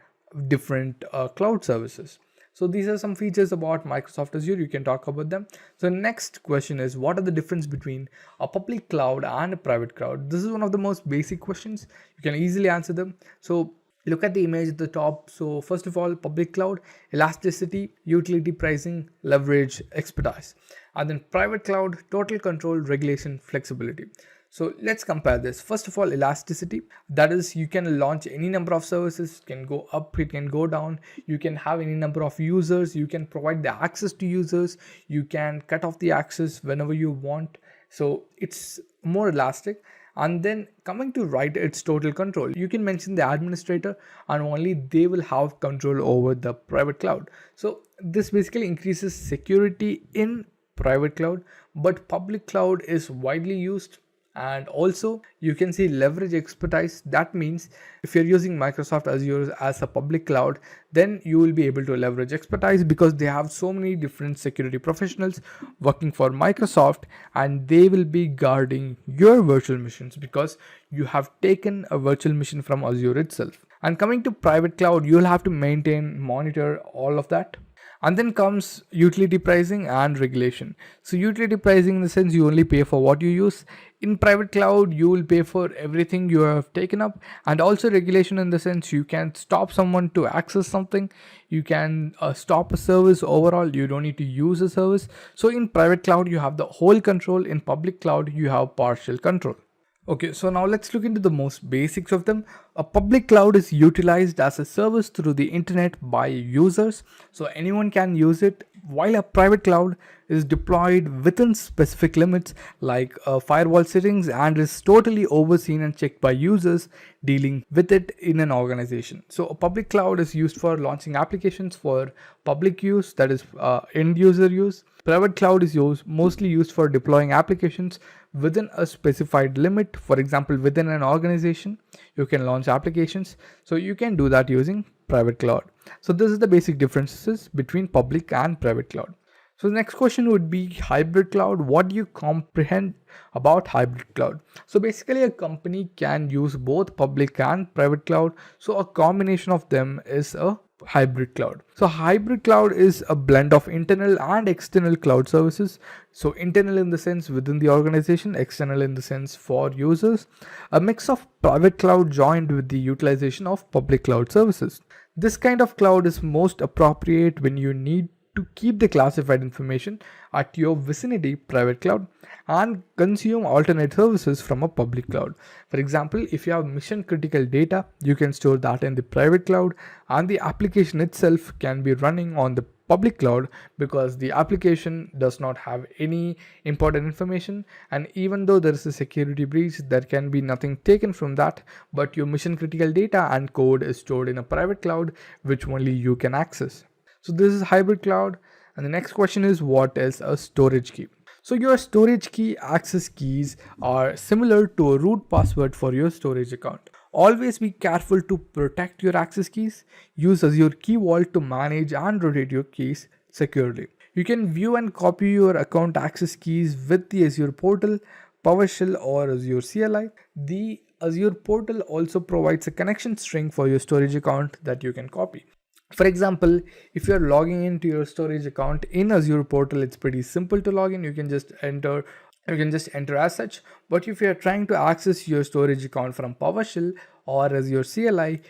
different cloud services. So these are some features about Microsoft Azure. You can talk about them. So next question is, what are the difference between a public cloud and a private cloud? This is one of the most basic questions. You can easily answer them. So look at the image at the top. So first of all, public cloud, elasticity, utility pricing, leverage, expertise. And then private cloud, total control, regulation, flexibility. So let's compare this. First of all, elasticity. That is, you can launch any number of services. It can go up, it can go down. You can have any number of users. You can provide the access to users. You can cut off the access whenever you want. So it's more elastic. And then coming to right, it's total control. You can mention the administrator and only they will have control over the private cloud. So this basically increases security in private cloud, but public cloud is widely used. And also you can see leverage expertise. That means if you're using Microsoft Azure as a public cloud, then you will be able to leverage expertise because they have so many different security professionals working for Microsoft, and they will be guarding your virtual machines because you have taken a virtual machine from Azure itself. And coming to private cloud, you'll have to maintain, monitor all of that. And then comes utility pricing and regulation. So utility pricing in the sense you only pay for what you use. In private cloud, you will pay for everything you have taken up. And also regulation in the sense you can stop someone to access something. You can stop a service overall. You don't need to use a service. So in private cloud, you have the whole control. In public cloud, you have partial control. Okay, so now let's look into the most basics of them. A public cloud is utilized as a service through the internet by users, so anyone can use it, while a private cloud is deployed within specific limits like firewall settings and is totally overseen and checked by users dealing with it in an organization. So a public cloud is used for launching applications for public use, that is end user use. Private cloud is mostly used for deploying applications within a specified limit. For example, within an organization, you can launch applications. So you can do that using private cloud. So this is the basic differences between public and private cloud. So the next question would be hybrid cloud. What do you comprehend about hybrid cloud? So basically a company can use both public and private cloud. So a combination of them is a hybrid cloud. So hybrid cloud is a blend of internal and external cloud services. So internal in the sense within the organization, external in the sense for users. A mix of private cloud joined with the utilization of public cloud services. This kind of cloud is most appropriate when you need to keep the classified information at your vicinity, private cloud, and consume alternate services from a public cloud. For example, if you have mission critical data, you can store that in the private cloud, and the application itself can be running on the public cloud because the application does not have any important information, and even though there is a security breach, there can be nothing taken from that, but your mission critical data and code is stored in a private cloud which only you can access. So this is hybrid cloud. And the next question is, what is a storage key? So your storage key access keys are similar to a root password for your storage account. Always be careful to protect your access keys. Use Azure Key Vault to manage and rotate your keys securely. You can view and copy your account access keys with the Azure portal, PowerShell, or Azure CLI. The Azure portal also provides a connection string for your storage account that you can copy. For example, if you're logging into your storage account in Azure portal, it's pretty simple to log in. You can just enter as such. But if you're trying to access your storage account from PowerShell or Azure CLI,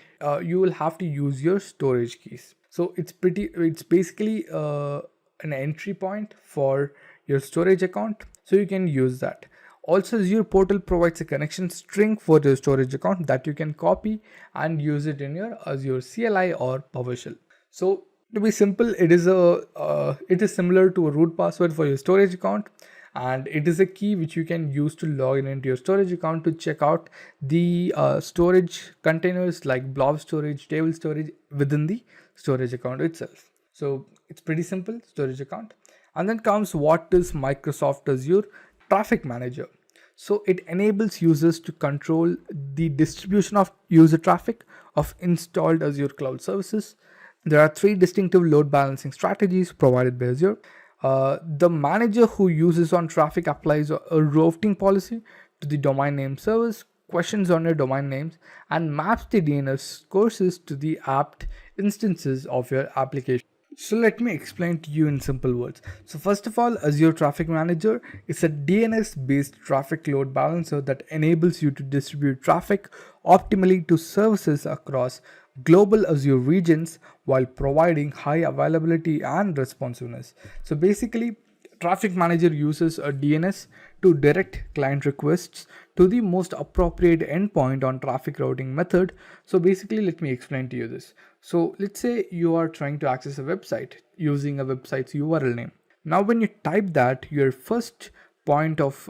you will have to use your storage keys. So it's basically an entry point for your storage account. So you can use that. Also, Azure portal provides a connection string for your storage account that you can copy and use it in your Azure CLI or PowerShell. So to be simple, it is similar to a root password for your storage account. and it is a key which you can use to log in into your storage account to check out the storage containers like blob storage, table storage within the storage account itself. So it's pretty simple, storage account. And then comes what is Microsoft Azure Traffic Manager. So it enables users to control the distribution of user traffic of installed Azure cloud services. There are 3 distinctive load balancing strategies provided by Azure. The manager who uses on traffic applies a routing policy to the domain name service, questions on your domain names, and maps the DNS courses to the apt instances of your application. So let me explain to you in simple words. So first of all, Azure Traffic Manager is a DNS based traffic load balancer that enables you to distribute traffic optimally to services across global Azure regions while providing high availability and responsiveness. So basically, Traffic Manager uses a DNS to direct client requests to the most appropriate endpoint on traffic routing method. So basically, let me explain to you this. So let's say you are trying to access a website using a website's URL name. Now when you type that, your first point of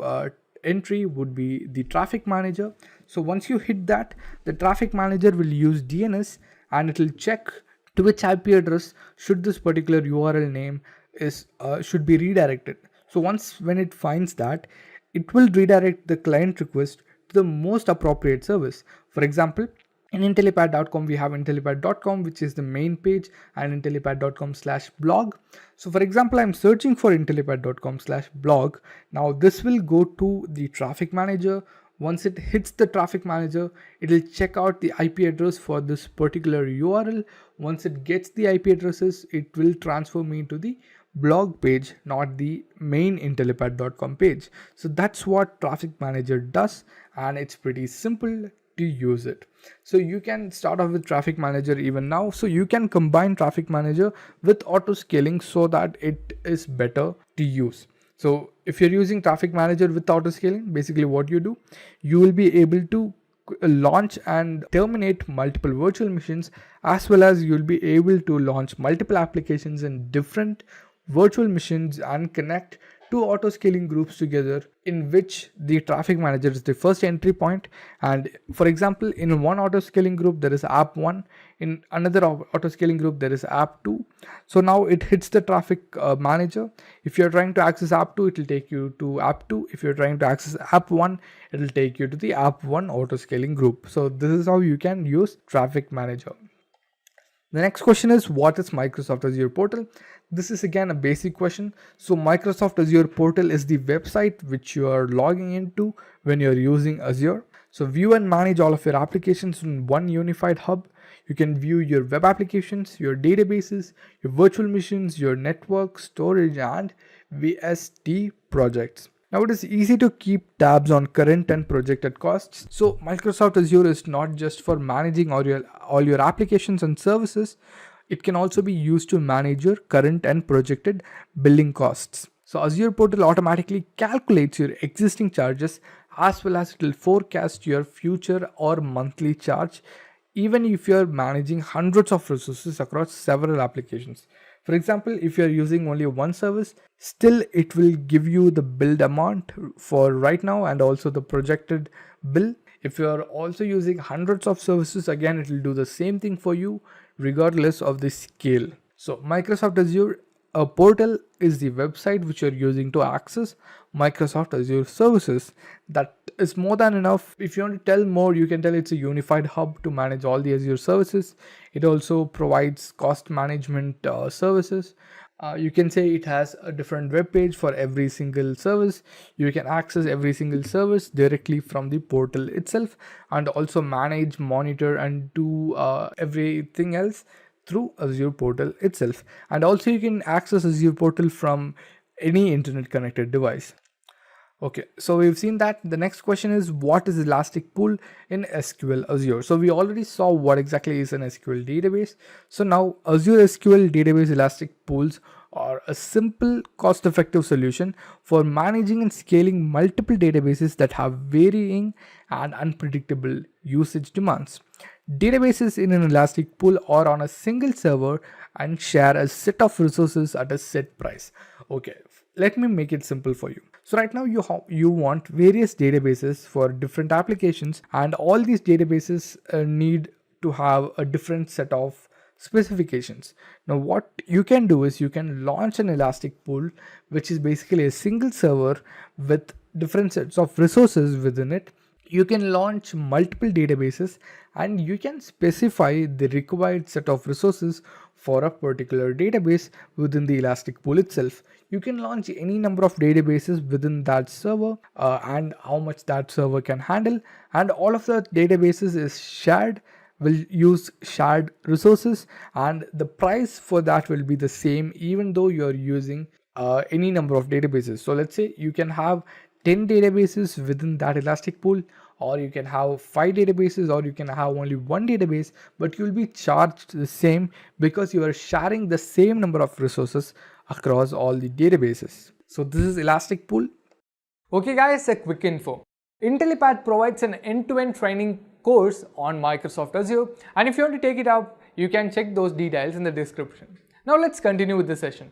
entry would be the Traffic Manager. So once you hit that, the Traffic Manager will use DNS and it will check to which IP address should this particular URL name is should be redirected. So when it finds that, it will redirect the client request to the most appropriate service. For example, in Intellipaat.com, we have Intellipaat.com, which is the main page, and Intellipaat.com/blog. So for example, I'm searching for Intellipaat.com/blog. Now this will go to the Traffic Manager. Once it hits the Traffic Manager, it will check out the IP address for this particular URL. Once it gets the IP addresses, it will transfer me to the blog page, not the main Intellipaat.com page. So that's what Traffic Manager does, and it's pretty simple to use it. So you can start off with Traffic Manager even now. So you can combine Traffic Manager with auto scaling so that it is better to use. So if you're using Traffic Manager with auto scaling, basically what you do, you will be able to launch and terminate multiple virtual machines, as well as you'll be able to launch multiple applications in different virtual machines and connect two auto scaling groups together, in which the Traffic Manager is the first entry point. And for example, in one auto scaling group there is app 1, in another auto scaling group there is app 2. So now it hits the Traffic Manager. If you're trying to access app 2, it will take you to app 2. If you're trying to access app 1, it will take you to the app 1 auto scaling group. So this is how you can use Traffic Manager. The next question is, what is Microsoft Azure Portal? This is again a basic question. So Microsoft Azure Portal is the website which you are logging into when you're using Azure. So view and manage all of your applications in one unified hub. You can view your web applications, your databases, your virtual machines, your network, storage, and VHD projects. Now it is easy to keep tabs on current and projected costs. So Microsoft Azure is not just for managing all your applications and services. It can also be used to manage your current and projected billing costs. So Azure Portal automatically calculates your existing charges, as well as it will forecast your future or monthly charge, even if you're managing hundreds of resources across several applications. For example, if you're using only one service, still it will give you the billed amount for right now and also the projected bill. If you're also using hundreds of services, again it will do the same thing for you regardless of the scale. So Microsoft Azure Portal is the website which you're using to access Microsoft Azure services. That is more than enough. If you want to tell more, you can tell it's a unified hub to manage all the Azure services. It also provides cost management services. You can say it has a different web page for every single service. You can access every single service directly from the portal itself, and also manage, monitor, and do everything else through Azure Portal itself. And also you can access Azure Portal from any internet connected device. Okay, so we've seen that. The next question is, what is Elastic Pool in SQL Azure? So we already saw what exactly is an SQL database. So now Azure SQL Database Elastic Pools are a simple, cost-effective solution for managing and scaling multiple databases that have varying and unpredictable usage demands. Databases in an Elastic Pool are on a single server and share a set of resources at a set price. Okay, Let me make it simple for you. So right now you want various databases for different applications, and all these databases need to have a different set of specifications. Now what you can do is you can launch an elastic pool, which is basically a single server with different sets of resources within it. You can launch multiple databases and you can specify the required set of resources for a particular database within the elastic pool itself. You can launch any number of databases within that server and how much that server can handle, and all of the databases is shared, will use shared resources, and the price for that will be the same even though you're using any number of databases. So let's say you can have 10 databases within that elastic pool, or you can have 5 databases, or you can have only one database, but you'll be charged the same because you are sharing the same number of resources across all the databases. So this is elastic pool. Okay guys, a quick info. Intellipaat provides an end-to-end training course on Microsoft Azure, and if you want to take it up, you can check those details in the description. Now let's continue with the session.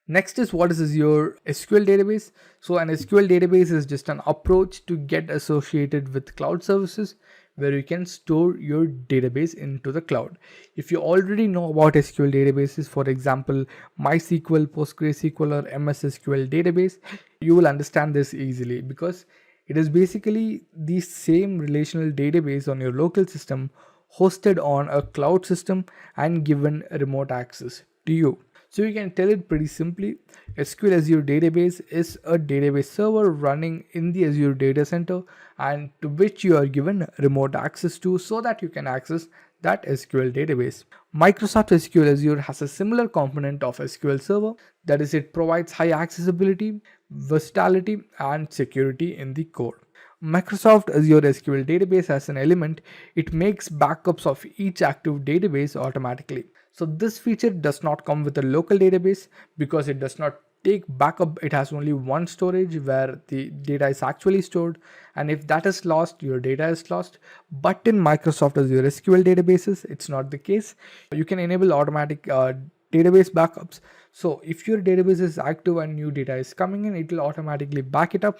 Next is, what is Azure SQL database? So an SQL database is just an approach to get associated with cloud services where you can store your database into the cloud. If you already know about SQL databases, for example, MySQL, PostgreSQL or MS SQL database, you will understand this easily because it is basically the same relational database on your local system hosted on a cloud system and given remote access to you. So you can tell it pretty simply, SQL Azure database is a database server running in the Azure data center and to which you are given remote access to so that you can access that SQL database. Microsoft SQL Azure has a similar component of SQL Server, that is, it provides high accessibility, versatility and security in the core. Microsoft Azure SQL database has an element, it makes backups of each active database automatically. So this feature does not come with a local database because it does not take backup. It has only one storage where the data is actually stored, and if that is lost, your data is lost. But in Microsoft Azure SQL databases, it's not the case. You can enable automatic database backups. So if your database is active and new data is coming in, it will automatically back it up.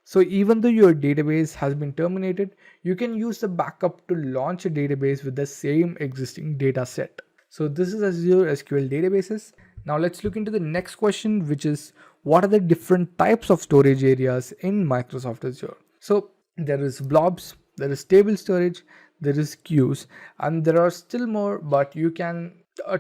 So even though your database has been terminated, you can use the backup to launch a database with the same existing data set. So this is Azure SQL databases. Now let's look into the next question, which is, what are the different types of storage areas in Microsoft Azure? So there is blobs, there is table storage, there is queues, and there are still more, but you can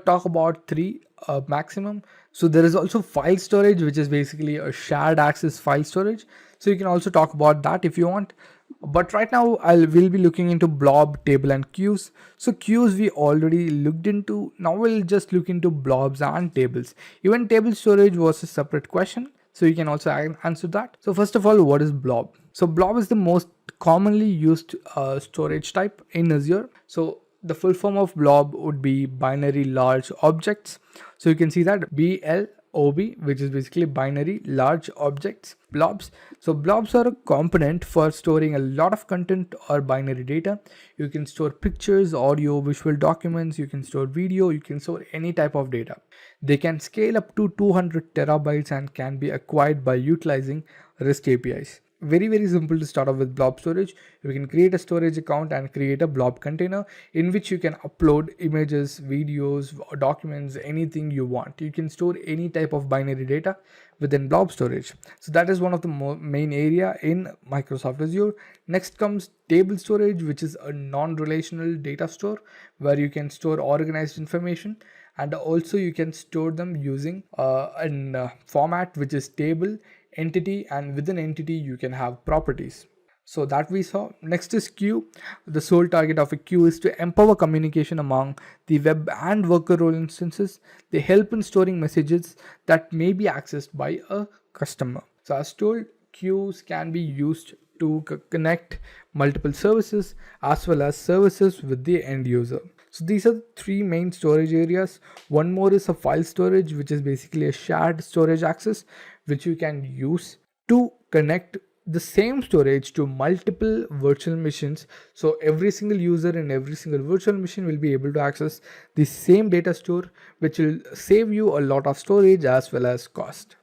talk about 3 maximum. So there is also file storage, which is basically a shared access file storage. So you can also talk about that if you want. But right now we'll be looking into blob, table and queues. So queues we already looked into. Now we'll just look into blobs and tables. Even table storage was a separate question, so you can also answer that. So first of all, what is blob? So blob is the most commonly used storage type in Azure. So the full form of blob would be binary large objects. So you can see that BLOB, which is basically binary large objects, blobs. So blobs are a component for storing a lot of content or binary data. You can store pictures, audio, visual documents, you can store video, you can store any type of data. They can scale up to 200 terabytes and can be acquired by utilizing REST APIs. Very simple to start off with blob storage. You can create a storage account and create a blob container in which you can upload images, videos, documents, anything you want. You can store any type of binary data within blob storage. So that is one of the main area in Microsoft Azure. Next comes table storage, which is a non-relational data store where you can store organized information, and also you can store them using a format which is table, entity, and within entity you can have properties. So that we saw. Next is queue. The sole target of a queue is to empower communication among the web and worker role instances. They help in storing messages that may be accessed by a customer. So as told, queues can be used to connect multiple services as well as services with the end user. So these are the 3 main storage areas. One more is a file storage, which is basically a shared storage access which you can use to connect the same storage to multiple virtual machines. So every single user in every single virtual machine will be able to access the same data store, which will save you a lot of storage as well as cost.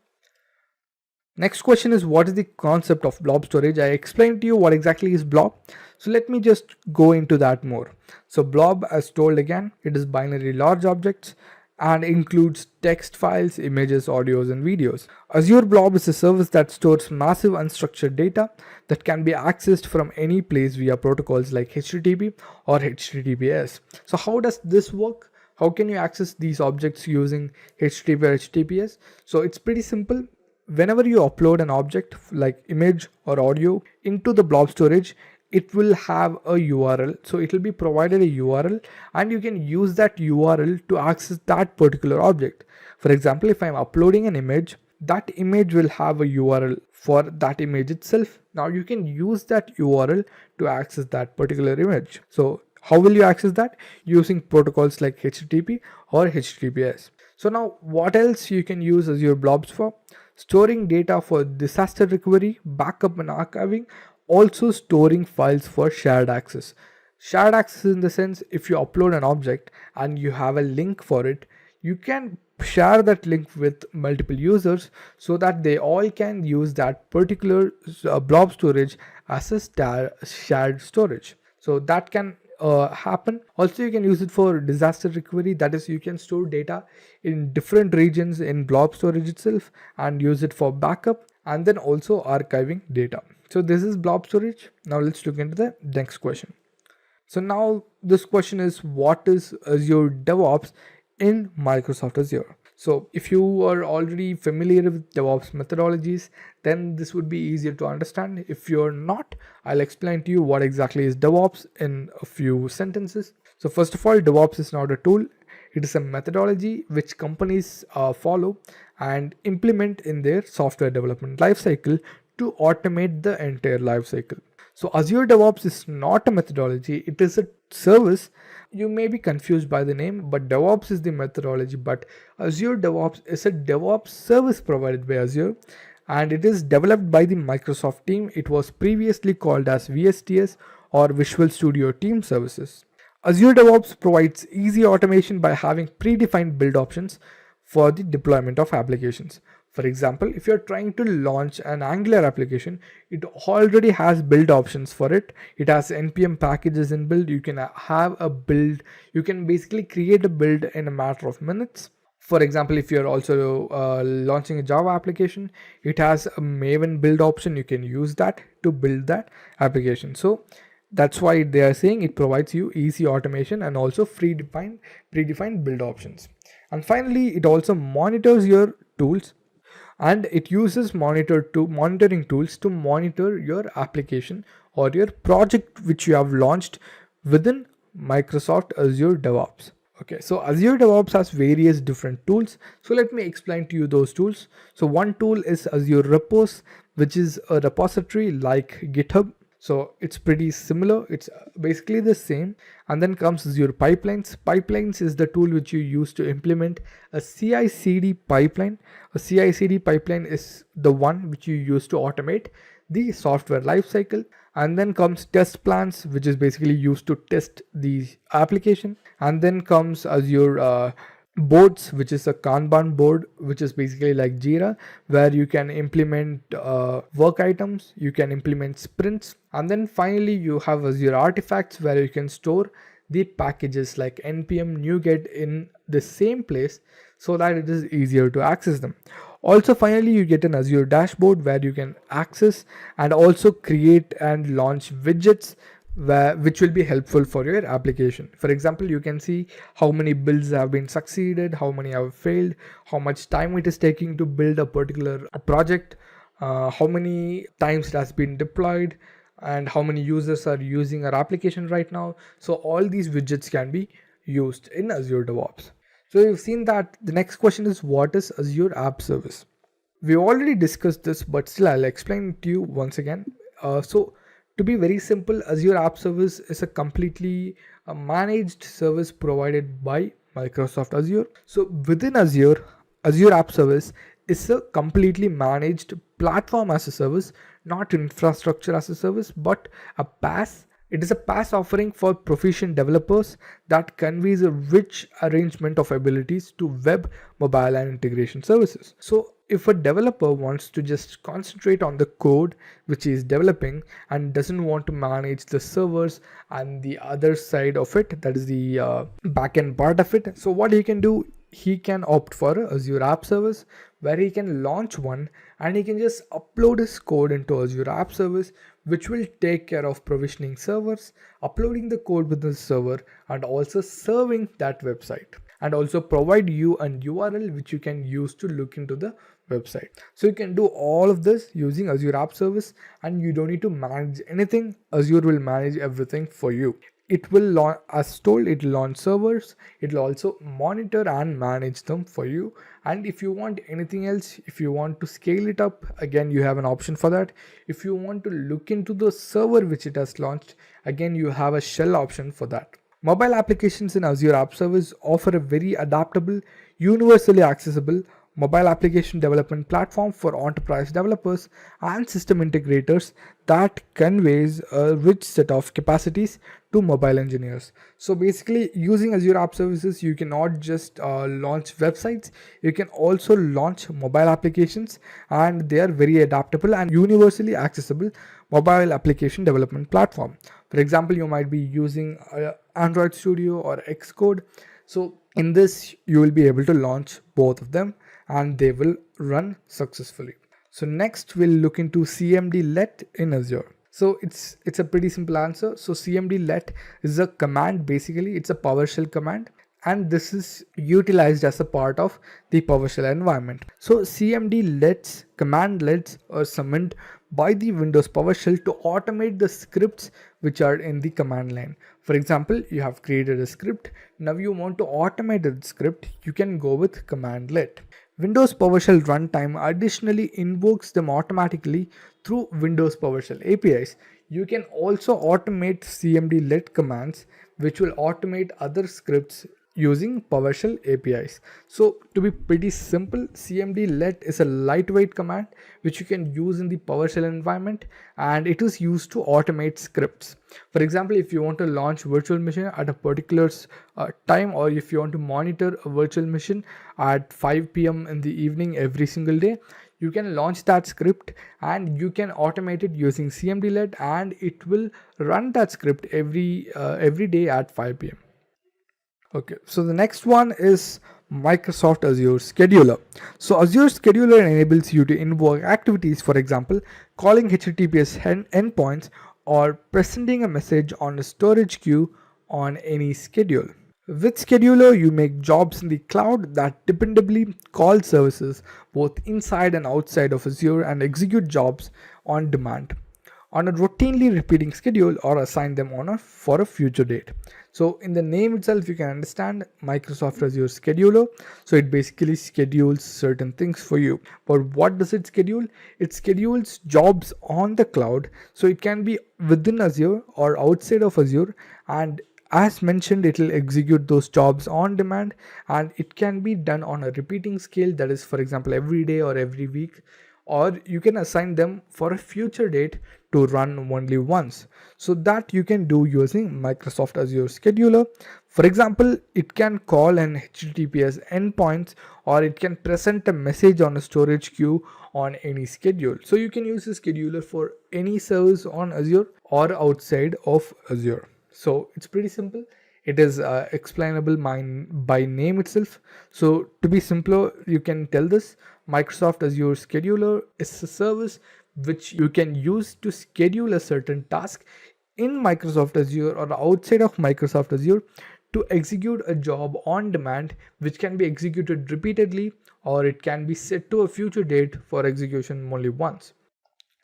Next question is, what is the concept of blob storage? I explained to you what exactly is blob. So let me just go into that more. So blob, as told again, it is binary large objects and includes text files, images, audios, and videos. Azure Blob is a service that stores massive unstructured data that can be accessed from any place via protocols like HTTP or HTTPS. So how does this work? How can you access these objects using HTTP or HTTPS? So it's pretty simple. Whenever you upload an object like image or audio into the blob storage, it will have a URL. So it will be provided a URL and you can use that URL to access that particular object. For example, if I'm uploading an image, that image will have a URL for that image itself. Now you can use that URL to access that particular image. So how will you access that? Using protocols like HTTP or HTTPS. So now what else you can use Azure Blobs for? Storing data for disaster recovery, backup and archiving, also storing files for shared access. Shared access in the sense, if you upload an object and you have a link for it, you can share that link with multiple users so that they all can use that particular blob storage as a shared storage. So that can happen. Also, you can use it for disaster recovery. That is, you can store data in different regions in blob storage itself and use it for backup and then also archiving data. So this is blob storage. Now let's look into the next question. So now this question is, what is Azure DevOps in Microsoft Azure? So if you are already familiar with DevOps methodologies, then this would be easier to understand. If you're not, I'll explain to you what exactly is DevOps in a few sentences. So first of all, DevOps is not a tool. It is a methodology which companies follow and implement in their software development lifecycle to automate the entire lifecycle. So Azure DevOps is not a methodology, it is a service. You may be confused by the name, but DevOps is the methodology, but Azure DevOps is a DevOps service provided by Azure and it is developed by the Microsoft team. It was previously called as VSTS or Visual Studio Team Services. Azure DevOps provides easy automation by having predefined build options for the deployment of applications. For example, if you're trying to launch an Angular application, it already has build options for it. It has npm packages in build. You can have a build. You can basically create a build in a matter of minutes. For example, if you're also launching a Java application, it has a Maven build option. You can use that to build that application. So that's why they are saying it provides you easy automation and also predefined build options. And finally, it also monitors your tools and it uses monitoring tools to monitor your application or your project which you have launched within Microsoft Azure DevOps. Okay, so Azure DevOps has various different tools. So let me explain to you those tools. So one tool is Azure Repos, which is a repository like GitHub. So it's pretty similar. It's basically the same. And then comes Azure Pipelines. Pipelines is the tool which you use to implement a CI/CD pipeline. A CI/CD pipeline is the one which you use to automate the software lifecycle. And then comes test plans, which is basically used to test the application. And then comes Azure boards, which is a Kanban board, which is basically like Jira, where you can implement work items, you can implement sprints. And then finally you have Azure artifacts, where you can store the packages like npm NuGet in the same place so that it is easier to access them. Also, finally, you get an Azure dashboard where you can access and also create and launch widgets which will be helpful for your application. For example, you can see how many builds have been succeeded, how many have failed, how much time it is taking to build a particular project, how many times it has been deployed, and how many users are using our application right now. So all these widgets can be used in Azure DevOps. So you've seen that. The next question is, what is Azure App Service? We already discussed this, but still I'll explain it to you once again. So to be very simple, Azure App Service is a completely managed service provided by Microsoft Azure. So within Azure, Azure App Service is a completely managed platform as a service, not infrastructure as a service, but a PaaS. It is a PaaS offering for proficient developers that conveys a rich arrangement of abilities to web, mobile, and integration services. So if a developer wants to just concentrate on the code which he is developing and doesn't want to manage the servers and the other side of it, that is the backend part of it, so what he can do, he can opt for a Azure App Service where he can launch one and he can just upload his code into Azure App Service, which will take care of provisioning servers, uploading the code within the server, and also serving that website, and also provide you an URL which you can use to look into the website. So you can do all of this using Azure App Service, and you don't need to manage anything. Azure will manage everything for you. It will launch, as told, it will launch servers. It will also monitor and manage them for you. And if you want anything else, if you want to scale it up, again you have an option for that. If you want to look into the server which it has launched, again you have a shell option for that. Mobile applications in Azure App Service offer a very adaptable, universally accessible mobile application development platform for enterprise developers and system integrators that conveys a rich set of capacities to mobile engineers. So basically, using Azure App Services, you cannot just launch websites, you can also launch mobile applications, and they are very adaptable and universally accessible mobile application development platform. For example, you might be using Android Studio or Xcode. So in this, you will be able to launch both of them and they will run successfully. So next we'll look into CMD let in Azure. So it's a pretty simple answer. So CMD let is a command, basically it's a PowerShell command, and this is utilized as a part of the PowerShell environment. So CMD lets, command lets are summoned by the Windows PowerShell to automate the scripts which are in the command line. For example, you have created a script, now you want to automate the script, you can go with command let. Windows PowerShell runtime additionally invokes them automatically through Windows PowerShell APIs. You can also automate CMD let commands which will automate other scripts using PowerShell APIs. So to be pretty simple, CMD let is a lightweight command which you can use in the PowerShell environment, and it is used to automate scripts. For example, if you want to launch virtual machine at a particular time, or if you want to monitor a virtual machine at 5 p.m. in the evening every single day, you can launch that script and you can automate it using CMD let, and it will run that script every day at 5 p.m. Okay, so the next one is Microsoft Azure Scheduler. So Azure Scheduler enables you to invoke activities, for example, calling HTTPS endpoints or presenting a message on a storage queue on any schedule. With Scheduler, you make jobs in the cloud that dependably call services both inside and outside of Azure and execute jobs on demand on a routinely repeating schedule or assign them on for a future date. So in the name itself, you can understand Microsoft Azure Scheduler. So it basically schedules certain things for you. But what does it schedule? It schedules jobs on the cloud. So it can be within Azure or outside of Azure, and as mentioned, it will execute those jobs on demand, and it can be done on a repeating scale, that is, for example, every day or every week, or you can assign them for a future date to run only once. So that you can do using Microsoft Azure Scheduler. For example, it can call an HTTPS endpoints, or it can present a message on a storage queue on any schedule. So you can use the scheduler for any service on Azure or outside of Azure. So it's pretty simple. It is explainable by name itself. So to be simpler, you can tell this Microsoft Azure Scheduler is a service which you can use to schedule a certain task in Microsoft Azure or outside of Microsoft Azure to execute a job on demand, which can be executed repeatedly, or it can be set to a future date for execution only once.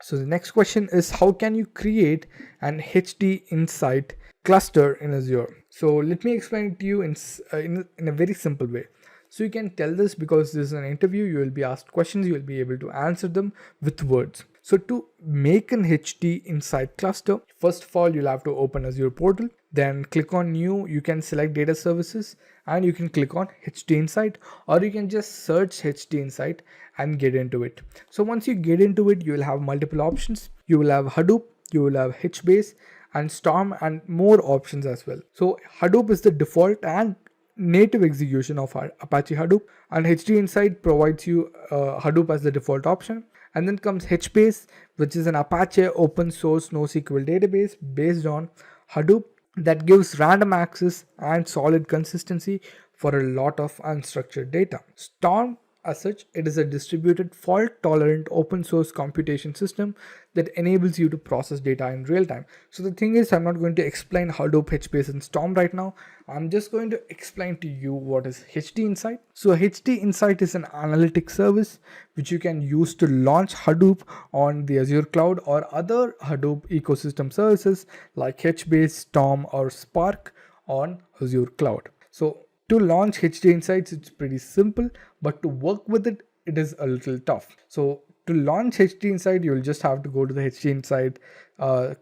So the next question is, how can you create an HD Insight cluster in Azure? So let me explain it to you in a very simple way. So you can tell this because this is an interview, you will be asked questions, you will be able to answer them with words. So to make an HD Insight cluster, first of all, you'll have to open Azure portal, then click on new, you can select data services and you can click on HD Insight, or you can just search HD Insight and get into it. So once you get into it, you will have multiple options. You will have Hadoop, you will have HBase and Storm, and more options as well. So Hadoop is the default, and native execution of our Apache Hadoop, and HD Insight provides you Hadoop as the default option. And then comes HBase, which is an Apache open source NoSQL database based on Hadoop that gives random access and solid consistency for a lot of unstructured data. Storm, as such, it is a distributed fault-tolerant open source computation system that enables you to process data in real time. So the thing is, I'm not going to explain Hadoop, HBase and Storm right now. I'm just going to explain to you what is HD Insight. So HD Insight is an analytics service which you can use to launch Hadoop on the Azure cloud or other Hadoop ecosystem services like HBase, Storm or Spark on Azure cloud. So to launch HD Insights, it's pretty simple, but to work with it, it is a little tough. So to launch HD Insight, you'll just have to go to the HD Insight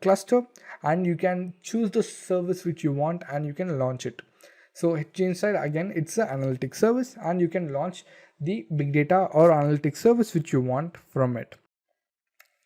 cluster, and you can choose the service which you want and you can launch it. So HD Insight, again, it's an analytics service and you can launch the big data or analytics service which you want from it.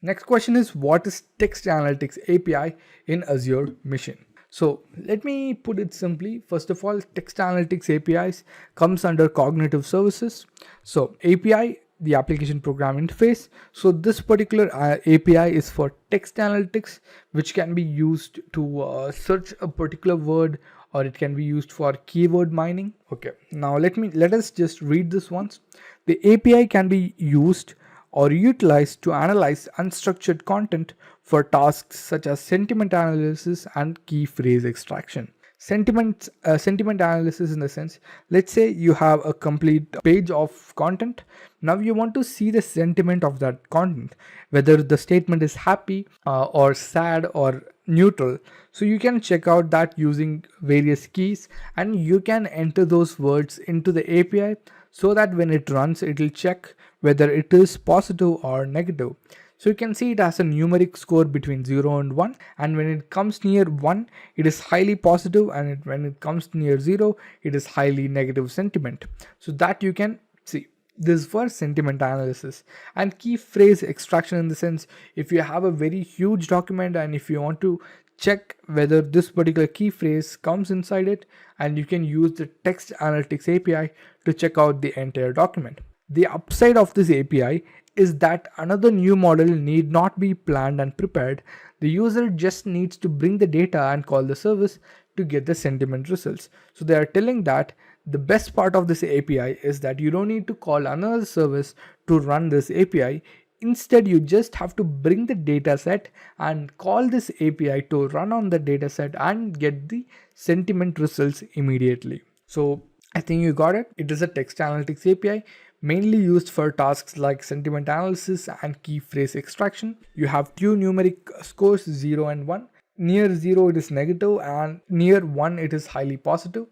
Next question is, what is Text Analytics API in Azure Mission? So let me put it simply. First of all, Text Analytics APIs comes under cognitive services. So API, the application program interface. So this particular API is for text analytics, which can be used to search a particular word, or it can be used for keyword mining. Okay, now let us just read this once. The API can be used or utilized to analyze unstructured content for tasks such as sentiment analysis and key phrase extraction. Sentiment analysis, in the sense, let's say you have a complete page of content. Now you want to see the sentiment of that content, whether the statement is happy or sad or neutral. So you can check out that using various keys, and you can enter those words into the API so that when it runs, it will check whether it is positive or negative. So you can see it has a numeric score between 0 and 1, and when it comes near 1, it is highly positive, and when it comes near 0, it is highly negative sentiment. So that you can see. This is for sentiment analysis. And key phrase extraction, in the sense, if you have a very huge document and if you want to check whether this particular key phrase comes inside it, and you can use the Text Analytics API to check out the entire document. The upside of this API is that another new model need not be planned and prepared. The user just needs to bring the data and call the service to get the sentiment results. So they are telling that the best part of this API is that you don't need to call another service to run this API. Instead, you just have to bring the data set and call this API to run on the data set and get the sentiment results immediately. So I think you got it. It is a Text Analytics API mainly used for tasks like sentiment analysis and key phrase extraction. You have two numeric scores, 0 and 1. Near 0 it is negative, and near 1 it is highly positive.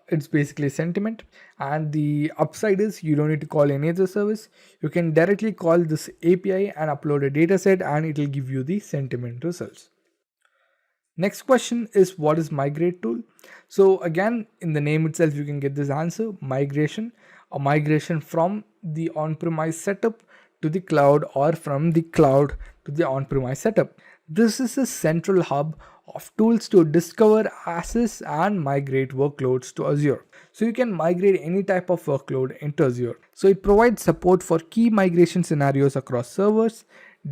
It's basically sentiment, and the upside is you don't need to call any other service. You can directly call this API and upload a dataset, and it will give you the sentiment results. Next question is, what is migrate tool? So again, in the name itself, you can get this answer: migration. A migration from the on-premise setup to the cloud, or from the cloud to the on-premise setup. This is a central hub of tools to discover, access and migrate workloads to Azure. So you can migrate any type of workload into Azure. So it provides support for key migration scenarios across servers,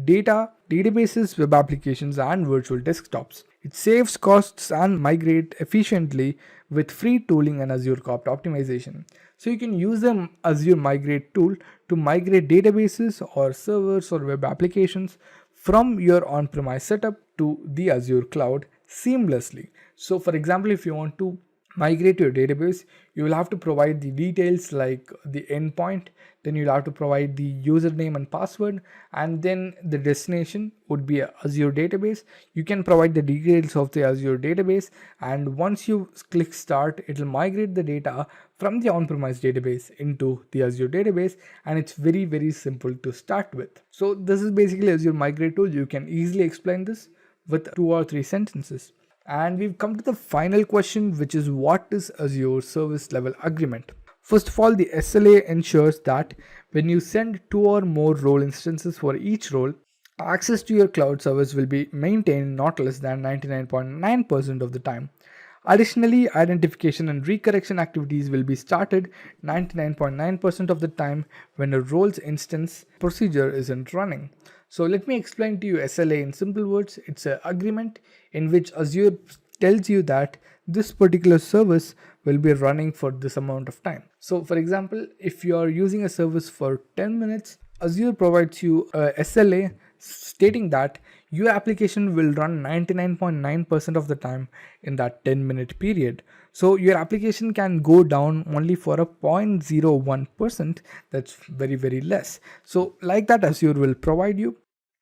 data, databases, web applications and virtual desktops. It saves costs and migrate efficiently with free tooling and Azure Cost optimization. So you can use the Azure Migrate tool to migrate databases or servers or web applications from your on-premise setup to the Azure cloud seamlessly. So for example, if you want to migrate your database, you will have to provide the details like the endpoint, then you'll have to provide the username and password, and then the destination would be a Azure database. You can provide the details of the Azure database, and once you click start, it will migrate the data from the on-premise database into the Azure database, and it's very simple to start with. So this is basically Azure Migrate tool. You can easily explain this with 2 or 3 sentences. And we've come to the final question, which is, what is Azure Service Level Agreement? First of all, the SLA ensures that when you send 2 or more role instances for each role, access to your cloud service will be maintained not less than 99.9% of the time. Additionally, identification and recorrection activities will be started 99.9% of the time when a roles instance procedure isn't running. So let me explain to you SLA in simple words. It's an agreement in which Azure tells you that this particular service will be running for this amount of time. So for example, if you are using a service for 10 minutes, Azure provides you a SLA stating that your application will run 99.9% of the time in that 10-minute period. So your application can go down only for a 0.01%. That's very less. So like that, Azure will provide you.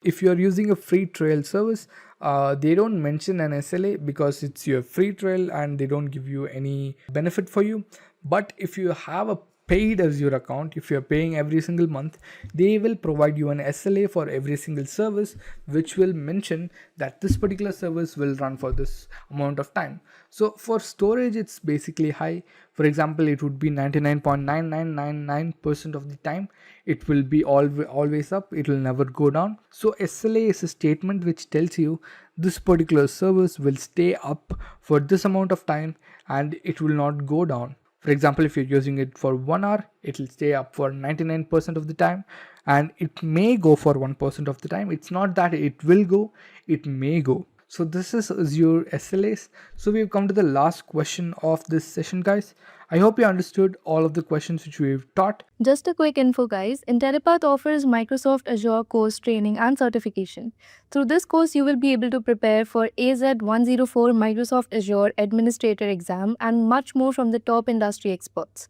If you're using a free trial service, they don't mention an SLA because it's your free trial and they don't give you any benefit for you. But if you have a paid Azure account, if you're paying every single month, they will provide you an SLA for every single service, which will mention that this particular service will run for this amount of time. So for storage, it's basically high. For example, it would be 99.9999% of the time. It will be always up. It will never go down. So SLA is a statement which tells you this particular service will stay up for this amount of time and it will not go down. For example, if you're using it for 1 hour, it will stay up for 99% of the time and it may go for 1% of the time. It's not that it will go, it may go. So this is Azure SLAs. So we've come to the last question of this session, guys. I hope you understood all of the questions which we've taught. Just a quick info, guys. Intellipaat offers Microsoft Azure course training and certification. Through this course, you will be able to prepare for AZ-104 Microsoft Azure Administrator exam and much more from the top industry experts.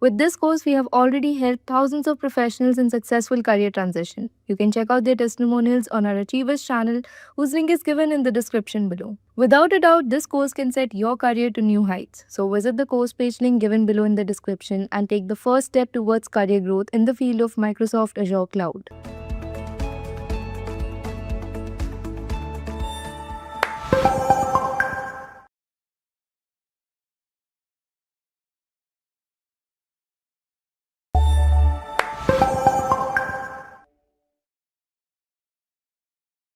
With this course, we have already helped thousands of professionals in successful career transition. You can check out their testimonials on our Achievers channel, whose link is given in the description below. Without a doubt, this course can set your career to new heights. So visit the course page link given below in the description and take the first step towards career growth in the field of Microsoft Azure Cloud.